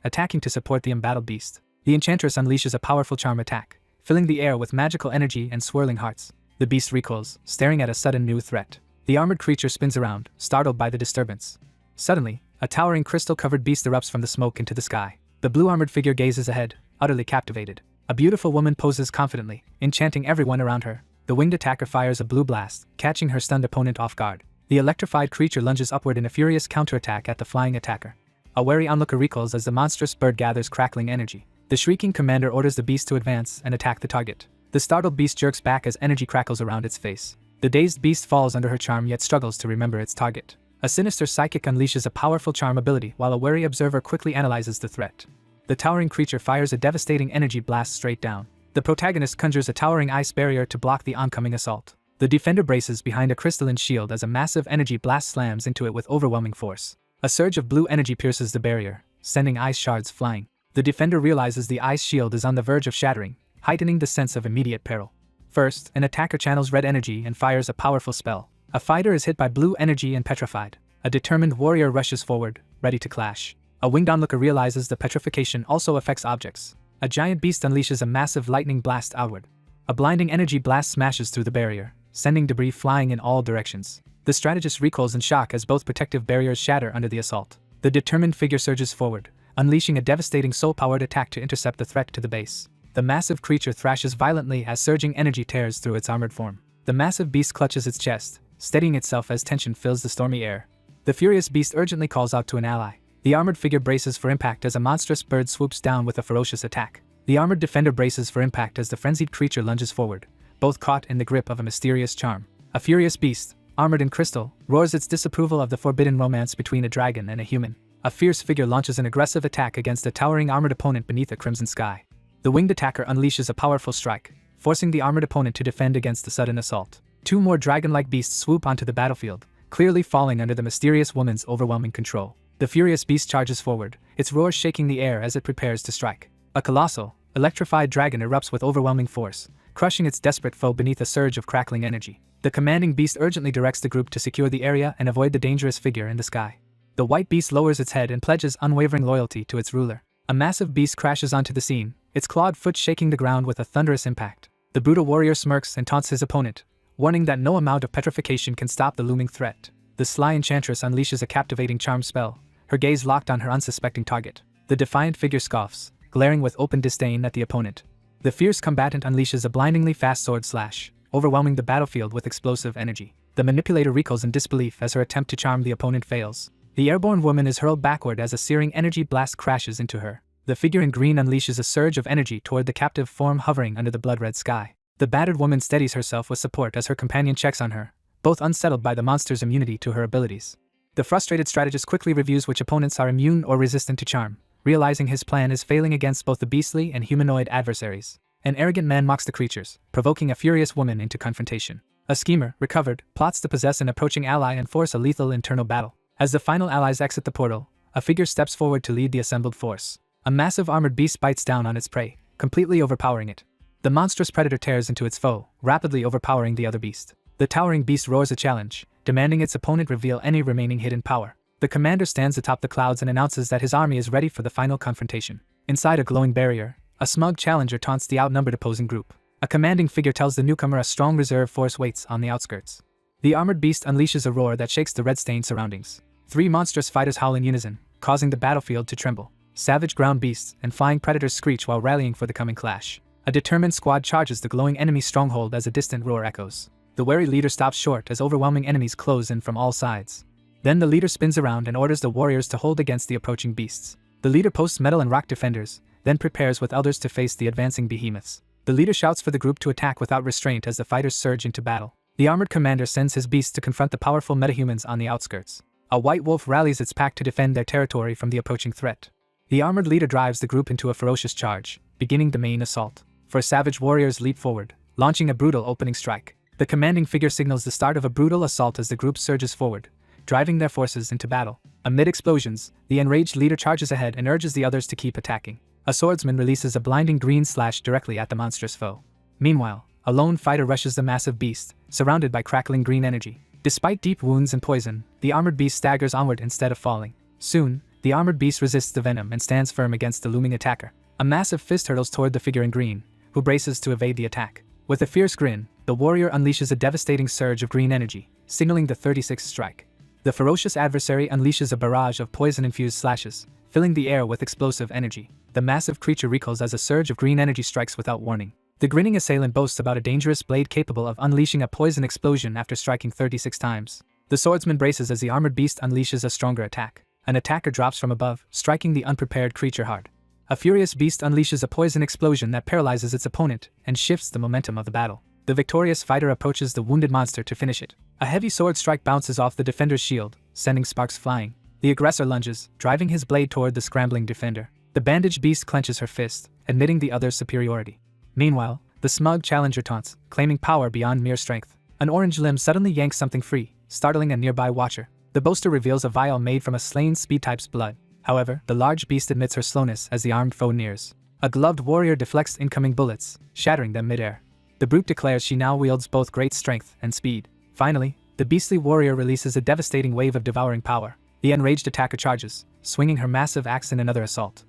attacking to support the embattled beast. The enchantress unleashes a powerful charm attack, filling the air with magical energy and swirling hearts. The beast recoils, staring at a sudden new threat. The armored creature spins around, startled by the disturbance. Suddenly, a towering crystal-covered beast erupts from the smoke into the sky. The blue-armored figure gazes ahead, utterly captivated. A beautiful woman poses confidently, enchanting everyone around her. The winged attacker fires a blue blast, catching her stunned opponent off guard. The electrified creature lunges upward in a furious counterattack at the flying attacker. A wary onlooker recoils as the monstrous bird gathers crackling energy. The shrieking commander orders the beast to advance and attack the target. The startled beast jerks back as energy crackles around its face. The dazed beast falls under her charm yet struggles to remember its target. A sinister psychic unleashes a powerful charm ability while a wary observer quickly analyzes the threat. The towering creature fires a devastating energy blast straight down. The protagonist conjures a towering ice barrier to block the oncoming assault. The defender braces behind a crystalline shield as a massive energy blast slams into it with overwhelming force. A surge of blue energy pierces the barrier, sending ice shards flying. The defender realizes the ice shield is on the verge of shattering, heightening the sense of immediate peril. First, an attacker channels red energy and fires a powerful spell. A fighter is hit by blue energy and petrified. A determined warrior rushes forward, ready to clash. A winged onlooker realizes the petrification also affects objects. A giant beast unleashes a massive lightning blast outward. A blinding energy blast smashes through the barrier, sending debris flying in all directions. The strategist recoils in shock as both protective barriers shatter under the assault. The determined figure surges forward, unleashing a devastating soul-powered attack to intercept the threat to the base. The massive creature thrashes violently as surging energy tears through its armored form. The massive beast clutches its chest, steadying itself as tension fills the stormy air. The furious beast urgently calls out to an ally. The armored figure braces for impact as a monstrous bird swoops down with a ferocious attack. The armored defender braces for impact as the frenzied creature lunges forward, both caught in the grip of a mysterious charm. A furious beast, armored in crystal, roars its disapproval of the forbidden romance between a dragon and a human. A fierce figure launches an aggressive attack against a towering armored opponent beneath a crimson sky. The winged attacker unleashes a powerful strike, forcing the armored opponent to defend against the sudden assault. 2 more dragon-like beasts swoop onto the battlefield, clearly falling under the mysterious woman's overwhelming control. The furious beast charges forward, its roar shaking the air as it prepares to strike. A colossal, electrified dragon erupts with overwhelming force, crushing its desperate foe beneath a surge of crackling energy. The commanding beast urgently directs the group to secure the area and avoid the dangerous figure in the sky. The white beast lowers its head and pledges unwavering loyalty to its ruler. A massive beast crashes onto the scene, its clawed foot shaking the ground with a thunderous impact. The brutal warrior smirks and taunts his opponent, warning that no amount of petrification can stop the looming threat. The sly enchantress unleashes a captivating charm spell, her gaze locked on her unsuspecting target. The defiant figure scoffs, glaring with open disdain at the opponent. The fierce combatant unleashes a blindingly fast sword slash, overwhelming the battlefield with explosive energy. The manipulator recoils in disbelief as her attempt to charm the opponent fails. The airborne woman is hurled backward as a searing energy blast crashes into her. The figure in green unleashes a surge of energy toward the captive form hovering under the blood-red sky. The battered woman steadies herself with support as her companion checks on her, both unsettled by the monster's immunity to her abilities. The frustrated strategist quickly reviews which opponents are immune or resistant to charm, realizing his plan is failing against both the beastly and humanoid adversaries. An arrogant man mocks the creatures, provoking a furious woman into confrontation. A schemer, recovered, plots to possess an approaching ally and force a lethal internal battle. As the final allies exit the portal, a figure steps forward to lead the assembled force. A massive armored beast bites down on its prey, completely overpowering it. The monstrous predator tears into its foe, rapidly overpowering the other beast. The towering beast roars a challenge, demanding its opponent reveal any remaining hidden power. The commander stands atop the clouds and announces that his army is ready for the final confrontation. Inside a glowing barrier, a smug challenger taunts the outnumbered opposing group. A commanding figure tells the newcomer a strong reserve force waits on the outskirts. The armored beast unleashes a roar that shakes the red-stained surroundings. 3 monstrous fighters howl in unison, causing the battlefield to tremble. Savage ground beasts and flying predators screech while rallying for the coming clash. A determined squad charges the glowing enemy stronghold as a distant roar echoes. The wary leader stops short as overwhelming enemies close in from all sides. Then the leader spins around and orders the warriors to hold against the approaching beasts. The leader posts metal and rock defenders, then prepares with others to face the advancing behemoths. The leader shouts for the group to attack without restraint as the fighters surge into battle. The armored commander sends his beasts to confront the powerful metahumans on the outskirts. A white wolf rallies its pack to defend their territory from the approaching threat. The armored leader drives the group into a ferocious charge, beginning the main assault. 4 savage warriors leap forward, launching a brutal opening strike. The commanding figure signals the start of a brutal assault as the group surges forward, driving their forces into battle. Amid explosions, the enraged leader charges ahead and urges the others to keep attacking. A swordsman releases a blinding green slash directly at the monstrous foe. Meanwhile, a lone fighter rushes the massive beast, surrounded by crackling green energy. Despite deep wounds and poison, the armored beast staggers onward instead of falling. Soon, The armored beast resists the venom and stands firm against the looming attacker. A massive fist hurtles toward the figure in green, who braces to evade the attack. With a fierce grin, the warrior unleashes a devastating surge of green energy, signaling the 36th strike. The ferocious adversary unleashes a barrage of poison-infused slashes, filling the air with explosive energy. The massive creature recoils as a surge of green energy strikes without warning. The grinning assailant boasts about a dangerous blade capable of unleashing a poison explosion after striking 36 times. The swordsman braces as the armored beast unleashes a stronger attack. An attacker drops from above, striking the unprepared creature hard. A furious beast unleashes a poison explosion that paralyzes its opponent and shifts the momentum of the battle. The victorious fighter approaches the wounded monster to finish it. A heavy sword strike bounces off the defender's shield, sending sparks flying. The aggressor lunges, driving his blade toward the scrambling defender. The bandaged beast clenches her fist, admitting the other's superiority. Meanwhile, the smug challenger taunts, claiming power beyond mere strength. An orange limb suddenly yanks something free, startling a nearby watcher. The boaster reveals a vial made from a slain speed type's blood. However, the large beast admits her slowness as the armed foe nears. A gloved warrior deflects incoming bullets, shattering them midair. The brute declares she now wields both great strength and speed. Finally, the beastly warrior releases a devastating wave of devouring power. The enraged attacker charges, swinging her massive axe in another assault.